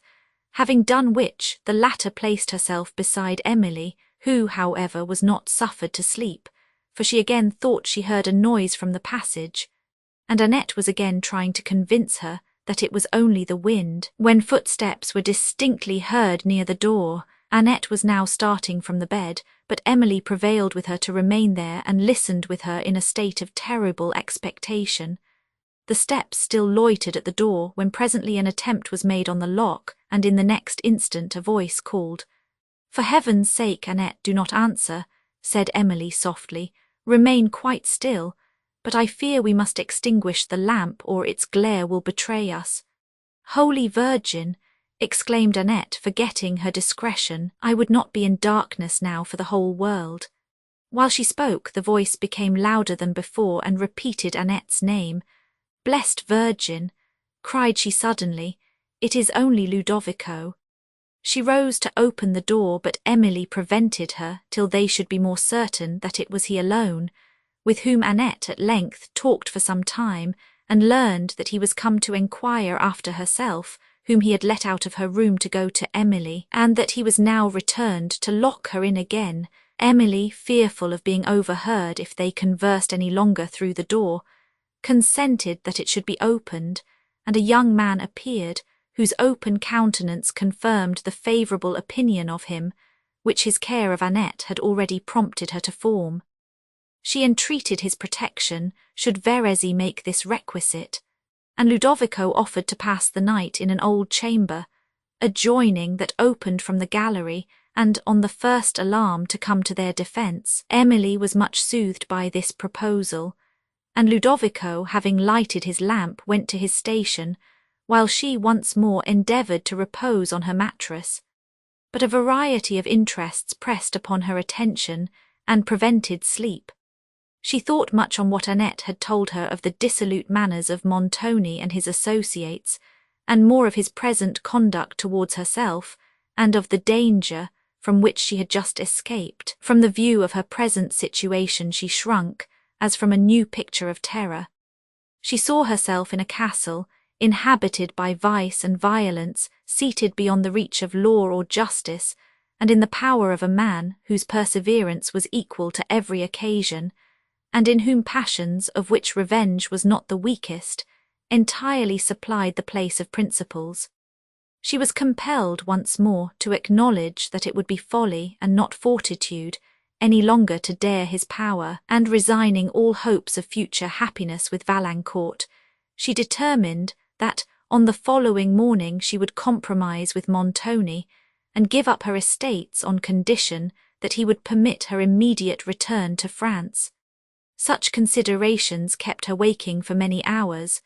A: having done which, the latter placed herself beside Emily, who, however, was not suffered to sleep, for she again thought she heard a noise from the passage, and Annette was again trying to convince her that it was only the wind, when footsteps were distinctly heard near the door. Annette was now starting from the bed, but Emily prevailed with her to remain there, and listened with her in a state of terrible expectation. The steps still loitered at the door, when presently an attempt was made on the lock, and in the next instant a voice called. "For heaven's sake, Annette, do not answer," said Emily softly. "Remain quite still, but I fear we must extinguish the lamp, or its glare will betray us." "Holy Virgin!" exclaimed Annette, forgetting her discretion, "I would not be in darkness now for the whole world." While she spoke, the voice became louder than before, and repeated Annette's name. "Blessed Virgin!" cried she suddenly, "it is only Ludovico." She rose to open the door, but Emily prevented her till they should be more certain that it was he alone, with whom Annette at length talked for some time, and learned that he was come to enquire after herself, whom he had let out of her room to go to Emily, and that he was now returned to lock her in again. Emily, fearful of being overheard if they conversed any longer through the door, consented that it should be opened, and a young man appeared, whose open countenance confirmed the favourable opinion of him, which his care of Annette had already prompted her to form. She entreated his protection, should Verezzi make this requisite, and Ludovico offered to pass the night in an old chamber, adjoining, that opened from the gallery, and on the first alarm to come to their defence. Emily was much soothed by this proposal, and Ludovico, having lighted his lamp, went to his station, while she once more endeavoured to repose on her mattress. But a variety of interests pressed upon her attention, and prevented sleep. She thought much on what Annette had told her of the dissolute manners of Montoni and his associates, and more of his present conduct towards herself, and of the danger from which she had just escaped. From the view of her present situation she shrunk, as from a new picture of terror. She saw herself in a castle, inhabited by vice and violence, seated beyond the reach of law or justice, and in the power of a man whose perseverance was equal to every occasion, and in whom passions, of which revenge was not the weakest, entirely supplied the place of principles. She was compelled once more to acknowledge that it would be folly and not fortitude any longer to dare his power, and resigning all hopes of future happiness with Valancourt, she determined that on the following morning she would compromise with Montoni, and give up her estates on condition that he would permit her immediate return to France. Such considerations kept her waking for many hours,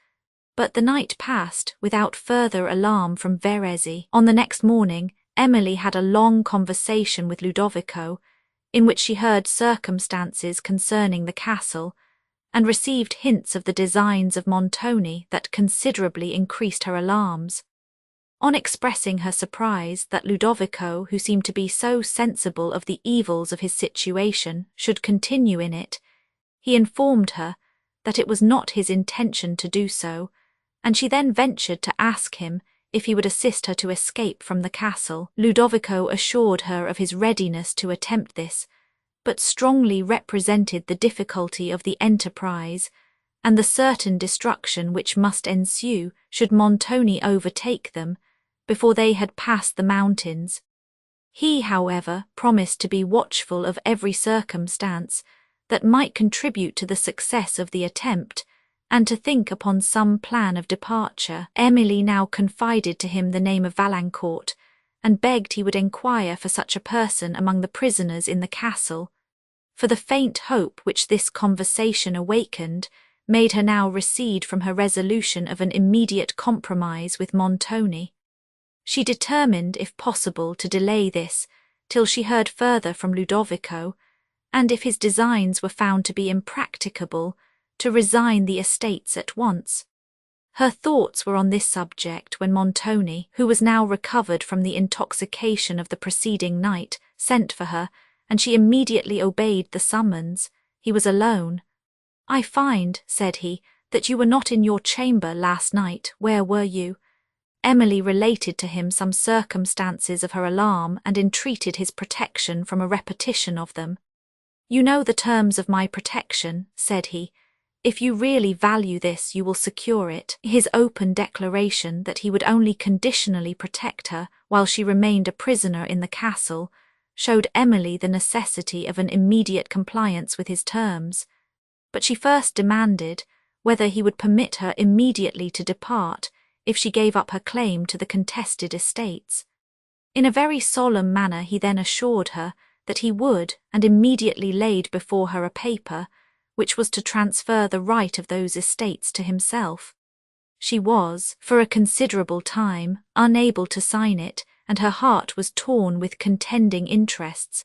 A: but the night passed without further alarm from Verezzi. On the next morning, Emily had a long conversation with Ludovico, in which she heard circumstances concerning the castle, and received hints of the designs of Montoni that considerably increased her alarms. On expressing her surprise that Ludovico, who seemed to be so sensible of the evils of his situation, should continue in it, he informed her that it was not his intention to do so, and she then ventured to ask him if he would assist her to escape from the castle. Ludovico assured her of his readiness to attempt this, but strongly represented the difficulty of the enterprise, and the certain destruction which must ensue should Montoni overtake them before they had passed the mountains. He, however, promised to be watchful of every circumstance that might contribute to the success of the attempt, and to think upon some plan of departure. Emily now confided to him the name of Valancourt, and begged he would enquire for such a person among the prisoners in the castle, for the faint hope which this conversation awakened made her now recede from her resolution of an immediate compromise with Montoni. She determined, if possible, to delay this till she heard further from Ludovico, and if his designs were found to be impracticable, to resign the estates at once. Her thoughts were on this subject when Montoni, who was now recovered from the intoxication of the preceding night, sent for her, and she immediately obeyed the summons. He was alone. "I find," said he, "that you were not in your chamber last night. Where were you?" Emily related to him some circumstances of her alarm and entreated his protection from a repetition of them. "You know the terms of my protection," said he. "If you really value this, you will secure it." His open declaration that he would only conditionally protect her while she remained a prisoner in the castle showed Emily the necessity of an immediate compliance with his terms, but she first demanded whether he would permit her immediately to depart if she gave up her claim to the contested estates. In a very solemn manner he then assured her that he would, and immediately laid before her a paper which was to transfer the right of those estates to himself. She was, for a considerable time, unable to sign it, and her heart was torn with contending interests,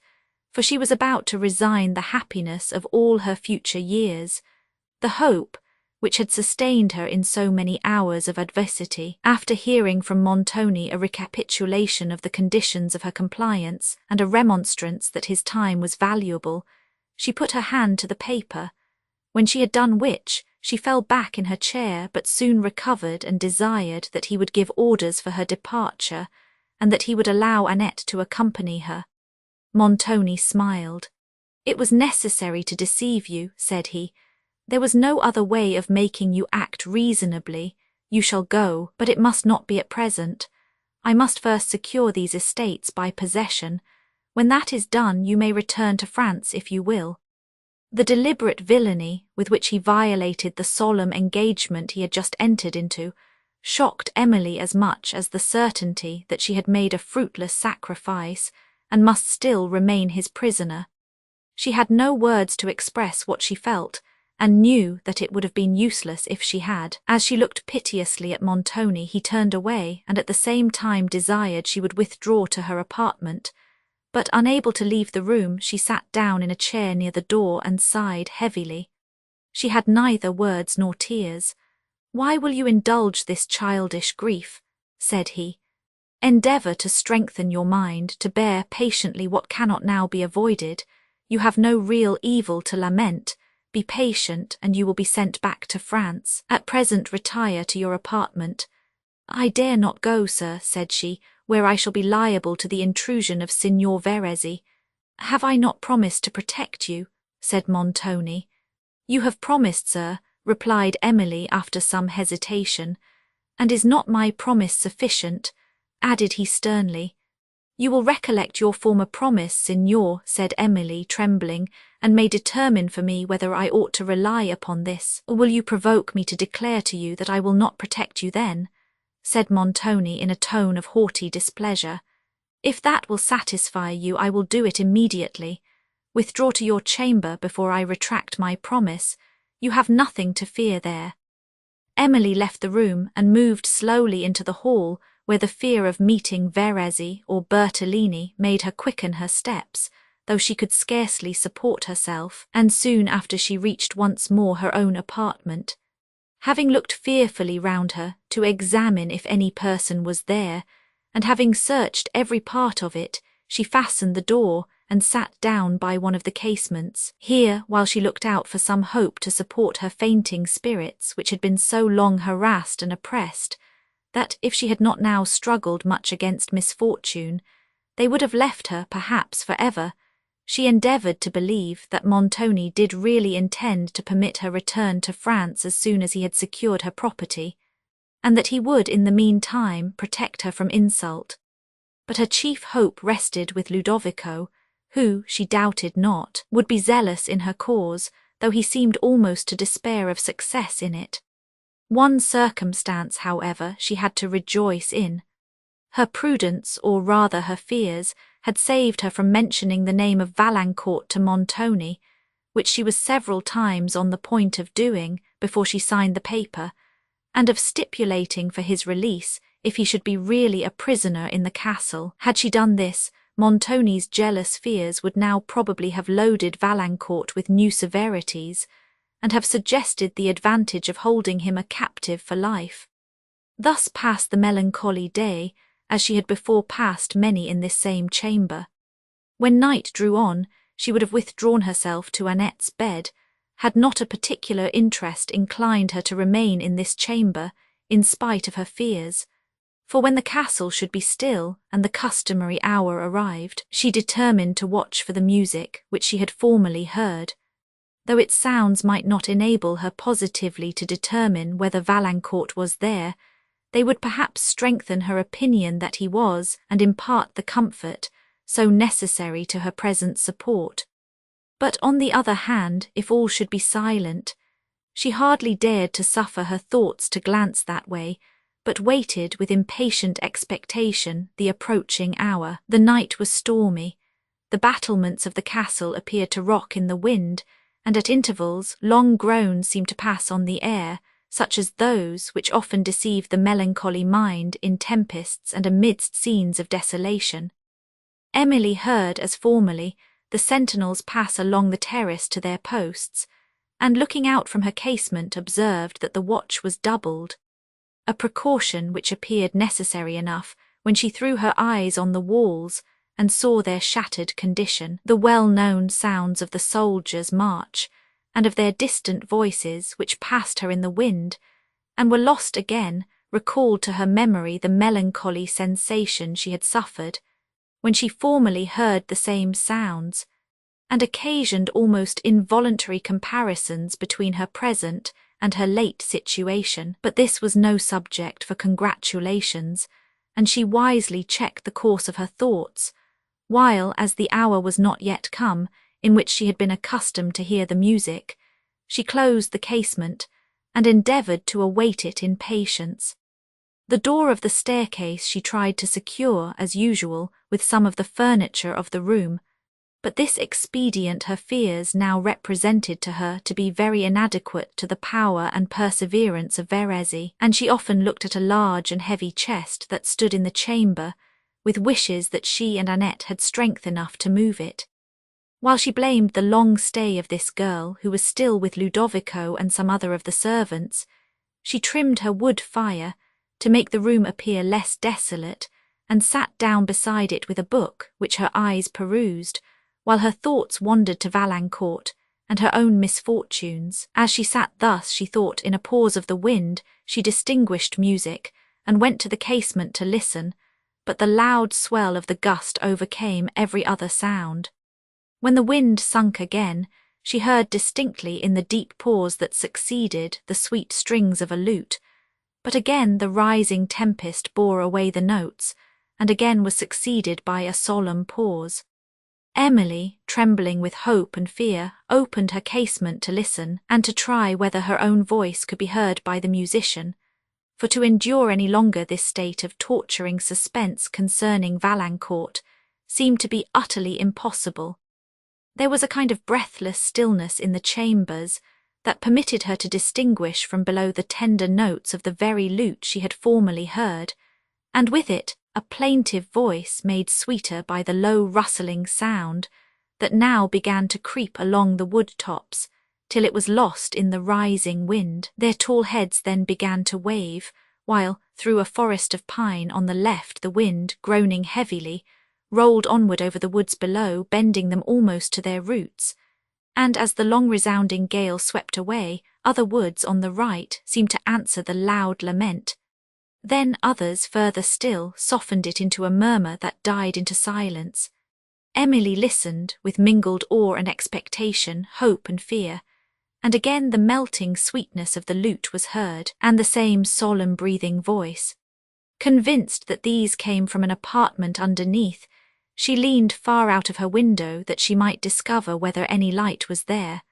A: for she was about to resign the happiness of all her future years, the hope which had sustained her in so many hours of adversity. After hearing from Montoni a recapitulation of the conditions of her compliance and a remonstrance that his time was valuable, she put her hand to the paper, when she had done which she fell back in her chair, but soon recovered and desired that he would give orders for her departure, and that he would allow Annette to accompany her. Montoni smiled. "It was necessary to deceive you," said he. "There was no other way of making you act reasonably. You shall go, but it must not be at present. I must first secure these estates by possession. When that is done, you may return to France if you will." The deliberate villainy with which he violated the solemn engagement he had just entered into shocked Emily as much as the certainty that she had made a fruitless sacrifice and must still remain his prisoner. She had no words to express what she felt, and knew that it would have been useless if she had. As she looked piteously at Montoni, he turned away, and at the same time desired she would withdraw to her apartment, but unable to leave the room, she sat down in a chair near the door and sighed heavily. She had neither words nor tears. "Why will you indulge this childish grief?" said he. "Endeavour to strengthen your mind, to bear patiently what cannot now be avoided. You have no real evil to lament. Be patient, and you will be sent back to France. At present retire to your apartment." "I dare not go, sir," said she, "where I shall be liable to the intrusion of Signor Verezzi." "Have I not promised to protect you?" said Montoni. "You have promised, sir," replied Emily after some hesitation. "And is not my promise sufficient?" added he sternly. "You will recollect your former promise, Signor," said Emily, trembling, "and may determine for me whether I ought to rely upon this, or will you provoke me to declare to you that I will not protect you then?" said Montoni in a tone of haughty displeasure. "If that will satisfy you, I will do it immediately. Withdraw to your chamber before I retract my promise. You have nothing to fear there." Emily left the room and moved slowly into the hall, where the fear of meeting Verezzi or Bertolini made her quicken her steps, though she could scarcely support herself, and soon after she reached once more her own apartment. Having looked fearfully round her to examine if any person was there, and having searched every part of it, she fastened the door and sat down by one of the casements. Here, while she looked out for some hope to support her fainting spirits, which had been so long harassed and oppressed, that if she had not now struggled much against misfortune, they would have left her perhaps for ever, she endeavoured to believe that Montoni did really intend to permit her return to France as soon as he had secured her property, and that he would in the meantime protect her from insult. But her chief hope rested with Ludovico, who, she doubted not, would be zealous in her cause, though he seemed almost to despair of success in it. One circumstance, however, she had to rejoice in. Her prudence, or rather her fears, had saved her from mentioning the name of Valancourt to Montoni, which she was several times on the point of doing before she signed the paper, and of stipulating for his release if he should be really a prisoner in the castle. Had she done this, Montoni's jealous fears would now probably have loaded Valancourt with new severities, and have suggested the advantage of holding him a captive for life. Thus passed the melancholy day, as she had before passed many in this same chamber. When night drew on, she would have withdrawn herself to Annette's bed, had not a particular interest inclined her to remain in this chamber, in spite of her fears. For when the castle should be still and the customary hour arrived, she determined to watch for the music which she had formerly heard. Though its sounds might not enable her positively to determine whether Valancourt was there, they would perhaps strengthen her opinion that he was, and impart the comfort so necessary to her present support. But on the other hand, if all should be silent, she hardly dared to suffer her thoughts to glance that way, but waited with impatient expectation the approaching hour. The night was stormy. The battlements of the castle appeared to rock in the wind, and at intervals long groans seemed to pass on the air, such as those which often deceive the melancholy mind in tempests and amidst scenes of desolation. Emily heard, as formerly, the sentinels pass along the terrace to their posts, and looking out from her casement observed that the watch was doubled, a precaution which appeared necessary enough when she threw her eyes on the walls and saw their shattered condition. The well-known sounds of the soldiers' march, and of their distant voices which passed her in the wind, and were lost again, recalled to her memory the melancholy sensation she had suffered when she formerly heard the same sounds, and occasioned almost involuntary comparisons between her present and her late situation. But this was no subject for congratulations, and she wisely checked the course of her thoughts, while, as the hour was not yet come in which she had been accustomed to hear the music, she closed the casement and endeavoured to await it in patience. The door of the staircase she tried to secure, as usual, with some of the furniture of the room, but this expedient her fears now represented to her to be very inadequate to the power and perseverance of Verezzi, and she often looked at a large and heavy chest that stood in the chamber, with wishes that she and Annette had strength enough to move it. While she blamed the long stay of this girl, who was still with Ludovico and some other of the servants, she trimmed her wood fire to make the room appear less desolate, and sat down beside it with a book which her eyes perused, while her thoughts wandered to Valancourt and her own misfortunes. As she sat thus, she thought in a pause of the wind she distinguished music, and went to the casement to listen, but the loud swell of the gust overcame every other sound. When the wind sunk again, she heard distinctly in the deep pause that succeeded the sweet strings of a lute, but again the rising tempest bore away the notes, and again was succeeded by a solemn pause. Emily, trembling with hope and fear, opened her casement to listen and to try whether her own voice could be heard by the musician, for to endure any longer this state of torturing suspense concerning Valancourt seemed to be utterly impossible. There was a kind of breathless stillness in the chambers that permitted her to distinguish from below the tender notes of the very lute she had formerly heard, and with it a plaintive voice made sweeter by the low rustling sound that now began to creep along the wood-tops, till it was lost in the rising wind. Their tall heads then began to wave, while, through a forest of pine on the left, the wind, groaning heavily, rolled onward over the woods below, bending them almost to their roots, and as the long resounding gale swept away, other woods on the right seemed to answer the loud lament. Then others, further still, softened it into a murmur that died into silence. Emily listened, with mingled awe and expectation, hope and fear, and again the melting sweetness of the lute was heard, and the same solemn breathing voice. Convinced that these came from an apartment underneath, she leaned far out of her window that she might discover whether any light was there.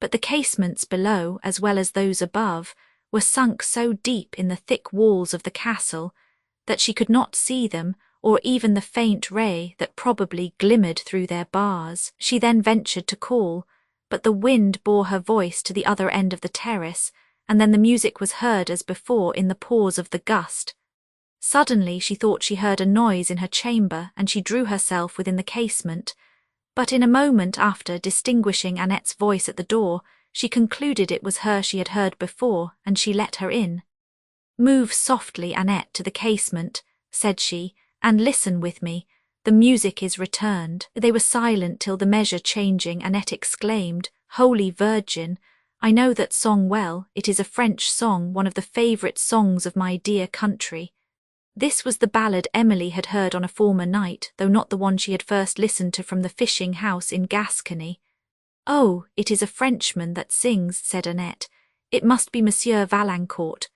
A: But the casements below, as well as those above, were sunk so deep in the thick walls of the castle that she could not see them, or even the faint ray that probably glimmered through their bars. She then ventured to call, but the wind bore her voice to the other end of the terrace, and then the music was heard as before in the pause of the gust. Suddenly she thought she heard a noise in her chamber, and she drew herself within the casement, but in a moment after, distinguishing Annette's voice at the door, she concluded it was her she had heard before, and she let her in. "Move softly, Annette, to the casement," said she, "and listen with me. The music is returned." They were silent till the measure changing, Annette exclaimed, "Holy Virgin, I know that song well. It is a French song, one of the favourite songs of my dear country." This was the ballad Emily had heard on a former night, though not the one she had first listened to from the fishing house in Gascony. "Oh, it is a Frenchman that sings," said Annette. "It must be Monsieur Valancourt."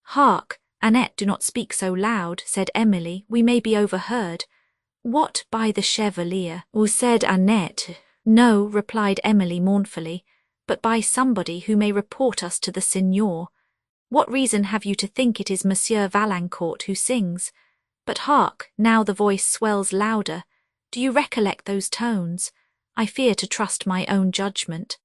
A: "Hark, Annette, do not speak so loud," said Emily, "we may be overheard." "What, by the Chevalier?" said Annette. "No," replied Emily mournfully, "but by somebody who may report us to the Signor. What reason have you to think it is Monsieur Valancourt who sings? But hark, now the voice swells louder. Do you recollect those tones? I fear to trust my own judgment."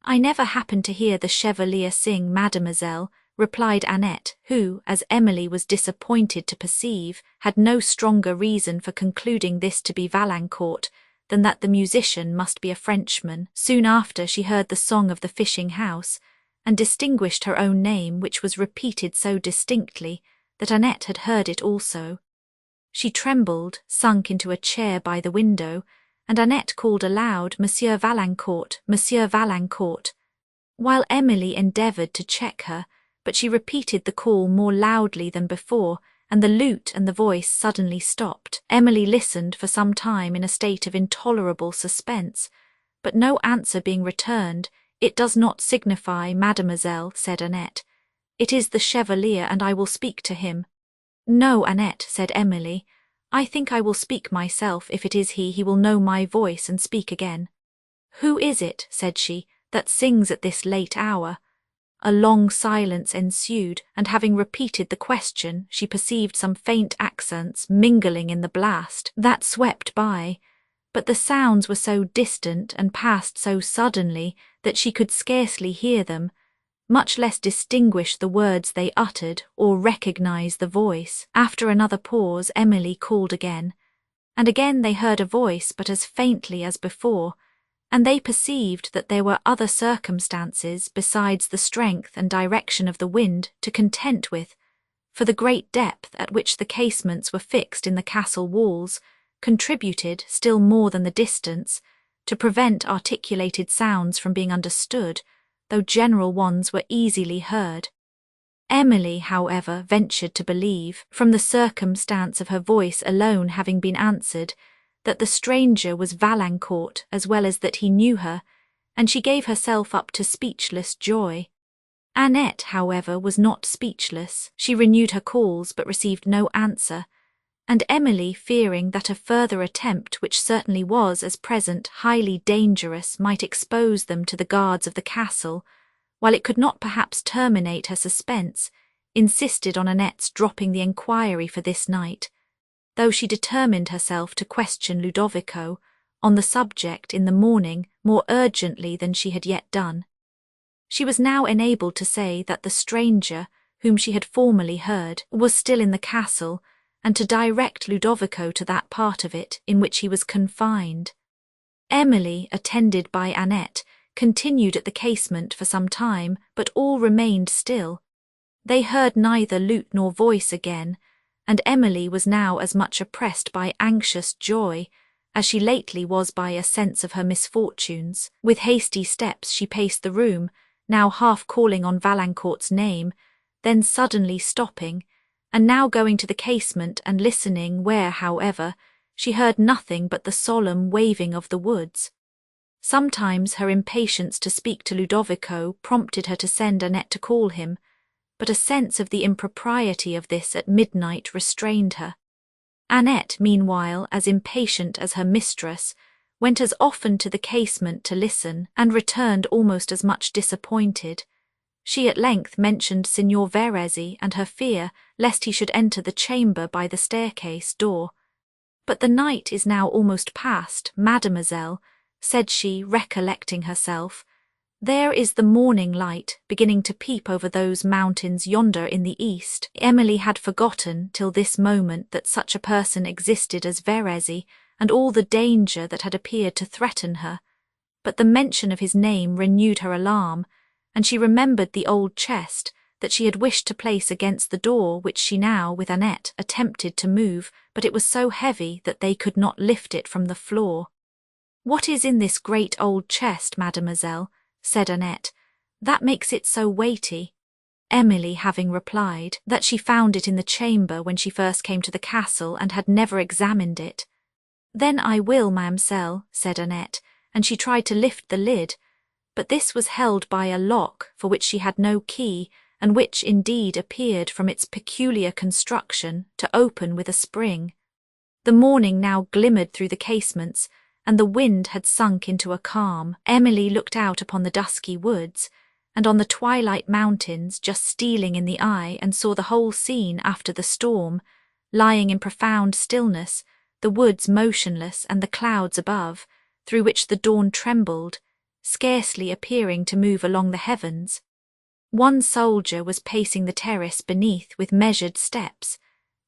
A: "I never happened to hear the Chevalier sing, mademoiselle," replied Annette, who, as Emily was disappointed to perceive, had no stronger reason for concluding this to be Valancourt than that the musician must be a Frenchman. Soon after she heard the song of the fishing house, and distinguished her own name, which was repeated so distinctly that Annette had heard it also. She trembled, sunk into a chair by the window, and Annette called aloud, "Monsieur Valancourt, Monsieur Valancourt," while Emily endeavoured to check her, but she repeated the call more loudly than before, and the lute and the voice suddenly stopped. Emily listened for some time in a state of intolerable suspense, but no answer being returned, "It does not signify, mademoiselle," said Annette. "It is the Chevalier, and I will speak to him." "No, Annette," said Emily, "I think I will speak myself. If it is he will know my voice and speak again." "Who is it," said she, "that sings at this late hour?" A long silence ensued, and having repeated the question, she perceived some faint accents mingling in the blast that swept by, but the sounds were so distant and passed so suddenly that she could scarcely hear them, much less distinguish the words they uttered or recognize the voice. After another pause, Emily called again, and again they heard a voice, but as faintly as before, and they perceived that there were other circumstances besides the strength and direction of the wind to contend with, for the great depth at which the casements were fixed in the castle walls contributed, still more than the distance, to prevent articulated sounds from being understood, though general ones were easily heard. Emily, however, ventured to believe, from the circumstance of her voice alone having been answered, that the stranger was Valancourt as well as that he knew her, and she gave herself up to speechless joy. Annette, however, was not speechless. She renewed her calls, but received no answer, and Emily, fearing that a further attempt, which certainly was as present highly dangerous, might expose them to the guards of the castle, while it could not perhaps terminate her suspense, insisted on Annette's dropping the enquiry for this night, though she determined herself to question Ludovico on the subject in the morning more urgently than she had yet done. She was now enabled to say that the stranger, whom she had formerly heard, was still in the castle, and to direct Ludovico to that part of it in which he was confined. Emily, attended by Annette, continued at the casement for some time, but all remained still. They heard neither lute nor voice again, and Emily was now as much oppressed by anxious joy as she lately was by a sense of her misfortunes. With hasty steps she paced the room, now half calling on Valancourt's name, then suddenly stopping, and now going to the casement and listening where, however, she heard nothing but the solemn waving of the woods. Sometimes her impatience to speak to Ludovico prompted her to send Annette to call him, but a sense of the impropriety of this at midnight restrained her. Annette, meanwhile, as impatient as her mistress, went as often to the casement to listen, and returned almost as much disappointed. She at length mentioned Signor Verezzi and her fear lest he should enter the chamber by the staircase door. "But the night is now almost past, mademoiselle," said she, recollecting herself. "There is the morning light beginning to peep over those mountains yonder in the east." Emily had forgotten till this moment that such a person existed as Verezzi, and all the danger that had appeared to threaten her, but the mention of his name renewed her alarm, and she remembered the old chest that she had wished to place against the door, which she now, with Annette, attempted to move, but it was so heavy that they could not lift it from the floor. "What is in this great old chest, mademoiselle?" said Annette. "That makes it so weighty." Emily having replied that she found it in the chamber when she first came to the castle and had never examined it. "Then I will, ma'amselle," said Annette, and she tried to lift the lid, but this was held by a lock for which she had no key, and which indeed appeared from its peculiar construction to open with a spring. The morning now glimmered through the casements, and the wind had sunk into a calm. Emily looked out upon the dusky woods, and on the twilight mountains just stealing in the eye, and saw the whole scene after the storm, lying in profound stillness, the woods motionless and the clouds above, through which the dawn trembled, scarcely appearing to move along the heavens. One soldier was pacing the terrace beneath with measured steps,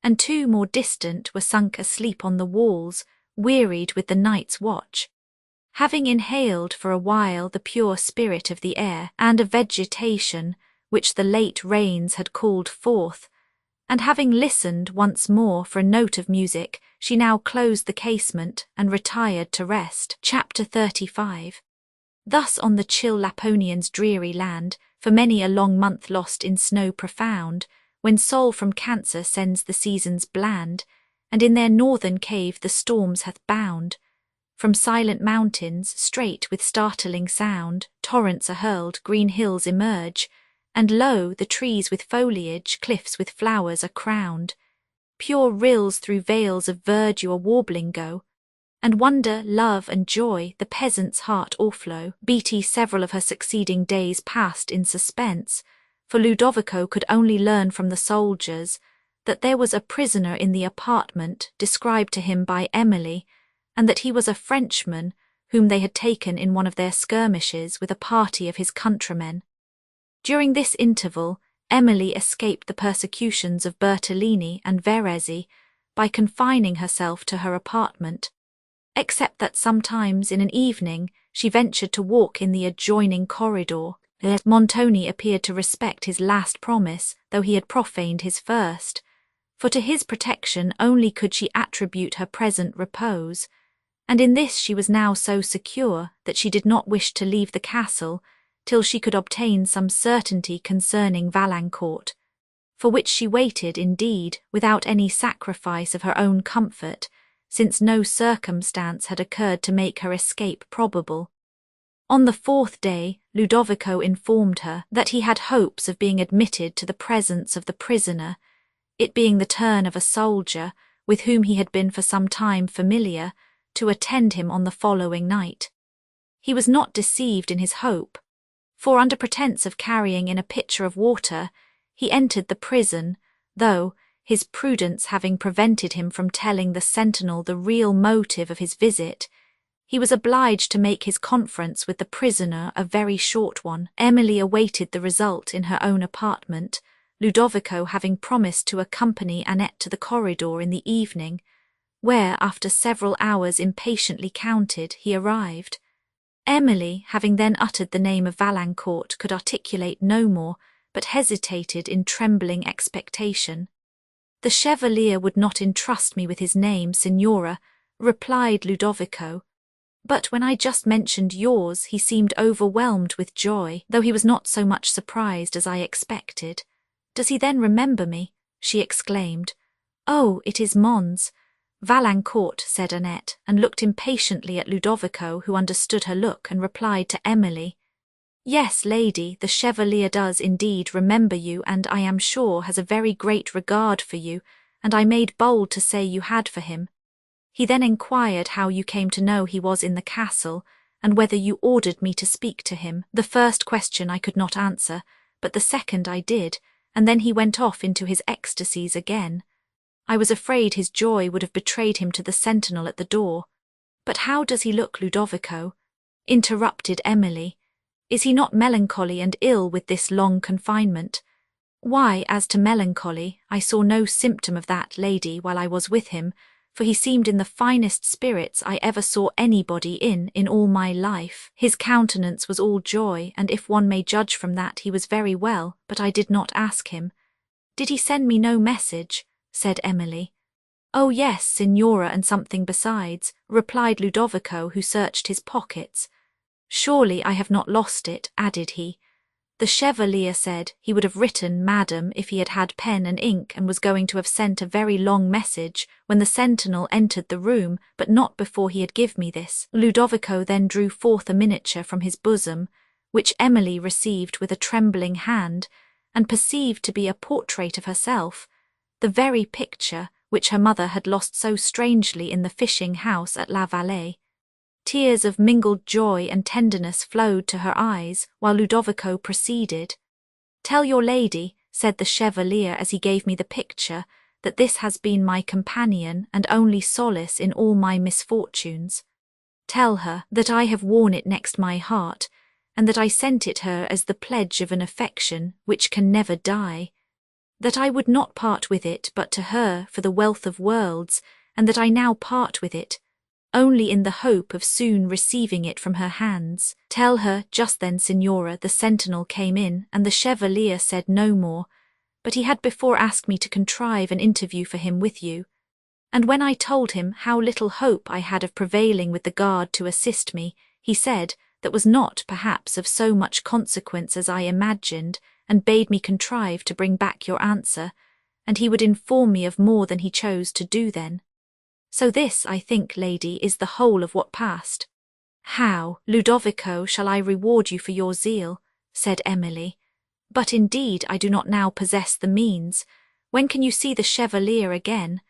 A: and two more distant were sunk asleep on the walls, wearied with the night's watch. Having inhaled for a while the pure spirit of the air and of vegetation which the late rains had called forth, and having listened once more for a note of music, she now closed the casement and retired to rest. Chapter 35. Thus on the chill Laponian's dreary land, for many a long month lost in snow profound, when Sol from Cancer sends the seasons bland, and in their northern cave the storms hath bound, from silent mountains, straight with startling sound, torrents are hurled, green hills emerge, and lo, the trees with foliage, cliffs with flowers are crowned. Pure rills through vales of verdure warbling go, and wonder, love, and joy the peasant's heart o'erflow. Beatty several of her succeeding days passed in suspense, for Ludovico could only learn from the soldiers that there was a prisoner in the apartment described to him by Emily, and that he was a Frenchman whom they had taken in one of their skirmishes with a party of his countrymen. During this interval, Emily escaped the persecutions of Bertolini and Verezzi by confining herself to her apartment, except that sometimes in an evening she ventured to walk in the adjoining corridor. Montoni appeared to respect his last promise, though he had profaned his first, for to his protection only could she attribute her present repose, and in this she was now so secure that she did not wish to leave the castle till she could obtain some certainty concerning Valancourt, for which she waited indeed without any sacrifice of her own comfort, since no circumstance had occurred to make her escape probable. On the fourth day, Ludovico informed her that he had hopes of being admitted to the presence of the prisoner, it being the turn of a soldier, with whom he had been for some time familiar, to attend him on the following night. He was not deceived in his hope, for under pretence of carrying in a pitcher of water, he entered the prison, though, his prudence having prevented him from telling the sentinel the real motive of his visit, he was obliged to make his conference with the prisoner a very short one. Emily awaited the result in her own apartment, Ludovico having promised to accompany Annette to the corridor in the evening, where, after several hours impatiently counted, he arrived. Emily, having then uttered the name of Valancourt, could articulate no more, but hesitated in trembling expectation. "The Chevalier would not entrust me with his name, Signora," replied Ludovico, "but when I just mentioned yours, he seemed overwhelmed with joy, though he was not so much surprised as I expected." "Does he then remember me?" she exclaimed. "Oh, it is Mons." "Valancourt," said Annette, and looked impatiently at Ludovico, who understood her look, and replied to Emily, "Yes, lady, the Chevalier does indeed remember you, and I am sure has a very great regard for you, and I made bold to say you had for him. He then inquired how you came to know he was in the castle, and whether you ordered me to speak to him. The first question I could not answer, but the second I did, and then he went off into his ecstasies again. I was afraid his joy would have betrayed him to the sentinel at the door." "But how does he look, Ludovico?" interrupted Emily. "Is he not melancholy and ill with this long confinement?" "Why, as to melancholy, I saw no symptom of that, lady, while I was with him, for he seemed in the finest spirits I ever saw anybody in all my life. His countenance was all joy, and if one may judge from that, he was very well, but I did not ask him." "Did he send me no message?" said Emily. "Oh yes, Signora, and something besides," replied Ludovico, who searched his pockets. "Surely I have not lost it," added he. "The Chevalier said he would have written, madam, if he had had pen and ink, and was going to have sent a very long message when the sentinel entered the room, but not before he had give me this." Ludovico then drew forth a miniature from his bosom, which Emily received with a trembling hand, and perceived to be a portrait of herself, the very picture which her mother had lost so strangely in the fishing house at La Vallée. Tears of mingled joy and tenderness flowed to her eyes, while Ludovico proceeded. "Tell your lady," said the Chevalier as he gave me the picture, "that this has been my companion and only solace in all my misfortunes. Tell her that I have worn it next my heart, and that I sent it her as the pledge of an affection which can never die. That I would not part with it but to her for the wealth of worlds, and that I now part with it only in the hope of soon receiving it from her hands. Tell her." Just then, Signora, the sentinel came in, and the Chevalier said no more, but he had before asked me to contrive an interview for him with you. And when I told him how little hope I had of prevailing with the guard to assist me, he said that was not, perhaps, of so much consequence as I imagined, and bade me contrive to bring back your answer, and he would inform me of more than he chose to do then. So this, I think, lady, is the whole of what passed." "How, Ludovico, shall I reward you for your zeal?" said Emily. "But indeed I do not now possess the means. When can you see the Chevalier again?"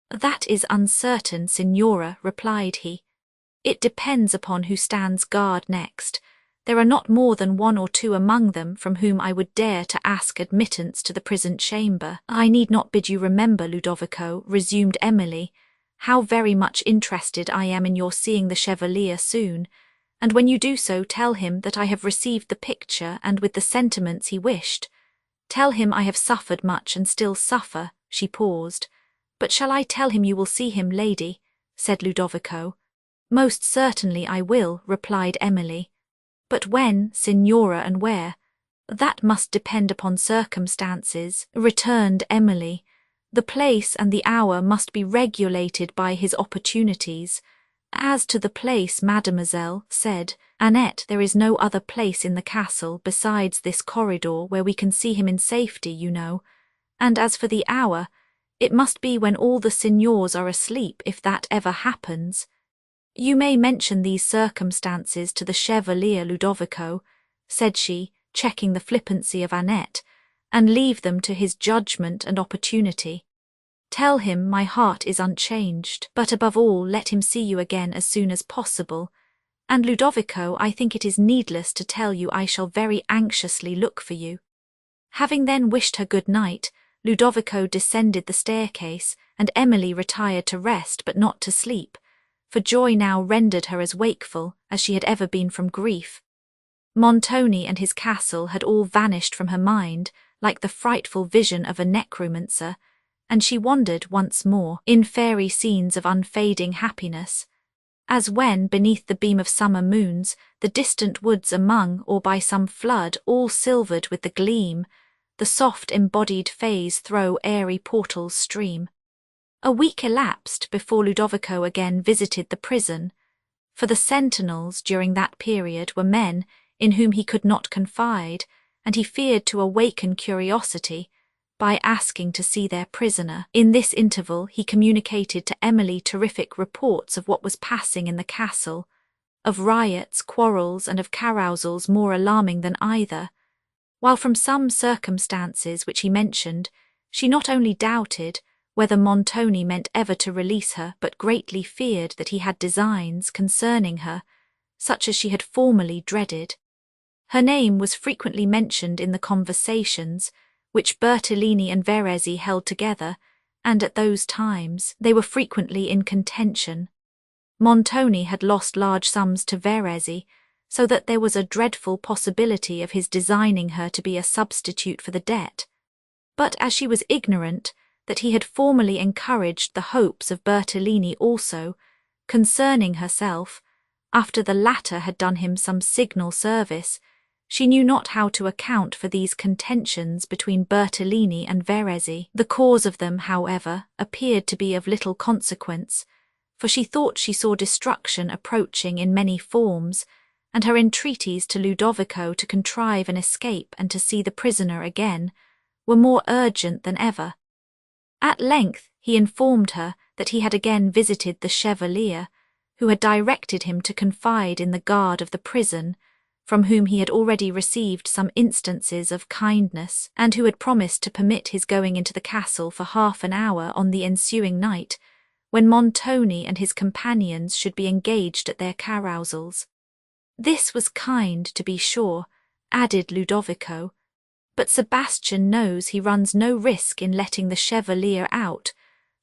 A: "That is uncertain, Signora," replied he. "It depends upon who stands guard next. There are not more than 1 or 2 among them from whom I would dare to ask admittance to the prison chamber." "I need not bid you remember, Ludovico," resumed Emily, "how very much interested I am in your seeing the Chevalier soon, and when you do so, tell him that I have received the picture and with the sentiments he wished. Tell him I have suffered much and still suffer." She paused. "But shall I tell him you will see him, lady?" said Ludovico. "Most certainly I will," replied Emily. "But when, Signora, and where?" "That must depend upon circumstances," returned Emily. "The place and the hour must be regulated by his opportunities." "As to the place, mademoiselle," said Annette, "there is no other place in the castle besides this corridor where we can see him in safety, you know. And as for the hour, it must be when all the signors are asleep, if that ever happens. You may mention these circumstances to the Chevalier, Ludovico," said she, checking the flippancy of Annette, "and leave them to his judgment and opportunity. Tell him my heart is unchanged, but above all let him see you again as soon as possible. And Ludovico, I think it is needless to tell you I shall very anxiously look for you." Having then wished her good night, Ludovico descended the staircase, and Emily retired to rest but not to sleep, for joy now rendered her as wakeful as she had ever been from grief. Montoni and his castle had all vanished from her mind like the frightful vision of a necromancer, and she wandered once more in fairy scenes of unfading happiness, as when, beneath the beam of summer moons, the distant woods among, or by some flood all silvered with the gleam, the soft embodied fays through airy portals stream. A week elapsed before Ludovico again visited the prison, for the sentinels during that period were men in whom he could not confide, and he feared to awaken curiosity by asking to see their prisoner. In this interval he communicated to Emily terrific reports of what was passing in the castle, of riots, quarrels, and of carousals more alarming than either, while from some circumstances which he mentioned, she not only doubted whether Montoni meant ever to release her, but greatly feared that he had designs concerning her, such as she had formerly dreaded. Her name was frequently mentioned in the conversations which Bertolini and Verezzi held together, and at those times they were frequently in contention. Montoni had lost large sums to Verezzi, so that there was a dreadful possibility of his designing her to be a substitute for the debt. But as she was ignorant that he had formerly encouraged the hopes of Bertolini also, concerning herself, after the latter had done him some signal service, she knew not how to account for these contentions between Bertolini and Verezzi. The cause of them, however, appeared to be of little consequence, for she thought she saw destruction approaching in many forms, and her entreaties to Ludovico to contrive an escape and to see the prisoner again were more urgent than ever. At length he informed her that he had again visited the Chevalier, who had directed him to confide in the guard of the prison, from whom he had already received some instances of kindness, and who had promised to permit his going into the castle for half an hour on the ensuing night, when Montoni and his companions should be engaged at their carousals. This was kind, to be sure, added Ludovico, but Sebastian knows he runs no risk in letting the Chevalier out,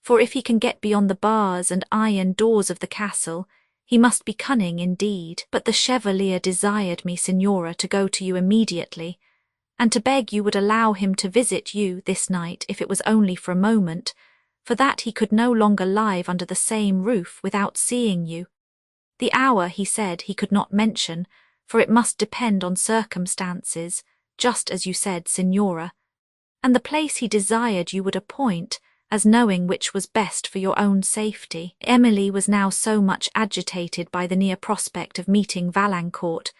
A: for if he can get beyond the bars and iron doors of the castle, he must be cunning indeed. But the Chevalier desired me, Signora, to go to you immediately, and to beg you would allow him to visit you this night if it was only for a moment, for that he could no longer live under the same roof without seeing you. The hour, he said, he could not mention, for it must depend on circumstances, just as you said, Signora, and the place he desired you would appoint, as knowing which was best for your own safety. Emily was now so much agitated by the near prospect of meeting Valancourt,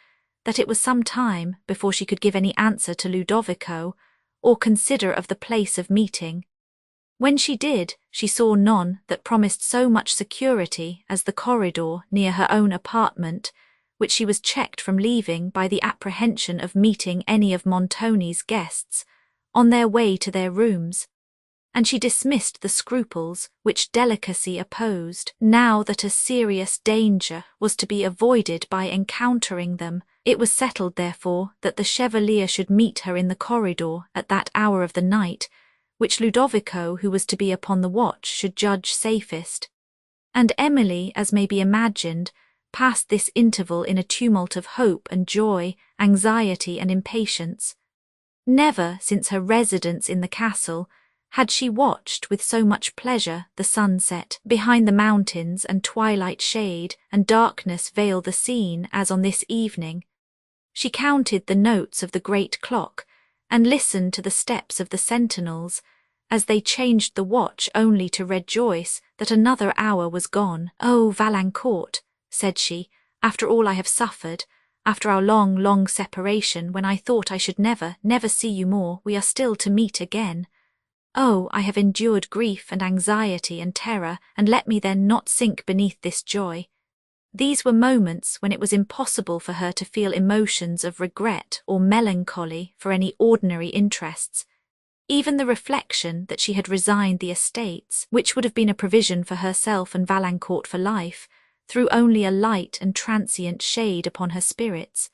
A: that it was some time before she could give any answer to Ludovico, or consider of the place of meeting. When she did, she saw none that promised so much security as the corridor near her own apartment, which she was checked from leaving by the apprehension of meeting any of Montoni's guests on their way to their rooms, and she dismissed the scruples which delicacy opposed. Now that a serious danger was to be avoided by encountering them, it was settled therefore that the Chevalier should meet her in the corridor at that hour of the night, which Ludovico, who was to be upon the watch, should judge safest. And Emily, as may be imagined, passed this interval in a tumult of hope and joy, anxiety and impatience. Never, since her residence in the castle, had she watched with so much pleasure the sunset behind the mountains and twilight shade and darkness veil the scene as on this evening. She counted the notes of the great clock and listened to the steps of the sentinels as they changed the watch, only to rejoice that another hour was gone. "Oh, Valancourt," said she, "after all I have suffered, after our long, long separation, when I thought I should never, never see you more, we are still to meet again. Oh, I have endured grief and anxiety and terror, and let me then not sink beneath this joy." These were moments when it was impossible for her to feel emotions of regret or melancholy for any ordinary interests. Even the reflection that she had resigned the estates, which would have been a provision for herself and Valancourt for life, threw only a light and transient shade upon her spirits.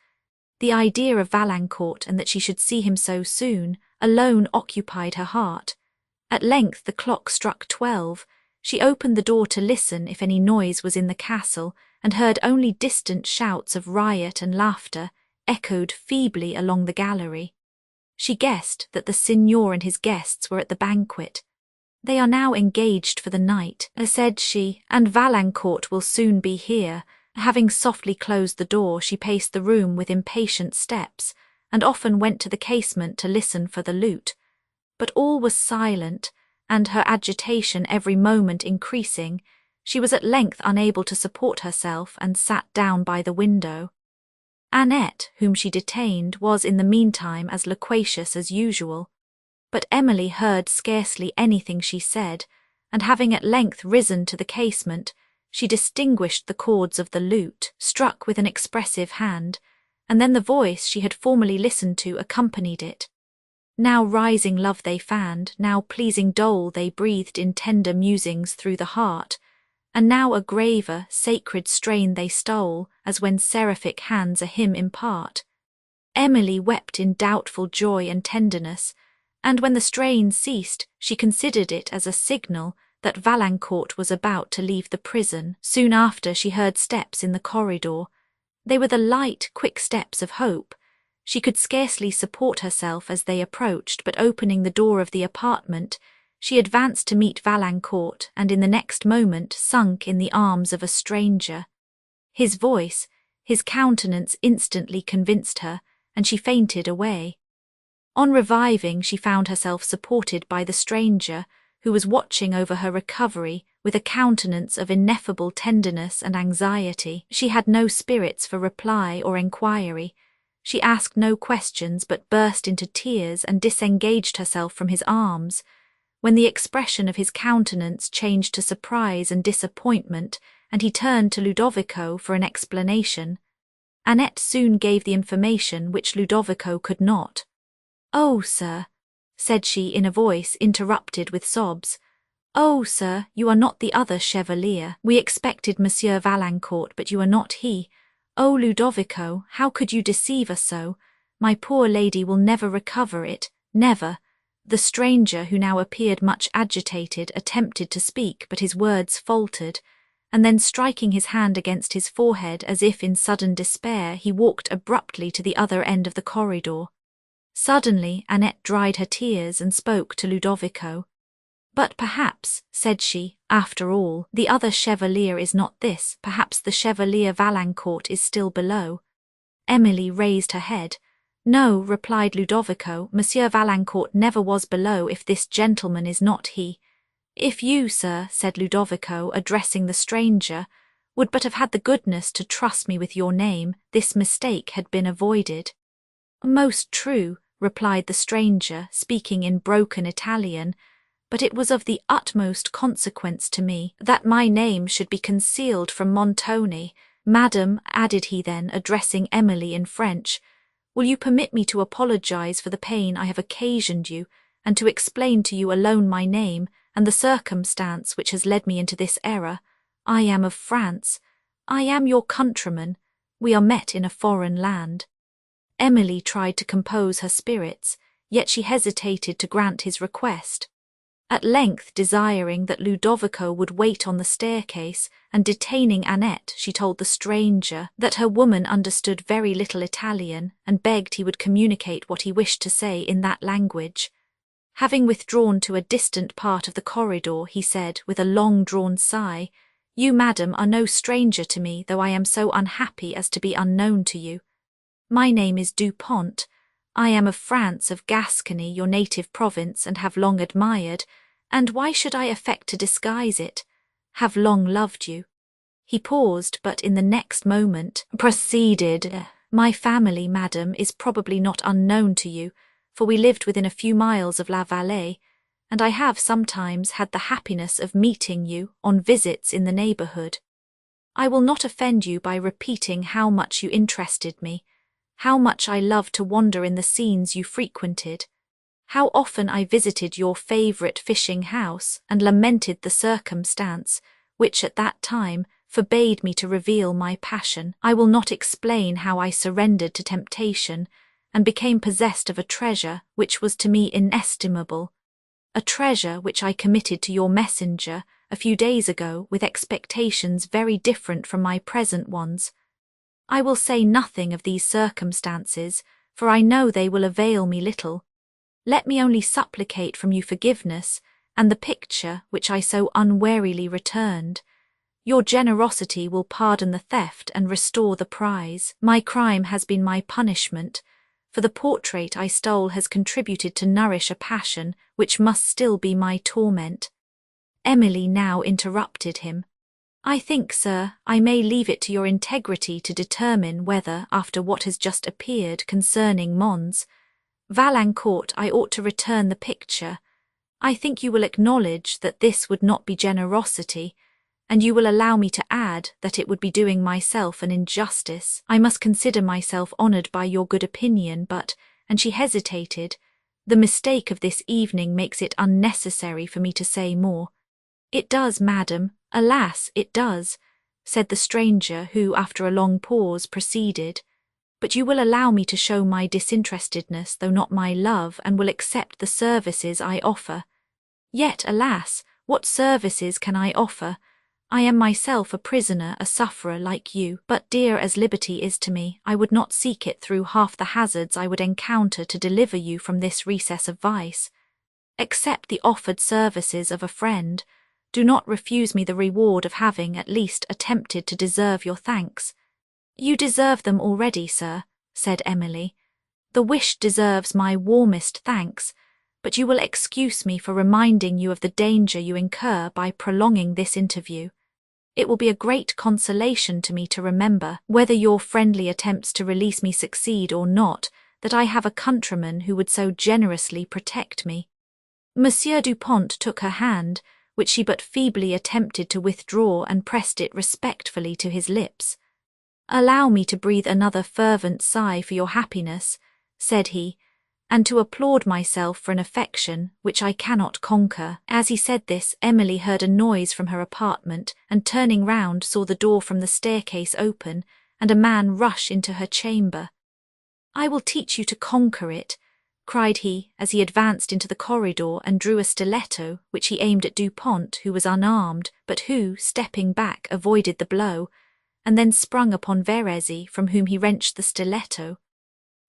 A: The idea of Valancourt, and that she should see him so soon, alone occupied her heart. At length the clock struck 12. She opened the door to listen if any noise was in the castle, and heard only distant shouts of riot and laughter echoed feebly along the gallery. She guessed that the signor and his guests were at the banquet. "They are now engaged for the night," said she, "and Valancourt will soon be here." Having softly closed the door, she paced the room with impatient steps, and often went to the casement to listen for the lute. But all was silent, and her agitation every moment increasing, she was at length unable to support herself and sat down by the window. Annette, whom she detained, was in the meantime as loquacious as usual, but Emily heard scarcely anything she said, and having at length risen to the casement, she distinguished the chords of the lute, struck with an expressive hand, and then the voice she had formerly listened to accompanied it. Now rising love they fanned, now pleasing dole they breathed in tender musings through the heart, and now a graver, sacred strain they stole, as when seraphic hands a hymn impart. Emily wept in doubtful joy and tenderness, and when the strain ceased, she considered it as a signal that Valancourt was about to leave the prison. Soon after she heard steps in the corridor. They were the light, quick steps of hope. She could scarcely support herself as they approached, but opening the door of the apartment, she advanced to meet Valancourt, and in the next moment sunk in the arms of a stranger. His voice, his countenance instantly convinced her, and she fainted away. On reviving, she found herself supported by the stranger, who was watching over her recovery with a countenance of ineffable tenderness and anxiety. She had no spirits for reply or enquiry. She asked no questions, but burst into tears and disengaged herself from his arms. When the expression of his countenance changed to surprise and disappointment, and he turned to Ludovico for an explanation, Annette soon gave the information which Ludovico could not. "Oh, sir," said she in a voice interrupted with sobs, "oh, sir, you are not the other chevalier. We expected Monsieur Valancourt, but you are not he. Oh, Ludovico, how could you deceive us so? My poor lady will never recover it, never." The stranger, who now appeared much agitated, attempted to speak, but his words faltered, and then striking his hand against his forehead as if in sudden despair, he walked abruptly to the other end of the corridor. Suddenly Annette dried her tears and spoke to Ludovico. "But perhaps," said she, "after all, the other chevalier is not this. Perhaps the Chevalier Valancourt is still below." Emily raised her head. "No," replied Ludovico, "Monsieur Valancourt never was below if this gentleman is not he. If you, sir," said Ludovico, addressing the stranger, "would but have had the goodness to trust me with your name, this mistake had been avoided." "Most true," replied the stranger, speaking in broken Italian, "but it was of the utmost consequence to me that my name should be concealed from Montoni. Madam," added he then, addressing Emily in French, "will you permit me to apologize for the pain I have occasioned you, and to explain to you alone my name, and the circumstance which has led me into this error? I am of France. I am your countryman. We are met in a foreign land." Emily tried to compose her spirits, yet she hesitated to grant his request. At length, desiring that Ludovico would wait on the staircase, and detaining Annette, she told the stranger that her woman understood very little Italian, and begged he would communicate what he wished to say in that language. Having withdrawn to a distant part of the corridor, he said, with a long-drawn sigh, "You, madam, are no stranger to me, though I am so unhappy as to be unknown to you. My name is Dupont. I am of France, of Gascony, your native province, and have long admired, and why should I affect to disguise it? Have long loved you." He paused, but in the next moment proceeded, "My family, madam, is probably not unknown to you, for we lived within a few miles of La Vallée, and I have sometimes had the happiness of meeting you on visits in the neighbourhood. I will not offend you by repeating how much you interested me, how much I loved to wander in the scenes you frequented, How often I visited your favourite fishing house and lamented the circumstance, which at that time forbade me to reveal my passion. I will not explain how I surrendered to temptation and became possessed of a treasure which was to me inestimable, a treasure which I committed to your messenger a few days ago with expectations very different from my present ones. I will say nothing of these circumstances, for I know they will avail me little. Let me only supplicate from you forgiveness and the picture which I so unwarily returned. Your generosity will pardon the theft and restore the prize. My crime has been my punishment, for the portrait I stole has contributed to nourish a passion which must still be my torment. Emily now interrupted him. I think, sir, I may leave it to your integrity to determine whether, after what has just appeared concerning Mons Valancourt, I ought to return the picture. I think you will acknowledge that this would not be generosity, and you will allow me to add that it would be doing myself an injustice. I must consider myself honoured by your good opinion, but, and she hesitated, the mistake of this evening makes it unnecessary for me to say more. It does, madam, alas, it does, said the stranger, who, after a long pause, proceeded. But you will allow me to show my disinterestedness, though not my love, and will accept the services I offer. Yet, alas, what services can I offer? I am myself a prisoner, a sufferer like you, but dear as liberty is to me, I would not seek it through half the hazards I would encounter to deliver you from this recess of vice. Accept the offered services of a friend. Do not refuse me the reward of having at least attempted to deserve your thanks. You deserve them already, sir, said Emily. The wish deserves my warmest thanks, but you will excuse me for reminding you of the danger you incur by prolonging this interview. It will be a great consolation to me to remember, whether your friendly attempts to release me succeed or not, that I have a countryman who would so generously protect me. Monsieur Dupont took her hand, which she but feebly attempted to withdraw, and pressed it respectfully to his lips. Allow me to breathe another fervent sigh for your happiness, said he, and to applaud myself for an affection which I cannot conquer. As he said this, Emily heard a noise from her apartment, and turning round saw the door from the staircase open, and a man rush into her chamber. I will teach you to conquer it, cried he, as he advanced into the corridor and drew a stiletto, which he aimed at Dupont, who was unarmed, but who, stepping back, avoided the blow, and then sprung upon Verezzi, from whom he wrenched the stiletto.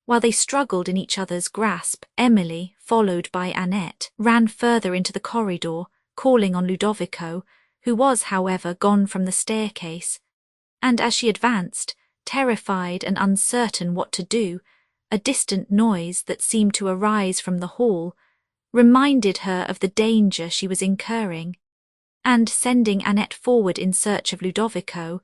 A: While they struggled in each other's grasp, Emily, followed by Annette, ran further into the corridor, calling on Ludovico, who was, however, gone from the staircase, and as she advanced, terrified and uncertain what to do, a distant noise that seemed to arise from the hall reminded her of the danger she was incurring, and sending Annette forward in search of Ludovico,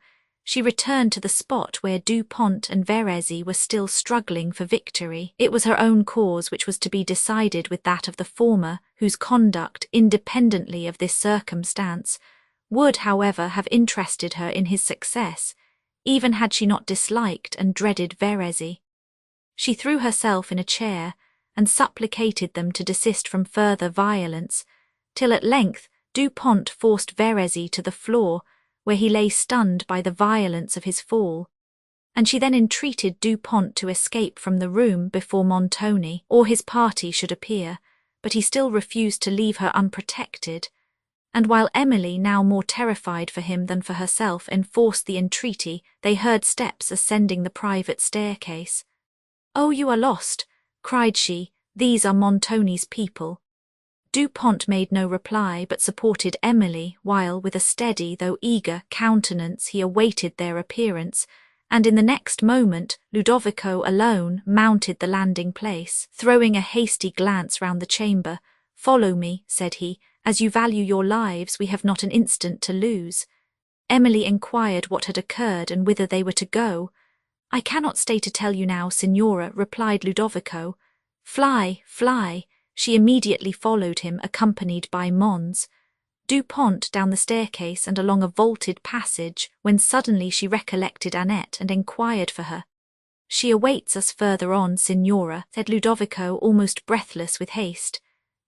A: she returned to the spot where Dupont and Verezzi were still struggling for victory. It was her own cause which was to be decided with that of the former, whose conduct, independently of this circumstance, would, however, have interested her in his success, even had she not disliked and dreaded Verezzi. She threw herself in a chair, and supplicated them to desist from further violence, till at length Dupont forced Verezzi to the floor, where he lay stunned by the violence of his fall, and she then entreated Dupont to escape from the room before Montoni or his party should appear, but he still refused to leave her unprotected, and while Emily, now more terrified for him than for herself, enforced the entreaty, they heard steps ascending the private staircase. "Oh, you are lost," cried she, "these are Montoni's people." Dupont made no reply, but supported Emily, while, with a steady though eager countenance, he awaited their appearance, and in the next moment Ludovico alone mounted the landing-place. Throwing a hasty glance round the chamber, "Follow me," said he, "as you value your lives, we have not an instant to lose." Emily inquired what had occurred and whither they were to go. "I cannot stay to tell you now, Signora," replied Ludovico. "Fly, fly." She immediately followed him, accompanied by Mons Dupont, down the staircase and along a vaulted passage, when suddenly she recollected Annette and enquired for her. She awaits us further on, Signora, said Ludovico, almost breathless with haste.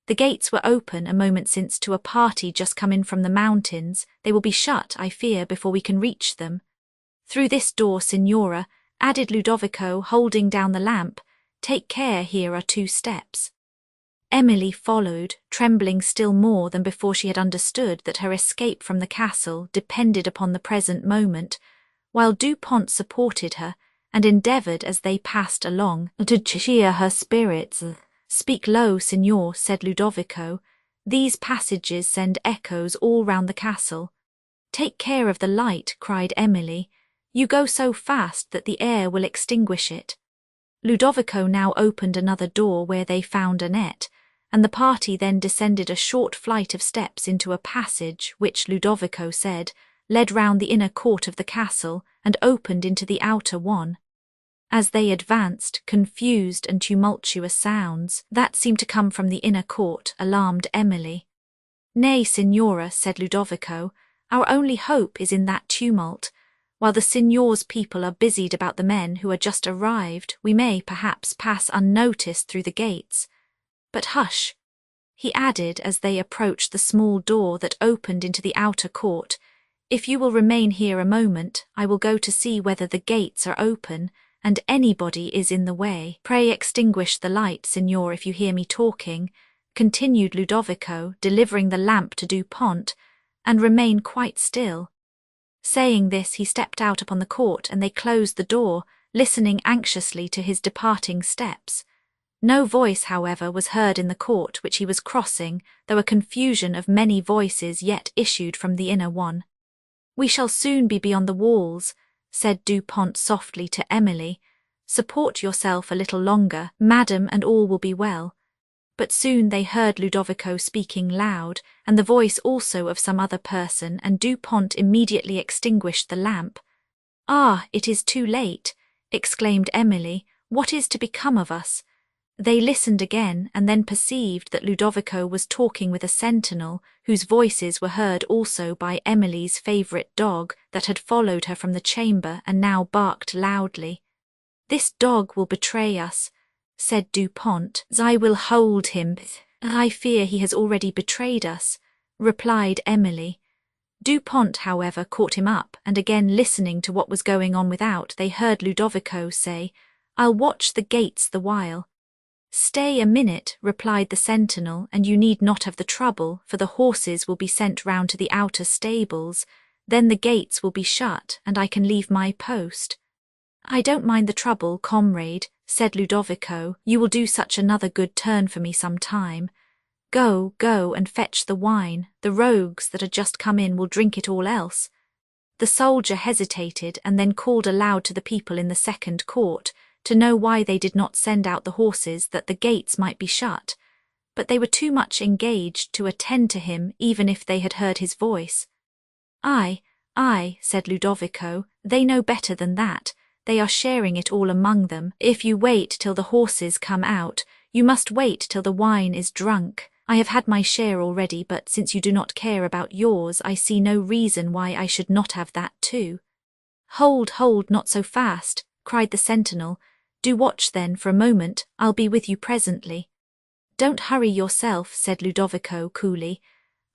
A: The gates were open a moment since to a party just come in from the mountains. They will be shut, I fear, before we can reach them. Through this door, Signora, added Ludovico, holding down the lamp. Take care, here are 2 steps. Emily followed, trembling still more than before. She had understood that her escape from the castle depended upon the present moment, while Dupont supported her, and endeavoured as they passed along to cheer her spirits. Speak low, Signor, said Ludovico. These passages send echoes all round the castle. Take care of the light, cried Emily. You go so fast that the air will extinguish it. Ludovico now opened another door where they found Annette, and the party then descended a short flight of steps into a passage which, Ludovico said, led round the inner court of the castle and opened into the outer one. As they advanced, confused and tumultuous sounds that seemed to come from the inner court alarmed Emily. Nay, Signora, said Ludovico, our only hope is in that tumult. While the Signor's people are busied about the men who are just arrived, we may perhaps pass unnoticed through the gates. But hush, he added as they approached the small door that opened into the outer court. If you will remain here a moment, I will go to see whether the gates are open and anybody is in the way. Pray extinguish the light, Signor, if you hear me talking, continued Ludovico, delivering the lamp to Dupont, and remain quite still. Saying this, he stepped out upon the court and they closed the door, listening anxiously to his departing steps. No voice, however, was heard in the court which he was crossing, though a confusion of many voices yet issued from the inner one. We shall soon be beyond the walls, said Dupont softly to Emily. Support yourself a little longer, madam, and all will be well. But soon they heard Ludovico speaking loud, and the voice also of some other person, and Dupont immediately extinguished the lamp. Ah, it is too late, exclaimed Emily. What is to become of us? They listened again, and then perceived that Ludovico was talking with a sentinel, whose voices were heard also by Emily's favourite dog that had followed her from the chamber and now barked loudly. This dog will betray us, said Dupont. I will hold him. I fear he has already betrayed us, replied Emily. Dupont, however, caught him up, and again listening to what was going on without, they heard Ludovico say, I'll watch the gates the while. Stay a minute, replied the sentinel, and you need not have the trouble, for the horses will be sent round to the outer stables. Then the gates will be shut, and I can leave my post. I don't mind the trouble, comrade, said Ludovico. You will do such another good turn for me some time. Go, go, and fetch the wine. The rogues that are just come in will drink it all else. The soldier hesitated, and then called aloud to the people in the second court, to know why they did not send out the horses that the gates might be shut, but they were too much engaged to attend to him even if they had heard his voice. Aye, said Ludovico, they know better than that. They are sharing it all among them. If you wait till the horses come out, you must wait till the wine is drunk. I have had my share already, but since you do not care about yours, I see no reason why I should not have that too. Hold, not so fast, cried the sentinel. Do watch then for a moment, I'll be with you presently. Don't hurry yourself, said Ludovico coolly.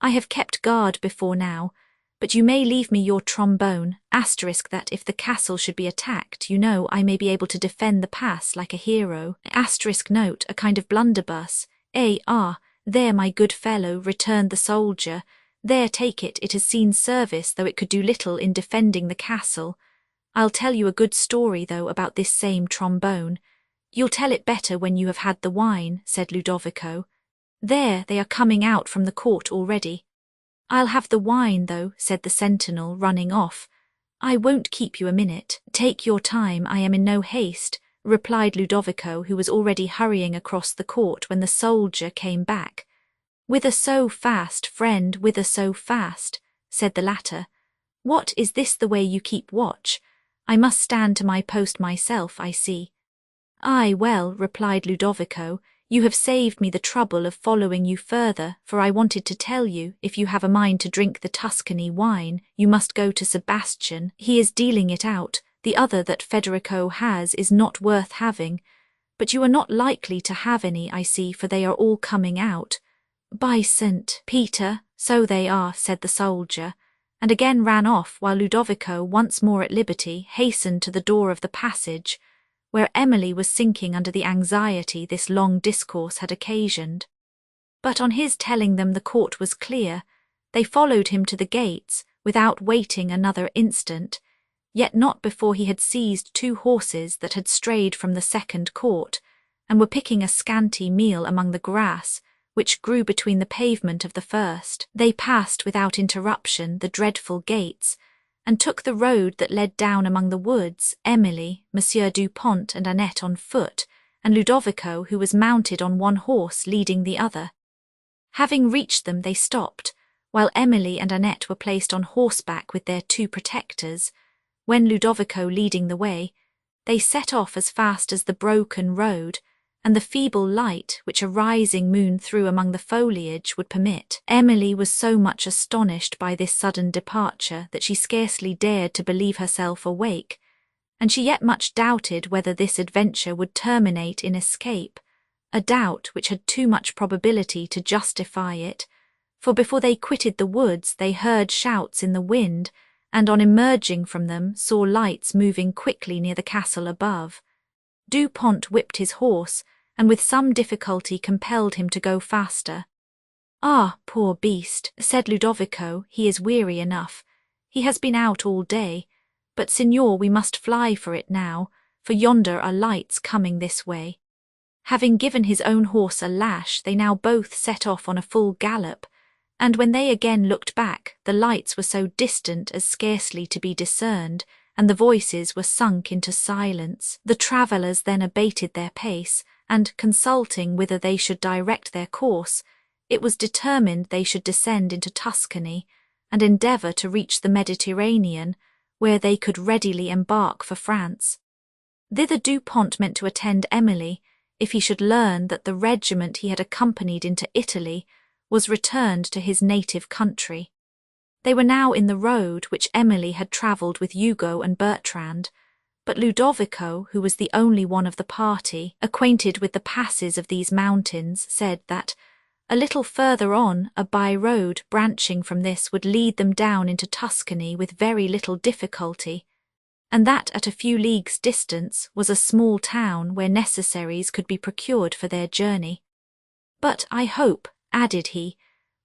A: I have kept guard before now, but you may leave me your trombone, asterisk that if the castle should be attacked, you know I may be able to defend the pass like a hero, asterisk note, a kind of blunderbuss. There, my good fellow, returned the soldier. There, take it, it has seen service, though it could do little in defending the castle. I'll tell you a good story, though, about this same trombone. You'll tell it better when you have had the wine, said Ludovico. There, they are coming out from the court already. I'll have the wine, though, said the sentinel, running off. I won't keep you a minute. Take your time, I am in no haste, replied Ludovico, who was already hurrying across the court when the soldier came back. Whither so fast, friend, whither so fast? Said the latter. What, is this the way you keep watch? I must stand to my post myself, I see. Aye, well, replied Ludovico, you have saved me the trouble of following you further, for I wanted to tell you, if you have a mind to drink the Tuscany wine, you must go to Sebastian. He is dealing it out, The other that Federico has is not worth having, but you are not likely to have any, I see, for they are all coming out. By St. Peter, so they are, said the soldier, and again ran off, while Ludovico, once more at liberty, hastened to the door of the passage, where Emily was sinking under the anxiety this long discourse had occasioned. But on his telling them the court was clear, they followed him to the gates, without waiting another instant, yet not before he had seized 2 horses that had strayed from the second court, and were picking a scanty meal among the grass, which grew between the pavement of the first. They passed without interruption the dreadful gates, and took the road that led down among the woods, Emily, Monsieur Du Pont and Annette on foot, and Ludovico, who was mounted on one horse, leading the other. Having reached them, they stopped, while Emily and Annette were placed on horseback with their 2 protectors. When Ludovico leading the way, they set off as fast as the broken road, and the feeble light which a rising moon threw among the foliage would permit. Emily was so much astonished by this sudden departure that she scarcely dared to believe herself awake, and she yet much doubted whether this adventure would terminate in escape, a doubt which had too much probability to justify it, for before they quitted the woods they heard shouts in the wind, and on emerging from them saw lights moving quickly near the castle above. Du Pont whipped his horse, and with some difficulty compelled him to go faster. "Ah, poor beast," said Ludovico, "he is weary enough. He has been out all day. But, signor, we must fly for it now, for yonder are lights coming this way." Having given his own horse a lash, they now both set off on a full gallop, and when they again looked back, the lights were so distant as scarcely to be discerned, and the voices were sunk into silence. The travellers then abated their pace, and, consulting whither they should direct their course, it was determined they should descend into Tuscany, and endeavour to reach the Mediterranean, where they could readily embark for France. Thither Du Pont meant to attend Emily, if he should learn that the regiment he had accompanied into Italy was returned to his native country. They were now in the road which Emily had travelled with Hugo and Bertrand, but Ludovico, who was the only one of the party acquainted with the passes of these mountains, said that, a little further on, a by-road branching from this would lead them down into Tuscany with very little difficulty, and that at a few leagues' distance was a small town where necessaries could be procured for their journey. "But I hope," added he,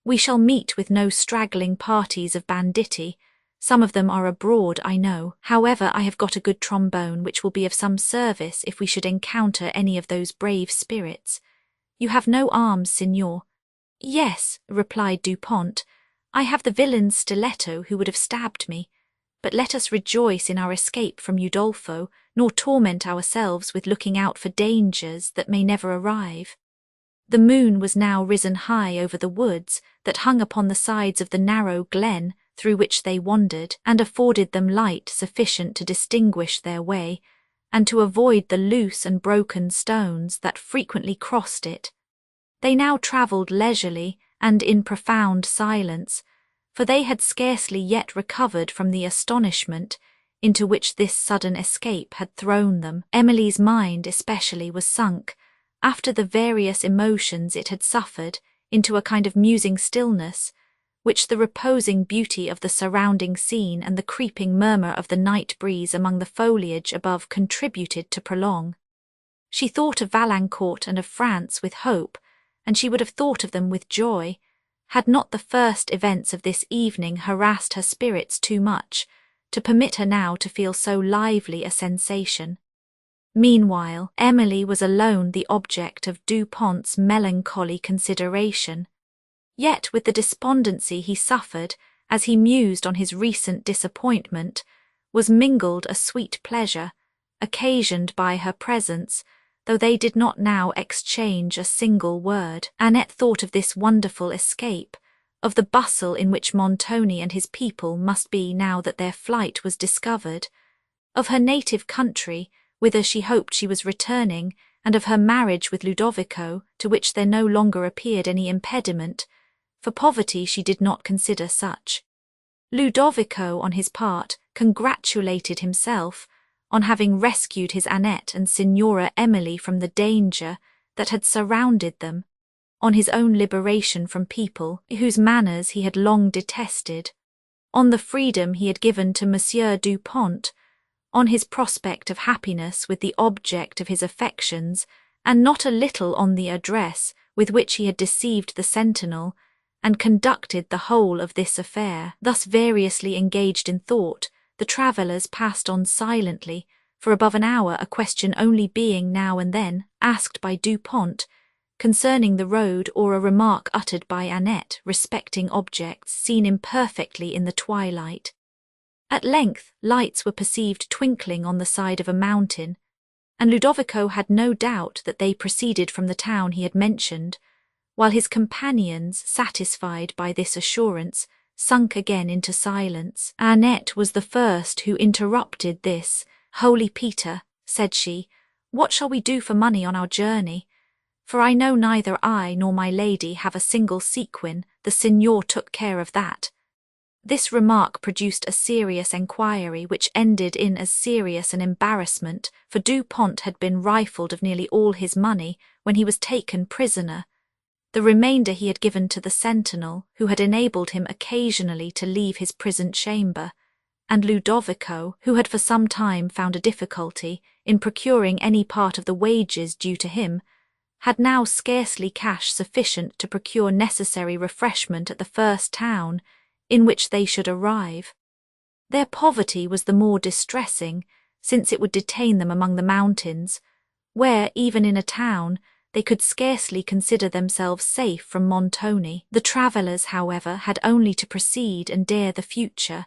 A: "we shall meet with no straggling parties of banditti. Some of them are abroad, I know. However, I have got a good trombone which will be of some service if we should encounter any of those brave spirits. You have no arms, signor." "Yes," replied Du Pont, "I have the villain's stiletto who would have stabbed me. But let us rejoice in our escape from Udolpho, nor torment ourselves with looking out for dangers that may never arrive." The moon was now risen high over the woods that hung upon the sides of the narrow glen through which they wandered, and afforded them light sufficient to distinguish their way, and to avoid the loose and broken stones that frequently crossed it. They now travelled leisurely and in profound silence, for they had scarcely yet recovered from the astonishment into which this sudden escape had thrown them. Emily's mind especially was sunk, after the various emotions it had suffered, into a kind of musing stillness, which the reposing beauty of the surrounding scene and the creeping murmur of the night breeze among the foliage above contributed to prolong. She thought of Valancourt and of France with hope, and she would have thought of them with joy, had not the first events of this evening harassed her spirits too much, to permit her now to feel so lively a sensation. Meanwhile, Emily was alone the object of Du Pont's melancholy consideration. Yet with the despondency he suffered, as he mused on his recent disappointment, was mingled a sweet pleasure, occasioned by her presence, though they did not now exchange a single word. Annette thought of this wonderful escape, of the bustle in which Montoni and his people must be now that their flight was discovered, of her native country, whither she hoped she was returning, and of her marriage with Ludovico, to which there no longer appeared any impediment, for poverty she did not consider such. Ludovico, on his part, congratulated himself, on having rescued his Annette and Signora Emily from the danger that had surrounded them, on his own liberation from people whose manners he had long detested, on the freedom he had given to Monsieur du Pont, on his prospect of happiness with the object of his affections, and not a little on the address with which he had deceived the sentinel, and conducted the whole of this affair. Thus variously engaged in thought, the travellers passed on silently, for above an hour, a question only being now and then asked by Du Pont concerning the road, or a remark uttered by Annette respecting objects seen imperfectly in the twilight. At length lights were perceived twinkling on the side of a mountain, and Ludovico had no doubt that they proceeded from the town he had mentioned, while his companions, satisfied by this assurance, sunk again into silence. Annette was the first who interrupted this. "Holy Peter," said she, "what shall we do for money on our journey? For I know neither I nor my lady have a single sequin, the signor took care of that." This remark produced a serious enquiry, which ended in as serious an embarrassment, for Du Pont had been rifled of nearly all his money when he was taken prisoner. The remainder he had given to the sentinel, who had enabled him occasionally to leave his prison chamber, and Ludovico, who had for some time found a difficulty in procuring any part of the wages due to him, had now scarcely cash sufficient to procure necessary refreshment at the first town in which they should arrive. Their poverty was the more distressing, since it would detain them among the mountains, where, even in a town, they could scarcely consider themselves safe from Montoni. The travellers, however, had only to proceed and dare the future,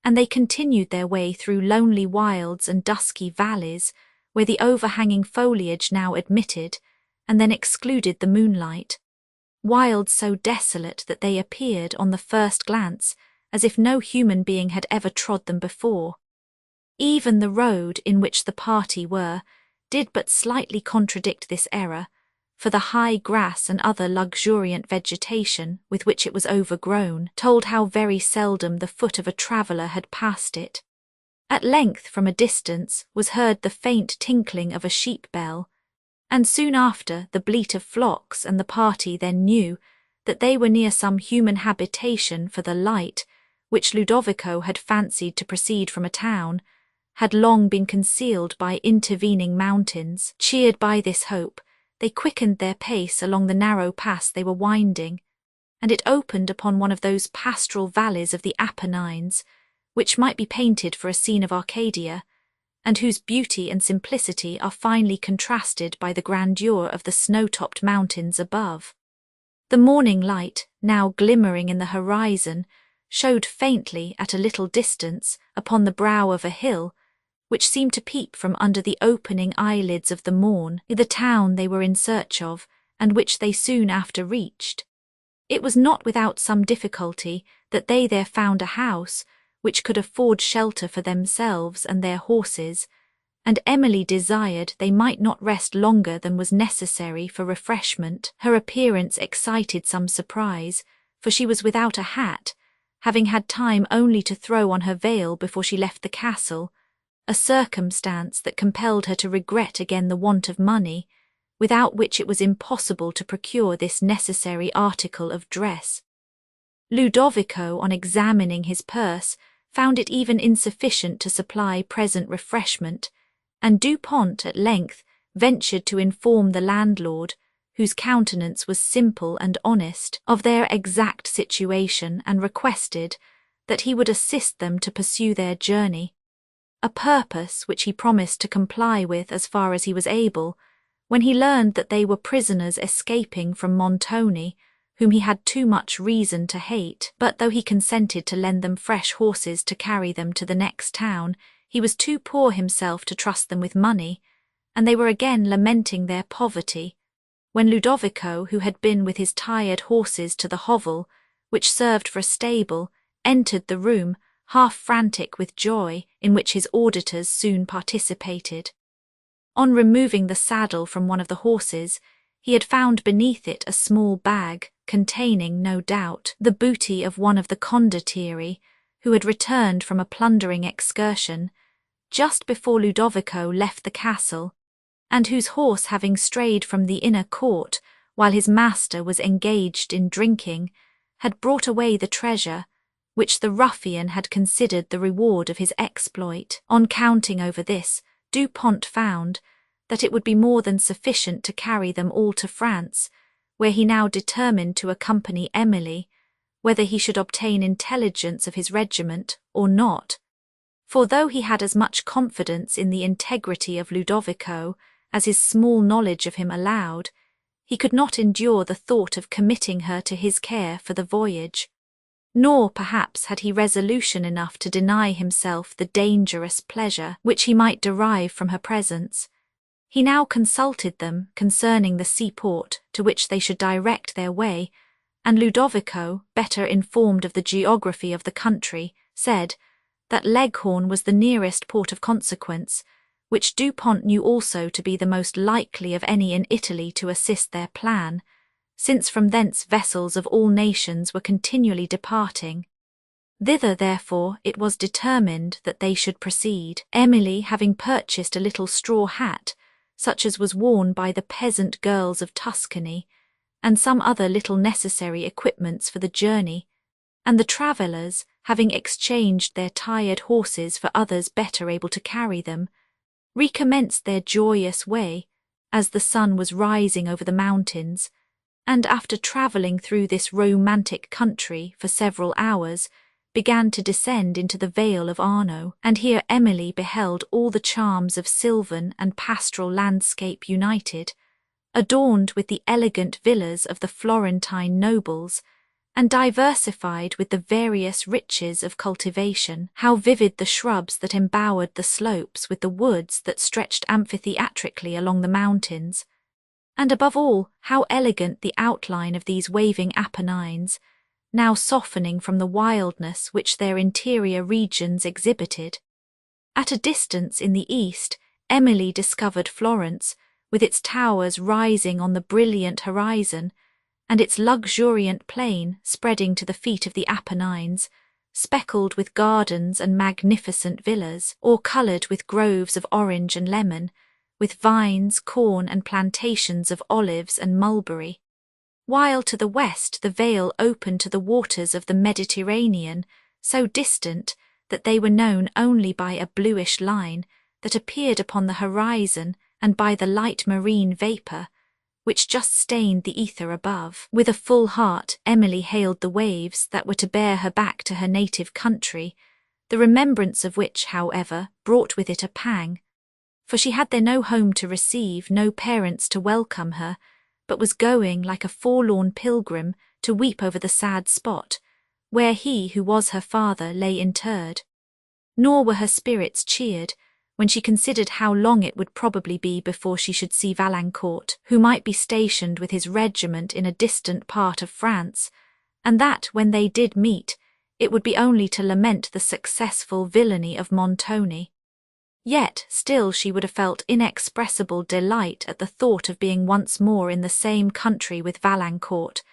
A: and they continued their way through lonely wilds and dusky valleys, where the overhanging foliage now admitted, and then excluded the moonlight. Wilds so desolate that they appeared, on the first glance, as if no human being had ever trod them before. Even the road in which the party were did but slightly contradict this error, for the high grass and other luxuriant vegetation with which it was overgrown told how very seldom the foot of a traveller had passed it. At length, from a distance, was heard the faint tinkling of a sheep bell, and soon after the bleat of flocks, and the party then knew that they were near some human habitation, for the light, which Ludovico had fancied to proceed from a town, had long been concealed by intervening mountains. Cheered by this hope, they quickened their pace along the narrow pass they were winding, and it opened upon one of those pastoral valleys of the Apennines, which might be painted for a scene of Arcadia, and whose beauty and simplicity are finely contrasted by the grandeur of the snow-topped mountains above. The morning light, now glimmering in the horizon, showed faintly at a little distance upon the brow of a hill, which seemed to peep from under the opening eyelids of the morn, the town they were in search of, and which they soon after reached. It was not without some difficulty that they there found a house which could afford shelter for themselves and their horses, and Emily desired they might not rest longer than was necessary for refreshment. Her appearance excited some surprise, for she was without a hat, having had time only to throw on her veil before she left the castle, a circumstance that compelled her to regret again the want of money, without which it was impossible to procure this necessary article of dress. Ludovico, on examining his purse, found it even insufficient to supply present refreshment, and Du Pont at length ventured to inform the landlord, whose countenance was simple and honest, of their exact situation, and requested that he would assist them to pursue their journey, a purpose which he promised to comply with as far as he was able, when he learned that they were prisoners escaping from Montoni, whom he had too much reason to hate. But though he consented to lend them fresh horses to carry them to the next town, he was too poor himself to trust them with money, and they were again lamenting their poverty, when Ludovico, who had been with his tired horses to the hovel, which served for a stable, entered the room, half frantic with joy, in which his auditors soon participated. On removing the saddle from one of the horses, he had found beneath it a small bag, containing, no doubt, the booty of one of the condottieri, who had returned from a plundering excursion, just before Ludovico left the castle, and whose horse, having strayed from the inner court while his master was engaged in drinking, had brought away the treasure, which the ruffian had considered the reward of his exploit. On counting over this, Dupont found that it would be more than sufficient to carry them all to France, where he now determined to accompany Emily, whether he should obtain intelligence of his regiment or not. For though he had as much confidence in the integrity of Ludovico as his small knowledge of him allowed, he could not endure the thought of committing her to his care for the voyage. Nor perhaps had he resolution enough to deny himself the dangerous pleasure which he might derive from her presence. He now consulted them concerning the seaport to which they should direct their way, and Ludovico, better informed of the geography of the country, said that Leghorn was the nearest port of consequence, which Dupont knew also to be the most likely of any in Italy to assist their plan, since from thence vessels of all nations were continually departing. Thither, therefore, it was determined that they should proceed, Emily having purchased a little straw hat, such as was worn by the peasant girls of Tuscany, and some other little necessary equipments for the journey, and the travellers, having exchanged their tired horses for others better able to carry them, recommenced their joyous way, as the sun was rising over the mountains, and after travelling through this romantic country for several hours, began to descend into the Vale of Arno, and here Emily beheld all the charms of sylvan and pastoral landscape united, adorned with the elegant villas of the Florentine nobles, and diversified with the various riches of cultivation. How vivid the shrubs that embowered the slopes with the woods that stretched amphitheatrically along the mountains, and above all, how elegant the outline of these waving Apennines, now softening from the wildness which their interior regions exhibited. At a distance in the east, Emily discovered Florence, with its towers rising on the brilliant horizon, and its luxuriant plain spreading to the feet of the Apennines, speckled with gardens and magnificent villas, or coloured with groves of orange and lemon, with vines, corn, and plantations of olives and mulberry, while to the west the vale opened to the waters of the Mediterranean, so distant that they were known only by a bluish line that appeared upon the horizon and by the light marine vapour, which just stained the ether above. With a full heart Emily hailed the waves that were to bear her back to her native country, the remembrance of which, however, brought with it a pang, for she had there no home to receive, no parents to welcome her, but was going, like a forlorn pilgrim, to weep over the sad spot, where he who was her father lay interred. Nor were her spirits cheered, when she considered how long it would probably be before she should see Valancourt, who might be stationed with his regiment in a distant part of France, and that, when they did meet, it would be only to lament the successful villainy of Montoni. Yet still she would have felt inexpressible delight at the thought of being once more in the same country with Valancourt,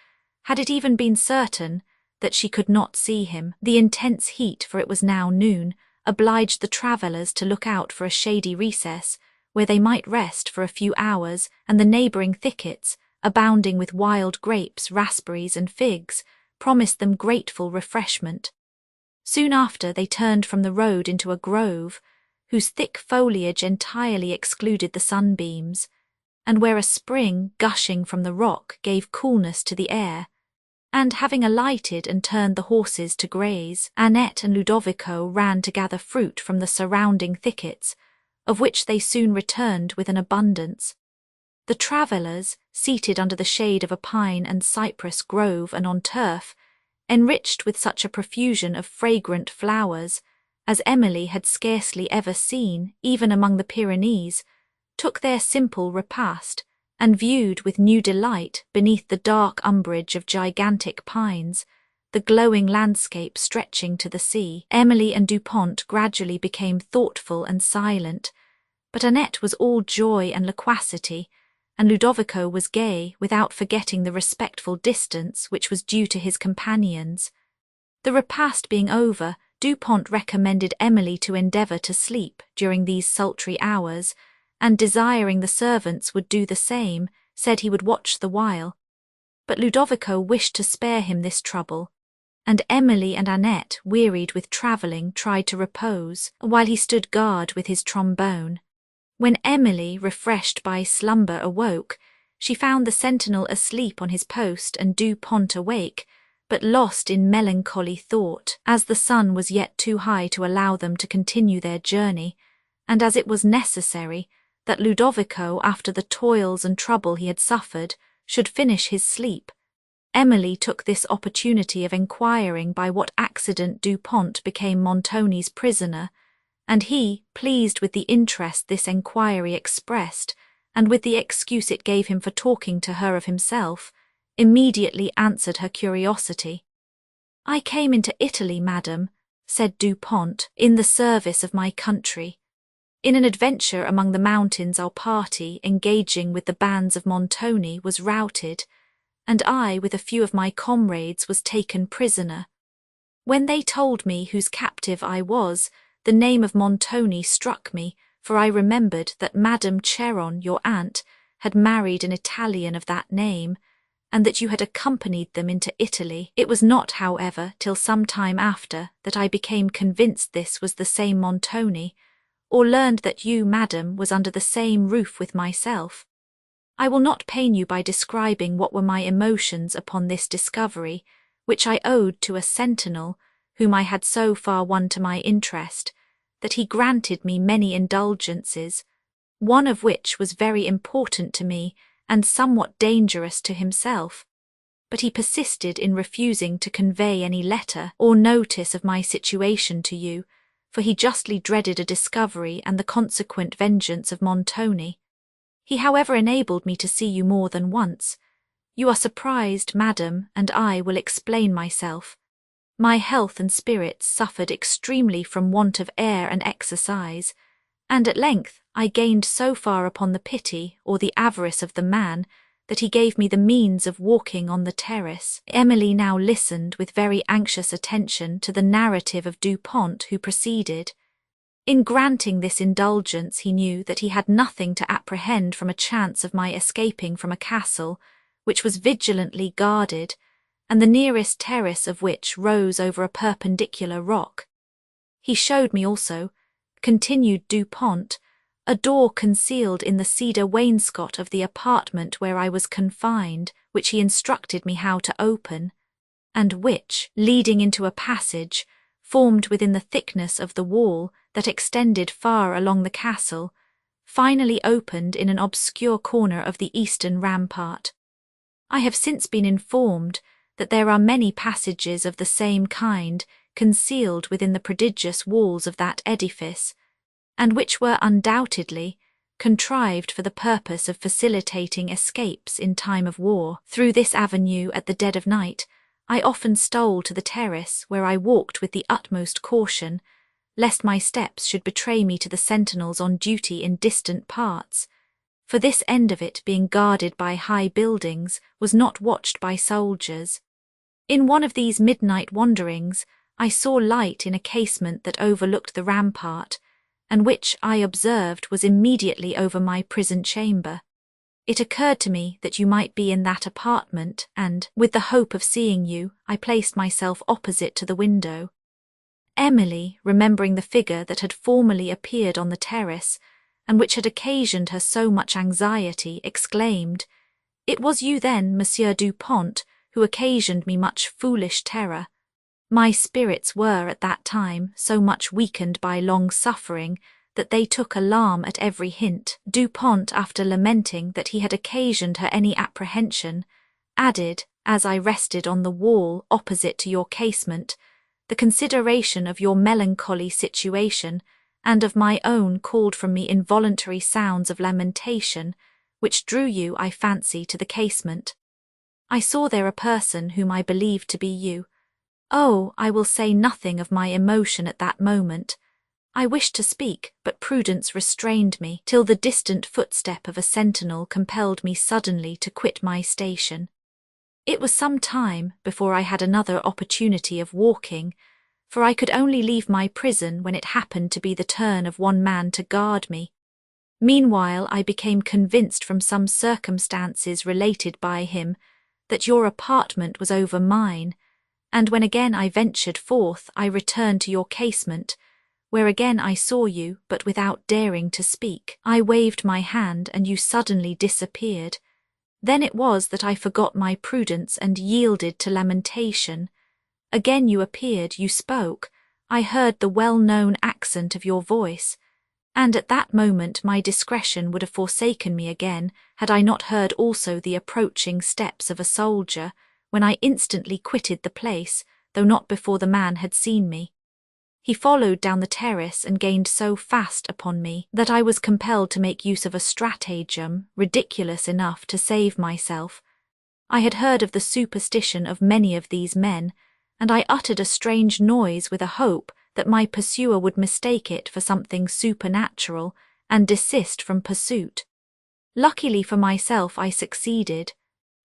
A: had it even been certain that she could not see him. The intense heat, for it was now noon, obliged the travellers to look out for a shady recess, where they might rest for a few hours, and the neighbouring thickets, abounding with wild grapes, raspberries, and figs, promised them grateful refreshment. Soon after they turned from the road into a grove, whose thick foliage entirely excluded the sunbeams, and where a spring gushing from the rock gave coolness to the air, and having alighted and turned the horses to graze, Annette and Ludovico ran to gather fruit from the surrounding thickets, of which they soon returned with an abundance. The travellers, seated under the shade of a pine and cypress grove and on turf, enriched with such a profusion of fragrant flowers as Emily had scarcely ever seen, even among the Pyrenees, took their simple repast, and viewed with new delight, beneath the dark umbrage of gigantic pines, the glowing landscape stretching to the sea. Emily and Dupont gradually became thoughtful and silent, but Annette was all joy and loquacity, and Ludovico was gay, without forgetting the respectful distance which was due to his companions. The repast being over, Dupont recommended Emily to endeavour to sleep during these sultry hours, and desiring the servants would do the same, said he would watch the while. But Ludovico wished to spare him this trouble, and Emily and Annette, wearied with travelling, tried to repose, while he stood guard with his trombone. When Emily, refreshed by slumber, awoke, she found the sentinel asleep on his post and Dupont awake, but lost in melancholy thought, as the sun was yet too high to allow them to continue their journey, and as it was necessary that Ludovico, after the toils and trouble he had suffered, should finish his sleep. Emily took this opportunity of enquiring by what accident Dupont became Montoni's prisoner, and he, pleased with the interest this enquiry expressed, and with the excuse it gave him for talking to her of himself, immediately answered her curiosity. "I came into Italy, madam," said Dupont, "in the service of my country. In an adventure among the mountains our party, engaging with the bands of Montoni, was routed, and I, with a few of my comrades, was taken prisoner. When they told me whose captive I was, the name of Montoni struck me, for I remembered that Madame Cheron, your aunt, had married an Italian of that name, and that you had accompanied them into Italy. It was not, however, till some time after that I became convinced this was the same Montoni, or learned that you, madam, was under the same roof with myself. I will not pain you by describing what were my emotions upon this discovery, which I owed to a sentinel, whom I had so far won to my interest, that he granted me many indulgences, one of which was very important to me, and somewhat dangerous to himself, but he persisted in refusing to convey any letter or notice of my situation to you, for he justly dreaded a discovery and the consequent vengeance of Montoni. He however enabled me to see you more than once. You are surprised, madam, and I will explain myself. My health and spirits suffered extremely from want of air and exercise, and at length I gained so far upon the pity or the avarice of the man that he gave me the means of walking on the terrace. Emily now listened with very anxious attention to the narrative of Dupont, who proceeded. In granting this indulgence he knew that he had nothing to apprehend from a chance of my escaping from a castle, which was vigilantly guarded, and the nearest terrace of which rose over a perpendicular rock. He showed me also, continued Dupont, a door concealed in the cedar wainscot of the apartment where I was confined, which he instructed me how to open, and which, leading into a passage, formed within the thickness of the wall that extended far along the castle, finally opened in an obscure corner of the eastern rampart. I have since been informed that there are many passages of the same kind concealed within the prodigious walls of that edifice, and which were undoubtedly contrived for the purpose of facilitating escapes in time of war. Through this avenue at the dead of night I often stole to the terrace, where I walked with the utmost caution, lest my steps should betray me to the sentinels on duty in distant parts, for this end of it, being guarded by high buildings, was not watched by soldiers. In one of these midnight wanderings I saw light in a casement that overlooked the rampart, and which, I observed, was immediately over my prison chamber. It occurred to me that you might be in that apartment, and, with the hope of seeing you, I placed myself opposite to the window. Emily, remembering the figure that had formerly appeared on the terrace, and which had occasioned her so much anxiety, exclaimed, "It was you then, Monsieur Dupont, who occasioned me much foolish terror." My spirits were at that time so much weakened by long suffering that they took alarm at every hint. Dupont, after lamenting that he had occasioned her any apprehension, added, as I rested on the wall opposite to your casement, the consideration of your melancholy situation and of my own called from me involuntary sounds of lamentation, which drew you, I fancy, to the casement. I saw there a person whom I believed to be you. Oh, I will say nothing of my emotion at that moment. I wished to speak, but prudence restrained me, till the distant footstep of a sentinel compelled me suddenly to quit my station. It was some time before I had another opportunity of walking, for I could only leave my prison when it happened to be the turn of one man to guard me. Meanwhile, I became convinced from some circumstances related by him that your apartment was over mine, and when again I ventured forth, I returned to your casement, where again I saw you, but without daring to speak. I waved my hand, and you suddenly disappeared. Then it was that I forgot my prudence and yielded to lamentation. Again you appeared, you spoke, I heard the well-known accent of your voice, and at that moment my discretion would have forsaken me again had I not heard also the approaching steps of a soldier, when I instantly quitted the place, though not before the man had seen me. He followed down the terrace and gained so fast upon me that I was compelled to make use of a stratagem ridiculous enough to save myself. I had heard of the superstition of many of these men, and I uttered a strange noise with a hope that my pursuer would mistake it for something supernatural and desist from pursuit. Luckily for myself, I succeeded.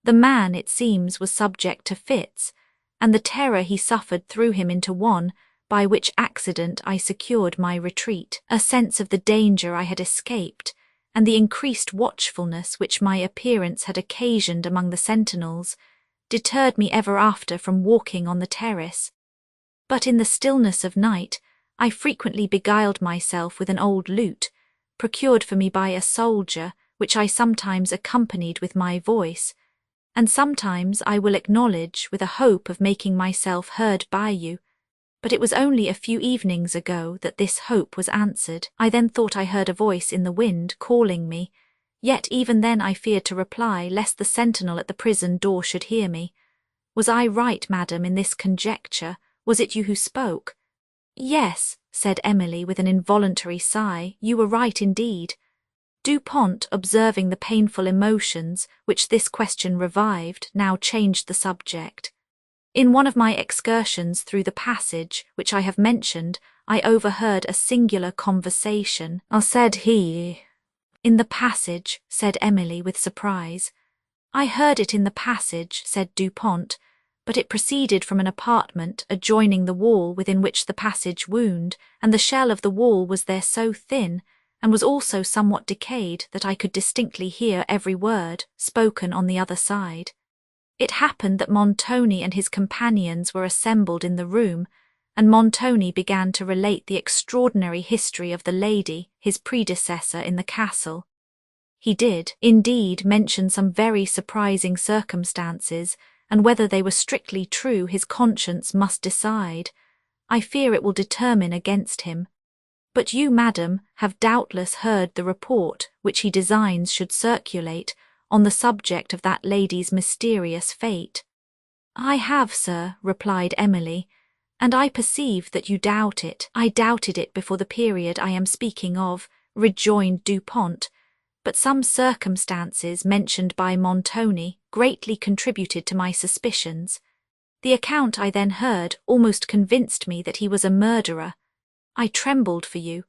A: The man, it seems, was subject to fits, and the terror he suffered threw him into one, by which accident I secured my retreat. A sense of the danger I had escaped, and the increased watchfulness which my appearance had occasioned among the sentinels, deterred me ever after from walking on the terrace. But in the stillness of night, I frequently beguiled myself with an old lute, procured for me by a soldier, which I sometimes accompanied with my voice, and sometimes, I will acknowledge, with a hope of making myself heard by you. But it was only a few evenings ago that this hope was answered. I then thought I heard a voice in the wind calling me, yet even then I feared to reply, lest the sentinel at the prison door should hear me. Was I right, madam, in this conjecture? Was it you who spoke? Yes, said Emily with an involuntary sigh, you were right indeed. Dupont, observing the painful emotions which this question revived, now changed the subject. In one of my excursions through the passage which I have mentioned, I overheard a singular conversation. Said he. In the passage, said Emily with surprise. I heard it in the passage, said Dupont, but it proceeded from an apartment adjoining the wall within which the passage wound, and the shell of the wall was there so thin, and was also somewhat decayed, that I could distinctly hear every word spoken on the other side. It happened that Montoni and his companions were assembled in the room, and Montoni began to relate the extraordinary history of the lady, his predecessor in the castle. He did, indeed, mention some very surprising circumstances, and whether they were strictly true his conscience must decide. I fear it will determine against him. But you, madam, have doubtless heard the report which he designs should circulate on the subject of that lady's mysterious fate. I have, sir, replied Emily, and I perceive that you doubt it. I doubted it before the period I am speaking of, rejoined Dupont, but some circumstances mentioned by Montoni greatly contributed to my suspicions. The account I then heard almost convinced me that he was a murderer. I trembled for you,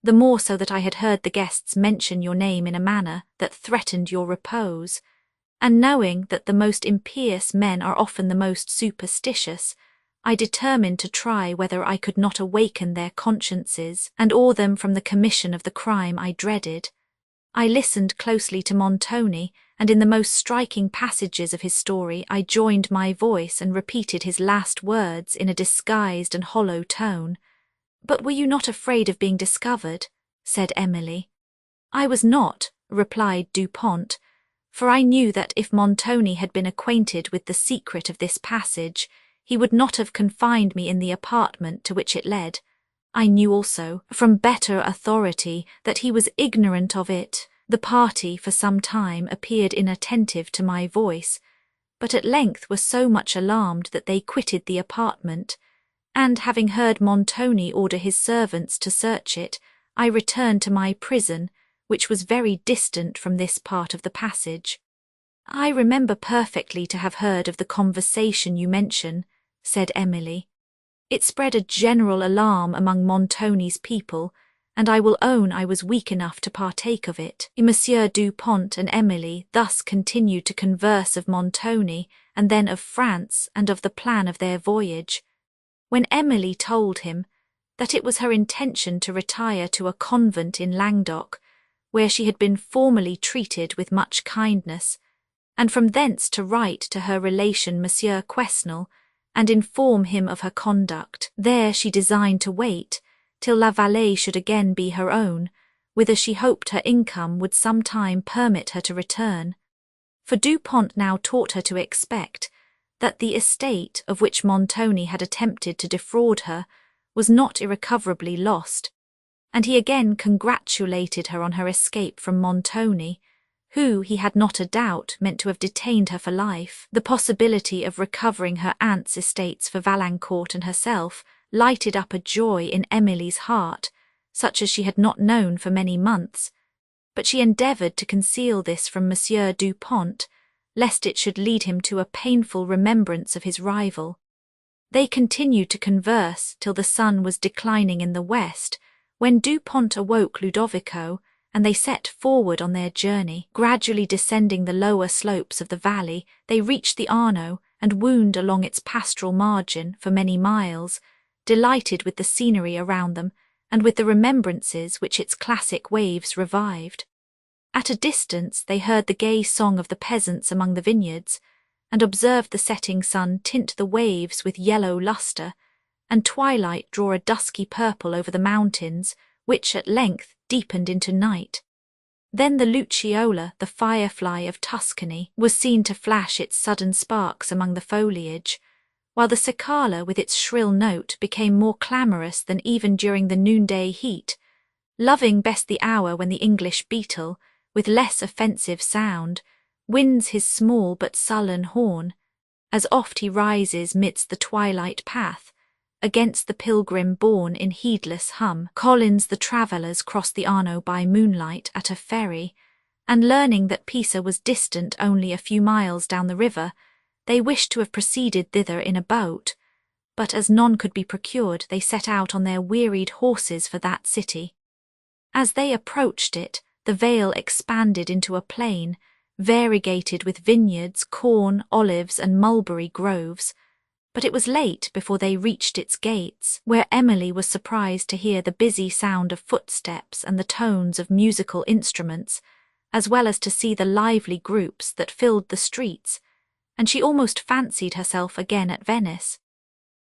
A: the more so that I had heard the guests mention your name in a manner that threatened your repose, and knowing that the most impious men are often the most superstitious, I determined to try whether I could not awaken their consciences and awe them from the commission of the crime I dreaded. I listened closely to Montoni, and in the most striking passages of his story I joined my voice and repeated his last words in a disguised and hollow tone. But were you not afraid of being discovered? Said Emily. I was not, replied Dupont, for I knew that if Montoni had been acquainted with the secret of this passage, he would not have confined me in the apartment to which it led. I knew also, from better authority, that he was ignorant of it. The party for some time appeared inattentive to my voice, but at length were so much alarmed that they quitted the apartment, and having heard Montoni order his servants to search it, I returned to my prison, which was very distant from this part of the passage. I remember perfectly to have heard of the conversation you mention, said Emily. It spread a general alarm among Montoni's people, and I will own I was weak enough to partake of it. Monsieur Dupont and Emily thus continued to converse of Montoni, and then of France, and of the plan of their voyage. When Emily told him that it was her intention to retire to a convent in Languedoc, where she had been formerly treated with much kindness, and from thence to write to her relation Monsieur Quesnel, and inform him of her conduct. There she designed to wait till La Vallée should again be her own, whither she hoped her income would some time permit her to return. For Du Pont now taught her to expect that the estate of which Montoni had attempted to defraud her was not irrecoverably lost, and he again congratulated her on her escape from Montoni, who, he had not a doubt, meant to have detained her for life. The possibility of recovering her aunt's estates for Valancourt and herself lighted up a joy in Emily's heart, such as she had not known for many months, but she endeavoured to conceal this from Monsieur Du Pont, lest it should lead him to a painful remembrance of his rival. They continued to converse till the sun was declining in the west, when Du Pont awoke Ludovico, and they set forward on their journey. Gradually descending the lower slopes of the valley, they reached the Arno and wound along its pastoral margin for many miles, delighted with the scenery around them and with the remembrances which its classic waves revived. At a distance they heard the gay song of the peasants among the vineyards, and observed the setting sun tint the waves with yellow lustre, and twilight draw a dusky purple over the mountains, which at length deepened into night. Then the Luciola, the firefly of Tuscany, was seen to flash its sudden sparks among the foliage, while the cicala with its shrill note became more clamorous than even during the noonday heat, loving best the hour when the English beetle, with less offensive sound, winds his small but sullen horn, as oft he rises midst the twilight path, against the pilgrim borne in heedless hum. Collins the travellers crossed the Arno by moonlight at a ferry, and learning that Pisa was distant only a few miles down the river, they wished to have proceeded thither in a boat, but as none could be procured, they set out on their wearied horses for that city. As they approached it, the vale expanded into a plain, variegated with vineyards, corn, olives, and mulberry groves, but it was late before they reached its gates, where Emily was surprised to hear the busy sound of footsteps and the tones of musical instruments, as well as to see the lively groups that filled the streets, and she almost fancied herself again at Venice.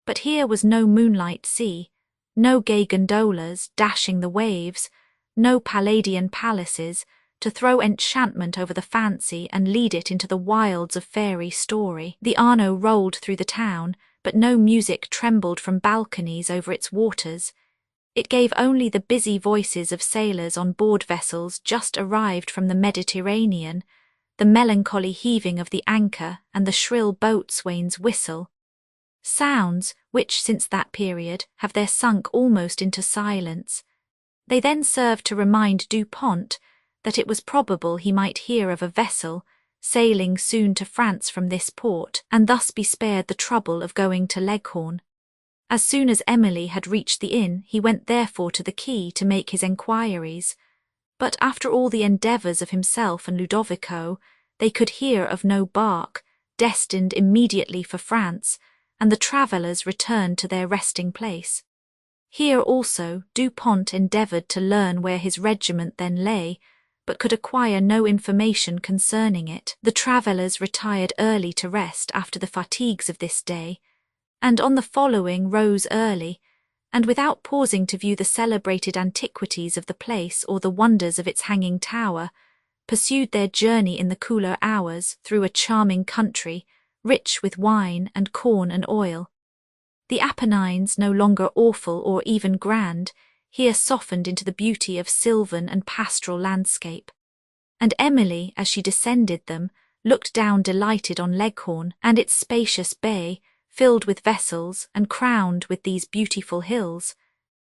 A: But here was no moonlight sea, no gay gondolas dashing the waves, no Palladian palaces to throw enchantment over the fancy and lead it into the wilds of fairy story. The Arno rolled through the town, but no music trembled from balconies over its waters. It gave only the busy voices of sailors on board vessels just arrived from the Mediterranean, the melancholy heaving of the anchor and the shrill boatswain's whistle. Sounds which, since that period, have there sunk almost into silence. They then served to remind Du Pont that it was probable he might hear of a vessel sailing soon to France from this port, and thus be spared the trouble of going to Leghorn. As soon as Emily had reached the inn, he went therefore to the quay to make his enquiries, but after all the endeavours of himself and Ludovico, they could hear of no bark, destined immediately for France, and the travellers returned to their resting place. Here also Du Pont endeavoured to learn where his regiment then lay, but could acquire no information concerning it. The travellers retired early to rest after the fatigues of this day, and on the following rose early, and without pausing to view the celebrated antiquities of the place or the wonders of its hanging tower, pursued their journey in the cooler hours through a charming country, rich with wine and corn and oil. The Apennines, no longer awful or even grand, here softened into the beauty of sylvan and pastoral landscape, and Emily, as she descended them, looked down delighted on Leghorn and its spacious bay, filled with vessels and crowned with these beautiful hills.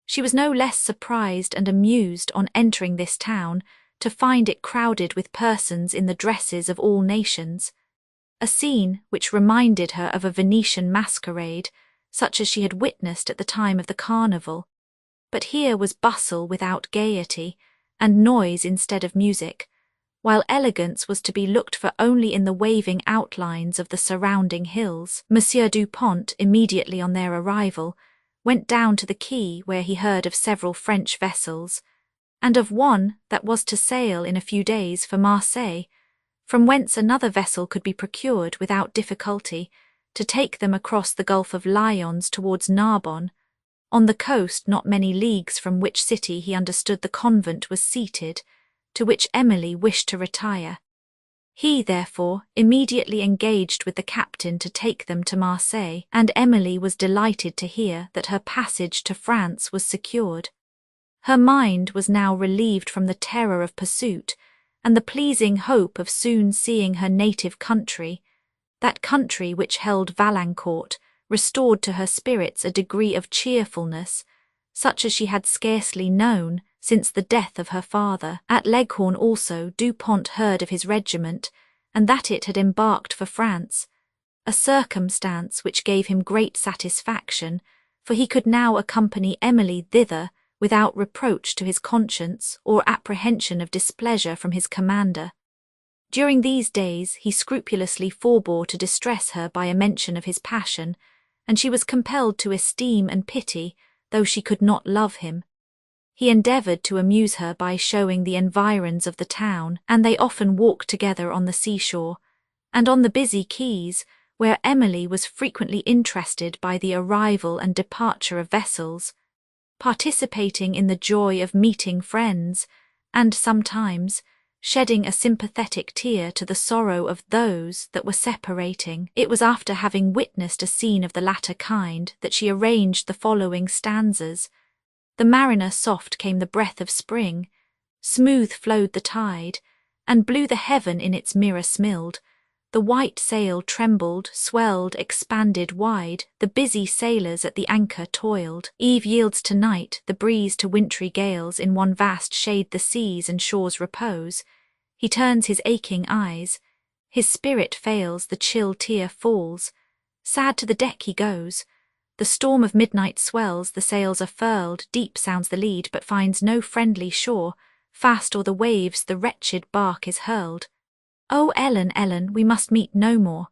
A: She was no less surprised and amused on entering this town to find it crowded with persons in the dresses of all nations, a scene which reminded her of a Venetian masquerade, such as she had witnessed at the time of the carnival. But here was bustle without gaiety, and noise instead of music, while elegance was to be looked for only in the waving outlines of the surrounding hills. Monsieur Du Pont, immediately on their arrival, went down to the quay where he heard of several French vessels, and of one that was to sail in a few days for Marseille, from whence another vessel could be procured without difficulty to take them across the Gulf of Lyons towards Narbonne, on the coast not many leagues from which city he understood the convent was seated, to which Emily wished to retire. He, therefore, immediately engaged with the captain to take them to Marseille, and Emily was delighted to hear that her passage to France was secured. Her mind was now relieved from the terror of pursuit, and the pleasing hope of soon seeing her native country, that country which held Valancourt, restored to her spirits a degree of cheerfulness, such as she had scarcely known since the death of her father. At Leghorn also Du Pont heard of his regiment, and that it had embarked for France, a circumstance which gave him great satisfaction, for he could now accompany Emily thither without reproach to his conscience or apprehension of displeasure from his commander. During these days he scrupulously forbore to distress her by a mention of his passion, and she was compelled to esteem and pity, though she could not love him. He endeavoured to amuse her by showing the environs of the town, and they often walked together on the seashore, and on the busy quays, where Emily was frequently interested by the arrival and departure of vessels, participating in the joy of meeting friends, and sometimes shedding a sympathetic tear to the sorrow of those that were separating. It was after having witnessed a scene of the latter kind that she arranged the following stanzas. The mariner soft came the breath of spring, smooth flowed the tide, and blue the heaven in its mirror smilled. The white sail trembled, swelled, expanded wide, the busy sailors at the anchor toiled. Eve yields to night, the breeze to wintry gales, in one vast shade the seas and shores repose. He turns his aching eyes, his spirit fails, the chill tear falls. Sad to the deck he goes. The storm of midnight swells, the sails are furled, deep sounds the lead, but finds no friendly shore. Fast o'er the waves the wretched bark is hurled. O Ellen, Ellen, we must meet no more.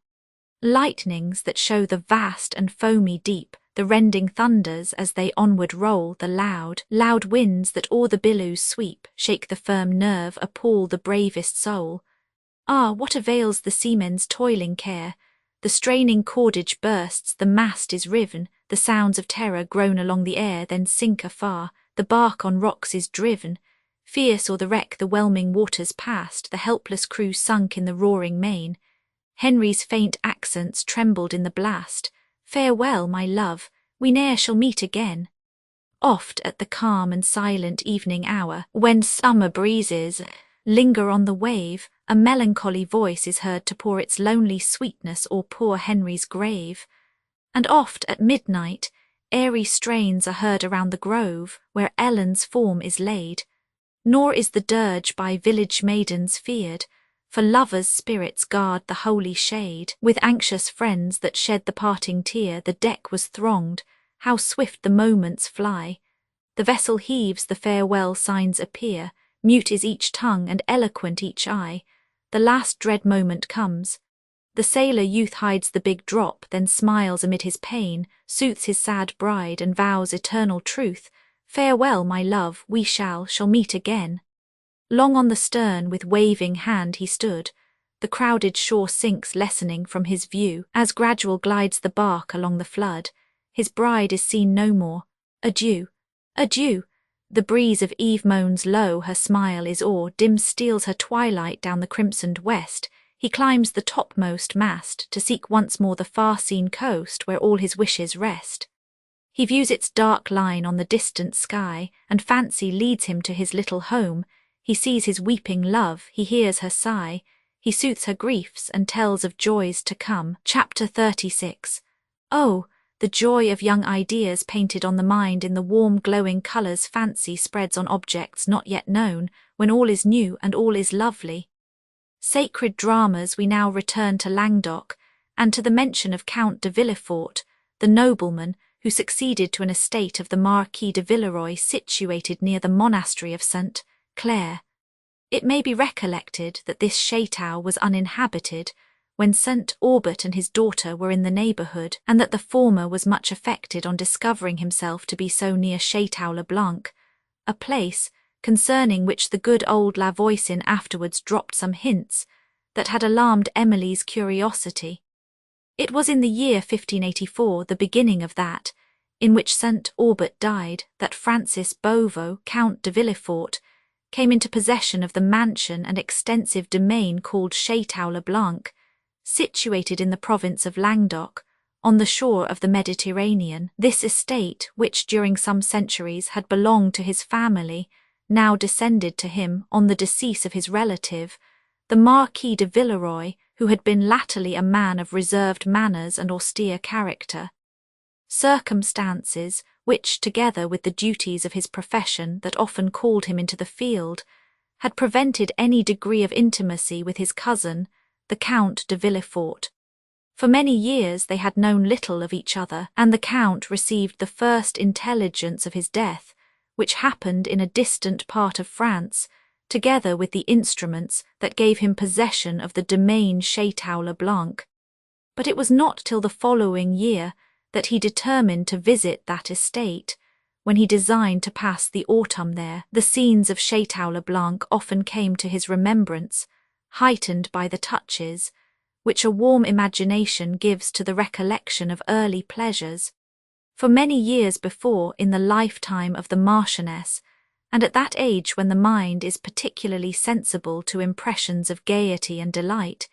A: Lightnings that show the vast and foamy deep, the rending thunders as they onward roll, the loud winds that o'er the billows sweep, shake the firm nerve, appall the bravest soul. Ah, what avails the seaman's toiling care? The straining cordage bursts, the mast is riven, the sounds of terror groan along the air, then sink afar, the bark on rocks is driven. Fierce o'er the wreck the whelming waters passed, the helpless crew sunk in the roaring main. Henry's faint accents trembled in the blast. Farewell, my love, we ne'er shall meet again. Oft at the calm and silent evening hour, when summer breezes linger on the wave, a melancholy voice is heard to pour its lonely sweetness o'er poor Henry's grave. And oft at midnight, airy strains are heard around the grove, where Ellen's form is laid. Nor is the dirge by village maidens feared, for lovers' spirits guard the holy shade. With anxious friends that shed the parting tear, the deck was thronged. How swift the moments fly! The vessel heaves, the farewell signs appear. Mute is each tongue and eloquent each eye. The last dread moment comes. The sailor youth hides the big drop, then smiles amid his pain, soothes his sad bride, and vows eternal truth. Farewell, my love, we shall meet again. Long on the stern with waving hand he stood. The crowded shore sinks lessening from his view, as gradual glides the bark along the flood. His bride is seen no more. Adieu, adieu. The breeze of eve moans low, her smile is o'er, dim steals her twilight down the crimsoned west. He climbs the topmost mast, to seek once more the far-seen coast where all his wishes rest. He views its dark line on the distant sky, and fancy leads him to his little home. He sees his weeping love, he hears her sigh. He soothes her griefs and tells of joys to come. Chapter 36. Oh, the joy of young ideas painted on the mind in the warm glowing colours fancy spreads on objects not yet known, when all is new and all is lovely. Sacred dramas, we now return to Languedoc, and to the mention of Count de Villefort, the nobleman who succeeded to an estate of the Marquis de Villeroy situated near the monastery of St. Clair. It may be recollected that this chateau was uninhabited, when St. Aubert and his daughter were in the neighbourhood, and that the former was much affected on discovering himself to be so near Château-le-Blanc, a place concerning which the good old La Voisin afterwards dropped some hints that had alarmed Emily's curiosity. It was in the year 1584, the beginning of that, in which St. Aubert died, that Francis Beauveau, Count de Villefort, came into possession of the mansion and extensive domain called Château-le-Blanc, situated in the province of Languedoc, on the shore of the Mediterranean. This estate, which during some centuries had belonged to his family, now descended to him on the decease of his relative, the Marquis de Villeroy, who had been latterly a man of reserved manners and austere character. Circumstances which, together with the duties of his profession that often called him into the field, had prevented any degree of intimacy with his cousin, the Count de Villefort. For many years they had known little of each other, and the Count received the first intelligence of his death, which happened in a distant part of France, together with the instruments that gave him possession of the domain Château-le-Blanc. But it was not till the following year that he determined to visit that estate, when he designed to pass the autumn there. The scenes of Château-le-Blanc often came to his remembrance, heightened by the touches which a warm imagination gives to the recollection of early pleasures. For many years before, in the lifetime of the Marchioness, and at that age when the mind is particularly sensible to impressions of gaiety and delight,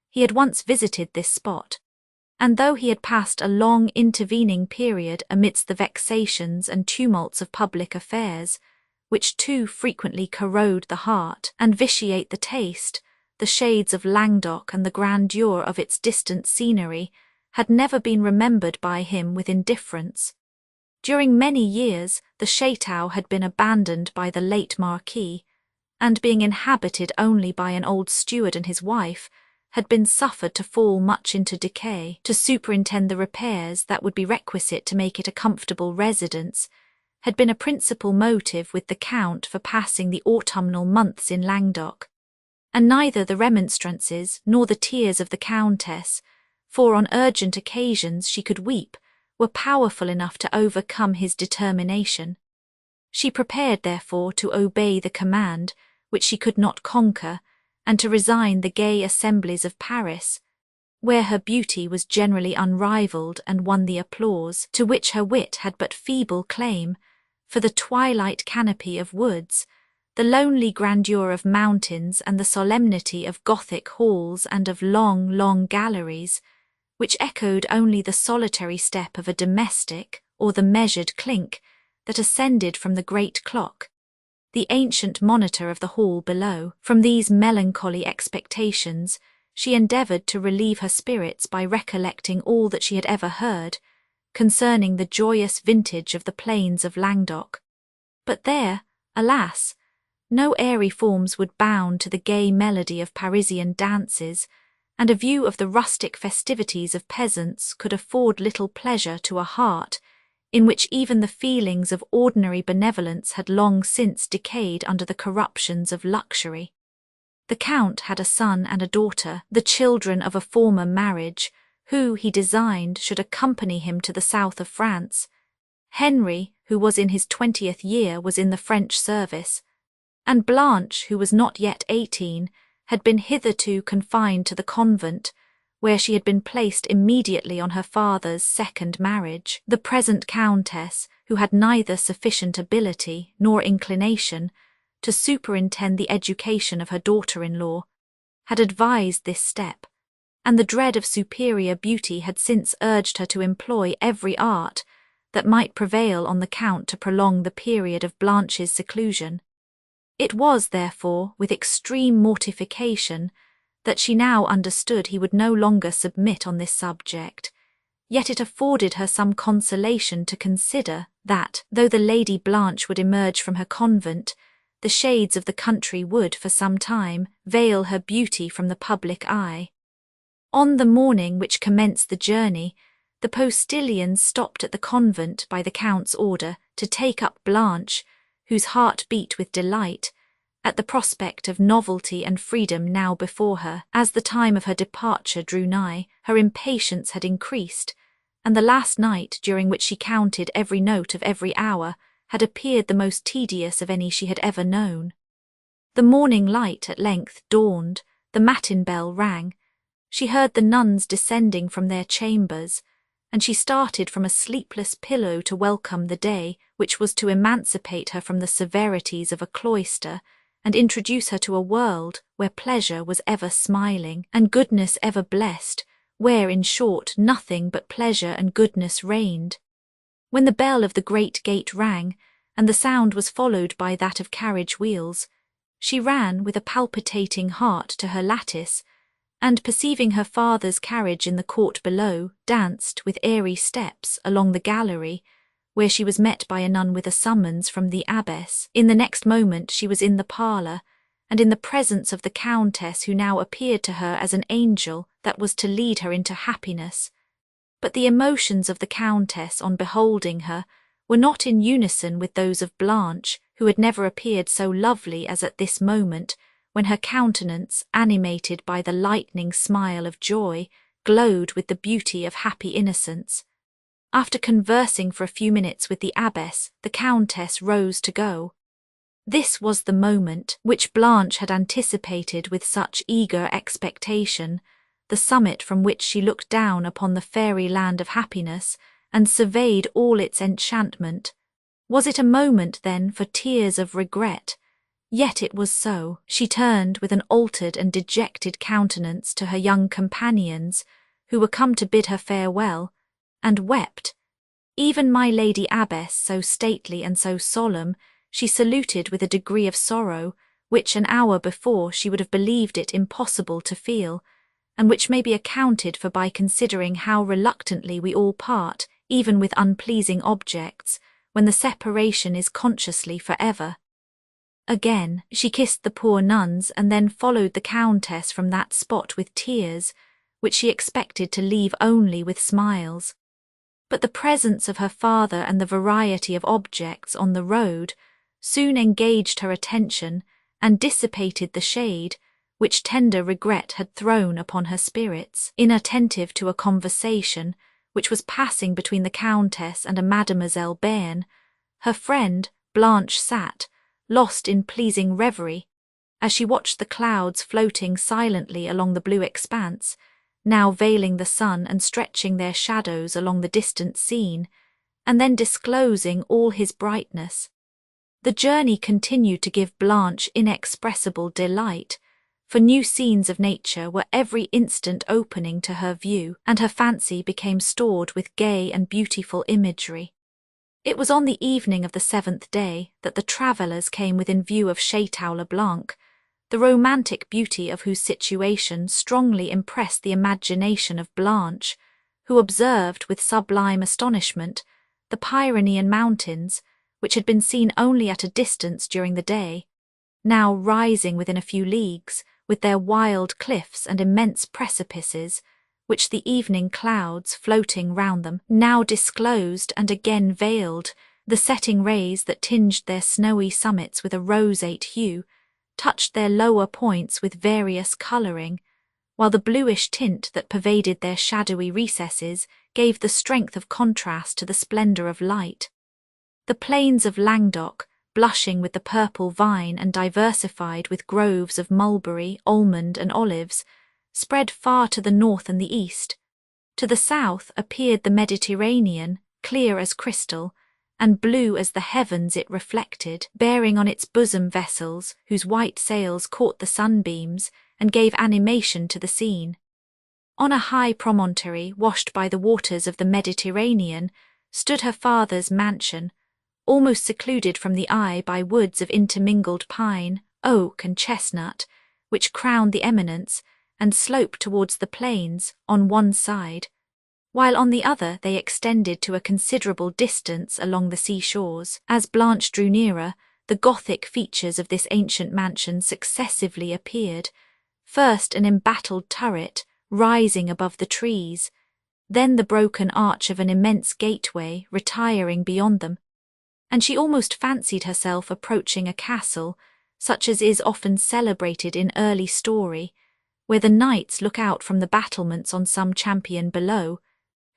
A: he had once visited this spot, and though he had passed a long intervening period amidst the vexations and tumults of public affairs, which too frequently corrode the heart and vitiate the taste, the shades of Languedoc and the grandeur of its distant scenery had never been remembered by him with indifference. During many years the château had been abandoned by the late Marquis, and being inhabited only by an old steward and his wife, had been suffered to fall much into decay. To superintend the repairs that would be requisite to make it a comfortable residence had been a principal motive with the Count for passing the autumnal months in Languedoc, and neither the remonstrances nor the tears of the Countess, for on urgent occasions she could weep, were powerful enough to overcome his determination. She prepared, therefore, to obey the command, which she could not conquer, and to resign the gay assemblies of Paris, where her beauty was generally unrivalled and won the applause to which her wit had but feeble claim, for the twilight canopy of woods, the lonely grandeur of mountains and the solemnity of Gothic halls and of long, long galleries, which echoed only the solitary step of a domestic or the measured clink that ascended from the great clock, the ancient monitor of the hall below. From these melancholy expectations she endeavoured to relieve her spirits by recollecting all that she had ever heard concerning the joyous vintage of the plains of Languedoc. But there, alas, no airy forms would bound to the gay melody of Parisian dances, and a view of the rustic festivities of peasants could afford little pleasure to a heart in which even the feelings of ordinary benevolence had long since decayed under the corruptions of luxury. The Count had a son and a daughter, the children of a former marriage, who, he designed, should accompany him to the south of France. Henry, who was in his 20th year, was in the French service, and Blanche, who was not yet 18, had been hitherto confined to the convent, where she had been placed immediately on her father's second marriage. The present Countess, who had neither sufficient ability nor inclination to superintend the education of her daughter-in-law, had advised this step, and the dread of superior beauty had since urged her to employ every art that might prevail on the Count to prolong the period of Blanche's seclusion. It was, therefore, with extreme mortification that she now understood he would no longer submit on this subject, yet it afforded her some consolation to consider that, though the Lady Blanche would emerge from her convent, the shades of the country would, for some time, veil her beauty from the public eye. On the morning which commenced the journey, the postilions stopped at the convent by the Count's order to take up Blanche, whose heart beat with delight, at the prospect of novelty and freedom now before her. As the time of her departure drew nigh, her impatience had increased, and the last night, during which she counted every note of every hour, had appeared the most tedious of any she had ever known. The morning light at length dawned, the matin bell rang. She heard the nuns descending from their chambers, and she started from a sleepless pillow to welcome the day which was to emancipate her from the severities of a cloister and introduce her to a world where pleasure was ever smiling and goodness ever blessed, where, in short, nothing but pleasure and goodness reigned. When the bell of the great gate rang, and the sound was followed by that of carriage wheels, she ran with a palpitating heart to her lattice, and perceiving her father's carriage in the court below, danced with airy steps along the gallery, where she was met by a nun with a summons from the abbess. In the next moment she was in the parlour, and in the presence of the countess, who now appeared to her as an angel that was to lead her into happiness. But the emotions of the countess on beholding her were not in unison with those of Blanche, who had never appeared so lovely as at this moment, when her countenance, animated by the lightning smile of joy, glowed with the beauty of happy innocence. After conversing for a few minutes with the abbess, the countess rose to go. This was the moment which Blanche had anticipated with such eager expectation, the summit from which she looked down upon the fairy land of happiness and surveyed all its enchantment. Was it a moment, then, for tears of regret? Yet it was so. She turned with an altered and dejected countenance to her young companions, who were come to bid her farewell, and wept. Even my lady abbess, so stately and so solemn, she saluted with a degree of sorrow which an hour before she would have believed it impossible to feel, and which may be accounted for by considering how reluctantly we all part, even with unpleasing objects, when the separation is consciously forever. Again she kissed the poor nuns, and then followed the countess from that spot with tears, which she expected to leave only with smiles. But the presence of her father and the variety of objects on the road soon engaged her attention and dissipated the shade which tender regret had thrown upon her spirits. Inattentive to a conversation which was passing between the countess and a Mademoiselle Bearn, her friend Blanche sat, lost in pleasing reverie, as she watched the clouds floating silently along the blue expanse, now veiling the sun and stretching their shadows along the distant scene, and then disclosing all his brightness. The journey continued to give Blanche inexpressible delight, for new scenes of nature were every instant opening to her view, and her fancy became stored with gay and beautiful imagery. It was on the evening of the 7th day that the travellers came within view of Château-le-Blanc, the romantic beauty of whose situation strongly impressed the imagination of Blanche, who observed with sublime astonishment the Pyrenean mountains, which had been seen only at a distance during the day, now rising within a few leagues, with their wild cliffs and immense precipices, which the evening clouds floating round them now disclosed and again veiled. The setting rays that tinged their snowy summits with a roseate hue touched their lower points with various colouring, while the bluish tint that pervaded their shadowy recesses gave the strength of contrast to the splendour of light. The plains of Languedoc, blushing with the purple vine and diversified with groves of mulberry, almond and olives, spread far to the north and the east. To the south appeared the Mediterranean, clear as crystal, and blue as the heavens it reflected, bearing on its bosom vessels whose white sails caught the sunbeams and gave animation to the scene. On a high promontory washed by the waters of the Mediterranean stood her father's mansion, almost secluded from the eye by woods of intermingled pine, oak and chestnut, which crowned the eminence and sloped towards the plains on one side, while on the other they extended to a considerable distance along the seashores. As Blanche drew nearer, the Gothic features of this ancient mansion successively appeared, first an embattled turret rising above the trees, then the broken arch of an immense gateway retiring beyond them, and she almost fancied herself approaching a castle, such as is often celebrated in early story, where the knights look out from the battlements on some champion below,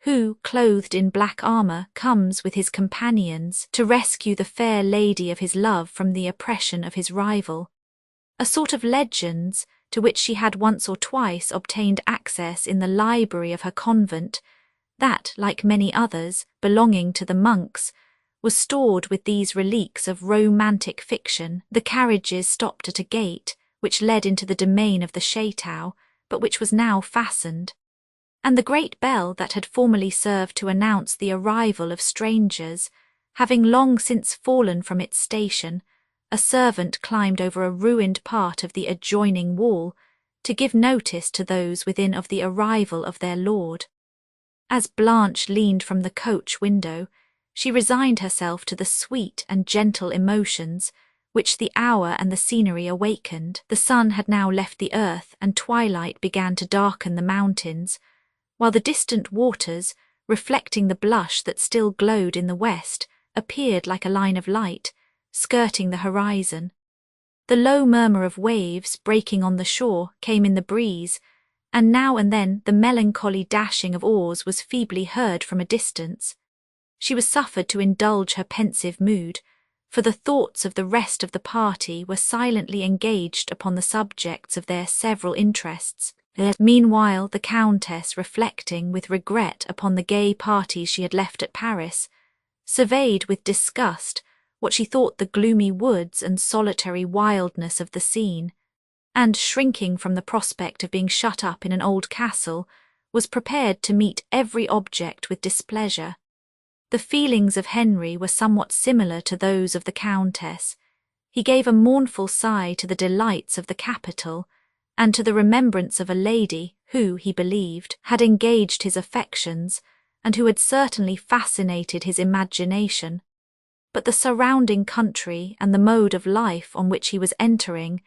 A: who, clothed in black armour, comes with his companions to rescue the fair lady of his love from the oppression of his rival. A sort of legends to which she had once or twice obtained access in the library of her convent, that, like many others, belonging to the monks, was stored with these relics of romantic fiction. The carriages stopped at a gate, which led into the domain of the chateau, but which was now fastened, and the great bell that had formerly served to announce the arrival of strangers, having long since fallen from its station, a servant climbed over a ruined part of the adjoining wall to give notice to those within of the arrival of their lord. As Blanche leaned from the coach window, she resigned herself to the sweet and gentle emotions which the hour and the scenery awakened. The sun had now left the earth, and twilight began to darken the mountains, while the distant waters, reflecting the blush that still glowed in the west, appeared like a line of light, skirting the horizon. The low murmur of waves breaking on the shore came in the breeze, and now and then the melancholy dashing of oars was feebly heard from a distance. She was suffered to indulge her pensive mood, for the thoughts of the rest of the party were silently engaged upon the subjects of their several interests. Meanwhile the Countess, reflecting with regret upon the gay parties she had left at Paris, surveyed with disgust what she thought the gloomy woods and solitary wildness of the scene, and, shrinking from the prospect of being shut up in an old castle, was prepared to meet every object with displeasure. The feelings of Henry were somewhat similar to those of the Countess. He gave a mournful sigh to the delights of the capital, and to the remembrance of a lady who, he believed, had engaged his affections, and who had certainly fascinated his imagination. But the surrounding country and the mode of life on which he was entering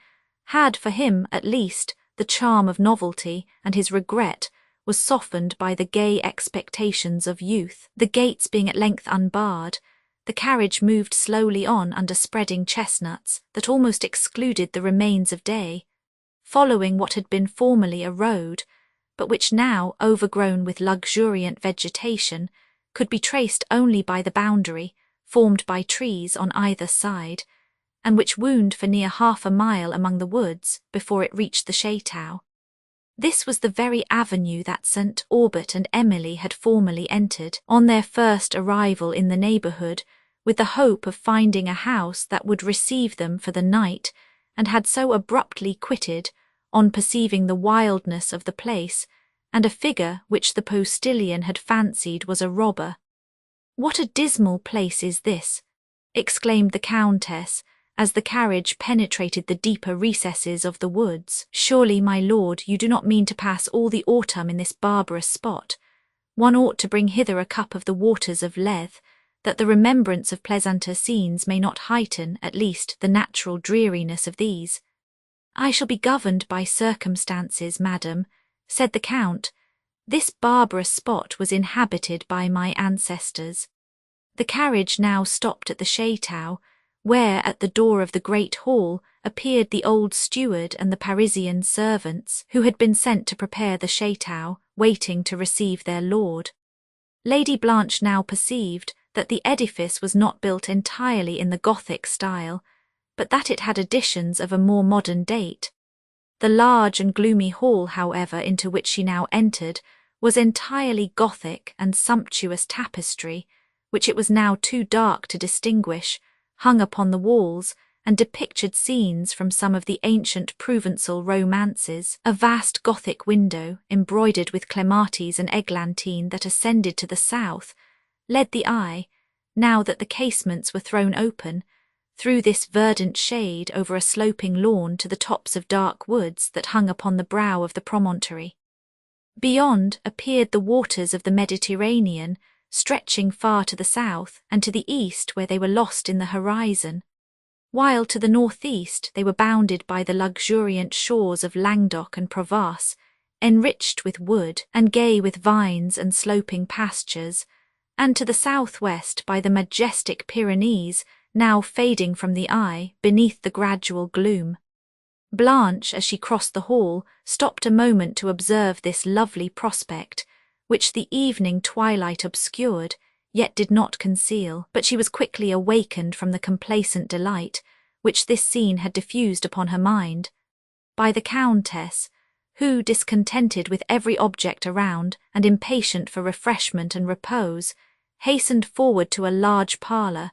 A: had, for him at least, the charm of novelty, and his regret was softened by the gay expectations of youth. The gates being at length unbarred, the carriage moved slowly on under spreading chestnuts that almost excluded the remains of day, following what had been formerly a road, but which now, overgrown with luxuriant vegetation, could be traced only by the boundary, formed by trees on either side, and which wound for near half a mile among the woods before it reached the chateau. This was the very avenue that St. Aubert and Emily had formerly entered on their first arrival in the neighbourhood, with the hope of finding a house that would receive them for the night, and had so abruptly quitted, on perceiving the wildness of the place, and a figure which the postilion had fancied was a robber. "What a dismal place is this!" exclaimed the Countess, as the carriage penetrated the deeper recesses of the woods. "Surely, my lord, you do not mean to pass all the autumn in this barbarous spot. One ought to bring hither a cup of the waters of Lethe, that the remembrance of pleasanter scenes may not heighten, at least, the natural dreariness of these." "I shall be governed by circumstances, madam," said the Count. "This barbarous spot was inhabited by my ancestors." The carriage now stopped at the chateau, where at the door of the great hall appeared the old steward and the Parisian servants who had been sent to prepare the chateau, waiting to receive their lord. Lady Blanche now perceived that the edifice was not built entirely in the Gothic style, but that it had additions of a more modern date. The large and gloomy hall, however, into which she now entered, was entirely Gothic, and sumptuous tapestry, which it was now too dark to distinguish, hung upon the walls, and depictured scenes from some of the ancient Provençal romances. A vast Gothic window, embroidered with clematis and eglantine that ascended to the south, led the eye, now that the casements were thrown open, through this verdant shade over a sloping lawn to the tops of dark woods that hung upon the brow of the promontory. Beyond appeared the waters of the Mediterranean, stretching far to the south and to the east, where they were lost in the horizon, while to the northeast they were bounded by the luxuriant shores of Languedoc and Provence, enriched with wood and gay with vines and sloping pastures, and to the southwest by the majestic Pyrenees, now fading from the eye beneath the gradual gloom. Blanche, as she crossed the hall, stopped a moment to observe this lovely prospect, which the evening twilight obscured, yet did not conceal, but she was quickly awakened from the complacent delight which this scene had diffused upon her mind, by the Countess, who, discontented with every object around, and impatient for refreshment and repose, hastened forward to a large parlour,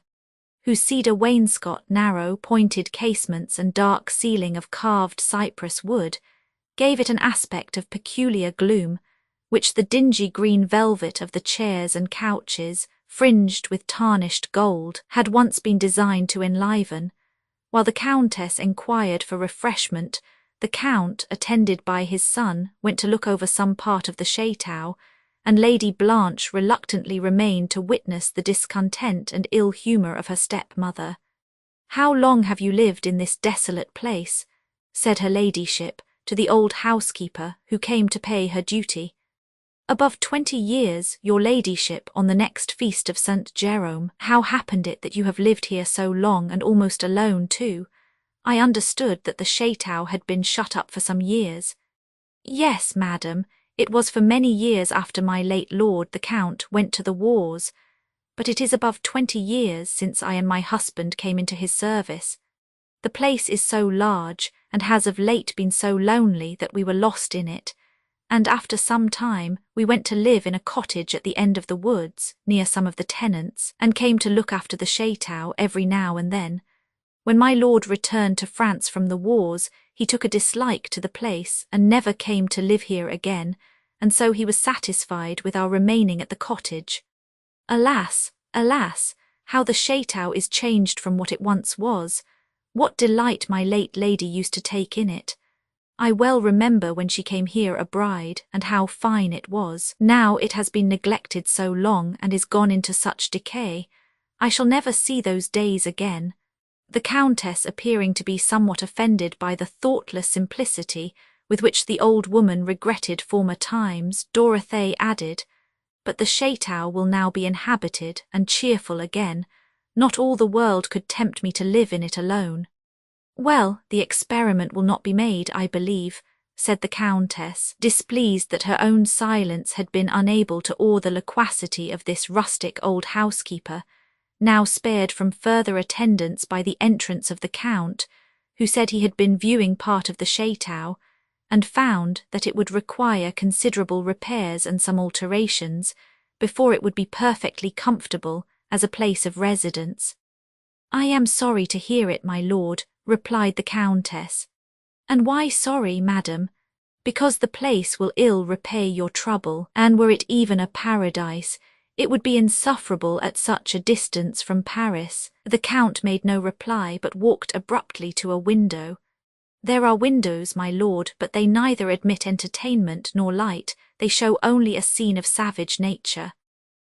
A: whose cedar wainscot, narrow, pointed casements, and dark ceiling of carved cypress wood gave it an aspect of peculiar gloom, which the dingy green velvet of the chairs and couches, fringed with tarnished gold, had once been designed to enliven. While the Countess enquired for refreshment, the Count, attended by his son, went to look over some part of the chateau, and Lady Blanche reluctantly remained to witness the discontent and ill humour of her stepmother. "How long have you lived in this desolate place?" said her ladyship to the old housekeeper who came to pay her duty. "Above 20 years, your ladyship, on the next feast of St. Jerome. How happened it that you have lived here so long, and almost alone too? I understood that the chateau had been shut up for some years." "Yes, madam, it was for many years after my late lord the Count went to the wars, but it is above 20 years since I and my husband came into his service. The place is so large, and has of late been so lonely that we were lost in it, and after some time we went to live in a cottage at the end of the woods, near some of the tenants, and came to look after the chateau every now and then. When my lord returned to France from the wars, he took a dislike to the place, and never came to live here again, and so he was satisfied with our remaining at the cottage. Alas, alas, how the chateau is changed from what it once was! What delight my late lady used to take in it! I well remember when she came here a bride, and how fine it was. Now it has been neglected so long, and is gone into such decay. I shall never see those days again." The Countess, appearing to be somewhat offended by the thoughtless simplicity with which the old woman regretted former times, Dorothée added, "But the chateau will now be inhabited and cheerful again. Not all the world could tempt me to live in it alone." "Well, the experiment will not be made, I believe," said the Countess, displeased that her own silence had been unable to awe the loquacity of this rustic old housekeeper, now spared from further attendance by the entrance of the Count, who said he had been viewing part of the chateau, and found that it would require considerable repairs and some alterations before it would be perfectly comfortable as a place of residence. "I am sorry to hear it, my lord," replied the Countess. "And why sorry, madam? Because the place will ill repay your trouble, and were it even a paradise, it would be insufferable at such a distance from Paris." The Count made no reply, but walked abruptly to a window. "There are windows, my lord, but they neither admit entertainment nor light, they show only a scene of savage nature."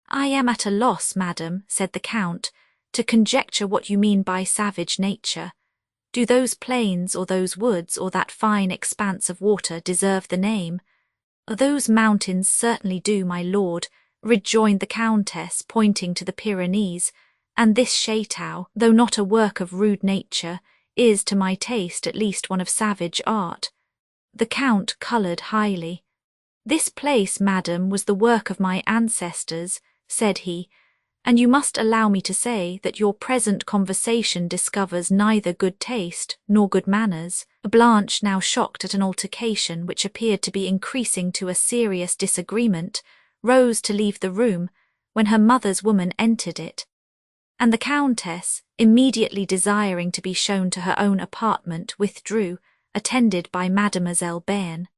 A: "I am at a loss, madam," said the Count, "to conjecture what you mean by savage nature. Do those plains or those woods or that fine expanse of water deserve the name?" "Those mountains certainly do, my lord," rejoined the Countess, pointing to the Pyrenees, "and this chateau, though not a work of rude nature, is, to my taste, at least one of savage art." The Count coloured highly. "This place, madam, was the work of my ancestors," said he, "and you must allow me to say that your present conversation discovers neither good taste nor good manners." Blanche, now shocked at an altercation which appeared to be increasing to a serious disagreement, rose to leave the room, when her mother's woman entered it, and the Countess, immediately desiring to be shown to her own apartment, withdrew, attended by Mademoiselle Bearn.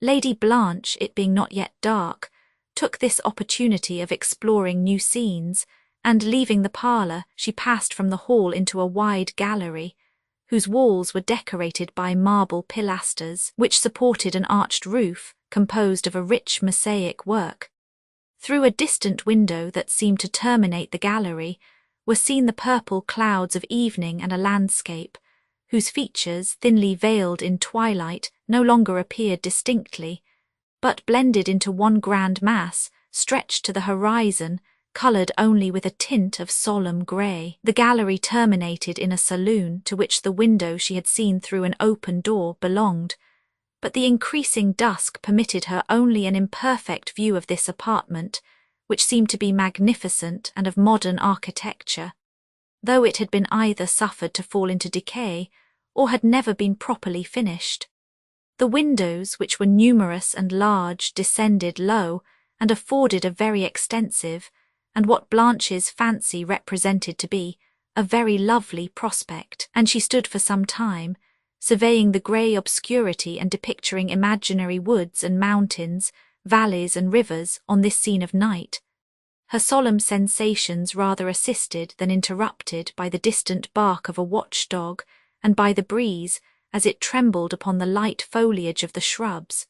A: Lady Blanche, it being not yet dark, took this opportunity of exploring new scenes, and leaving the parlour, she passed from the hall into a wide gallery, whose walls were decorated by marble pilasters, which supported an arched roof composed of a rich mosaic work. Through a distant window that seemed to terminate the gallery were seen the purple clouds of evening and a landscape, whose features, thinly veiled in twilight, no longer appeared distinctly, but blended into one grand mass, stretched to the horizon, coloured only with a tint of solemn grey. The gallery terminated in a saloon to which the window she had seen through an open door belonged, but the increasing dusk permitted her only an imperfect view of this apartment, which seemed to be magnificent and of modern architecture, though it had been either suffered to fall into decay or had never been properly finished. The windows, which were numerous and large, descended low, and afforded a very extensive, and what Blanche's fancy represented to be, a very lovely prospect, and she stood for some time, surveying the grey obscurity and depicturing imaginary woods and mountains, valleys and rivers on this scene of night, her solemn sensations rather assisted than interrupted by the distant bark of a watch-dog and by the breeze as it trembled upon the light foliage of the shrubs.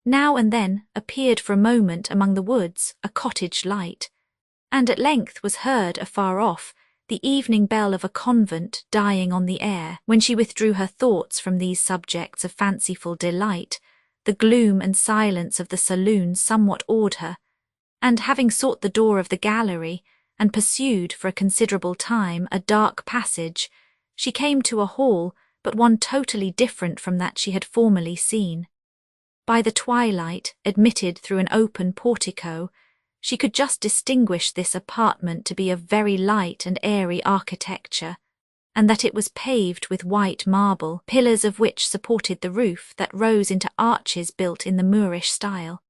A: Now and then appeared for a moment among the woods a cottage light, and at length was heard afar off the evening bell of a convent dying on the air. When she withdrew her thoughts from these subjects of fanciful delight, the gloom and silence of the saloon somewhat awed her, and having sought the door of the gallery and pursued for a considerable time a dark passage, she came to a hall, but one totally different from that she had formerly seen. By the twilight, admitted through an open portico, she could just distinguish this apartment to be of very light and airy architecture, and that it was paved with white marble, pillars of which supported the roof that rose into arches built in the Moorish style.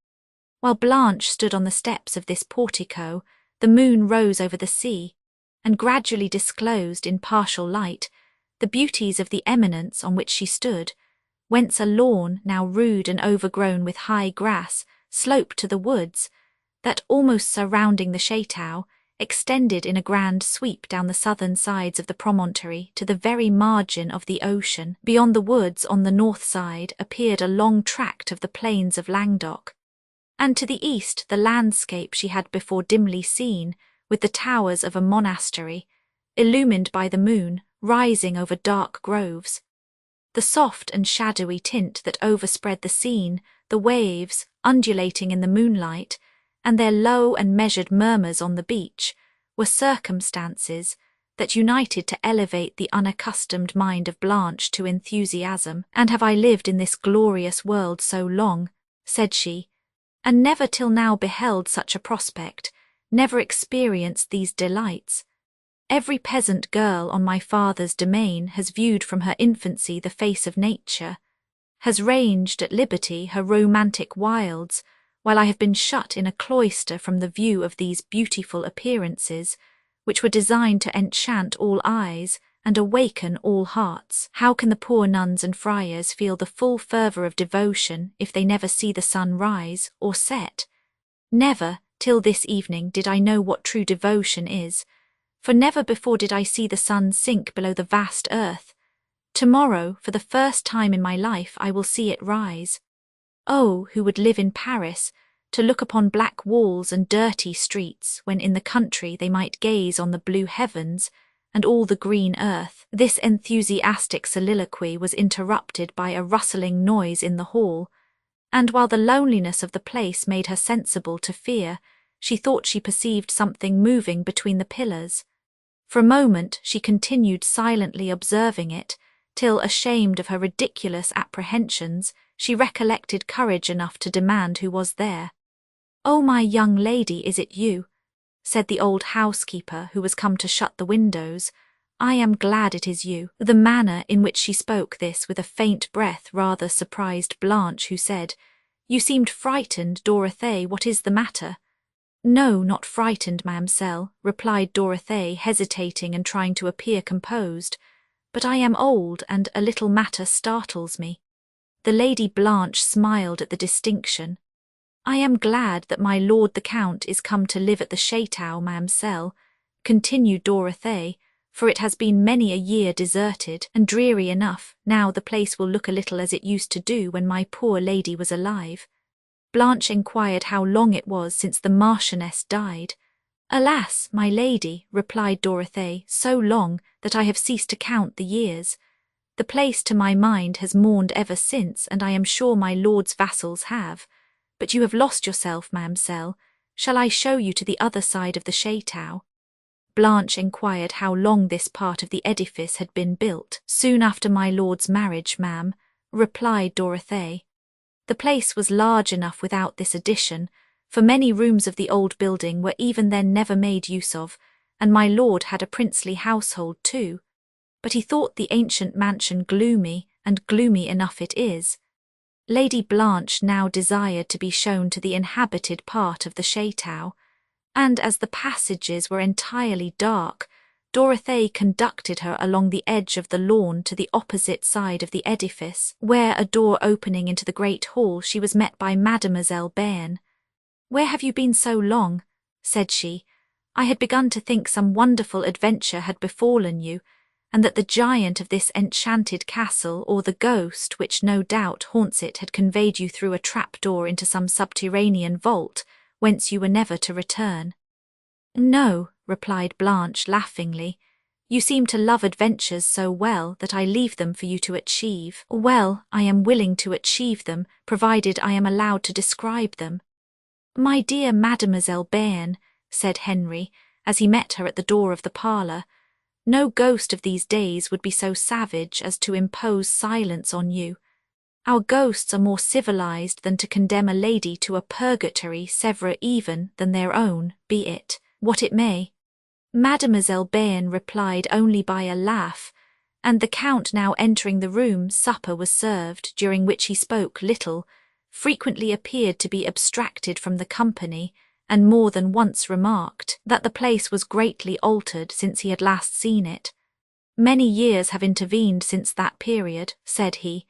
A: While Blanche stood on the steps of this portico, the moon rose over the sea, and gradually disclosed in partial light the beauties of the eminence on which she stood, whence a lawn, now rude and overgrown with high grass, sloped to the woods, that, almost surrounding the chateau, extended in a grand sweep down the southern sides of the promontory to the very margin of the ocean. Beyond the woods on the north side appeared a long tract of the plains of Languedoc, and to the east the landscape she had before dimly seen, with the towers of a monastery, illumined by the moon, rising over dark groves. The soft and shadowy tint that overspread the scene, the waves, undulating in the moonlight, and their low and measured murmurs on the beach, were circumstances that united to elevate the unaccustomed mind of Blanche to enthusiasm. "And have I lived in this glorious world so long," said she, "and never till now beheld such a prospect, never experienced these delights? Every peasant girl on my father's domain has viewed from her infancy the face of nature, has ranged at liberty her romantic wilds, while I have been shut in a cloister from the view of these beautiful appearances, which were designed to enchant all eyes and awaken all hearts. How can the poor nuns and friars feel the full fervour of devotion if they never see the sun rise or set? Never, till this evening, did I know what true devotion is, for never before did I see the sun sink below the vast earth. Tomorrow, for the first time in my life, I will see it rise. Oh, who would live in Paris, to look upon black walls and dirty streets, when in the country they might gaze on the blue heavens and all the green earth." This enthusiastic soliloquy was interrupted by a rustling noise in the hall, and while the loneliness of the place made her sensible to fear, she thought she perceived something moving between the pillars. For a moment she continued silently observing it, till, ashamed of her ridiculous apprehensions, she recollected courage enough to demand who was there. "Oh, my young lady, is it you?" said the old housekeeper, who was come to shut the windows. "I am glad it is you." The manner in which she spoke this with a faint breath rather surprised Blanche, who said, "You seemed frightened, Dorothée, what is the matter?" "No, not frightened, ma'amselle," replied Dorothée, hesitating and trying to appear composed, "but I am old, and a little matter startles me." The Lady Blanche smiled at the distinction. "I am glad that my lord the Count is come to live at the chateau, ma'amselle," continued Dorothée, "for it has been many a year deserted, and dreary enough. Now the place will look a little as it used to do when my poor lady was alive." Blanche inquired how long it was since the Marchioness died. "Alas, my lady," replied Dorothée, "so long that I have ceased to count the years. The place, to my mind, has mourned ever since, and I am sure my lord's vassals have. But you have lost yourself, ma'amselle. Shall I show you to the other side of the château? Blanche inquired how long this part of the edifice had been built. Soon after my lord's marriage, ma'am, replied Dorothée. The place was large enough without this addition, for many rooms of the old building were even then never made use of, and my lord had a princely household too. But he thought the ancient mansion gloomy, and gloomy enough it is. Lady Blanche now desired to be shown to the inhabited part of the château, and as the passages were entirely dark, Dorothée conducted her along the edge of the lawn to the opposite side of the edifice, where, a door opening into the great hall, she was met by Mademoiselle Bearn. "Where have you been so long?" said she. "I had begun to think some wonderful adventure had befallen you, and that the giant of this enchanted castle, or the ghost which no doubt haunts it, had conveyed you through a trap-door into some subterranean vault, whence you were never to return." "No," replied Blanche laughingly. "You seem to love adventures so well that I leave them for you to achieve. Well, I am willing to achieve them, provided I am allowed to describe them." "My dear Mademoiselle Bearn," said Henry, as he met her at the door of the parlour, "no ghost of these days would be so savage as to impose silence on you. Our ghosts are more civilized than to condemn a lady to a purgatory severer even than their own, be it what it may." Mademoiselle Bearn replied only by a laugh, and the Count now entering the room, supper was served, during which he spoke little, frequently appeared to be abstracted from the company, and more than once remarked that the place was greatly altered since he had last seen it. "Many years have intervened since that period," said he,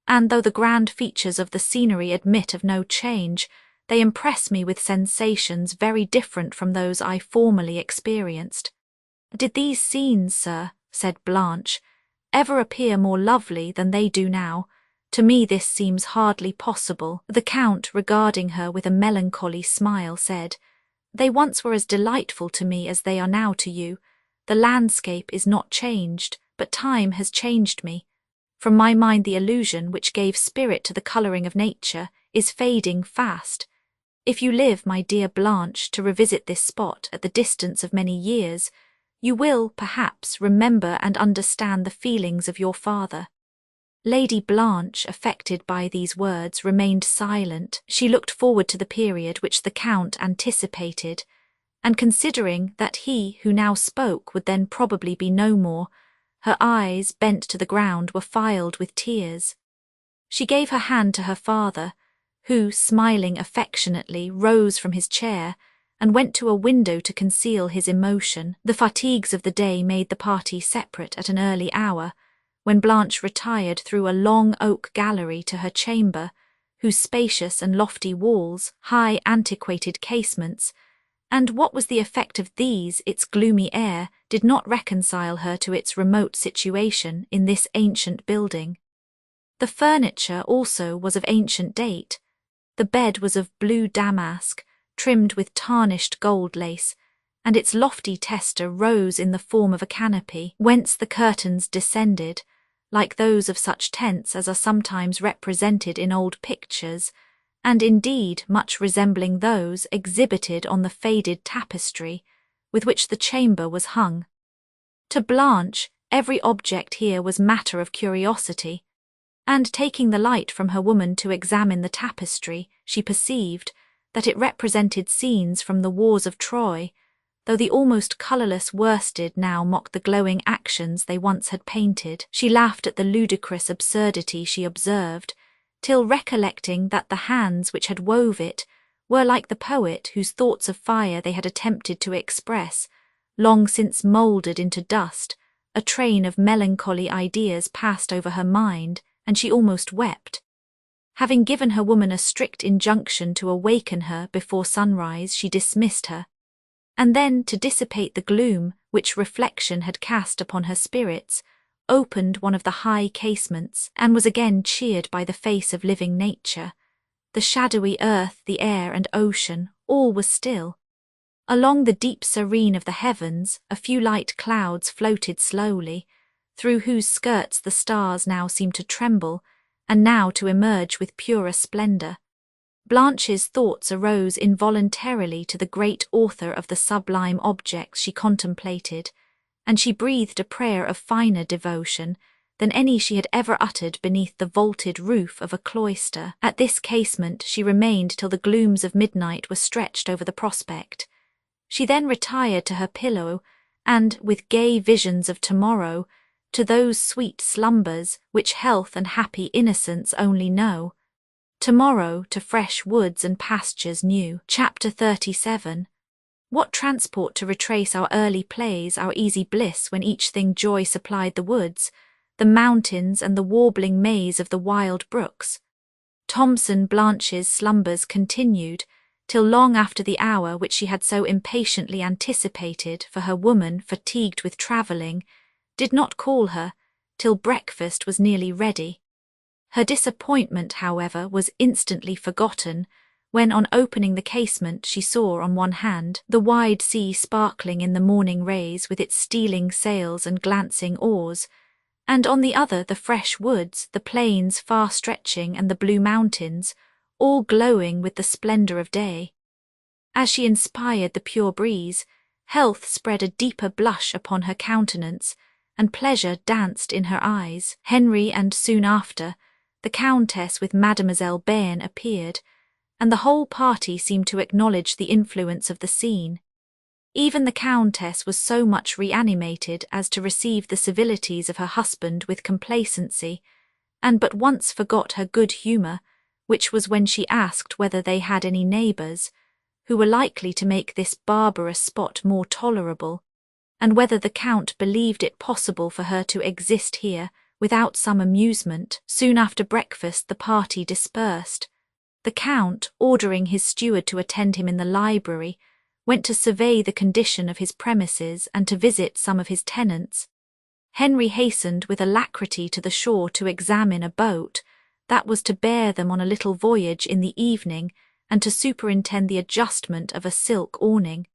A: "and though the grand features of the scenery admit of no change, they impress me with sensations very different from those I formerly experienced." "Did these scenes, sir," said Blanche, "ever appear more lovely than they do now? To me this seems hardly possible." The Count, regarding her with a melancholy smile, said, "They once were as delightful to me as they are now to you. The landscape is not changed, but time has changed me. From my mind the illusion which gave spirit to the colouring of nature is fading fast. If you live, my dear Blanche, to revisit this spot at the distance of many years, you will, perhaps, remember and understand the feelings of your father." Lady Blanche, affected by these words, remained silent. She looked forward to the period which the Count anticipated, and considering that he who now spoke would then probably be no more, her eyes, bent to the ground, were filled with tears. She gave her hand to her father, who, smiling affectionately, rose from his chair and went to a window to conceal his emotion. The fatigues of the day made the party separate at an early hour, when Blanche retired through a long oak gallery to her chamber, whose spacious and lofty walls, high antiquated casements, and what was the effect of these, its gloomy air, did not reconcile her to its remote situation in this ancient building. The furniture also was of ancient date. The bed was of blue damask, trimmed with tarnished gold lace, and its lofty tester rose in the form of a canopy, whence the curtains descended, like those of such tents as are sometimes represented in old pictures, and indeed much resembling those exhibited on the faded tapestry with which the chamber was hung. To Blanche, every object here was matter of curiosity, and taking the light from her woman to examine the tapestry, she perceived that it represented scenes from the wars of Troy, though the almost colourless worsted now mocked the glowing actions they once had painted. She laughed at the ludicrous absurdity she observed, till recollecting that the hands which had wove it were like the poet whose thoughts of fire they had attempted to express, long since mouldered into dust, a train of melancholy ideas passed over her mind, and she almost wept. Having given her woman a strict injunction to awaken her before sunrise, she dismissed her, and then, to dissipate the gloom which reflection had cast upon her spirits, opened one of the high casements, and was again cheered by the face of living nature. The shadowy earth, the air and ocean, all was still. Along the deep serene of the heavens, a few light clouds floated slowly, through whose skirts the stars now seemed to tremble, and now to emerge with purer splendour. Blanche's thoughts arose involuntarily to the great author of the sublime objects she contemplated, and she breathed a prayer of finer devotion than any she had ever uttered beneath the vaulted roof of a cloister. At this casement she remained till the glooms of midnight were stretched over the prospect. She then retired to her pillow, and, with gay visions of tomorrow, to those sweet slumbers which health and happy innocence only know. Tomorrow to fresh woods and pastures new. Chapter 37. What transport to retrace our early plays, our easy bliss when each thing joy supplied the woods, the mountains and the warbling maze of the wild brooks. Thomson Blanche's slumbers continued, till long after the hour which she had so impatiently anticipated, for her woman, fatigued with travelling, did not call her, till breakfast was nearly ready. Her disappointment, however, was instantly forgotten, when on opening the casement she saw on one hand the wide sea sparkling in the morning rays with its stealing sails and glancing oars, and on the other the fresh woods, the plains far stretching and the blue mountains, all glowing with the splendour of day. As she inspired the pure breeze, health spread a deeper blush upon her countenance, and pleasure danced in her eyes. Henry, and soon after, the Countess with Mademoiselle Bearn appeared, and the whole party seemed to acknowledge the influence of the scene. Even the Countess was so much reanimated as to receive the civilities of her husband with complacency, and but once forgot her good humour, which was when she asked whether they had any neighbours, who were likely to make this barbarous spot more tolerable, and whether the Count believed it possible for her to exist here without some amusement. Soon after breakfast the party dispersed. The Count, ordering his steward to attend him in the library, went to survey the condition of his premises and to visit some of his tenants. Henry hastened with alacrity to the shore to examine a boat that was to bear them on a little voyage in the evening and to superintend the adjustment of a silk awning,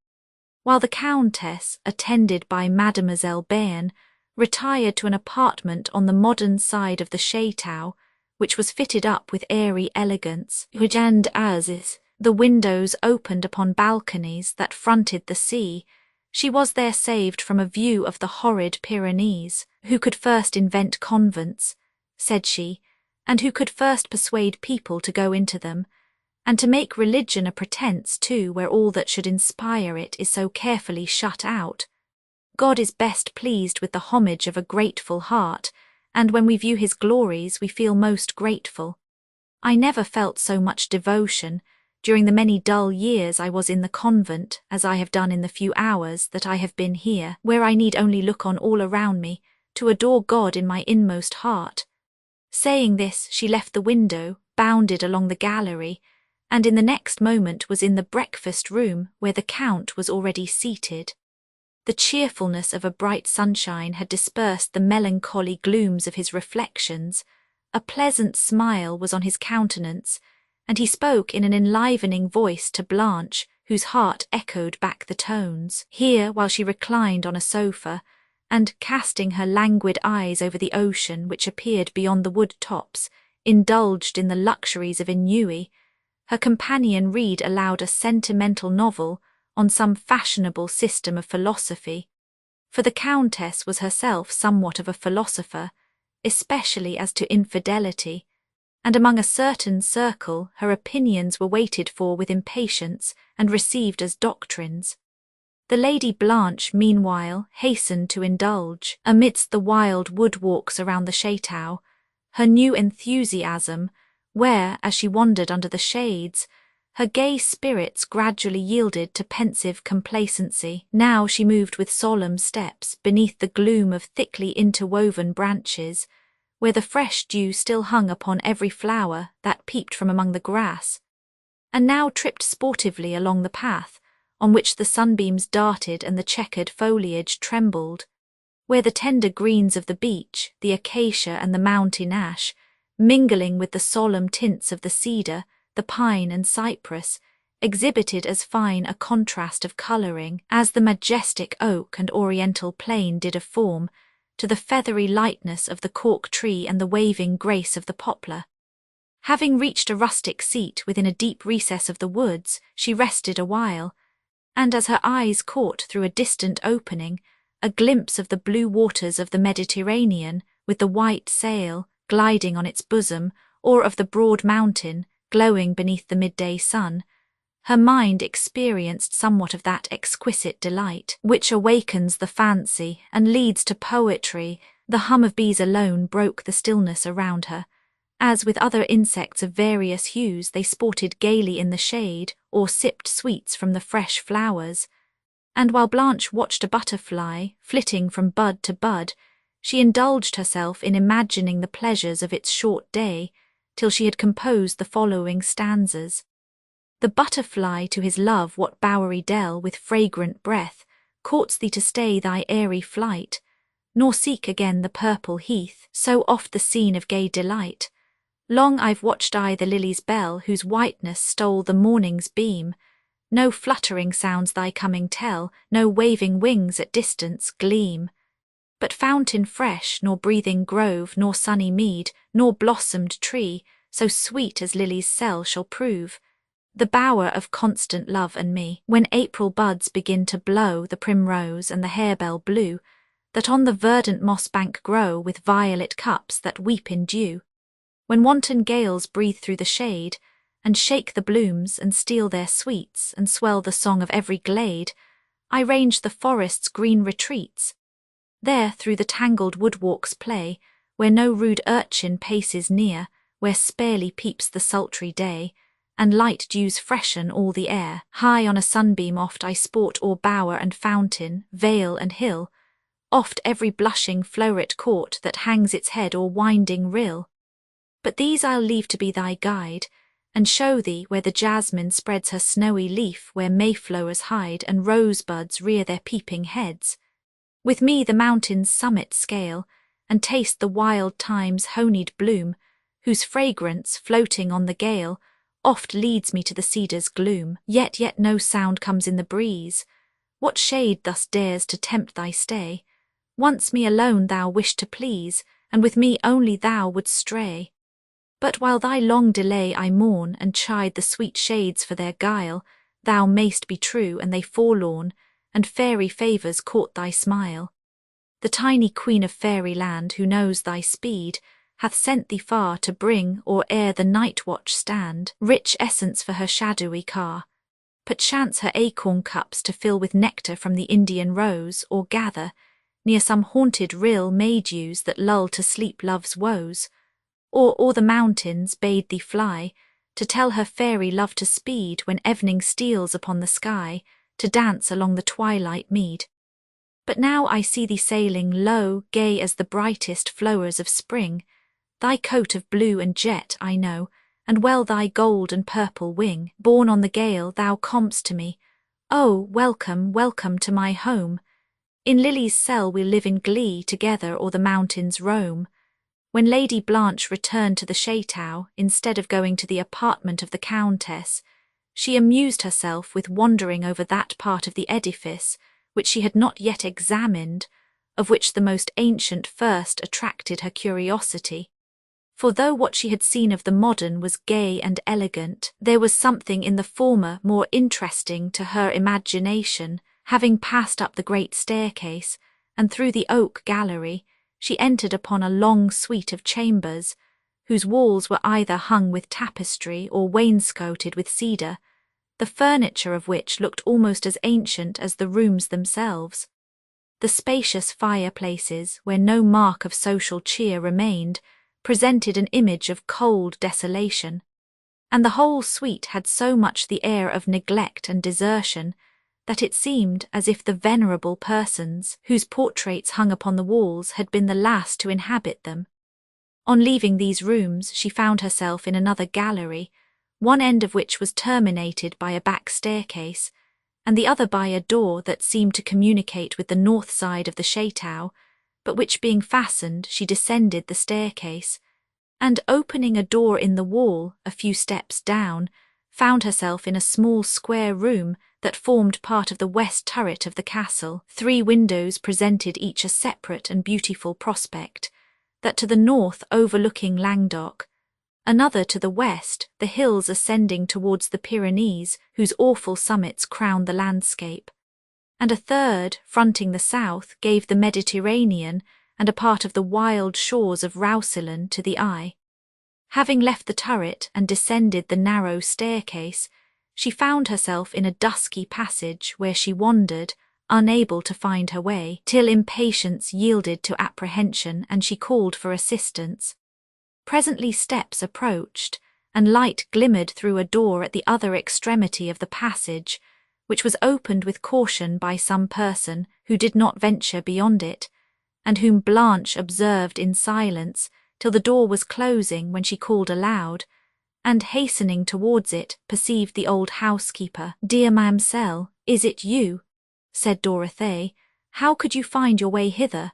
A: while the Countess, attended by Mademoiselle Bearn, retired to an apartment on the modern side of the chateau, which was fitted up with airy elegance, and as the windows opened upon balconies that fronted the sea, she was there saved from a view of the horrid Pyrenees. Who could first invent convents, said she, and who could first persuade people to go into them, and to make religion a pretence too, where all that should inspire it is so carefully shut out? God is best pleased with the homage of a grateful heart, and when we view his glories we feel most grateful. I never felt so much devotion, during the many dull years I was in the convent, as I have done in the few hours that I have been here, where I need only look on all around me, to adore God in my inmost heart. Saying this, she left the window, bounded along the gallery, and in the next moment was in the breakfast room, where the Count was already seated. The cheerfulness of a bright sunshine had dispersed the melancholy glooms of his reflections. A pleasant smile was on his countenance, and he spoke in an enlivening voice to Blanche, whose heart echoed back the tones. Here, while she reclined on a sofa, and, casting her languid eyes over the ocean which appeared beyond the wood tops, indulged in the luxuries of ennui, her companion read aloud a sentimental novel on some fashionable system of philosophy, for the Countess was herself somewhat of a philosopher, especially as to infidelity, and among a certain circle her opinions were waited for with impatience and received as doctrines. The Lady Blanche, meanwhile, hastened to indulge, amidst the wild wood walks around the chateau, her new enthusiasm, where, as she wandered under the shades, her gay spirits gradually yielded to pensive complacency. Now she moved with solemn steps beneath the gloom of thickly interwoven branches, where the fresh dew still hung upon every flower that peeped from among the grass, and now tripped sportively along the path, on which the sunbeams darted and the checkered foliage trembled, where the tender greens of the beech, the acacia and the mountain ash, mingling with the solemn tints of the cedar, the pine and cypress, exhibited as fine a contrast of colouring as the majestic oak and oriental plane did of form, to the feathery lightness of the cork tree and the waving grace of the poplar. Having reached a rustic seat within a deep recess of the woods, she rested a while, and as her eyes caught through a distant opening a glimpse of the blue waters of the Mediterranean, with the white sail gliding on its bosom, or of the broad mountain glowing beneath the midday sun, her mind experienced somewhat of that exquisite delight which awakens the fancy and leads to poetry. The hum of bees alone broke the stillness around her, as with other insects of various hues they sported gaily in the shade or sipped sweets from the fresh flowers, and while Blanche watched a butterfly flitting from bud to bud, she indulged herself in imagining the pleasures of its short day, till she had composed the following stanzas. The butterfly to his love what bowery dell with fragrant breath courts thee to stay thy airy flight, nor seek again the purple heath, so oft the scene of gay delight. Long I've watched the lily's bell, whose whiteness stole the morning's beam. No fluttering sounds thy coming tell, no waving wings at distance gleam. But fountain fresh, nor breathing grove, nor sunny mead, nor blossomed tree, so sweet as lily's cell shall prove, the bower of constant love and me. When April buds begin to blow, the primrose and the harebell blue, that on the verdant moss bank grow, with violet cups that weep in dew. When wanton gales breathe through the shade, and shake the blooms, and steal their sweets, and swell the song of every glade, I range the forest's green retreats. There through the tangled wood-walks play, where no rude urchin paces near, where sparely peeps the sultry day, and light dews freshen all the air. High on a sunbeam oft I sport o'er bower and fountain, vale and hill, oft every blushing floweret caught that hangs its head o'er winding rill. But these I'll leave to be thy guide, and show thee where the jasmine spreads her snowy leaf, where mayflowers hide and rosebuds rear their peeping heads. With me the mountain's summit scale, and taste the wild thyme's honeyed bloom, whose fragrance, floating on the gale, oft leads me to the cedar's gloom. Yet no sound comes in the breeze. What shade thus dares to tempt thy stay? Once me alone thou wished to please, and with me only thou wouldst stray. But while thy long delay I mourn, and chide the sweet shades for their guile, thou mayst be true and they forlorn, and fairy favours court thy smile. The tiny queen of fairyland, who knows thy speed, hath sent thee far to bring, or ere the night watch stand, rich essence for her shadowy car. Perchance her acorn cups to fill with nectar from the Indian rose, or gather, near some haunted rill, maydews that lull to sleep love's woes. Or o'er the mountains bade thee fly, to tell her fairy love to speed when evening steals upon the sky, to dance along the twilight mead. But now I see thee sailing low, gay as the brightest flowers of spring. Thy coat of blue and jet I know, and well thy gold and purple wing. Borne on the gale thou comest to me. Oh, welcome, welcome to my home. In Lily's cell we'll live in glee, together o'er the mountains roam. When Lady Blanche returned to the chateau, instead of going to the apartment of the Countess, she amused herself with wandering over that part of the edifice which she had not yet examined, of which the most ancient first attracted her curiosity. For though what she had seen of the modern was gay and elegant, there was something in the former more interesting to her imagination. Having passed up the great staircase, and through the oak gallery, she entered upon a long suite of chambers, whose walls were either hung with tapestry or wainscoted with cedar, the furniture of which looked almost as ancient as the rooms themselves. The spacious fireplaces, where no mark of social cheer remained, presented an image of cold desolation, and the whole suite had so much the air of neglect and desertion that it seemed as if the venerable persons whose portraits hung upon the walls had been the last to inhabit them. On leaving these rooms she found herself in another gallery, one end of which was terminated by a back staircase, and the other by a door that seemed to communicate with the north side of the chateau, but which being fastened she descended the staircase, and opening a door in the wall a few steps down, found herself in a small square room that formed part of the west turret of the castle. 3 windows presented each a separate and beautiful prospect, that to the north overlooking Languedoc, another to the west, the hills ascending towards the Pyrenees, whose awful summits crowned the landscape, and a third, fronting the south, gave the Mediterranean and a part of the wild shores of Roussillon to the eye. Having left the turret and descended the narrow staircase, she found herself in a dusky passage where she wandered, unable to find her way, till impatience yielded to apprehension and she called for assistance. Presently steps approached, and light glimmered through a door at the other extremity of the passage, which was opened with caution by some person who did not venture beyond it, and whom Blanche observed in silence till the door was closing, when she called aloud, and hastening towards it, perceived the old housekeeper. "Dear Mamselle, is it you?" said Dorothée. "How could you find your way hither?"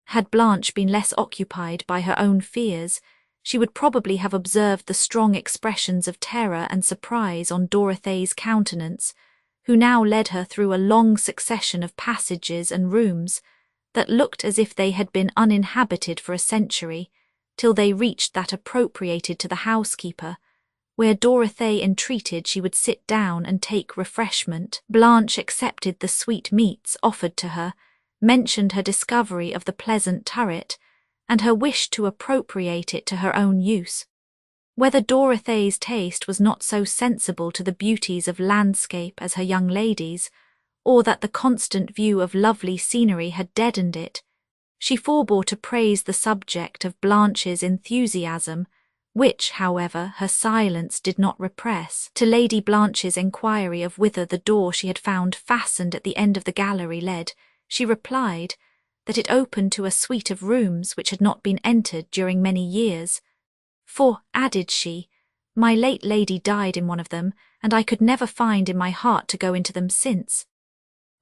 A: Had Blanche been less occupied by her own fears, she would probably have observed the strong expressions of terror and surprise on Dorothee's countenance, who now led her through a long succession of passages and rooms that looked as if they had been uninhabited for a century, till they reached that appropriated to the housekeeper, where Dorothée entreated she would sit down and take refreshment. Blanche accepted the sweet meats offered to her, mentioned her discovery of the pleasant turret, and her wish to appropriate it to her own use. Whether Dorothee's taste was not so sensible to the beauties of landscape as her young lady's, or that the constant view of lovely scenery had deadened it, she forbore to praise the subject of Blanche's enthusiasm, which, however, her silence did not repress. To Lady Blanche's enquiry of whither the door she had found fastened at the end of the gallery led, she replied that it opened to a suite of rooms which had not been entered during many years. "For," added she, "my late lady died in one of them, and I could never find in my heart to go into them since."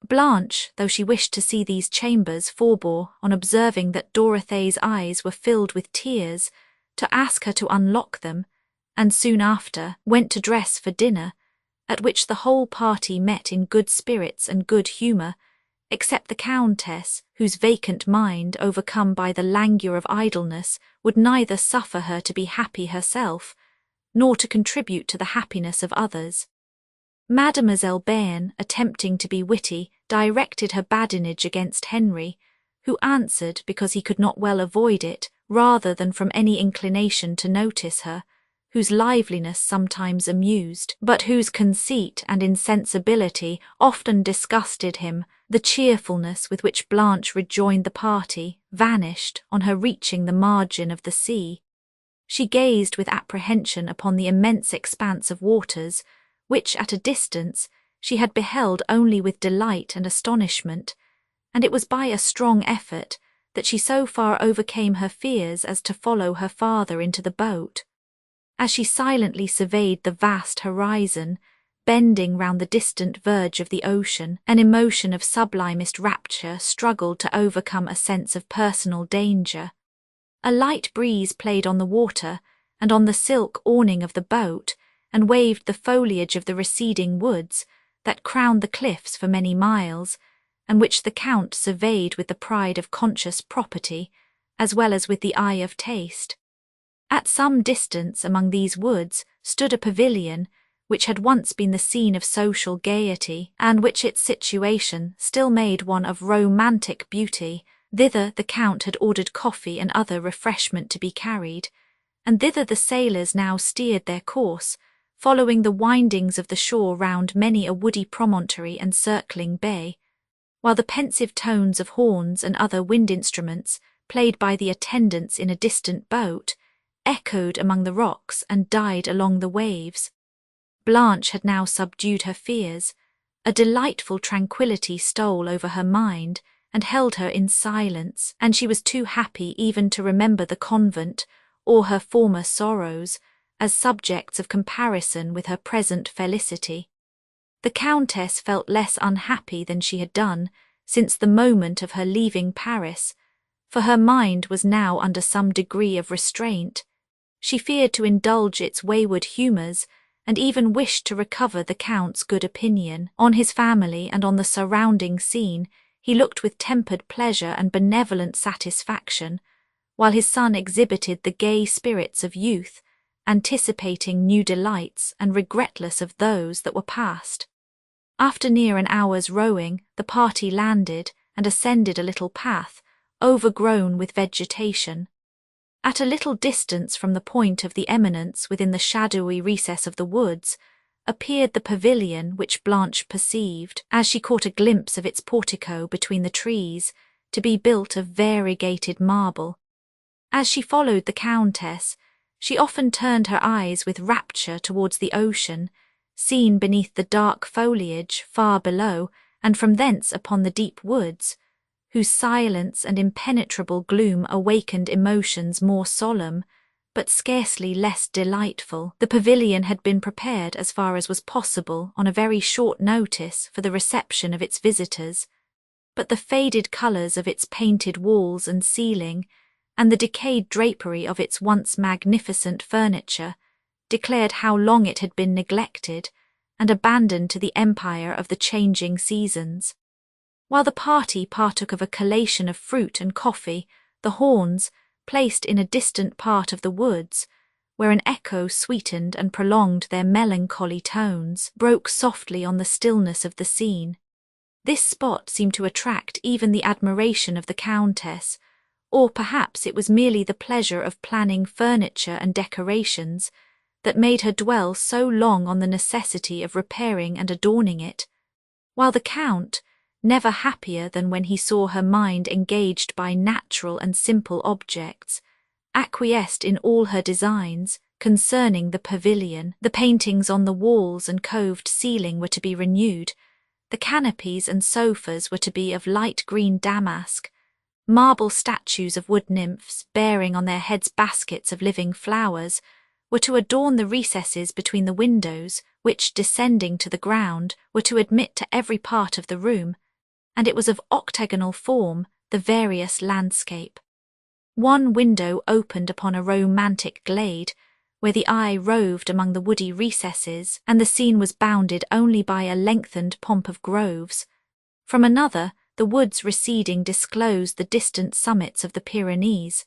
A: Blanche, though she wished to see these chambers, forbore, on observing that Dorothee's eyes were filled with tears, to ask her to unlock them, and soon after went to dress for dinner, at which the whole party met in good spirits and good humour, except the Countess, whose vacant mind, overcome by the languor of idleness, would neither suffer her to be happy herself, nor to contribute to the happiness of others. Mademoiselle Bearn, attempting to be witty, directed her badinage against Henry, who answered because he could not well avoid it, rather than from any inclination to notice her, whose liveliness sometimes amused, but whose conceit and insensibility often disgusted him. The cheerfulness with which Blanche rejoined the party vanished on her reaching the margin of the sea. She gazed with apprehension upon the immense expanse of waters, which at a distance she had beheld only with delight and astonishment, and it was by a strong effort that she so far overcame her fears as to follow her father into the boat. As she silently surveyed the vast horizon, bending round the distant verge of the ocean, an emotion of sublimest rapture struggled to overcome a sense of personal danger. A light breeze played on the water and on the silk awning of the boat, and waved the foliage of the receding woods that crowned the cliffs for many miles, and which the Count surveyed with the pride of conscious property, as well as with the eye of taste. At some distance among these woods stood a pavilion, which had once been the scene of social gaiety, and which its situation still made one of romantic beauty. Thither the Count had ordered coffee and other refreshment to be carried, and thither the sailors now steered their course, following the windings of the shore round many a woody promontory and circling bay, while the pensive tones of horns and other wind instruments, played by the attendants in a distant boat, echoed among the rocks and died along the waves. Blanche had now subdued her fears. A delightful tranquillity stole over her mind and held her in silence, and she was too happy even to remember the convent or her former sorrows as subjects of comparison with her present felicity. The Countess felt less unhappy than she had done since the moment of her leaving Paris, for her mind was now under some degree of restraint. She feared to indulge its wayward humours, and even wished to recover the Count's good opinion. On his family and on the surrounding scene he looked with tempered pleasure and benevolent satisfaction, while his son exhibited the gay spirits of youth, anticipating new delights and regretless of those that were past. After near an hour's rowing, the party landed and ascended a little path, overgrown with vegetation. At a little distance from the point of the eminence within the shadowy recess of the woods, appeared the pavilion which Blanche perceived, as she caught a glimpse of its portico between the trees, to be built of variegated marble. As she followed the Countess, she often turned her eyes with rapture towards the ocean, seen beneath the dark foliage far below, and from thence upon the deep woods, whose silence and impenetrable gloom awakened emotions more solemn, but scarcely less delightful. The pavilion had been prepared as far as was possible on a very short notice for the reception of its visitors, but the faded colours of its painted walls and ceiling, and the decayed drapery of its once magnificent furniture, declared how long it had been neglected and abandoned to the empire of the changing seasons. While the party partook of a collation of fruit and coffee, the horns, placed in a distant part of the woods, where an echo sweetened and prolonged their melancholy tones, broke softly on the stillness of the scene. This spot seemed to attract even the admiration of the Countess, or perhaps it was merely the pleasure of planning furniture and decorations that made her dwell so long on the necessity of repairing and adorning it, while the Count, never happier than when he saw her mind engaged by natural and simple objects, acquiesced in all her designs concerning the pavilion. The paintings on the walls and coved ceiling were to be renewed, the canopies and sofas were to be of light green damask, marble statues of wood nymphs bearing on their heads baskets of living flowers were to adorn the recesses between the windows, which, descending to the ground, were to admit to every part of the room, and it was of octagonal form, the various landscape. One window opened upon a romantic glade, where the eye roved among the woody recesses, and the scene was bounded only by a lengthened pomp of groves. From another, the woods receding disclosed the distant summits of the Pyrenees.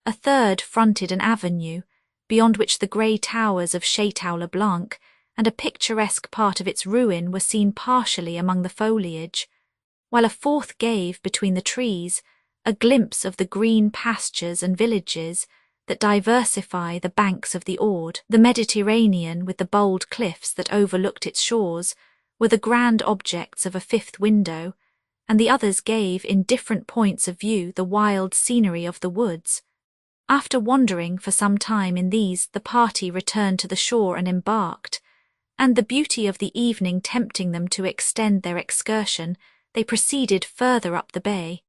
A: A third fronted an avenue, beyond which the grey towers of Château le Blanc and a picturesque part of its ruin were seen partially among the foliage, while a fourth gave, between the trees, a glimpse of the green pastures and villages that diversify the banks of the Aude. The Mediterranean, with the bold cliffs that overlooked its shores, were the grand objects of a fifth window, and the others gave, in different points of view, the wild scenery of the woods. After wandering for some time in these, the party returned to the shore and embarked, and the beauty of the evening tempting them to extend their excursion, they proceeded further up the bay.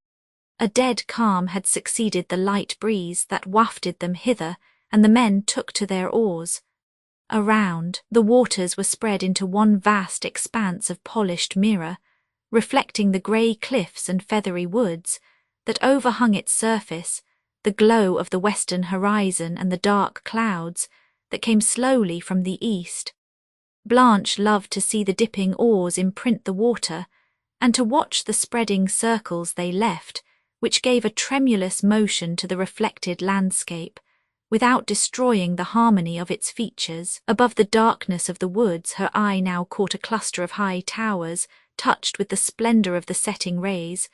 A: A dead calm had succeeded the light breeze that wafted them hither, and the men took to their oars. Around, the waters were spread into one vast expanse of polished mirror, reflecting the grey cliffs and feathery woods that overhung its surface, the glow of the western horizon and the dark clouds that came slowly from the east. Blanche loved to see the dipping oars imprint the water, and to watch the spreading circles they left, which gave a tremulous motion to the reflected landscape, without destroying the harmony of its features. Above the darkness of the woods her eye now caught a cluster of high towers, touched with the splendour of the setting rays,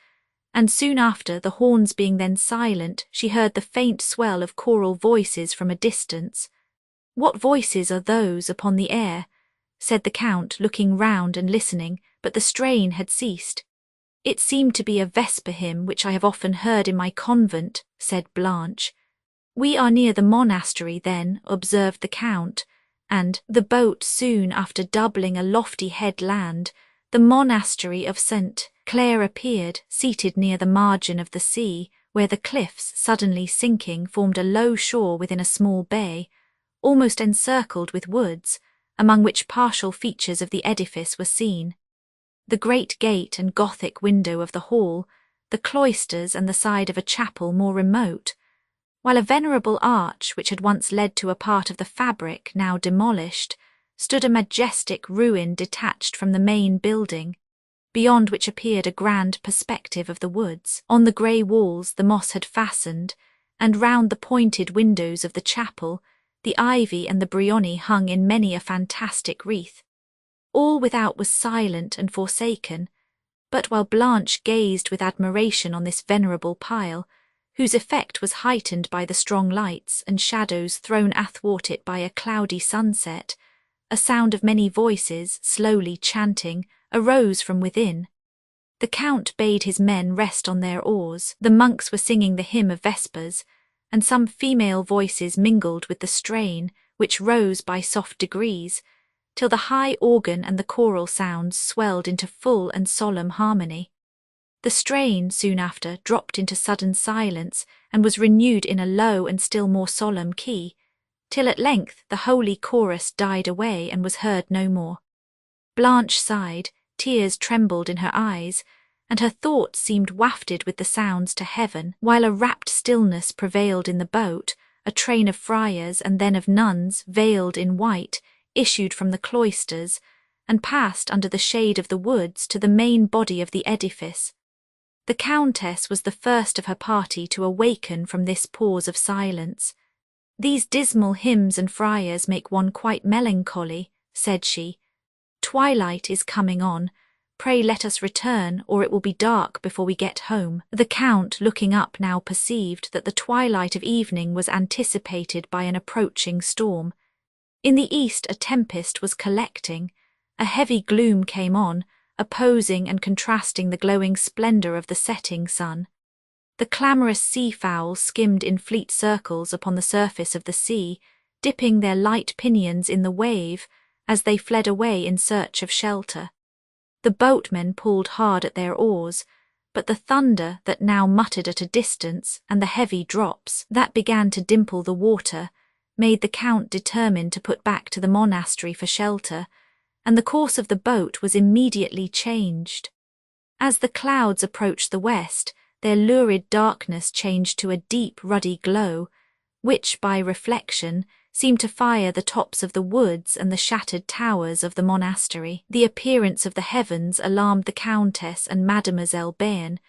A: and soon after, the horns being then silent, she heard the faint swell of choral voices from a distance. "What voices are those upon the air?" said the Count, looking round and listening, but the strain had ceased. "It seemed to be a vesper hymn which I have often heard in my convent," said Blanche. "We are near the monastery, then," observed the Count, and, the boat soon after doubling a lofty headland, the monastery of St. Clare appeared, seated near the margin of the sea, where the cliffs, suddenly sinking, formed a low shore within a small bay, almost encircled with woods, among which partial features of the edifice were seen. The great gate and Gothic window of the hall, the cloisters and the side of a chapel more remote, while a venerable arch which had once led to a part of the fabric, now demolished, stood a majestic ruin detached from the main building, beyond which appeared a grand perspective of the woods. On the grey walls the moss had fastened, and round the pointed windows of the chapel the ivy and the briony hung in many a fantastic wreath. All without was silent and forsaken, but while Blanche gazed with admiration on this venerable pile, whose effect was heightened by the strong lights and shadows thrown athwart it by a cloudy sunset, a sound of many voices, slowly chanting, arose from within. The Count bade his men rest on their oars, the monks were singing the hymn of Vespers, and some female voices mingled with the strain, which rose by soft degrees, till the high organ and the choral sounds swelled into full and solemn harmony. The strain, soon after, dropped into sudden silence, and was renewed in a low and still more solemn key, till at length the holy chorus died away and was heard no more. Blanche sighed, tears trembled in her eyes, and her thoughts seemed wafted with the sounds to heaven, while a rapt stillness prevailed in the boat. A train of friars and then of nuns, veiled in white, issued from the cloisters, and passed under the shade of the woods to the main body of the edifice. The Countess was the first of her party to awaken from this pause of silence. "These dismal hymns and friars make one quite melancholy," said she. "Twilight is coming on. Pray let us return, or it will be dark before we get home." The Count, looking up, now perceived that the twilight of evening was anticipated by an approaching storm. In the east a tempest was collecting. A heavy gloom came on, opposing and contrasting the glowing splendour of the setting sun. The clamorous sea-fowl skimmed in fleet circles upon the surface of the sea, dipping their light pinions in the wave as they fled away in search of shelter. The boatmen pulled hard at their oars, but the thunder that now muttered at a distance and the heavy drops that began to dimple the water made the Count determined to put back to the monastery for shelter, and the course of the boat was immediately changed. As the clouds approached the west, their lurid darkness changed to a deep ruddy glow, which, by reflection, seemed to fire the tops of the woods and the shattered towers of the monastery. The appearance of the heavens alarmed the Countess and Mademoiselle Bearn,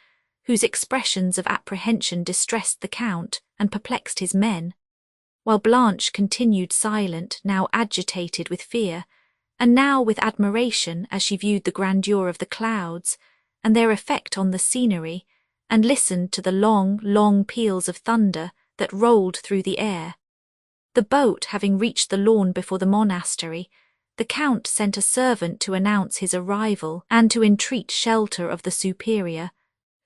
A: whose expressions of apprehension distressed the Count and perplexed his men, while Blanche continued silent, now agitated with fear, and now with admiration as she viewed the grandeur of the clouds and their effect on the scenery, and listened to the long, long peals of thunder that rolled through the air. The boat having reached the lawn before the monastery, the Count sent a servant to announce his arrival and to entreat shelter of the superior,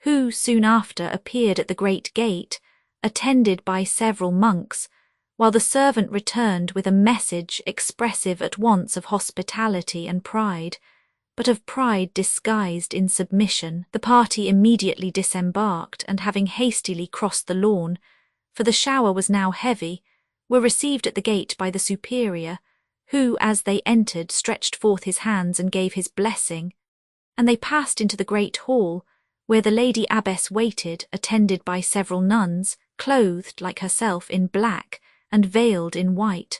A: who soon after appeared at the great gate, attended by several monks, while the servant returned with a message expressive at once of hospitality and pride, but of pride disguised in submission. The party immediately disembarked, and having hastily crossed the lawn, for the shower was now heavy, were received at the gate by the superior, who, as they entered, stretched forth his hands and gave his blessing, and they passed into the great hall, where the Lady Abbess waited, attended by several nuns, clothed like herself in black, and veiled in white.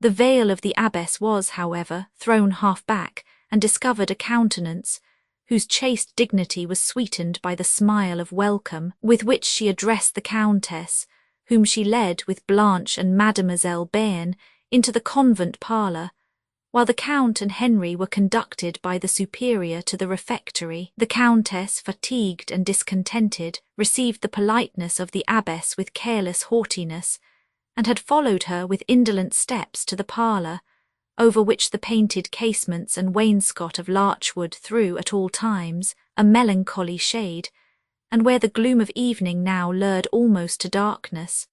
A: The veil of the abbess was, however, thrown half back, and discovered a countenance, whose chaste dignity was sweetened by the smile of welcome with which she addressed the Countess, whom she led with Blanche and Mademoiselle Bearn into the convent parlour, while the Count and Henry were conducted by the superior to the refectory. The Countess, fatigued and discontented, received the politeness of the abbess with careless haughtiness, and had followed her with indolent steps to the parlour, over which the painted casements and wainscot of larchwood threw at all times a melancholy shade, and where the gloom of evening now lured almost to darkness.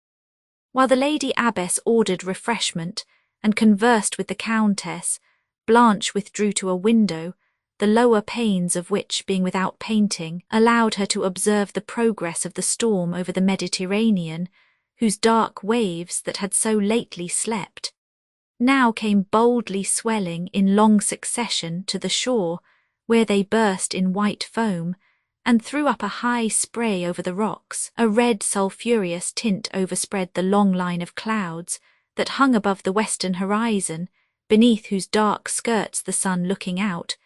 A: While the Lady Abbess ordered refreshment and conversed with the Countess, Blanche withdrew to a window, the lower panes of which, being without painting, allowed her to observe the progress of the storm over the Mediterranean, whose dark waves that had so lately slept now came boldly swelling in long succession to the shore, where they burst in white foam, and threw up a high spray over the rocks. A red sulphureous tint overspread the long line of clouds that hung above the western horizon, beneath whose dark skirts the sun looking out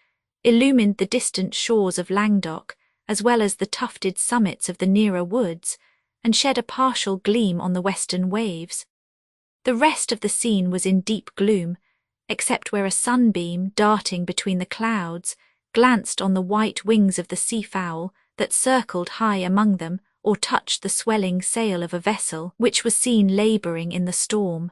A: illumined the distant shores of Languedoc, as well as the tufted summits of the nearer woods, and shed a partial gleam on the western waves. The rest of the scene was in deep gloom, except where a sunbeam, darting between the clouds, glanced on the white wings of the sea-fowl that circled high among them, or touched the swelling sail of a vessel which was seen labouring in the storm.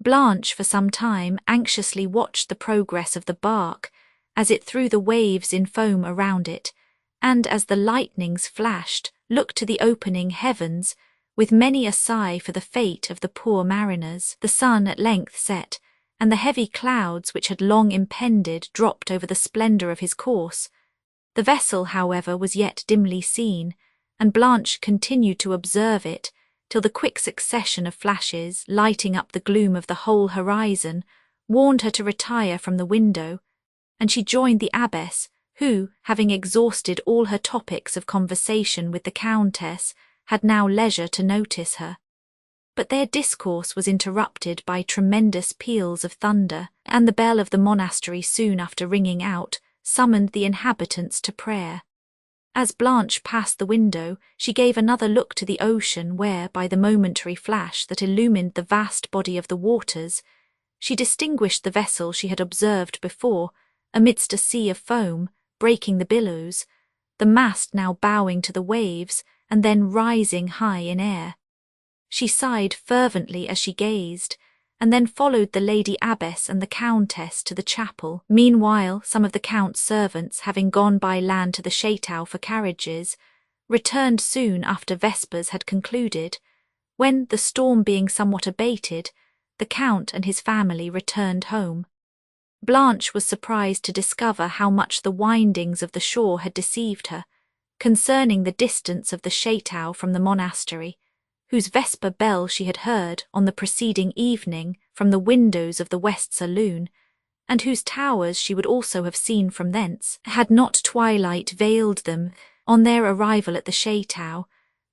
A: Blanche for some time anxiously watched the progress of the bark as it threw the waves in foam around it, and as the lightnings flashed, looked to the opening heavens, with many a sigh for the fate of the poor mariners. The sun at length set, and the heavy clouds which had long impended dropped over the splendour of his course. The vessel, however, was yet dimly seen, and Blanche continued to observe it, till the quick succession of flashes, lighting up the gloom of the whole horizon, warned her to retire from the window, and she joined the abbess, who, having exhausted all her topics of conversation with the Countess, had now leisure to notice her. But their discourse was interrupted by tremendous peals of thunder, and the bell of the monastery soon after ringing out, summoned the inhabitants to prayer. As Blanche passed the window, she gave another look to the ocean where, by the momentary flash that illumined the vast body of the waters, she distinguished the vessel she had observed before, amidst a sea of foam, breaking the billows, the mast now bowing to the waves, and then rising high in air. She sighed fervently as she gazed, and then followed the Lady Abbess and the Countess to the chapel. Meanwhile, some of the Count's servants, having gone by land to the Château for carriages, returned soon after vespers had concluded, when, the storm being somewhat abated, the Count and his family returned home. Blanche was surprised to discover how much the windings of the shore had deceived her, concerning the distance of the Château from the monastery, whose vesper bell she had heard on the preceding evening from the windows of the west saloon, and whose towers she would also have seen from thence, had not twilight veiled them. On their arrival at the Château,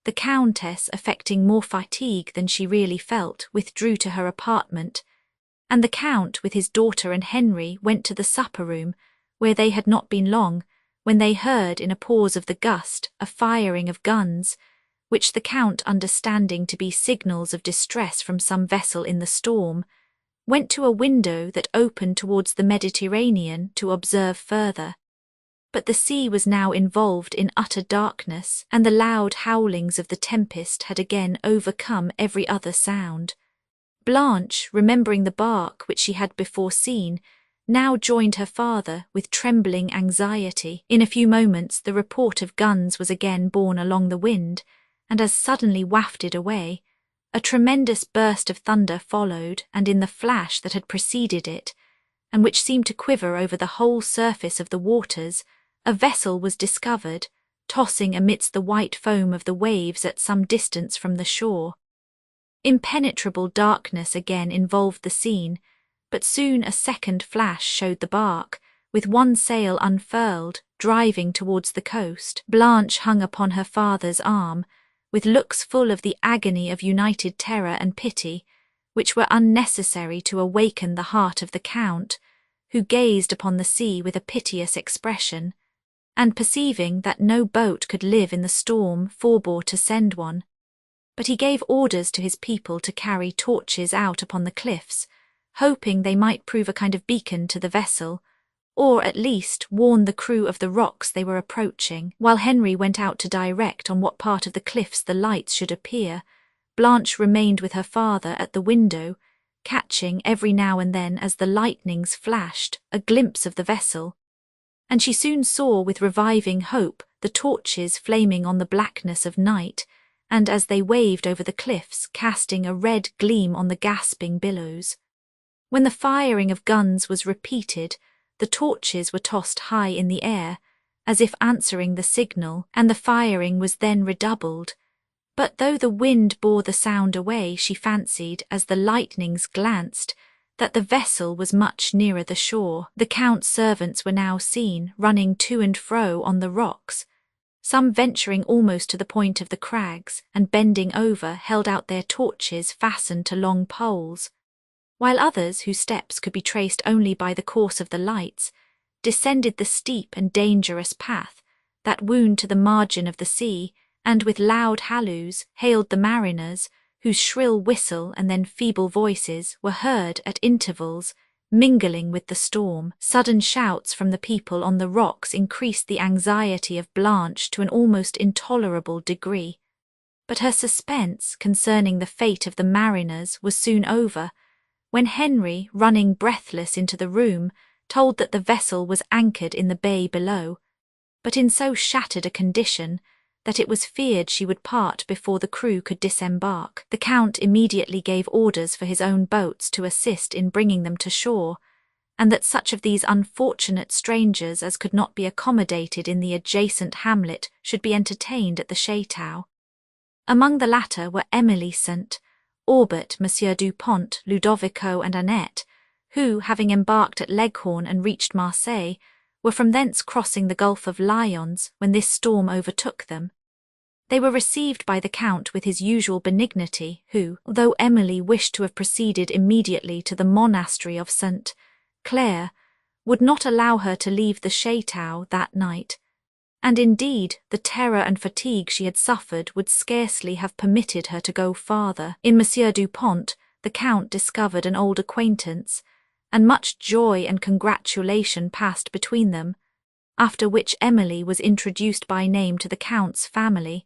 A: the Countess, affecting more fatigue than she really felt, withdrew to her apartment, and the Count with his daughter and Henry went to the supper-room, where they had not been long, when they heard, in a pause of the gust, a firing of guns, which the Count, understanding to be signals of distress from some vessel in the storm, went to a window that opened towards the Mediterranean to observe further. But the sea was now involved in utter darkness, and the loud howlings of the tempest had again overcome every other sound. Blanche, remembering the bark which she had before seen, now joined her father with trembling anxiety. In a few moments the report of guns was again borne along the wind, and as suddenly wafted away, a tremendous burst of thunder followed, and in the flash that had preceded it, and which seemed to quiver over the whole surface of the waters, a vessel was discovered, tossing amidst the white foam of the waves at some distance from the shore. Impenetrable darkness again involved the scene, but soon a second flash showed the bark, with one sail unfurled, driving towards the coast. Blanche hung upon her father's arm, with looks full of the agony of united terror and pity, which were unnecessary to awaken the heart of the Count, who gazed upon the sea with a piteous expression, and perceiving that no boat could live in the storm, forbore to send one. But he gave orders to his people to carry torches out upon the cliffs, hoping they might prove a kind of beacon to the vessel, or at least warn the crew of the rocks they were approaching. While Henry went out to direct on what part of the cliffs the lights should appear, Blanche remained with her father at the window, catching every now and then, as the lightnings flashed, a glimpse of the vessel, and she soon saw with reviving hope the torches flaming on the blackness of night, and as they waved over the cliffs, casting a red gleam on the gasping billows. When the firing of guns was repeated, the torches were tossed high in the air, as if answering the signal, and the firing was then redoubled. But though the wind bore the sound away, she fancied, as the lightnings glanced, that the vessel was much nearer the shore. The Count's servants were now seen, running to and fro on the rocks, some venturing almost to the point of the crags, and bending over held out their torches fastened to long poles, while others, whose steps could be traced only by the course of the lights, descended the steep and dangerous path that wound to the margin of the sea, and with loud halloos hailed the mariners, whose shrill whistle and then feeble voices were heard at intervals, mingling with the storm. Sudden shouts from the people on the rocks increased the anxiety of Blanche to an almost intolerable degree. But her suspense concerning the fate of the mariners was soon over, when Henry, running breathless into the room, told that the vessel was anchored in the bay below, but in so shattered a condition that it was feared she would part before the crew could disembark. The Count immediately gave orders for his own boats to assist in bringing them to shore, and that such of these unfortunate strangers as could not be accommodated in the adjacent hamlet should be entertained at the Chateau. Among the latter were Emily St. Aubert, Monsieur Dupont, Ludovico and Annette, who, having embarked at Leghorn and reached Marseille, were from thence crossing the Gulf of Lyons when this storm overtook them. They were received by the Count with his usual benignity, who, though Emily wished to have proceeded immediately to the monastery of St. Clare, would not allow her to leave the Chateau that night, and indeed the terror and fatigue she had suffered would scarcely have permitted her to go farther. In Monsieur Dupont, the Count discovered an old acquaintance, and much joy and congratulation passed between them, after which Emily was introduced by name to the Count's family,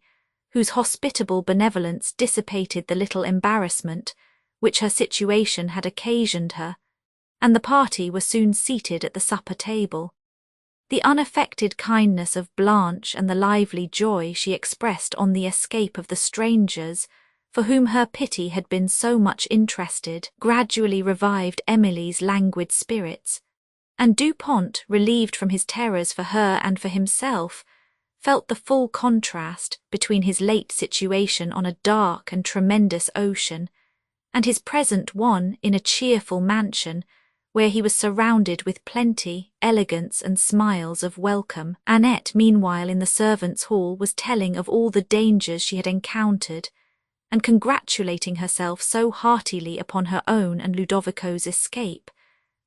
A: whose hospitable benevolence dissipated the little embarrassment which her situation had occasioned her, and the party were soon seated at the supper table. The unaffected kindness of Blanche and the lively joy she expressed on the escape of the strangers, for whom her pity had been so much interested, gradually revived Emily's languid spirits, and Dupont, relieved from his terrors for her and for himself, felt the full contrast between his late situation on a dark and tremendous ocean, and his present one in a cheerful mansion, where he was surrounded with plenty, elegance and smiles of welcome. Annette, meanwhile, in the servants' hall, was telling of all the dangers she had encountered, and congratulating herself so heartily upon her own and Ludovico's escape,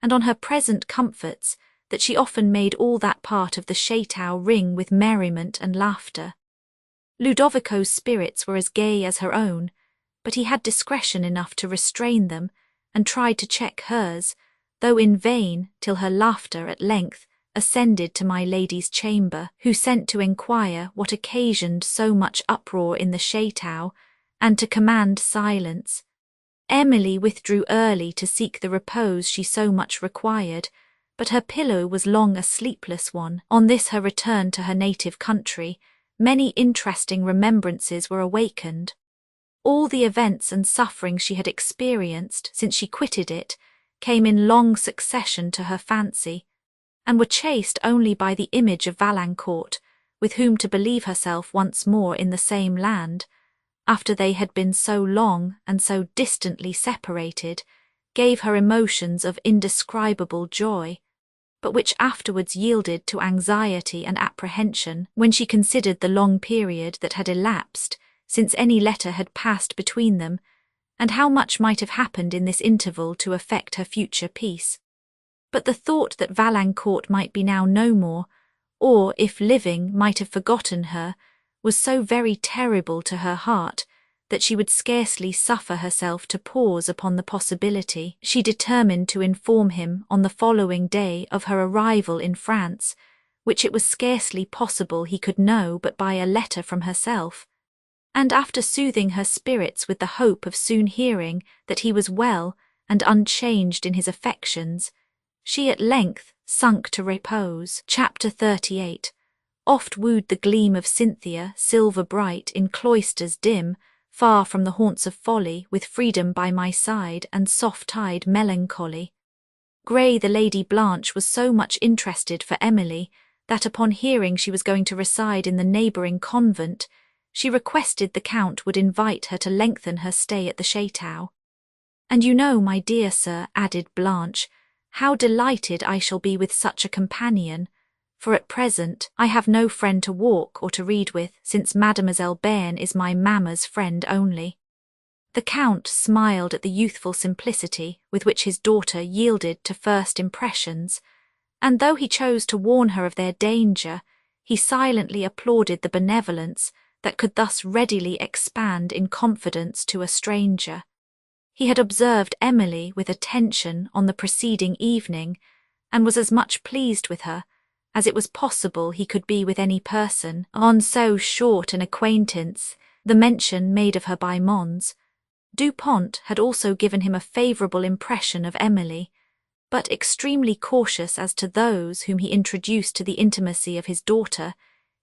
A: and on her present comforts, that she often made all that part of the Chateau ring with merriment and laughter. Ludovico's spirits were as gay as her own, but he had discretion enough to restrain them, and tried to check hers, though in vain, till her laughter at length ascended to my lady's chamber, who sent to enquire what occasioned so much uproar in the Chateau, and to command silence. Emily withdrew early to seek the repose she so much required, but her pillow was long a sleepless one. On this her return to her native country, many interesting remembrances were awakened. All the events and sufferings she had experienced since she quitted it came in long succession to her fancy, and were chased only by the image of Valancourt, with whom to believe herself once more in the same land, after they had been so long and so distantly separated, gave her emotions of indescribable joy, but which afterwards yielded to anxiety and apprehension when she considered the long period that had elapsed since any letter had passed between them, and how much might have happened in this interval to affect her future peace. But the thought that Valancourt might be now no more, or, if living, might have forgotten her, was so very terrible to her heart, that she would scarcely suffer herself to pause upon the possibility. She determined to inform him on the following day of her arrival in France, which it was scarcely possible he could know but by a letter from herself, and after soothing her spirits with the hope of soon hearing that he was well and unchanged in his affections, she at length sunk to repose. Chapter 38. Oft wooed the gleam of Cynthia, silver bright, in cloisters dim, far from the haunts of folly, with freedom by my side, and soft-tide melancholy. Grey the Lady Blanche was so much interested for Emily, that upon hearing she was going to reside in the neighbouring convent, she requested the Count would invite her to lengthen her stay at the Chateau. "And you know, my dear sir," added Blanche, "how delighted I shall be with such a companion, for at present I have no friend to walk or to read with, since Mademoiselle Bearn is my mamma's friend only." The Count smiled at the youthful simplicity with which his daughter yielded to first impressions, and though he chose to warn her of their danger, he silently applauded the benevolence that could thus readily expand in confidence to a stranger. He had observed Emily with attention on the preceding evening, and was as much pleased with her as it was possible he could be with any person on so short an acquaintance. The mention made of her by Mons. Dupont had also given him a favourable impression of Emily, but extremely cautious as to those whom he introduced to the intimacy of his daughter,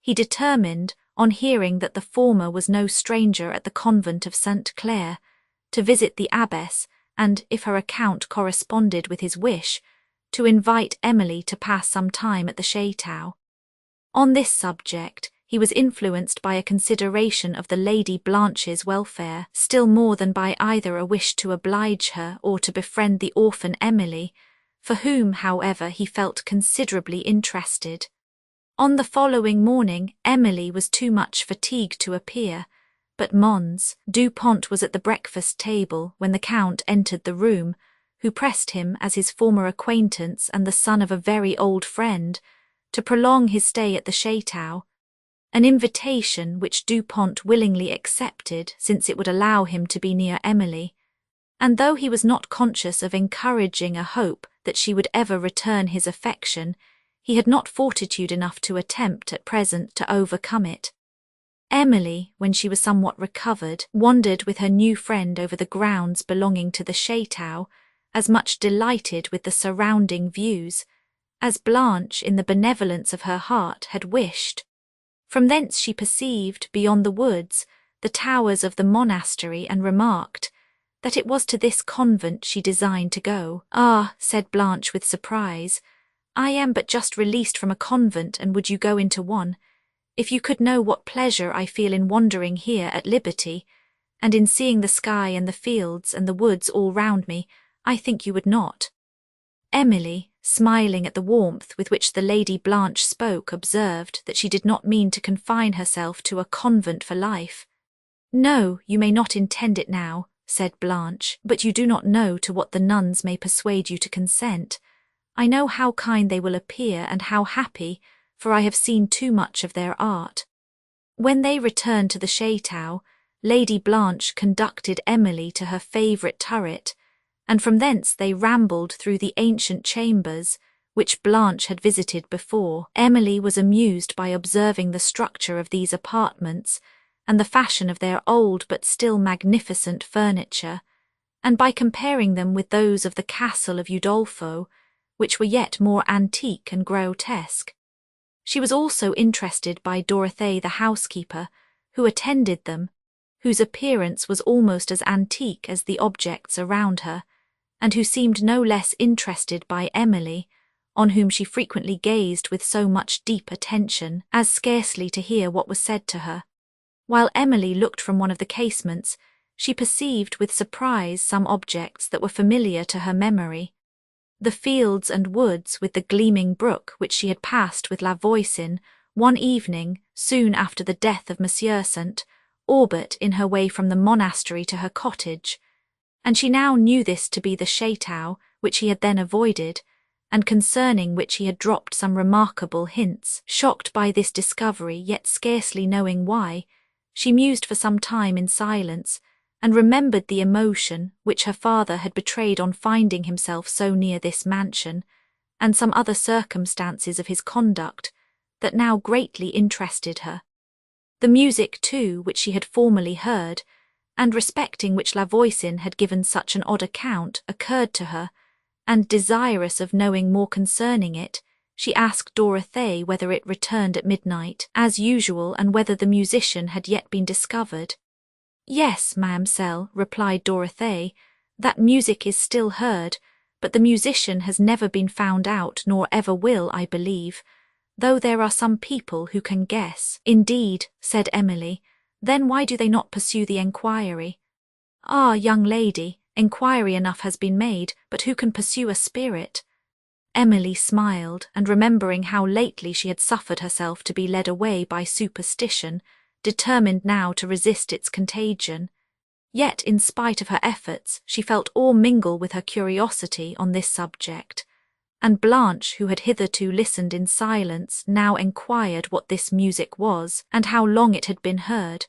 A: he determined, on hearing that the former was no stranger at the convent of St. Clair, to visit the abbess, and, if her account corresponded with his wish, to invite Emily to pass some time at the Château. On this subject, he was influenced by a consideration of the Lady Blanche's welfare, still more than by either a wish to oblige her or to befriend the orphan Emily, for whom, however, he felt considerably interested. On the following morning, Emily was too much fatigued to appear, but Mons. Dupont was at the breakfast table when the Count entered the room, who pressed him as his former acquaintance and the son of a very old friend to prolong his stay at the Château, an invitation which Dupont willingly accepted since it would allow him to be near Emily, and though he was not conscious of encouraging a hope that she would ever return his affection, he had not fortitude enough to attempt at present to overcome it. Emily, when she was somewhat recovered, wandered with her new friend over the grounds belonging to the Château, as much delighted with the surrounding views as Blanche, in the benevolence of her heart, had wished. From thence she perceived, beyond the woods, the towers of the monastery, and remarked that it was to this convent she designed to go. "Ah," said Blanche with surprise, "I am but just released from a convent, and would you go into one? If you could know what pleasure I feel in wandering here at liberty, and in seeing the sky and the fields and the woods all round me, I think you would not." Emily, smiling at the warmth with which the Lady Blanche spoke, observed that she did not mean to confine herself to a convent for life. "No, you may not intend it now," said Blanche, "but you do not know to what the nuns may persuade you to consent. I know how kind they will appear and how happy, for I have seen too much of their art." When they returned to the Château, Lady Blanche conducted Emily to her favourite turret, and from thence they rambled through the ancient chambers, which Blanche had visited before. Emily was amused by observing the structure of these apartments, and the fashion of their old but still magnificent furniture, and by comparing them with those of the Castle of Udolpho, which were yet more antique and grotesque. She was also interested by Dorothée the housekeeper, who attended them, whose appearance was almost as antique as the objects around her, and who seemed no less interested by Emily, on whom she frequently gazed with so much deep attention as scarcely to hear what was said to her. While Emily looked from one of the casements, she perceived with surprise some objects that were familiar to her memory. The fields and woods with the gleaming brook which she had passed with La Voisin one evening soon after the death of Monsieur St. Aubert in her way from the monastery to her cottage, and she now knew this to be the Château which he had then avoided, and concerning which he had dropped some remarkable hints. Shocked by this discovery, yet scarcely knowing why, she mused for some time in silence, and remembered the emotion which her father had betrayed on finding himself so near this mansion, and some other circumstances of his conduct that now greatly interested her. The music, too, which she had formerly heard, and respecting which La Voisin had given such an odd account, occurred to her, and desirous of knowing more concerning it, she asked Dorothée whether it returned at midnight, as usual, and whether the musician had yet been discovered. "Yes, ma'amselle," replied Dorothée, "that music is still heard, but the musician has never been found out, nor ever will, I believe, though there are some people who can guess." "Indeed," said Emily, "then why do they not pursue the enquiry?" "Ah, young lady, enquiry enough has been made, but who can pursue a spirit?" Emily smiled, and remembering how lately she had suffered herself to be led away by superstition, determined now to resist its contagion. Yet, in spite of her efforts, she felt awe mingle with her curiosity on this subject. and Blanche, who had hitherto listened in silence, now enquired what this music was, and how long it had been heard.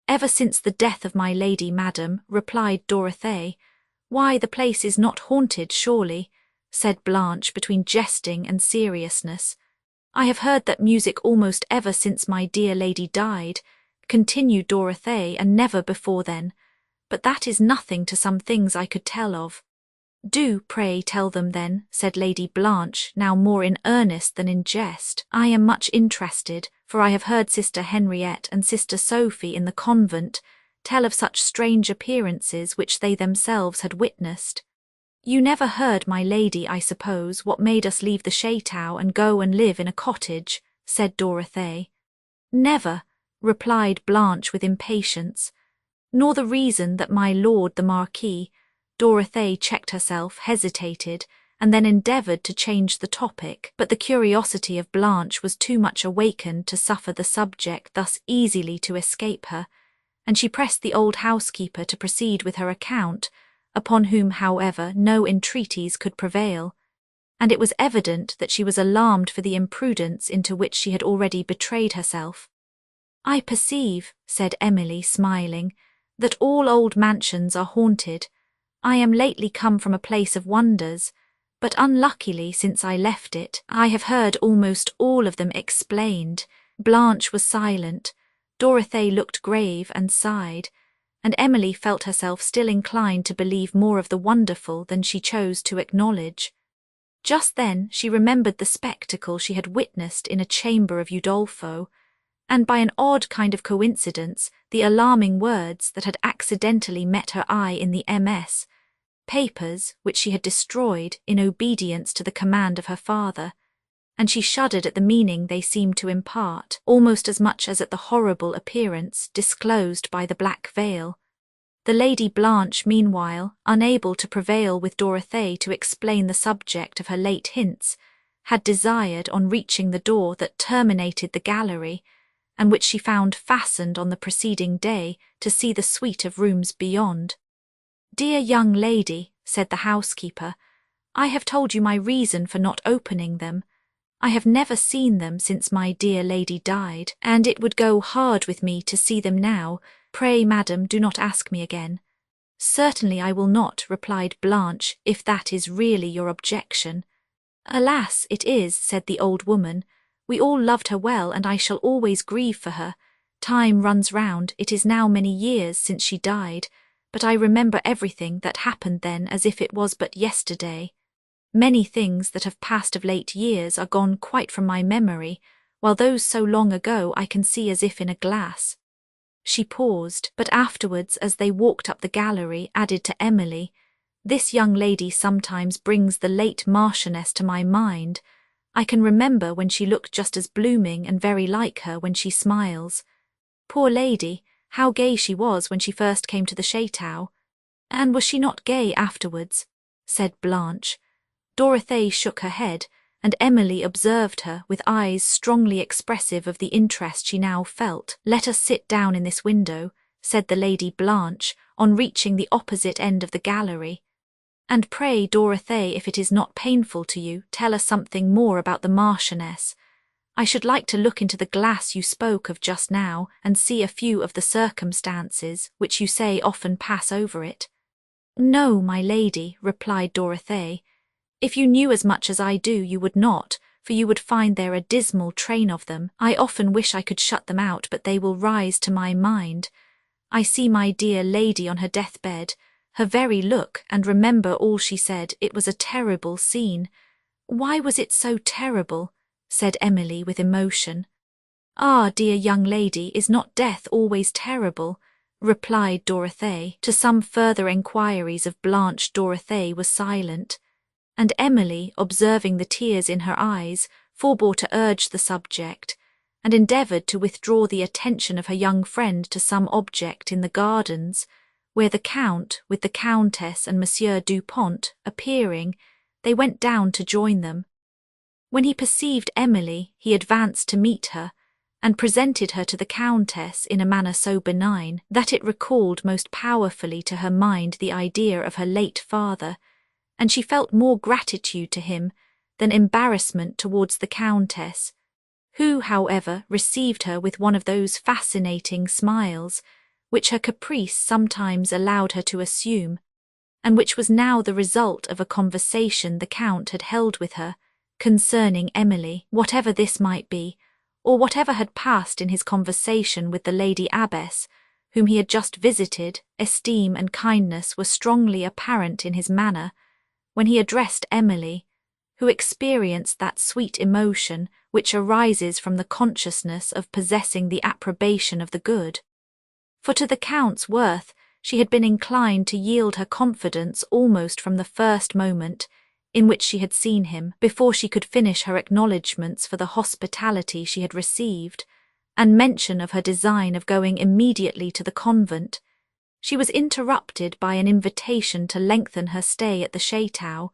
A: "Ever since the death of my lady, madam," replied Dorothée. "Why, the place is not haunted, surely," said Blanche between jesting and seriousness. "I have heard that music almost ever since my dear lady died," continued Dorothée, "and never before then. But that is nothing to some things I could tell of." "Do, pray, tell them then," said Lady Blanche, now more in earnest than in jest. "I am much interested, for I have heard Sister Henriette and Sister Sophie in the convent tell of such strange appearances which they themselves had witnessed." "You never heard, my lady, I suppose, what made us leave the château and go and live in a cottage," said Dorothée. "Never," replied Blanche with impatience. "Nor the reason that my lord the Marquis—" Dorothée checked herself, hesitated, and then endeavoured to change the topic, but the curiosity of Blanche was too much awakened to suffer the subject thus easily to escape her, and she pressed the old housekeeper to proceed with her account, upon whom, however, no entreaties could prevail, and it was evident that she was alarmed for the imprudence into which she had already betrayed herself. "I perceive," said Emily, smiling, "that all old mansions are haunted. I am lately come from a place of wonders, but unluckily since I left it, I have heard almost all of them explained." Blanche was silent, Dorothée looked grave and sighed, and Emily felt herself still inclined to believe more of the wonderful than she chose to acknowledge. Just then she remembered the spectacle she had witnessed in a chamber of Udolpho, and by an odd kind of coincidence the alarming words that had accidentally met her eye in the MS. papers which she had destroyed in obedience to the command of her father, and she shuddered at the meaning they seemed to impart, almost as much as at the horrible appearance disclosed by the black veil. The Lady Blanche, meanwhile, unable to prevail with Dorothée to explain the subject of her late hints, had desired, on reaching the door that terminated the gallery, and which she found fastened on the preceding day, to see the suite of rooms beyond. "Dear young lady," said the housekeeper, "I have told you my reason for not opening them. I have never seen them since my dear lady died, and it would go hard with me to see them now. Pray, madam, do not ask me again." "Certainly I will not," replied Blanche, "if that is really your objection." "Alas, it is," said the old woman. "We all loved her well, and I shall always grieve for her. Time runs round, it is now many years since she died, but I remember everything that happened then as if it was but yesterday. Many things that have passed of late years are gone quite from my memory, while those so long ago I can see as if in a glass." She paused, but afterwards, as they walked up the gallery, added to Emily, "This young lady sometimes brings the late Marchioness to my mind. I can remember when she looked just as blooming and very like her when she smiles. Poor lady, how gay she was when she first came to the château." "And was she not gay afterwards?" said Blanche. Dorothée shook her head, and Emily observed her with eyes strongly expressive of the interest she now felt. "Let us sit down in this window," said the Lady Blanche, on reaching the opposite end of the gallery. "And pray, Dorothée, if it is not painful to you, tell us something more about the Marchioness. I should like to look into the glass you spoke of just now, and see a few of the circumstances which you say often pass over it." "No, my lady," replied Dorothée. "If you knew as much as I do, you would not, for you would find there a dismal train of them. I often wish I could shut them out, but they will rise to my mind. I see my dear lady on her deathbed, her very look, and remember all she said. It was a terrible scene." "Why was it so terrible?" said Emily with emotion. "Ah, dear young lady, is not death always terrible?" replied Dorothée. To some further enquiries of Blanche, Dorothée was silent, and Emily, observing the tears in her eyes, forbore to urge the subject, and endeavoured to withdraw the attention of her young friend to some object in the gardens, where the Count, with the Countess and Monsieur Dupont, appearing, they went down to join them. When he perceived Emily, he advanced to meet her, and presented her to the Countess in a manner so benign that it recalled most powerfully to her mind the idea of her late father, and she felt more gratitude to him than embarrassment towards the Countess, who, however, received her with one of those fascinating smiles which her caprice sometimes allowed her to assume, and which was now the result of a conversation the Count had held with her concerning Emily. Whatever this might be, or whatever had passed in his conversation with the Lady Abbess, whom he had just visited, esteem and kindness were strongly apparent in his manner when he addressed Emily, who experienced that sweet emotion which arises from the consciousness of possessing the approbation of the good. For to the Count's worth she had been inclined to yield her confidence almost from the first moment in which she had seen him, before she could finish her acknowledgments for the hospitality she had received, and mention of her design of going immediately to the convent. She was interrupted by an invitation to lengthen her stay at the chateau,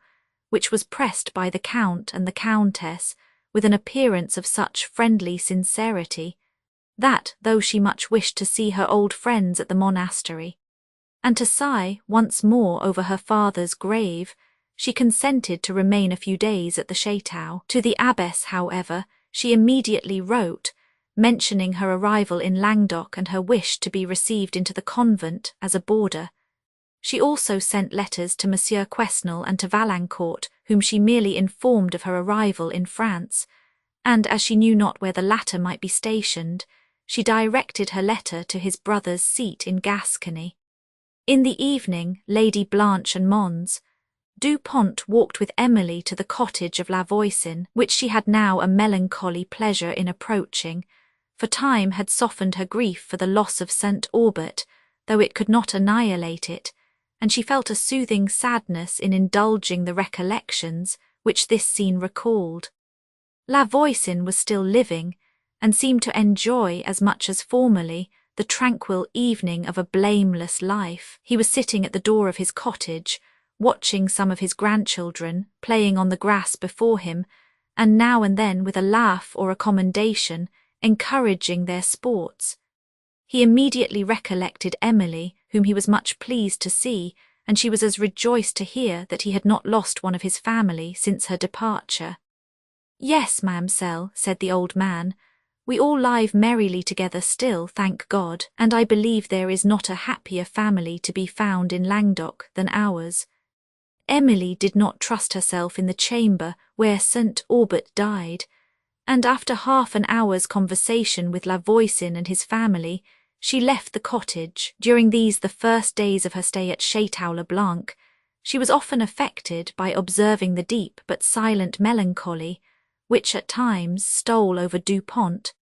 A: which was pressed by the Count and the Countess with an appearance of such friendly sincerity that, though she much wished to see her old friends at the monastery, and to sigh once more over her father's grave, she consented to remain a few days at the chateau. To the abbess, however, she immediately wrote, mentioning her arrival in Languedoc and her wish to be received into the convent as a boarder. She also sent letters to Monsieur Quesnel and to Valancourt, whom she merely informed of her arrival in France, and as she knew not where the latter might be stationed, she directed her letter to his brother's seat in Gascony. In the evening, Lady Blanche and Mons, Du Pont walked with Emily to the cottage of La Voisin, which she had now a melancholy pleasure in approaching, for time had softened her grief for the loss of St. Aubert, though it could not annihilate it, and she felt a soothing sadness in indulging the recollections which this scene recalled. La Voisin was still living, and seemed to enjoy as much as formerly the tranquil evening of a blameless life. He was sitting at the door of his cottage, watching some of his grandchildren playing on the grass before him, and now and then with a laugh or a commendation encouraging their sports. He immediately recollected Emily, whom he was much pleased to see, and she was as rejoiced to hear that he had not lost one of his family since her departure. "Yes, ma'amselle," said the old man, "we all live merrily together still, thank God, and I believe there is not a happier family to be found in Languedoc than ours." Emily did not trust herself in the chamber where St. Aubert died, and after half an hour's conversation with La Voisin and his family, she left the cottage. During these the first days of her stay at Chateau le Blanc, she was often affected by observing the deep but silent melancholy which at times stole over Du Pont,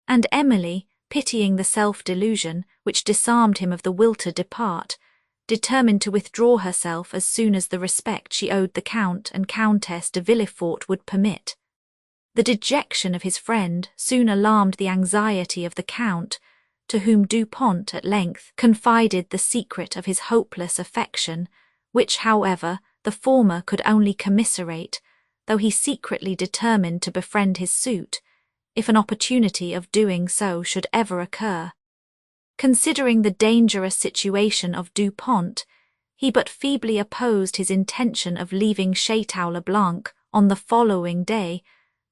A: and Emily, pitying the self-delusion which disarmed him of the will to depart, determined to withdraw herself as soon as the respect she owed the Count and Countess de Villefort would permit. The dejection of his friend soon alarmed the anxiety of the Count, to whom Du Pont at length confided the secret of his hopeless affection, which, however, the former could only commiserate, though he secretly determined to befriend his suit, if an opportunity of doing so should ever occur. Considering the dangerous situation of Du Pont, he but feebly opposed his intention of leaving Chateau le Blanc on the following day,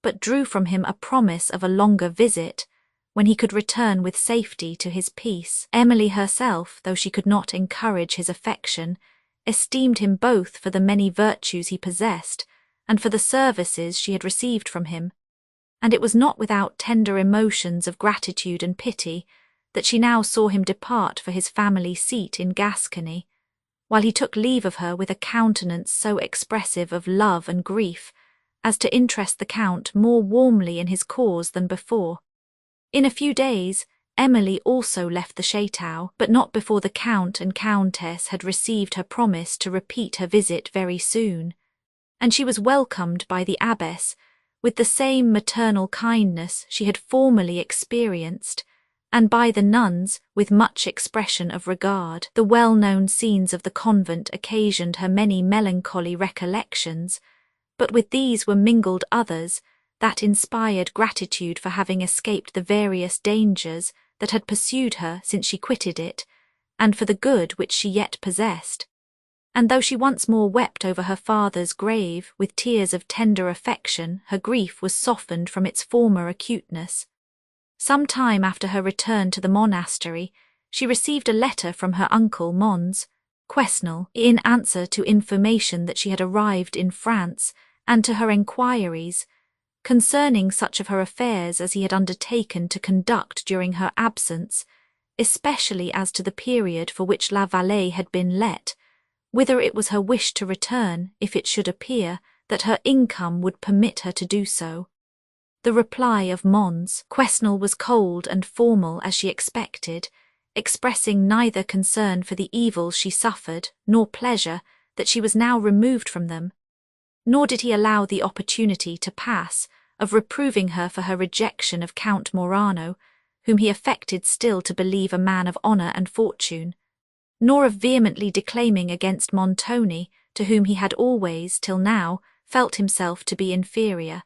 A: but drew from him a promise of a longer visit, when he could return with safety to his peace. Emily herself, though she could not encourage his affection, esteemed him both for the many virtues he possessed, and for the services she had received from him, and it was not without tender emotions of gratitude and pity that she now saw him depart for his family seat in Gascony, while he took leave of her with a countenance so expressive of love and grief as to interest the Count more warmly in his cause than before. In a few days, Emily also left the chateau, but not before the Count and Countess had received her promise to repeat her visit very soon, and she was welcomed by the abbess with the same maternal kindness she had formerly experienced, and by the nuns with much expression of regard. The well-known scenes of the convent occasioned her many melancholy recollections, but with these were mingled others that inspired gratitude for having escaped the various dangers that had pursued her since she quitted it, and for the good which she yet possessed. and though she once more wept over her father's grave with tears of tender affection, her grief was softened from its former acuteness. Some time after her return to the monastery, she received a letter from her uncle Mons Quesnel in answer to information that she had arrived in France, and to her enquiries concerning such of her affairs as he had undertaken to conduct during her absence, especially as to the period for which La Vallée had been let, whither it was her wish to return if it should appear that her income would permit her to do so. The reply of Mons Quesnel was cold and formal as she expected, expressing neither concern for the evils she suffered nor pleasure that she was now removed from them, nor did he allow the opportunity to pass of reproving her for her rejection of Count Morano, whom he affected still to believe a man of honour and fortune, nor of vehemently declaiming against Montoni, to whom he had always, till now, felt himself to be inferior.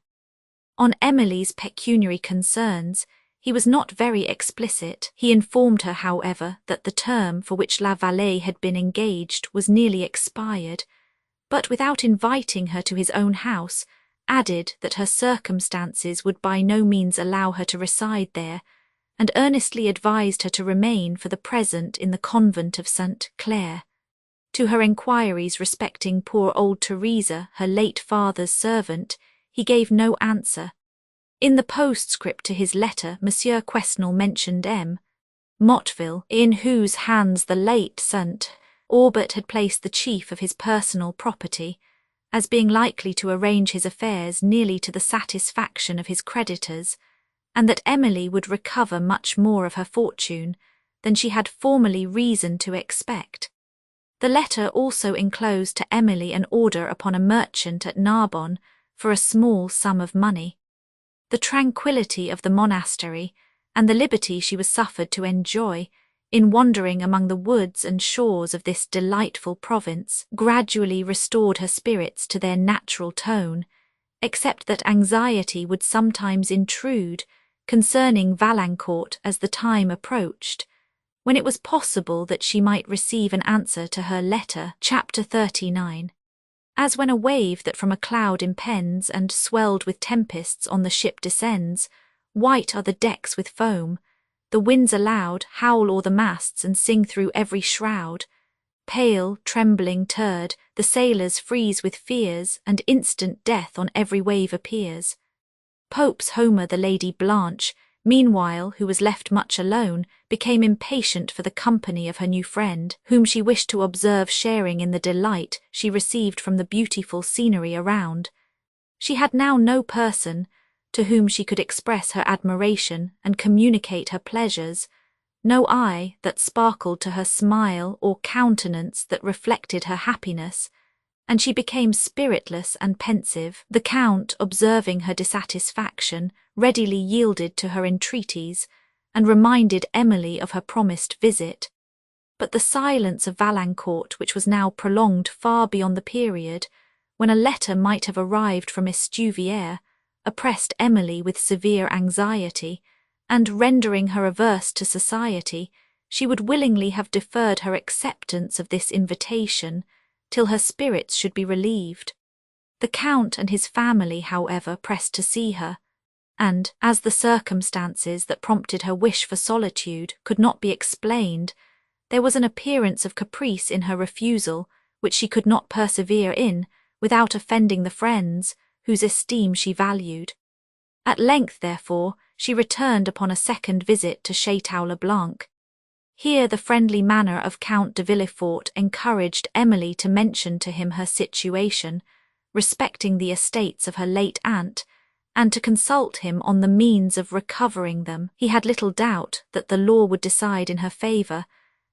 A: On Emily's pecuniary concerns, he was not very explicit. He informed her, however, that the term for which La Vallée had been engaged was nearly expired, but without inviting her to his own house, added that her circumstances would by no means allow her to reside there, and earnestly advised her to remain for the present in the convent of St. Clare. To her enquiries respecting poor old Teresa, her late father's servant, he gave no answer. In the postscript to his letter, Monsieur Quesnel mentioned M. Motteville, in whose hands the late St. Aubert had placed the chief of his personal property, as being likely to arrange his affairs nearly to the satisfaction of his creditors, and that Emily would recover much more of her fortune than she had formerly reason to expect. The letter also enclosed to Emily an order upon a merchant at Narbonne for a small sum of money. The tranquillity of the monastery, and the liberty she was suffered to enjoy in wandering among the woods and shores of this delightful province, gradually restored her spirits to their natural tone, except that anxiety would sometimes intrude concerning Valancourt as the time approached, when it was possible that she might receive an answer to her letter. Chapter 39. As when a wave that from a cloud impends and swelled with tempests on the ship descends, white are the decks with foam, the winds aloud howl o'er the masts and sing through every shroud, pale, trembling, turred, the sailors freeze with fears, and instant death on every wave appears. Pope's Homer, the Lady Blanche, meanwhile, who was left much alone, became impatient for the company of her new friend, whom she wished to observe sharing in the delight she received from the beautiful scenery around. She had now no person to whom she could express her admiration and communicate her pleasures, no eye that sparkled to her smile or countenance that reflected her happiness, and she became spiritless and pensive. The Count, observing her dissatisfaction, readily yielded to her entreaties, and reminded Emily of her promised visit. But the silence of Valancourt, which was now prolonged far beyond the period when a letter might have arrived from Estuvière, oppressed Emily with severe anxiety, and rendering her averse to society, she would willingly have deferred her acceptance of this invitation till her spirits should be relieved. The Count and his family, however, pressed to see her, and, as the circumstances that prompted her wish for solitude could not be explained, there was an appearance of caprice in her refusal which she could not persevere in without offending the friends whose esteem she valued. At length, therefore, she returned upon a second visit to Château-le-Blanc. Here the friendly manner of Count de Villefort encouraged Emily to mention to him her situation, respecting the estates of her late aunt, and to consult him on the means of recovering them. He had little doubt that the law would decide in her favour,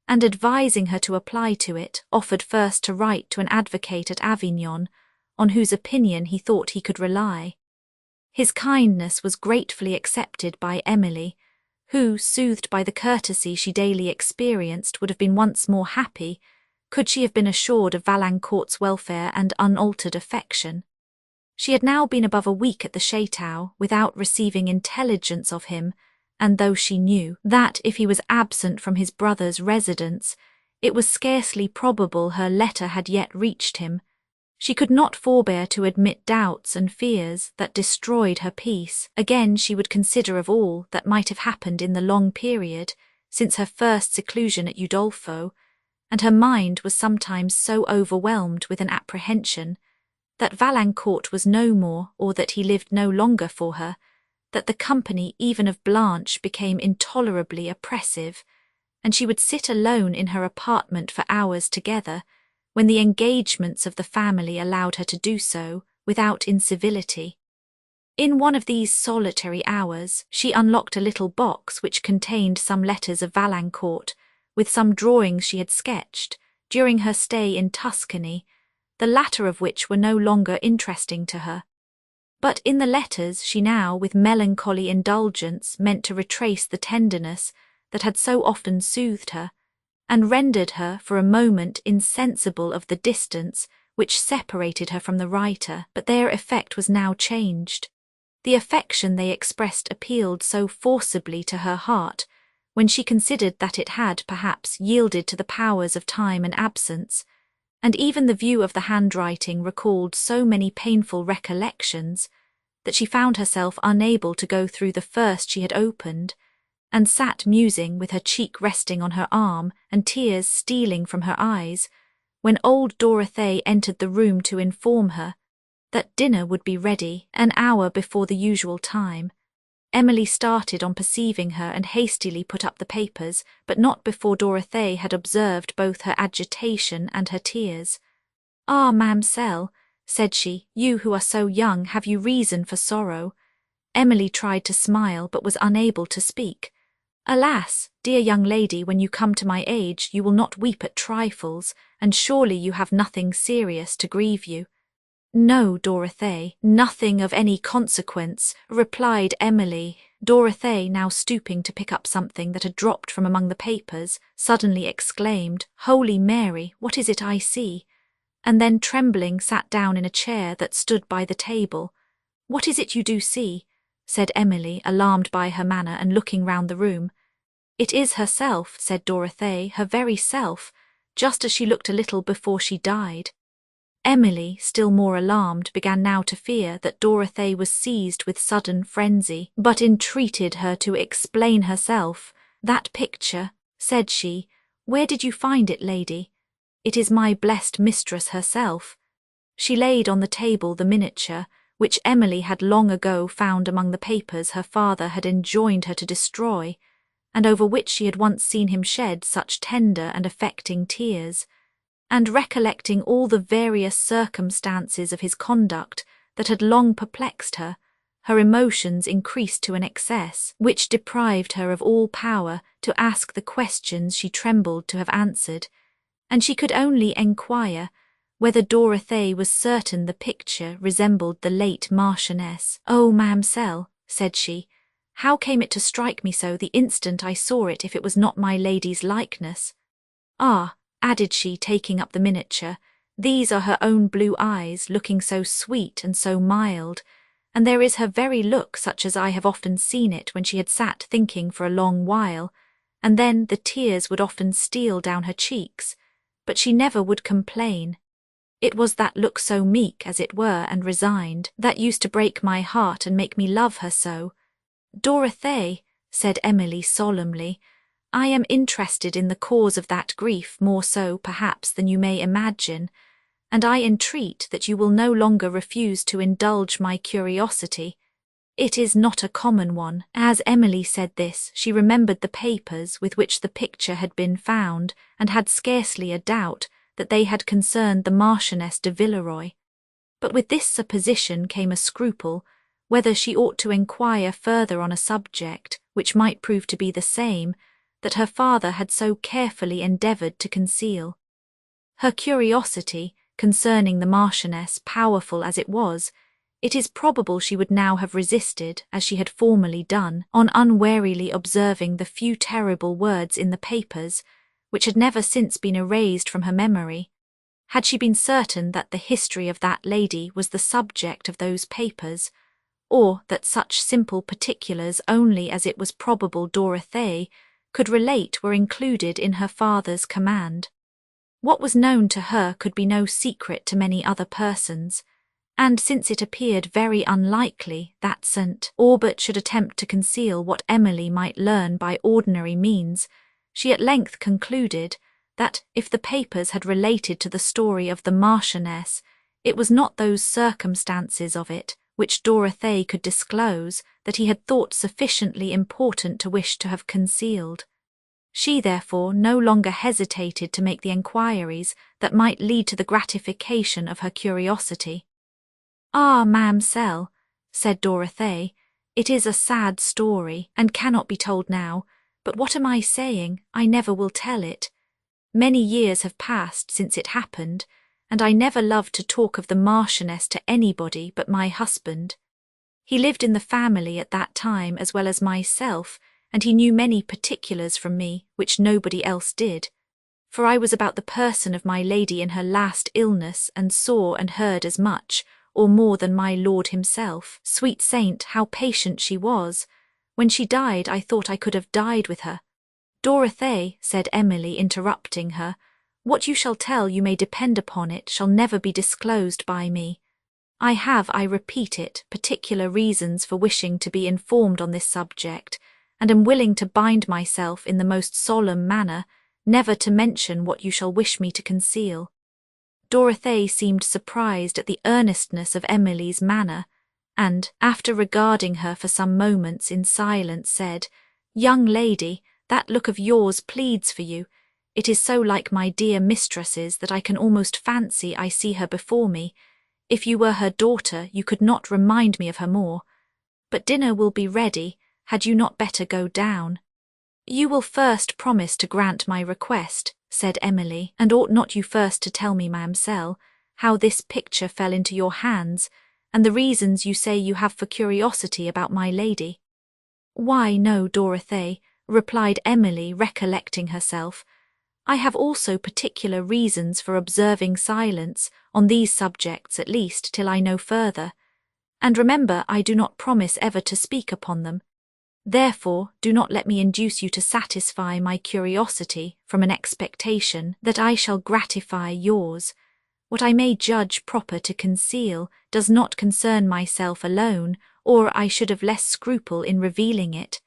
A: and advising her to apply to it, offered first to write to an advocate at Avignon, on whose opinion he thought he could rely. His kindness was gratefully accepted by Emily, who, soothed by the courtesy she daily experienced, would have been once more happy, could she have been assured of Valancourt's welfare and unaltered affection. She had now been above a week at the Château without receiving intelligence of him, and though she knew that if he was absent from his brother's residence, It was scarcely probable her letter had yet reached him. She could not forbear to admit doubts and fears that destroyed her peace. Again she would consider of all that might have happened in the long period since her first seclusion at Udolpho, and her mind was sometimes so overwhelmed with an apprehension that Valancourt was no more, or that he lived no longer for her, that the company even of Blanche became intolerably oppressive, and she would sit alone in her apartment for hours together, when the engagements of the family allowed her to do so, without incivility. In one of these solitary hours she unlocked a little box which contained some letters of Valancourt, with some drawings she had sketched during her stay in Tuscany, the latter of which were no longer interesting to her. But in the letters she now, with melancholy indulgence, meant to retrace the tenderness that had so often soothed her, and rendered her for a moment insensible of the distance which separated her from the writer. But their effect was now changed. The affection they expressed appealed so forcibly to her heart, when she considered that it had, perhaps, yielded to the powers of time and absence, and even the view of the handwriting recalled so many painful recollections, that she found herself unable to go through the first she had opened, and sat musing with her cheek resting on her arm and tears stealing from her eyes, when old Dorothée entered the room to inform her that dinner would be ready an hour before the usual time. Emily started on perceiving her and hastily put up the papers, but not before Dorothée had observed both her agitation and her tears. "Ah, ma'amselle," said she, "you who are so young, have you reason for sorrow?" Emily tried to smile, but was unable to speak. "Alas, dear young lady, when you come to my age you will not weep at trifles, and surely you have nothing serious to grieve you." "No, Dorothée, nothing of any consequence," replied Emily. Dorothée, now stooping to pick up something that had dropped from among the papers, suddenly exclaimed, "Holy Mary, what is it I see?" and then trembling sat down in a chair that stood by the table. "What is it you do see?" said Emily, alarmed by her manner and looking round the room. "It is herself," said Dorothée, "her very self, just as she looked a little before she died." Emily, still more alarmed, began now to fear that Dorothée was seized with sudden frenzy, but entreated her to explain herself. "That picture," said she, "where did you find it, lady? It is my blessed mistress herself." She laid on the table the miniature, which Emily had long ago found among the papers her father had enjoined her to destroy, and over which she had once seen him shed such tender and affecting tears, and recollecting all the various circumstances of his conduct that had long perplexed her, her emotions increased to an excess, which deprived her of all power to ask the questions she trembled to have answered, and she could only enquire whether Dorothée was certain the picture resembled the late Marchioness. "Oh, ma'amselle," said she, "how came it to strike me so the instant I saw it if it was not my lady's likeness? Ah," added she, taking up the miniature, "these are her own blue eyes, looking so sweet and so mild, and there is her very look such as I have often seen it when she had sat thinking for a long while, and then the tears would often steal down her cheeks, but she never would complain. It was that look so meek, as it were, and resigned, that used to break my heart and make me love her so." "Dorothée," said Emily solemnly, "I am interested in the cause of that grief more so, perhaps, than you may imagine, and I entreat that you will no longer refuse to indulge my curiosity. It is not a common one." As Emily said this, she remembered the papers with which the picture had been found, and had scarcely a doubt that they had concerned the Marchioness de Villeroy. But with this supposition came a scruple whether she ought to enquire further on a subject which might prove to be the same that her father had so carefully endeavoured to conceal. Her curiosity concerning the Marchioness, powerful as it was, it is probable she would now have resisted, as she had formerly done, on unwarily observing the few terrible words in the papers, which had never since been erased from her memory, had she been certain that the history of that lady was the subject of those papers, or that such simple particulars only as it was probable Dorothée could relate were included in her father's command. What was known to her could be no secret to many other persons, and since it appeared very unlikely that St. Aubert should attempt to conceal what Emily might learn by ordinary means, she at length concluded that if the papers had related to the story of the Marchioness, it was not those circumstances of it which Dorothée could disclose that he had thought sufficiently important to wish to have concealed. She therefore no longer hesitated to make the enquiries that might lead to the gratification of her curiosity. "Ah, ma'amselle," said Dorothée, "it is a sad story, and cannot be told now, but what am I saying? I never will tell it. Many years have passed since it happened, and I never loved to talk of the Marchioness to anybody but my husband. He lived in the family at that time as well as myself, and he knew many particulars from me which nobody else did, for I was about the person of my lady in her last illness and saw and heard as much, or more than my lord himself. Sweet saint, how patient she was! When she died I thought I could have died with her." "Dorothée," said Emily, interrupting her, "what you shall tell, you may depend upon it, shall never be disclosed by me. I have, I repeat it, particular reasons for wishing to be informed on this subject, and am willing to bind myself in the most solemn manner never to mention what you shall wish me to conceal." Dorothée seemed surprised at the earnestness of Emily's manner, and, after regarding her for some moments in silence, said, "Young lady, that look of yours pleads for you. It is so like my dear mistress's that I can almost fancy I see her before me. If you were her daughter, you could not remind me of her more. But dinner will be ready. Had you not better go down?" "You will first promise to grant my request," said Emily, "and ought not you first to tell me, ma'amselle, how this picture fell into your hands, and the reasons you say you have for curiosity about my lady?" "Why, no, Dorothée," replied Emily, recollecting herself. "I have also particular reasons for observing silence, on these subjects at least, till I know further. And remember, I do not promise ever to speak upon them. Therefore, do not let me induce you to satisfy my curiosity from an expectation that I shall gratify yours. What I may judge proper to conceal does not concern myself alone, or I should have less scruple in revealing it.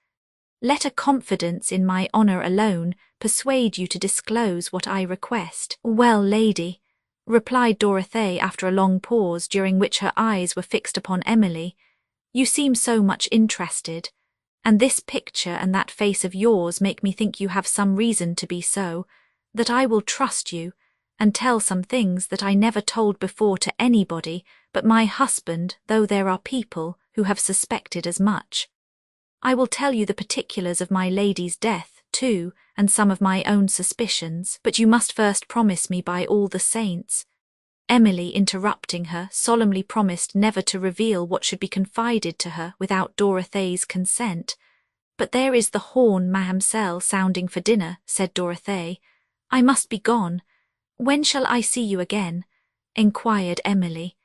A: Let a confidence in my honour alone persuade you to disclose what I request." "Well, lady," replied Dorothée after a long pause during which her eyes were fixed upon Emily, "you seem so much interested, and this picture and that face of yours make me think you have some reason to be so, that I will trust you, and tell some things that I never told before to anybody but my husband, though there are people who have suspected as much. I will tell you the particulars of my lady's death, too, and some of my own suspicions, but you must first promise me by all the saints." Emily, interrupting her, solemnly promised never to reveal what should be confided to her without Dorothee's consent. "But there is the horn, ma'amselle, sounding for dinner," said Dorothée. "I must be gone." "When shall I see you again?" enquired Emily.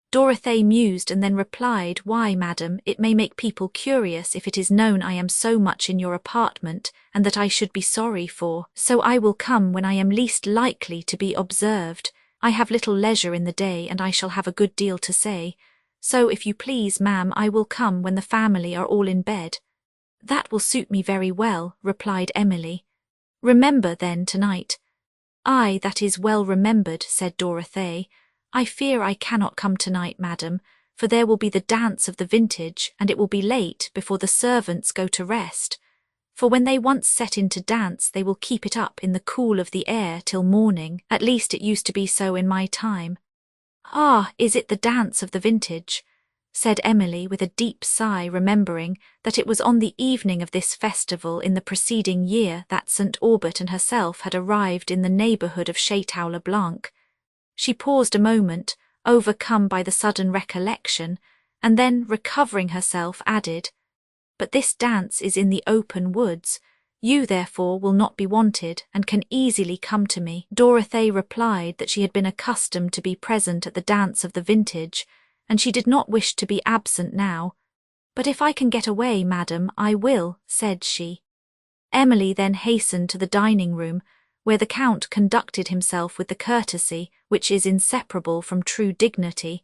A: Dorothée mused and then replied, "Why, madam, it may make people curious if it is known I am so much in your apartment, and that I should be sorry for. So I will come when I am least likely to be observed. I have little leisure in the day, and I shall have a good deal to say. So, if you please, ma'am, I will come when the family are all in bed." "That will suit me very well," replied Emily. "Remember, then, tonight." "Ay, that is well remembered," said Dorothée. "I fear I cannot come tonight, madam, for there will be the dance of the vintage, and it will be late before the servants go to rest. For when they once set in to dance, they will keep it up in the cool of the air till morning. At least it used to be so in my time." "Ah, is it the dance of the vintage?" said Emily with a deep sigh, remembering that it was on the evening of this festival in the preceding year that St. Aubert and herself had arrived in the neighbourhood of Château-le-Blanc. She paused a moment, overcome by the sudden recollection, and then, recovering herself, added, "But this dance is in the open woods. You, therefore, will not be wanted, and can easily come to me." Dorothée replied that she had been accustomed to be present at the dance of the vintage, and she did not wish to be absent now. "But if I can get away, madam, I will," said she. Emily then hastened to the dining room, where the Count conducted himself with the courtesy which is inseparable from true dignity,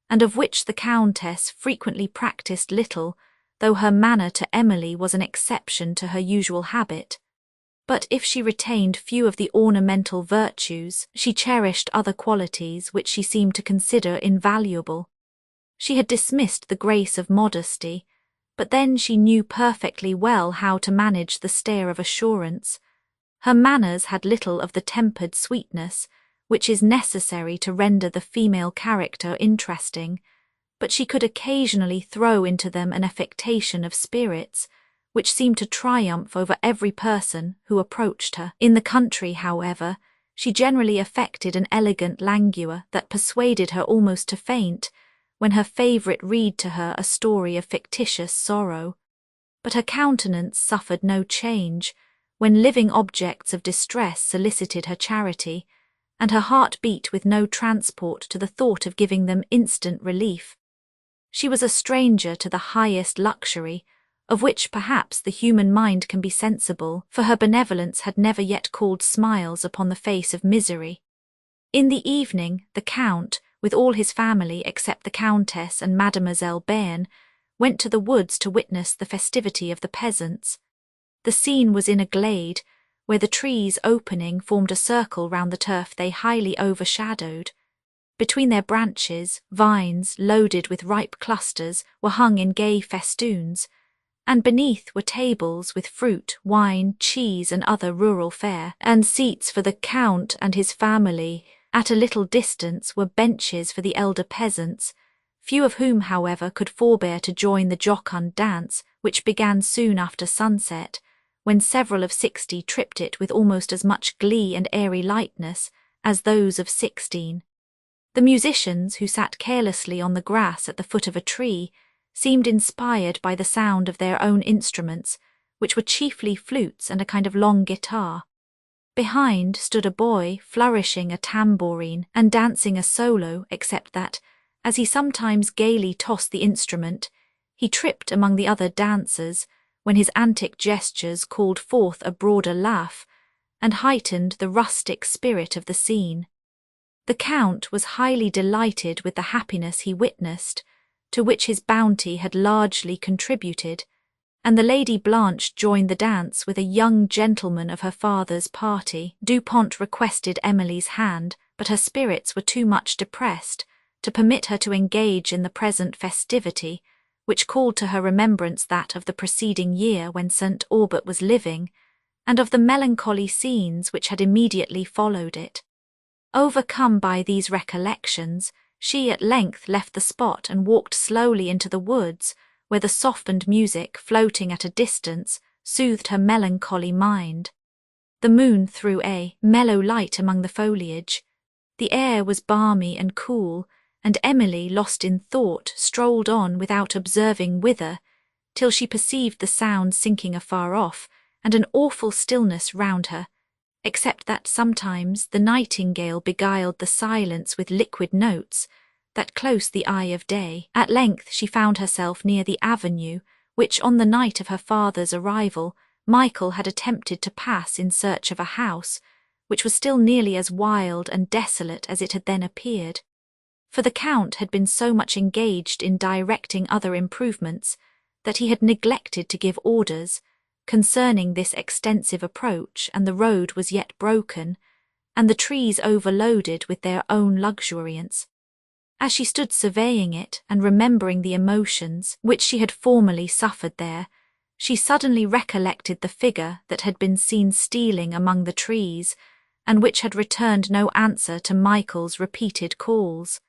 A: and of which the Countess frequently practised little, though her manner to Emily was an exception to her usual habit. But if she retained few of the ornamental virtues, she cherished other qualities which she seemed to consider invaluable. She had dismissed the grace of modesty, but then she knew perfectly well how to manage the stare of assurance. Her manners had little of the tempered sweetness which is necessary to render the female character interesting, but she could occasionally throw into them an affectation of spirits which seemed to triumph over every person who approached her. In the country, however, she generally affected an elegant languor that persuaded her almost to faint when her favourite read to her a story of fictitious sorrow. But her countenance suffered no change when living objects of distress solicited her charity, and her heart beat with no transport to the thought of giving them instant relief. She was a stranger to the highest luxury, of which perhaps the human mind can be sensible, for her benevolence had never yet called smiles upon the face of misery. In the evening, the Count, with all his family except the Countess and Mademoiselle Bearn, went to the woods to witness the festivity of the peasants. The scene was in a glade, where the trees opening formed a circle round the turf they highly overshadowed. Between their branches, vines loaded with ripe clusters were hung in gay festoons, and beneath were tables with fruit, wine, cheese, and other rural fare, and seats for the Count and his family. At a little distance were benches for the elder peasants, few of whom, however, could forbear to join the jocund dance, which began soon after sunset, when several of 60 tripped it with almost as much glee and airy lightness as those of 16. The musicians, who sat carelessly on the grass at the foot of a tree, seemed inspired by the sound of their own instruments, which were chiefly flutes and a kind of long guitar. Behind stood a boy flourishing a tambourine and dancing a solo, except that, as he sometimes gaily tossed the instrument, he tripped among the other dancers, when his antic gestures called forth a broader laugh and heightened the rustic spirit of the scene. The Count was highly delighted with the happiness he witnessed, to which his bounty had largely contributed, and the Lady Blanche joined the dance with a young gentleman of her father's party. Dupont requested Emily's hand, but her spirits were too much depressed to permit her to engage in the present festivity, which called to her remembrance that of the preceding year when St. Aubert was living, and of the melancholy scenes which had immediately followed it. Overcome by these recollections, she at length left the spot and walked slowly into the woods, where the softened music, floating at a distance, soothed her melancholy mind. The moon threw a mellow light among the foliage. The air was balmy and cool, and Emily, lost in thought, strolled on without observing whither, till she perceived the sound sinking afar off, and an awful stillness round her, except that sometimes the nightingale beguiled the silence with liquid notes that close the eye of day. At length she found herself near the avenue which, on the night of her father's arrival, Michael had attempted to pass in search of a house, which was still nearly as wild and desolate as it had then appeared. For the Count had been so much engaged in directing other improvements that he had neglected to give orders concerning this extensive approach, and the road was yet broken, and the trees overloaded with their own luxuriance. As she stood surveying it and remembering the emotions which she had formerly suffered there, she suddenly recollected the figure that had been seen stealing among the trees, and which had returned no answer to Michael's repeated calls.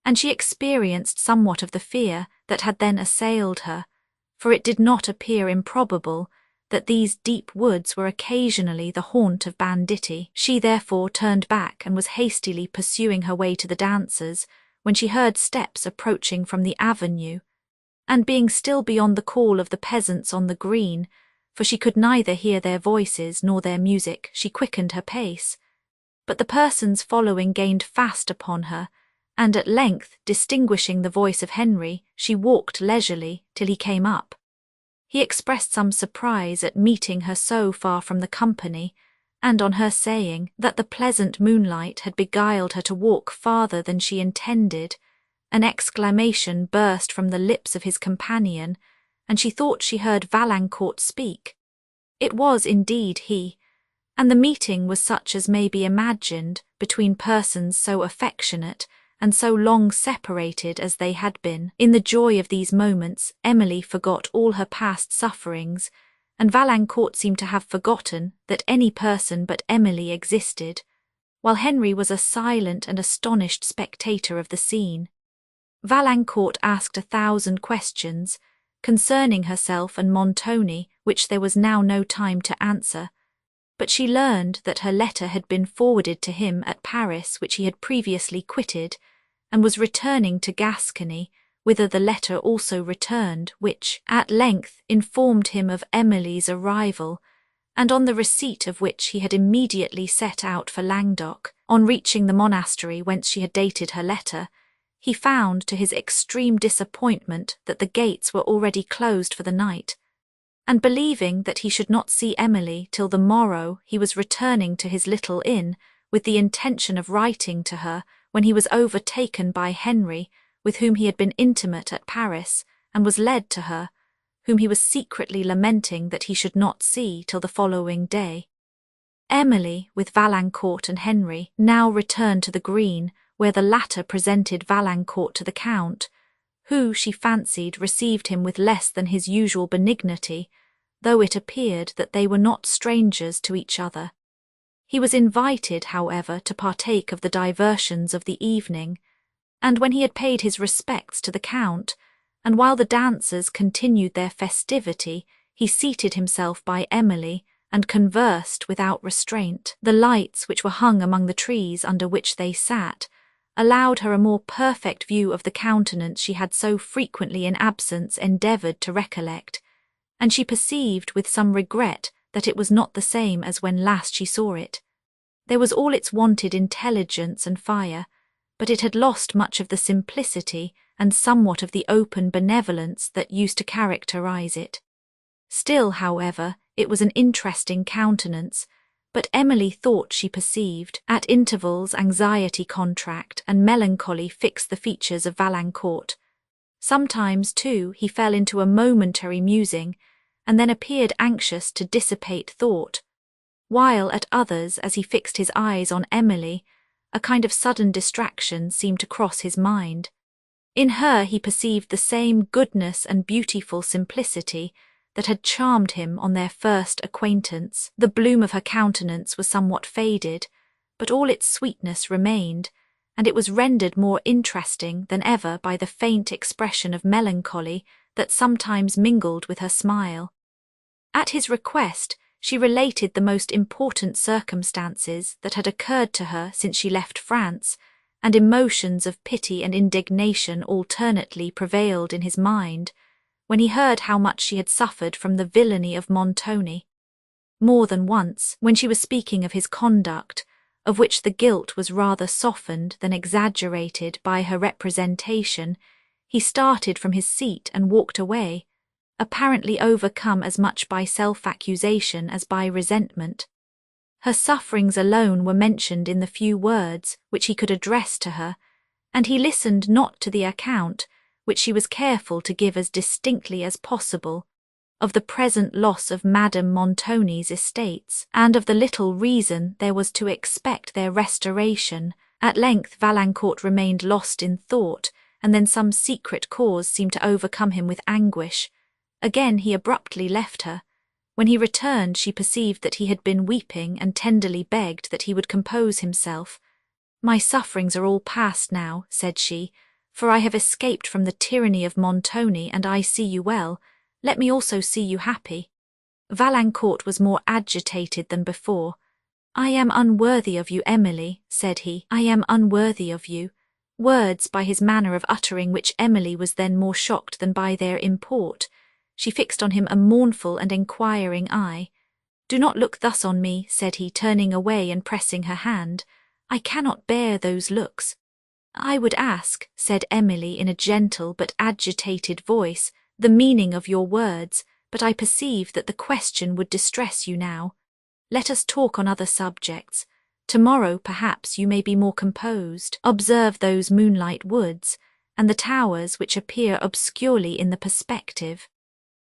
A: And she experienced somewhat of the fear that had then assailed her, for it did not appear improbable that these deep woods were occasionally the haunt of banditti. She therefore turned back and was hastily pursuing her way to the dancers, when she heard steps approaching from the avenue, and being still beyond the call of the peasants on the green, for she could neither hear their voices nor their music, she quickened her pace. But the persons following gained fast upon her, and at length, distinguishing the voice of Henry, she walked leisurely till he came up. He expressed some surprise at meeting her so far from the company, and on her saying that the pleasant moonlight had beguiled her to walk farther than she intended, an exclamation burst from the lips of his companion, and she thought she heard Valancourt speak. It was indeed he, and the meeting was such as may be imagined between persons so affectionate and so long separated as they had been. In the joy of these moments, Emily forgot all her past sufferings, and Valancourt seemed to have forgotten that any person but Emily existed, while Henry was a silent and astonished spectator of the scene. Valancourt asked 1,000 questions concerning herself and Montoni, which there was now no time to answer, but she learned that her letter had been forwarded to him at Paris, which he had previously quitted, and was returning to Gascony, whither the letter also returned, which at length informed him of Emily's arrival, and on the receipt of which he had immediately set out for Languedoc. On reaching the monastery whence she had dated her letter, he found to his extreme disappointment that the gates were already closed for the night, and believing that he should not see Emily till the morrow, he was returning to his little inn with the intention of writing to her, when he was overtaken by Henry, with whom he had been intimate at Paris, and was led to her, whom he was secretly lamenting that he should not see till the following day. Emily, with Valancourt and Henry, now returned to the green, where the latter presented Valancourt to the Count, who, she fancied, received him with less than his usual benignity, though it appeared that they were not strangers to each other. He was invited, however, to partake of the diversions of the evening, and when he had paid his respects to the Count, and while the dancers continued their festivity, he seated himself by Emily, and conversed without restraint. The lights which were hung among the trees under which they sat allowed her a more perfect view of the countenance she had so frequently in absence endeavoured to recollect, and she perceived with some regret that it was not the same as when last she saw it. There was all its wonted intelligence and fire, but it had lost much of the simplicity and somewhat of the open benevolence that used to characterize it. Still, however, it was an interesting countenance, but Emily thought she perceived, at intervals, anxiety contract and melancholy fix the features of Valancourt. Sometimes, too, he fell into a momentary musing, and then appeared anxious to dissipate thought, while at others, as he fixed his eyes on Emily, a kind of sudden distraction seemed to cross his mind. In her he perceived the same goodness and beautiful simplicity that had charmed him on their first acquaintance. The bloom of her countenance was somewhat faded, but all its sweetness remained, and it was rendered more interesting than ever by the faint expression of melancholy that sometimes mingled with her smile. At his request, she related the most important circumstances that had occurred to her since she left France, and emotions of pity and indignation alternately prevailed in his mind, when he heard how much she had suffered from the villainy of Montoni. More than once, when she was speaking of his conduct, of which the guilt was rather softened than exaggerated by her representation, he started from his seat and walked away, apparently overcome as much by self-accusation as by resentment. Her sufferings alone were mentioned in the few words which he could address to her, and he listened not to the account, which she was careful to give as distinctly as possible, of the present loss of Madame Montoni's estates, and of the little reason there was to expect their restoration. At length Valancourt remained lost in thought, and then some secret cause seemed to overcome him with anguish. Again he abruptly left her. When he returned, she perceived that he had been weeping, and tenderly begged that he would compose himself. "My sufferings are all past now," said she, "for I have escaped from the tyranny of Montoni, and I see you well. Let me also see you happy." Valancourt was more agitated than before. "I am unworthy of you, Emily," said he. "I am unworthy of you," words by his manner of uttering which Emily was then more shocked than by their import. She fixed on him a mournful and enquiring eye. "Do not look thus on me," said he, turning away and pressing her hand. "I cannot bear those looks." "I would ask," said Emily in a gentle but agitated voice, "the meaning of your words, but I perceive that the question would distress you now. Let us talk on other subjects. Tomorrow, perhaps, you may be more composed. Observe those moonlight woods, and the towers which appear obscurely in the perspective.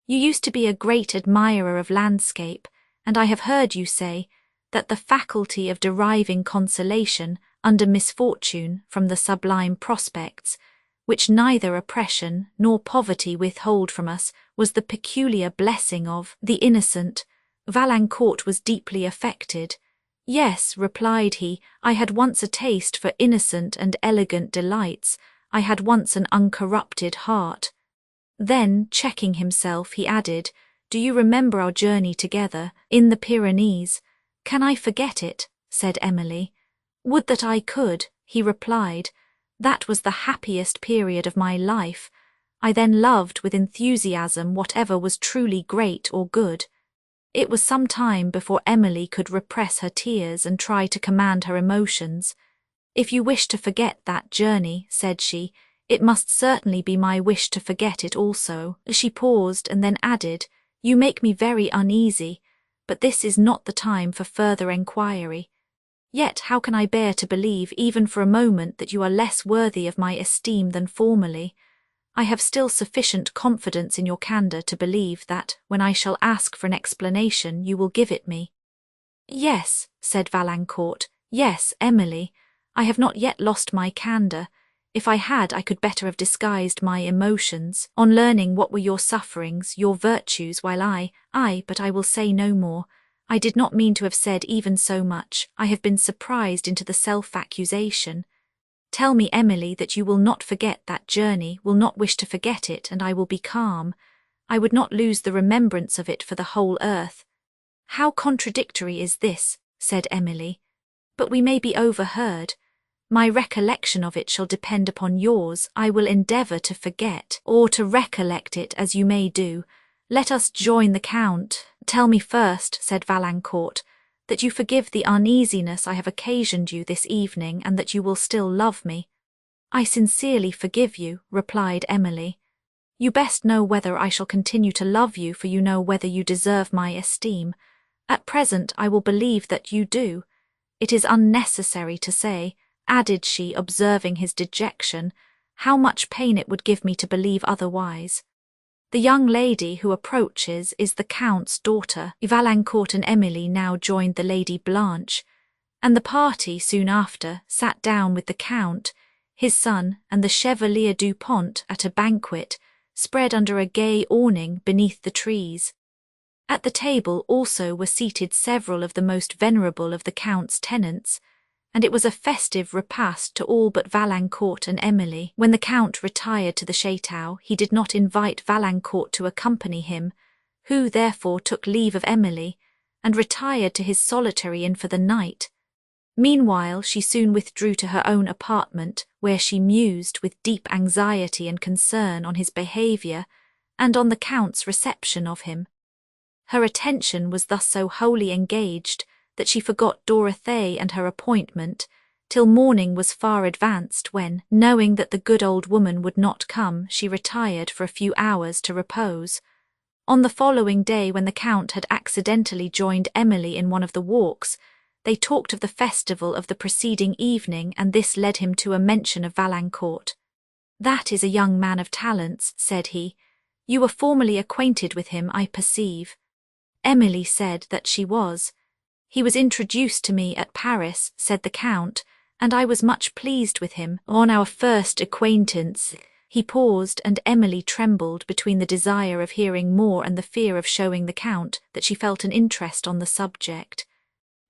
A: You used to be a great admirer of landscape, and I have heard you say that the faculty of deriving consolation under misfortune from the sublime prospects, which neither oppression nor poverty withhold from us, was the peculiar blessing of the innocent. Valancourt was deeply affected. Yes, replied he, I had once a taste for innocent and elegant delights. I had once an uncorrupted heart. Then, checking himself, he added, Do you remember our journey together, in the Pyrenees? Can I forget it? Said Emily. Would that I could, he replied. That was the happiest period of my life. I then loved with enthusiasm whatever was truly great or good. It was some time before Emily could repress her tears and try to command her emotions. If you wish to forget that journey, said she, it must certainly be my wish to forget it also. She paused and then added, You make me very uneasy, but this is not the time for further enquiry. Yet how can I bear to believe even for a moment that you are less worthy of my esteem than formerly? I have still sufficient confidence in your candour to believe that, when I shall ask for an explanation, you will give it me. Yes, said Valancourt, yes, Emily, I have not yet lost my candour. If I had, I could better have disguised my emotions, on learning what were your sufferings, your virtues, while but I will say no more. I did not mean to have said even so much. I have been surprised into the self-accusation. Tell me, Emily, that you will not forget that journey, will not wish to forget it, and I will be calm. I would not lose the remembrance of it for the whole earth. How contradictory is this, said Emily. But we may be overheard. My recollection of it shall depend upon yours. I will endeavour to forget, or to recollect it as you may do. Let us join the Count. Tell me first, said Valancourt, that you forgive the uneasiness I have occasioned you this evening, and that you will still love me. I sincerely forgive you, replied Emily. You best know whether I shall continue to love you, for you know whether you deserve my esteem. At present I will believe that you do. It is unnecessary to say, added she, observing his dejection, how much pain it would give me to believe otherwise. The young lady who approaches is the Count's daughter. Valancourt and Emily now joined the Lady Blanche, and the party soon after sat down with the Count, his son, and the Chevalier du Pont at a banquet, spread under a gay awning beneath the trees. At the table also were seated several of the most venerable of the Count's tenants, and it was a festive repast to all but Valancourt and Emily. When the Count retired to the château, he did not invite Valancourt to accompany him, who therefore took leave of Emily, and retired to his solitary inn for the night. Meanwhile she soon withdrew to her own apartment, where she mused with deep anxiety and concern on his behaviour, and on the Count's reception of him. Her attention was thus so wholly engaged that she forgot Dorothée and her appointment, till morning was far advanced when, knowing that the good old woman would not come, she retired for a few hours to repose. On the following day, when the Count had accidentally joined Emily in one of the walks, they talked of the festival of the preceding evening, and this led him to a mention of Valancourt. "That is a young man of talents," said he. "You were formerly acquainted with him, I perceive." Emily said that she was. "He was introduced to me at Paris," said the Count, "and I was much pleased with him. On our first acquaintance—" He paused, and Emily trembled between the desire of hearing more and the fear of showing the Count that she felt an interest on the subject.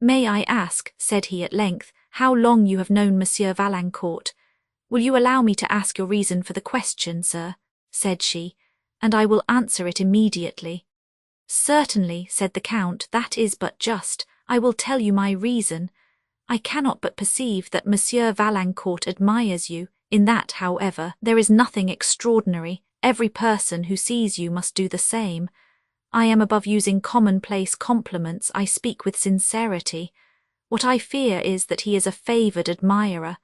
A: "May I ask," said he at length, "how long you have known Monsieur Valancourt? Will you allow me to ask your reason for the question, sir?" said she, "and I will answer it immediately." "Certainly," said the Count, "that is but just. I will tell you my reason. I cannot but perceive that Monsieur Valancourt admires you. In that, however, there is nothing extraordinary. Every person who sees you must do the same. I am above using commonplace compliments. I speak with sincerity. What I fear is that he is a favoured admirer."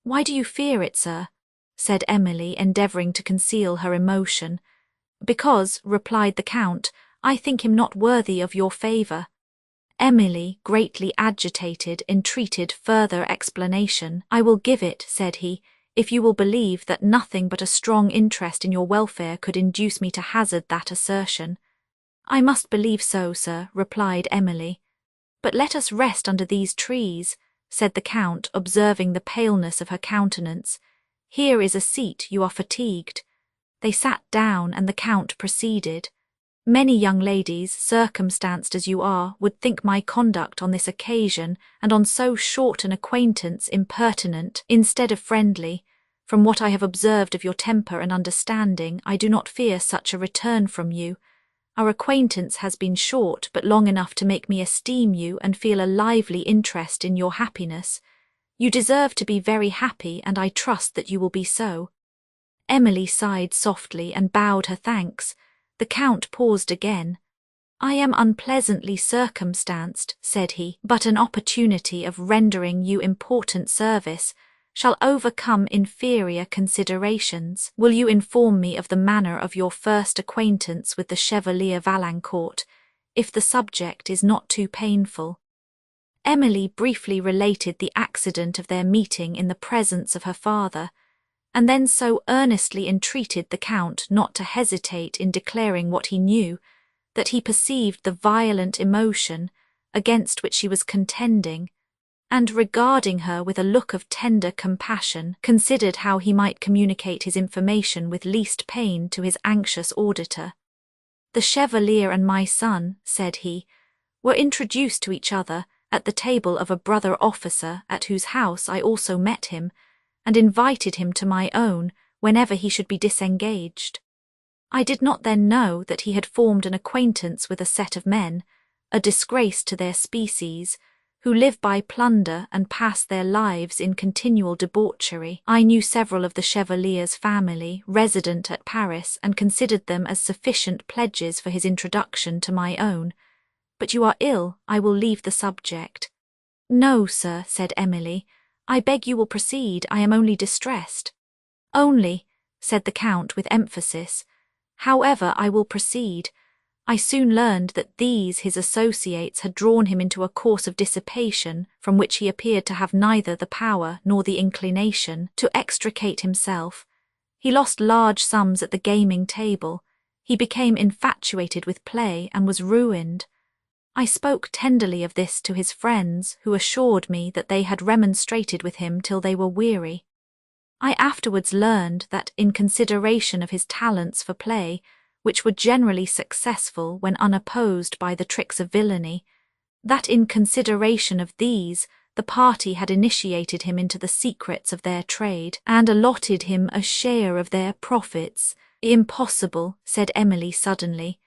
A: "Why do you fear it, sir?" said Emily, endeavouring to conceal her emotion. "Because," replied the Count, I think him not worthy of your favour. Emily, greatly agitated, entreated further explanation. I will give it, said he, if you will believe that nothing but a strong interest in your welfare could induce me to hazard that assertion. I must believe so, sir, replied Emily. But let us rest under these trees, said the Count, observing the paleness of her countenance. Here is a seat, you are fatigued. They sat down, and the Count proceeded. Many young ladies, circumstanced as you are, would think my conduct on this occasion, and on so short an acquaintance, impertinent, instead of friendly. From what I have observed of your temper and understanding, I do not fear such a return from you. Our acquaintance has been short, but long enough to make me esteem you and feel a lively interest in your happiness. You deserve to be very happy, and I trust that you will be so. Emily sighed softly and bowed her thanks. The Count paused again. I am unpleasantly circumstanced, said he, but an opportunity of rendering you important service shall overcome inferior considerations. Will you inform me of the manner of your first acquaintance with the Chevalier Valancourt, if the subject is not too painful? Emily briefly related the accident of their meeting in the presence of her father, and then so earnestly entreated the Count not to hesitate in declaring what he knew, that he perceived the violent emotion against which she was contending, and regarding her with a look of tender compassion, considered how he might communicate his information with least pain to his anxious auditor. The Chevalier and my son, said he, were introduced to each other at the table of a brother officer at whose house I also met him, and invited him to my own whenever he should be disengaged. I did not then know that he had formed an acquaintance with a set of men, a disgrace to their species, who live by plunder and pass their lives in continual debauchery. I knew several of the Chevalier's family resident at Paris, and considered them as sufficient pledges for his introduction to my own. But you are ill, I will leave the subject. No, sir, said Emily, I beg you will proceed, I am only distressed. Only, said the Count with emphasis. However, I will proceed. I soon learned that these his associates had drawn him into a course of dissipation from which he appeared to have neither the power nor the inclination to extricate himself. He lost large sums at the gaming table. He became infatuated with play and was ruined. I spoke tenderly of this to his friends, who assured me that they had remonstrated with him till they were weary. I afterwards learned that, in consideration of his talents for play, which were generally successful when unopposed by the tricks of villainy, that in consideration of these, the party had initiated him into the secrets of their trade, and allotted him a share of their profits. Impossible, said Emily suddenly.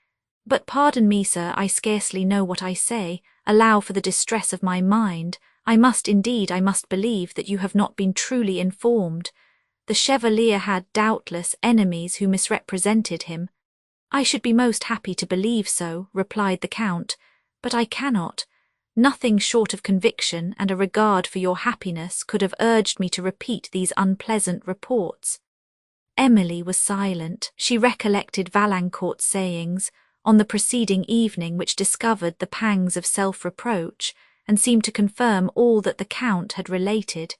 A: But pardon me, sir, I scarcely know what I say. Allow for the distress of my mind. I must believe that you have not been truly informed. The Chevalier had doubtless enemies who misrepresented him. I should be most happy to believe so, replied the Count, but I cannot. Nothing short of conviction and a regard for your happiness could have urged me to repeat these unpleasant reports. Emily was silent. She recollected Valancourt's sayings on the preceding evening, which discovered the pangs of self-reproach, and seemed to confirm all that the Count had related.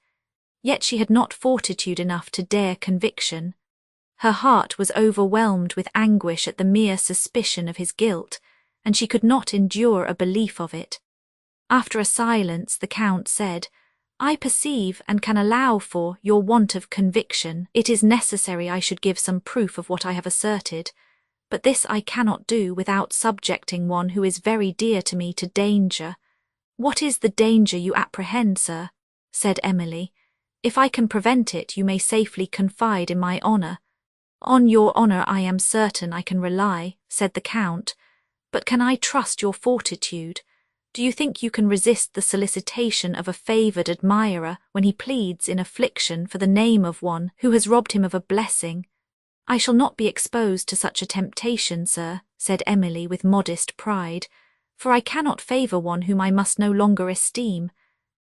A: Yet she had not fortitude enough to dare conviction. Her heart was overwhelmed with anguish at the mere suspicion of his guilt, and she could not endure a belief of it. After a silence, the Count said, I perceive and can allow for your want of conviction. It is necessary I should give some proof of what I have asserted, but this I cannot do without subjecting one who is very dear to me to danger. What is the danger you apprehend, sir? Said Emily. If I can prevent it, you may safely confide in my honour. On your honour I am certain I can rely, said the Count, but can I trust your fortitude? Do you think you can resist the solicitation of a favoured admirer when he pleads in affliction for the name of one who has robbed him of a blessing? I shall not be exposed to such a temptation, sir, said Emily with modest pride, for I cannot favour one whom I must no longer esteem.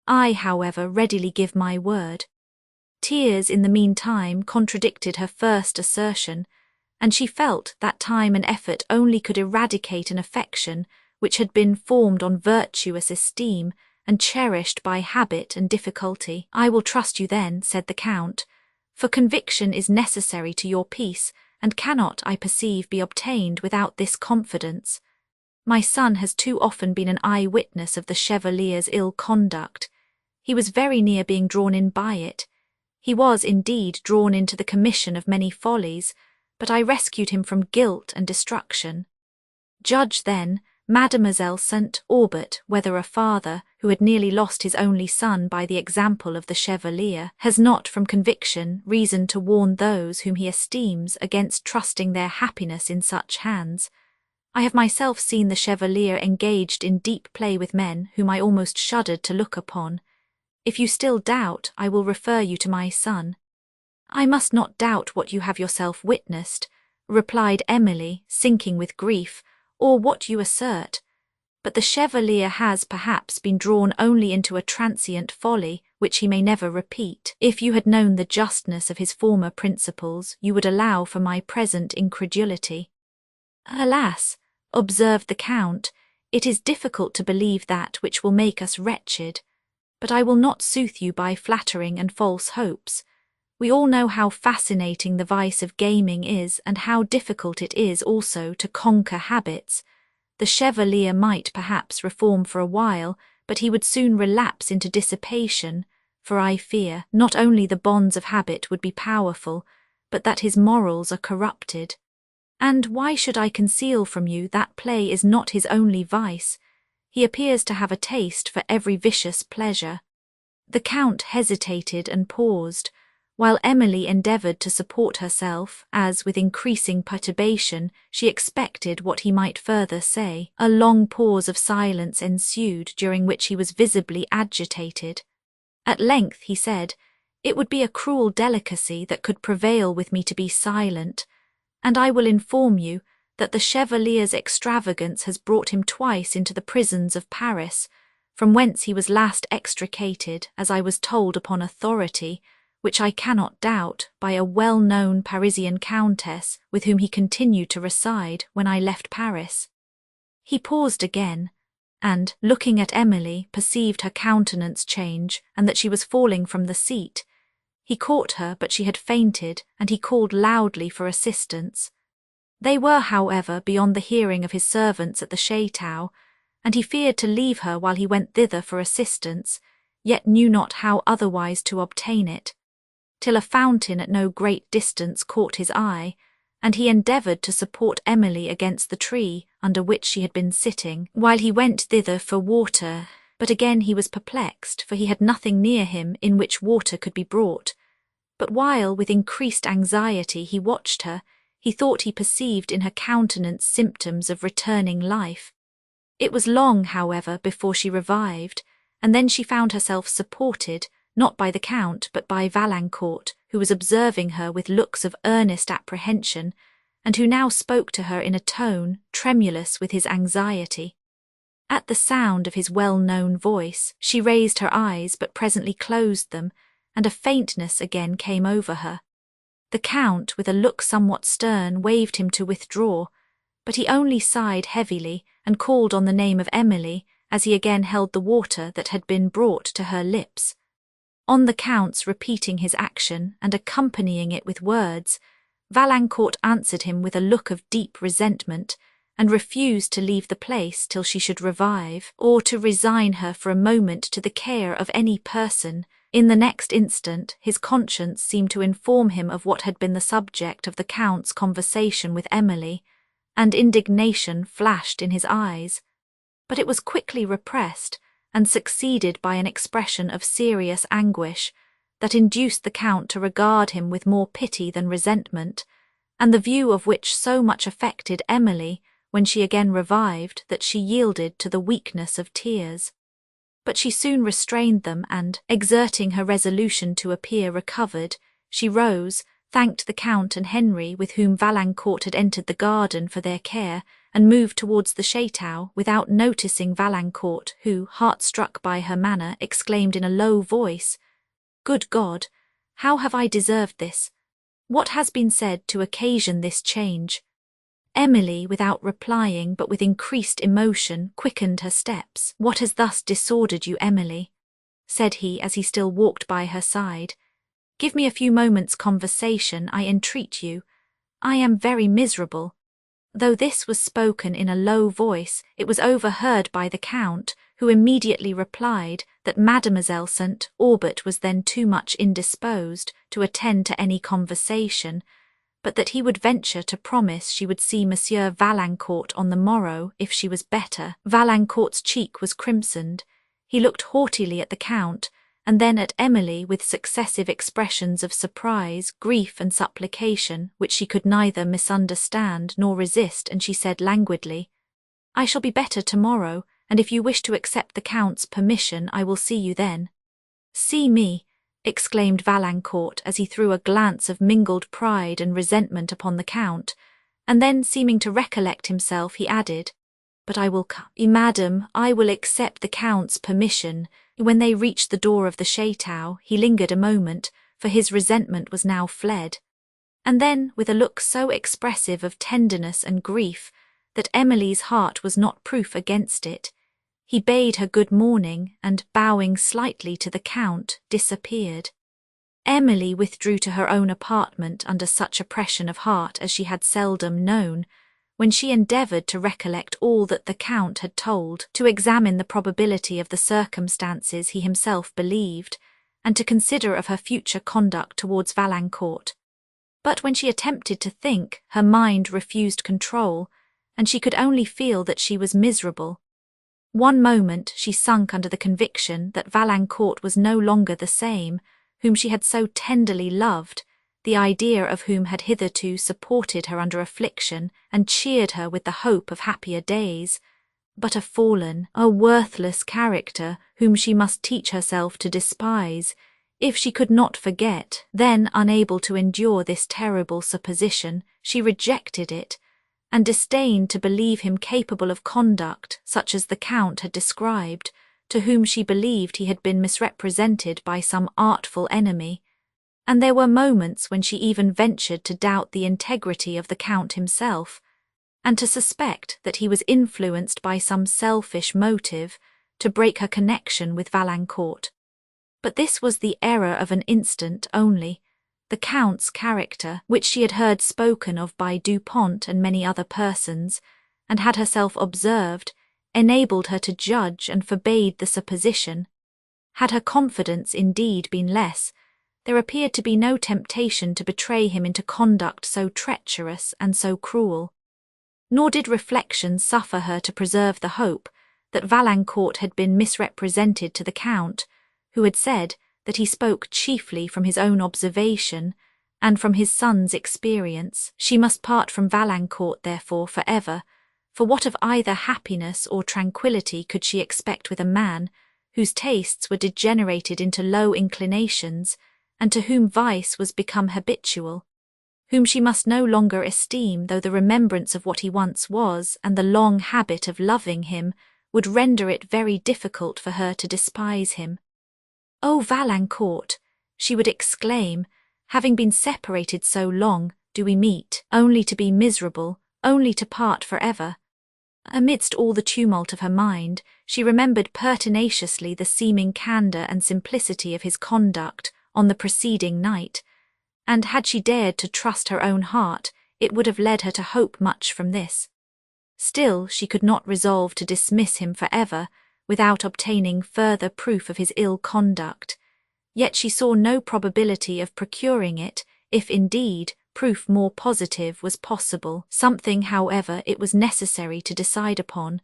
A: I, however, readily give my word. Tears in the meantime contradicted her first assertion, and she felt that time and effort only could eradicate an affection which had been formed on virtuous esteem and cherished by habit and difficulty. "I will trust you then," said the Count, "for conviction is necessary to your peace, and cannot, I perceive, be obtained without this confidence. My son has too often been an eye-witness of the Chevalier's ill conduct. He was very near being drawn in by it. He was, indeed, drawn into the commission of many follies, but I rescued him from guilt and destruction. Judge, then, Mademoiselle St. Aubert, whether a father, who had nearly lost his only son by the example of the Chevalier, has not, from conviction, reason to warn those whom he esteems against trusting their happiness in such hands. I have myself seen the Chevalier engaged in deep play with men whom I almost shuddered to look upon. If you still doubt, I will refer you to my son." "I must not doubt what you have yourself witnessed," replied Emily, sinking with grief, "or what you assert. But the Chevalier has, perhaps, been drawn only into a transient folly, which he may never repeat. If you had known the justness of his former principles, you would allow for my present incredulity." "Alas," observed the Count, "it is difficult to believe that which will make us wretched. But I will not soothe you by flattering and false hopes. We all know how fascinating the vice of gaming is, and how difficult it is also to conquer habits. The Chevalier might perhaps reform for a while, but he would soon relapse into dissipation, for I fear not only the bonds of habit would be powerful, but that his morals are corrupted. And why should I conceal from you that play is not his only vice? He appears to have a taste for every vicious pleasure." The Count hesitated and paused, while Emily endeavoured to support herself, as, with increasing perturbation, she expected what he might further say. A long pause of silence ensued, during which he was visibly agitated. At length he said, "It would be a cruel delicacy that could prevail with me to be silent, and I will inform you that the Chevalier's extravagance has brought him twice into the prisons of Paris, from whence he was last extricated, as I was told upon authority, which I cannot doubt, by a well-known Parisian countess with whom he continued to reside when I left Paris." He paused again, and, looking at Emily, perceived her countenance change, and that she was falling from the seat. He caught her, but she had fainted, and he called loudly for assistance. They were, however, beyond the hearing of his servants at the chateau, and he feared to leave her while he went thither for assistance, yet knew not how otherwise to obtain it, till a fountain at no great distance caught his eye, and he endeavoured to support Emily against the tree under which she had been sitting, while he went thither for water, but again he was perplexed, for he had nothing near him in which water could be brought. But while, with increased anxiety, he watched her, he thought he perceived in her countenance symptoms of returning life. It was long, however, before she revived, and then she found herself supported, not by the Count, but by Valancourt, who was observing her with looks of earnest apprehension, and who now spoke to her in a tone tremulous with his anxiety. At the sound of his well-known voice, she raised her eyes, but presently closed them, and a faintness again came over her. The Count, with a look somewhat stern, waved him to withdraw, but he only sighed heavily, and called on the name of Emily, as he again held the water that had been brought to her lips. On the Count's repeating his action, and accompanying it with words, Valancourt answered him with a look of deep resentment, and refused to leave the place till she should revive, or to resign her for a moment to the care of any person. In the next instant, his conscience seemed to inform him of what had been the subject of the Count's conversation with Emily, and indignation flashed in his eyes, but it was quickly repressed, and succeeded by an expression of serious anguish that induced the Count to regard him with more pity than resentment, and the view of which so much affected Emily when she again revived that she yielded to the weakness of tears. But she soon restrained them, and, exerting her resolution to appear recovered, she rose, thanked the Count and Henry with whom Valancourt had entered the garden for their care, and moved towards the chateau, without noticing Valancourt, who, heart-struck by her manner, exclaimed in a low voice, "Good God, how have I deserved this? What has been said to occasion this change? Emily, without replying but with increased emotion, quickened her steps. What has thus disordered you, Emily? Said he as he still walked by her side. Give me a few moments' conversation, I entreat you. I am very miserable. Though this was spoken in a low voice, it was overheard by the Count, who immediately replied that Mademoiselle St. Aubert was then too much indisposed to attend to any conversation, but that he would venture to promise she would see Monsieur Valancourt on the morrow if she was better. Valancourt's cheek was crimsoned. He looked haughtily at the Count, and then at Emily with successive expressions of surprise, grief, and supplication, which she could neither misunderstand nor resist, and she said languidly, "I shall be better tomorrow, and if you wish to accept the Count's permission, I will see you then." "See me!" exclaimed Valancourt as he threw a glance of mingled pride and resentment upon the Count, and then, seeming to recollect himself, he added, "But I will come. Madam, I will accept the Count's permission." When they reached the door of the chateau, he lingered a moment, for his resentment was now fled, and then, with a look so expressive of tenderness and grief that Emily's heart was not proof against it, he bade her good morning, and, bowing slightly to the Count, disappeared. Emily withdrew to her own apartment under such oppression of heart as she had seldom known, when she endeavoured to recollect all that the Count had told, to examine the probability of the circumstances he himself believed, and to consider of her future conduct towards Valancourt. But when she attempted to think, her mind refused control, and she could only feel that she was miserable. One moment she sunk under the conviction that Valancourt was no longer the same, whom she had so tenderly loved, the idea of whom had hitherto supported her under affliction and cheered her with the hope of happier days, but a fallen, a worthless character whom she must teach herself to despise. If she could not forget, then, unable to endure this terrible supposition, she rejected it, and disdained to believe him capable of conduct such as the Count had described, to whom she believed he had been misrepresented by some artful enemy. And there were moments when she even ventured to doubt the integrity of the Count himself, and to suspect that he was influenced by some selfish motive to break her connection with Valancourt. But this was the error of an instant only. The Count's character, which she had heard spoken of by Dupont and many other persons, and had herself observed, enabled her to judge and forbade the supposition. Had her confidence indeed been less, there appeared to be no temptation to betray him into conduct so treacherous and so cruel. Nor did reflection suffer her to preserve the hope that Valancourt had been misrepresented to the Count, who had said that he spoke chiefly from his own observation and from his son's experience. She must part from Valancourt, therefore, for ever, for what of either happiness or tranquillity could she expect with a man whose tastes were degenerated into low inclinations, and to whom vice was become habitual, whom she must no longer esteem, though the remembrance of what he once was, and the long habit of loving him, would render it very difficult for her to despise him. "Oh, Valancourt," she would exclaim, "having been separated so long, do we meet, only to be miserable, only to part for ever?" Amidst all the tumult of her mind, she remembered pertinaciously the seeming candour and simplicity of his conduct on the preceding night, and had she dared to trust her own heart, it would have led her to hope much from this. Still, she could not resolve to dismiss him for ever, without obtaining further proof of his ill conduct, yet she saw no probability of procuring it, if indeed proof more positive was possible. Something, however, it was necessary to decide upon,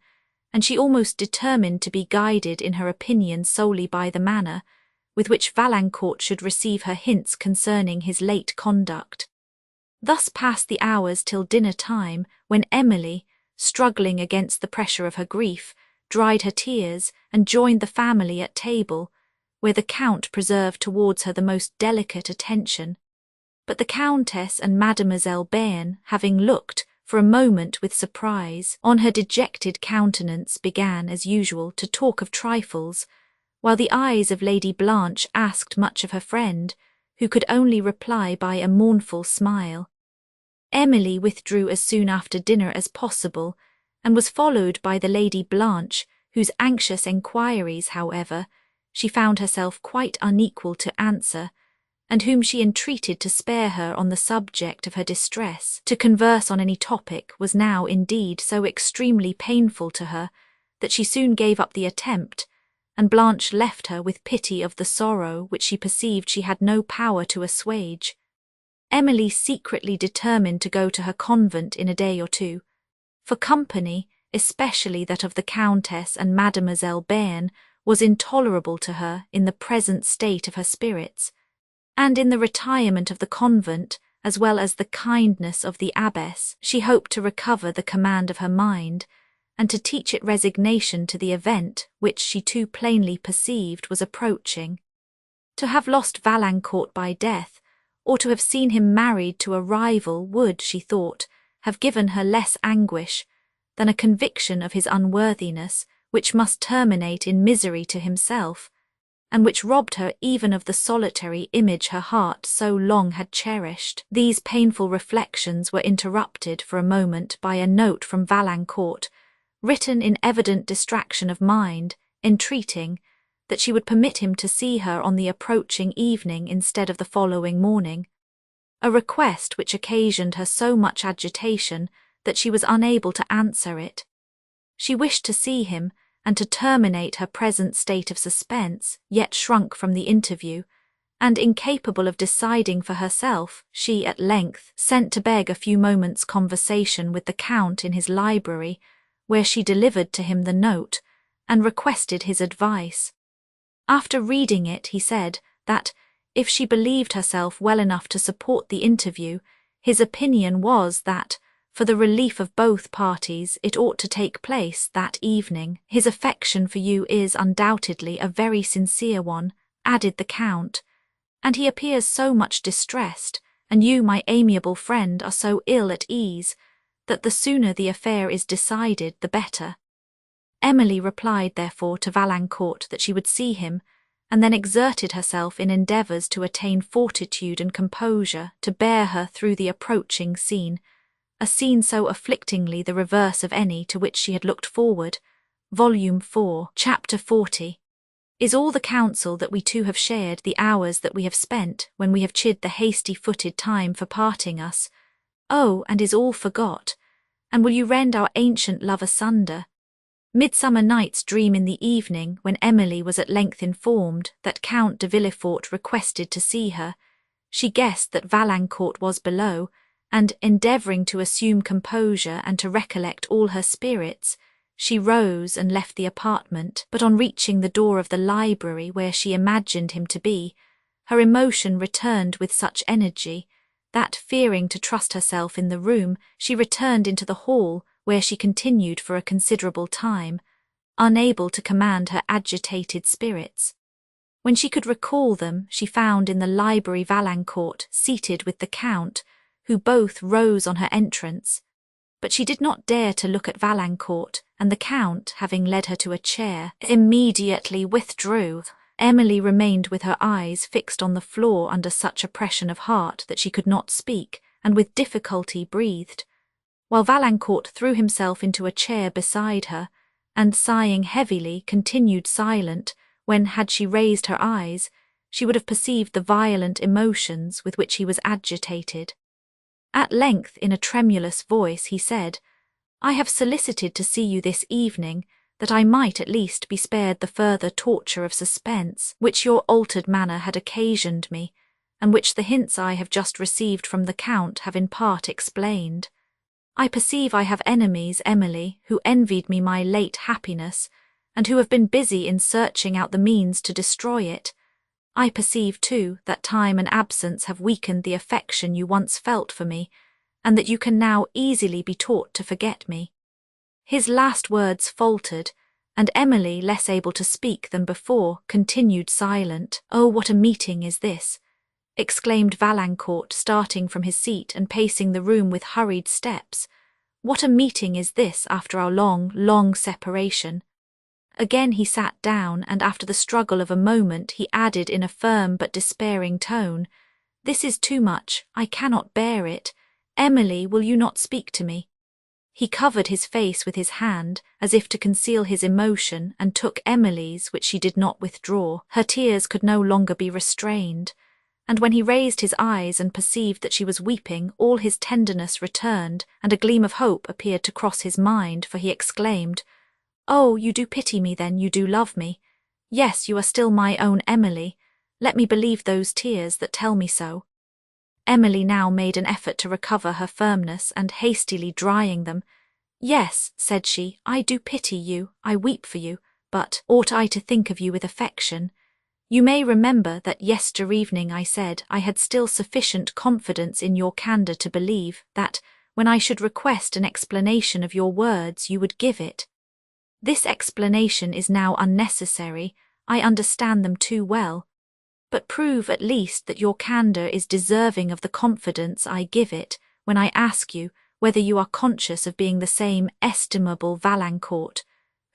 A: and she almost determined to be guided in her opinion solely by the manner with which Valancourt should receive her hints concerning his late conduct. Thus passed the hours till dinner-time, when Emily, struggling against the pressure of her grief, dried her tears and joined the family at table, where the Count preserved towards her the most delicate attention. But the Countess and Mademoiselle Bearn, having looked, for a moment with surprise, on her dejected countenance, began, as usual, to talk of trifles, while the eyes of Lady Blanche asked much of her friend, who could only reply by a mournful smile. Emily withdrew as soon after dinner as possible, and was followed by the Lady Blanche, whose anxious enquiries, however, she found herself quite unequal to answer, and whom she entreated to spare her on the subject of her distress. To converse on any topic was now indeed so extremely painful to her that she soon gave up the attempt, and Blanche left her with pity of the sorrow which she perceived she had no power to assuage. Emily secretly determined to go to her convent in a day or two, for company, especially that of the Countess and Mademoiselle Bearn, was intolerable to her in the present state of her spirits, and in the retirement of the convent, as well as the kindness of the abbess, she hoped to recover the command of her mind, and to teach it resignation to the event which she too plainly perceived was approaching. To have lost Valancourt by death, or to have seen him married to a rival would, she thought, have given her less anguish than a conviction of his unworthiness, which must terminate in misery to himself, and which robbed her even of the solitary image her heart so long had cherished. These painful reflections were interrupted for a moment by a note from Valancourt, written in evident distraction of mind, entreating that she would permit him to see her on the approaching evening instead of the following morning, a request which occasioned her so much agitation that she was unable to answer it. She wished to see him, and to terminate her present state of suspense, yet shrunk from the interview, and incapable of deciding for herself, she at length sent to beg a few moments' conversation with the Count in his library, where she delivered to him the note, and requested his advice. After reading it, he said that, if she believed herself well enough to support the interview, his opinion was that, for the relief of both parties, it ought to take place that evening. His affection for you is undoubtedly a very sincere one, added the Count, and he appears so much distressed, and you, my amiable friend, are so ill at ease, that the sooner the affair is decided, the better. Emily replied, therefore, to Valancourt that she would see him, and then exerted herself in endeavours to attain fortitude and composure to bear her through the approaching scene, a scene so afflictingly the reverse of any to which she had looked forward. Volume 4, Chapter 40. Is all the counsel that we two have shared, the hours that we have spent, when we have chid the hasty-footed time for parting us? Oh, and is all forgot? And will you rend our ancient love asunder? Midsummer Night's Dream in the evening, when Emily was at length informed that Count de Villefort requested to see her, she guessed that Valancourt was below, and, endeavouring to assume composure and to recollect all her spirits, she rose and left the apartment, but on reaching the door of the library where she imagined him to be, her emotion returned with such energy that, fearing to trust herself in the room, she returned into the hall, where she continued for a considerable time, unable to command her agitated spirits. When she could recall them, she found in the library Valancourt seated with the Count, who both rose on her entrance, but she did not dare to look at Valancourt, and the Count, having led her to a chair, immediately withdrew. Emily remained with her eyes fixed on the floor under such oppression of heart that she could not speak, and with difficulty breathed, while Valancourt threw himself into a chair beside her, and, sighing heavily, continued silent, when, had she raised her eyes, she would have perceived the violent emotions with which he was agitated. At length, in a tremulous voice, he said, "I have solicited to see you this evening, that I might at least be spared the further torture of suspense which your altered manner had occasioned me, and which the hints I have just received from the Count have in part explained. I perceive I have enemies, Emily, who envied me my late happiness, and who have been busy in searching out the means to destroy it. I perceive, too, that time and absence have weakened the affection you once felt for me, and that you can now easily be taught to forget me." His last words faltered, and Emily, less able to speak than before, continued silent. "Oh, what a meeting is this!" exclaimed Valancourt, starting from his seat and pacing the room with hurried steps. "What a meeting is this after our long, long separation!" Again he sat down, and after the struggle of a moment he added in a firm but despairing tone, This is too much, I cannot bear it. Emily, will you not speak to me? He covered his face with his hand, as if to conceal his emotion, and took Emily's, which she did not withdraw. Her tears could no longer be restrained, and when he raised his eyes and perceived that she was weeping, all his tenderness returned, and a gleam of hope appeared to cross his mind, for he exclaimed, "Oh, you do pity me then, you do love me. Yes, you are still my own Emily. Let me believe those tears that tell me so." Emily now made an effort to recover her firmness, and hastily drying them, "Yes," said she, "I do pity you, I weep for you, but ought I to think of you with affection? You may remember that yester-evening I said I had still sufficient confidence in your candour to believe that, when I should request an explanation of your words, you would give it. This explanation is now unnecessary, I understand them too well, but prove at least that your candour is deserving of the confidence I give it when I ask you whether you are conscious of being the same estimable Valancourt,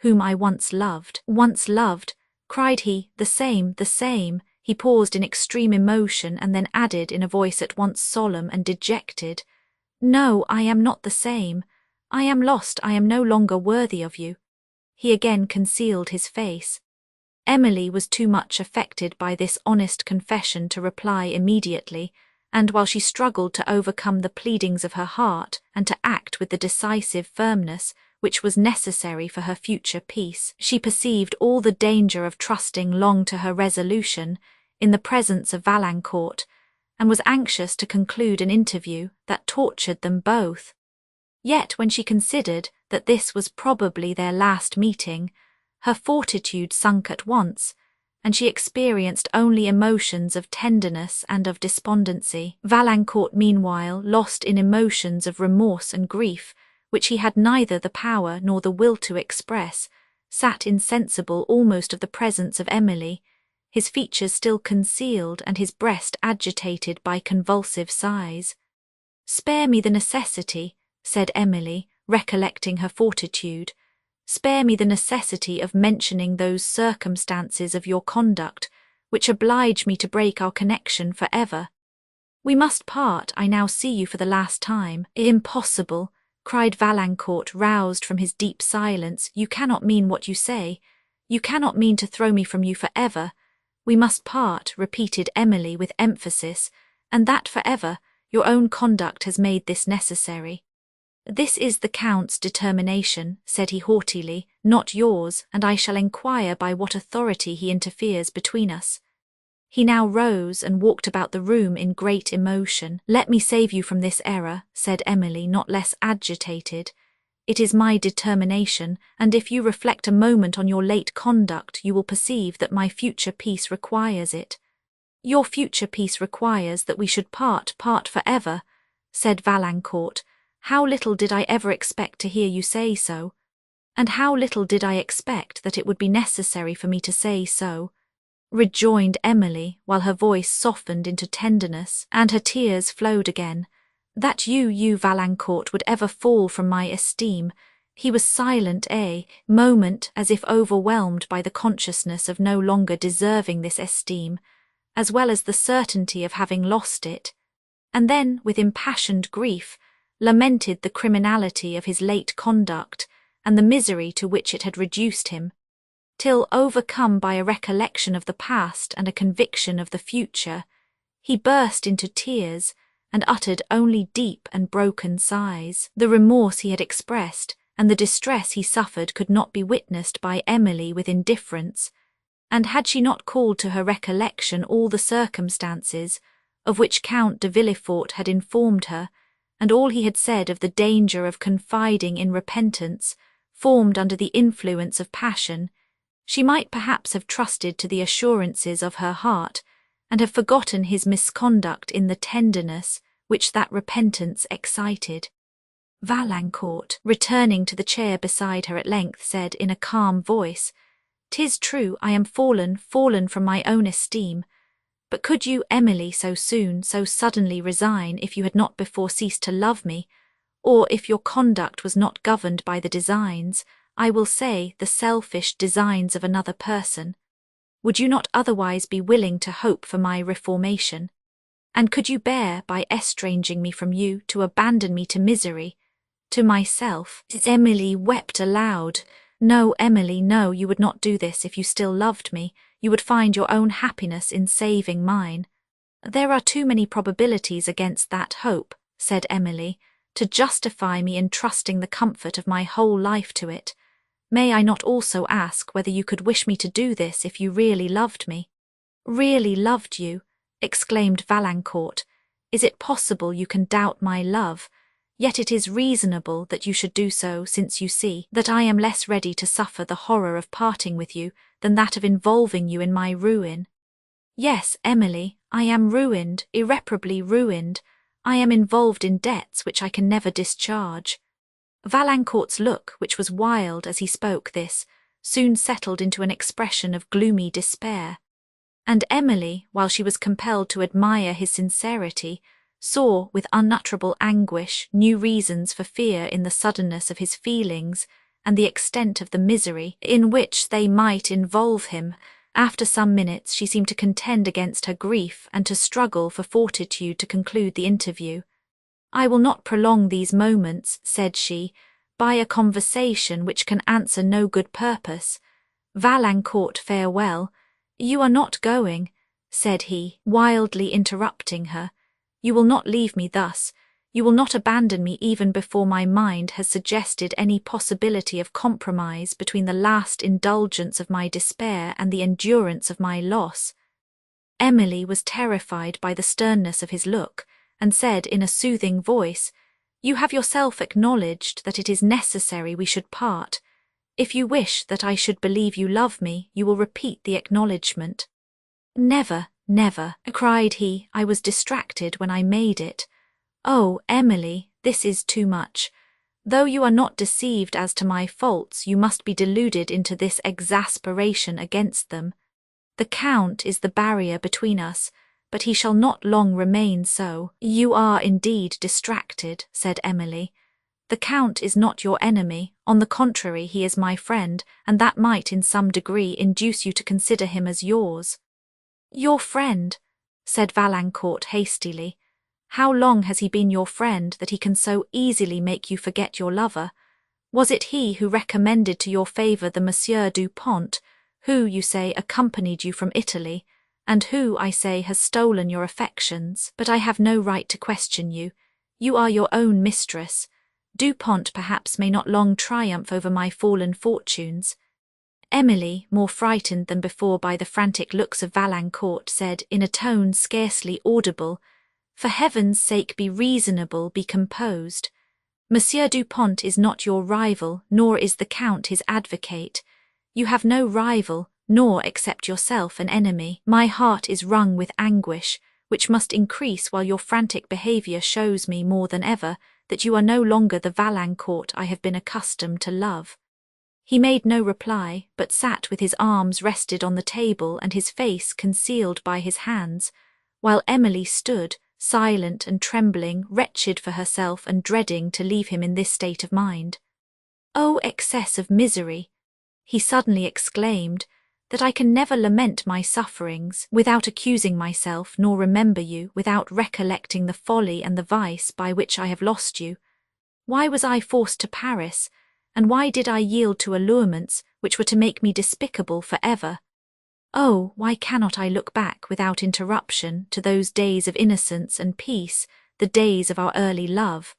A: whom I once loved." "Once loved," cried he, the same. He paused in extreme emotion, and then added in a voice at once solemn and dejected, "No, I am not the same. I am lost, I am no longer worthy of you." He again concealed his face. Emily was too much affected by this honest confession to reply immediately, and while she struggled to overcome the pleadings of her heart and to act with the decisive firmness which was necessary for her future peace, she perceived all the danger of trusting long to her resolution in the presence of Valancourt, and was anxious to conclude an interview that tortured them both. Yet when she considered that this was probably their last meeting, her fortitude sunk at once, and she experienced only emotions of tenderness and of despondency. Valancourt meanwhile, lost in emotions of remorse and grief, which he had neither the power nor the will to express, sat insensible almost of the presence of Emily, his features still concealed and his breast agitated by convulsive sighs. "Spare me the necessity," said Emily, recollecting her fortitude, "spare me the necessity of mentioning those circumstances of your conduct which oblige me to break our connection for ever. We must part, I now see you for the last time." "Impossible," cried Valancourt, roused from his deep silence. "You cannot mean what you say. You cannot mean to throw me from you for ever." "We must part," repeated Emily with emphasis, "and that for ever. Your own conduct has made this necessary." "This is the Count's determination," said he haughtily, "not yours, and I shall enquire by what authority he interferes between us." He now rose and walked about the room in great emotion. "Let me save you from this error," said Emily, not less agitated. "It is my determination, and if you reflect a moment on your late conduct, you will perceive that my future peace requires it." "Your future peace requires that we should part for ever," said Valancourt. "How little did I ever expect to hear you say so, and how little did I expect that it would be necessary for me to say so," rejoined Emily, while her voice softened into tenderness, and her tears flowed again, "that you, Valancourt, would ever fall from my esteem." He was silent a moment, as if overwhelmed by the consciousness of no longer deserving this esteem, as well as the certainty of having lost it, and then, with impassioned grief, lamented the criminality of his late conduct and the misery to which it had reduced him, till, overcome by a recollection of the past and a conviction of the future, he burst into tears and uttered only deep and broken sighs. The remorse he had expressed and the distress he suffered could not be witnessed by Emily with indifference, and had she not called to her recollection all the circumstances of which Count de Villefort had informed her, and all he had said of the danger of confiding in repentance, formed under the influence of passion, she might perhaps have trusted to the assurances of her heart, and have forgotten his misconduct in the tenderness which that repentance excited. Valancourt, returning to the chair beside her at length, said in a calm voice, "'Tis true, I am fallen from my own esteem, but could you, Emily, so soon, so suddenly resign if you had not before ceased to love me, or if your conduct was not governed by the designs, I will say, the selfish designs of another person? Would you not otherwise be willing to hope for my reformation? And could you bear, by estranging me from you, to abandon me to misery, to myself? Emily wept aloud. No, Emily, no, you would not do this if you still loved me. You would find your own happiness in saving mine. There are too many probabilities against that hope, said Emily, to justify me in trusting the comfort of my whole life to it. May I not also ask whether you could wish me to do this if you really loved me? Really loved you? Exclaimed Valancourt. Is it possible you can doubt my love? Yet it is reasonable that you should do so, since you see that I am less ready to suffer the horror of parting with you than that of involving you in my ruin. Yes, Emily, I am ruined, irreparably ruined. I am involved in debts which I can never discharge. Valancourt's look, which was wild as he spoke this, soon settled into an expression of gloomy despair. And Emily, while she was compelled to admire his sincerity, saw with unutterable anguish new reasons for fear in the suddenness of his feelings and the extent of the misery in which they might involve him. After some minutes she seemed to contend against her grief and to struggle for fortitude to conclude the interview. I will not prolong these moments, said she, by a conversation which can answer no good purpose. Valancourt, farewell. You are not going, said he, wildly interrupting her. You will not leave me thus. You will not abandon me even before my mind has suggested any possibility of compromise between the last indulgence of my despair and the endurance of my loss. Emily was terrified by the sternness of his look, and said in a soothing voice, You have yourself acknowledged that it is necessary we should part. If you wish that I should believe you love me, you will repeat the acknowledgment. Never, never, cried he, I was distracted when I made it. Oh, Emily, this is too much. Though you are not deceived as to my faults, you must be deluded into this exasperation against them. The Count is the barrier between us, but he shall not long remain so. You are indeed distracted, said Emily. The Count is not your enemy, on the contrary he is my friend, and that might in some degree induce you to consider him as yours. Your friend, said Valancourt hastily. How long has he been your friend that he can so easily make you forget your lover? Was it he who recommended to your favour the Monsieur du Pont, who, you say, accompanied you from Italy, and who, I say, has stolen your affections? But I have no right to question you. You are your own mistress. Du Pont perhaps may not long triumph over my fallen fortunes. Emily, more frightened than before by the frantic looks of Valancourt, said, in a tone scarcely audible, For heaven's sake be reasonable, be composed. Monsieur du Pont is not your rival, nor is the Count his advocate. You have no rival, nor, except yourself, an enemy. My heart is wrung with anguish, which must increase while your frantic behaviour shows me more than ever that you are no longer the Valancourt I have been accustomed to love. He made no reply, but sat with his arms rested on the table and his face concealed by his hands, while Emily stood, silent and trembling, wretched for herself and dreading to leave him in this state of mind. Oh, excess of misery! He suddenly exclaimed, that I can never lament my sufferings without accusing myself, nor remember you without recollecting the folly and the vice by which I have lost you. Why was I forced to Paris, and why did I yield to allurements which were to make me despicable for ever? Oh, why cannot I look back without interruption to those days of innocence and peace, the days of our early love?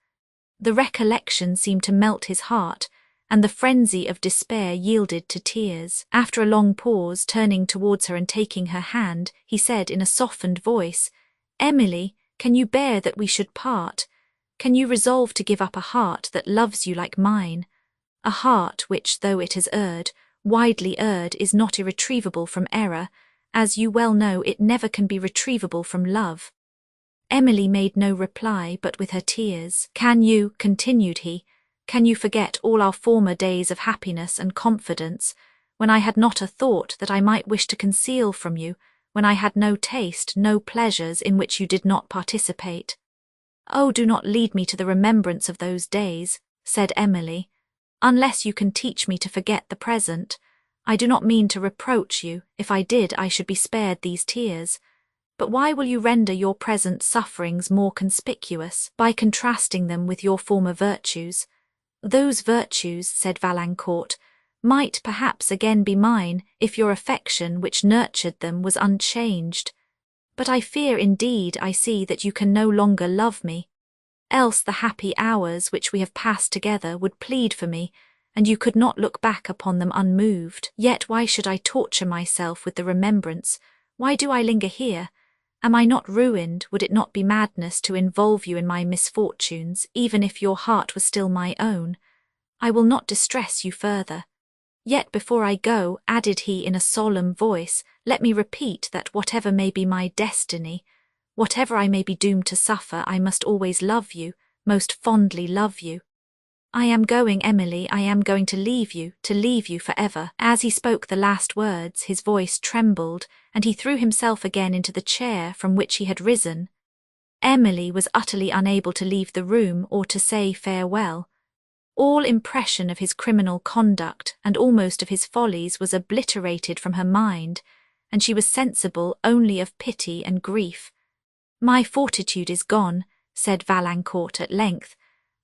A: The recollection seemed to melt his heart, and the frenzy of despair yielded to tears. After a long pause, turning towards her and taking her hand, he said in a softened voice, Emily, can you bear that we should part? Can you resolve to give up a heart that loves you like mine? A heart which, though it has erred, widely erred, is not irretrievable from error, as you well know it never can be retrievable from love. Emily made no reply but with her tears. Can you, continued he, can you forget all our former days of happiness and confidence, when I had not a thought that I might wish to conceal from you, when I had no taste, no pleasures in which you did not participate? Oh, do not lead me to the remembrance of those days, said Emily, unless you can teach me to forget the present. I do not mean to reproach you. If I did, I should be spared these tears. But why will you render your present sufferings more conspicuous by contrasting them with your former virtues? Those virtues, said Valancourt, might perhaps again be mine if your affection which nurtured them was unchanged. But I fear indeed I see that you can no longer love me. Else the happy hours which we have passed together would plead for me, and you could not look back upon them unmoved. Yet why should I torture myself with the remembrance? Why do I linger here? Am I not ruined? Would it not be madness to involve you in my misfortunes, even if your heart was still my own? I will not distress you further. Yet before I go, added he in a solemn voice, let me repeat that whatever may be my destiny, whatever I may be doomed to suffer, I must always love you, most fondly love you. I am going, Emily, I am going to leave you forever. As he spoke the last words, his voice trembled, and he threw himself again into the chair from which he had risen. Emily was utterly unable to leave the room or to say farewell. All impression of his criminal conduct and almost of his follies was obliterated from her mind, and she was sensible only of pity and grief. My fortitude is gone, said Valancourt at length.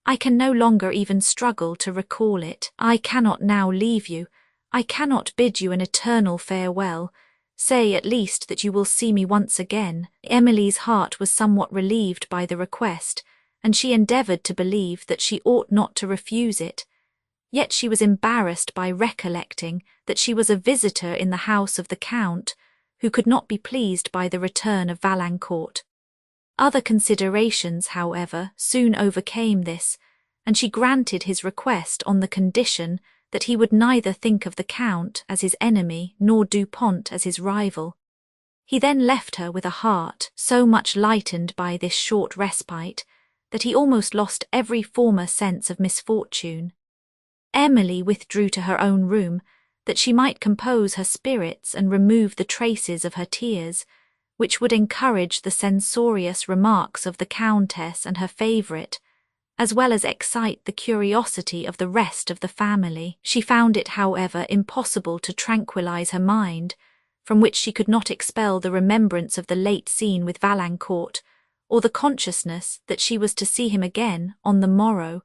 A: I can no longer even struggle to recall it. I cannot now leave you. I cannot bid you an eternal farewell. Say at least that you will see me once again. Emily's heart was somewhat relieved by the request, and she endeavoured to believe that she ought not to refuse it. Yet she was embarrassed by recollecting that she was a visitor in the house of the Count, who could not be pleased by the return of Valancourt. Other considerations, however, soon overcame this, and she granted his request on the condition that he would neither think of the Count as his enemy nor Dupont as his rival. He then left her with a heart so much lightened by this short respite that he almost lost every former sense of misfortune. Emily withdrew to her own room, that she might compose her spirits and remove the traces of her tears, which would encourage the censorious remarks of the Countess and her favourite, as well as excite the curiosity of the rest of the family. She found it, however, impossible to tranquillize her mind, from which she could not expel the remembrance of the late scene with Valancourt, or the consciousness that she was to see him again on the morrow.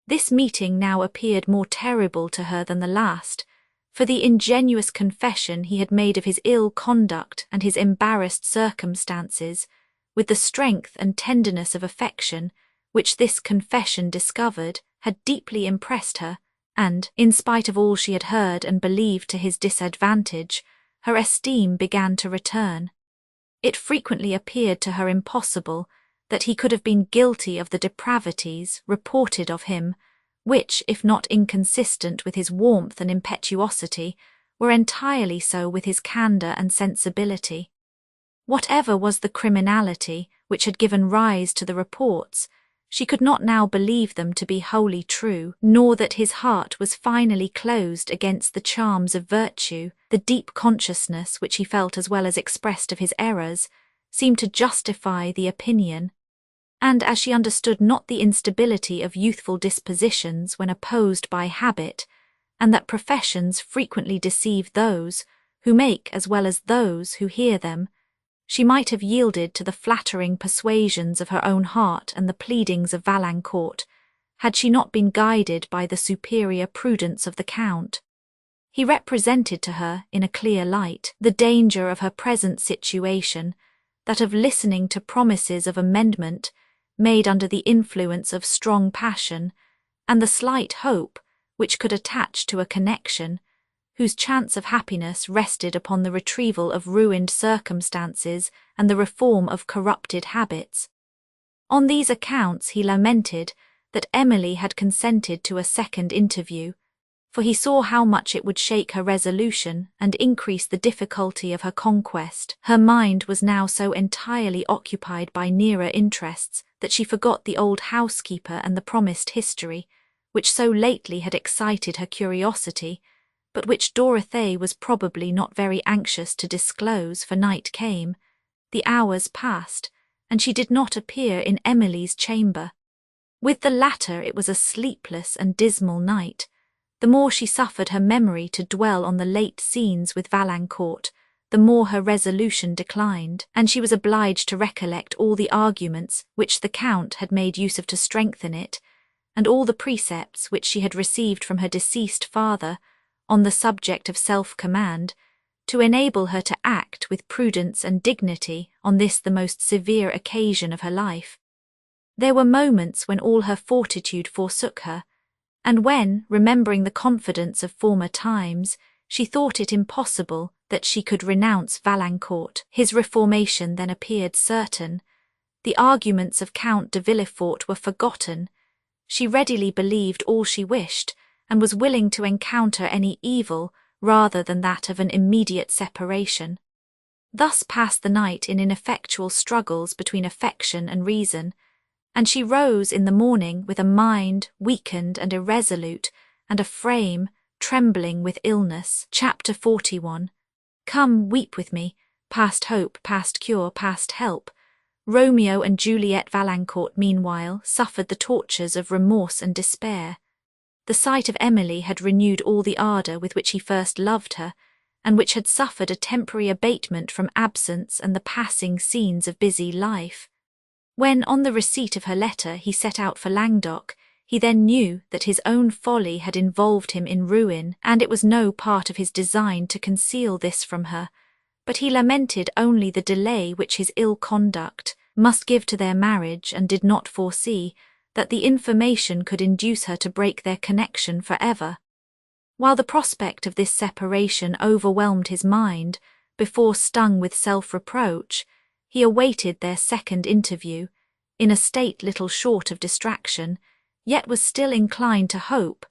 A: This meeting now appeared more terrible to her than the last, for the ingenuous confession he had made of his ill conduct and his embarrassed circumstances, with the strength and tenderness of affection which this confession discovered, had deeply impressed her, and, in spite of all she had heard and believed to his disadvantage, her esteem began to return. It frequently appeared to her impossible that he could have been guilty of the depravities reported of him, which, if not inconsistent with his warmth and impetuosity, were entirely so with his candour and sensibility. Whatever was the criminality which had given rise to the reports, she could not now believe them to be wholly true, nor that his heart was finally closed against the charms of virtue. The deep consciousness which he felt as well as expressed of his errors seemed to justify the opinion, and as she understood not the instability of youthful dispositions when opposed by habit, and that professions frequently deceive those who make as well as those who hear them, she might have yielded to the flattering persuasions of her own heart and the pleadings of Valancourt, had she not been guided by the superior prudence of the Count. He represented to her, in a clear light, the danger of her present situation, that of listening to promises of amendment made under the influence of strong passion, and the slight hope which could attach to a connection whose chance of happiness rested upon the retrieval of ruined circumstances and the reform of corrupted habits. On these accounts he lamented that Emily had consented to a second interview, for he saw how much it would shake her resolution and increase the difficulty of her conquest. Her mind was now so entirely occupied by nearer interests that she forgot the old housekeeper and the promised history, which so lately had excited her curiosity, but which Dorothée was probably not very anxious to disclose, for night came. The hours passed, and she did not appear in Emily's chamber. With the latter it was a sleepless and dismal night. The more she suffered her memory to dwell on the late scenes with Valancourt, the more her resolution declined, and she was obliged to recollect all the arguments which the Count had made use of to strengthen it, and all the precepts which she had received from her deceased father on the subject of self-command, to enable her to act with prudence and dignity on this the most severe occasion of her life. There were moments when all her fortitude forsook her, and when, remembering the confidence of former times, she thought it impossible that she could renounce Valancourt. His reformation then appeared certain. The arguments of Count de Villefort were forgotten. She readily believed all she wished, and was willing to encounter any evil rather than that of an immediate separation. Thus passed the night in ineffectual struggles between affection and reason, and she rose in the morning with a mind weakened and irresolute, and a frame trembling with illness. Chapter 41. Come, weep with me, past hope, past cure, past help. Romeo and Juliet Valancourt meanwhile suffered the tortures of remorse and despair. The sight of Emily had renewed all the ardour with which he first loved her, and which had suffered a temporary abatement from absence and the passing scenes of busy life. When, on the receipt of her letter, he set out for Languedoc, he then knew that his own folly had involved him in ruin, and it was no part of his design to conceal this from her, but he lamented only the delay which his ill conduct must give to their marriage, and did not foresee that the information could induce her to break their connection for ever. While the prospect of this separation overwhelmed his mind, before stung with self-reproach, he awaited their second interview, in a state little short of distraction, yet was still inclined to hope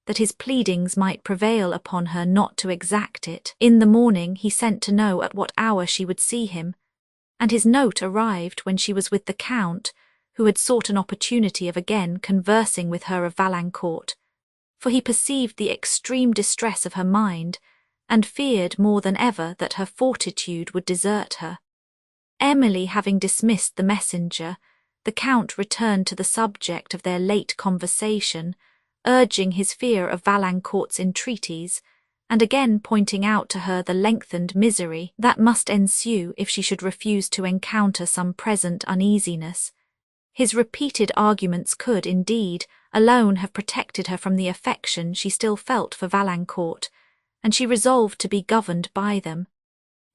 A: that his pleadings might prevail upon her not to exact it. In the morning he sent to know at what hour she would see him, and his note arrived when she was with the Count, who had sought an opportunity of again conversing with her of Valancourt, for he perceived the extreme distress of her mind, and feared more than ever that her fortitude would desert her. Emily having dismissed the messenger, the Count returned to the subject of their late conversation, urging his fear of Valancourt's entreaties, and again pointing out to her the lengthened misery that must ensue if she should refuse to encounter some present uneasiness. His repeated arguments could, indeed, alone have protected her from the affection she still felt for Valancourt, and she resolved to be governed by them.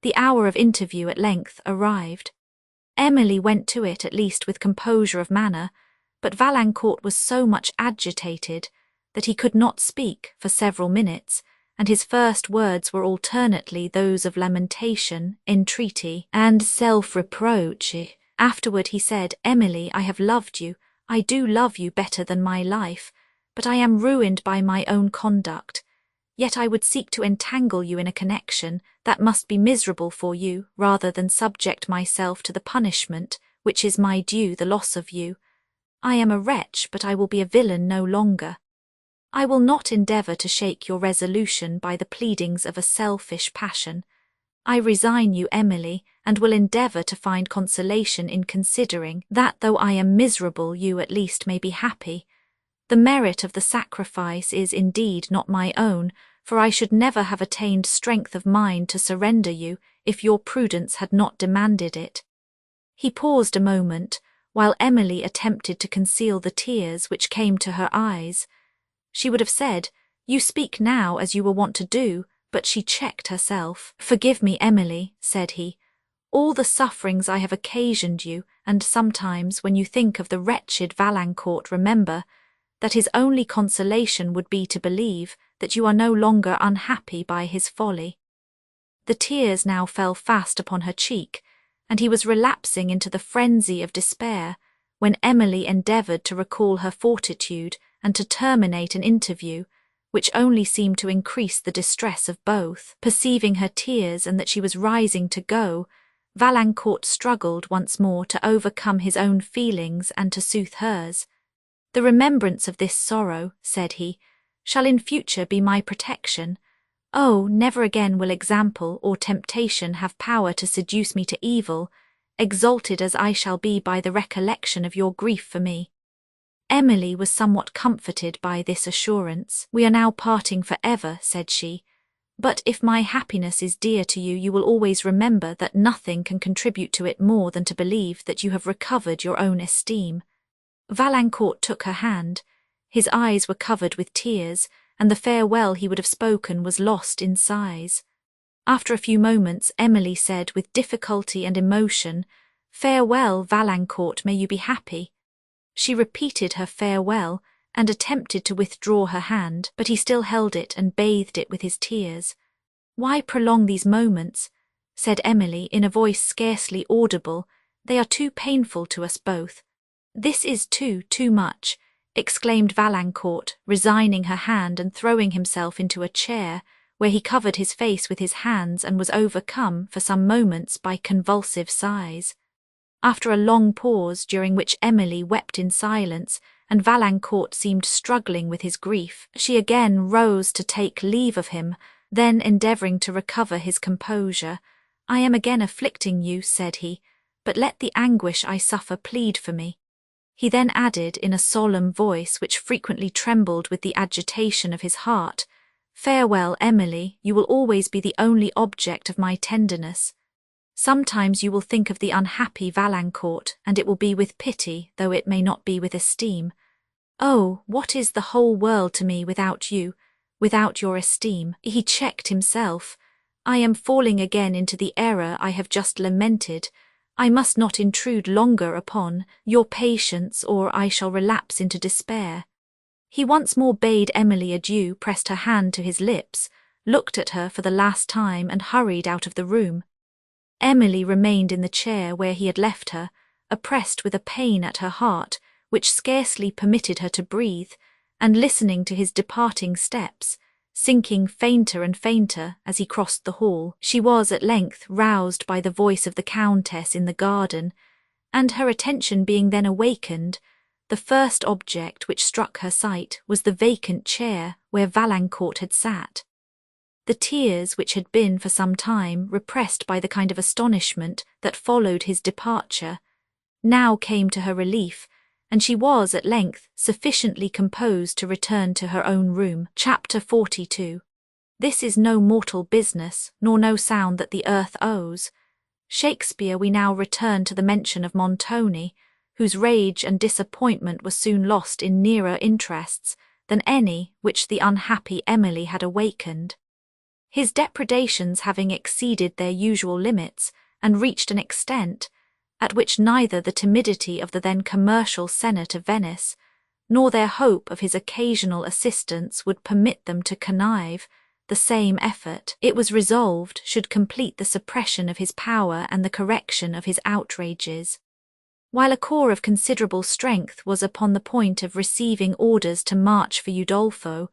A: The hour of interview at length arrived. Emily went to it at least with composure of manner, but Valancourt was so much agitated that he could not speak for several minutes, and his first words were alternately those of lamentation, entreaty, and self-reproach. Afterward he said, "Emily, I have loved you, I do love you better than my life, but I am ruined by my own conduct. Yet I would seek to entangle you in a connection that must be miserable for you, rather than subject myself to the punishment which is my due, the loss of you. I am a wretch, but I will be a villain no longer. I will not endeavour to shake your resolution by the pleadings of a selfish passion. I resign you, Emily, and will endeavour to find consolation in considering that though I am miserable, you at least may be happy. The merit of the sacrifice is indeed not my own, for I should never have attained strength of mind to surrender you if your prudence had not demanded it." He paused a moment, while Emily attempted to conceal the tears which came to her eyes. She would have said, "You speak now as you were wont to do," but she checked herself. "Forgive me, Emily," said he. "All the sufferings I have occasioned you, and sometimes when you think of the wretched Valancourt, remember that his only consolation would be to believe that you are no longer unhappy by his folly." The tears now fell fast upon her cheek, and he was relapsing into the frenzy of despair, when Emily endeavoured to recall her fortitude and to terminate an interview, which only seemed to increase the distress of both. Perceiving her tears and that she was rising to go, Valancourt struggled once more to overcome his own feelings and to soothe hers. "The remembrance of this sorrow," said he, "shall in future be my protection. Oh, never again will example or temptation have power to seduce me to evil, exalted as I shall be by the recollection of your grief for me." Emily was somewhat comforted by this assurance. "We are now parting for ever," said she, But if my happiness is dear to you, you will always remember that nothing can contribute to it more than to believe that you have recovered your own esteem." Valancourt took her hand. His eyes were covered with tears, and the farewell he would have spoken was lost in sighs. After a few moments, Emily said with difficulty and emotion, "Farewell, Valancourt, may you be happy." She repeated her farewell, and attempted to withdraw her hand, but he still held it and bathed it with his tears. "Why prolong these moments?" said Emily in a voice scarcely audible. "They are too painful to us both." "This is too much," exclaimed Valancourt, resigning her hand and throwing himself into a chair, where he covered his face with his hands and was overcome for some moments by convulsive sighs. After a long pause, during which Emily wept in silence, and Valancourt seemed struggling with his grief, she again rose to take leave of him. Then, endeavouring to recover his composure, "I am again afflicting you," said he, "but let the anguish I suffer plead for me." He then added, in a solemn voice which frequently trembled with the agitation of his heart, "Farewell, Emily, you will always be the only object of my tenderness. Sometimes you will think of the unhappy Valancourt, and it will be with pity, though it may not be with esteem. Oh, what is the whole world to me without you, without your esteem?" He checked himself. "I am falling again into the error I have just lamented. I must not intrude longer upon your patience, or I shall relapse into despair." He once more bade Emily adieu, pressed her hand to his lips, looked at her for the last time, and hurried out of the room. Emily remained in the chair where he had left her, oppressed with a pain at her heart which scarcely permitted her to breathe, and listening to his departing steps, sinking fainter and fainter as he crossed the hall. She was at length roused by the voice of the Countess in the garden, and her attention being then awakened, the first object which struck her sight was the vacant chair where Valancourt had sat. The tears, which had been for some time repressed by the kind of astonishment that followed his departure, now came to her relief, and she was at length sufficiently composed to return to her own room. Chapter 42. "This is no mortal business, nor no sound that the earth owes." Shakespeare. We now return to the mention of Montoni, whose rage and disappointment were soon lost in nearer interests than any which the unhappy Emily had awakened. His depredations having exceeded their usual limits, and reached an extent at which neither the timidity of the then commercial Senate of Venice, nor their hope of his occasional assistance would permit them to connive, the same effort, it was resolved, should complete the suppression of his power and the correction of his outrages. While a corps of considerable strength was upon the point of receiving orders to march for Udolpho,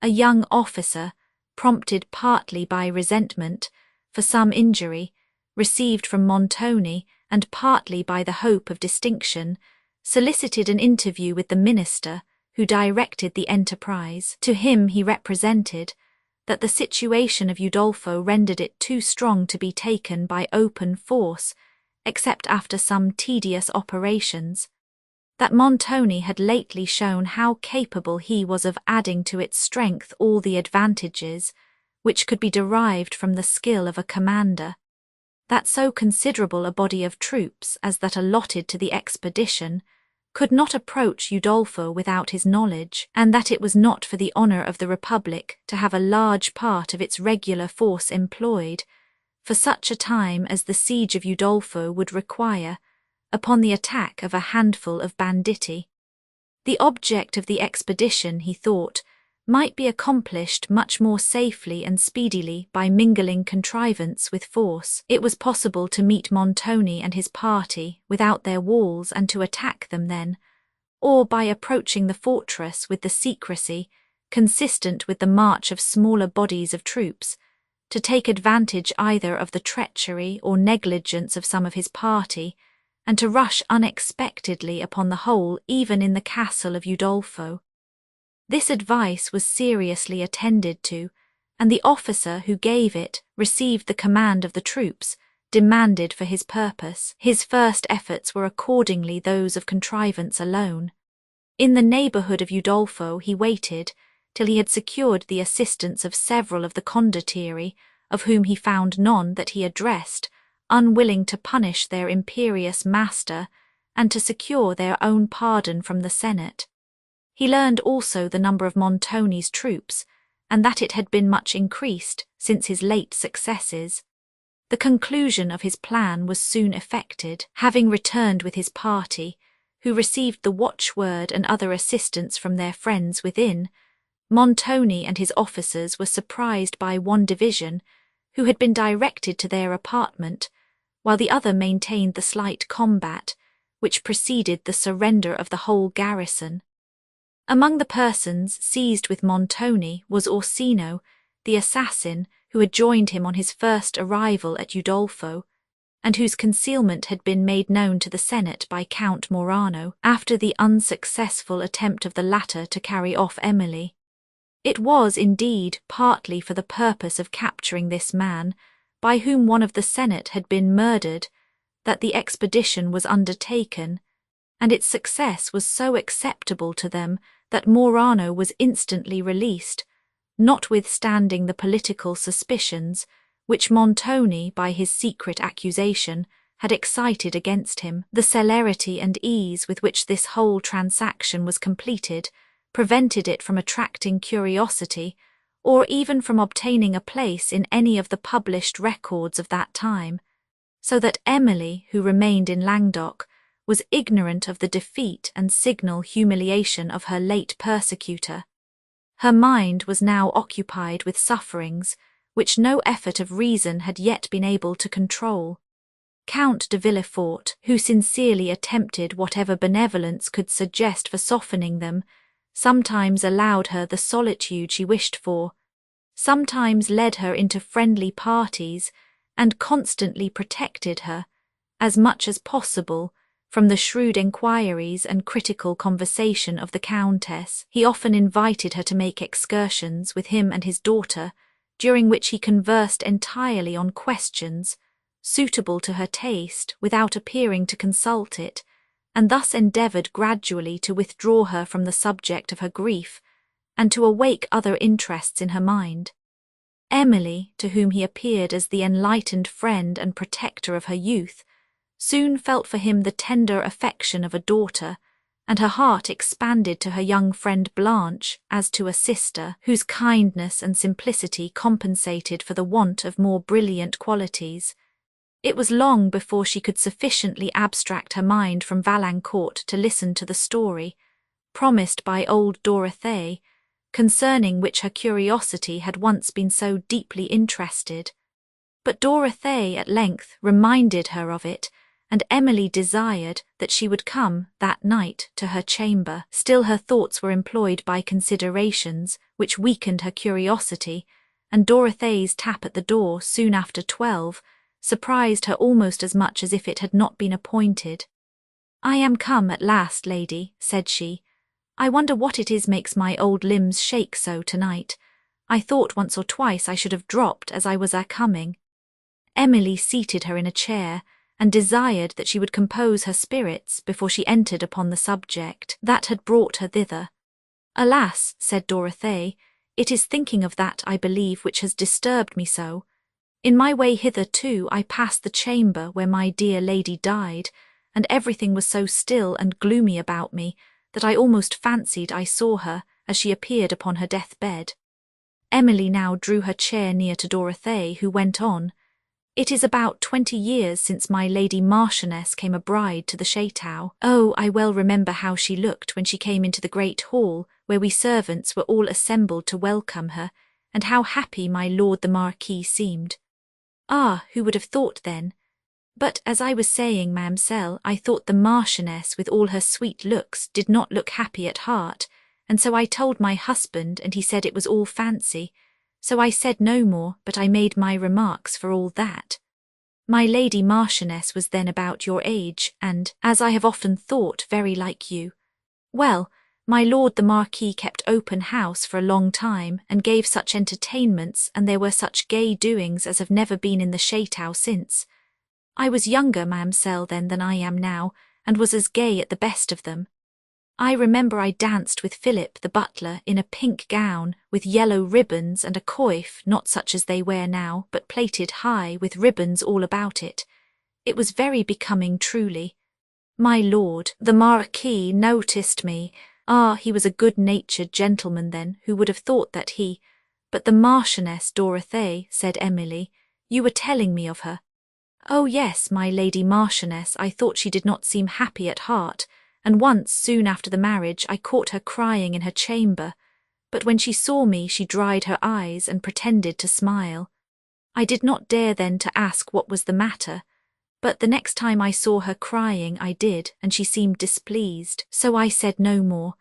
A: a young officer, prompted partly by resentment for some injury received from Montoni and partly by the hope of distinction, solicited an interview with the minister who directed the enterprise. To him he represented that the situation of Udolpho rendered it too strong to be taken by open force, except after some tedious operations, that Montoni had lately shown how capable he was of adding to its strength all the advantages which could be derived from the skill of a commander, that so considerable a body of troops as that allotted to the expedition could not approach Udolpho without his knowledge, and that it was not for the honour of the Republic to have a large part of its regular force employed, for such a time as the siege of Udolpho would require, upon the attack of a handful of banditti. The object of the expedition, he thought, might be accomplished much more safely and speedily by mingling contrivance with force. It was possible to meet Montoni and his party without their walls and to attack them then, or by approaching the fortress with the secrecy consistent with the march of smaller bodies of troops, to take advantage either of the treachery or negligence of some of his party, and to rush unexpectedly upon the whole even in the castle of Udolpho. This advice was seriously attended to, and the officer who gave it received the command of the troops demanded for his purpose. His first efforts were accordingly those of contrivance alone. In the neighbourhood of Udolpho he waited, till he had secured the assistance of several of the condottieri, of whom he found none that he addressed, unwilling to punish their imperious master and to secure their own pardon from the Senate. He learned also the number of Montoni's troops, and that it had been much increased since his late successes. The conclusion of his plan was soon effected, having returned with his party, who received the watchword and other assistance from their friends within. Montoni and his officers were surprised by one division, who had been directed to their apartment, while the other maintained the slight combat, which preceded the surrender of the whole garrison. Among the persons seized with Montoni was Orsino, the assassin who had joined him on his first arrival at Udolpho, and whose concealment had been made known to the Senate by Count Morano after the unsuccessful attempt of the latter to carry off Emily. It was, indeed, partly for the purpose of capturing this man, by whom one of the Senate had been murdered, that the expedition was undertaken, and its success was so acceptable to them that Morano was instantly released, notwithstanding the political suspicions which Montoni, by his secret accusation, had excited against him. The celerity and ease with which this whole transaction was completed prevented it from attracting curiosity, or even from obtaining a place in any of the published records of that time, so that Emily, who remained in Languedoc, was ignorant of the defeat and signal humiliation of her late persecutor. Her mind was now occupied with sufferings which no effort of reason had yet been able to control. Count de Villefort, who sincerely attempted whatever benevolence could suggest for softening them, sometimes allowed her the solitude she wished for, sometimes led her into friendly parties, and constantly protected her, as much as possible, from the shrewd enquiries and critical conversation of the Countess. He often invited her to make excursions with him and his daughter, during which he conversed entirely on questions suitable to her taste without appearing to consult it, and thus endeavoured gradually to withdraw her from the subject of her grief and to awake other interests in her mind. Emily, to whom he appeared as the enlightened friend and protector of her youth, soon felt for him the tender affection of a daughter, and her heart expanded to her young friend Blanche as to a sister, whose kindness and simplicity compensated for the want of more brilliant qualities. It was long before she could sufficiently abstract her mind from Valancourt to listen to the story, promised by old Dorothée, concerning which her curiosity had once been so deeply interested. But Dorothée at length reminded her of it, and Emily desired that she would come that night to her chamber. Still her thoughts were employed by considerations which weakened her curiosity, and Dorothee's tap at the door soon after 12 surprised her almost as much as if it had not been appointed. "I am come at last, lady," said she. "I wonder what it is makes my old limbs shake so tonight. I thought once or twice I should have dropped as I was a-coming." Emily seated her in a chair, and desired that she would compose her spirits before she entered upon the subject that had brought her thither. "Alas," said Dorothée, "it is thinking of that, I believe, which has disturbed me so. In my way hither, too, I passed the chamber where my dear lady died, and everything was so still and gloomy about me that I almost fancied I saw her as she appeared upon her death-bed." Emily now drew her chair near to Dorothée, who went on, "It is about 20 years since my Lady Marchioness came a bride to the Château. Oh, I well remember how she looked when she came into the great hall, where we servants were all assembled to welcome her, and how happy my Lord the Marquis seemed. Ah, who would have thought then? But, as I was saying, ma'amselle, I thought the Marchioness, with all her sweet looks, did not look happy at heart, and so I told my husband, and he said it was all fancy. So I said no more, but I made my remarks for all that. My Lady Marchioness was then about your age, and, as I have often thought, very like you. Well, my Lord the Marquis kept open house for a long time, and gave such entertainments, and there were such gay doings as have never been in the Château since. I was younger, ma'amselle, then than I am now, and was as gay at the best of them. I remember I danced with Philip the butler in a pink gown with yellow ribbons and a coif not such as they wear now, but plaited high with ribbons all about it. It was very becoming truly. My lord, the Marquis, noticed me. He was a good-natured gentleman then, who would have thought that he— But the Marchioness Dorothée, said Emily, you were telling me of her. Oh yes, my Lady Marchioness, I thought she did not seem happy at heart, and once, soon after the marriage, I caught her crying in her chamber, but when she saw me she dried her eyes and pretended to smile. I did not dare then to ask what was the matter, but the next time I saw her crying I did, and she seemed displeased, so I said no more.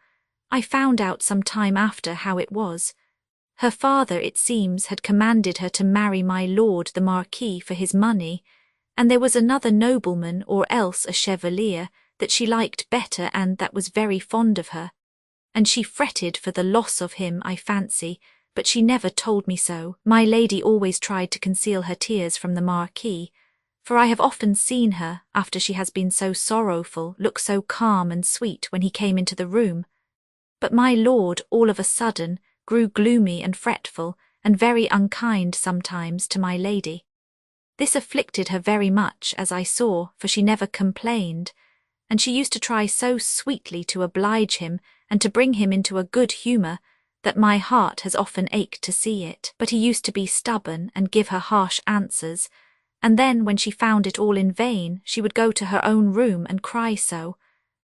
A: I found out some time after how it was. Her father, it seems, had commanded her to marry my lord the Marquis for his money, and there was another nobleman or else a chevalier that she liked better and that was very fond of her, and she fretted for the loss of him, I fancy, but she never told me so. My lady always tried to conceal her tears from the Marquis, for I have often seen her, after she has been so sorrowful, look so calm and sweet when he came into the room. But my lord, all of a sudden, grew gloomy and fretful, and very unkind sometimes to my lady. This afflicted her very much, as I saw, for she never complained, and she used to try so sweetly to oblige him and to bring him into a good humour that my heart has often ached to see it. But he used to be stubborn and give her harsh answers, and then when she found it all in vain she would go to her own room and cry so.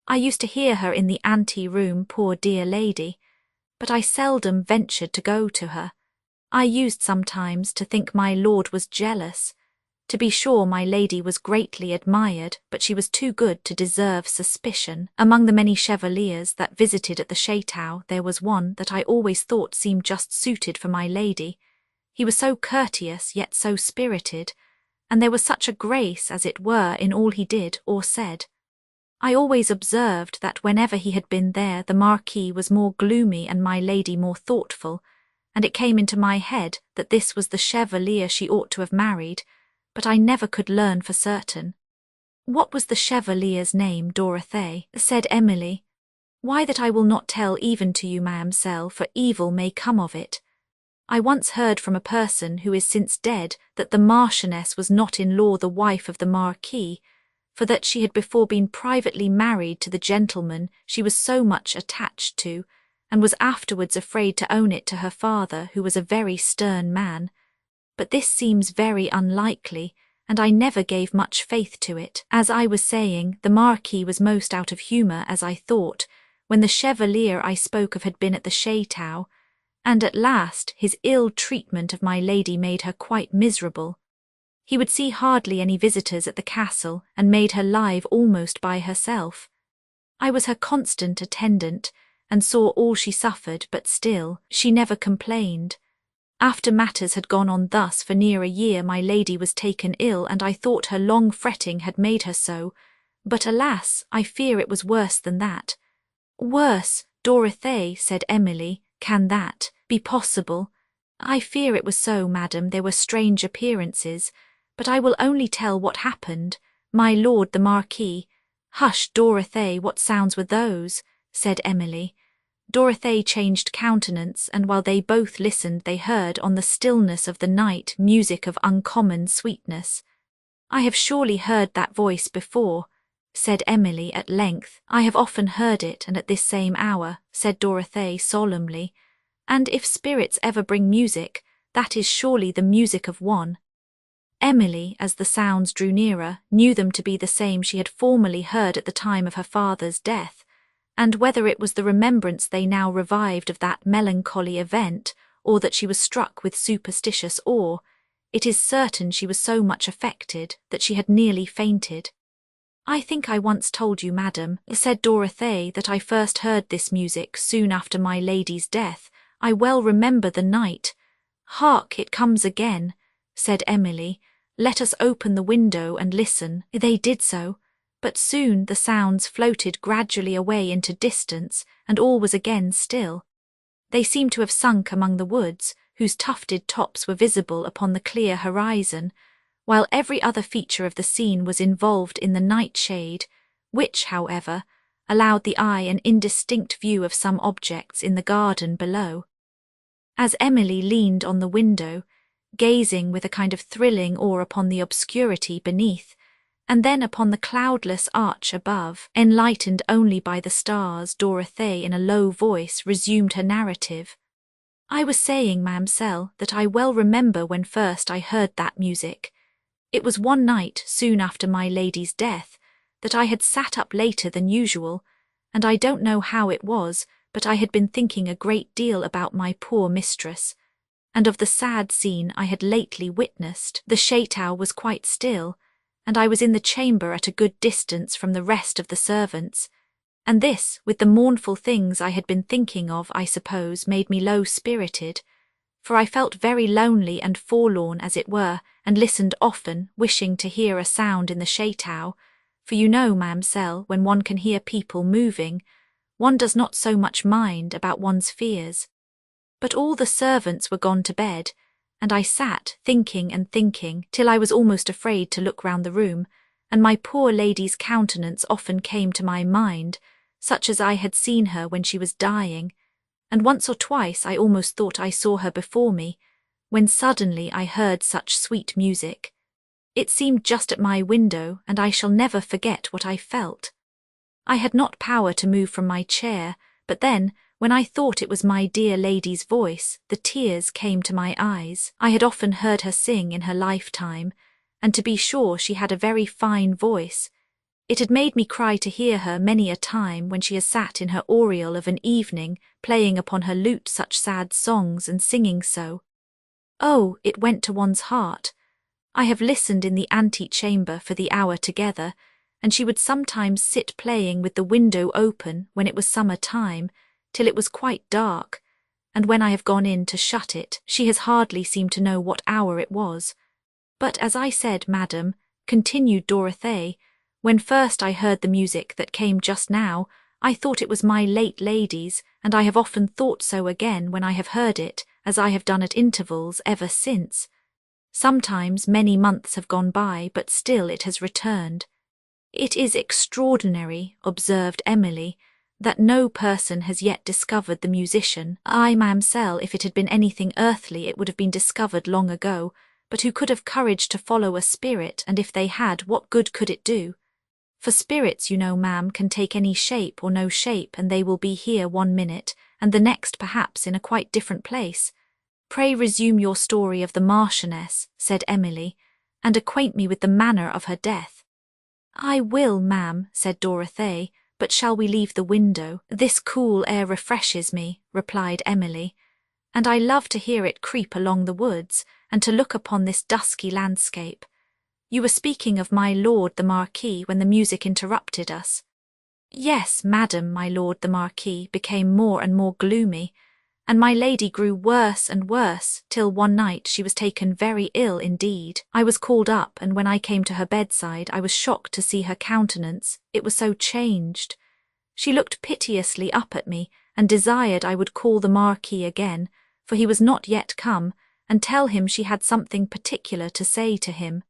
A: I used to hear her in the ante-room, poor dear lady, but I seldom ventured to go to her. I used sometimes to think my lord was jealous. To be sure, my lady was greatly admired, but she was too good to deserve suspicion. Among the many chevaliers that visited at the chateau there was one that I always thought seemed just suited for my lady. He was so courteous, yet so spirited, and there was such a grace, as it were, in all he did or said. I always observed that whenever he had been there the Marquis was more gloomy and my lady more thoughtful, and it came into my head that this was the chevalier she ought to have married, but I never could learn for certain. What was the chevalier's name, Dorothée? Said Emily. Why, that I will not tell even to you, ma'amselle, for evil may come of it. I once heard from a person who is since dead that the Marchioness was not in law the wife of the Marquis, for that she had before been privately married to the gentleman she was so much attached to, and was afterwards afraid to own it to her father, who was a very stern man. But this seems very unlikely, and I never gave much faith to it. As I was saying, the Marquis was most out of humour, as I thought, when the chevalier I spoke of had been at the chateau, and at last his ill treatment of my lady made her quite miserable. He would see hardly any visitors at the castle, and made her live almost by herself. I was her constant attendant, and saw all she suffered, but still, she never complained. After matters had gone on thus for near a year, my lady was taken ill, and I thought her long fretting had made her so, but alas, I fear it was worse than that. Worse, Dorothée, said Emily, can that be possible? I fear it was so, madam. There were strange appearances, but I will only tell what happened. My lord the Marquis— Hush, Dorothée, what sounds were those? Said Emily. Dorothée changed countenance, and while they both listened they heard on the stillness of the night music of uncommon sweetness. I have surely heard that voice before, said Emily at length. I have often heard it, and at this same hour, said Dorothée solemnly, and if spirits ever bring music, that is surely the music of one. Emily, as the sounds drew nearer, knew them to be the same she had formerly heard at the time of her father's death, and whether it was the remembrance they now revived of that melancholy event, or that she was struck with superstitious awe, it is certain she was so much affected that she had nearly fainted. I think I once told you, madam, said Dorothée, that I first heard this music soon after my lady's death. I well remember the night. Hark, it comes again, said Emily. Let us open the window and listen. They did so, but soon the sounds floated gradually away into distance, and all was again still. They seemed to have sunk among the woods, whose tufted tops were visible upon the clear horizon, while every other feature of the scene was involved in the nightshade, which, however, allowed the eye an indistinct view of some objects in the garden below. As Emily leaned on the window, gazing with a kind of thrilling awe upon the obscurity beneath, and then upon the cloudless arch above, enlightened only by the stars, Dorothée in a low voice resumed her narrative. "I was saying, ma'amselle, that I well remember when first I heard that music. It was one night, soon after my lady's death, that I had sat up later than usual, and I don't know how it was, but I had been thinking a great deal about my poor mistress, and of the sad scene I had lately witnessed. The chateau was quite still, and I was in the chamber at a good distance from the rest of the servants, and this, with the mournful things I had been thinking of, I suppose, made me low-spirited, for I felt very lonely and forlorn as it were, and listened often, wishing to hear a sound in the chateau, for you know, ma'amselle, when one can hear people moving, one does not so much mind about one's fears. But all the servants were gone to bed, and I sat thinking and thinking till I was almost afraid to look round the room, and my poor lady's countenance often came to my mind, such as I had seen her when she was dying, and once or twice I almost thought I saw her before me, when suddenly I heard such sweet music. It seemed just at my window, and I shall never forget what I felt. I had not power to move from my chair, but then, when I thought it was my dear lady's voice, the tears came to my eyes. I had often heard her sing in her lifetime, and to be sure she had a very fine voice. It had made me cry to hear her many a time when she has sat in her oriel of an evening, playing upon her lute such sad songs and singing so. Oh, it went to one's heart. I have listened in the ante-chamber for the hour together, and she would sometimes sit playing with the window open when it was summer time, till it was quite dark, and when I have gone in to shut it, she has hardly seemed to know what hour it was. But as I said, madam, continued Dorothée, when first I heard the music that came just now, I thought it was my late lady's, and I have often thought so again when I have heard it, as I have done at intervals ever since. Sometimes many months have gone by, but still it has returned. It is extraordinary, observed Emily, that no person has yet discovered the musician. Ay, ma'amselle, if it had been anything earthly it would have been discovered long ago, but who could have courage to follow a spirit, and if they had, what good could it do? For spirits, you know, ma'am, can take any shape or no shape, and they will be here one minute, and the next perhaps in a quite different place. Pray resume your story of the Marchioness, said Emily, and acquaint me with the manner of her death. I will, ma'am, said Dorothée, but shall we leave the window? This cool air refreshes me, replied Emily, and I love to hear it creep along the woods, and to look upon this dusky landscape. You were speaking of my lord the Marquis when the music interrupted us. Yes, madam, my lord the Marquis became more and more gloomy, and my lady grew worse and worse, till one night she was taken very ill indeed. I was called up, and when I came to her bedside I was shocked to see her countenance, it was so changed. She looked piteously up at me, and desired I would call the Marquis again, for he was not yet come, and tell him she had something particular to say to him.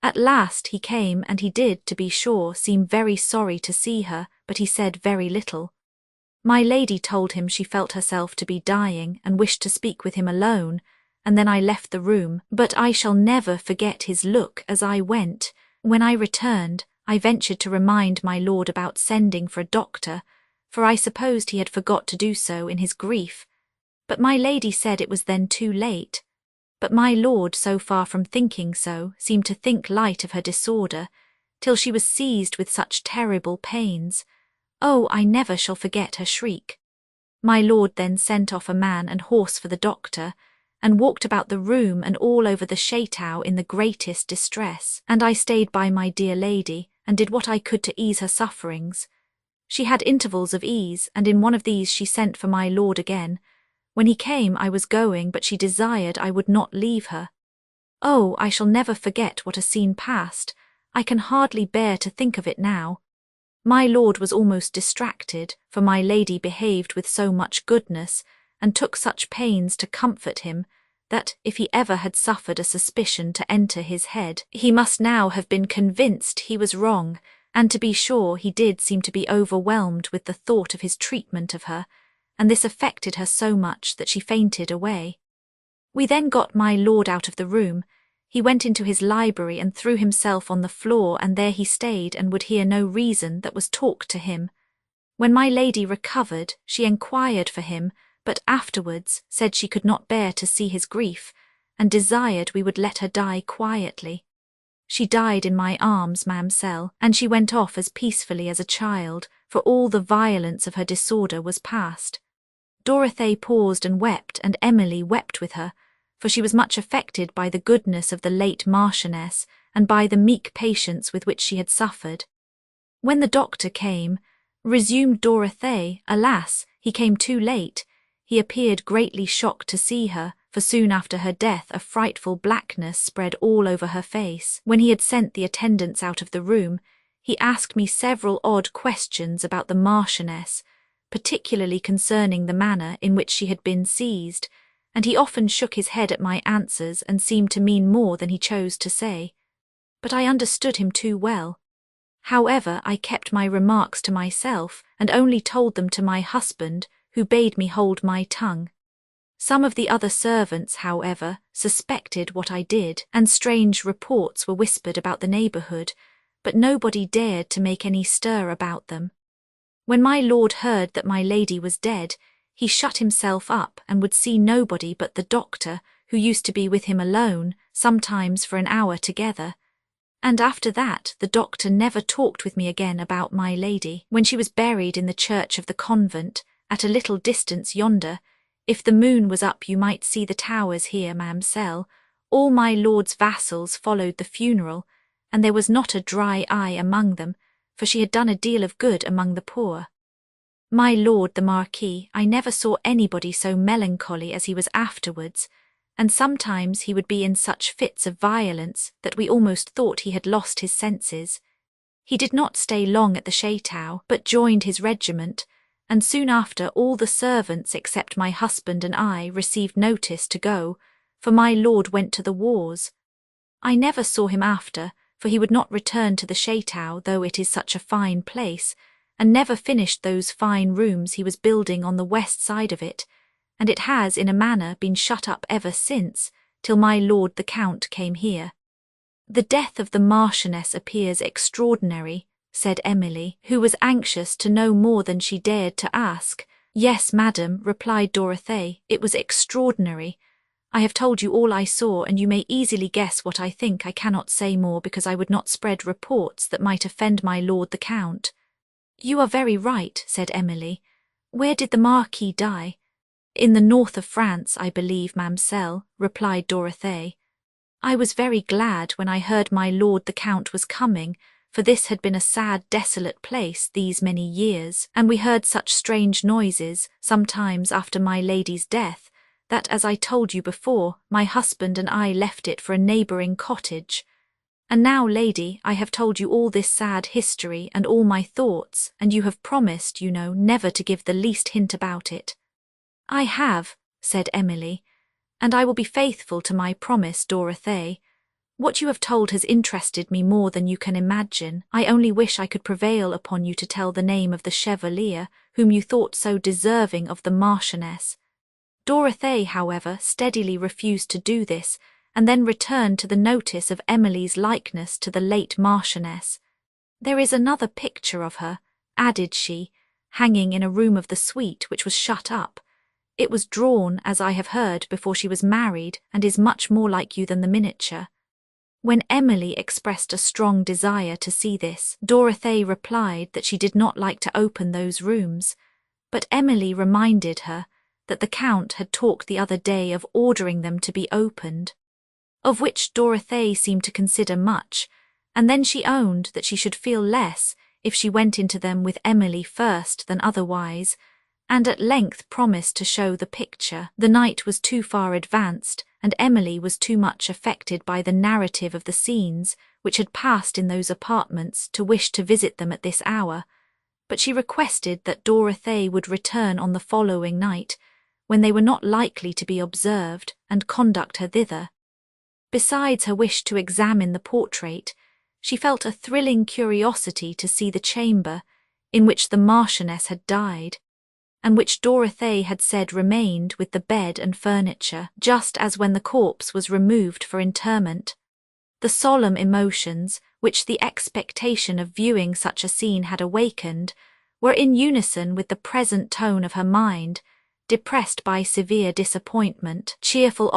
A: At last he came, and he did, to be sure, seem very sorry to see her, but he said very little. My lady told him she felt herself to be dying, and wished to speak with him alone, and then I left the room, but I shall never forget his look as I went. When I returned, I ventured to remind my lord about sending for a doctor, for I supposed he had forgot to do so in his grief, but my lady said it was then too late. But my lord, so far from thinking so, seemed to think light of her disorder, till she was seized with such terrible pains. Oh, I never shall forget her shriek. My lord then sent off a man and horse for the doctor, and walked about the room and all over the chateau in the greatest distress, and I stayed by my dear lady, and did what I could to ease her sufferings. She had intervals of ease, and in one of these she sent for my lord again. When he came I was going, but she desired I would not leave her. Oh, I shall never forget what a scene passed. I can hardly bear to think of it now. My lord was almost distracted, for my lady behaved with so much goodness, and took such pains to comfort him, that, if he ever had suffered a suspicion to enter his head, he must now have been convinced he was wrong, and to be sure he did seem to be overwhelmed with the thought of his treatment of her, and this affected her so much that she fainted away. We then got my lord out of the room. He went into his library and threw himself on the floor, and there he stayed and would hear no reason that was talked to him. When my lady recovered, she enquired for him, but afterwards said she could not bear to see his grief, and desired we would let her die quietly. She died in my arms, ma'amselle, and she went off as peacefully as a child, for all the violence of her disorder was past. Dorothée paused and wept, and Emily wept with her, for she was much affected by the goodness of the late Marchioness, and by the meek patience with which she had suffered. When the doctor came, resumed Dorothée, alas, he came too late. He appeared greatly shocked to see her, for soon after her death a frightful blackness spread all over her face. When he had sent the attendants out of the room, he asked me several odd questions about the Marchioness, particularly concerning the manner in which she had been seized, and he often shook his head at my answers and seemed to mean more than he chose to say. But I understood him too well. However, I kept my remarks to myself, and only told them to my husband, who bade me hold my tongue. Some of the other servants, however, suspected what I did, and strange reports were whispered about the neighbourhood, but nobody dared to make any stir about them. When my lord heard that my lady was dead, he shut himself up and would see nobody but the doctor, who used to be with him alone, sometimes for an hour together. And after that the doctor never talked with me again about my lady. When she was buried in the church of the convent, at a little distance yonder, if the moon was up you might see the towers here, ma'amselle, all my lord's vassals followed the funeral, and there was not a dry eye among them, for she had done a deal of good among the poor. My lord the Marquis, I never saw anybody so melancholy as he was afterwards, and sometimes he would be in such fits of violence that we almost thought he had lost his senses. He did not stay long at the chateau, but joined his regiment, and soon after all the servants except my husband and I received notice to go, for my lord went to the wars. I never saw him after, for he would not return to the chateau, though it is such a fine place, and never finished those fine rooms he was building on the west side of it, and it has in a manner been shut up ever since, till my lord the Count came here. The death of the Marchioness appears extraordinary, said Emily, who was anxious to know more than she dared to ask. Yes, madam, replied Dorothée, it was extraordinary. I have told you all I saw, and you may easily guess what I think. I cannot say more, because I would not spread reports that might offend my lord the Count. You are very right, said Emily. Where did the Marquis die? In the north of France, I believe, ma'amselle, replied Dorothée. I was very glad when I heard my lord the Count was coming, for this had been a sad, desolate place these many years, and we heard such strange noises, sometimes after my lady's death, that, as I told you before, my husband and I left it for a neighbouring cottage. And now, lady, I have told you all this sad history and all my thoughts, and you have promised, you know, never to give the least hint about it. I have, said Emily, and I will be faithful to my promise, Dorothée. What you have told has interested me more than you can imagine. I only wish I could prevail upon you to tell the name of the Chevalier, whom you thought so deserving of the Marchioness. Dorothée, however, steadily refused to do this, and then returned to the notice of Emily's likeness to the late Marchioness. There is another picture of her, added she, hanging in a room of the suite which was shut up. It was drawn, as I have heard, before she was married, and is much more like you than the miniature. When Emily expressed a strong desire to see this, Dorothée replied that she did not like to open those rooms, but Emily reminded her that the Count had talked the other day of ordering them to be opened, of which Dorothée seemed to consider much, and then she owned that she should feel less if she went into them with Emily first than otherwise, and at length promised to show the picture. The night was too far advanced, and Emily was too much affected by the narrative of the scenes which had passed in those apartments to wish to visit them at this hour, but she requested that Dorothée would return on the following night, when they were not likely to be observed, and conduct her thither. Besides her wish to examine the portrait, She felt a thrilling curiosity to see the chamber in which the Marchioness had died, and which Dorothée had said remained with the bed and furniture, just as when the corpse was removed for interment. The solemn emotions which the expectation of viewing such a scene had awakened were in unison with the present tone of her mind, depressed by severe disappointment. Cheerful